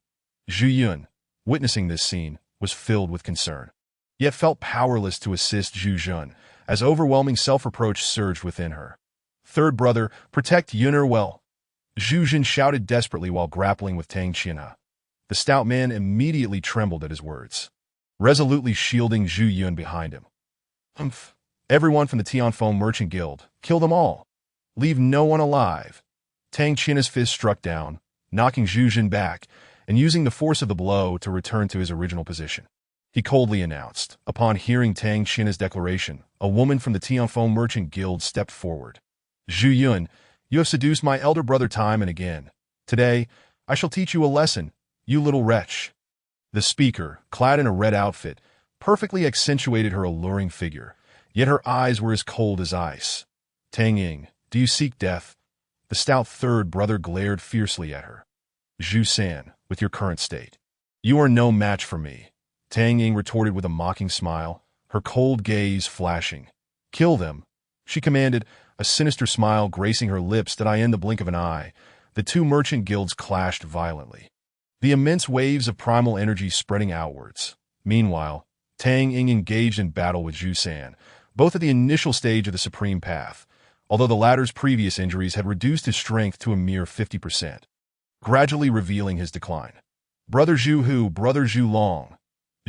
Zhu Yun, witnessing this scene, was filled with concern, yet felt powerless to assist Zhu Jun, as overwhelming self-reproach surged within her. "Third brother, protect Yun'er well," Zhu Jun shouted desperately while grappling with Tang Qian. The stout man immediately trembled at his words, resolutely shielding Zhu Yun behind him. "Humph! Everyone from the Tianfeng Merchant Guild, kill them all. Leave no one alive." Tang Qian's fist struck down, knocking Zhu Jun back, and using the force of the blow to return to his original position. He coldly announced. Upon hearing Tang Qian's declaration, a woman from the Tianfeng Merchant Guild stepped forward. "Zhu Yun, you have seduced my elder brother time and again. Today, I shall teach you a lesson, you little wretch." The speaker, clad in a red outfit, perfectly accentuated her alluring figure, yet her eyes were as cold as ice. "Tang Ying, do you seek death?" The stout third brother glared fiercely at her. "Zhu San, with your current state, you are no match for me," Tang Ying retorted with a mocking smile, her cold gaze flashing. "Kill them," she commanded, a sinister smile gracing her lips that in the blink of an eye. The two merchant guilds clashed violently, the immense waves of primal energy spreading outwards. Meanwhile, Tang Ying engaged in battle with Zhu San, both at the initial stage of the supreme path, although the latter's previous injuries had reduced his strength to a mere 50%, gradually revealing his decline. "Brother Zhu Hu, brother Zhu Long,"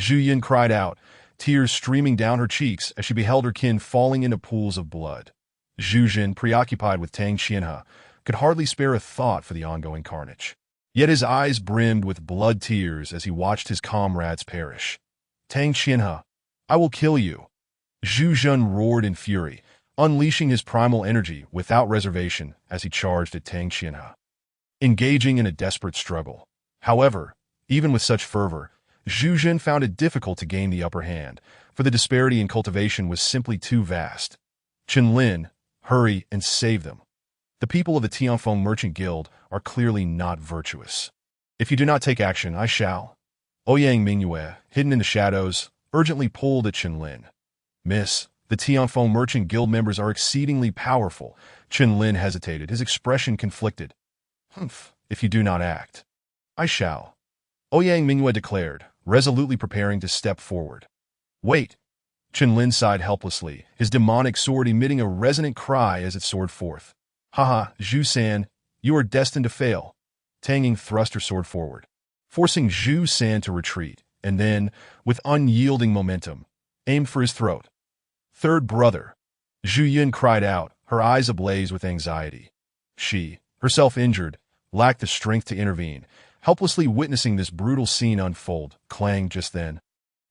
Zhu Yun cried out, tears streaming down her cheeks as she beheld her kin falling into pools of blood. Zhu Jun, preoccupied with Tang Qianhe, could hardly spare a thought for the ongoing carnage. Yet his eyes brimmed with blood tears as he watched his comrades perish. "Tang Qianhe, I will kill you!" Zhu Jun roared in fury, unleashing his primal energy without reservation as he charged at Tang Qianhe, engaging in a desperate struggle. However, even with such fervor, Zhu Jun found it difficult to gain the upper hand, for the disparity in cultivation was simply too vast. "Chen Lin, hurry and save them. The people of the Tianfeng Merchant Guild are clearly not virtuous. If you do not take action, I shall." Ouyang Mingyue, hidden in the shadows, urgently pulled at Chen Lin. "Miss, the Tianfeng Merchant Guild members are exceedingly powerful." Chen Lin hesitated, his expression conflicted. "Humph, if you do not act, I shall," Ouyang Mingyue declared, resolutely preparing to step forward. "Wait!" Chen Lin sighed helplessly, his demonic sword emitting a resonant cry as it soared forth. "Haha, Zhu San, you are destined to fail." Tang Ying thrust her sword forward, forcing Zhu San to retreat, and then, with unyielding momentum, aimed for his throat. "Third brother," Zhu Yun cried out, her eyes ablaze with anxiety. She, herself injured, lacked the strength to intervene, helplessly witnessing this brutal scene unfold. Clang just then,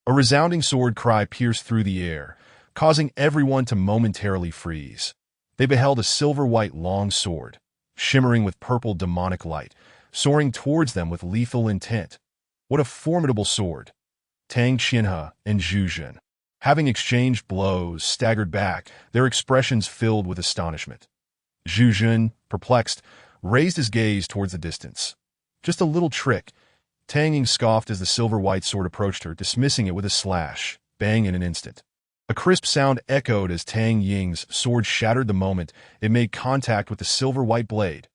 a resounding sword cry pierced through the air, causing everyone to momentarily freeze. They beheld a silver-white long sword, shimmering with purple demonic light, soaring towards them with lethal intent. What a formidable sword! Tang Qianhe and Zhu Jun, having exchanged blows, staggered back, their expressions filled with astonishment. Zhu Jun, perplexed, raised his gaze towards the distance. "Just a little trick," Tang Ying scoffed as the silver-white sword approached her, dismissing it with a slash, bang in an instant. A crisp sound echoed as Tang Ying's sword shattered the moment it made contact with the silver-white blade.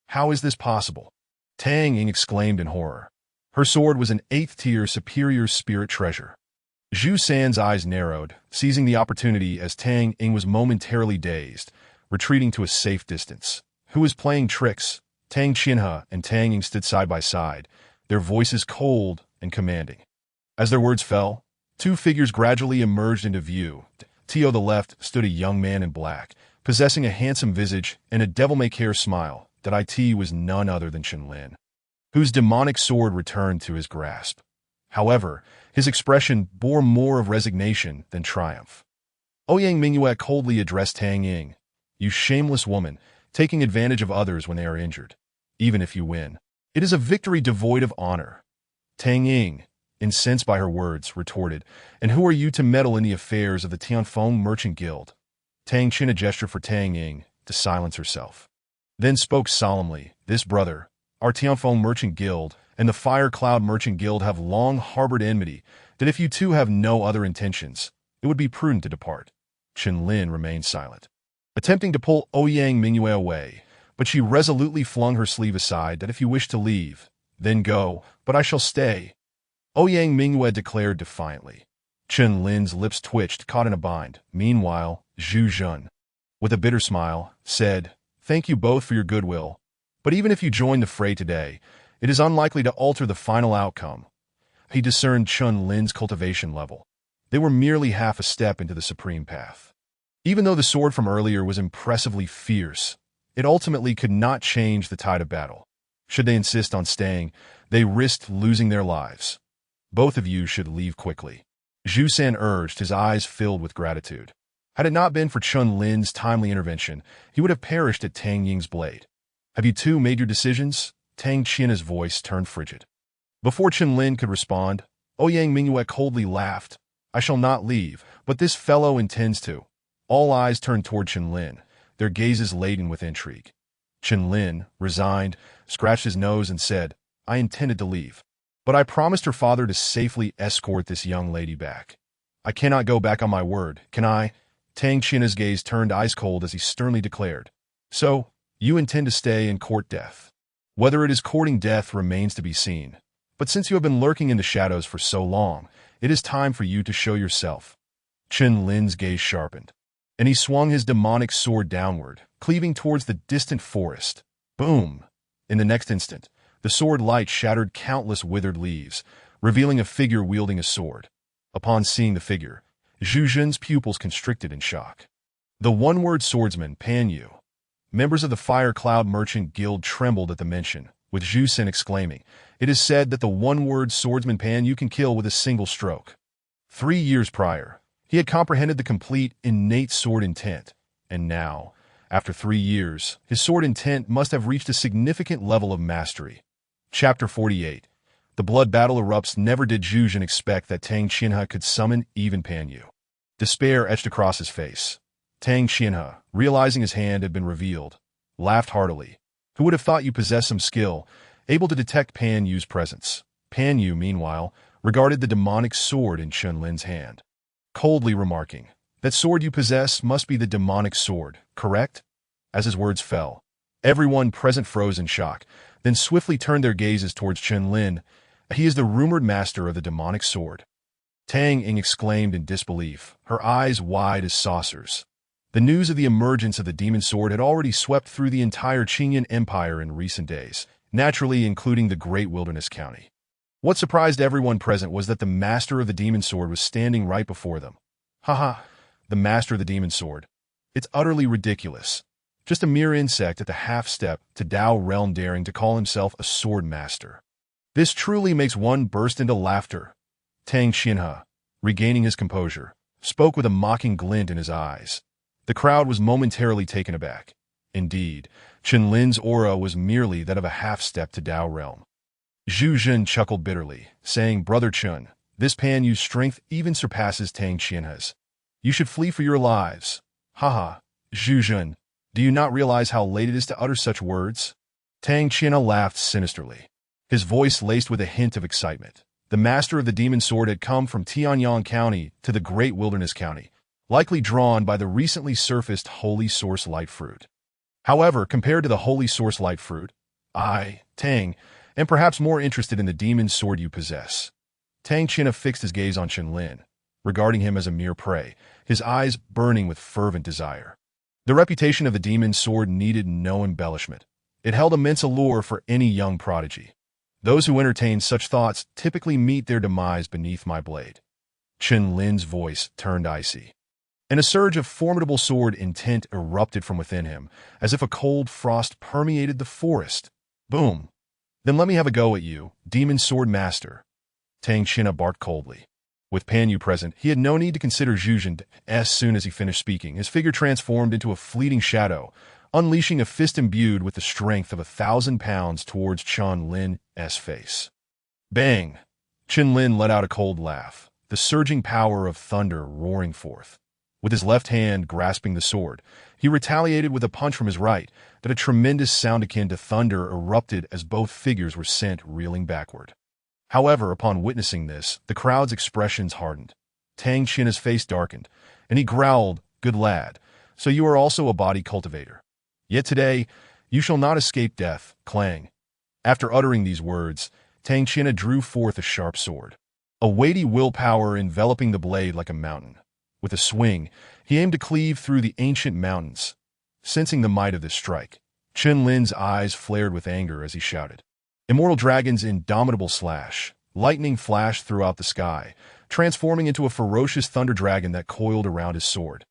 "How is this possible?" Tang Ying exclaimed in horror. Her sword was an 8th-tier superior spirit treasure. Zhu San's eyes narrowed, seizing the opportunity as Tang Ying was momentarily dazed, retreating to a safe distance. Who was playing tricks? Tang Qianhe and Tang Ying stood side by side, their voices cold and commanding. As their words fell, two figures gradually emerged into view. To the left stood a young man in black, possessing a handsome visage and a devil-may-care smile. That it was none other than Chen Lin, whose demonic sword returned to his grasp. However, his expression bore more of resignation than triumph. Ouyang Mingyue coldly addressed Tang Ying. You shameless woman, taking advantage of others when they are injured. Even if you win, it is a victory devoid of honor. Tang Ying, incensed by her words, retorted, and who are you to meddle in the affairs of the Tianfeng Merchant Guild? Tang Qin a gesture for Tang Ying to silence herself. Then spoke solemnly, this brother, our Tianfeng Merchant Guild, and the Fire Cloud Merchant Guild have long harbored enmity, that if you two have no other intentions, it would be prudent to depart. Chen Lin remained silent, attempting to pull Ouyang Mingyue away, but she resolutely flung her sleeve aside that if you wish to leave, then go, but I shall stay. Ouyang Mingyue declared defiantly. Chen Lin's lips twitched, caught in a bind. Meanwhile, Zhu Zhen, with a bitter smile, said, Thank you both for your goodwill, but even if you join the fray today, it is unlikely to alter the final outcome. He discerned Chen Lin's cultivation level. They were merely half a step into the supreme path. Even though the sword from earlier was impressively fierce, it ultimately could not change the tide of battle. Should they insist on staying, they risked losing their lives. Both of you should leave quickly. Zhu San urged, his eyes filled with gratitude. Had it not been for Chen Lin's timely intervention, he would have perished at Tang Ying's blade. Have you two made your decisions? Tang Qian's voice turned frigid. Before Chen Lin could respond, Ouyang Mingyue coldly laughed. I shall not leave, but this fellow intends to. All eyes turned toward Chen Lin, their gazes laden with intrigue. Chen Lin, resigned, scratched his nose and said, I intended to leave, but I promised her father to safely escort this young lady back. I cannot go back on my word, can I? Tang Qian's gaze turned ice-cold as he sternly declared. So, you intend to stay and court death. Whether it is courting death remains to be seen, but since you have been lurking in the shadows for so long, it is time for you to show yourself. Chen Lin's gaze sharpened, and he swung his demonic sword downward, cleaving towards the distant forest. Boom! In the next instant, the sword light shattered countless withered leaves, revealing a figure wielding a sword. Upon seeing the figure, Zhu Zhen's pupils constricted in shock. The one-word swordsman, Pan Yu. Members of the Fire Cloud Merchant Guild trembled at the mention, with Zhu Sen exclaiming, It is said that the one-word swordsman Pan Yu can kill with a single stroke. 3 years prior, he had comprehended the complete, innate sword intent, and now, after 3 years, his sword intent must have reached a significant level of mastery. Chapter 48. The blood battle erupts. Never did Zhu Zhen expect that Tang Qianhe could summon even Pan Yu. Despair etched across his face. Tang Qianhe, realizing his hand had been revealed, laughed heartily. Who would have thought you possessed some skill, able to detect Pan Yu's presence? Pan Yu, meanwhile, regarded the demonic sword in Chen Lin's hand, coldly remarking, That sword you possess must be the demonic sword, correct? As his words fell, everyone present froze in shock, then swiftly turned their gazes towards Chen Lin. He is the rumored master of the demonic sword. Tang Ying exclaimed in disbelief, her eyes wide as saucers. The news of the emergence of the demon sword had already swept through the entire Qingyan Empire in recent days, naturally including the great wilderness county. What surprised everyone present was that the master of the demon sword was standing right before them. Haha, the master of the demon sword. It's utterly ridiculous. Just a mere insect at the half-step to Dao realm daring to call himself a sword master. This truly makes one burst into laughter. Tang Qianhe, regaining his composure, spoke with a mocking glint in his eyes. The crowd was momentarily taken aback. Indeed, Chen Lin's aura was merely that of a half-step to Dao realm. Zhu Zhen chuckled bitterly, saying, Brother Chen, this Pan Yu's strength even surpasses Tang Qianhe's. You should flee for your lives. Haha, Zhu Zhen, do you not realize how late it is to utter such words? Tang Qianhe laughed sinisterly, his voice laced with a hint of excitement. The master of the demon sword had come from Tianyang County to the great wilderness county, likely drawn by the recently surfaced Holy Source Light Fruit. However, compared to the Holy Source Light Fruit, I, Tang, am perhaps more interested in the demon sword you possess. Tang Qianhe fixed his gaze on Chen Lin, regarding him as a mere prey, his eyes burning with fervent desire. The reputation of the demon sword needed no embellishment. It held immense allure for any young prodigy. Those who entertain such thoughts typically meet their demise beneath my blade. Chen Lin's voice turned icy, and a surge of formidable sword intent erupted from within him, as if a cold frost permeated the forest. Boom! Then let me have a go at you, demon sword master. Tang Xin'a barked coldly. With Pan Yu present, he had no need to consider Zhu Jun. As soon as he finished speaking, his figure transformed into a fleeting shadow, unleashing a fist imbued with the strength of 1,000 pounds towards Chen Lin's face. Bang! Chen Lin let out a cold laugh, the surging power of thunder roaring forth. With his left hand grasping the sword, he retaliated with a punch from his right that a tremendous sound akin to thunder erupted as both figures were sent reeling backward. However, upon witnessing this, the crowd's expressions hardened. Tang Xin's face darkened, and he growled, "Good lad, so you are also a body cultivator. Yet today, you shall not escape death." Clang. After uttering these words, Tang Xin'a drew forth a sharp sword, a weighty willpower enveloping the blade like a mountain. With a swing, he aimed to cleave through the ancient mountains. Sensing the might of this strike, Chen Lin's eyes flared with anger as he shouted, "Immortal Dragon's indomitable slash!" Lightning flashed throughout the sky, transforming into a ferocious thunder dragon that coiled around his sword.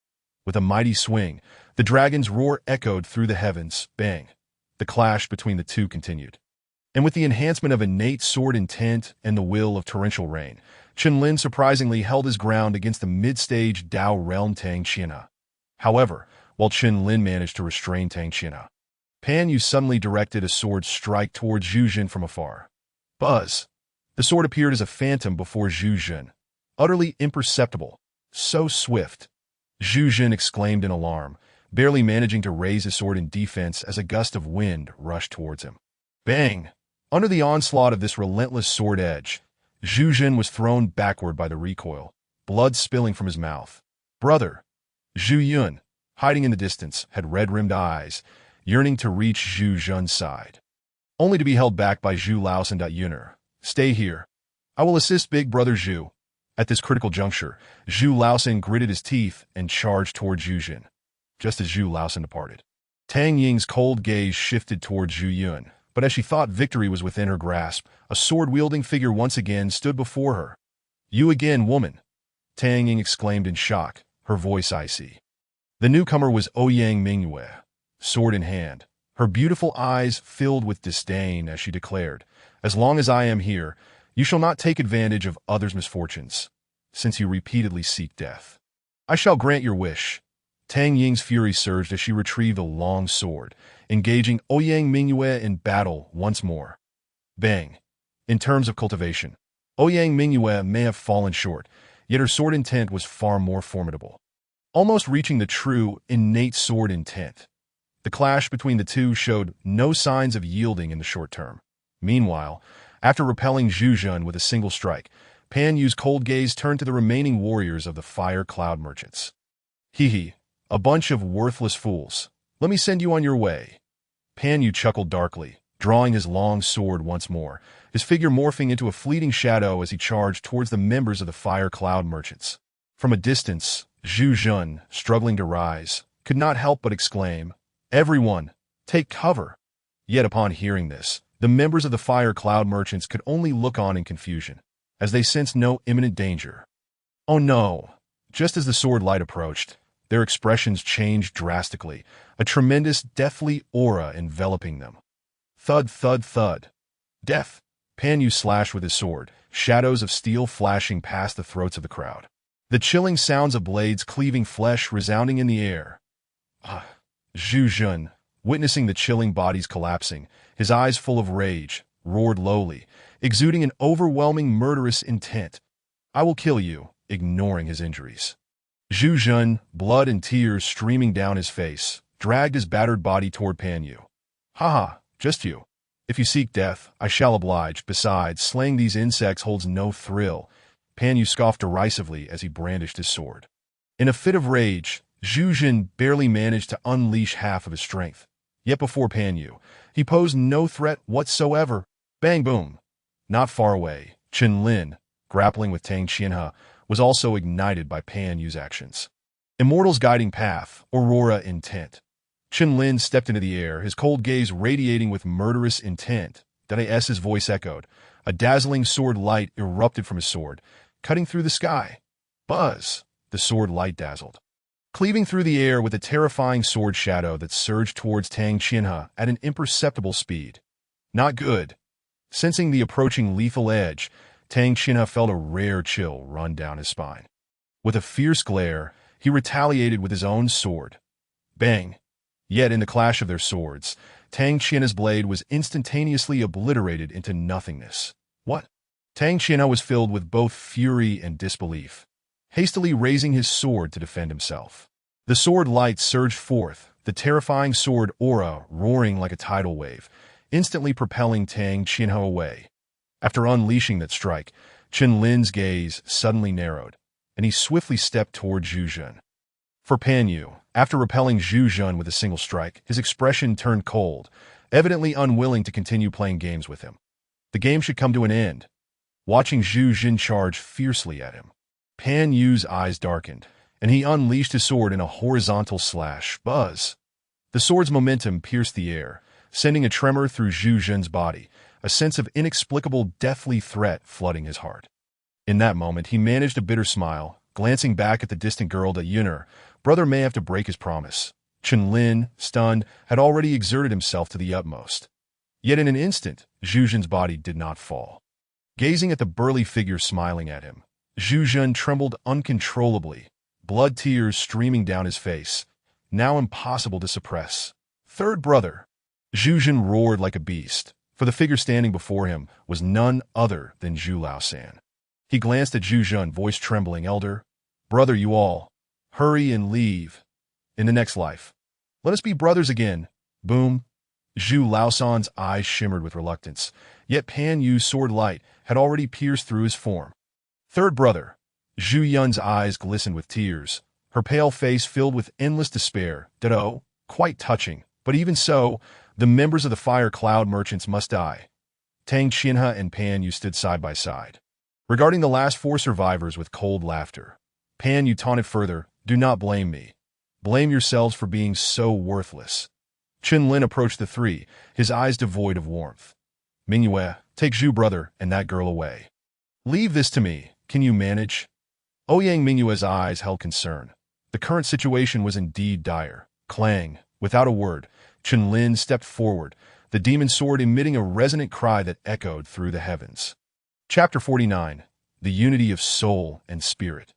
With a mighty swing, the dragon's roar echoed through the heavens. Bang! The clash between the two continued. And with the enhancement of innate sword intent and the will of torrential rain, Chen Lin surprisingly held his ground against the mid-stage Dao realm Tang Xin'a. However, while Chen Lin managed to restrain Tang Xin'a, Pan Yu suddenly directed a sword strike towards Zhu Jun from afar. Buzz! The sword appeared as a phantom before Zhu Jun, utterly imperceptible, so swift. Zhu Jun exclaimed in alarm, barely managing to raise his sword in defense as a gust of wind rushed towards him. Bang! Under the onslaught of this relentless sword edge, Zhu Jun was thrown backward by the recoil, blood spilling from his mouth. Brother! Zhu Yun, hiding in the distance, had red-rimmed eyes, yearning to reach Zhu Jun's side, only to be held back by Zhu Laosan. Yuner, stay here. I will assist big brother Zhu. At this critical juncture, Zhu Laosan gritted his teeth and charged toward Zhu Jun. Just as Zhu Laosan departed, Tang Ying's cold gaze shifted toward Zhu Yun, but as she thought victory was within her grasp, a sword-wielding figure once again stood before her. You again, woman! Tang Ying exclaimed in shock, her voice icy. The newcomer was Ouyang Mingyue, sword in hand, her beautiful eyes filled with disdain as she declared, "As long as I am here, you shall not take advantage of others' misfortunes, since you repeatedly seek death. I shall grant your wish." Tang Ying's fury surged as she retrieved a long sword, engaging Ouyang Mingyue in battle once more. Bang! In terms of cultivation, Ouyang Mingyue may have fallen short, yet her sword intent was far more formidable, almost reaching the true, innate sword intent. The clash between the two showed no signs of yielding in the short term. Meanwhile, after repelling Zhu Jun with a single strike, Pan Yu's cold gaze turned to the remaining warriors of the Fire Cloud Merchants. Hee, a bunch of worthless fools. Let me send you on your way. Pan Yu chuckled darkly, drawing his long sword once more, his figure morphing into a fleeting shadow as he charged towards the members of the Fire Cloud Merchants. From a distance, Zhu Jun, struggling to rise, could not help but exclaim, "Everyone, take cover!" Yet upon hearing this, the members of the Fire Cloud Merchants could only look on in confusion, as they sensed no imminent danger. Oh no! Just as the sword light approached, their expressions changed drastically, a tremendous, deathly aura enveloping them. Thud, thud, thud. Death! Pan Yu slashed with his sword, shadows of steel flashing past the throats of the crowd. The chilling sounds of blades cleaving flesh resounding in the air. Zhu Jun, witnessing the chilling bodies collapsing, his eyes full of rage, roared lowly, exuding an overwhelming murderous intent. "I will kill you," ignoring his injuries. Zhu Jun, blood and tears streaming down his face, dragged his battered body toward Pan Yu. "Haha, just you. If you seek death, I shall oblige. Besides, slaying these insects holds no thrill." Pan Yu scoffed derisively as he brandished his sword. In a fit of rage, Zhu Jun barely managed to unleash half of his strength. Yet before Pan Yu, he posed no threat whatsoever. Bang boom! Not far away, Chen Lin, grappling with Tang Xin'a, was also ignited by Pan Yu's actions. Immortal's guiding path, Aurora intent. Qin Lin stepped into the air, his cold gaze radiating with murderous intent. Dada's voice echoed. A dazzling sword light erupted from his sword, cutting through the sky. Buzz! The sword light dazzled, cleaving through the air with a terrifying sword shadow that surged towards Tang Qianhe at an imperceptible speed. Not good. Sensing the approaching lethal edge, Tang Qianhe felt a rare chill run down his spine. With a fierce glare, he retaliated with his own sword. Bang! Yet in the clash of their swords, Tang Qianhe's blade was instantaneously obliterated into nothingness. What? Tang Qianhe was filled with both fury and disbelief, hastily raising his sword to defend himself. The sword light surged forth, the terrifying sword aura roaring like a tidal wave, instantly propelling Tang Qianhe away. After unleashing that strike, Qin Lin's gaze suddenly narrowed, and he swiftly stepped toward Zhu Zhen. For Pan Yu, after repelling Zhu Zhen with a single strike, his expression turned cold, evidently unwilling to continue playing games with him. The game should come to an end. Watching Zhu Zhen charge fiercely at him, Pan Yu's eyes darkened, and he unleashed his sword in a horizontal slash. Buzz! The sword's momentum pierced the air, sending a tremor through Zhu Zhen's body, a sense of inexplicable deathly threat flooding his heart. In that moment, he managed a bitter smile, glancing back at the distant girl that Yuner, brother may have to break his promise. Qin Lin, stunned, had already exerted himself to the utmost. Yet in an instant, Zhu Zhen's body did not fall. Gazing at the burly figure smiling at him, Zhu Zhen trembled uncontrollably, blood tears streaming down his face, now impossible to suppress. Third brother! Zhu Zhen roared like a beast, for the figure standing before him was none other than Zhu Laosan. He glanced at Zhu Zhen, voice trembling. Elder, brother, you all, hurry and leave. In the next life, let us be brothers again. Boom! Zhu Laosan's eyes shimmered with reluctance, yet Pan Yu's sword light had already pierced through his form. Third brother! Zhu Yun's eyes glistened with tears, her pale face filled with endless despair. Ditto, quite touching, but even so, the members of the Fire Cloud Merchants must die. Tang Qianhe and Pan Yu stood side by side, regarding the last four survivors with cold laughter. Pan Yu taunted further, do not blame me. Blame yourselves for being so worthless. Qin Lin approached the three, his eyes devoid of warmth. Mingyue, take Zhu brother and that girl away. Leave this to me, can you manage? Ouyang Mingyue's eyes held concern. The current situation was indeed dire. Clang, without a word, Qin Lin stepped forward, the demon sword emitting a resonant cry that echoed through the heavens. Chapter 49. The Unity of Soul and Spirit.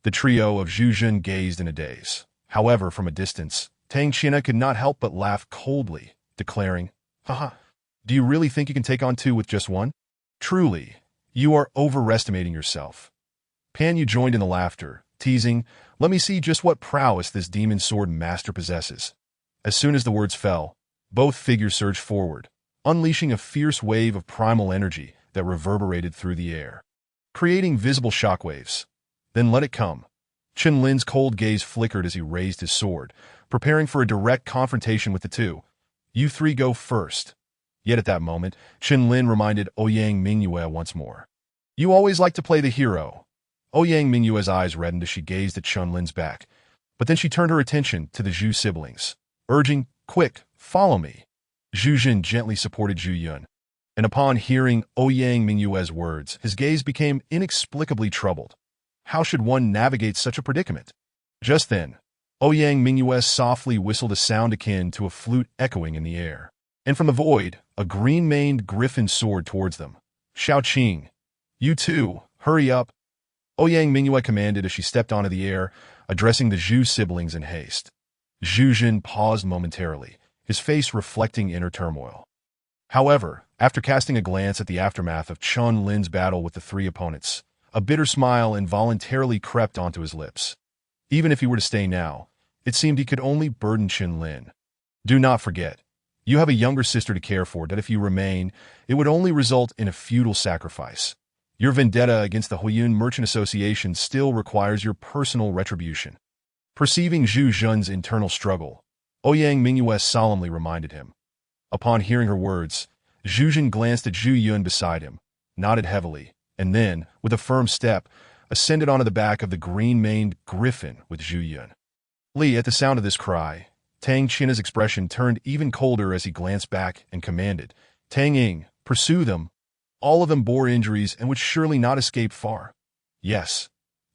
The trio of Zhu Zhen gazed in a daze. However, from a distance, Tang Qianhe could not help but laugh coldly, declaring, Haha, do you really think you can take on two with just one? Truly, you are overestimating yourself. Pan Yu joined in the laughter, teasing, let me see just what prowess this demon sword master possesses. As soon as the words fell, both figures surged forward, unleashing a fierce wave of primal energy that reverberated through the air, creating visible shockwaves. Then let it come. Qin Lin's cold gaze flickered as he raised his sword, preparing for a direct confrontation with the two. You three go first. Yet at that moment, Qin Lin reminded Ouyang Mingyue once more. You always like to play the hero. Ouyang Mingyue's eyes reddened as she gazed at Qin Lin's back, but then she turned her attention to the Zhu siblings, urging, quick, follow me. Zhu Zhen gently supported Zhu Yun, and upon hearing Ouyang Mingyue's words, his gaze became inexplicably troubled. How should one navigate such a predicament? Just then, Ouyang Mingyue softly whistled a sound akin to a flute echoing in the air, and from the void, a green-maned griffin soared towards them. Xiao Qing, you too, hurry up. Ouyang Mingyue commanded as she stepped onto the air, addressing the Zhu siblings in haste. Zhu Zhen paused momentarily, his face reflecting inner turmoil. However, after casting a glance at the aftermath of Qin Lin's battle with the three opponents, a bitter smile involuntarily crept onto his lips. Even if he were to stay now, it seemed he could only burden Qin Lin. Do not forget, you have a younger sister to care for that if you remain, it would only result in a futile sacrifice. Your vendetta against the Huiyun Merchant Association still requires your personal retribution. Perceiving Zhu Zhen's internal struggle, Ouyang Mingyue solemnly reminded him. Upon hearing her words, Zhu Zhen glanced at Zhu Yun beside him, nodded heavily, and then, with a firm step, ascended onto the back of the green-maned griffin with Zhu Yun. Li, at the sound of this cry, Tang Qinha's expression turned even colder as he glanced back and commanded, "Tang Ying, pursue them." All of them bore injuries and would surely not escape far. "Yes,"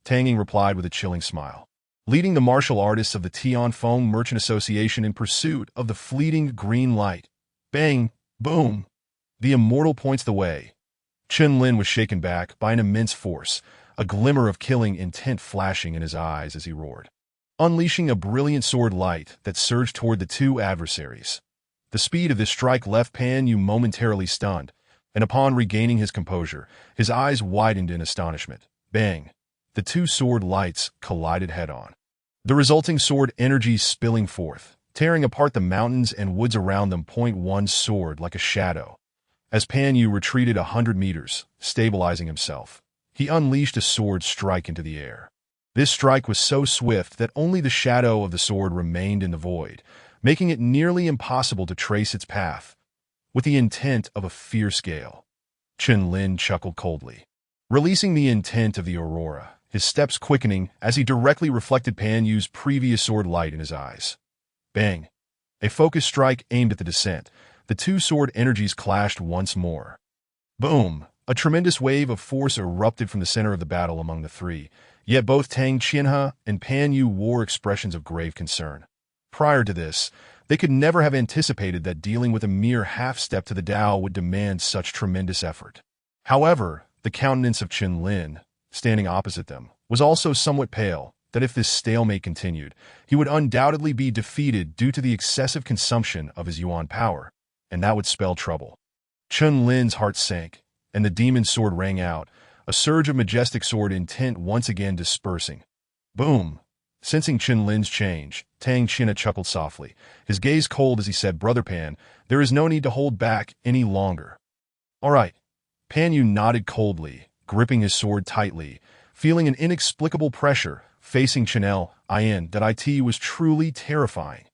Tang Ying replied with a chilling smile, leading the martial artists of the Tianfeng Merchant Association in pursuit of the fleeting green light. Bang! Boom! The immortal points the way. Chen Lin was shaken back by an immense force, a glimmer of killing intent flashing in his eyes as he roared, unleashing a brilliant sword light that surged toward the two adversaries. The speed of this strike left Pan Yu momentarily stunned, and upon regaining his composure, his eyes widened in astonishment. Bang! The two sword lights collided head-on, the resulting sword energy spilling forth, tearing apart the mountains and woods around them. One sword like a shadow. As Pan Yu retreated 100 meters, stabilizing himself, he unleashed a sword strike into the air. This strike was so swift that only the shadow of the sword remained in the void, making it nearly impossible to trace its path. With the intent of a fierce gale, Chen Lin chuckled coldly, releasing the intent of the aurora, his steps quickening as he directly reflected Pan Yu's previous sword light in his eyes. Bang! A focused strike aimed at the descent. The two sword energies clashed once more. Boom! A tremendous wave of force erupted from the center of the battle among the three, yet both Tang Qinha and Pan Yu wore expressions of grave concern. Prior to this, they could never have anticipated that dealing with a mere half-step to the Tao would demand such tremendous effort. However, the countenance of Chen Lin, standing opposite them, was also somewhat pale, that if this stalemate continued, he would undoubtedly be defeated due to the excessive consumption of his yuan power, and that would spell trouble. Chen Lin's heart sank, and the demon sword rang out, a surge of majestic sword intent once again dispersing. Boom! Sensing Chen Lin's change, Tang Qinha chuckled softly, his gaze cold as he said, "Brother Pan, there is no need to hold back any longer." "All right." Pan Yu nodded coldly, gripping his sword tightly, feeling an inexplicable pressure. Facing Chen Lin that it was truly terrifying.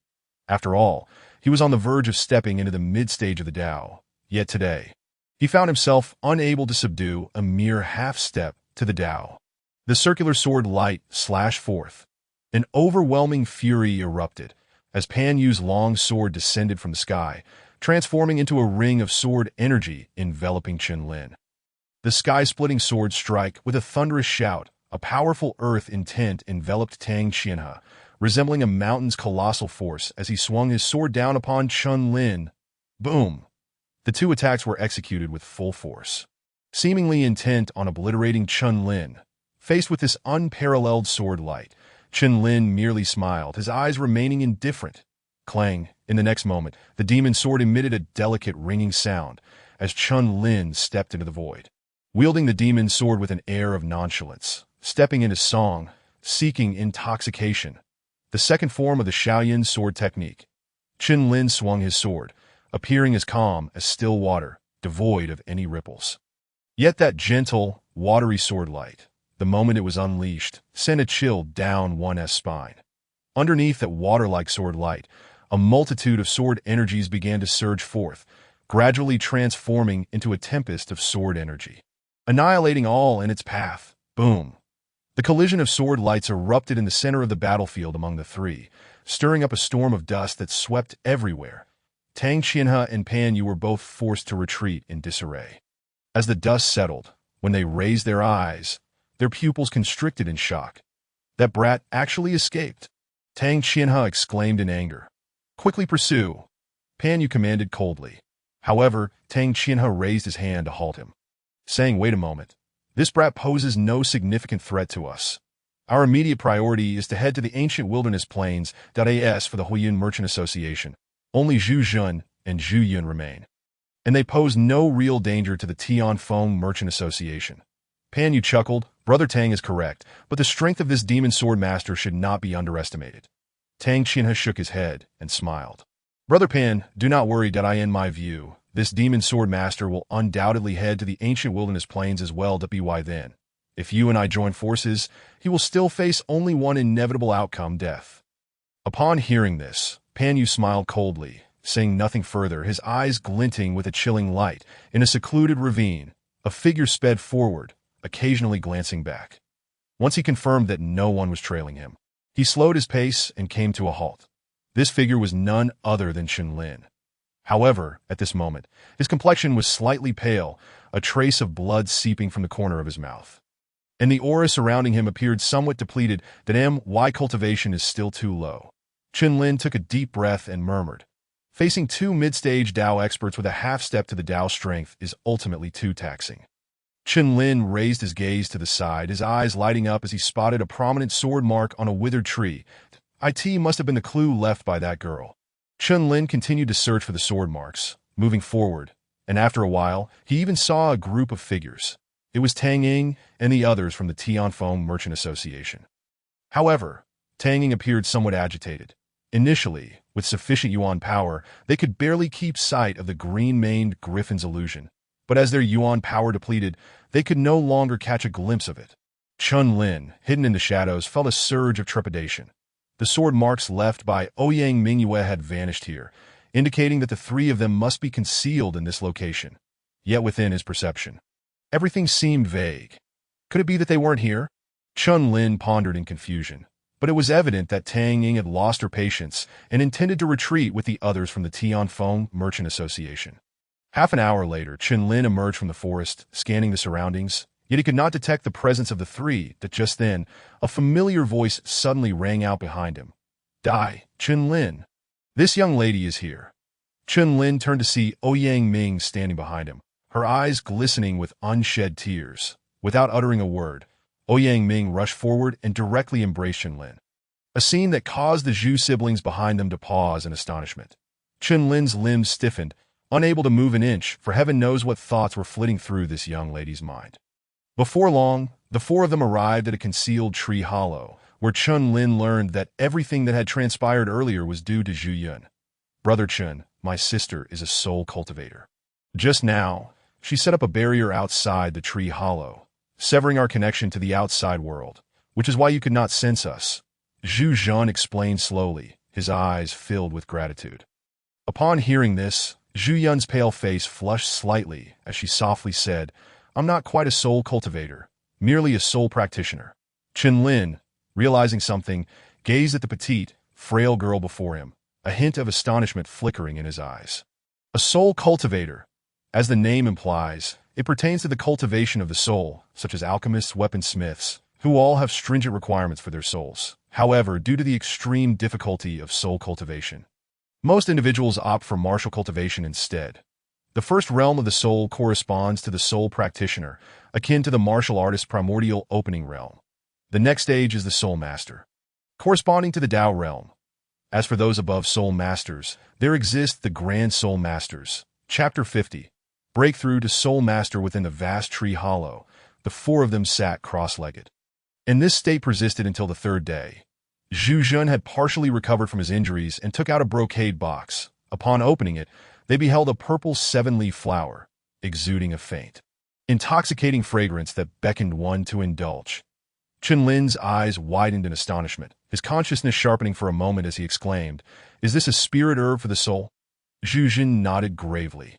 After all, he was on the verge of stepping into the mid-stage of the Tao, yet today, he found himself unable to subdue a mere half-step to the Tao. The circular sword light slashed forth. An overwhelming fury erupted as Pan Yu's long sword descended from the sky, transforming into a ring of sword energy enveloping Chen Lin. The sky-splitting sword strike with a thunderous shout, a powerful earth intent enveloped Tang Qinha, resembling a mountain's colossal force as he swung his sword down upon Chen Lin. Boom! The two attacks were executed with full force. Seemingly intent on obliterating Chen Lin, faced with this unparalleled sword light, Chen Lin merely smiled, his eyes remaining indifferent. Clang! In the next moment, the demon sword emitted a delicate ringing sound as Chen Lin stepped into the void, wielding the demon sword with an air of nonchalance, stepping into song, seeking intoxication, the second form of the Shaoyin sword technique. Chen Lin swung his sword, appearing as calm as still water, devoid of any ripples. Yet that gentle, watery sword light, the moment it was unleashed, sent a chill down one's spine. Underneath that water-like sword light, a multitude of sword energies began to surge forth, gradually transforming into a tempest of sword energy, annihilating all in its path. Boom! The collision of sword lights erupted in the center of the battlefield among the three, stirring up a storm of dust that swept everywhere. Tang Qinha and Pan Yu were both forced to retreat in disarray. As the dust settled, when they raised their eyes, their pupils constricted in shock. "That brat actually escaped!" Tang Qinha exclaimed in anger. "Quickly pursue!" Pan Yu commanded coldly. However, Tang Qinha raised his hand to halt him, saying, "Wait a moment. This brat poses no significant threat to us. Our immediate priority is to head to the ancient wilderness plains.as for the Huiyun Merchant Association. Only Zhu Jun and Zhu Yun remain, and they pose no real danger to the Tianfeng Merchant Association." Pan Yu chuckled. "Brother Tang is correct, but the strength of this demon sword master should not be underestimated." Tang Qinha shook his head and smiled. "Brother Pan, do not worry. In my view, this demon sword master will undoubtedly head to the ancient wilderness plains as well. By then, if you and I join forces, he will still face only one inevitable outcome, death." Upon hearing this, Pan Yu smiled coldly, saying nothing further, his eyes glinting with a chilling light. In a secluded ravine, a figure sped forward, occasionally glancing back. Once he confirmed that no one was trailing him, he slowed his pace and came to a halt. This figure was none other than Chen Lin. However, at this moment, his complexion was slightly pale, a trace of blood seeping from the corner of his mouth. And the aura surrounding him appeared somewhat depleted. That my cultivation is still too low. Chen Lin took a deep breath and murmured, facing two mid-stage Dao experts with a half-step to the Dao strength is ultimately too taxing. Chen Lin raised his gaze to the side, his eyes lighting up as he spotted a prominent sword mark on a withered tree. It must have been the clue left by that girl. Chen Lin continued to search for the sword marks, moving forward, and after a while, he even saw a group of figures. It was Tang Ying and the others from the Tianfeng Merchant Association. However, Tang Ying appeared somewhat agitated. Initially, with sufficient yuan power, they could barely keep sight of the green-maned griffin's illusion. But as their yuan power depleted, they could no longer catch a glimpse of it. Chen Lin, hidden in the shadows, felt a surge of trepidation. The sword marks left by Ouyang Mingyue had vanished here, indicating that the three of them must be concealed in this location. Yet within his perception, everything seemed vague. Could it be that they weren't here? Chen Lin pondered in confusion, but it was evident that Tang Ying had lost her patience and intended to retreat with the others from the Tianfeng Merchant Association. Half an hour later, Chen Lin emerged from the forest, scanning the surroundings, yet he could not detect the presence of the three. That just then, a familiar voice suddenly rang out behind him. "Dai, Chen Lin. This young lady is here." Chen Lin turned to see Ouyang Ming standing behind him, her eyes glistening with unshed tears. Without uttering a word, Ouyang Ming rushed forward and directly embraced Chen Lin. A scene that caused the Zhu siblings behind them to pause in astonishment. Chen Lin's limbs stiffened, unable to move an inch, for heaven knows what thoughts were flitting through this young lady's mind. Before long, the four of them arrived at a concealed tree hollow, where Chen Lin learned that everything that had transpired earlier was due to Zhu Yun. "Brother Chen, my sister is a soul cultivator. Just now, she set up a barrier outside the tree hollow, severing our connection to the outside world, which is why you could not sense us." Zhu Zhan explained slowly, his eyes filled with gratitude. Upon hearing this, Zhu Yun's pale face flushed slightly as she softly said, "I'm not quite a soul cultivator, merely a soul practitioner." Chen Lin, realizing something, gazed at the petite, frail girl before him, a hint of astonishment flickering in his eyes. A soul cultivator. As the name implies, it pertains to the cultivation of the soul, such as alchemists, weaponsmiths, who all have stringent requirements for their souls. However, due to the extreme difficulty of soul cultivation, most individuals opt for martial cultivation instead. The first realm of the soul corresponds to the soul practitioner, akin to the martial artist's primordial opening realm. The next stage is the soul master, corresponding to the Tao realm. As for those above soul masters, there exist the grand soul masters. Chapter 50. Breakthrough to soul master. Within the vast tree hollow, the four of them sat cross-legged. And this state persisted until the third day. Zhu Zhan had partially recovered from his injuries and took out a brocade box. Upon opening it, they beheld a purple seven-leaf flower, exuding a faint, intoxicating fragrance that beckoned one to indulge. Chen Lin's eyes widened in astonishment, his consciousness sharpening for a moment as he exclaimed, "Is this a spirit herb for the soul?" Zhu Zhan nodded gravely,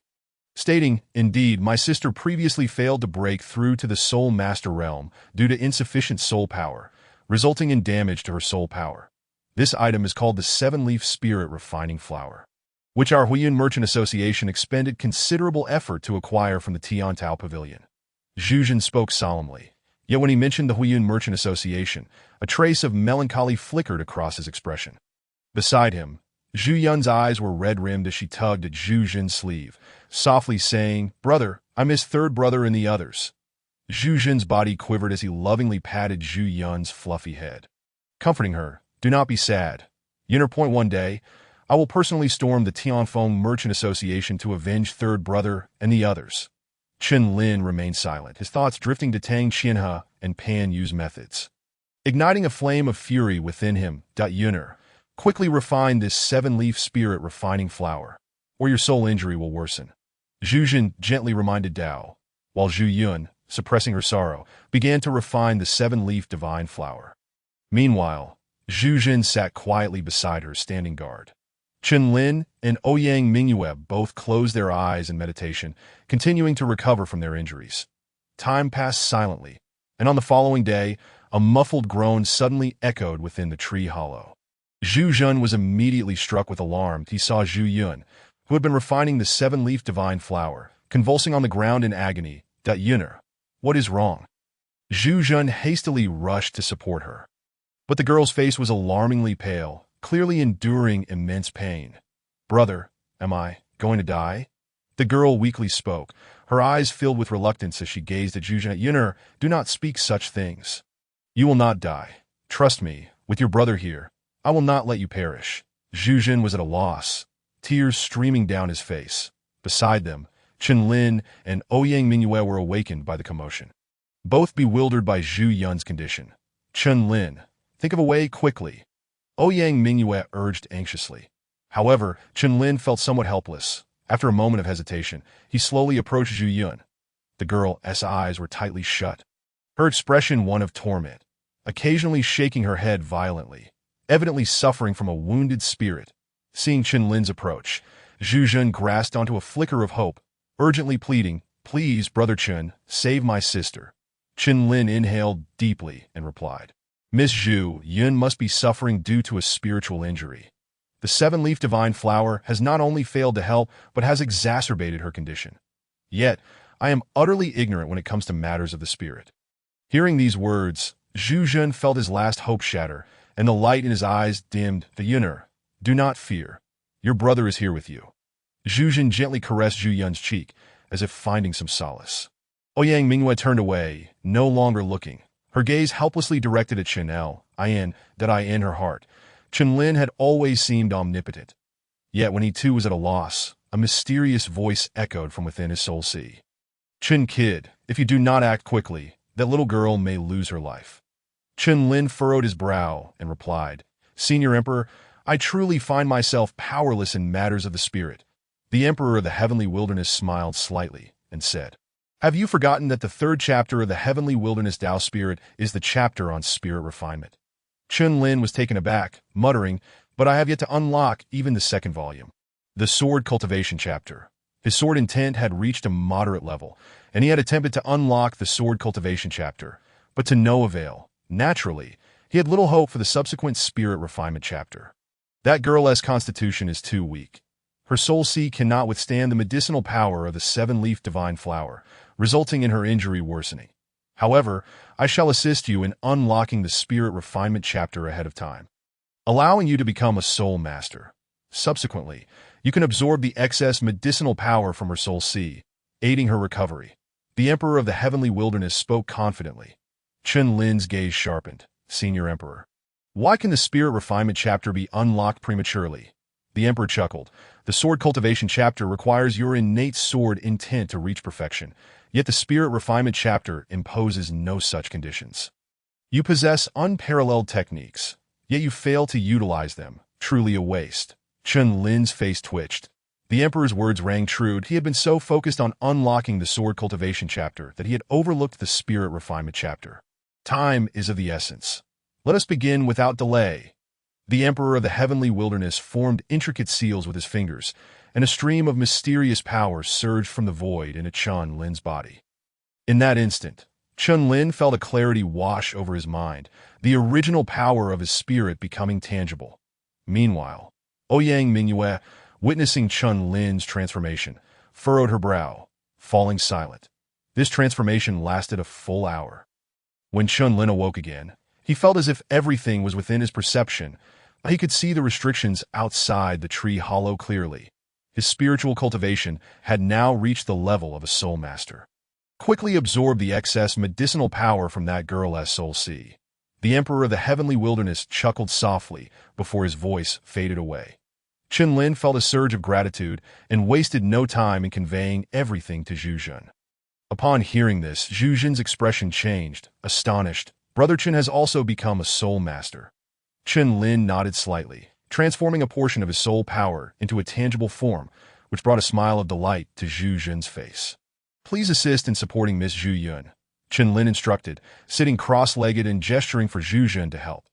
stating, "Indeed, my sister previously failed to break through to the soul master realm due to insufficient soul power, resulting in damage to her soul power. This item is called the seven-leaf spirit refining flower, which our Huiyun Merchant Association expended considerable effort to acquire from the Tiantao Pavilion." Zhu Zhan spoke solemnly, yet when he mentioned the Huiyun Merchant Association, a trace of melancholy flickered across his expression. Beside him, Zhu Yun's eyes were red-rimmed as she tugged at Zhu Zhan's sleeve, softly saying, "Brother, I'm his third brother and the others." Zhu Zhan's body quivered as he lovingly patted Zhu Yun's fluffy head, comforting her, "Do not be sad. Point one day, I will personally storm the Tianfeng Merchant Association to avenge third brother and the others." Chen Lin remained silent, his thoughts drifting to Tang Qianhe and Pan Yu's methods. Igniting a flame of fury within him, Yuner, quickly refine this seven-leaf spirit refining flower, or your soul injury will worsen. Zhu Zhan gently reminded Dao, while Zhu Yun, suppressing her sorrow, began to refine the seven-leaf divine flower. Meanwhile, Zhu Zhan sat quietly beside her, standing guard. Chen Lin and Ouyang Mingyue both closed their eyes in meditation, continuing to recover from their injuries. Time passed silently, and on the following day, A muffled groan suddenly echoed within the tree hollow. Zhu Jun was immediately struck with alarm. He saw Zhu Yun, who had been refining the seven-leaf divine flower, convulsing on the ground in agony. "Dat Yunner, what is wrong?" Zhu Jun hastily rushed to support her. But the girl's face was alarmingly pale, clearly enduring immense pain. "Brother, am I going to die?" The girl weakly spoke, her eyes filled with reluctance as she gazed at Zhu Jun. "Yunner, do not speak such things. You will not die. Trust me, with your brother here, I will not let you perish." Zhu Jun was at a loss, tears streaming down his face. Beside them, Chen Lin and Ouyang Mingyue were awakened by the commotion. Both bewildered by Zhu Yun's condition. "Chen Lin, think of a way quickly," Ouyang Mingyue urged anxiously. However, Chen Lin felt somewhat helpless. After a moment of hesitation, he slowly approached Zhu Yun. The girl's eyes were tightly shut, her expression one of torment, occasionally shaking her head violently, evidently suffering from a wounded spirit. Seeing Chen Lin's approach, Zhu Jun grasped onto a flicker of hope, urgently pleading, "Please, Brother Chen, save my sister." Chen Lin inhaled deeply and replied, "Miss Zhu Yun must be suffering due to a spiritual injury. The seven-leaf divine flower has not only failed to help, but has exacerbated her condition. Yet, I am utterly ignorant when it comes to matters of the spirit." Hearing these words, Zhu Jun felt his last hope shatter, and the light in his eyes dimmed. "The Yunner, do not fear. Your brother is here with you." Zhu Jun gently caressed Zhu Yun's cheek, as if finding some solace. Ouyang Mingyue turned away, no longer looking, her gaze helplessly directed at Chen Lin, in her heart. Chen Lin had always seemed omnipotent. Yet when he too was at a loss, a mysterious voice echoed from within his soul sea. "Chen kid, if you do not act quickly, that little girl may lose her life." Chen Lin furrowed his brow and replied, "Senior Emperor, I truly find myself powerless in matters of the spirit." The Emperor of the Heavenly Wilderness smiled slightly and said, "Have you forgotten that the third chapter of the Heavenly Wilderness Tao Spirit is the chapter on spirit refinement?" Chen Lin was taken aback, muttering, "But I have yet to unlock even the second volume." The Sword Cultivation Chapter. His sword intent had reached a moderate level, and he had attempted to unlock the Sword Cultivation Chapter, but to no avail. Naturally, he had little hope for the subsequent Spirit Refinement Chapter. That girl's constitution is too weak. Her soul sea cannot withstand the medicinal power of the seven-leaf divine flower, resulting in her injury worsening. However, I shall assist you in unlocking the Spirit Refinement Chapter ahead of time, allowing you to become a soul master. Subsequently, you can absorb the excess medicinal power from her soul sea, aiding her recovery. The Emperor of the Heavenly Wilderness spoke confidently. Chen Lin's gaze sharpened. "Senior Emperor, why can the Spirit Refinement Chapter be unlocked prematurely?" The Emperor chuckled. "The Sword Cultivation Chapter requires your innate sword intent to reach perfection, yet the Spirit Refinement Chapter imposes no such conditions. You possess unparalleled techniques, yet you fail to utilize them, truly a waste." Chen Lin's face twitched. The Emperor's words rang true. He had been so focused on unlocking the Sword Cultivation Chapter that he had overlooked the Spirit Refinement Chapter. Time is of the essence. Let us begin without delay. The Emperor of the Heavenly Wilderness formed intricate seals with his fingers, and a stream of mysterious power surged from the void into Chen Lin's body. In that instant, Chen Lin felt a clarity wash over his mind, the original power of his spirit becoming tangible. Meanwhile, Ouyang Mingyue, witnessing Chen Lin's transformation, furrowed her brow, falling silent. This transformation lasted a full hour. When Chen Lin awoke again, he felt as if everything was within his perception. He could see the restrictions outside the tree hollow clearly. His spiritual cultivation had now reached the level of a soul master. Quickly absorb the excess medicinal power from that girl's soul sea. The Emperor of the Heavenly Wilderness chuckled softly before his voice faded away. Chen Lin felt a surge of gratitude and wasted no time in conveying everything to Zhu Jun. Upon hearing this, Zhu Jun's expression changed, astonished. Brother Chen has also become a soul master. Chen Lin nodded slightly, transforming a portion of his soul power into a tangible form, which brought a smile of delight to Zhu Jun's face. "Please assist in supporting Miss Zhu Yun," Chen Lin instructed, sitting cross-legged and gesturing for Zhu Jun to help.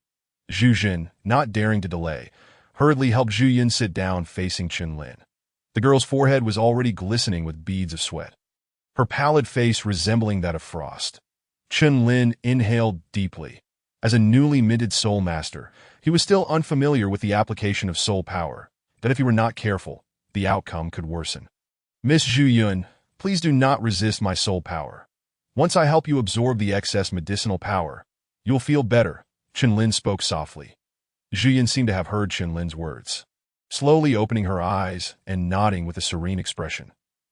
Zhu Jun, not daring to delay, hurriedly helped Zhu Yun sit down facing Chen Lin. The girl's forehead was already glistening with beads of sweat, her pallid face resembling that of frost. Chen Lin inhaled deeply, As a newly minted soul master, he was still unfamiliar with the application of soul power, that if he were not careful, the outcome could worsen. Miss Zhu Yun, please do not resist my soul power. Once I help you absorb the excess medicinal power, you'll feel better, Qinlin spoke softly. Zhu Yun seemed to have heard Qinlin's words, slowly opening her eyes and nodding with a serene expression.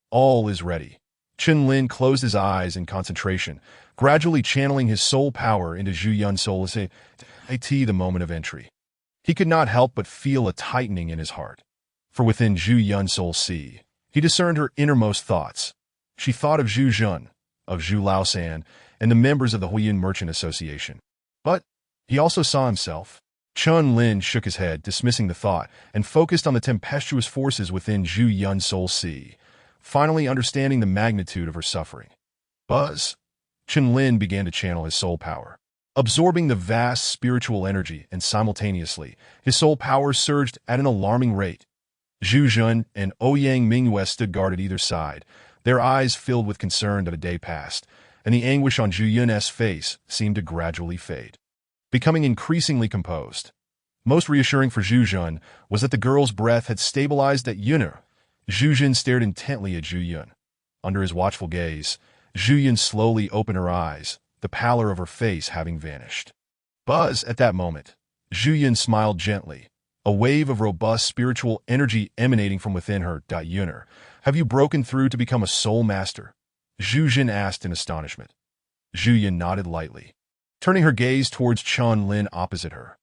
All is ready. Qinlin closed his eyes in concentration, gradually channeling his soul power into Zhu Yun's soul as the moment of entry. He could not help but feel a tightening in his heart. For within Zhu Yun's soul sea, he discerned her innermost thoughts. She thought of Zhu Zhun, of Zhu Laosan, and the members of the Huiyuan Merchant Association. But he also saw himself. Chun Lin shook his head, dismissing the thought, and focused on the tempestuous forces within Zhu Yun's soul sea, finally understanding the magnitude of her suffering. Buzz. Chun Lin began to channel his soul power, absorbing the vast spiritual energy, and simultaneously, his soul power surged at an alarming rate. Zhu Zhun and Ouyang Mingyue stood guard at either side, their eyes filled with concern that a day passed, and the anguish on Zhu Yun's face seemed to gradually fade, becoming increasingly composed. Most reassuring for Zhu Zhun was that the girl's breath had stabilized at Yun'er. Zhu Zhun stared intently at Zhu Yun. Under his watchful gaze, Zhu Yun slowly opened her eyes, the pallor of her face having vanished. Buzz, at that moment, Zhu Yun smiled gently, a wave of robust spiritual energy emanating from within her. Yun'er, have you broken through to become a soul master? Zhu Zhun asked in astonishment. Zhu Yun nodded lightly, turning her gaze towards Chun Lin opposite her.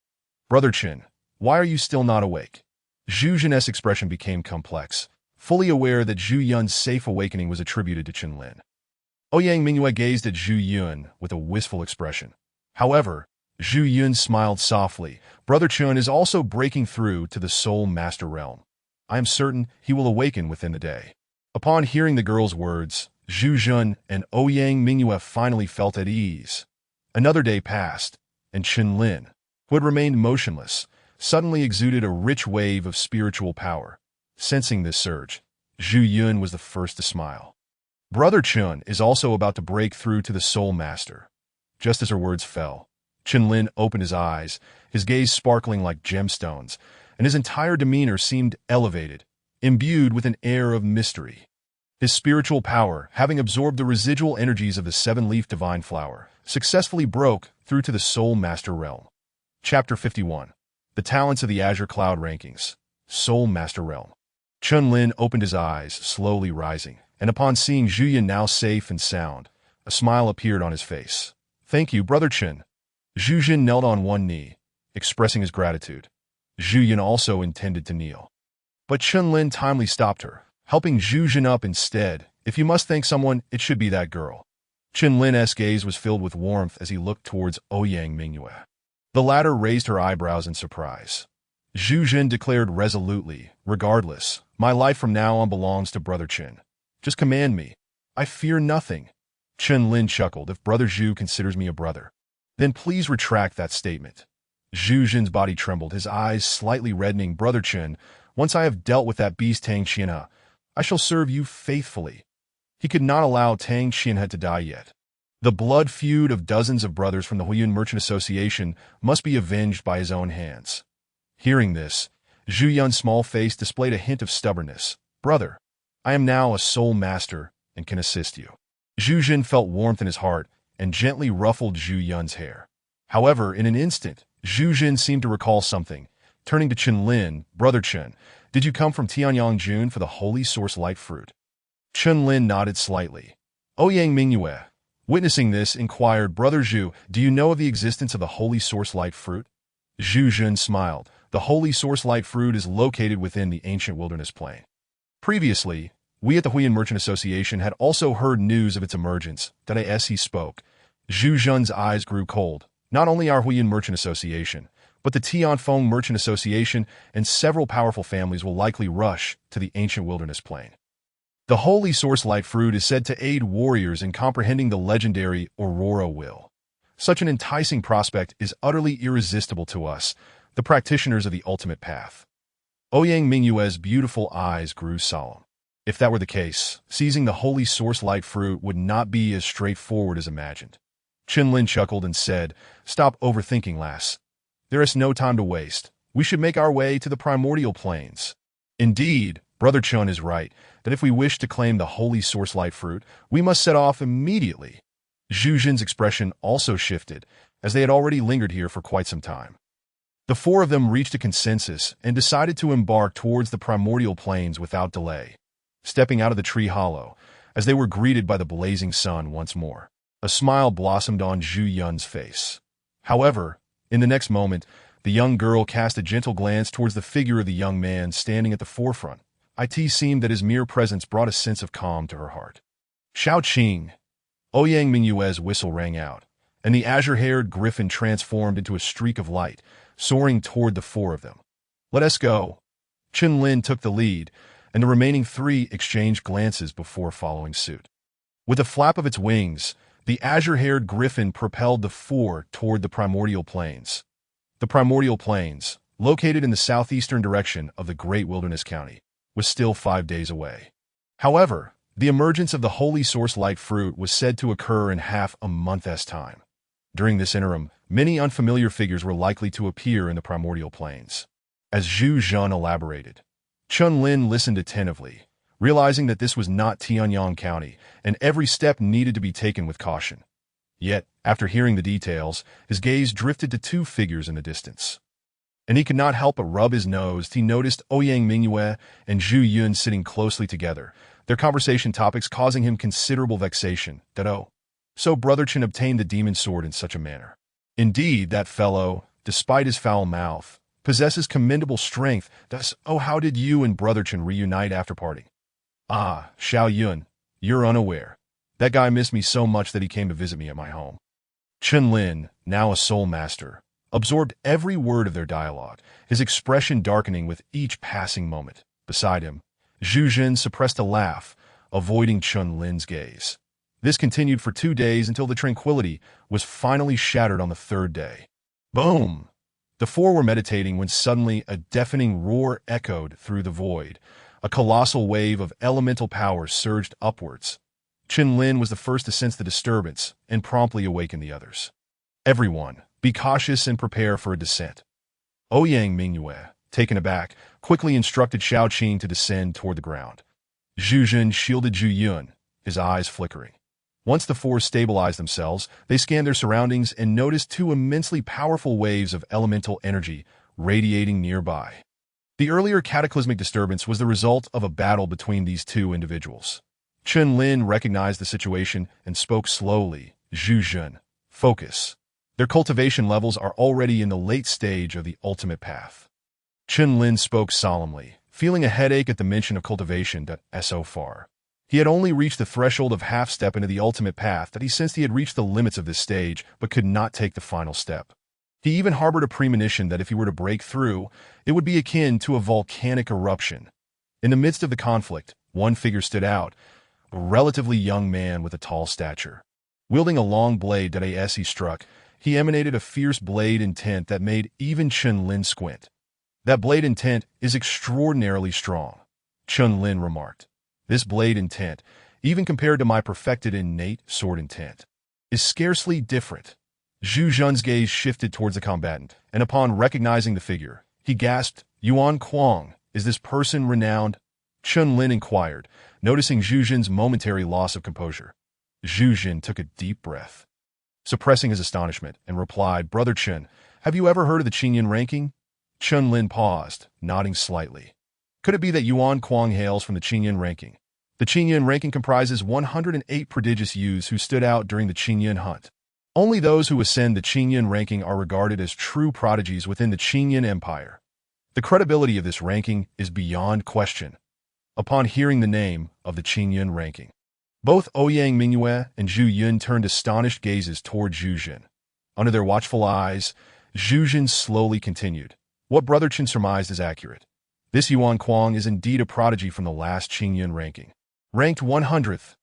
Brother Qin, why are you still not awake? Zhu Zhun's expression became complex, fully aware that Zhu Yun's safe awakening was attributed to Qin Lin. Ouyang Mingyue gazed at Zhu Yun with a wistful expression. However, Zhu Yun smiled softly. Brother Qin is also breaking through to the soul master realm. I am certain he will awaken within the day. Upon hearing the girl's words, Zhu Zhun and Ouyang Mingyue finally felt at ease. Another day passed, and Qin Lin, who had remained motionless, suddenly exuded a rich wave of spiritual power. Sensing this surge, Zhu Yun was the first to smile. Brother Qin is also about to break through to the soul master. Just as her words fell, Qin Lin opened his eyes, his gaze sparkling like gemstones, and his entire demeanor seemed elevated, imbued with an air of mystery. His spiritual power, having absorbed the residual energies of the seven-leaf divine flower, successfully broke through to the soul master realm. Chapter 51. The Talents of the Azure Cloud Rankings. Soul Master Realm. Qin Lin opened his eyes, slowly rising, and upon seeing Zhu Yun now safe and sound, a smile appeared on his face. Thank you, Brother Qin. Zhu Jin knelt on one knee, expressing his gratitude. Zhu Yun also intended to kneel, but Qin Lin timely stopped her, helping Zhu Jin up instead. If you must thank someone, it should be that girl. Qin Lin's gaze was filled with warmth as he looked towards Ouyang Mingyue. The latter raised her eyebrows in surprise. Zhu Jin declared resolutely, regardless, my life from now on belongs to Brother Qin. Just command me. I fear nothing. Qin Lin chuckled. If Brother Zhu considers me a brother, then please retract that statement. Zhu Jin's body trembled, his eyes slightly reddening. Brother Qin, once I have dealt with that beast Tang Qianhe, I shall serve you faithfully. He could not allow Tang Qianhe to die yet. The blood feud of dozens of brothers from the Huiyuan Merchant Association must be avenged by his own hands. Hearing this, Zhu Yun's small face displayed a hint of stubbornness. Brother, I am now a soul master and can assist you. Zhu Jin felt warmth in his heart and gently ruffled Zhu Yun's hair. However, in an instant, Zhu Jin seemed to recall something. Turning to Qin Lin, Brother Qin, did you come from Tianyang Jun for the Holy Source Light Fruit? Qin Lin nodded slightly. Ouyang Mingyue, witnessing this, inquired, Brother Zhu, do you know of the existence of the Holy Source Light Fruit? Zhu Jin smiled. The Holy Source Light Fruit is located within the ancient wilderness plain. Previously, we at the Huiyuan Merchant Association had also heard news of its emergence. As he spoke, Zhu Jun's eyes grew cold. Not only our Huiyuan Merchant Association, but the Tianfeng Merchant Association and several powerful families will likely rush to the ancient wilderness plain. The Holy Source Light Fruit is said to aid warriors in comprehending the legendary Aurora Will. Such an enticing prospect is utterly irresistible to us, the practitioners of the ultimate path. Ouyang Mingyue's beautiful eyes grew solemn. If that were the case, seizing the Holy Source Light Fruit would not be as straightforward as imagined. Chen Lin chuckled and said, "Stop overthinking, lass. There is no time to waste. We should make our way to the primordial plains." Indeed, Brother Chun is right, that if we wish to claim the holy source light fruit, we must set off immediately. Zhu Jin's expression also shifted, as they had already lingered here for quite some time. The four of them reached a consensus and decided to embark towards the primordial plains without delay, stepping out of the tree hollow, as they were greeted by the blazing sun once more. A smile blossomed on Zhu Yun's face. However, in the next moment, the young girl cast a gentle glance towards the figure of the young man standing at the forefront. It seemed that his mere presence brought a sense of calm to her heart. Shao Qing! Ouyang Mingyue's whistle rang out, and the azure-haired griffin transformed into a streak of light, soaring toward the four of them. "Let us go." Chen Lin took the lead, and the remaining three exchanged glances before following suit. With a flap of its wings, the azure-haired griffin propelled the four toward the primordial plains. The primordial plains, located in the southeastern direction of the Great Wilderness County, was still 5 days away. However, the emergence of the holy source light fruit was said to occur in half a month's time. During this interim, many unfamiliar figures were likely to appear in the primordial plains. As Zhu Jun elaborated, Chen Lin listened attentively, realizing that this was not Tianyang County, and every step needed to be taken with caution. Yet, after hearing the details, his gaze drifted to two figures in the distance. And he could not help but rub his nose. He noticed Ouyang Mingyue and Zhu Yun sitting closely together, their conversation topics causing him considerable vexation. So Brother Chen obtained the demon sword in such a manner. Indeed, that fellow, despite his foul mouth, possesses commendable strength. How did you and Brother Chen reunite after parting? Ah, Xiao Yun, you're unaware. That guy missed me so much that he came to visit me at my home. Chen Lin, now a soul master, absorbed every word of their dialogue, his expression darkening with each passing moment. Beside him, Zhu Jin suppressed a laugh, avoiding Chen Lin's gaze. This continued for 2 days until the tranquility was finally shattered on the third day. Boom! The four were meditating when suddenly a deafening roar echoed through the void. A colossal wave of elemental power surged upwards. Chen Lin was the first to sense the disturbance and promptly awakened the others. "Everyone, be cautious and prepare for a descent." Ouyang Mingyue, taken aback, quickly instructed Shao Qing to descend toward the ground. Zhu Jin shielded Zhu Yun, his eyes flickering. Once the four stabilized themselves, they scanned their surroundings and noticed two immensely powerful waves of elemental energy radiating nearby. The earlier cataclysmic disturbance was the result of a battle between these two individuals. Chen Lin recognized the situation and spoke slowly. "Zhu Jun, focus. Their cultivation levels are already in the late stage of the ultimate path." Chen Lin spoke solemnly, feeling a headache at the mention of cultivation. So far, he had only reached the threshold of half step into the ultimate path. That he sensed he had reached the limits of this stage, but could not take the final step. He even harbored a premonition that if he were to break through, it would be akin to a volcanic eruption. In the midst of the conflict, one figure stood out, a relatively young man with a tall stature. Wielding a long blade as he struck, he emanated a fierce blade intent that made even Chen Lin squint. "That blade intent is extraordinarily strong," Chen Lin remarked. "This blade intent, even compared to my perfected innate sword intent, is scarcely different." Zhu Jun's gaze shifted towards the combatant, and upon recognizing the figure, he gasped, "Yuan Kuang, is this person renowned?" Chen Lin inquired, noticing Zhu Jun's momentary loss of composure. Zhu Jun took a deep breath, suppressing his astonishment, and replied, "Brother Chen, have you ever heard of the Qingyan ranking?" Chen Lin paused, nodding slightly. Could it be that Yuan Kuang hails from the Qingyan ranking? The Qingyan ranking comprises 108 prodigious youths who stood out during the Qingyan hunt. Only those who ascend the Qingyan ranking are regarded as true prodigies within the Qingyan Empire. The credibility of this ranking is beyond question. Upon hearing the name of the Qingyan ranking, both Ouyang Mingyue and Zhu Yun turned astonished gazes toward Zhu Jin. Under their watchful eyes, Zhu Jin slowly continued. "What Brother Chen surmised is accurate. This Yuan Kuang is indeed a prodigy from the last Qingyan ranking. Ranked 100th.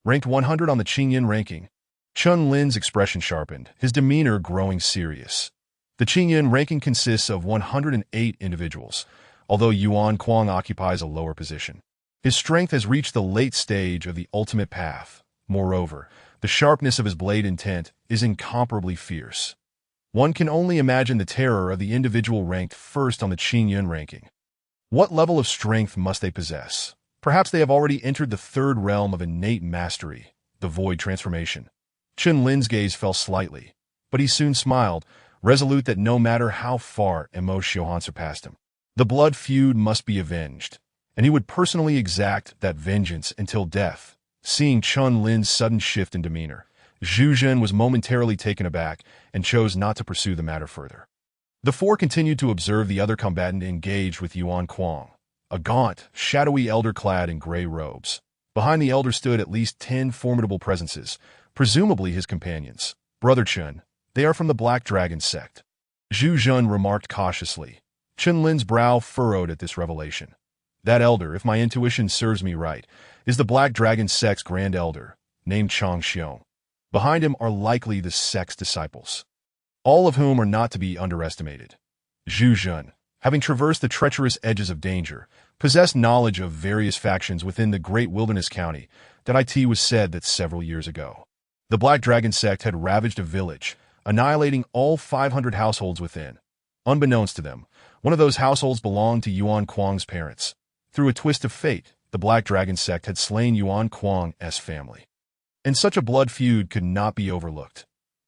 Ranked 100 on the Qingyan ranking." Chen Lin's expression sharpened, his demeanor growing serious. The Qingyan ranking consists of 108 individuals, although Yuan Kuang occupies a lower position. His strength has reached the late stage of the ultimate path. Moreover, The sharpness of his blade intent is incomparably fierce. One can only imagine the terror of the individual ranked first on the Qingyun ranking. What level of strength must they possess? Perhaps they have already entered the third realm of innate mastery, the void transformation. Chen Lin's gaze fell slightly, but he soon smiled, resolute that no matter how far Mo Xiuhan surpassed him, the blood feud must be avenged, and he would personally exact that vengeance until death. Seeing Chen Lin's sudden shift in demeanor, Zhu Zhen was momentarily taken aback and chose not to pursue the matter further. The four continued to observe the other combatant engaged with Yuan Kuang, a gaunt, shadowy elder clad in gray robes. Behind the elder stood at least 10 formidable presences, presumably his companions. Brother Chen, they are from the Black Dragon sect. Zhu Zhen remarked cautiously. Chen Lin's brow furrowed at this revelation. That elder, if my intuition serves me right, is the Black Dragon sect's grand elder, named Chang Xiong. Behind him are likely the sect's disciples, all of whom are not to be underestimated. Zhu Zhen, having traversed the treacherous edges of danger, possessed knowledge of various factions within the great wilderness county that it was said that several years ago, the Black Dragon sect had ravaged a village, annihilating all 500 households within. Unbeknownst to them, one of those households belonged to Yuan Kuang's parents. Through a twist of fate, the Black Dragon sect had slain Yuan Kuang's family. And such a blood feud could not be overlooked.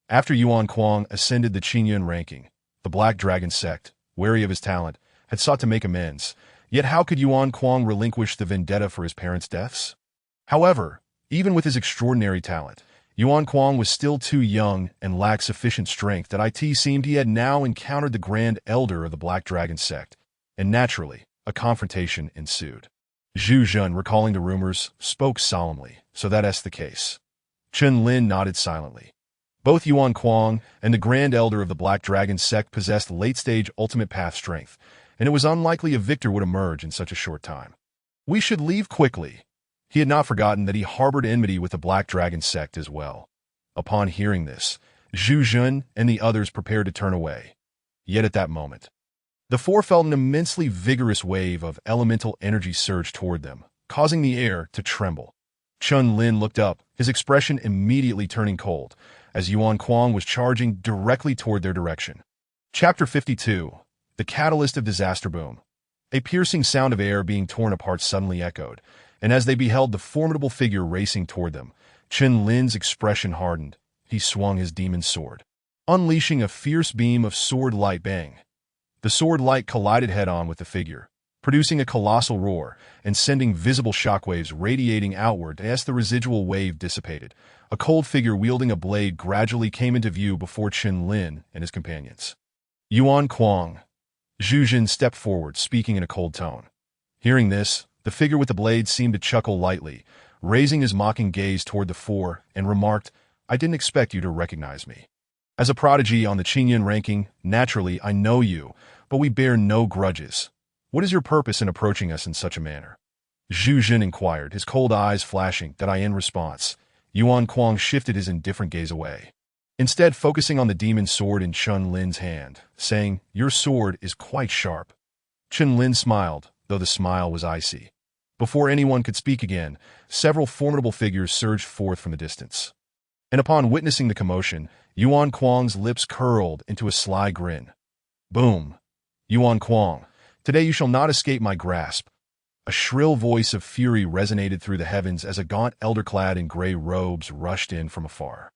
After Yuan Kuang ascended the Qingyun ranking, the Black Dragon sect, wary of his talent, had sought to make amends. Yet how could Yuan Kuang relinquish the vendetta for his parents' deaths? However, even with his extraordinary talent, Yuan Kuang was still too young and lacked sufficient strength that it seemed he had now encountered the Grand Elder of the Black Dragon sect, and naturally, a confrontation ensued. Zhu Zhen, recalling the rumors, spoke solemnly, so that's the case. Chen Lin nodded silently. Both Yuan Kuang and the Grand Elder of the Black Dragon sect possessed late-stage ultimate path strength, and it was unlikely a victor would emerge in such a short time. We should leave quickly. He had not forgotten that he harbored enmity with the Black Dragon sect as well. Upon hearing this, Zhu Zhen and the others prepared to turn away. Yet at that moment, the four felt an immensely vigorous wave of elemental energy surge toward them, causing the air to tremble. Chen Lin looked up, his expression immediately turning cold, as Yuan Kuang was charging directly toward their direction. Chapter 52. The Catalyst of Disaster Boom. A piercing sound of air being torn apart suddenly echoed, and as they beheld the formidable figure racing toward them, Chen Lin's expression hardened. He swung his demon sword, unleashing a fierce beam of sword light. Bang! The sword light collided head-on with the figure, producing a colossal roar and sending visible shockwaves radiating outward as the residual wave dissipated. A cold figure wielding a blade gradually came into view before Chen Lin and his companions. Yuan Kuang. Zhu Zhen stepped forward, speaking in a cold tone. Hearing this, the figure with the blade seemed to chuckle lightly, raising his mocking gaze toward the four, and remarked, I didn't expect you to recognize me. As a prodigy on the Qingyun ranking, naturally I know you, but we bear no grudges. What is your purpose in approaching us in such a manner? Zhu Zhen inquired, his cold eyes flashing in response. Yuan Kuang shifted his indifferent gaze away, instead focusing on the demon sword in Chen Lin's hand, saying, Your sword is quite sharp. Chen Lin smiled, though the smile was icy. Before anyone could speak again, several formidable figures surged forth from the distance. And upon witnessing the commotion, Yuan Kuang's lips curled into a sly grin. Boom! Yuan Kuang, today you shall not escape my grasp. A shrill voice of fury resonated through the heavens as a gaunt elder clad in gray robes rushed in from afar.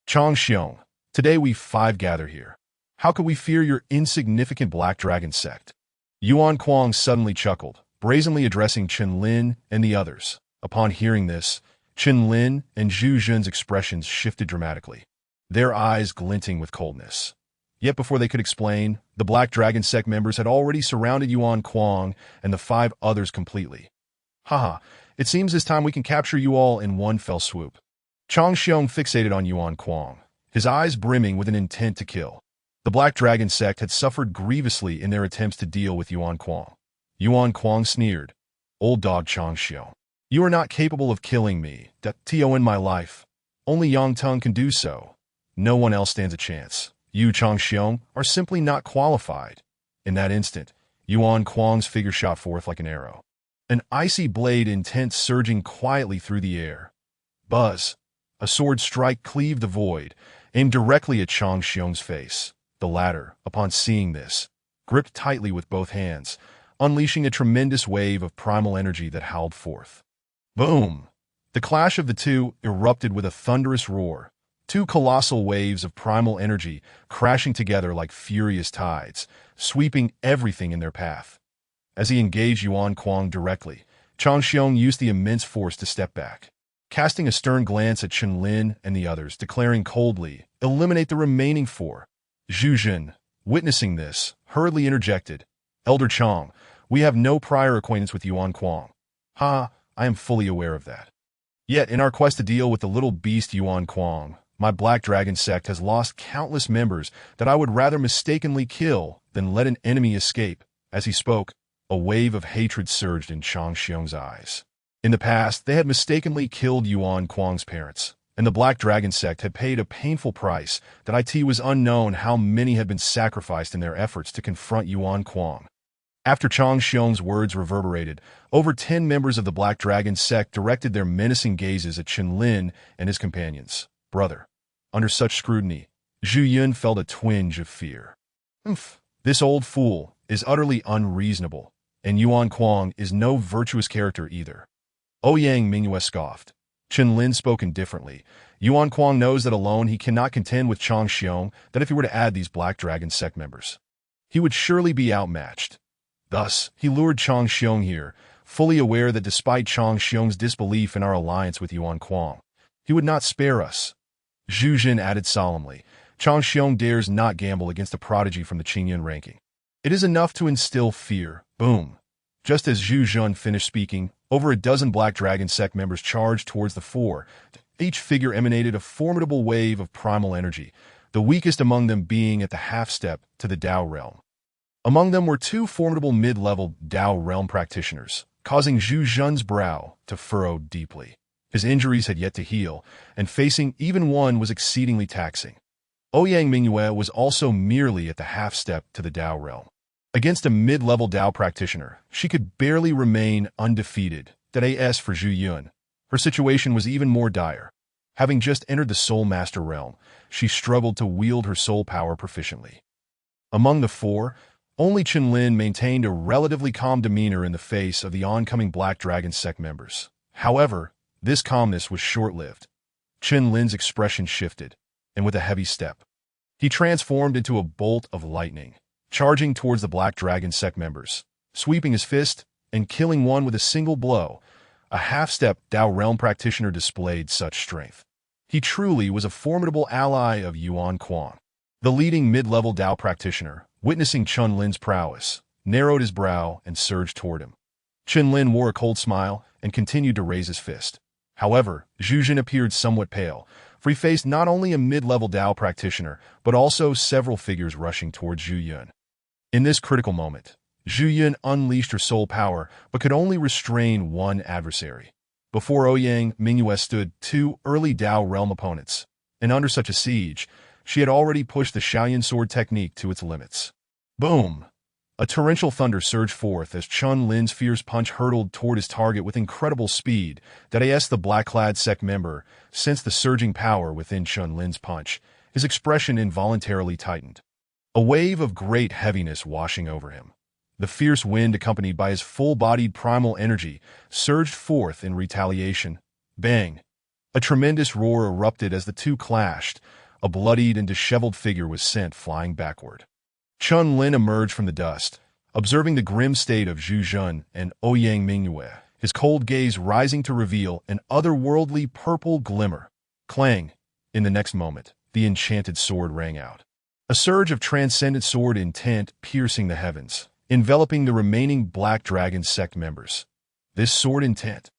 Chang Xiong, today we 5 gather here. How could we fear your insignificant Black Dragon sect? Yuan Kuang suddenly chuckled, brazenly addressing Chen Lin and the others. Upon hearing this, Chen Lin and Zhu Zhen's expressions shifted dramatically, their eyes glinting with coldness. Yet before they could explain, the Black Dragon sect members had already surrounded Yuan Kuang and the 5 others completely. Haha, it seems this time we can capture you all in one fell swoop. Chang Xiong fixated on Yuan Kuang, his eyes brimming with an intent to kill. The Black Dragon sect had suffered grievously in their attempts to deal with Yuan Kuang. Yuan Kuang sneered. Old dog Chang Xiong, you are not capable of killing me. In my life. Only Yang Teng can do so. No one else stands a chance. You, Chang Xiong, are simply not qualified. In that instant, Yuan Kuang's figure shot forth like an arrow, an icy blade intent surging quietly through the air. Buzz! A sword strike cleaved the void, aimed directly at Chang Xiong's face. The latter, upon seeing this, gripped tightly with both hands, unleashing a tremendous wave of primal energy that howled forth. Boom! The clash of the two erupted with a thunderous roar, two colossal waves of primal energy crashing together like furious tides, sweeping everything in their path. As he engaged Yuan Kuang directly, Chang Xiong used the immense force to step back, casting a stern glance at Chen Lin and the others, declaring coldly, "Eliminate the remaining four." Zhu Jun, witnessing this, hurriedly interjected, "Elder Chang, we have no prior acquaintance with Yuan Kuang." "Ha, I am fully aware of that. Yet, in our quest to deal with the little beast Yuan Kuang, my Black Dragon sect has lost countless members that I would rather mistakenly kill than let an enemy escape." As he spoke, a wave of hatred surged in Chang Xiong's eyes. In the past, they had mistakenly killed Yuan Kuang's parents, and the Black Dragon sect had paid a painful price that it was unknown how many had been sacrificed in their efforts to confront Yuan Kuang. After Chang Xiong's words reverberated, over 10 members of the Black Dragon sect directed their menacing gazes at Chen Lin and his companions. Brother, under such scrutiny, Zhu Yun felt a twinge of fear. This old fool is utterly unreasonable, and Yuan Kuang is no virtuous character either. Ouyang Mingyue scoffed. Chen Lin spoke indifferently. Yuan Kuang knows that alone he cannot contend with Chang Xiong, that if he were to add these Black Dragon sect members, he would surely be outmatched. Thus, he lured Chang Xiong here, fully aware that despite Chang Xiong's disbelief in our alliance with Yuan Kuang, he would not spare us. Zhu Jin added solemnly, "Chang Xiong dares not gamble against a prodigy from the Qingyun ranking. It is enough to instill fear." Boom! Just as Zhu Jun finished speaking, over a dozen Black Dragon sect members charged towards the four. Each figure emanated a formidable wave of primal energy, the weakest among them being at the half-step to the Dao realm. Among them were two formidable mid-level Dao realm practitioners, causing Zhu Jun's brow to furrow deeply. His injuries had yet to heal, and facing even one was exceedingly taxing. Ouyang Mingyue was also merely at the half-step to the Dao realm. Against a mid-level Dao practitioner, she could barely remain undefeated. That AS for Zhu Yun. Her situation was even more dire. Having just entered the Soul Master realm, she struggled to wield her soul power proficiently. Among the four, only Chen Lin maintained a relatively calm demeanor in the face of the oncoming Black Dragon sect members. However, this calmness was short-lived. Chen Lin's expression shifted, and with a heavy step, he transformed into a bolt of lightning, charging towards the Black Dragon sect members, sweeping his fist and killing one with a single blow. A half-step Dao realm practitioner displayed such strength. He truly was a formidable ally of Yuan Kuang. The leading mid-level Dao practitioner, witnessing Chen Lin's prowess, narrowed his brow and surged toward him. Chen Lin wore a cold smile and continued to raise his fist. However, Zhu Jin appeared somewhat pale, for he faced not only a mid-level Dao practitioner, but also several figures rushing towards Zhu Yun. In this critical moment, Zhu Yun unleashed her soul power, but could only restrain one adversary. Before Ouyang Mingyue stood two early Dao realm opponents, and under such a siege, she had already pushed the Shaoyan sword technique to its limits. Boom! A torrential thunder surged forth as Chen Lin's fierce punch hurtled toward his target with incredible speed. That AS the black-clad sect member sensed the surging power within Chen Lin's punch. His expression involuntarily tightened, a wave of great heaviness washing over him. The fierce wind, accompanied by his full-bodied primal energy, surged forth in retaliation. Bang! A tremendous roar erupted as the two clashed. A bloodied and disheveled figure was sent flying backward. Chen Lin emerged from the dust, observing the grim state of Zhu Jun and Ouyang Mingyue, his cold gaze rising to reveal an otherworldly purple glimmer. Clang! In the next moment, the enchanted sword rang out. A surge of transcendent sword intent piercing the heavens, enveloping the remaining Black Dragon sect members. This sword intent,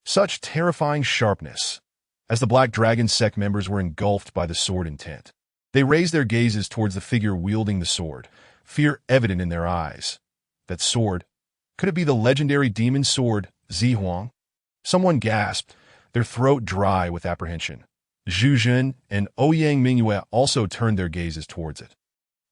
such terrifying sharpness. As the Black Dragon sect members were engulfed by the sword intent, they raised their gazes towards the figure wielding the sword, fear evident in their eyes. That sword? Could it be the legendary demon sword, Zihuang? Someone gasped, their throat dry with apprehension. Zhu Jun and Ouyang Mingyue also turned their gazes towards it,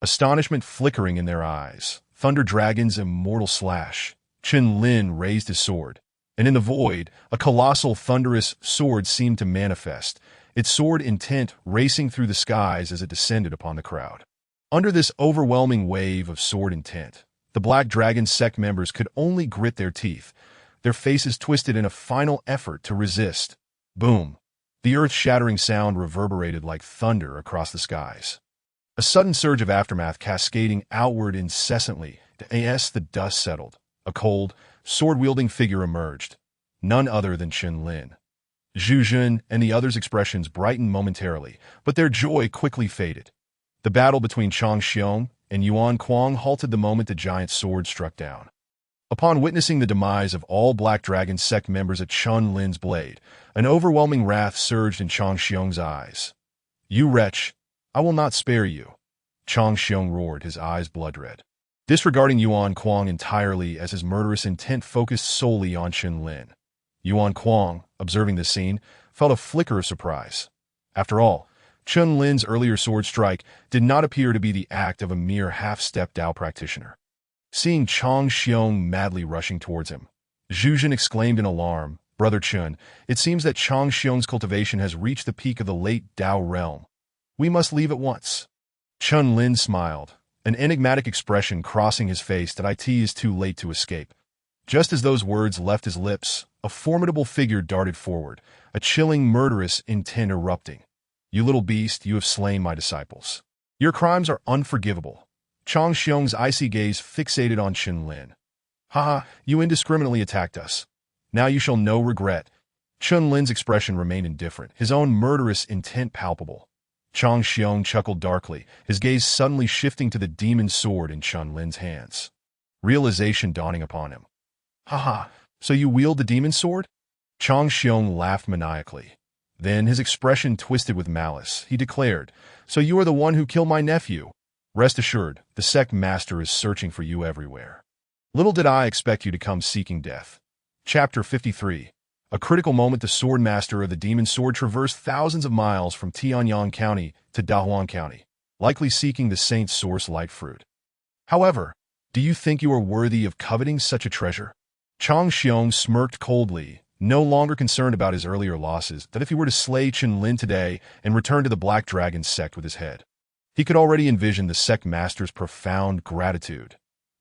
astonishment flickering in their eyes. Thunder Dragon's immortal slash. Chen Lin raised his sword, and in the void, a colossal thunderous sword seemed to manifest, its sword intent racing through the skies as it descended upon the crowd. Under this overwhelming wave of sword intent, the Black Dragon sect members could only grit their teeth, their faces twisted in a final effort to resist. Boom! The earth-shattering sound reverberated like thunder across the skies. A sudden surge of aftermath cascading outward incessantly. As the dust settled, a cold, sword-wielding figure emerged, none other than Chen Lin. Zhu Jun and the others' expressions brightened momentarily, but their joy quickly faded. The battle between Chang Xiong and Yuan Kuang halted the moment the giant sword struck down. Upon witnessing the demise of all Black Dragon sect members at Chen Lin's blade, an overwhelming wrath surged in Chang Xiong's eyes. "You wretch, I will not spare you," Chang Xiong roared, his eyes blood-red. Disregarding Yuan Kuang entirely as his murderous intent focused solely on Chen Lin. Yuan Kuang, observing this scene, felt a flicker of surprise. After all, Chen Lin's earlier sword strike did not appear to be the act of a mere half-step Dao practitioner. Seeing Chang Xiong madly rushing towards him, Zhu Jun exclaimed in alarm, "Brother Chen, it seems that Chang Xiong's cultivation has reached the peak of the late Dao realm. We must leave at once." Chen Lin smiled, an enigmatic expression crossing his face that it is too late to escape. Just as those words left his lips, a formidable figure darted forward, a chilling, murderous intent erupting. "You little beast, you have slain my disciples. Your crimes are unforgivable." Chang Xiong's icy gaze fixated on Chen Lin. "Haha, you indiscriminately attacked us. Now you shall know regret." Chen Lin's expression remained indifferent, his own murderous intent palpable. Chang Xiong chuckled darkly, his gaze suddenly shifting to the demon sword in Chen Lin's hands. Realization dawning upon him. "Haha, so you wield the demon sword?" Chang Xiong laughed maniacally. Then, his expression twisted with malice, he declared, "So you are the one who killed my nephew? Rest assured, the sect master is searching for you everywhere. Little did I expect you to come seeking death." Chapter 53. A critical moment. The sword master of the demon sword traversed thousands of miles from Tianyang County to Dahuan County, likely seeking the saint's source light fruit. However, do you think you are worthy of coveting such a treasure? Chang Xiong smirked coldly, no longer concerned about his earlier losses, that if he were to slay Chen Lin today and return to the Black Dragon sect with his head, he could already envision the sect master's profound gratitude.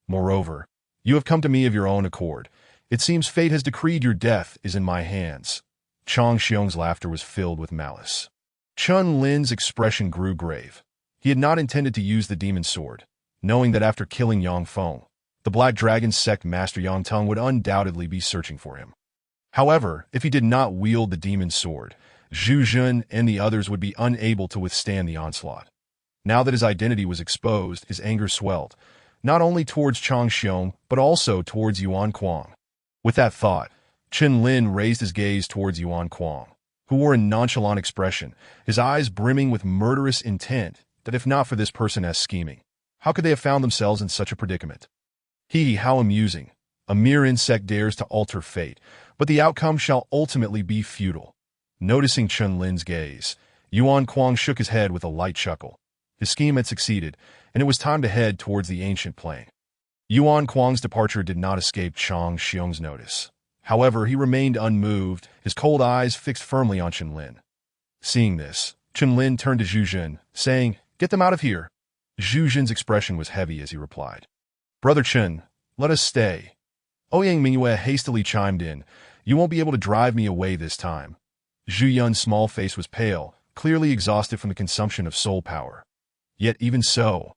"Moreover, you have come to me of your own accord. It seems fate has decreed your death is in my hands." Chang Xiong's laughter was filled with malice. Chen Lin's expression grew grave. He had not intended to use the demon sword, knowing that after killing Yang Feng, the Black Dragon sect master Yang Teng would undoubtedly be searching for him. However, if he did not wield the demon sword, Zhu Jun and the others would be unable to withstand the onslaught. Now that his identity was exposed, his anger swelled, not only towards Chang Xiong, but also towards Yuan Kuang. With that thought, Chen Lin raised his gaze towards Yuan Kuang, who wore a nonchalant expression, his eyes brimming with murderous intent, that if not for this person as scheming, how could they have found themselves in such a predicament? How amusing. A mere insect dares to alter fate, but the outcome shall ultimately be futile. Noticing Chen Lin's gaze, Yuan Kuang shook his head with a light chuckle. His scheme had succeeded, and it was time to head towards the ancient plain. Yuan Kuang's departure did not escape Chang Xiong's notice. However, he remained unmoved, his cold eyes fixed firmly on Chen Lin. Seeing this, Chen Lin turned to Zhu Jun, saying, "Get them out of here." Zhu Jun's expression was heavy as he replied, "Brother Chen, let us stay." Ouyang Mingyue hastily chimed in, "You won't be able to drive me away this time." Zhu Yun's small face was pale, clearly exhausted from the consumption of soul power. Yet even so,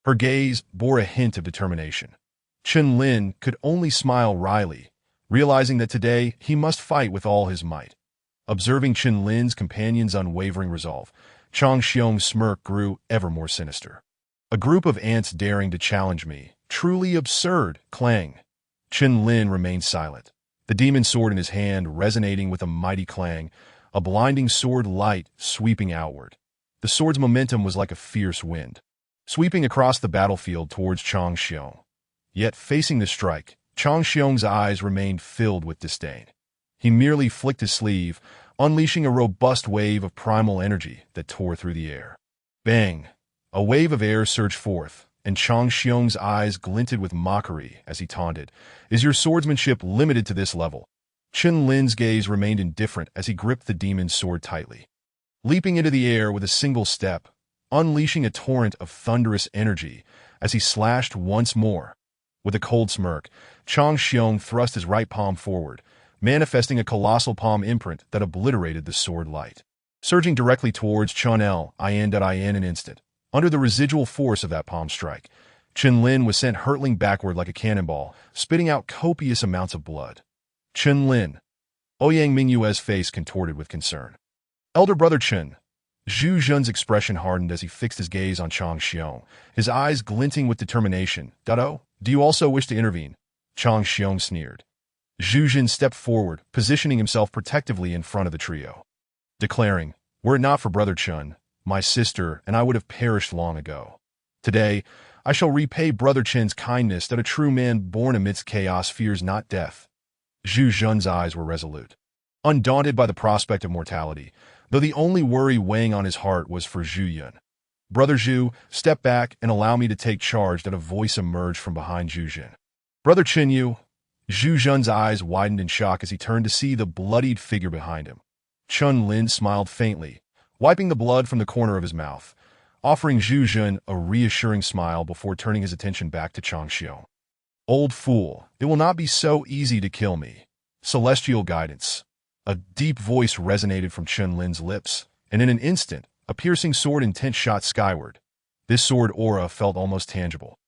her gaze bore a hint of determination. Chen Lin could only smile wryly, realizing that today he must fight with all his might. Observing Chen Lin's companion's unwavering resolve, Chang Xiong's smirk grew ever more sinister. "A group of ants daring to challenge me. Truly absurd." Clang. Chen Lin remained silent, the demon sword in his hand resonating with a mighty clang, a blinding sword light sweeping outward. The sword's momentum was like a fierce wind, sweeping across the battlefield towards Chang Xiong. Yet, facing the strike, Chang Xiong's eyes remained filled with disdain. He merely flicked his sleeve, unleashing a robust wave of primal energy that tore through the air. Bang! A wave of air surged forth, and Chang Xiong's eyes glinted with mockery as he taunted, "Is your swordsmanship limited to this level?" Chen Lin's gaze remained indifferent as he gripped the demon's sword tightly. leaping into the air with a single step, unleashing a torrent of thunderous energy as he slashed once more. With a cold smirk, Chang Xiong thrust his right palm forward, manifesting a colossal palm imprint that obliterated the sword light. Surging directly towards Chun in an instant, under the residual force of that palm strike, Chen Lin was sent hurtling backward like a cannonball, spitting out copious amounts of blood. Chen Lin. Ouyang Mingyue's face contorted with concern. Elder brother Chen. Zhu Zhen's expression hardened as he fixed his gaze on Chang Xiong, his eyes glinting with determination. Do you also wish to intervene? Chang Xiong sneered. Zhu Zhen stepped forward, positioning himself protectively in front of the trio, declaring, "Were it not for Brother Chen, my sister and I would have perished long ago. Today, I shall repay Brother Chen's kindness that a true man born amidst chaos fears not death." Zhu Zhen's eyes were resolute, undaunted by the prospect of mortality, though the only worry weighing on his heart was for Zhu Yun. "Brother Zhu, step back and allow me to take charge," that a voice emerged from behind Zhu Zhen. "Brother Chen Yu." Zhu Zhen's eyes widened in shock as he turned to see the bloodied figure behind him. Chun Lin smiled faintly, wiping the blood from the corner of his mouth, offering Zhu Zhen a reassuring smile before turning his attention back to Chang Xiong. "Old fool, it will not be so easy to kill me. Celestial guidance." A deep voice resonated from Chen Lin's lips, and in an instant, a piercing sword intent shot skyward. This sword aura felt almost tangible,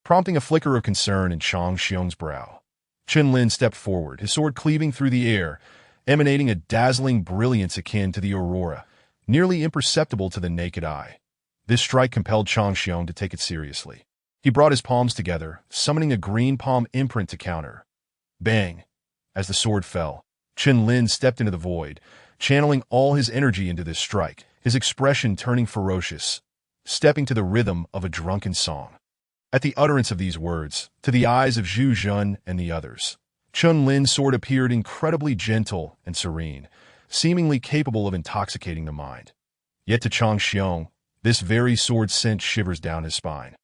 prompting a flicker of concern in Chang Xiong's brow. Chen Lin stepped forward, his sword cleaving through the air, emanating a dazzling brilliance akin to the aurora, nearly imperceptible to the naked eye. This strike compelled Chang Xiong to take it seriously. He brought his palms together, summoning a green palm imprint to counter. Bang! As the sword fell, Chen Lin stepped into the void, channeling all his energy into this strike, his expression turning ferocious, stepping to the rhythm of a drunken song. At the utterance of these words, to the eyes of Zhu Zhen and the others, Chun Lin's sword appeared incredibly gentle and serene, seemingly capable of intoxicating the mind. Yet to Chang Xiong, this very sword sent shivers down his spine,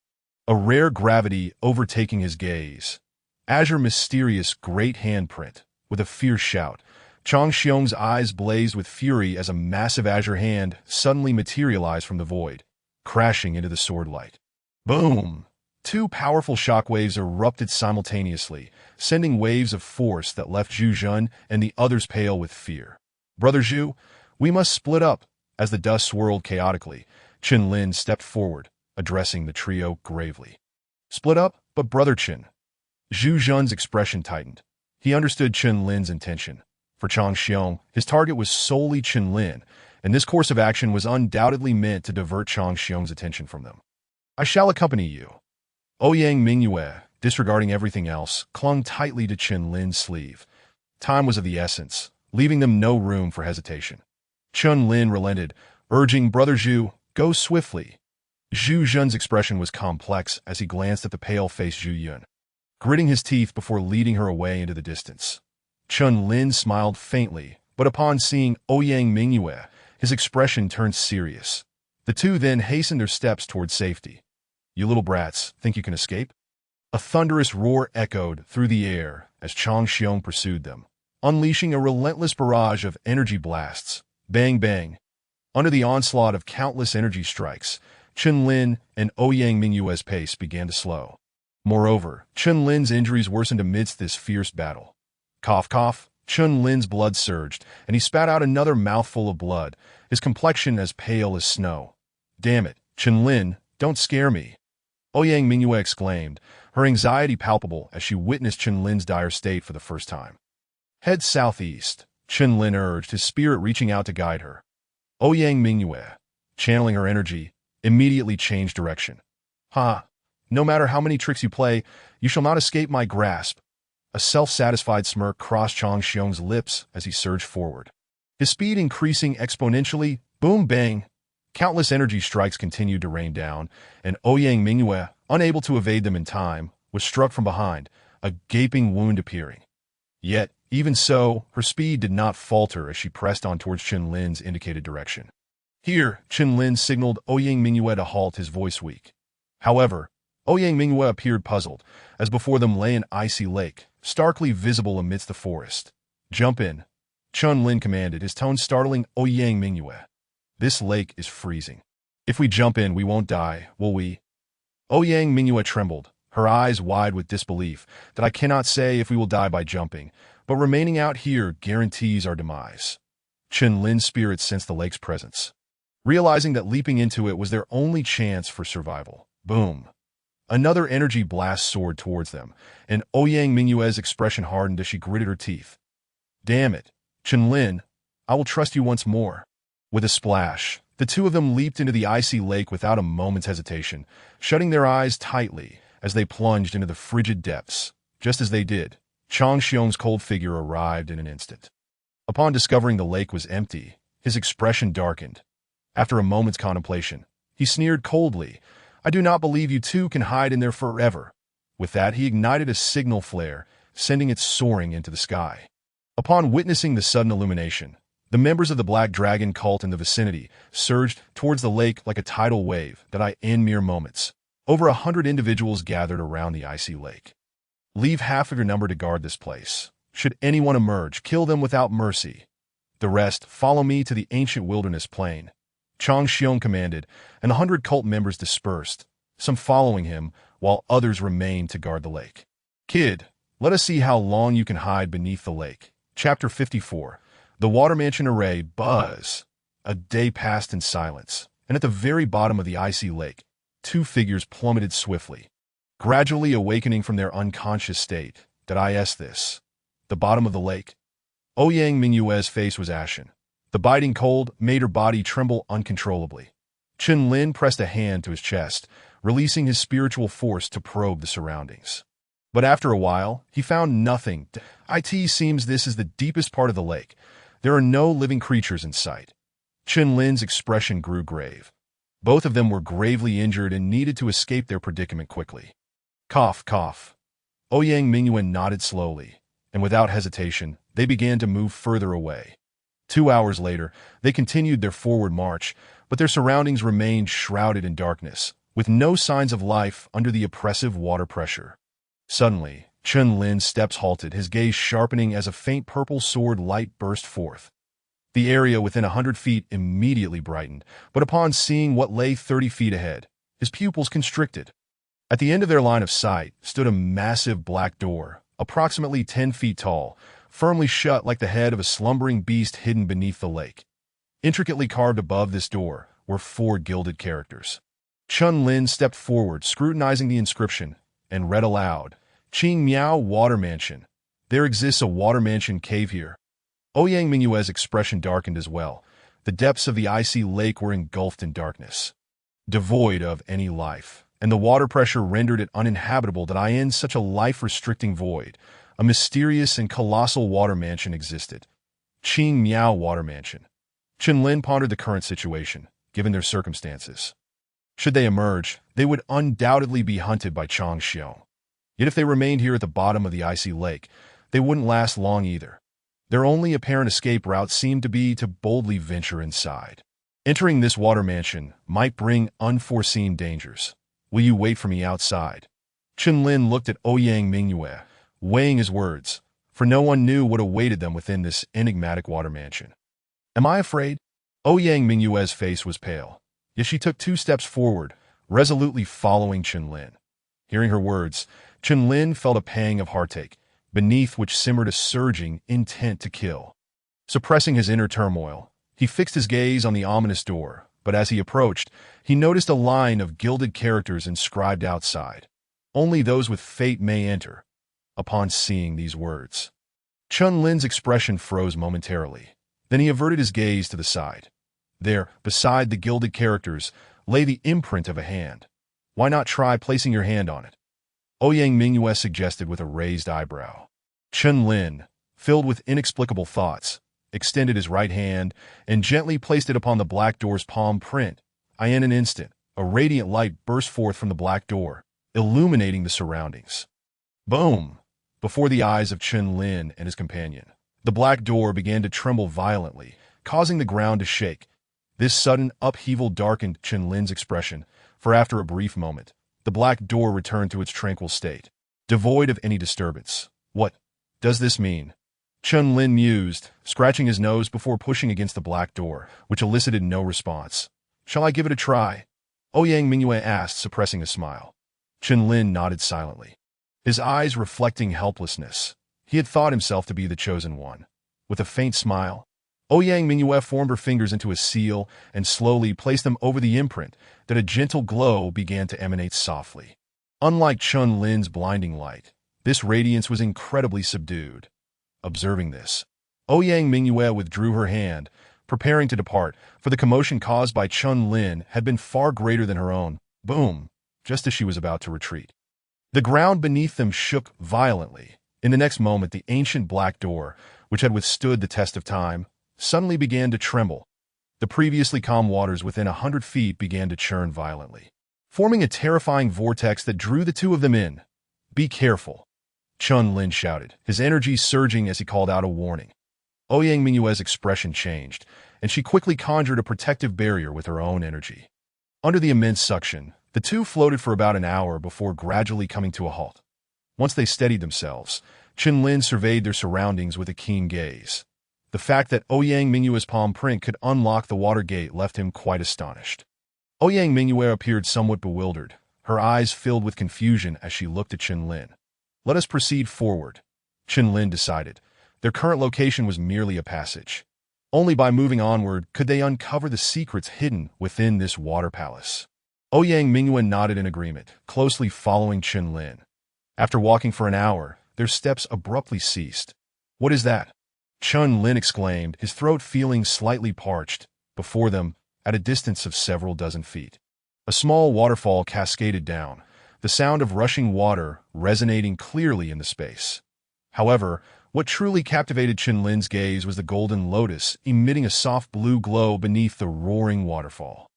a rare gravity overtaking his gaze. Azure mysterious great handprint. With a fierce shout, Chang Xiong's eyes blazed with fury as a massive azure hand suddenly materialized from the void, crashing into the sword light. Boom! Two powerful shockwaves erupted simultaneously, sending waves of force that left Zhu Zhen and the others pale with fear. "Brother Zhu, we must split up." As the dust swirled chaotically, Chen Lin stepped forward, addressing the trio gravely. "Split up? But Brother Chen." Zhu Zhen's expression tightened. He understood Chen Lin's intention. For Chang Xiong, his target was solely Chen Lin, and this course of action was undoubtedly meant to divert Chang Xiong's attention from them. "I shall accompany you." Ouyang Mingyue, disregarding everything else, clung tightly to Chen Lin's sleeve. Time was of the essence, leaving them no room for hesitation. Chen Lin relented, urging Brother Zhu, "Go swiftly." Zhu Zhen's expression was complex as he glanced at the pale-faced Zhu Yun, gritting his teeth before leading her away into the distance. Chun Lin smiled faintly, but upon seeing Ouyang Mingyue, his expression turned serious. The two then hastened their steps toward safety. "You little brats, think you can escape?" A thunderous roar echoed through the air as Chang Xiong pursued them, unleashing a relentless barrage of energy blasts. Bang bang! Under the onslaught of countless energy strikes, Chen Lin and Ouyang Mingyue's pace began to slow. Moreover, Chen Lin's injuries worsened amidst this fierce battle. Cough cough, Chen Lin's blood surged, and he spat out another mouthful of blood, his complexion as pale as snow. "Damn it, Chen Lin, don't scare me!" Ouyang Mingyue exclaimed, her anxiety palpable as she witnessed Chen Lin's dire state for the first time. "Head southeast," Chen Lin urged, his spirit reaching out to guide her. Ouyang Mingyue, channeling her energy, immediately changed direction. "Ha! No matter how many tricks you play, you shall not escape my grasp." A self-satisfied smirk crossed Chang Xiong's lips as he surged forward, his speed increasing exponentially. Boom bang! Countless energy strikes continued to rain down, and Ouyang Mingyue, unable to evade them in time, was struck from behind, a gaping wound appearing. Yet, even so, her speed did not falter as she pressed on towards Chen Lin's indicated direction. "Here," Chen Lin signaled Ouyang Mingyue to halt, his voice weak. However, Ouyang Mingyue appeared puzzled, as before them lay an icy lake, starkly visible amidst the forest. "Jump in," Chen Lin commanded, his tone startling Ouyang Mingyue. This lake is freezing. If we jump in, we won't die, will we? Ouyang Mingyue trembled, her eyes wide with disbelief, that I cannot say if we will die by jumping, but remaining out here guarantees our demise. Chen Lin's spirit sensed the lake's presence. Realizing that leaping into it was their only chance for survival. Boom. Another energy blast soared towards them, and Ouyang Mingyue's expression hardened as she gritted her teeth. Damn it, Chen Lin, I will trust you once more. With a splash, the two of them leaped into the icy lake without a moment's hesitation, shutting their eyes tightly as they plunged into the frigid depths. Just as they did, Chang Xiong's cold figure arrived in an instant. Upon discovering the lake was empty, his expression darkened. After a moment's contemplation, he sneered coldly, I do not believe you two can hide in there forever. With that, he ignited a signal flare, sending it soaring into the sky. Upon witnessing the sudden illumination, the members of the Black Dragon cult in the vicinity surged towards the lake like a tidal wave that in mere moments. Over 100 individuals gathered around the icy lake. Leave half of your number to guard this place. Should anyone emerge, kill them without mercy. The rest, follow me to the ancient wilderness plain. Chang Xiong commanded, and 100 cult members dispersed, some following him, while others remained to guard the lake. Kid, let us see how long you can hide beneath the lake. Chapter 54. The Water Mansion Array. Buzz. A day passed in silence, and at the very bottom of the icy lake, two figures plummeted swiftly, gradually awakening from their unconscious state. Did I ask this? The bottom of the lake? Ouyang Mingyue's face was ashen. The biting cold made her body tremble uncontrollably. Chen Lin pressed a hand to his chest, releasing his spiritual force to probe the surroundings. But after a while, he found nothing. It seems this is the deepest part of the lake. There are no living creatures in sight. Chen Lin's expression grew grave. Both of them were gravely injured and needed to escape their predicament quickly. Cough, cough. Ouyang Mingyue nodded slowly, and without hesitation, they began to move further away. 2 hours later, they continued their forward march, but their surroundings remained shrouded in darkness, with no signs of life under the oppressive water pressure. Suddenly, Chen Lin's steps halted, his gaze sharpening as a faint purple sword light burst forth. The area within 100 feet immediately brightened, but upon seeing what lay 30 feet ahead, his pupils constricted. At the end of their line of sight stood a massive black door, approximately 10 feet tall, firmly shut like the head of a slumbering beast hidden beneath the lake. Intricately carved above this door were 4 gilded characters. Chen Lin stepped forward, scrutinizing the inscription, and read aloud, Qing Miao Water Mansion. There exists a water mansion cave here. Ouyang Mingyue's expression darkened as well. The depths of the icy lake were engulfed in darkness, devoid of any life, and the water pressure rendered it uninhabitable. That in such a life-restricting void, a mysterious and colossal water mansion existed. Qing Miao Water Mansion. Chen Lin pondered the current situation, given their circumstances. Should they emerge, they would undoubtedly be hunted by Chang Xiong. Yet if they remained here at the bottom of the icy lake, they wouldn't last long either. Their only apparent escape route seemed to be to boldly venture inside. Entering this water mansion might bring unforeseen dangers. Will you wait for me outside? Chen Lin looked at Ouyang Mingyue, weighing his words, for no one knew what awaited them within this enigmatic water mansion. Am I afraid? Ouyang Mingyue's face was pale, yet she took 2 steps forward, resolutely following Chen Lin. Hearing her words, Chen Lin felt a pang of heartache, beneath which simmered a surging intent to kill. Suppressing his inner turmoil, he fixed his gaze on the ominous door, but as he approached, he noticed a line of gilded characters inscribed outside. Only those with fate may enter. Upon seeing these words, Chen Lin's expression froze momentarily. Then he averted his gaze to the side. There, beside the gilded characters, lay the imprint of a hand. Why not try placing your hand on it? Ouyang Mingyue suggested with a raised eyebrow. Chen Lin, filled with inexplicable thoughts, extended his right hand and gently placed it upon the black door's palm print. In an instant, a radiant light burst forth from the black door, illuminating the surroundings. Boom! Before the eyes of Chen Lin and his companion, the black door began to tremble violently, causing the ground to shake. This sudden upheaval darkened Chen Lin's expression, for after a brief moment, the black door returned to its tranquil state, devoid of any disturbance. What does this mean? Chun Lin mused, scratching his nose before pushing against the black door, which elicited no response. Shall I give it a try? Ouyang Mingyue asked, suppressing a smile. Chun Lin nodded silently, his eyes reflecting helplessness. He had thought himself to be the chosen one. With a faint smile, Ouyang Mingyue formed her fingers into a seal and slowly placed them over the imprint that a gentle glow began to emanate softly. Unlike Chun Lin's blinding light, this radiance was incredibly subdued. Observing this, Ouyang Mingyue withdrew her hand, preparing to depart, for the commotion caused by Chun Lin had been far greater than her own. Boom! Just as she was about to retreat, the ground beneath them shook violently. In the next moment, the ancient black door, which had withstood the test of time, suddenly began to tremble. The previously calm waters within 100 feet began to churn violently, forming a terrifying vortex that drew the two of them in. Be careful, Chun Lin shouted, his energy surging as he called out a warning. Ouyang Mingyue's expression changed, and she quickly conjured a protective barrier with her own energy. Under the immense suction, the two floated for about an hour before gradually coming to a halt. Once they steadied themselves, Chun Lin surveyed their surroundings with a keen gaze. The fact that Ouyang Mingyue's palm print could unlock the water gate left him quite astonished. Ouyang Mingyue appeared somewhat bewildered, her eyes filled with confusion as she looked at Chun Lin. Let us proceed forward, Chun Lin decided. Their current location was merely a passage. Only by moving onward could they uncover the secrets hidden within this water palace. Ouyang Mingyue nodded in agreement, closely following Chun Lin. After walking for an hour, their steps abruptly ceased. What is that? Chun Lin exclaimed, his throat feeling slightly parched. Before them, at a distance of several dozen feet, a small waterfall cascaded down, the sound of rushing water resonating clearly in the space. However, what truly captivated Chun Lin's gaze was the golden lotus emitting a soft blue glow beneath the roaring waterfall.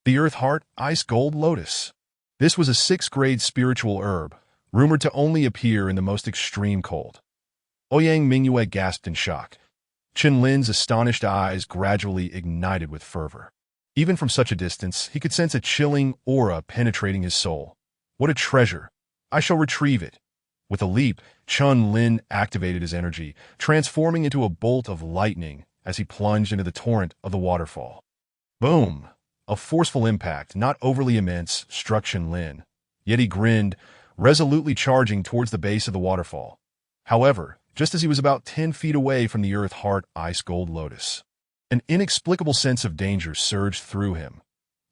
The Earth Heart Ice Gold Lotus. This was a 6th-grade spiritual herb, rumored to only appear in the most extreme cold. Ouyang Mingyue gasped in shock. Chun Lin's astonished eyes gradually ignited with fervor. Even from such a distance, he could sense a chilling aura penetrating his soul. What a treasure! I shall retrieve it. With a leap, Chun Lin activated his energy, transforming into a bolt of lightning as he plunged into the torrent of the waterfall. Boom! A forceful impact, not overly immense, struck Chun Lin. Yet he grinned, resolutely charging towards the base of the waterfall. However, just as he was about 10 feet away from the Earth Heart Ice Gold Lotus, an inexplicable sense of danger surged through him.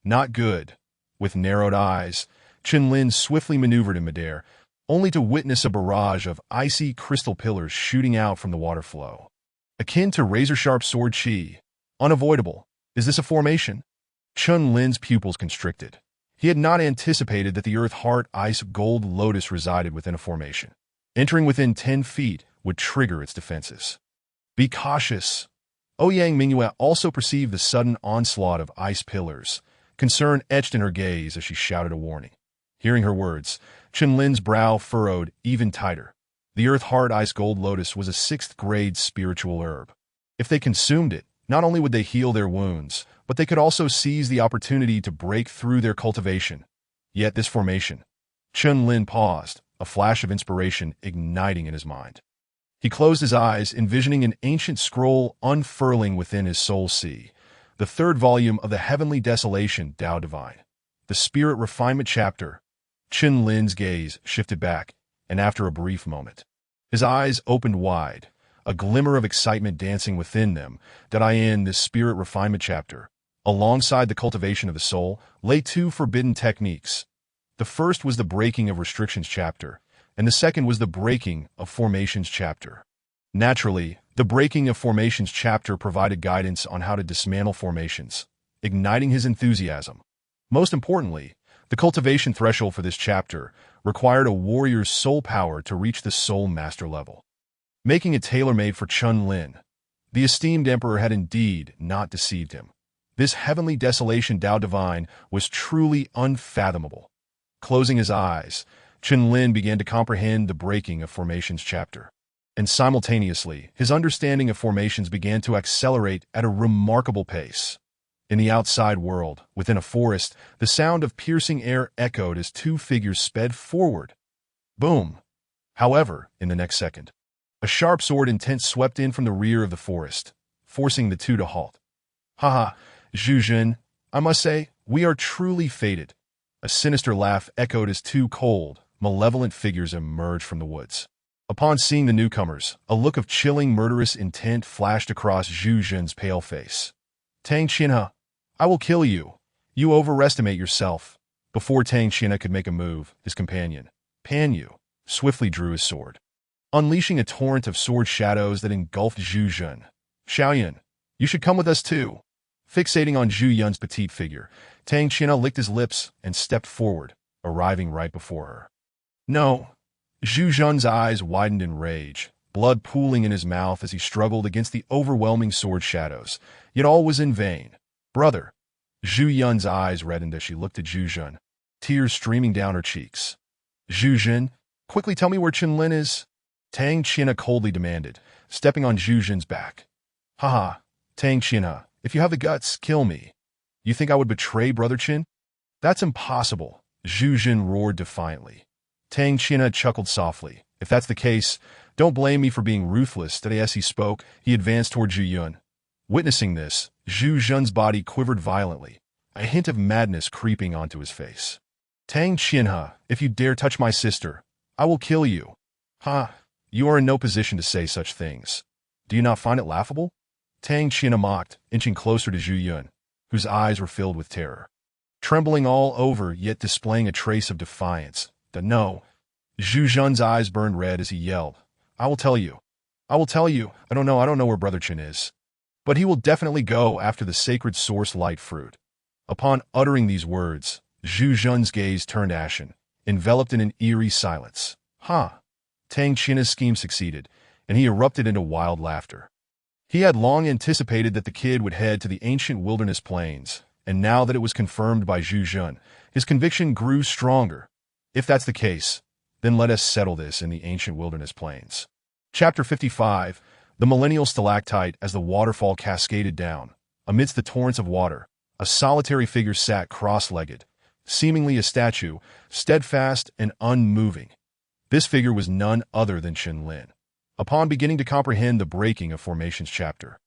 Not good. With narrowed eyes, Chun Lin swiftly maneuvered in midair, only to witness a barrage of icy crystal pillars shooting out from the water flow. Akin to razor-sharp sword chi. Unavoidable. Is this a formation? Chun Lin's pupils constricted. He had not anticipated that the Earth Heart Ice Gold Lotus resided within a formation. Entering within 10 feet would trigger its defenses. Be cautious. Ouyang Mingyue also perceived the sudden onslaught of ice pillars. Concern etched in her gaze as she shouted a warning. Hearing her words, Chun Lin's brow furrowed even tighter. The Earth Heart Ice Gold Lotus was a 6th-grade spiritual herb. If they consumed it, not only would they heal their wounds, but they could also seize the opportunity to break through their cultivation. Yet this formation. Chun Lin paused, a flash of inspiration igniting in his mind. He closed his eyes, envisioning an ancient scroll unfurling within his soul sea, the 3rd volume of the Heavenly Desolation Tao Divine. The Spirit Refinement Chapter. Chun Lin's gaze shifted back, and after a brief moment, his eyes opened wide, a glimmer of excitement dancing within them. That in this Spirit Refinement Chapter, alongside the cultivation of the soul, lay 2 forbidden techniques. The first was the Breaking of Restrictions chapter, and the second was the Breaking of Formations chapter. Naturally, the Breaking of Formations chapter provided guidance on how to dismantle formations, igniting his enthusiasm. Most importantly, the cultivation threshold for this chapter required a warrior's soul power to reach the soul master level, making it tailor-made for Chun Lin. The esteemed emperor had indeed not deceived him. This heavenly desolation Tao Divine was truly unfathomable. Closing his eyes, Chun Lin began to comprehend the Breaking of Formations chapter. And simultaneously, his understanding of formations began to accelerate at a remarkable pace. In the outside world, within a forest, the sound of piercing air echoed as 2 figures sped forward. Boom! However, in the next second, A sharp sword intent swept in from the rear of the forest, forcing the two to halt. Haha, Zhu Jun, I must say, we are truly fated. A sinister laugh echoed as two cold, malevolent figures emerged from the woods. Upon seeing the newcomers, a look of chilling, murderous intent flashed across Zhu Jun's pale face. Tang Qinhe, I will kill you. You overestimate yourself. Before Tang Qinhe could make a move, his companion, Pan Yu, swiftly drew his sword, unleashing a torrent of sword shadows that engulfed Zhu Jun. Xiaoyan, you should come with us too. Fixating on Zhu Yun's petite figure, Tang Qinhe licked his lips and stepped forward, arriving right before her. No. Zhu Jun's eyes widened in rage, blood pooling in his mouth as he struggled against the overwhelming sword shadows. Yet all was in vain. Brother. Zhu Yun's eyes reddened as she looked at Zhu Jun, tears streaming down her cheeks. Zhu Jun, quickly tell me where Qinlin is. Tang Qinhe coldly demanded, stepping on Zhu Jun's back. Haha, Tang Qinhe, if you have the guts, kill me. You think I would betray Brother Qin? That's impossible, Zhu Jun roared defiantly. Tang Qinhe chuckled softly. If that's the case, don't blame me for being ruthless. As he spoke, he advanced toward Zhu Yun. Witnessing this, Zhu Jun's body quivered violently, a hint of madness creeping onto his face. Tang Qinhe, if you dare touch my sister, I will kill you. Ha, you are in no position to say such things. Do you not find it laughable? Tang Qinhe mocked, inching closer to Zhu Yun, whose eyes were filled with terror. Trembling all over, yet displaying a trace of defiance. No. Zhu Jun's eyes burned red as he yelled. I will tell you. I will tell you. I don't know where Brother Qin is. But he will definitely go after the sacred source light fruit. Upon uttering these words, Zhu Jun's gaze turned ashen, enveloped in an eerie silence. Tang Qinhe's scheme succeeded, and he erupted into wild laughter. He had long anticipated that the kid would head to the ancient wilderness plains, and now that it was confirmed by Zhu Jun, his conviction grew stronger. If that's the case, then let us settle this in the ancient wilderness plains. Chapter 55, The Millennial Stalactite. As the waterfall cascaded down, amidst the torrents of water, a solitary figure sat cross-legged, seemingly a statue, steadfast and unmoving. This figure was none other than Qinlin. Upon beginning to comprehend the breaking of Formation's chapter,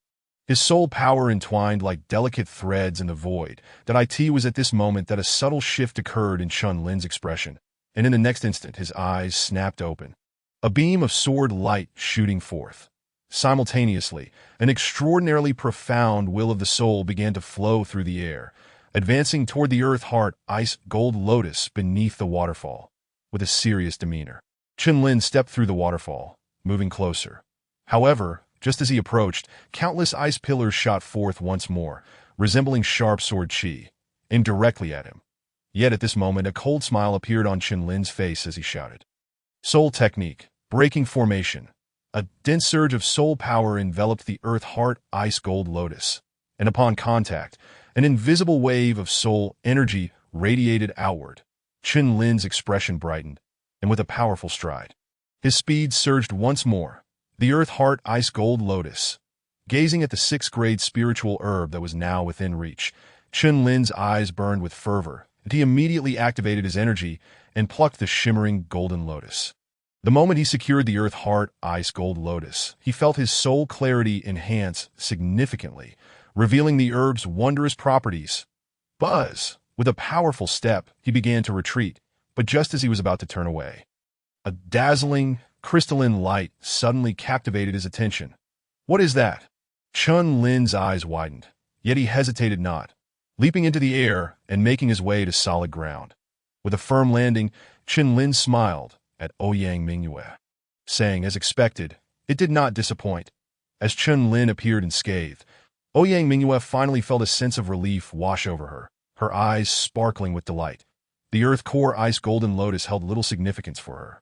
his soul power entwined like delicate threads in the void. It was at this moment that a subtle shift occurred in Qinlin's expression, and in the next instant his eyes snapped open, a beam of sword light shooting forth. Simultaneously, an extraordinarily profound will of the soul began to flow through the air, advancing toward the earth heart ice gold lotus beneath the waterfall. With a serious demeanor, Qinlin stepped through the waterfall, moving closer. However, just as he approached, countless ice pillars shot forth once more, resembling sharp sword qi, aimed directly at him. Yet at this moment a cold smile appeared on Qinlin's face as he shouted. Soul technique, breaking formation. A dense surge of soul power enveloped the earth heart ice gold lotus, and upon contact, an invisible wave of soul energy radiated outward. Qinlin's expression brightened, and with a powerful stride, his speed surged once more. The earth heart ice gold lotus. Gazing at the sixth-grade spiritual herb that was now within reach, Qinlin's eyes burned with fervor, and he immediately activated his energy and plucked the shimmering golden lotus. The moment he secured the earth heart ice gold lotus, he felt his soul clarity enhance significantly, revealing the herb's wondrous properties. Buzz! With a powerful step, he began to retreat, but just as he was about to turn away, a dazzling, crystalline light suddenly captivated his attention. What is that? Qinlin's eyes widened, yet he hesitated not, leaping into the air and making his way to solid ground. With a firm landing, Qinlin smiled at Ouyang Mingyue, saying, as expected, it did not disappoint. As Qinlin appeared unscathed, Ouyang Mingyue finally felt a sense of relief wash over her, her eyes sparkling with delight. The earth core ice golden lotus held little significance for her.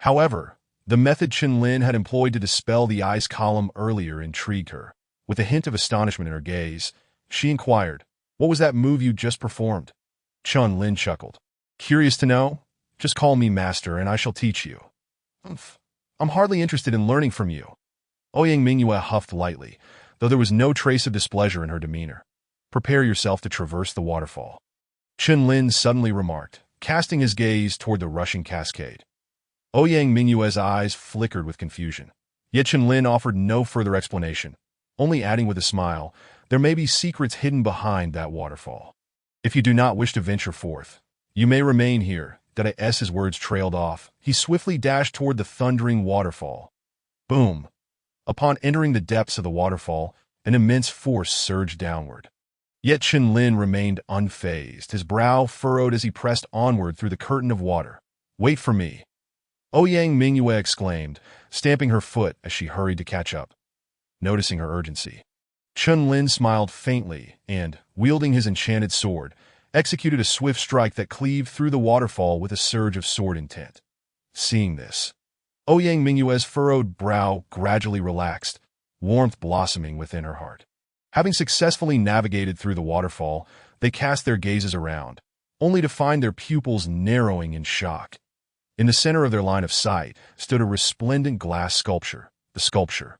However, the method Qinlin had employed to dispel the ice column earlier intrigued her. With a hint of astonishment in her gaze, she inquired, "What was that move you just performed?" Qinlin chuckled. "Curious to know? Just call me master and I shall teach you." "Umph. I'm hardly interested in learning from you." Ouyang Mingyue huffed lightly, though there was no trace of displeasure in her demeanor. "Prepare yourself to traverse the waterfall," Qinlin suddenly remarked, casting his gaze toward the rushing cascade. Ouyang Mingyue's eyes flickered with confusion. Yet Chen offered no further explanation, only adding with a smile, "There may be secrets hidden behind that waterfall. If you do not wish to venture forth, you may remain here." As his words trailed off, he swiftly dashed toward the thundering waterfall. Boom! Upon entering the depths of the waterfall, an immense force surged downward. Yet Chen remained unfazed, his brow furrowed as he pressed onward through the curtain of water. "Wait for me," Ouyang Mingyue exclaimed, stamping her foot as she hurried to catch up. Noticing her urgency, Chen smiled faintly and, wielding his enchanted sword, executed a swift strike that cleaved through the waterfall with a surge of sword intent. Seeing this, Ouyang Mingyue's furrowed brow gradually relaxed, warmth blossoming within her heart. Having successfully navigated through the waterfall, they cast their gazes around, only to find their pupils narrowing in shock. In the center of their line of sight stood a resplendent glass sculpture. The sculpture,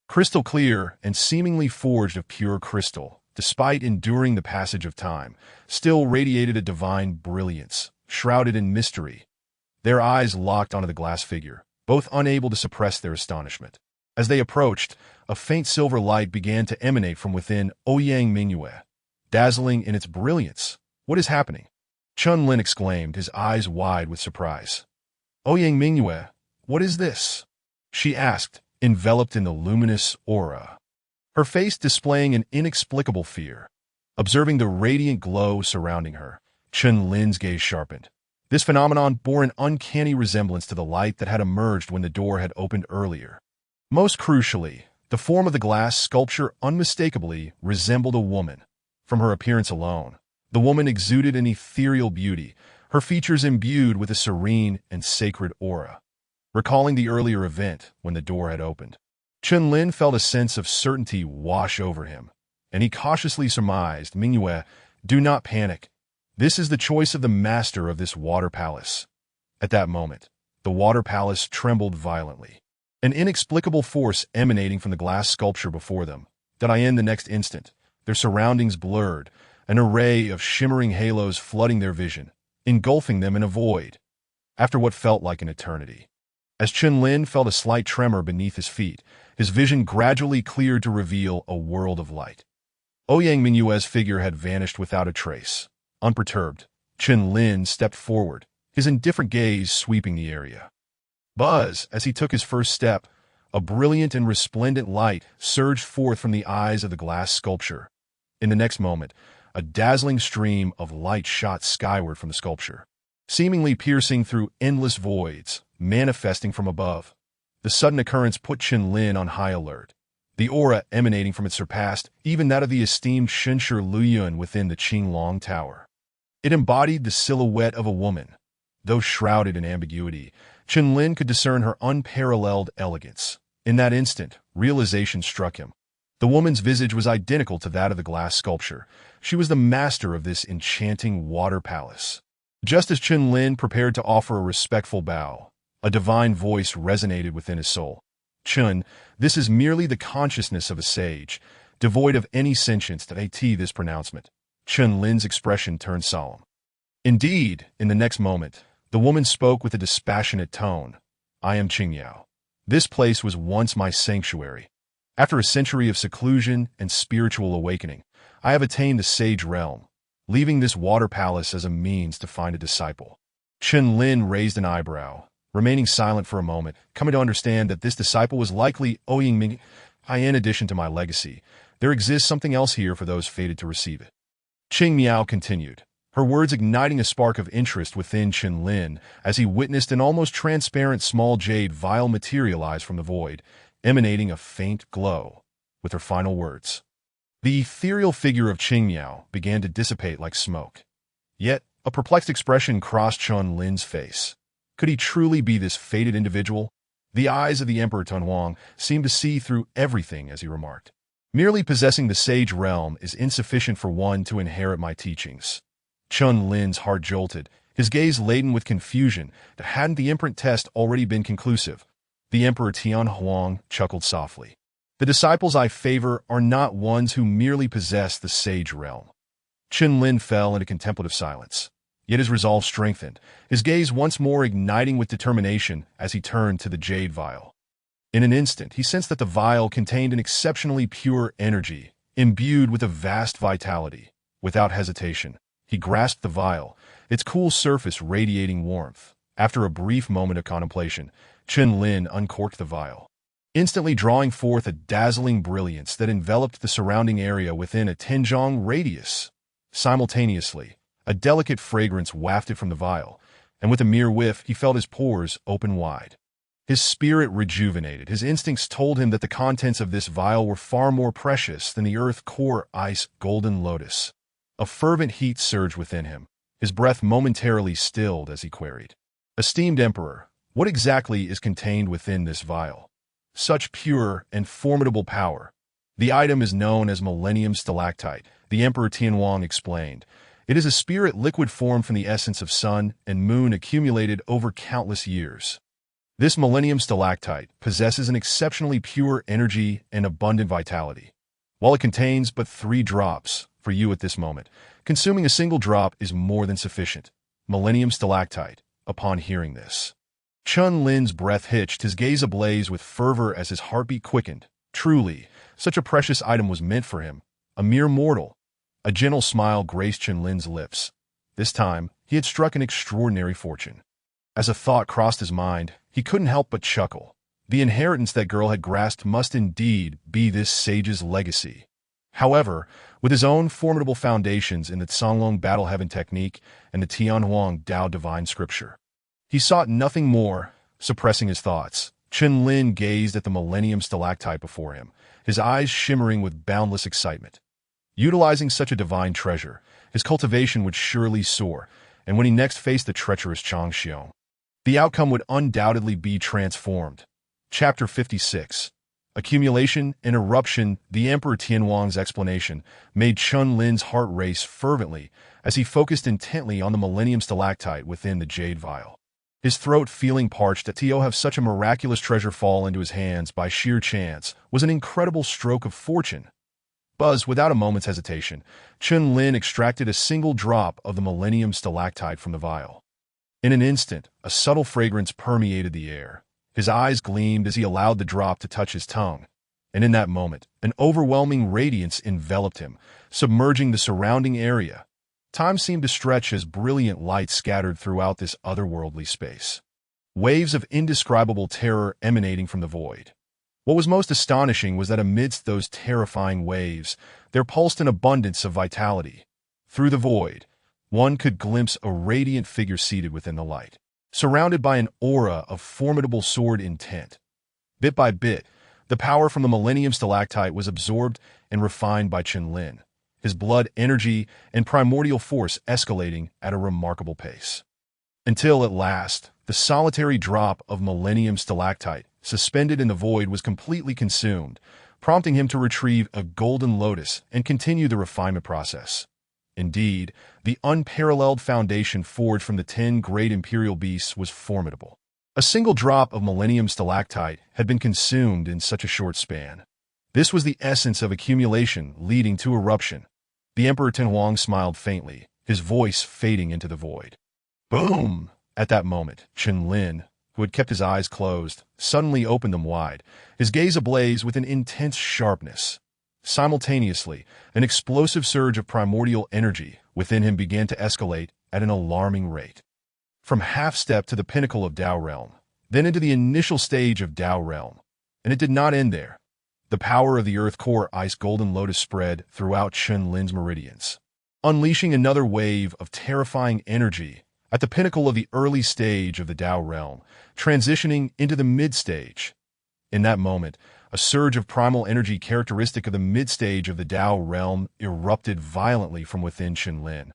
crystal clear and seemingly forged of pure crystal, despite enduring the passage of time, still radiated a divine brilliance, shrouded in mystery. Their eyes locked onto the glass figure, both unable to suppress their astonishment. As they approached, a faint silver light began to emanate from within Ouyang Mingyue, dazzling in its brilliance. "What is happening?" Chen exclaimed, his eyes wide with surprise. "Ouyang Mingyue, what is this?" she asked, enveloped in the luminous aura, her face displaying an inexplicable fear. Observing the radiant glow surrounding her, Chen gaze sharpened. This phenomenon bore an uncanny resemblance to the light that had emerged when the door had opened earlier. Most crucially, the form of the glass sculpture unmistakably resembled a woman. From her appearance alone, the woman exuded an ethereal beauty, her features imbued with a serene and sacred aura. Recalling the earlier event when the door had opened, Chen felt a sense of certainty wash over him, and he cautiously surmised, "Mingyue, do not panic. This is the choice of the master of this water palace." At that moment, the water palace trembled violently, an inexplicable force emanating from the glass sculpture before them. In the next instant, their surroundings blurred, an array of shimmering halos flooding their vision, engulfing them in a void. After what felt like an eternity, as Chen felt a slight tremor beneath his feet, his vision gradually cleared to reveal a world of light. Ouyang Mingyue's figure had vanished without a trace. Unperturbed, Chen stepped forward, his indifferent gaze sweeping the area. Buzz, as he took his first step, a brilliant and resplendent light surged forth from the eyes of the glass sculpture. In the next moment, a dazzling stream of light shot skyward from the sculpture, seemingly piercing through endless voids, manifesting from above. The sudden occurrence put Chen on high alert. The aura emanating from it surpassed even that of the esteemed Shenshi Luyun within the Qinglong Tower. It embodied the silhouette of a woman. Though shrouded in ambiguity, Chen could discern her unparalleled elegance. In that instant, realization struck him. The woman's visage was identical to that of the glass sculpture. She was the master of this enchanting water palace. Just as Chen prepared to offer a respectful bow, a divine voice resonated within his soul. "Chen, this is merely the consciousness of a sage, devoid of any sentience." This pronouncement, Chen expression turned solemn. Indeed, in the next moment, the woman spoke with a dispassionate tone. "I am Qingyao. This place was once my sanctuary. After a century of seclusion and spiritual awakening, I have attained the sage realm, leaving this water palace as a means to find a disciple." Chen raised an eyebrow, remaining silent for a moment, coming to understand that this disciple was likely Ouyang Mingyue. In addition to my legacy, there exists something else here for those fated to receive it. Qing Miao continued, her words igniting a spark of interest within Chen as he witnessed an almost transparent small jade vial materialize from the void, emanating a faint glow. With her final words, the ethereal figure of Qing Miao began to dissipate like smoke. Yet, a perplexed expression crossed Chen face. Could he truly be this fated individual? The eyes of the Emperor Tunhuang seemed to see through everything as he remarked, "Merely possessing the sage realm is insufficient for one to inherit my teachings." Chen heart jolted, his gaze laden with confusion that hadn't the imprint test already been conclusive. The Emperor Tianhuang chuckled softly. "The disciples I favor are not ones who merely possess the sage realm." Chen fell into contemplative silence. Yet his resolve strengthened, his gaze once more igniting with determination as he turned to the jade vial. In an instant, he sensed that the vial contained an exceptionally pure energy, imbued with a vast vitality. Without hesitation, he grasped the vial, its cool surface radiating warmth. After a brief moment of contemplation, Chen Lin uncorked the vial, instantly drawing forth a dazzling brilliance that enveloped the surrounding area within a 10-zhong radius. Simultaneously, a delicate fragrance wafted from the vial, and with a mere whiff, he felt his pores open wide. His spirit rejuvenated. His instincts told him that the contents of this vial were far more precious than the earth core ice golden lotus. A fervent heat surged within him. His breath momentarily stilled as he queried, "Esteemed Emperor, what exactly is contained within this vial? Such pure and formidable power." "The item is known as Millennium Stalactite," the Emperor Tianhuang explained. "It is a spirit liquid formed from the essence of sun and moon accumulated over countless years. This Millennium Stalactite possesses an exceptionally pure energy and abundant vitality. While it contains but 3 drops for you at this moment, consuming a single drop is more than sufficient." Millennium Stalactite. Upon hearing this, Chen Lin's breath hitched, his gaze ablaze with fervor as his heartbeat quickened. Truly, such a precious item was meant for him, a mere mortal. A gentle smile graced Chen Lin's lips. This time, he had struck an extraordinary fortune. As a thought crossed his mind, he couldn't help but chuckle. The inheritance that girl had grasped must indeed be this sage's legacy. However, with his own formidable foundations in the Songlong Battle Heaven technique and the Tianhuang Dao Divine Scripture, he sought nothing more. Suppressing his thoughts, Chen Lin gazed at the Millennium Stalactite before him, his eyes shimmering with boundless excitement. Utilizing such a divine treasure, his cultivation would surely soar, and when he next faced the treacherous Changxiong, the outcome would undoubtedly be transformed. Chapter 56. Accumulation and Eruption. The Emperor Tianhuang's explanation made Chen Lin's heart race fervently as he focused intently on the Millennium Stalactite within the jade vial. His throat feeling parched at to have such a miraculous treasure fall into his hands by sheer chance was an incredible stroke of fortune. Without a moment's hesitation, Chen Lin extracted a single drop of the Millennium Stalactite from the vial. In an instant, a subtle fragrance permeated the air. His eyes gleamed as he allowed the drop to touch his tongue, and in that moment, an overwhelming radiance enveloped him, submerging the surrounding area. Time seemed to stretch as brilliant light scattered throughout this otherworldly space, waves of indescribable terror emanating from the void. What was most astonishing was that amidst those terrifying waves, there pulsed an abundance of vitality. Through the void, one could glimpse a radiant figure seated within the light, surrounded by an aura of formidable sword intent. Bit by bit, the power from the Millennium Stalactite was absorbed and refined by Chen Lin, his blood, energy, and primordial force escalating at a remarkable pace. Until, at last, the solitary drop of Millennium Stalactite, suspended in the void, was completely consumed, prompting him to retrieve a golden lotus and continue the refinement process. Indeed, the unparalleled foundation forged from the 10 great imperial beasts was formidable. A single drop of Millennium Stalactite had been consumed in such a short span. This was the essence of accumulation leading to eruption. The Emperor Tianhuang smiled faintly, his voice fading into the void. Boom! At that moment, Chen Lin, who had kept his eyes closed, suddenly opened them wide, his gaze ablaze with an intense sharpness. Simultaneously, an explosive surge of primordial energy within him began to escalate at an alarming rate. From half-step to the pinnacle of Dao Realm, then into the initial stage of Dao Realm. And it did not end there. The power of the Earth Core Ice Golden Lotus spread throughout Chen Lin's meridians, unleashing another wave of terrifying energy at the pinnacle of the early stage of the Dao Realm, transitioning into the mid-stage. In that moment, a surge of primal energy characteristic of the mid-stage of the Dao Realm erupted violently from within Chen Lin.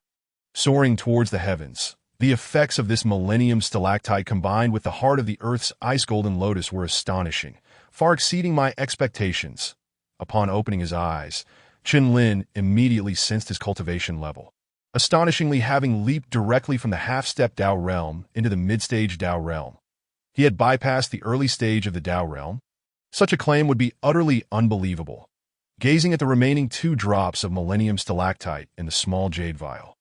Soaring towards the heavens, the effects of this Millennium Stalactite combined with the heart of the Earth's Ice Golden Lotus were astonishing, far exceeding my expectations. Upon opening his eyes, Chen Lin immediately sensed his cultivation level, astonishingly having leaped directly from the half-step Dao Realm into the mid-stage Dao Realm. He had bypassed the early stage of the Dao Realm. Such a claim would be utterly unbelievable. Gazing at the remaining 2 drops of Millennium Stalactite in the small jade vial,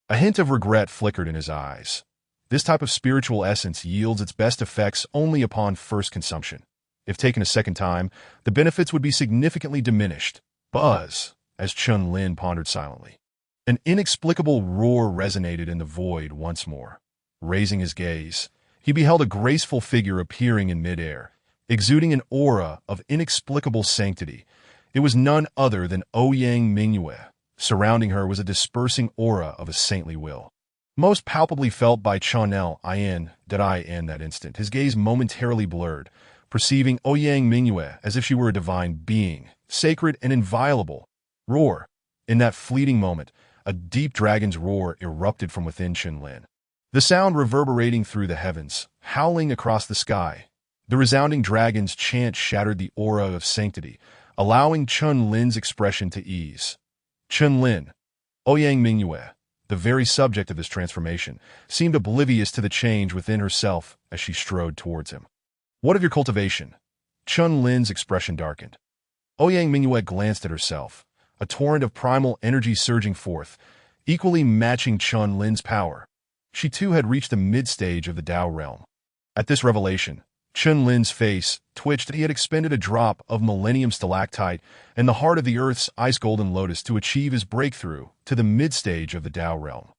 a hint of regret flickered in his eyes. This type of spiritual essence yields its best effects only upon first consumption. If taken a second time, the benefits would be significantly diminished. Buzz, as Chun Lin pondered silently. An inexplicable roar resonated in the void once more. Raising his gaze, he beheld a graceful figure appearing in midair, exuding an aura of inexplicable sanctity. It was none other than Ouyang Mingyue. Surrounding her was a dispersing aura of a saintly will. Most palpably felt by Chanel In that instant. His gaze momentarily blurred, perceiving Ouyang Mingyue as if she were a divine being, sacred and inviolable. Roar. In that fleeting moment, a deep dragon's roar erupted from within Chun Lin. The sound reverberating through the heavens, howling across the sky. The resounding dragon's chant shattered the aura of sanctity, allowing Chun Lin's expression to ease. Chun Lin, Ouyang Mingyue, the very subject of this transformation, seemed oblivious to the change within herself as she strode towards him. What of your cultivation? Chun Lin's expression darkened. Ouyang Mingyue glanced at herself, a torrent of primal energy surging forth, equally matching Chun Lin's power. She too had reached the mid-stage of the Tao realm. At this revelation, Chun Lin's face twitched. He had expended a drop of millennium stalactite in the heart of the Earth's ice-golden lotus to achieve his breakthrough to the mid-stage of the Tao realm.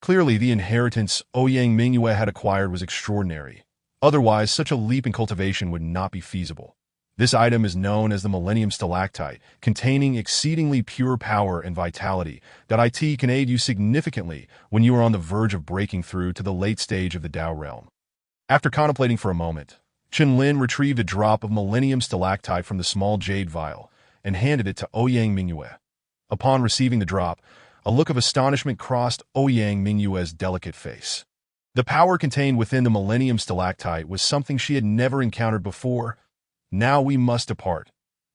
Clearly, the inheritance Ouyang Mingyue had acquired was extraordinary. Otherwise, such a leap in cultivation would not be feasible. This item is known as the millennium stalactite, containing exceedingly pure power and vitality that can aid you significantly when you are on the verge of breaking through to the late stage of the Tao realm. After contemplating for a moment, Chun Lin retrieved a drop of millennium stalactite from the small jade vial and handed it to Ouyang Mingyue. Upon receiving the drop, a look of astonishment crossed Ouyang Mingyue's delicate face. The power contained within the millennium stalactite was something she had never encountered before. Now we must depart.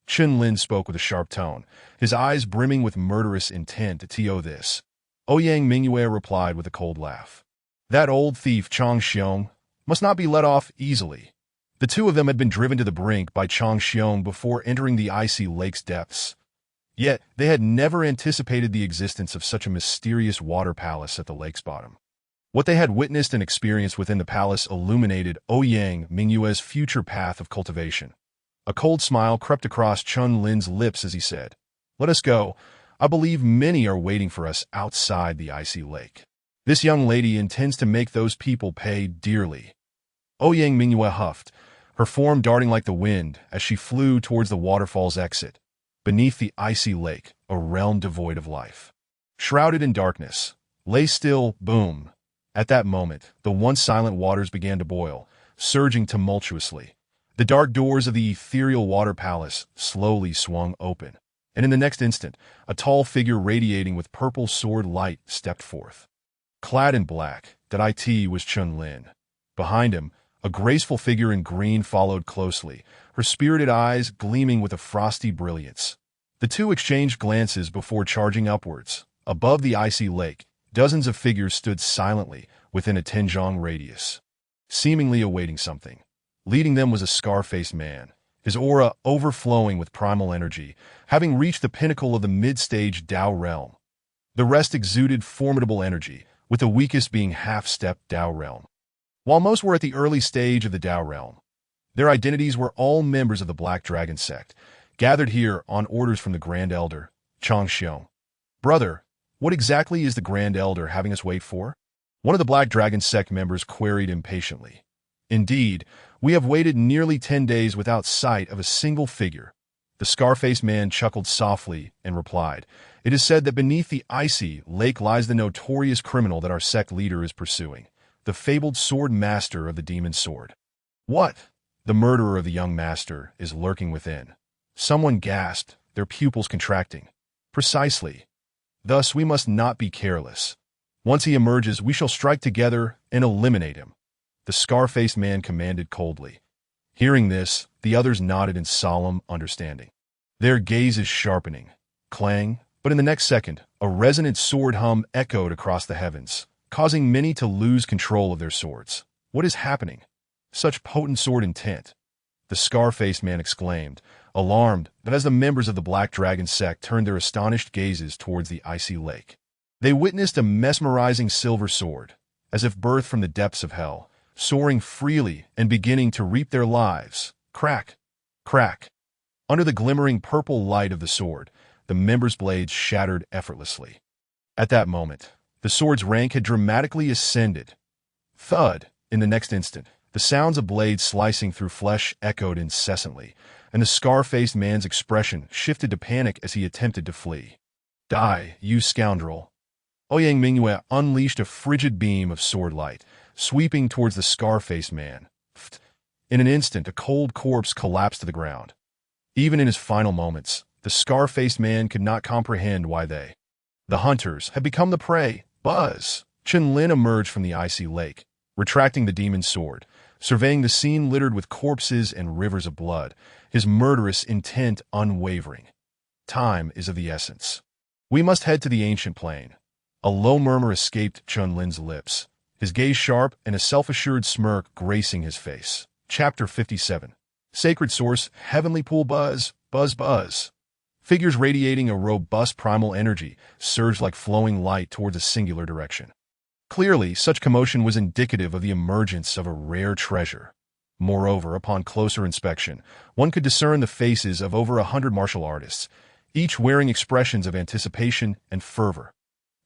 Chun Lin spoke with a sharp tone, his eyes brimming with murderous intent. To this, Ouyang Mingyue replied with a cold laugh. That old thief Chang Xiong must not be let off easily. The two of them had been driven to the brink by Chang Xiong before entering the icy lake's depths. Yet they had never anticipated the existence of such a mysterious water palace at the lake's bottom. What they had witnessed and experienced within the palace illuminated Ouyang Mingyue's future path of cultivation. A cold smile crept across Chun Lin's lips as he said, "Let us go. I believe many are waiting for us outside the icy lake. This young lady intends to make those people pay dearly." Ouyang Mingyue huffed, her form darting like the wind as she flew towards the waterfall's exit. Beneath the icy lake, a realm devoid of life, shrouded in darkness, lay still. Boom. At that moment, the once silent waters began to boil, surging tumultuously. The dark doors of the ethereal water palace slowly swung open, and in the next instant, a tall figure radiating with purple sword light stepped forth. Clad in black, was Chun Lin. Behind him, a graceful figure in green followed closely, her spirited eyes gleaming with a frosty brilliance. The two exchanged glances before charging upwards. Above the icy lake, dozens of figures stood silently within a tenjong radius, seemingly awaiting something. Leading them was a scar-faced man, his aura overflowing with primal energy, having reached the pinnacle of the mid-stage Tao realm. The rest exuded formidable energy, with the weakest being half-step Tao realm. While most were at the early stage of the Tao realm, their identities were all members of the Black Dragon sect, gathered here on orders from the Grand Elder, Chang Xiong. "Brother, what exactly is the Grand Elder having us wait for?" One of the Black Dragon sect members queried impatiently. "Indeed, we have waited nearly 10 days without sight of a single figure." The scar-faced man chuckled softly and replied, "It is said that beneath the icy lake lies the notorious criminal that our sect leader is pursuing, the fabled sword master of the demon sword." "What? The murderer of the young master is lurking within." Someone gasped, their pupils contracting. "Precisely. Thus we must not be careless. Once he emerges, we shall strike together and eliminate him," the scar-faced man commanded coldly. Hearing this, the others nodded in solemn understanding, their gazes sharpening. Clang, but in the next second, a resonant sword hum echoed across the heavens, causing many to lose control of their swords. "What is happening? Such potent sword intent," the scar-faced man exclaimed, alarmed that as the members of the Black Dragon sect turned their astonished gazes towards the icy lake, they witnessed a mesmerizing silver sword, as if birthed from the depths of hell, soaring freely and beginning to reap their lives. Crack! Crack! Under the glimmering purple light of the sword, the member's blades shattered effortlessly. At that moment, the sword's rank had dramatically ascended. Thud! In the next instant, the sounds of blades slicing through flesh echoed incessantly, and the scar-faced man's expression shifted to panic as he attempted to flee. Die, you scoundrel! Ouyang Mingyue unleashed a frigid beam of sword light, sweeping towards the scar-faced man. In an instant, a cold corpse collapsed to the ground. Even in his final moments, the scar-faced man could not comprehend why the hunters, had become the prey. Buzz! Chen Lin emerged from the icy lake, retracting the demon's sword, surveying the scene littered with corpses and rivers of blood, his murderous intent unwavering. Time is of the essence. We must head to the ancient plain. A low murmur escaped Chen Lin's lips, his gaze sharp and a self-assured smirk gracing his face. Chapter 57. Sacred Source, Heavenly Pool. Buzz, buzz, buzz. Figures radiating a robust primal energy surged like flowing light towards a singular direction. Clearly, such commotion was indicative of the emergence of a rare treasure. Moreover, upon closer inspection, one could discern the faces of over 100 martial artists, each wearing expressions of anticipation and fervor.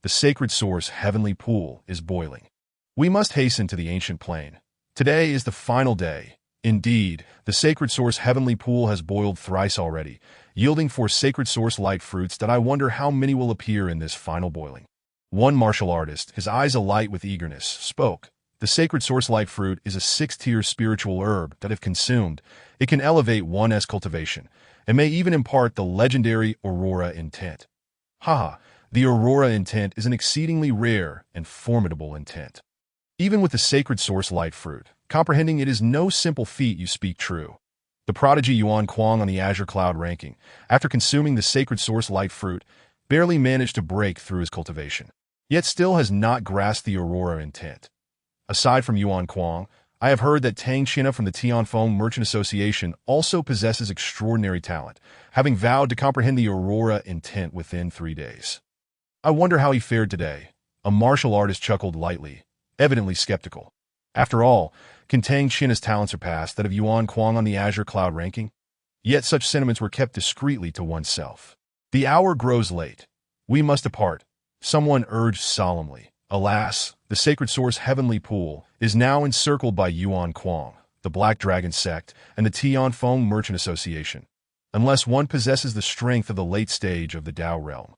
The sacred source Heavenly Pool is boiling. We must hasten to the ancient plain. Today is the final day. Indeed, the sacred source Heavenly Pool has boiled thrice already, yielding for sacred source light fruits that I wonder how many will appear in this final boiling. One martial artist, his eyes alight with eagerness, spoke. The sacred source light fruit is a 6-tier spiritual herb that if consumed, it can elevate one's cultivation, and may even impart the legendary Aurora intent. Haha, the Aurora intent is an exceedingly rare and formidable intent. Even with the sacred source light fruit, comprehending it is no simple feat. You speak true. The prodigy Yuan Kuang on the Azure Cloud ranking, after consuming the sacred source light fruit, barely managed to break through his cultivation, yet still has not grasped the Aurora intent. Aside from Yuan Kuang, I have heard that Tang China from the Tianfeng Merchant Association also possesses extraordinary talent, having vowed to comprehend the Aurora intent within 3 days. I wonder how he fared today. A martial artist chuckled lightly, evidently skeptical. After all, can Tang China's talent surpass that of Yuan Kuang on the Azure Cloud ranking? Yet such sentiments were kept discreetly to oneself. The hour grows late. We must depart, someone urged solemnly. Alas, the sacred source Heavenly Pool is now encircled by Yuan Kuang, the Black Dragon sect, and the Tianfeng Merchant Association, unless one possesses the strength of the late stage of the Tao realm.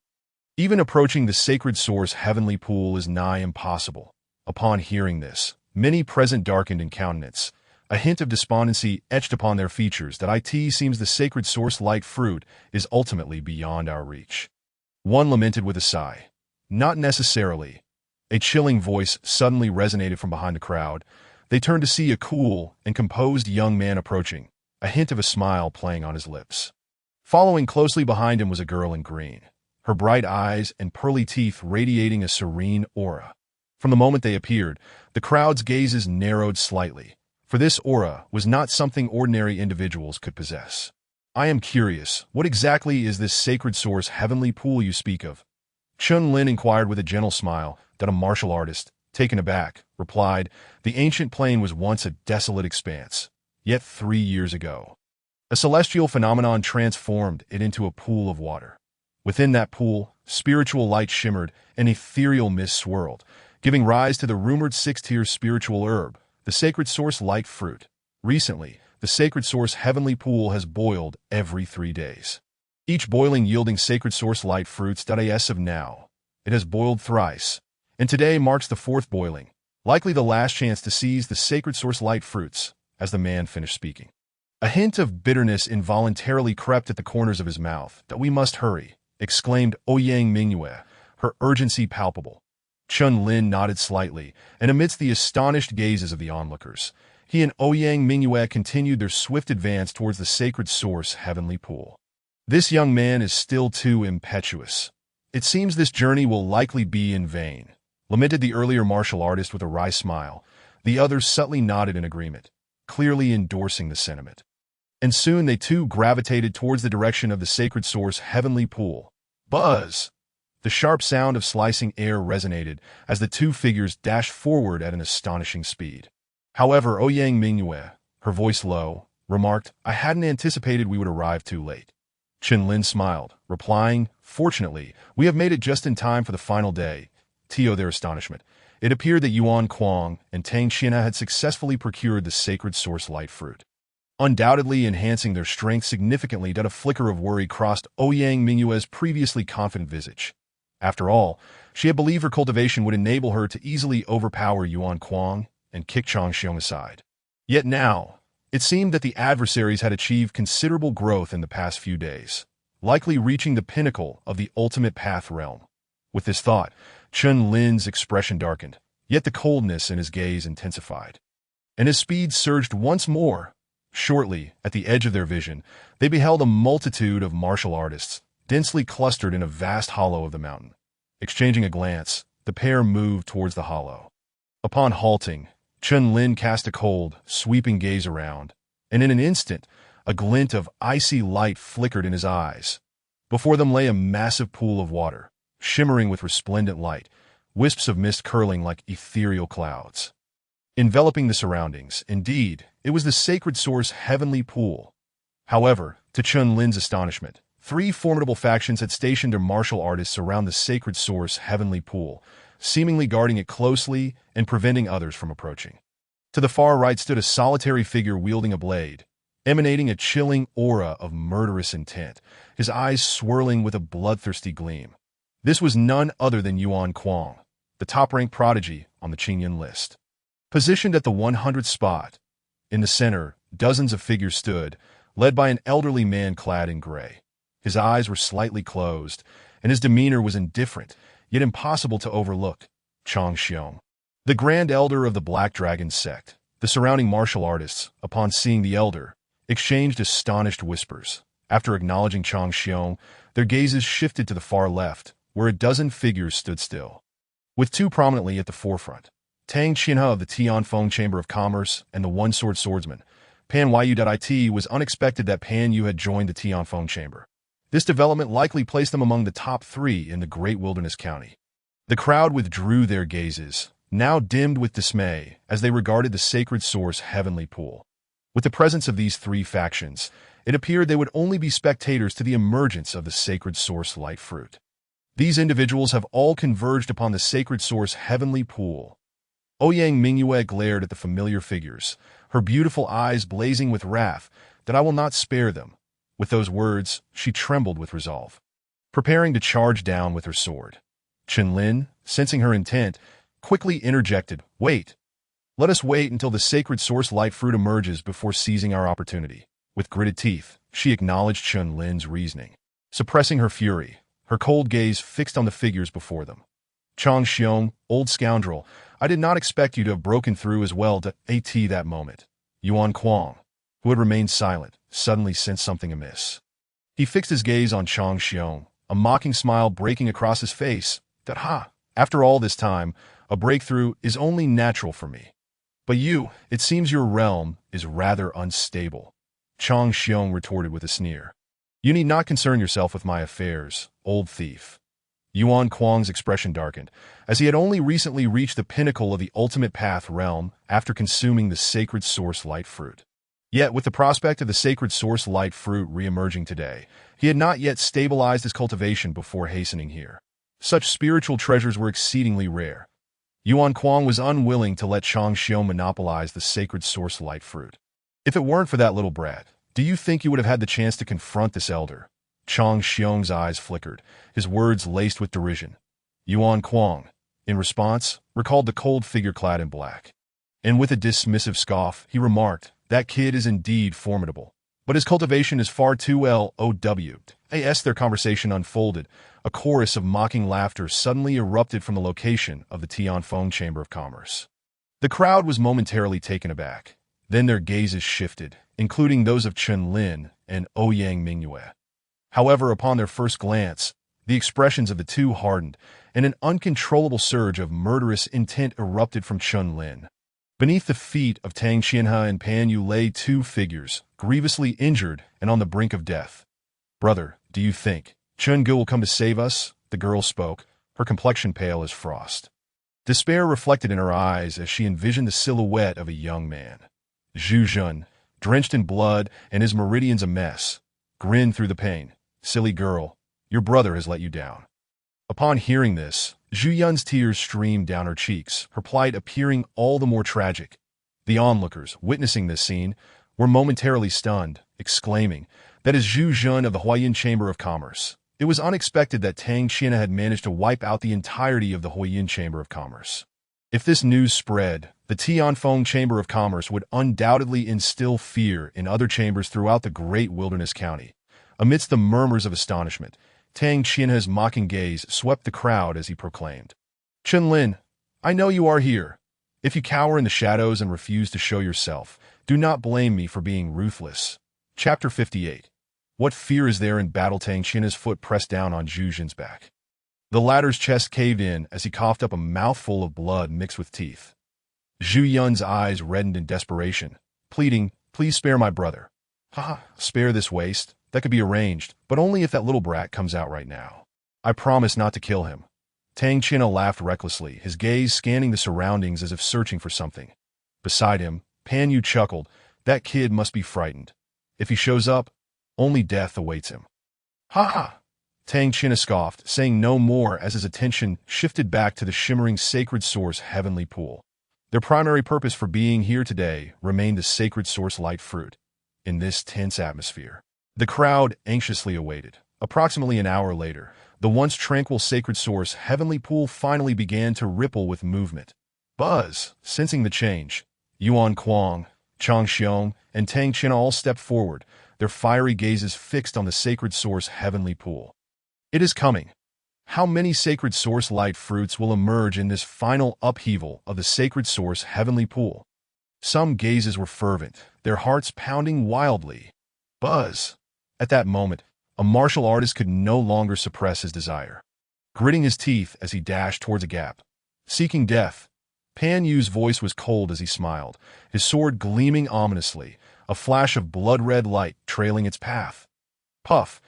Even approaching the sacred source Heavenly Pool is nigh impossible. Upon hearing this, many present darkened in countenance, a hint of despondency etched upon their features that it seems the sacred source light fruit is ultimately beyond our reach. One lamented with a sigh. Not necessarily. A chilling voice suddenly resonated from behind the crowd. They turned to see a cool and composed young man approaching, a hint of a smile playing on his lips. Following closely behind him was a girl in green, her bright eyes and pearly teeth radiating a serene aura. From the moment they appeared, the crowd's gazes narrowed slightly, for this aura was not something ordinary individuals could possess. I am curious, what exactly is this sacred source Heavenly Pool you speak of? Chen Lin inquired with a gentle smile that a martial artist, taken aback, replied, the ancient plain was once a desolate expanse, yet 3 years ago, a celestial phenomenon transformed it into a pool of water. Within that pool, spiritual light shimmered and ethereal mist swirled, giving rise to the rumored 6-tier spiritual herb, the sacred source light fruit. Recently, the sacred source Heavenly Pool has boiled every 3 days, each boiling yielding sacred source light fruits. As of now, it has boiled thrice, and today marks the 4th boiling, likely the last chance to seize the sacred source light fruits. As the man finished speaking, a hint of bitterness involuntarily crept at the corners of his mouth. That we must hurry, exclaimed Ouyang Mingyue, her urgency palpable. Chen Lin nodded slightly, and amidst the astonished gazes of the onlookers, he and Ouyang Mingyue continued their swift advance towards the sacred source Heavenly Pool. This young man is still too impetuous. It seems this journey will likely be in vain, lamented the earlier martial artist with a wry smile. The others subtly nodded in agreement, clearly endorsing the sentiment. And soon they too gravitated towards the direction of the sacred source Heavenly Pool. Buzz! The sharp sound of slicing air resonated as the two figures dashed forward at an astonishing speed. However, Ouyang Mingyue, her voice low, remarked, "I hadn't anticipated we would arrive too late." Lin smiled, replying, "Fortunately, we have made it just in time for the final day." To their astonishment, it appeared that Yuan Kuang and Tang Qianhe had successfully procured the sacred source light fruit, undoubtedly enhancing their strength significantly. That a flicker of worry crossed Ouyang Mingyue's previously confident visage. After all, she had believed her cultivation would enable her to easily overpower Yuan Kuang and kick Chang Xiong aside. Yet now, it seemed that the adversaries had achieved considerable growth in the past few days, likely reaching the pinnacle of the ultimate path realm. With this thought, Lin's expression darkened, yet the coldness in his gaze intensified, and his speed surged once more. Shortly, at the edge of their vision, they beheld a multitude of martial artists, densely clustered in a vast hollow of the mountain. Exchanging a glance, the pair moved towards the hollow. Upon halting, Lin cast a cold, sweeping gaze around, and in an instant, a glint of icy light flickered in his eyes. Before them lay a massive pool of water, shimmering with resplendent light, wisps of mist curling like ethereal clouds, enveloping the surroundings. Indeed, it was the sacred source heavenly pool. However, to Lin's astonishment, 3 formidable factions had stationed their martial artists around the sacred source heavenly pool, seemingly guarding it closely and preventing others from approaching. To the far right stood a solitary figure wielding a blade, emanating a chilling aura of murderous intent, his eyes swirling with a bloodthirsty gleam. This was none other than Yuan Kuang, the top-ranked prodigy on the Qingyan list. Positioned at the 100th spot, in the center, dozens of figures stood, led by an elderly man clad in gray. His eyes were slightly closed, and his demeanor was indifferent, yet impossible to overlook. Chang Xiong, the Grand Elder of the Black Dragon sect. The surrounding martial artists, upon seeing the elder, exchanged astonished whispers. After acknowledging Chang Xiong, their gazes shifted to the far left, where a dozen figures stood still, with 2 prominently at the forefront. Tang Qianhe of the Tianfeng Chamber of Commerce and the One-Sword Swordsman, Pan Yu. It was unexpected that Pan Yu had joined the Tianfeng Chamber. This development likely placed them among the top 3 in the Great Wilderness County. The crowd withdrew their gazes, now dimmed with dismay, as they regarded the sacred source heavenly pool. With the presence of these 3 factions, it appeared they would only be spectators to the emergence of the sacred source light fruit. These individuals have all converged upon the sacred source heavenly pool. Ouyang Mingyue glared at the familiar figures, her beautiful eyes blazing with wrath, that I will not spare them. With those words, she trembled with resolve, preparing to charge down with her sword. Lin, sensing her intent, quickly interjected, "Wait. Let us wait until the sacred source light fruit emerges before seizing our opportunity." With gritted teeth, she acknowledged Lin's reasoning, suppressing her fury, her cold gaze fixed on the figures before them. "Chang Xiong, old scoundrel, I did not expect you to have broken through as well to at that moment." Yuan Kuang, who had remained silent, suddenly sensed something amiss. He fixed his gaze on Chang Xiong, a mocking smile breaking across his face. After all this time, a breakthrough is only natural for me. But it seems your realm is rather unstable." Chang Xiong retorted with a sneer. "You need not concern yourself with my affairs, old thief." Yuan Kuang's expression darkened, as he had only recently reached the pinnacle of the ultimate path realm after consuming the sacred source light fruit. Yet, with the prospect of the sacred source light fruit re-emerging today, he had not yet stabilized his cultivation before hastening here. Such spiritual treasures were exceedingly rare. Yuan Kuang was unwilling to let Chang Xiong monopolize the sacred source light fruit. "If it weren't for that little brat, do you think you would have had the chance to confront this elder?" Chang Xiong's eyes flickered, his words laced with derision. Yuan Kuang, in response, recalled the cold figure clad in black. And with a dismissive scoff, he remarked, "That kid is indeed formidable, but his cultivation is far too low." As their conversation unfolded, a chorus of mocking laughter suddenly erupted from the location of the Tianfeng Chamber of Commerce. The crowd was momentarily taken aback. Then their gazes shifted, including those of Lin and Ouyang Mingyue. However, upon their first glance, the expressions of the 2 hardened, and an uncontrollable surge of murderous intent erupted from Lin. Beneath the feet of Tang Qianhe and Pan Yu lay 2 figures, grievously injured and on the brink of death. "Brother, do you think Gu will come to save us?" the girl spoke, her complexion pale as frost. Despair reflected in her eyes as she envisioned the silhouette of a young man. Zhu Jun, drenched in blood and his meridians a mess, grinned through the pain. "Silly girl, your brother has let you down." Upon hearing this, Zhu Yun's tears streamed down her cheeks, her plight appearing all the more tragic. The onlookers, witnessing this scene, were momentarily stunned, exclaiming, "That is Zhu Yun of the Huayin Chamber of Commerce." It was unexpected that Tang Qian had managed to wipe out the entirety of the Huayin Chamber of Commerce. If this news spread, the Tianfeng Chamber of Commerce would undoubtedly instill fear in other chambers throughout the great wilderness county. Amidst the murmurs of astonishment, Tang Qian's mocking gaze swept the crowd as he proclaimed, "Chen Lin, I know you are here. If you cower in the shadows and refuse to show yourself, do not blame me for being ruthless." Chapter 58. What fear is there in battle? Tang Qian's foot pressed down on Zhu Yun's back. The latter's chest caved in as he coughed up a mouthful of blood mixed with teeth. Zhu Yun's eyes reddened in desperation, pleading, "Please spare my brother." "Ha! Spare this waste? That could be arranged, but only if that little brat comes out right now. I promise not to kill him." Tang Qian laughed recklessly, his gaze scanning the surroundings as if searching for something. Beside him, Pan Yu chuckled, "That kid must be frightened. If he shows up, only death awaits him." "Ha ha!" Tang Qian scoffed, saying no more as his attention shifted back to the shimmering sacred source heavenly pool. Their primary purpose for being here today remained the sacred source light fruit. In this tense atmosphere, the crowd anxiously awaited. Approximately an hour later, the once tranquil sacred source heavenly pool finally began to ripple with movement. Buzz, sensing the change, Yuan Kuang, Chang Xiong, and Tang Qian all stepped forward, their fiery gazes fixed on the sacred source heavenly pool. It is coming. How many sacred source light fruits will emerge in this final upheaval of the sacred source heavenly pool? Some gazes were fervent, their hearts pounding wildly. Buzz! At that moment, a martial artist could no longer suppress his desire. Gritting his teeth as he dashed towards a gap, seeking death, Pan Yu's voice was cold as he smiled, his sword gleaming ominously, a flash of blood-red light trailing its path. Puff!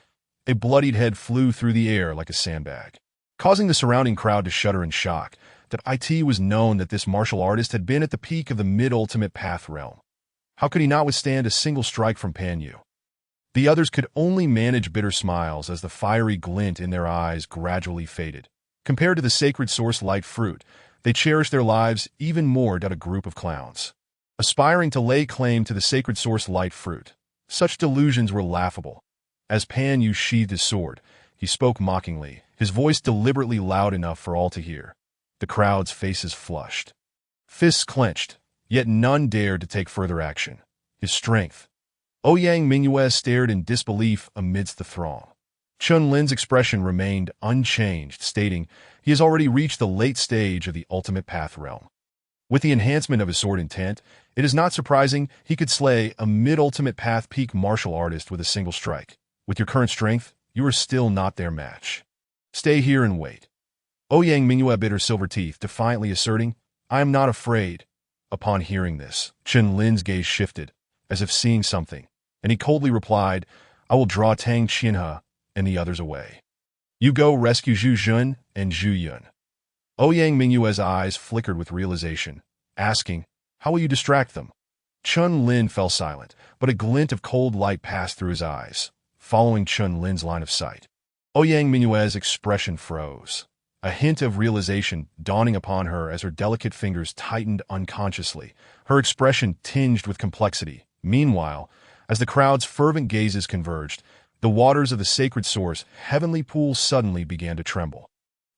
A bloodied head flew through the air like a sandbag, causing the surrounding crowd to shudder in shock. That it was known that this martial artist had been at the peak of the mid-ultimate path realm. How could he not withstand a single strike from Pan Yu? The others could only manage bitter smiles as the fiery glint in their eyes gradually faded. Compared to the sacred source light fruit, they cherished their lives even more than a group of clowns, aspiring to lay claim to the sacred source light fruit. Such delusions were laughable. As Pan Yu sheathed his sword, he spoke mockingly, his voice deliberately loud enough for all to hear. The crowd's faces flushed. Fists clenched, yet none dared to take further action. His strength. Ouyang Mingyue stared in disbelief amidst the throng. Chun Lin's expression remained unchanged, stating he has already reached the late stage of the ultimate path realm. With the enhancement of his sword intent, it is not surprising he could slay a mid-ultimate path peak martial artist with a single strike. With your current strength, you are still not their match. Stay here and wait. Ouyang Mingyue bit her silver teeth, defiantly asserting, "I am not afraid." Upon hearing this, Chen Lin's gaze shifted, as if seeing something, and he coldly replied, "I will draw Tang Qianhe and the others away. You go rescue Zhu Yun and Zhu Yun." Ouyang Mingyue's eyes flickered with realization, asking, "How will you distract them?" Chun Lin fell silent, but a glint of cold light passed through his eyes, following Chun Lin's line of sight. Ouyang Mingyue's expression froze, a hint of realization dawning upon her as her delicate fingers tightened unconsciously, her expression tinged with complexity. Meanwhile, as the crowd's fervent gazes converged, the waters of the sacred source heavenly pool suddenly began to tremble,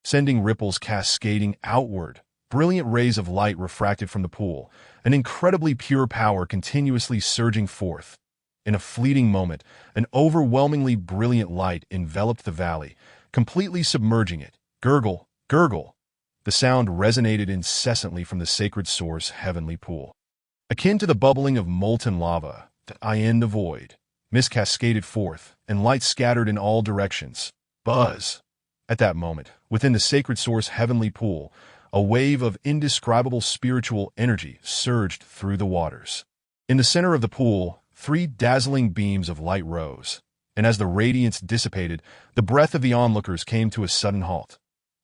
sending ripples cascading outward. Brilliant rays of light refracted from the pool, an incredibly pure power continuously surging forth. In a fleeting moment, an overwhelmingly brilliant light enveloped the valley, completely submerging it. Gurgle, gurgle. The sound resonated incessantly from the sacred source heavenly pool. Akin to the bubbling of molten lava, in the void, mist cascaded forth, and light scattered in all directions. Buzz! At that moment, within the sacred source heavenly pool, a wave of indescribable spiritual energy surged through the waters. In the center of the pool, 3 dazzling beams of light rose, and as the radiance dissipated, the breath of the onlookers came to a sudden halt.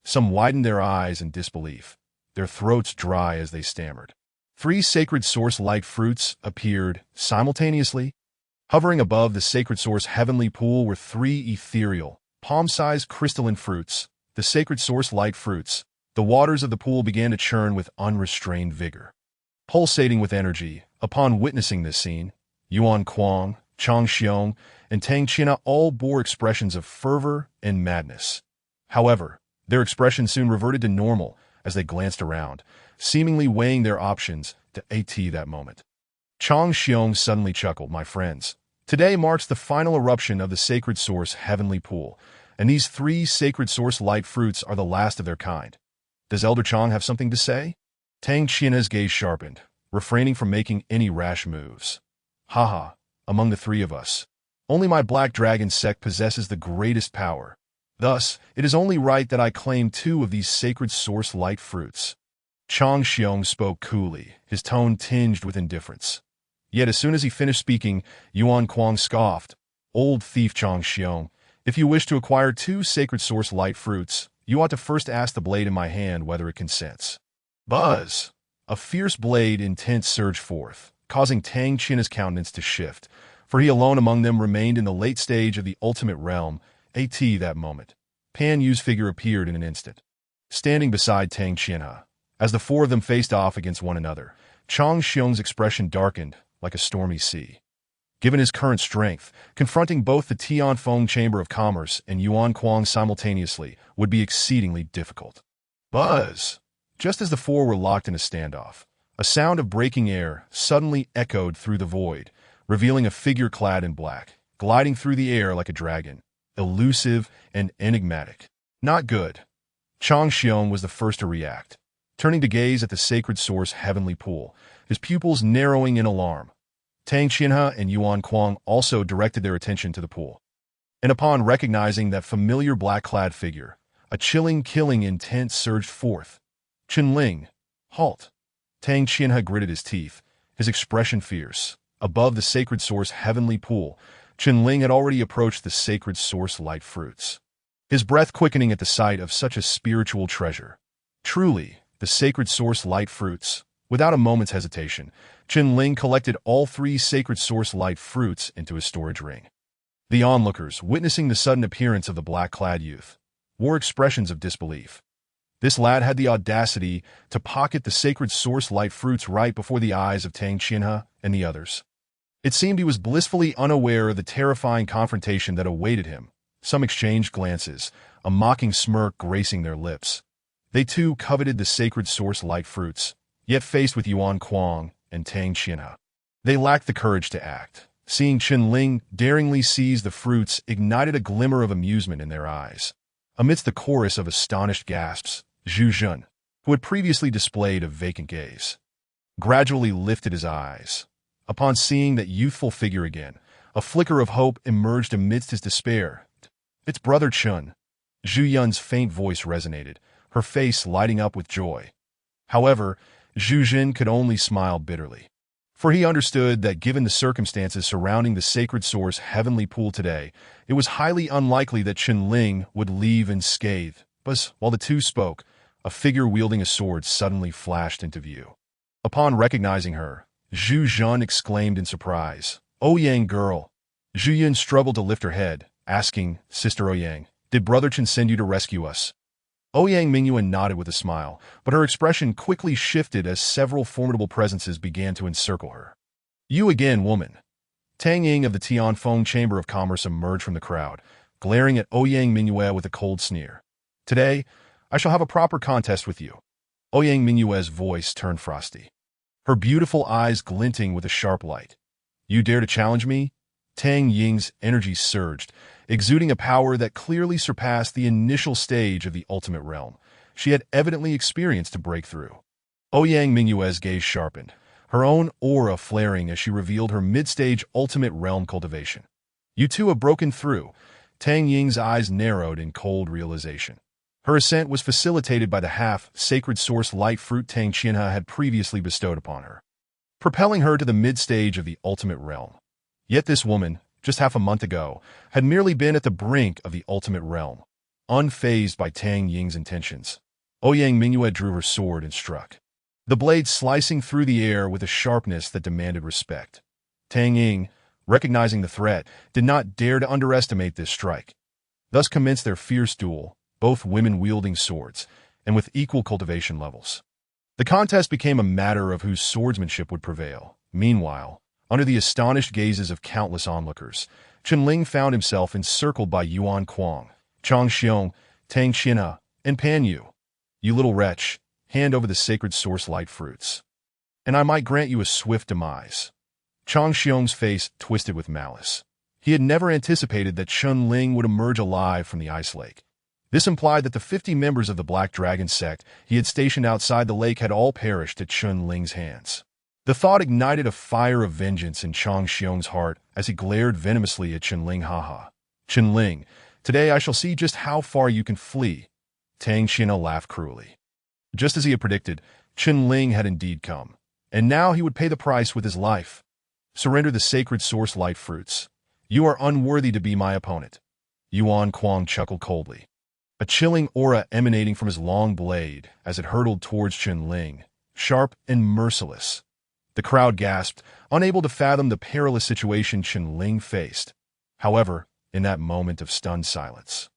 Some widened their eyes in disbelief, their throats dry as they stammered. Three sacred source-like fruits appeared simultaneously. Hovering above the sacred source heavenly pool were three ethereal, palm-sized crystalline fruits, the sacred source-like fruits. The waters of the pool began to churn with unrestrained vigor. Pulsating with energy, upon witnessing this scene, Yuan Kuang, Chang Xiong, and Tang Qinha all bore expressions of fervor and madness. However, their expressions soon reverted to normal as they glanced around, seemingly weighing their options to AT that moment. Chang Xiong suddenly chuckled, "My friends, today marks the final eruption of the sacred source heavenly pool, and these three sacred source light fruits are the last of their kind. Does Elder Chang have something to say?" Tang Qinha's gaze sharpened, refraining from making any rash moves. "Haha, among the three of us, only my Black Dragon sect possesses the greatest power. Thus, it is only right that I claim two of these sacred source light fruits." Chang Xiong spoke coolly, his tone tinged with indifference. Yet as soon as he finished speaking, Yuan Kuang scoffed, "Old thief Chang Xiong, if you wish to acquire two sacred source light fruits, you ought to first ask the blade in my hand whether it consents." Buzz! A fierce blade intent surged forth, causing Tang Qinha's countenance to shift, for he alone among them remained in the late stage of the ultimate realm. AT that moment, Pan Yu's figure appeared in an instant, standing beside Tang Qinha. As the four of them faced off against one another, Chang Xiong's expression darkened like a stormy sea. Given his current strength, confronting both the Tianfeng Chamber of Commerce and Yuan Kuang simultaneously would be exceedingly difficult. Buzz! Just as the four were locked in a standoff, a sound of breaking air suddenly echoed through the void, revealing a figure clad in black, gliding through the air like a dragon, elusive and enigmatic. Not good. Chang Xiong was the first to react, turning to gaze at the sacred source heavenly pool, his pupils narrowing in alarm. Tang Qinha and Yuan Kuang also directed their attention to the pool. And upon recognizing that familiar black-clad figure, a chilling, killing intent surged forth. "Qinling, halt!" Tang Qinha gritted his teeth, his expression fierce. Above the sacred source heavenly pool, Qinling had already approached the sacred source light fruits, his breath quickening at the sight of such a spiritual treasure. Truly, the sacred source light fruits. Without a moment's hesitation, Qinling collected all three sacred source light fruits into his storage ring. The onlookers, witnessing the sudden appearance of the black-clad youth, wore expressions of disbelief. This lad had the audacity to pocket the sacred source light fruits right before the eyes of Tang Qinha and the others. It seemed he was blissfully unaware of the terrifying confrontation that awaited him. Some exchanged glances, a mocking smirk gracing their lips. They too coveted the sacred source light fruits, yet faced with Yuan Kuang and Tang Qinha, they lacked the courage to act. Seeing Qinling daringly seize the fruits ignited a glimmer of amusement in their eyes. Amidst the chorus of astonished gasps, Zhu Jun, who had previously displayed a vacant gaze, gradually lifted his eyes. Upon seeing that youthful figure again, a flicker of hope emerged amidst his despair. "It's Brother Chun." Zhu Yun's faint voice resonated, her face lighting up with joy. However, Zhu Jun could only smile bitterly, for he understood that given the circumstances surrounding the sacred source heavenly pool today, it was highly unlikely that Qinling would leave unscathed. But while the two spoke, a figure wielding a sword suddenly flashed into view. Upon recognizing her, Zhu Jun exclaimed in surprise, "Ouyang girl." Zhu Yun struggled to lift her head, asking, "Sister Ouyang, did Brother Chen send you to rescue us?" Ouyang Mingyuan nodded with a smile, but her expression quickly shifted as several formidable presences began to encircle her. "You again, woman." Tang Ying of the Tianfeng Chamber of Commerce emerged from the crowd, glaring at Ouyang Mingyue with a cold sneer. "Today, I shall have a proper contest with you." Ouyang Mingyue's voice turned frosty, her beautiful eyes glinting with a sharp light. "You dare to challenge me?" Tang Ying's energy surged, exuding a power that clearly surpassed the initial stage of the ultimate realm. She had evidently experienced a breakthrough. Ouyang Mingyue's gaze sharpened, her own aura flaring as she revealed her mid-stage ultimate realm cultivation. "You two have broken through." Tang Ying's eyes narrowed in cold realization. Her ascent was facilitated by the half-sacred source light fruit Tang Qinha had previously bestowed upon her, propelling her to the mid-stage of the ultimate realm. Yet this woman, just half a month ago, had merely been at the brink of the ultimate realm, unfazed by Tang Ying's intentions. Ouyang Mingyue drew her sword and struck. the blade slicing through the air with a sharpness that demanded respect. Tang Ying, recognizing the threat, did not dare to underestimate this strike. Thus commenced their fierce duel, both women wielding swords, and with equal cultivation levels. The contest became a matter of whose swordsmanship would prevail. Meanwhile, under the astonished gazes of countless onlookers, Chen found himself encircled by Yuan Kuang, Chang Xiong, Tang Qinhe, and Pan Yu. You little wretch, hand over the sacred source light fruits, and I might grant you a swift demise. Chang Xiong's face twisted with malice. He had never anticipated that Chen Ling would emerge alive from the ice lake. This implied that the 50 members of the Black Dragon sect he had stationed outside the lake had all perished at Chen Ling's hands. The thought ignited a fire of vengeance in Chang Xiong's heart as he glared venomously at Chen Ling. Ha! Chen Ling, today I shall see just how far you can flee. Tang Qinhe laughed cruelly. Just as he had predicted, Chen Ling had indeed come, and now he would pay the price with his life. Surrender the sacred source light fruits. You are unworthy to be my opponent. Yuan Kuang chuckled coldly, a chilling aura emanating from his long blade as it hurtled towards Chen Ling, sharp and merciless. The crowd gasped, unable to fathom the perilous situation Chen Ling faced. However, in that moment of stunned silence,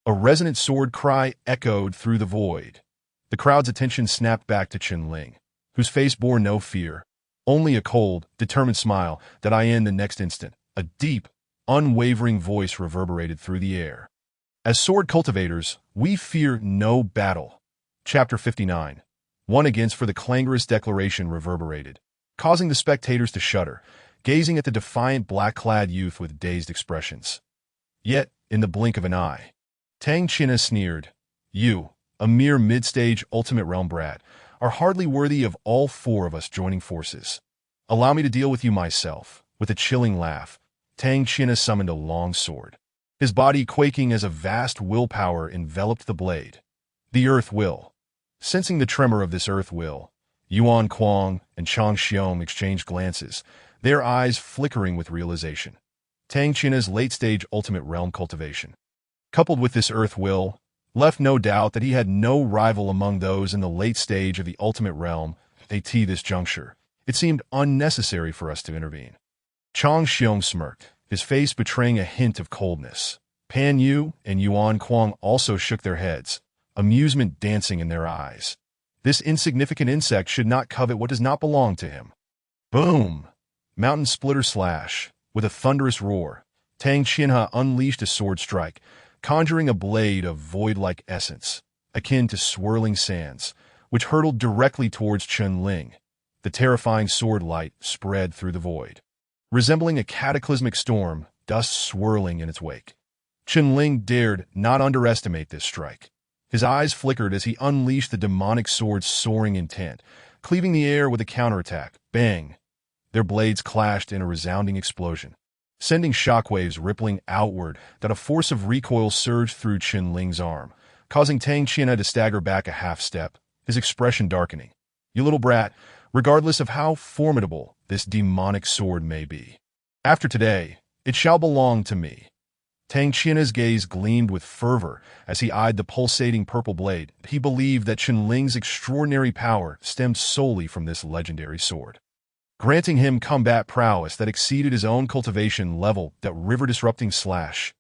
a resonant sword cry echoed through the void. The crowd's attention snapped back to Chen Ling, whose face bore no fear, only a cold, determined smile that in the next instant, a deep, unwavering voice reverberated through the air. As sword cultivators, we fear no battle. Chapter 59. One against for the clangorous declaration reverberated, causing the spectators to shudder, gazing at the defiant black-clad youth with dazed expressions. Yet, in the blink of an eye, Tang Qinhe sneered, "You, a mere mid-stage ultimate realm brat, are hardly worthy of all four of us joining forces. Allow me to deal with you myself." With a chilling laugh, Tang Qinhe summoned a long sword, his body quaking as a vast willpower enveloped the blade. The earth will. Sensing the tremor of this earth will, Yuan Kuang and Chang Xiong exchanged glances, their eyes flickering with realization. Tang Qinhe's late-stage ultimate realm cultivation, coupled with this earth will, left no doubt that he had no rival among those in the late stage of the ultimate realm. At this juncture, it seemed unnecessary for us to intervene. Chang Xiong smirked, his face betraying a hint of coldness. Pan Yu and Yuan Kuang also shook their heads, amusement dancing in their eyes. This insignificant insect should not covet what does not belong to him. Boom! Mountain splitter slash. With a thunderous roar, Tang Qinhe unleashed a sword strike, conjuring a blade of void-like essence, akin to swirling sands, which hurtled directly towards Chen Ling. The terrifying sword light spread through the void, resembling a cataclysmic storm, dust swirling in its wake. Chen Ling dared not underestimate this strike. His eyes flickered as he unleashed the demonic sword's soaring intent, cleaving the air with a counterattack. Bang! Their blades clashed in a resounding explosion, sending shockwaves rippling outward that a force of recoil surged through Chen Ling's arm, causing Tang Qinhe to stagger back a half-step, his expression darkening. You little brat, regardless of how formidable this demonic sword may be, after today, it shall belong to me. Tang Qinhe's gaze gleamed with fervor as he eyed the pulsating purple blade. He believed that Chen Ling's extraordinary power stemmed solely from this legendary sword, granting him combat prowess that exceeded his own cultivation level. That river-disrupting slash.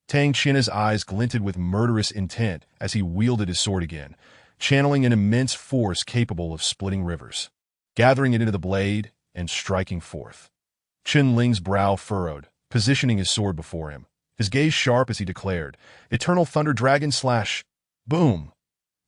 Tang Qinhe's eyes glinted with murderous intent as he wielded his sword again, channeling an immense force capable of splitting rivers, gathering it into the blade and striking forth. Chen Ling's brow furrowed, positioning his sword before him, his gaze sharp as he declared, "Eternal Thunder Dragon slash." Boom!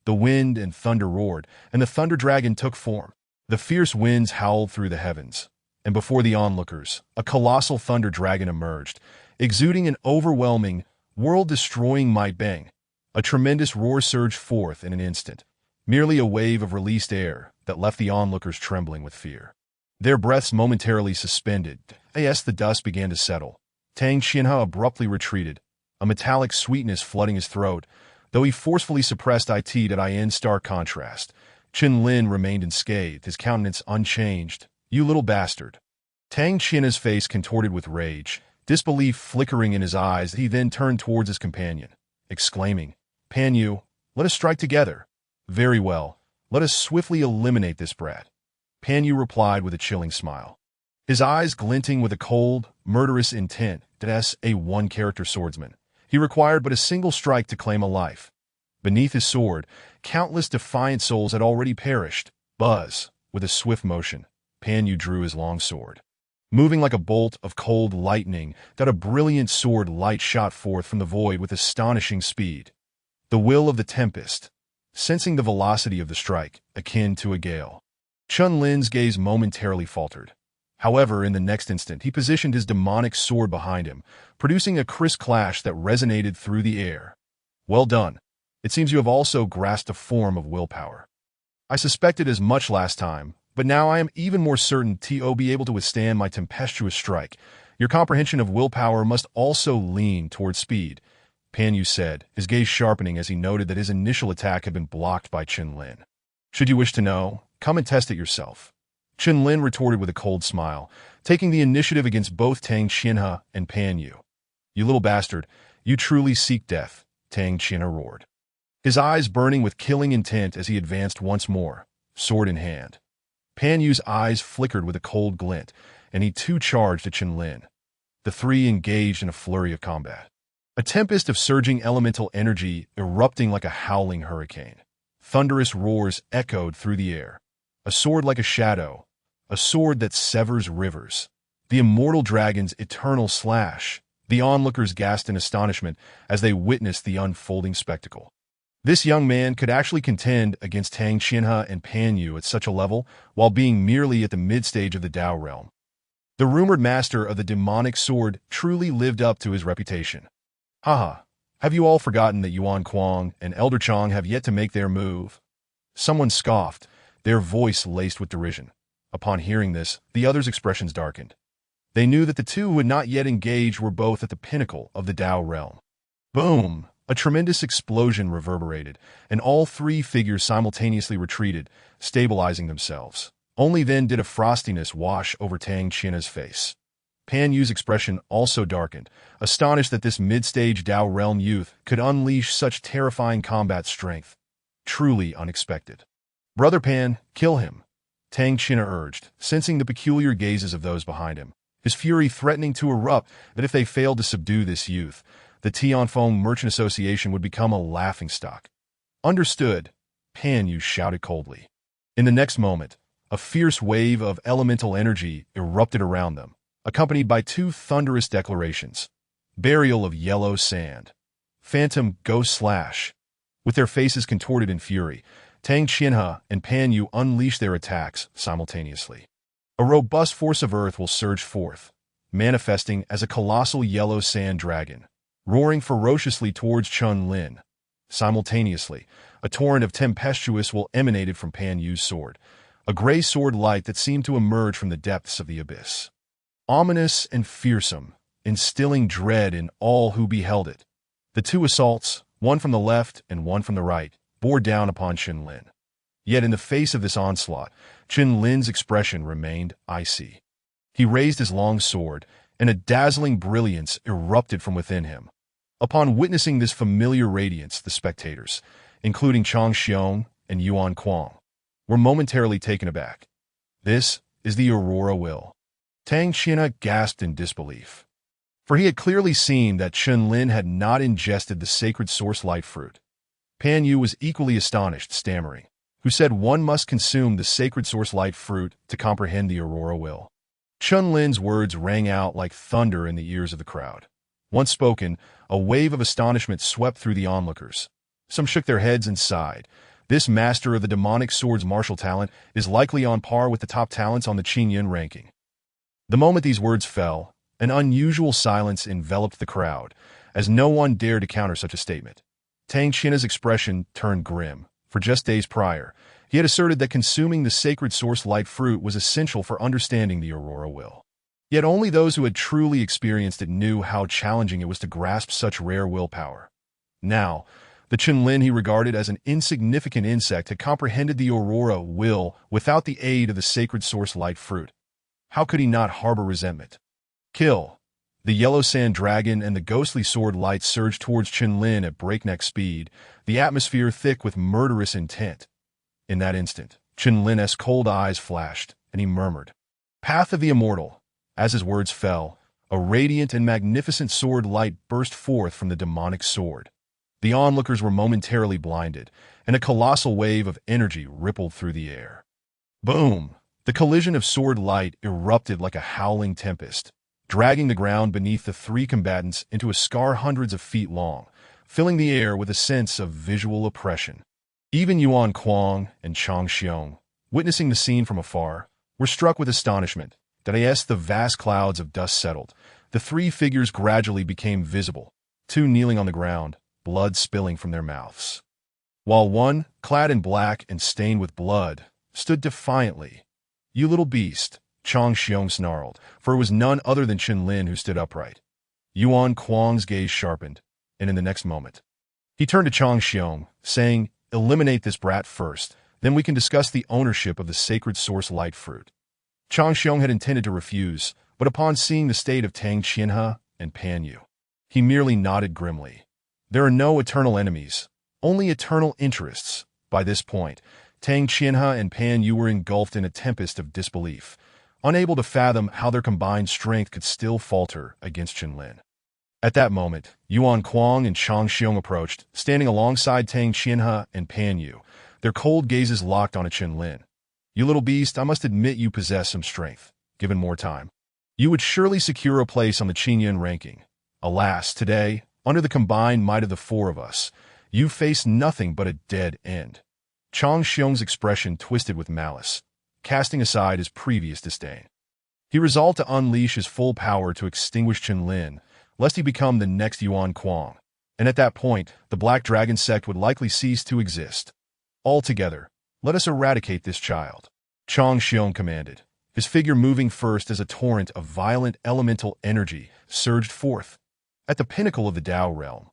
The wind and thunder roared, and the Thunder Dragon took form. The fierce winds howled through the heavens, and before the onlookers, a colossal thunder dragon emerged, exuding an overwhelming, world-destroying might. Bang! A tremendous roar surged forth in an instant, merely a wave of released air that left the onlookers trembling with fear. Their breaths momentarily suspended, as the dust began to settle. Tang Qinhe abruptly retreated, a metallic sweetness flooding his throat, though he forcefully suppressed it. In stark contrast, Chen Lin remained unscathed, his countenance unchanged. You little bastard. Tang Qinhe's face contorted with rage, disbelief flickering in his eyes. He then turned towards his companion, exclaiming, "Pan Yu, let us strike together." "Very well. Let us swiftly eliminate this brat. Pan Yu replied with a chilling smile, his eyes glinting with a cold, murderous intent. As a one-character swordsman, he required but a single strike to claim a life. Beneath his sword, countless defiant souls had already perished. Buzz, with a swift motion, Pan Yu drew his long sword. Moving like a bolt of cold lightning, that a brilliant sword light shot forth from the void with astonishing speed. The will of the tempest, sensing the velocity of the strike, akin to a gale. Chun Lin's gaze momentarily faltered. However, in the next instant, he positioned his demonic sword behind him, producing a crisp clash that resonated through the air. Well done. It seems you have also grasped a form of willpower. I suspected as much last time, but now I am even more certain to be able to withstand my tempestuous strike. Your comprehension of willpower must also lean toward speed, Pan Yu said, his gaze sharpening as he noted that his initial attack had been blocked by Chun Lin. Should you wish to know, come and test it yourself. Chun Lin retorted with a cold smile, taking the initiative against both Tang Qianhe and Pan Yu. You little bastard, you truly seek death, Tang Qianhe roared, his eyes burning with killing intent as he advanced once more, sword in hand. Pan Yu's eyes flickered with a cold glint, and he too charged at Chun Lin. The three engaged in a flurry of combat. A tempest of surging elemental energy erupting like a howling hurricane. Thunderous roars echoed through the air. A sword like a shadow, a sword that severs rivers. The immortal dragon's eternal slash. The onlookers gasped in astonishment as they witnessed the unfolding spectacle. This young man could actually contend against Tang Qianhe and Pan Yu at such a level while being merely at the mid-stage of the Dao realm. The rumored master of the demonic sword truly lived up to his reputation. Haha, have you all forgotten that Yuan Kuang and Elder Chong have yet to make their move? Someone scoffed, their voice laced with derision. Upon hearing this, the others' expressions darkened. They knew that the two who had not yet engaged were both at the pinnacle of the Dao realm. Boom! A tremendous explosion reverberated, and all three figures simultaneously retreated, stabilizing themselves. Only then did a frostiness wash over Tang Qianhe's face. Pan Yu's expression also darkened, astonished that this mid-stage Dao realm youth could unleash such terrifying combat strength. Truly unexpected. Brother Pan, kill him, Tang Qianhe urged, sensing the peculiar gazes of those behind him, his fury threatening to erupt that if they failed to subdue this youth, the Tianfeng Merchant Association would become a laughingstock. Understood, Pan Yu shouted coldly. In the next moment, a fierce wave of elemental energy erupted around them, accompanied by two thunderous declarations. Burial of yellow sand. Phantom ghost slash. With their faces contorted in fury, Tang Qianhe and Pan Yu unleashed their attacks simultaneously. A robust force of earth will surge forth, manifesting as a colossal yellow sand dragon, roaring ferociously towards Chun Lin. Simultaneously, a torrent of tempestuous will emanated from Pan Yu's sword, a gray sword light that seemed to emerge from the depths of the abyss. Ominous and fearsome, instilling dread in all who beheld it. The two assaults, one from the left and one from the right, bore down upon Chun Lin. Yet in the face of this onslaught, Chun Lin's expression remained icy. He raised his long sword, and a dazzling brilliance erupted from within him. Upon witnessing this familiar radiance, the spectators, including Chang Xiong and Yuan Kuang, were momentarily taken aback. This is the Aurora Will. Tang Qianhe gasped in disbelief, for he had clearly seen that Chun Lin had not ingested the sacred source light fruit. Pan Yu was equally astonished, stammering, who said one must consume the sacred source light fruit to comprehend the Aurora Will. Chun Lin's words rang out like thunder in the ears of the crowd. Once spoken, a wave of astonishment swept through the onlookers. Some shook their heads and sighed. This master of the demonic sword's martial talent is likely on par with the top talents on the Qingyun ranking. The moment these words fell, an unusual silence enveloped the crowd, as no one dared to counter such a statement. Tang Qianhe's expression turned grim, for just days prior, he had asserted that consuming the sacred source light fruit was essential for understanding the Aurora Will. Yet only those who had truly experienced it knew how challenging it was to grasp such rare willpower. Now, the Chun Lin he regarded as an insignificant insect had comprehended the Aurora Will without the aid of the sacred source light fruit. How could he not harbor resentment? Kill! The yellow sand dragon and the ghostly sword light surged towards Chun Lin at breakneck speed, the atmosphere thick with murderous intent. In that instant, Chen Lin's cold eyes flashed, and he murmured, "Path of the Immortal." As his words fell, a radiant and magnificent sword light burst forth from the demonic sword. The onlookers were momentarily blinded, and a colossal wave of energy rippled through the air. Boom! The collision of sword light erupted like a howling tempest, dragging the ground beneath the three combatants into a scar hundreds of feet long, filling the air with a sense of visual oppression. Even Yuan Kuang and Chang Xiong, witnessing the scene from afar, were struck with astonishment. That as the vast clouds of dust settled, the three figures gradually became visible, two kneeling on the ground, blood spilling from their mouths. While one, clad in black and stained with blood, stood defiantly. "You little beast," Chang Xiong snarled, for it was none other than Chen Lin who stood upright. Yuan Kuang's gaze sharpened, and in the next moment, he turned to Chang Xiong, saying, "Eliminate this brat first, then we can discuss the ownership of the sacred source light fruit." Chang Xiong had intended to refuse, but upon seeing the state of Tang Qianhe and Pan Yu, he merely nodded grimly. There are no eternal enemies, only eternal interests. By this point, Tang Qianhe and Pan Yu were engulfed in a tempest of disbelief, unable to fathom how their combined strength could still falter against Chen Lin. At that moment, Yuan Kuang and Chang Xiong approached, standing alongside Tang Qianhe and Pan Yu, their cold gazes locked on Chen Lin. "You little beast, I must admit you possess some strength. Given more time, you would surely secure a place on the Qingyun ranking. Alas, today, under the combined might of the four of us, you face nothing but a dead end." Chang Xiong's expression twisted with malice, casting aside his previous disdain. He resolved to unleash his full power to extinguish Chen Lin, lest he become the next Yuan Kuang, and at that point, the Black Dragon sect would likely cease to exist. "Altogether, let us eradicate this child," Chang Xiong commanded. His figure moving first as a torrent of violent elemental energy surged forth. At the pinnacle of the Dao realm,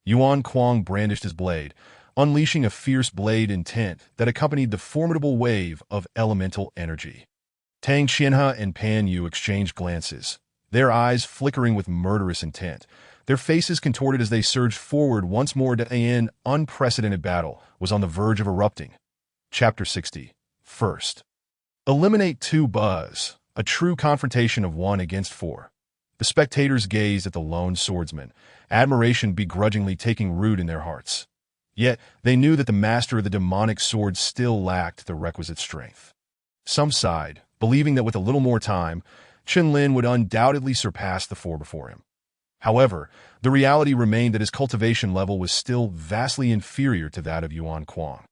Yuan Kuang brandished his blade, unleashing a fierce blade intent that accompanied the formidable wave of elemental energy. Tang Qianhe and Pan Yu exchanged glances, their eyes flickering with murderous intent, their faces contorted as they surged forward once more. An unprecedented battle was on the verge of erupting. Chapter 60. First. Eliminate two buzz, a true confrontation of 1 against 4. The spectators gazed at the lone swordsman, admiration begrudgingly taking root in their hearts. Yet, they knew that the master of the demonic sword still lacked the requisite strength. Some sighed, believing that with a little more time, Chen Lin would undoubtedly surpass the four before him. However, the reality remained that his cultivation level was still vastly inferior to that of Yuan Kuang,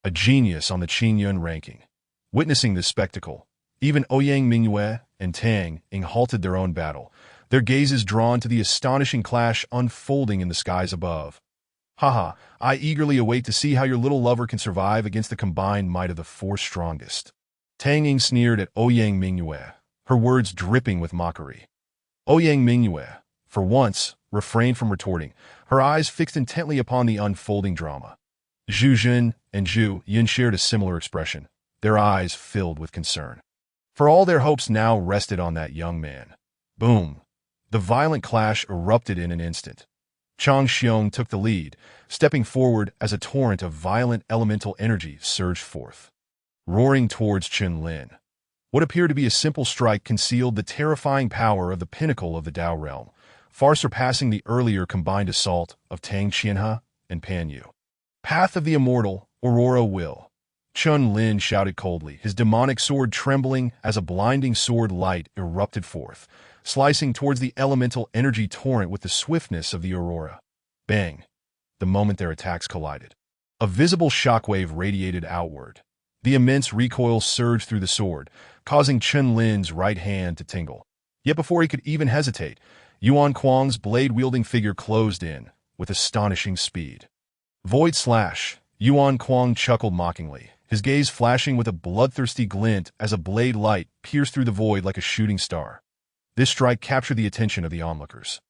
a genius on the Qingyun ranking. Witnessing this spectacle, even Ouyang Mingyue and Tang Ying halted their own battle, their gazes drawn to the astonishing clash unfolding in the skies above. "Haha, I eagerly await to see how your little lover can survive against the combined might of the four strongest." Tang Ying sneered at Ouyang Mingyue, her words dripping with mockery. Ouyang Mingyue, for once, refrained from retorting, her eyes fixed intently upon the unfolding drama. Zhu Jun and Zhu Yin shared a similar expression, their eyes filled with concern. For all their hopes now rested on that young man. Boom! The violent clash erupted in an instant. Chang Xiong took the lead, stepping forward as a torrent of violent elemental energy surged forth, roaring towards Chen Lin. What appeared to be a simple strike concealed the terrifying power of the pinnacle of the Dao realm, far surpassing the earlier combined assault of Tang Qianhe and Pan Yu. "Path of the Immortal, Aurora will." Chen Lin shouted coldly, his demonic sword trembling as a blinding sword light erupted forth, slicing towards the elemental energy torrent with the swiftness of the aurora. Bang! The moment their attacks collided, a visible shockwave radiated outward. The immense recoil surged through the sword, causing Chen Lin's right hand to tingle. Yet before he could even hesitate, Yuan Kuang's blade-wielding figure closed in with astonishing speed. Void slash! Yuan Kuang chuckled mockingly, his gaze flashing with a bloodthirsty glint as a blade light pierced through the void like a shooting star. This strike captured the attention of the onlookers.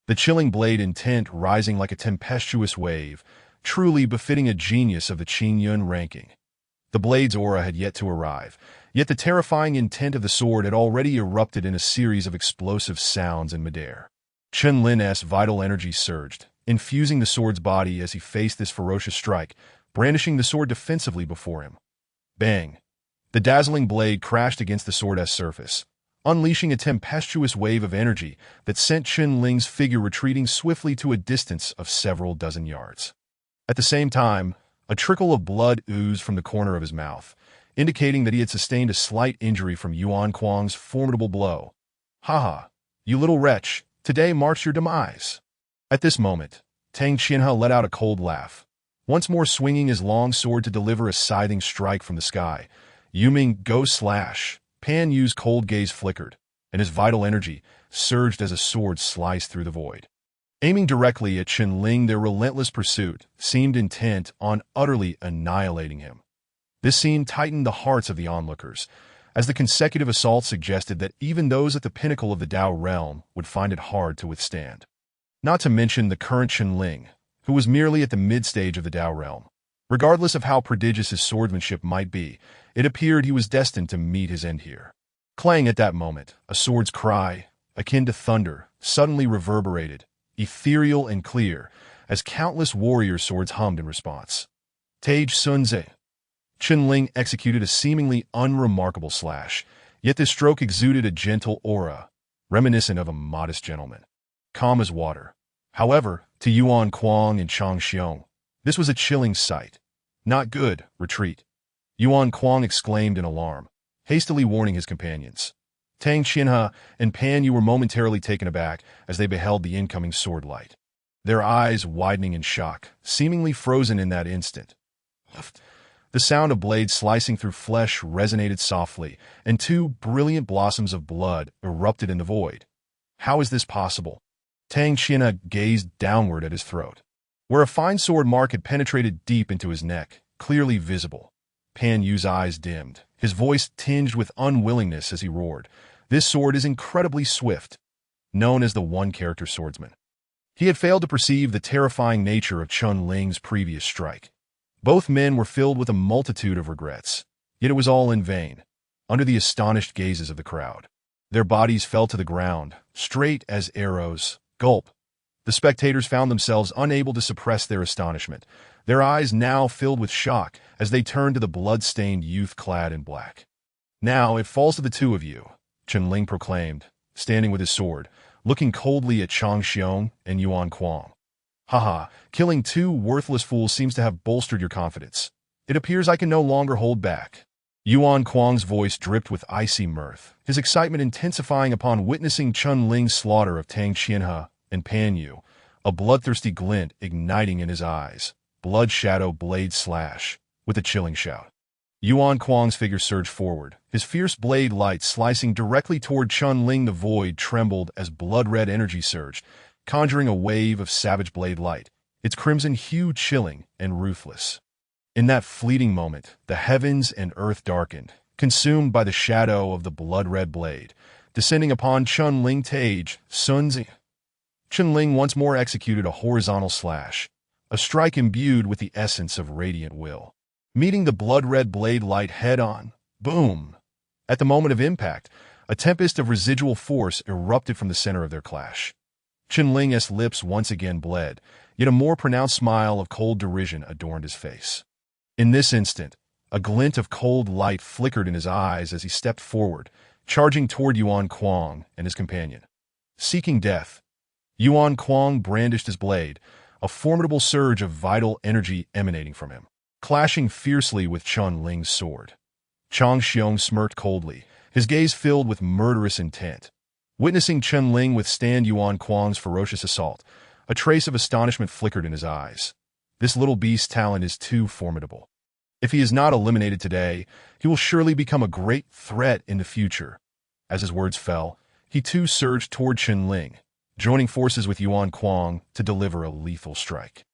The chilling blade intent rising like a tempestuous wave, truly befitting a genius of the Qingyun ranking. The blade's aura had yet to arrive, yet the terrifying intent of the sword had already erupted in a series of explosive sounds in midair. Chen Lin's vital energy surged, infusing the sword's body as he faced this ferocious strike, brandishing the sword defensively before him. Bang! The dazzling blade crashed against the sword's surface, unleashing a tempestuous wave of energy that sent Chen Ling's figure retreating swiftly to a distance of several dozen yards. At the same time, a trickle of blood oozed from the corner of his mouth, indicating that he had sustained a slight injury from Yuan Kuang's formidable blow. "Haha, you little wretch, today marks your demise." At this moment, Tang Qianhe let out a cold laugh, once more swinging his long sword to deliver a scything strike from the sky. Yuming go slash. Pan Yu's cold gaze flickered, and his vital energy surged as a sword sliced through the void. Aiming directly at Chen Ling, their relentless pursuit seemed intent on utterly annihilating him. This scene tightened the hearts of the onlookers, as the consecutive assaults suggested that even those at the pinnacle of the Dao realm would find it hard to withstand. Not to mention the current Chen Ling, who was merely at the mid-stage of the Dao realm. Regardless of how prodigious his swordsmanship might be, it appeared he was destined to meet his end here. Clang at that moment, a sword's cry, akin to thunder, suddenly reverberated, ethereal and clear, as countless warrior swords hummed in response. Tage Sunze. Chen Ling executed a seemingly unremarkable slash, yet this stroke exuded a gentle aura, reminiscent of a modest gentleman. Calm as water. However, to Yuan Kuang and Chang Xiong, this was a chilling sight. Not good, retreat. Yuan Kuang exclaimed in alarm, hastily warning his companions. Tang Qianhe and Pan Yu were momentarily taken aback as they beheld the incoming sword light, their eyes widening in shock, seemingly frozen in that instant. The sound of blades slicing through flesh resonated softly, and two brilliant blossoms of blood erupted in the void. How is this possible? Tang Qianhe gazed downward at his throat, where a fine sword mark had penetrated deep into his neck, clearly visible. Pan Yu's eyes dimmed, his voice tinged with unwillingness as he roared. This sword is incredibly swift, known as the one-character swordsman. He had failed to perceive the terrifying nature of Chen Ling's previous strike. Both men were filled with a multitude of regrets, yet it was all in vain. Under the astonished gazes of the crowd, their bodies fell to the ground, straight as arrows. Gulp. The spectators found themselves unable to suppress their astonishment, their eyes now filled with shock as they turned to the blood-stained youth clad in black. "Now it falls to the two of you," Chen Ling proclaimed, standing with his sword, looking coldly at Chang Xiong and Yuan Kuang. "Haha, killing two worthless fools seems to have bolstered your confidence. It appears I can no longer hold back." Yuan Kuang's voice dripped with icy mirth, his excitement intensifying upon witnessing Chen Ling's slaughter of Tang Qianhe and Pan Yu, a bloodthirsty glint igniting in his eyes. Blood shadow blade slash, with a chilling shout. Yuan Kuang's figure surged forward, his fierce blade light slicing directly toward Chen Ling. The void trembled as blood-red energy surged, conjuring a wave of savage blade light, its crimson hue chilling and ruthless. In that fleeting moment, the heavens and earth darkened, consumed by the shadow of the blood-red blade, descending upon Chen Ling. Tage Sunzi. Chen Ling once more executed a horizontal slash, a strike imbued with the essence of radiant will. Meeting the blood-red blade light head-on, boom! At the moment of impact, a tempest of residual force erupted from the center of their clash. Chen Ling's lips once again bled, yet a more pronounced smile of cold derision adorned his face. In this instant, a glint of cold light flickered in his eyes as he stepped forward, charging toward Yuan Kuang and his companion. Seeking death, Yuan Kuang brandished his blade, a formidable surge of vital energy emanating from him, clashing fiercely with Chen Ling's sword. Chang Xiong smirked coldly, his gaze filled with murderous intent. Witnessing Chen Ling withstand Yuan Kuang's ferocious assault, a trace of astonishment flickered in his eyes. This little beast's talent is too formidable. If he is not eliminated today, he will surely become a great threat in the future. As his words fell, he too surged toward Chen Ling, joining forces with Yuan Kuang to deliver a lethal strike.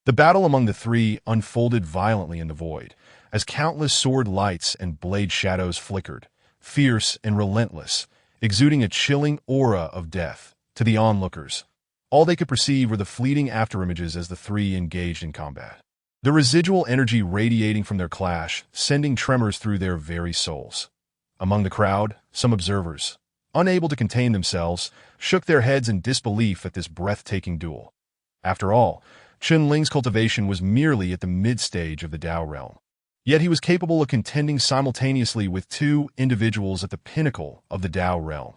The battle among the three unfolded violently in the void, as countless sword lights and blade shadows flickered, fierce and relentless, exuding a chilling aura of death. To the onlookers, all they could perceive were the fleeting afterimages as the three engaged in combat. The residual energy radiating from their clash, sending tremors through their very souls. Among the crowd, some observers, unable to contain themselves, shook their heads in disbelief at this breathtaking duel. After all, Chen Ling's cultivation was merely at the mid-stage of the Dao realm. Yet he was capable of contending simultaneously with two individuals at the pinnacle of the Tao realm.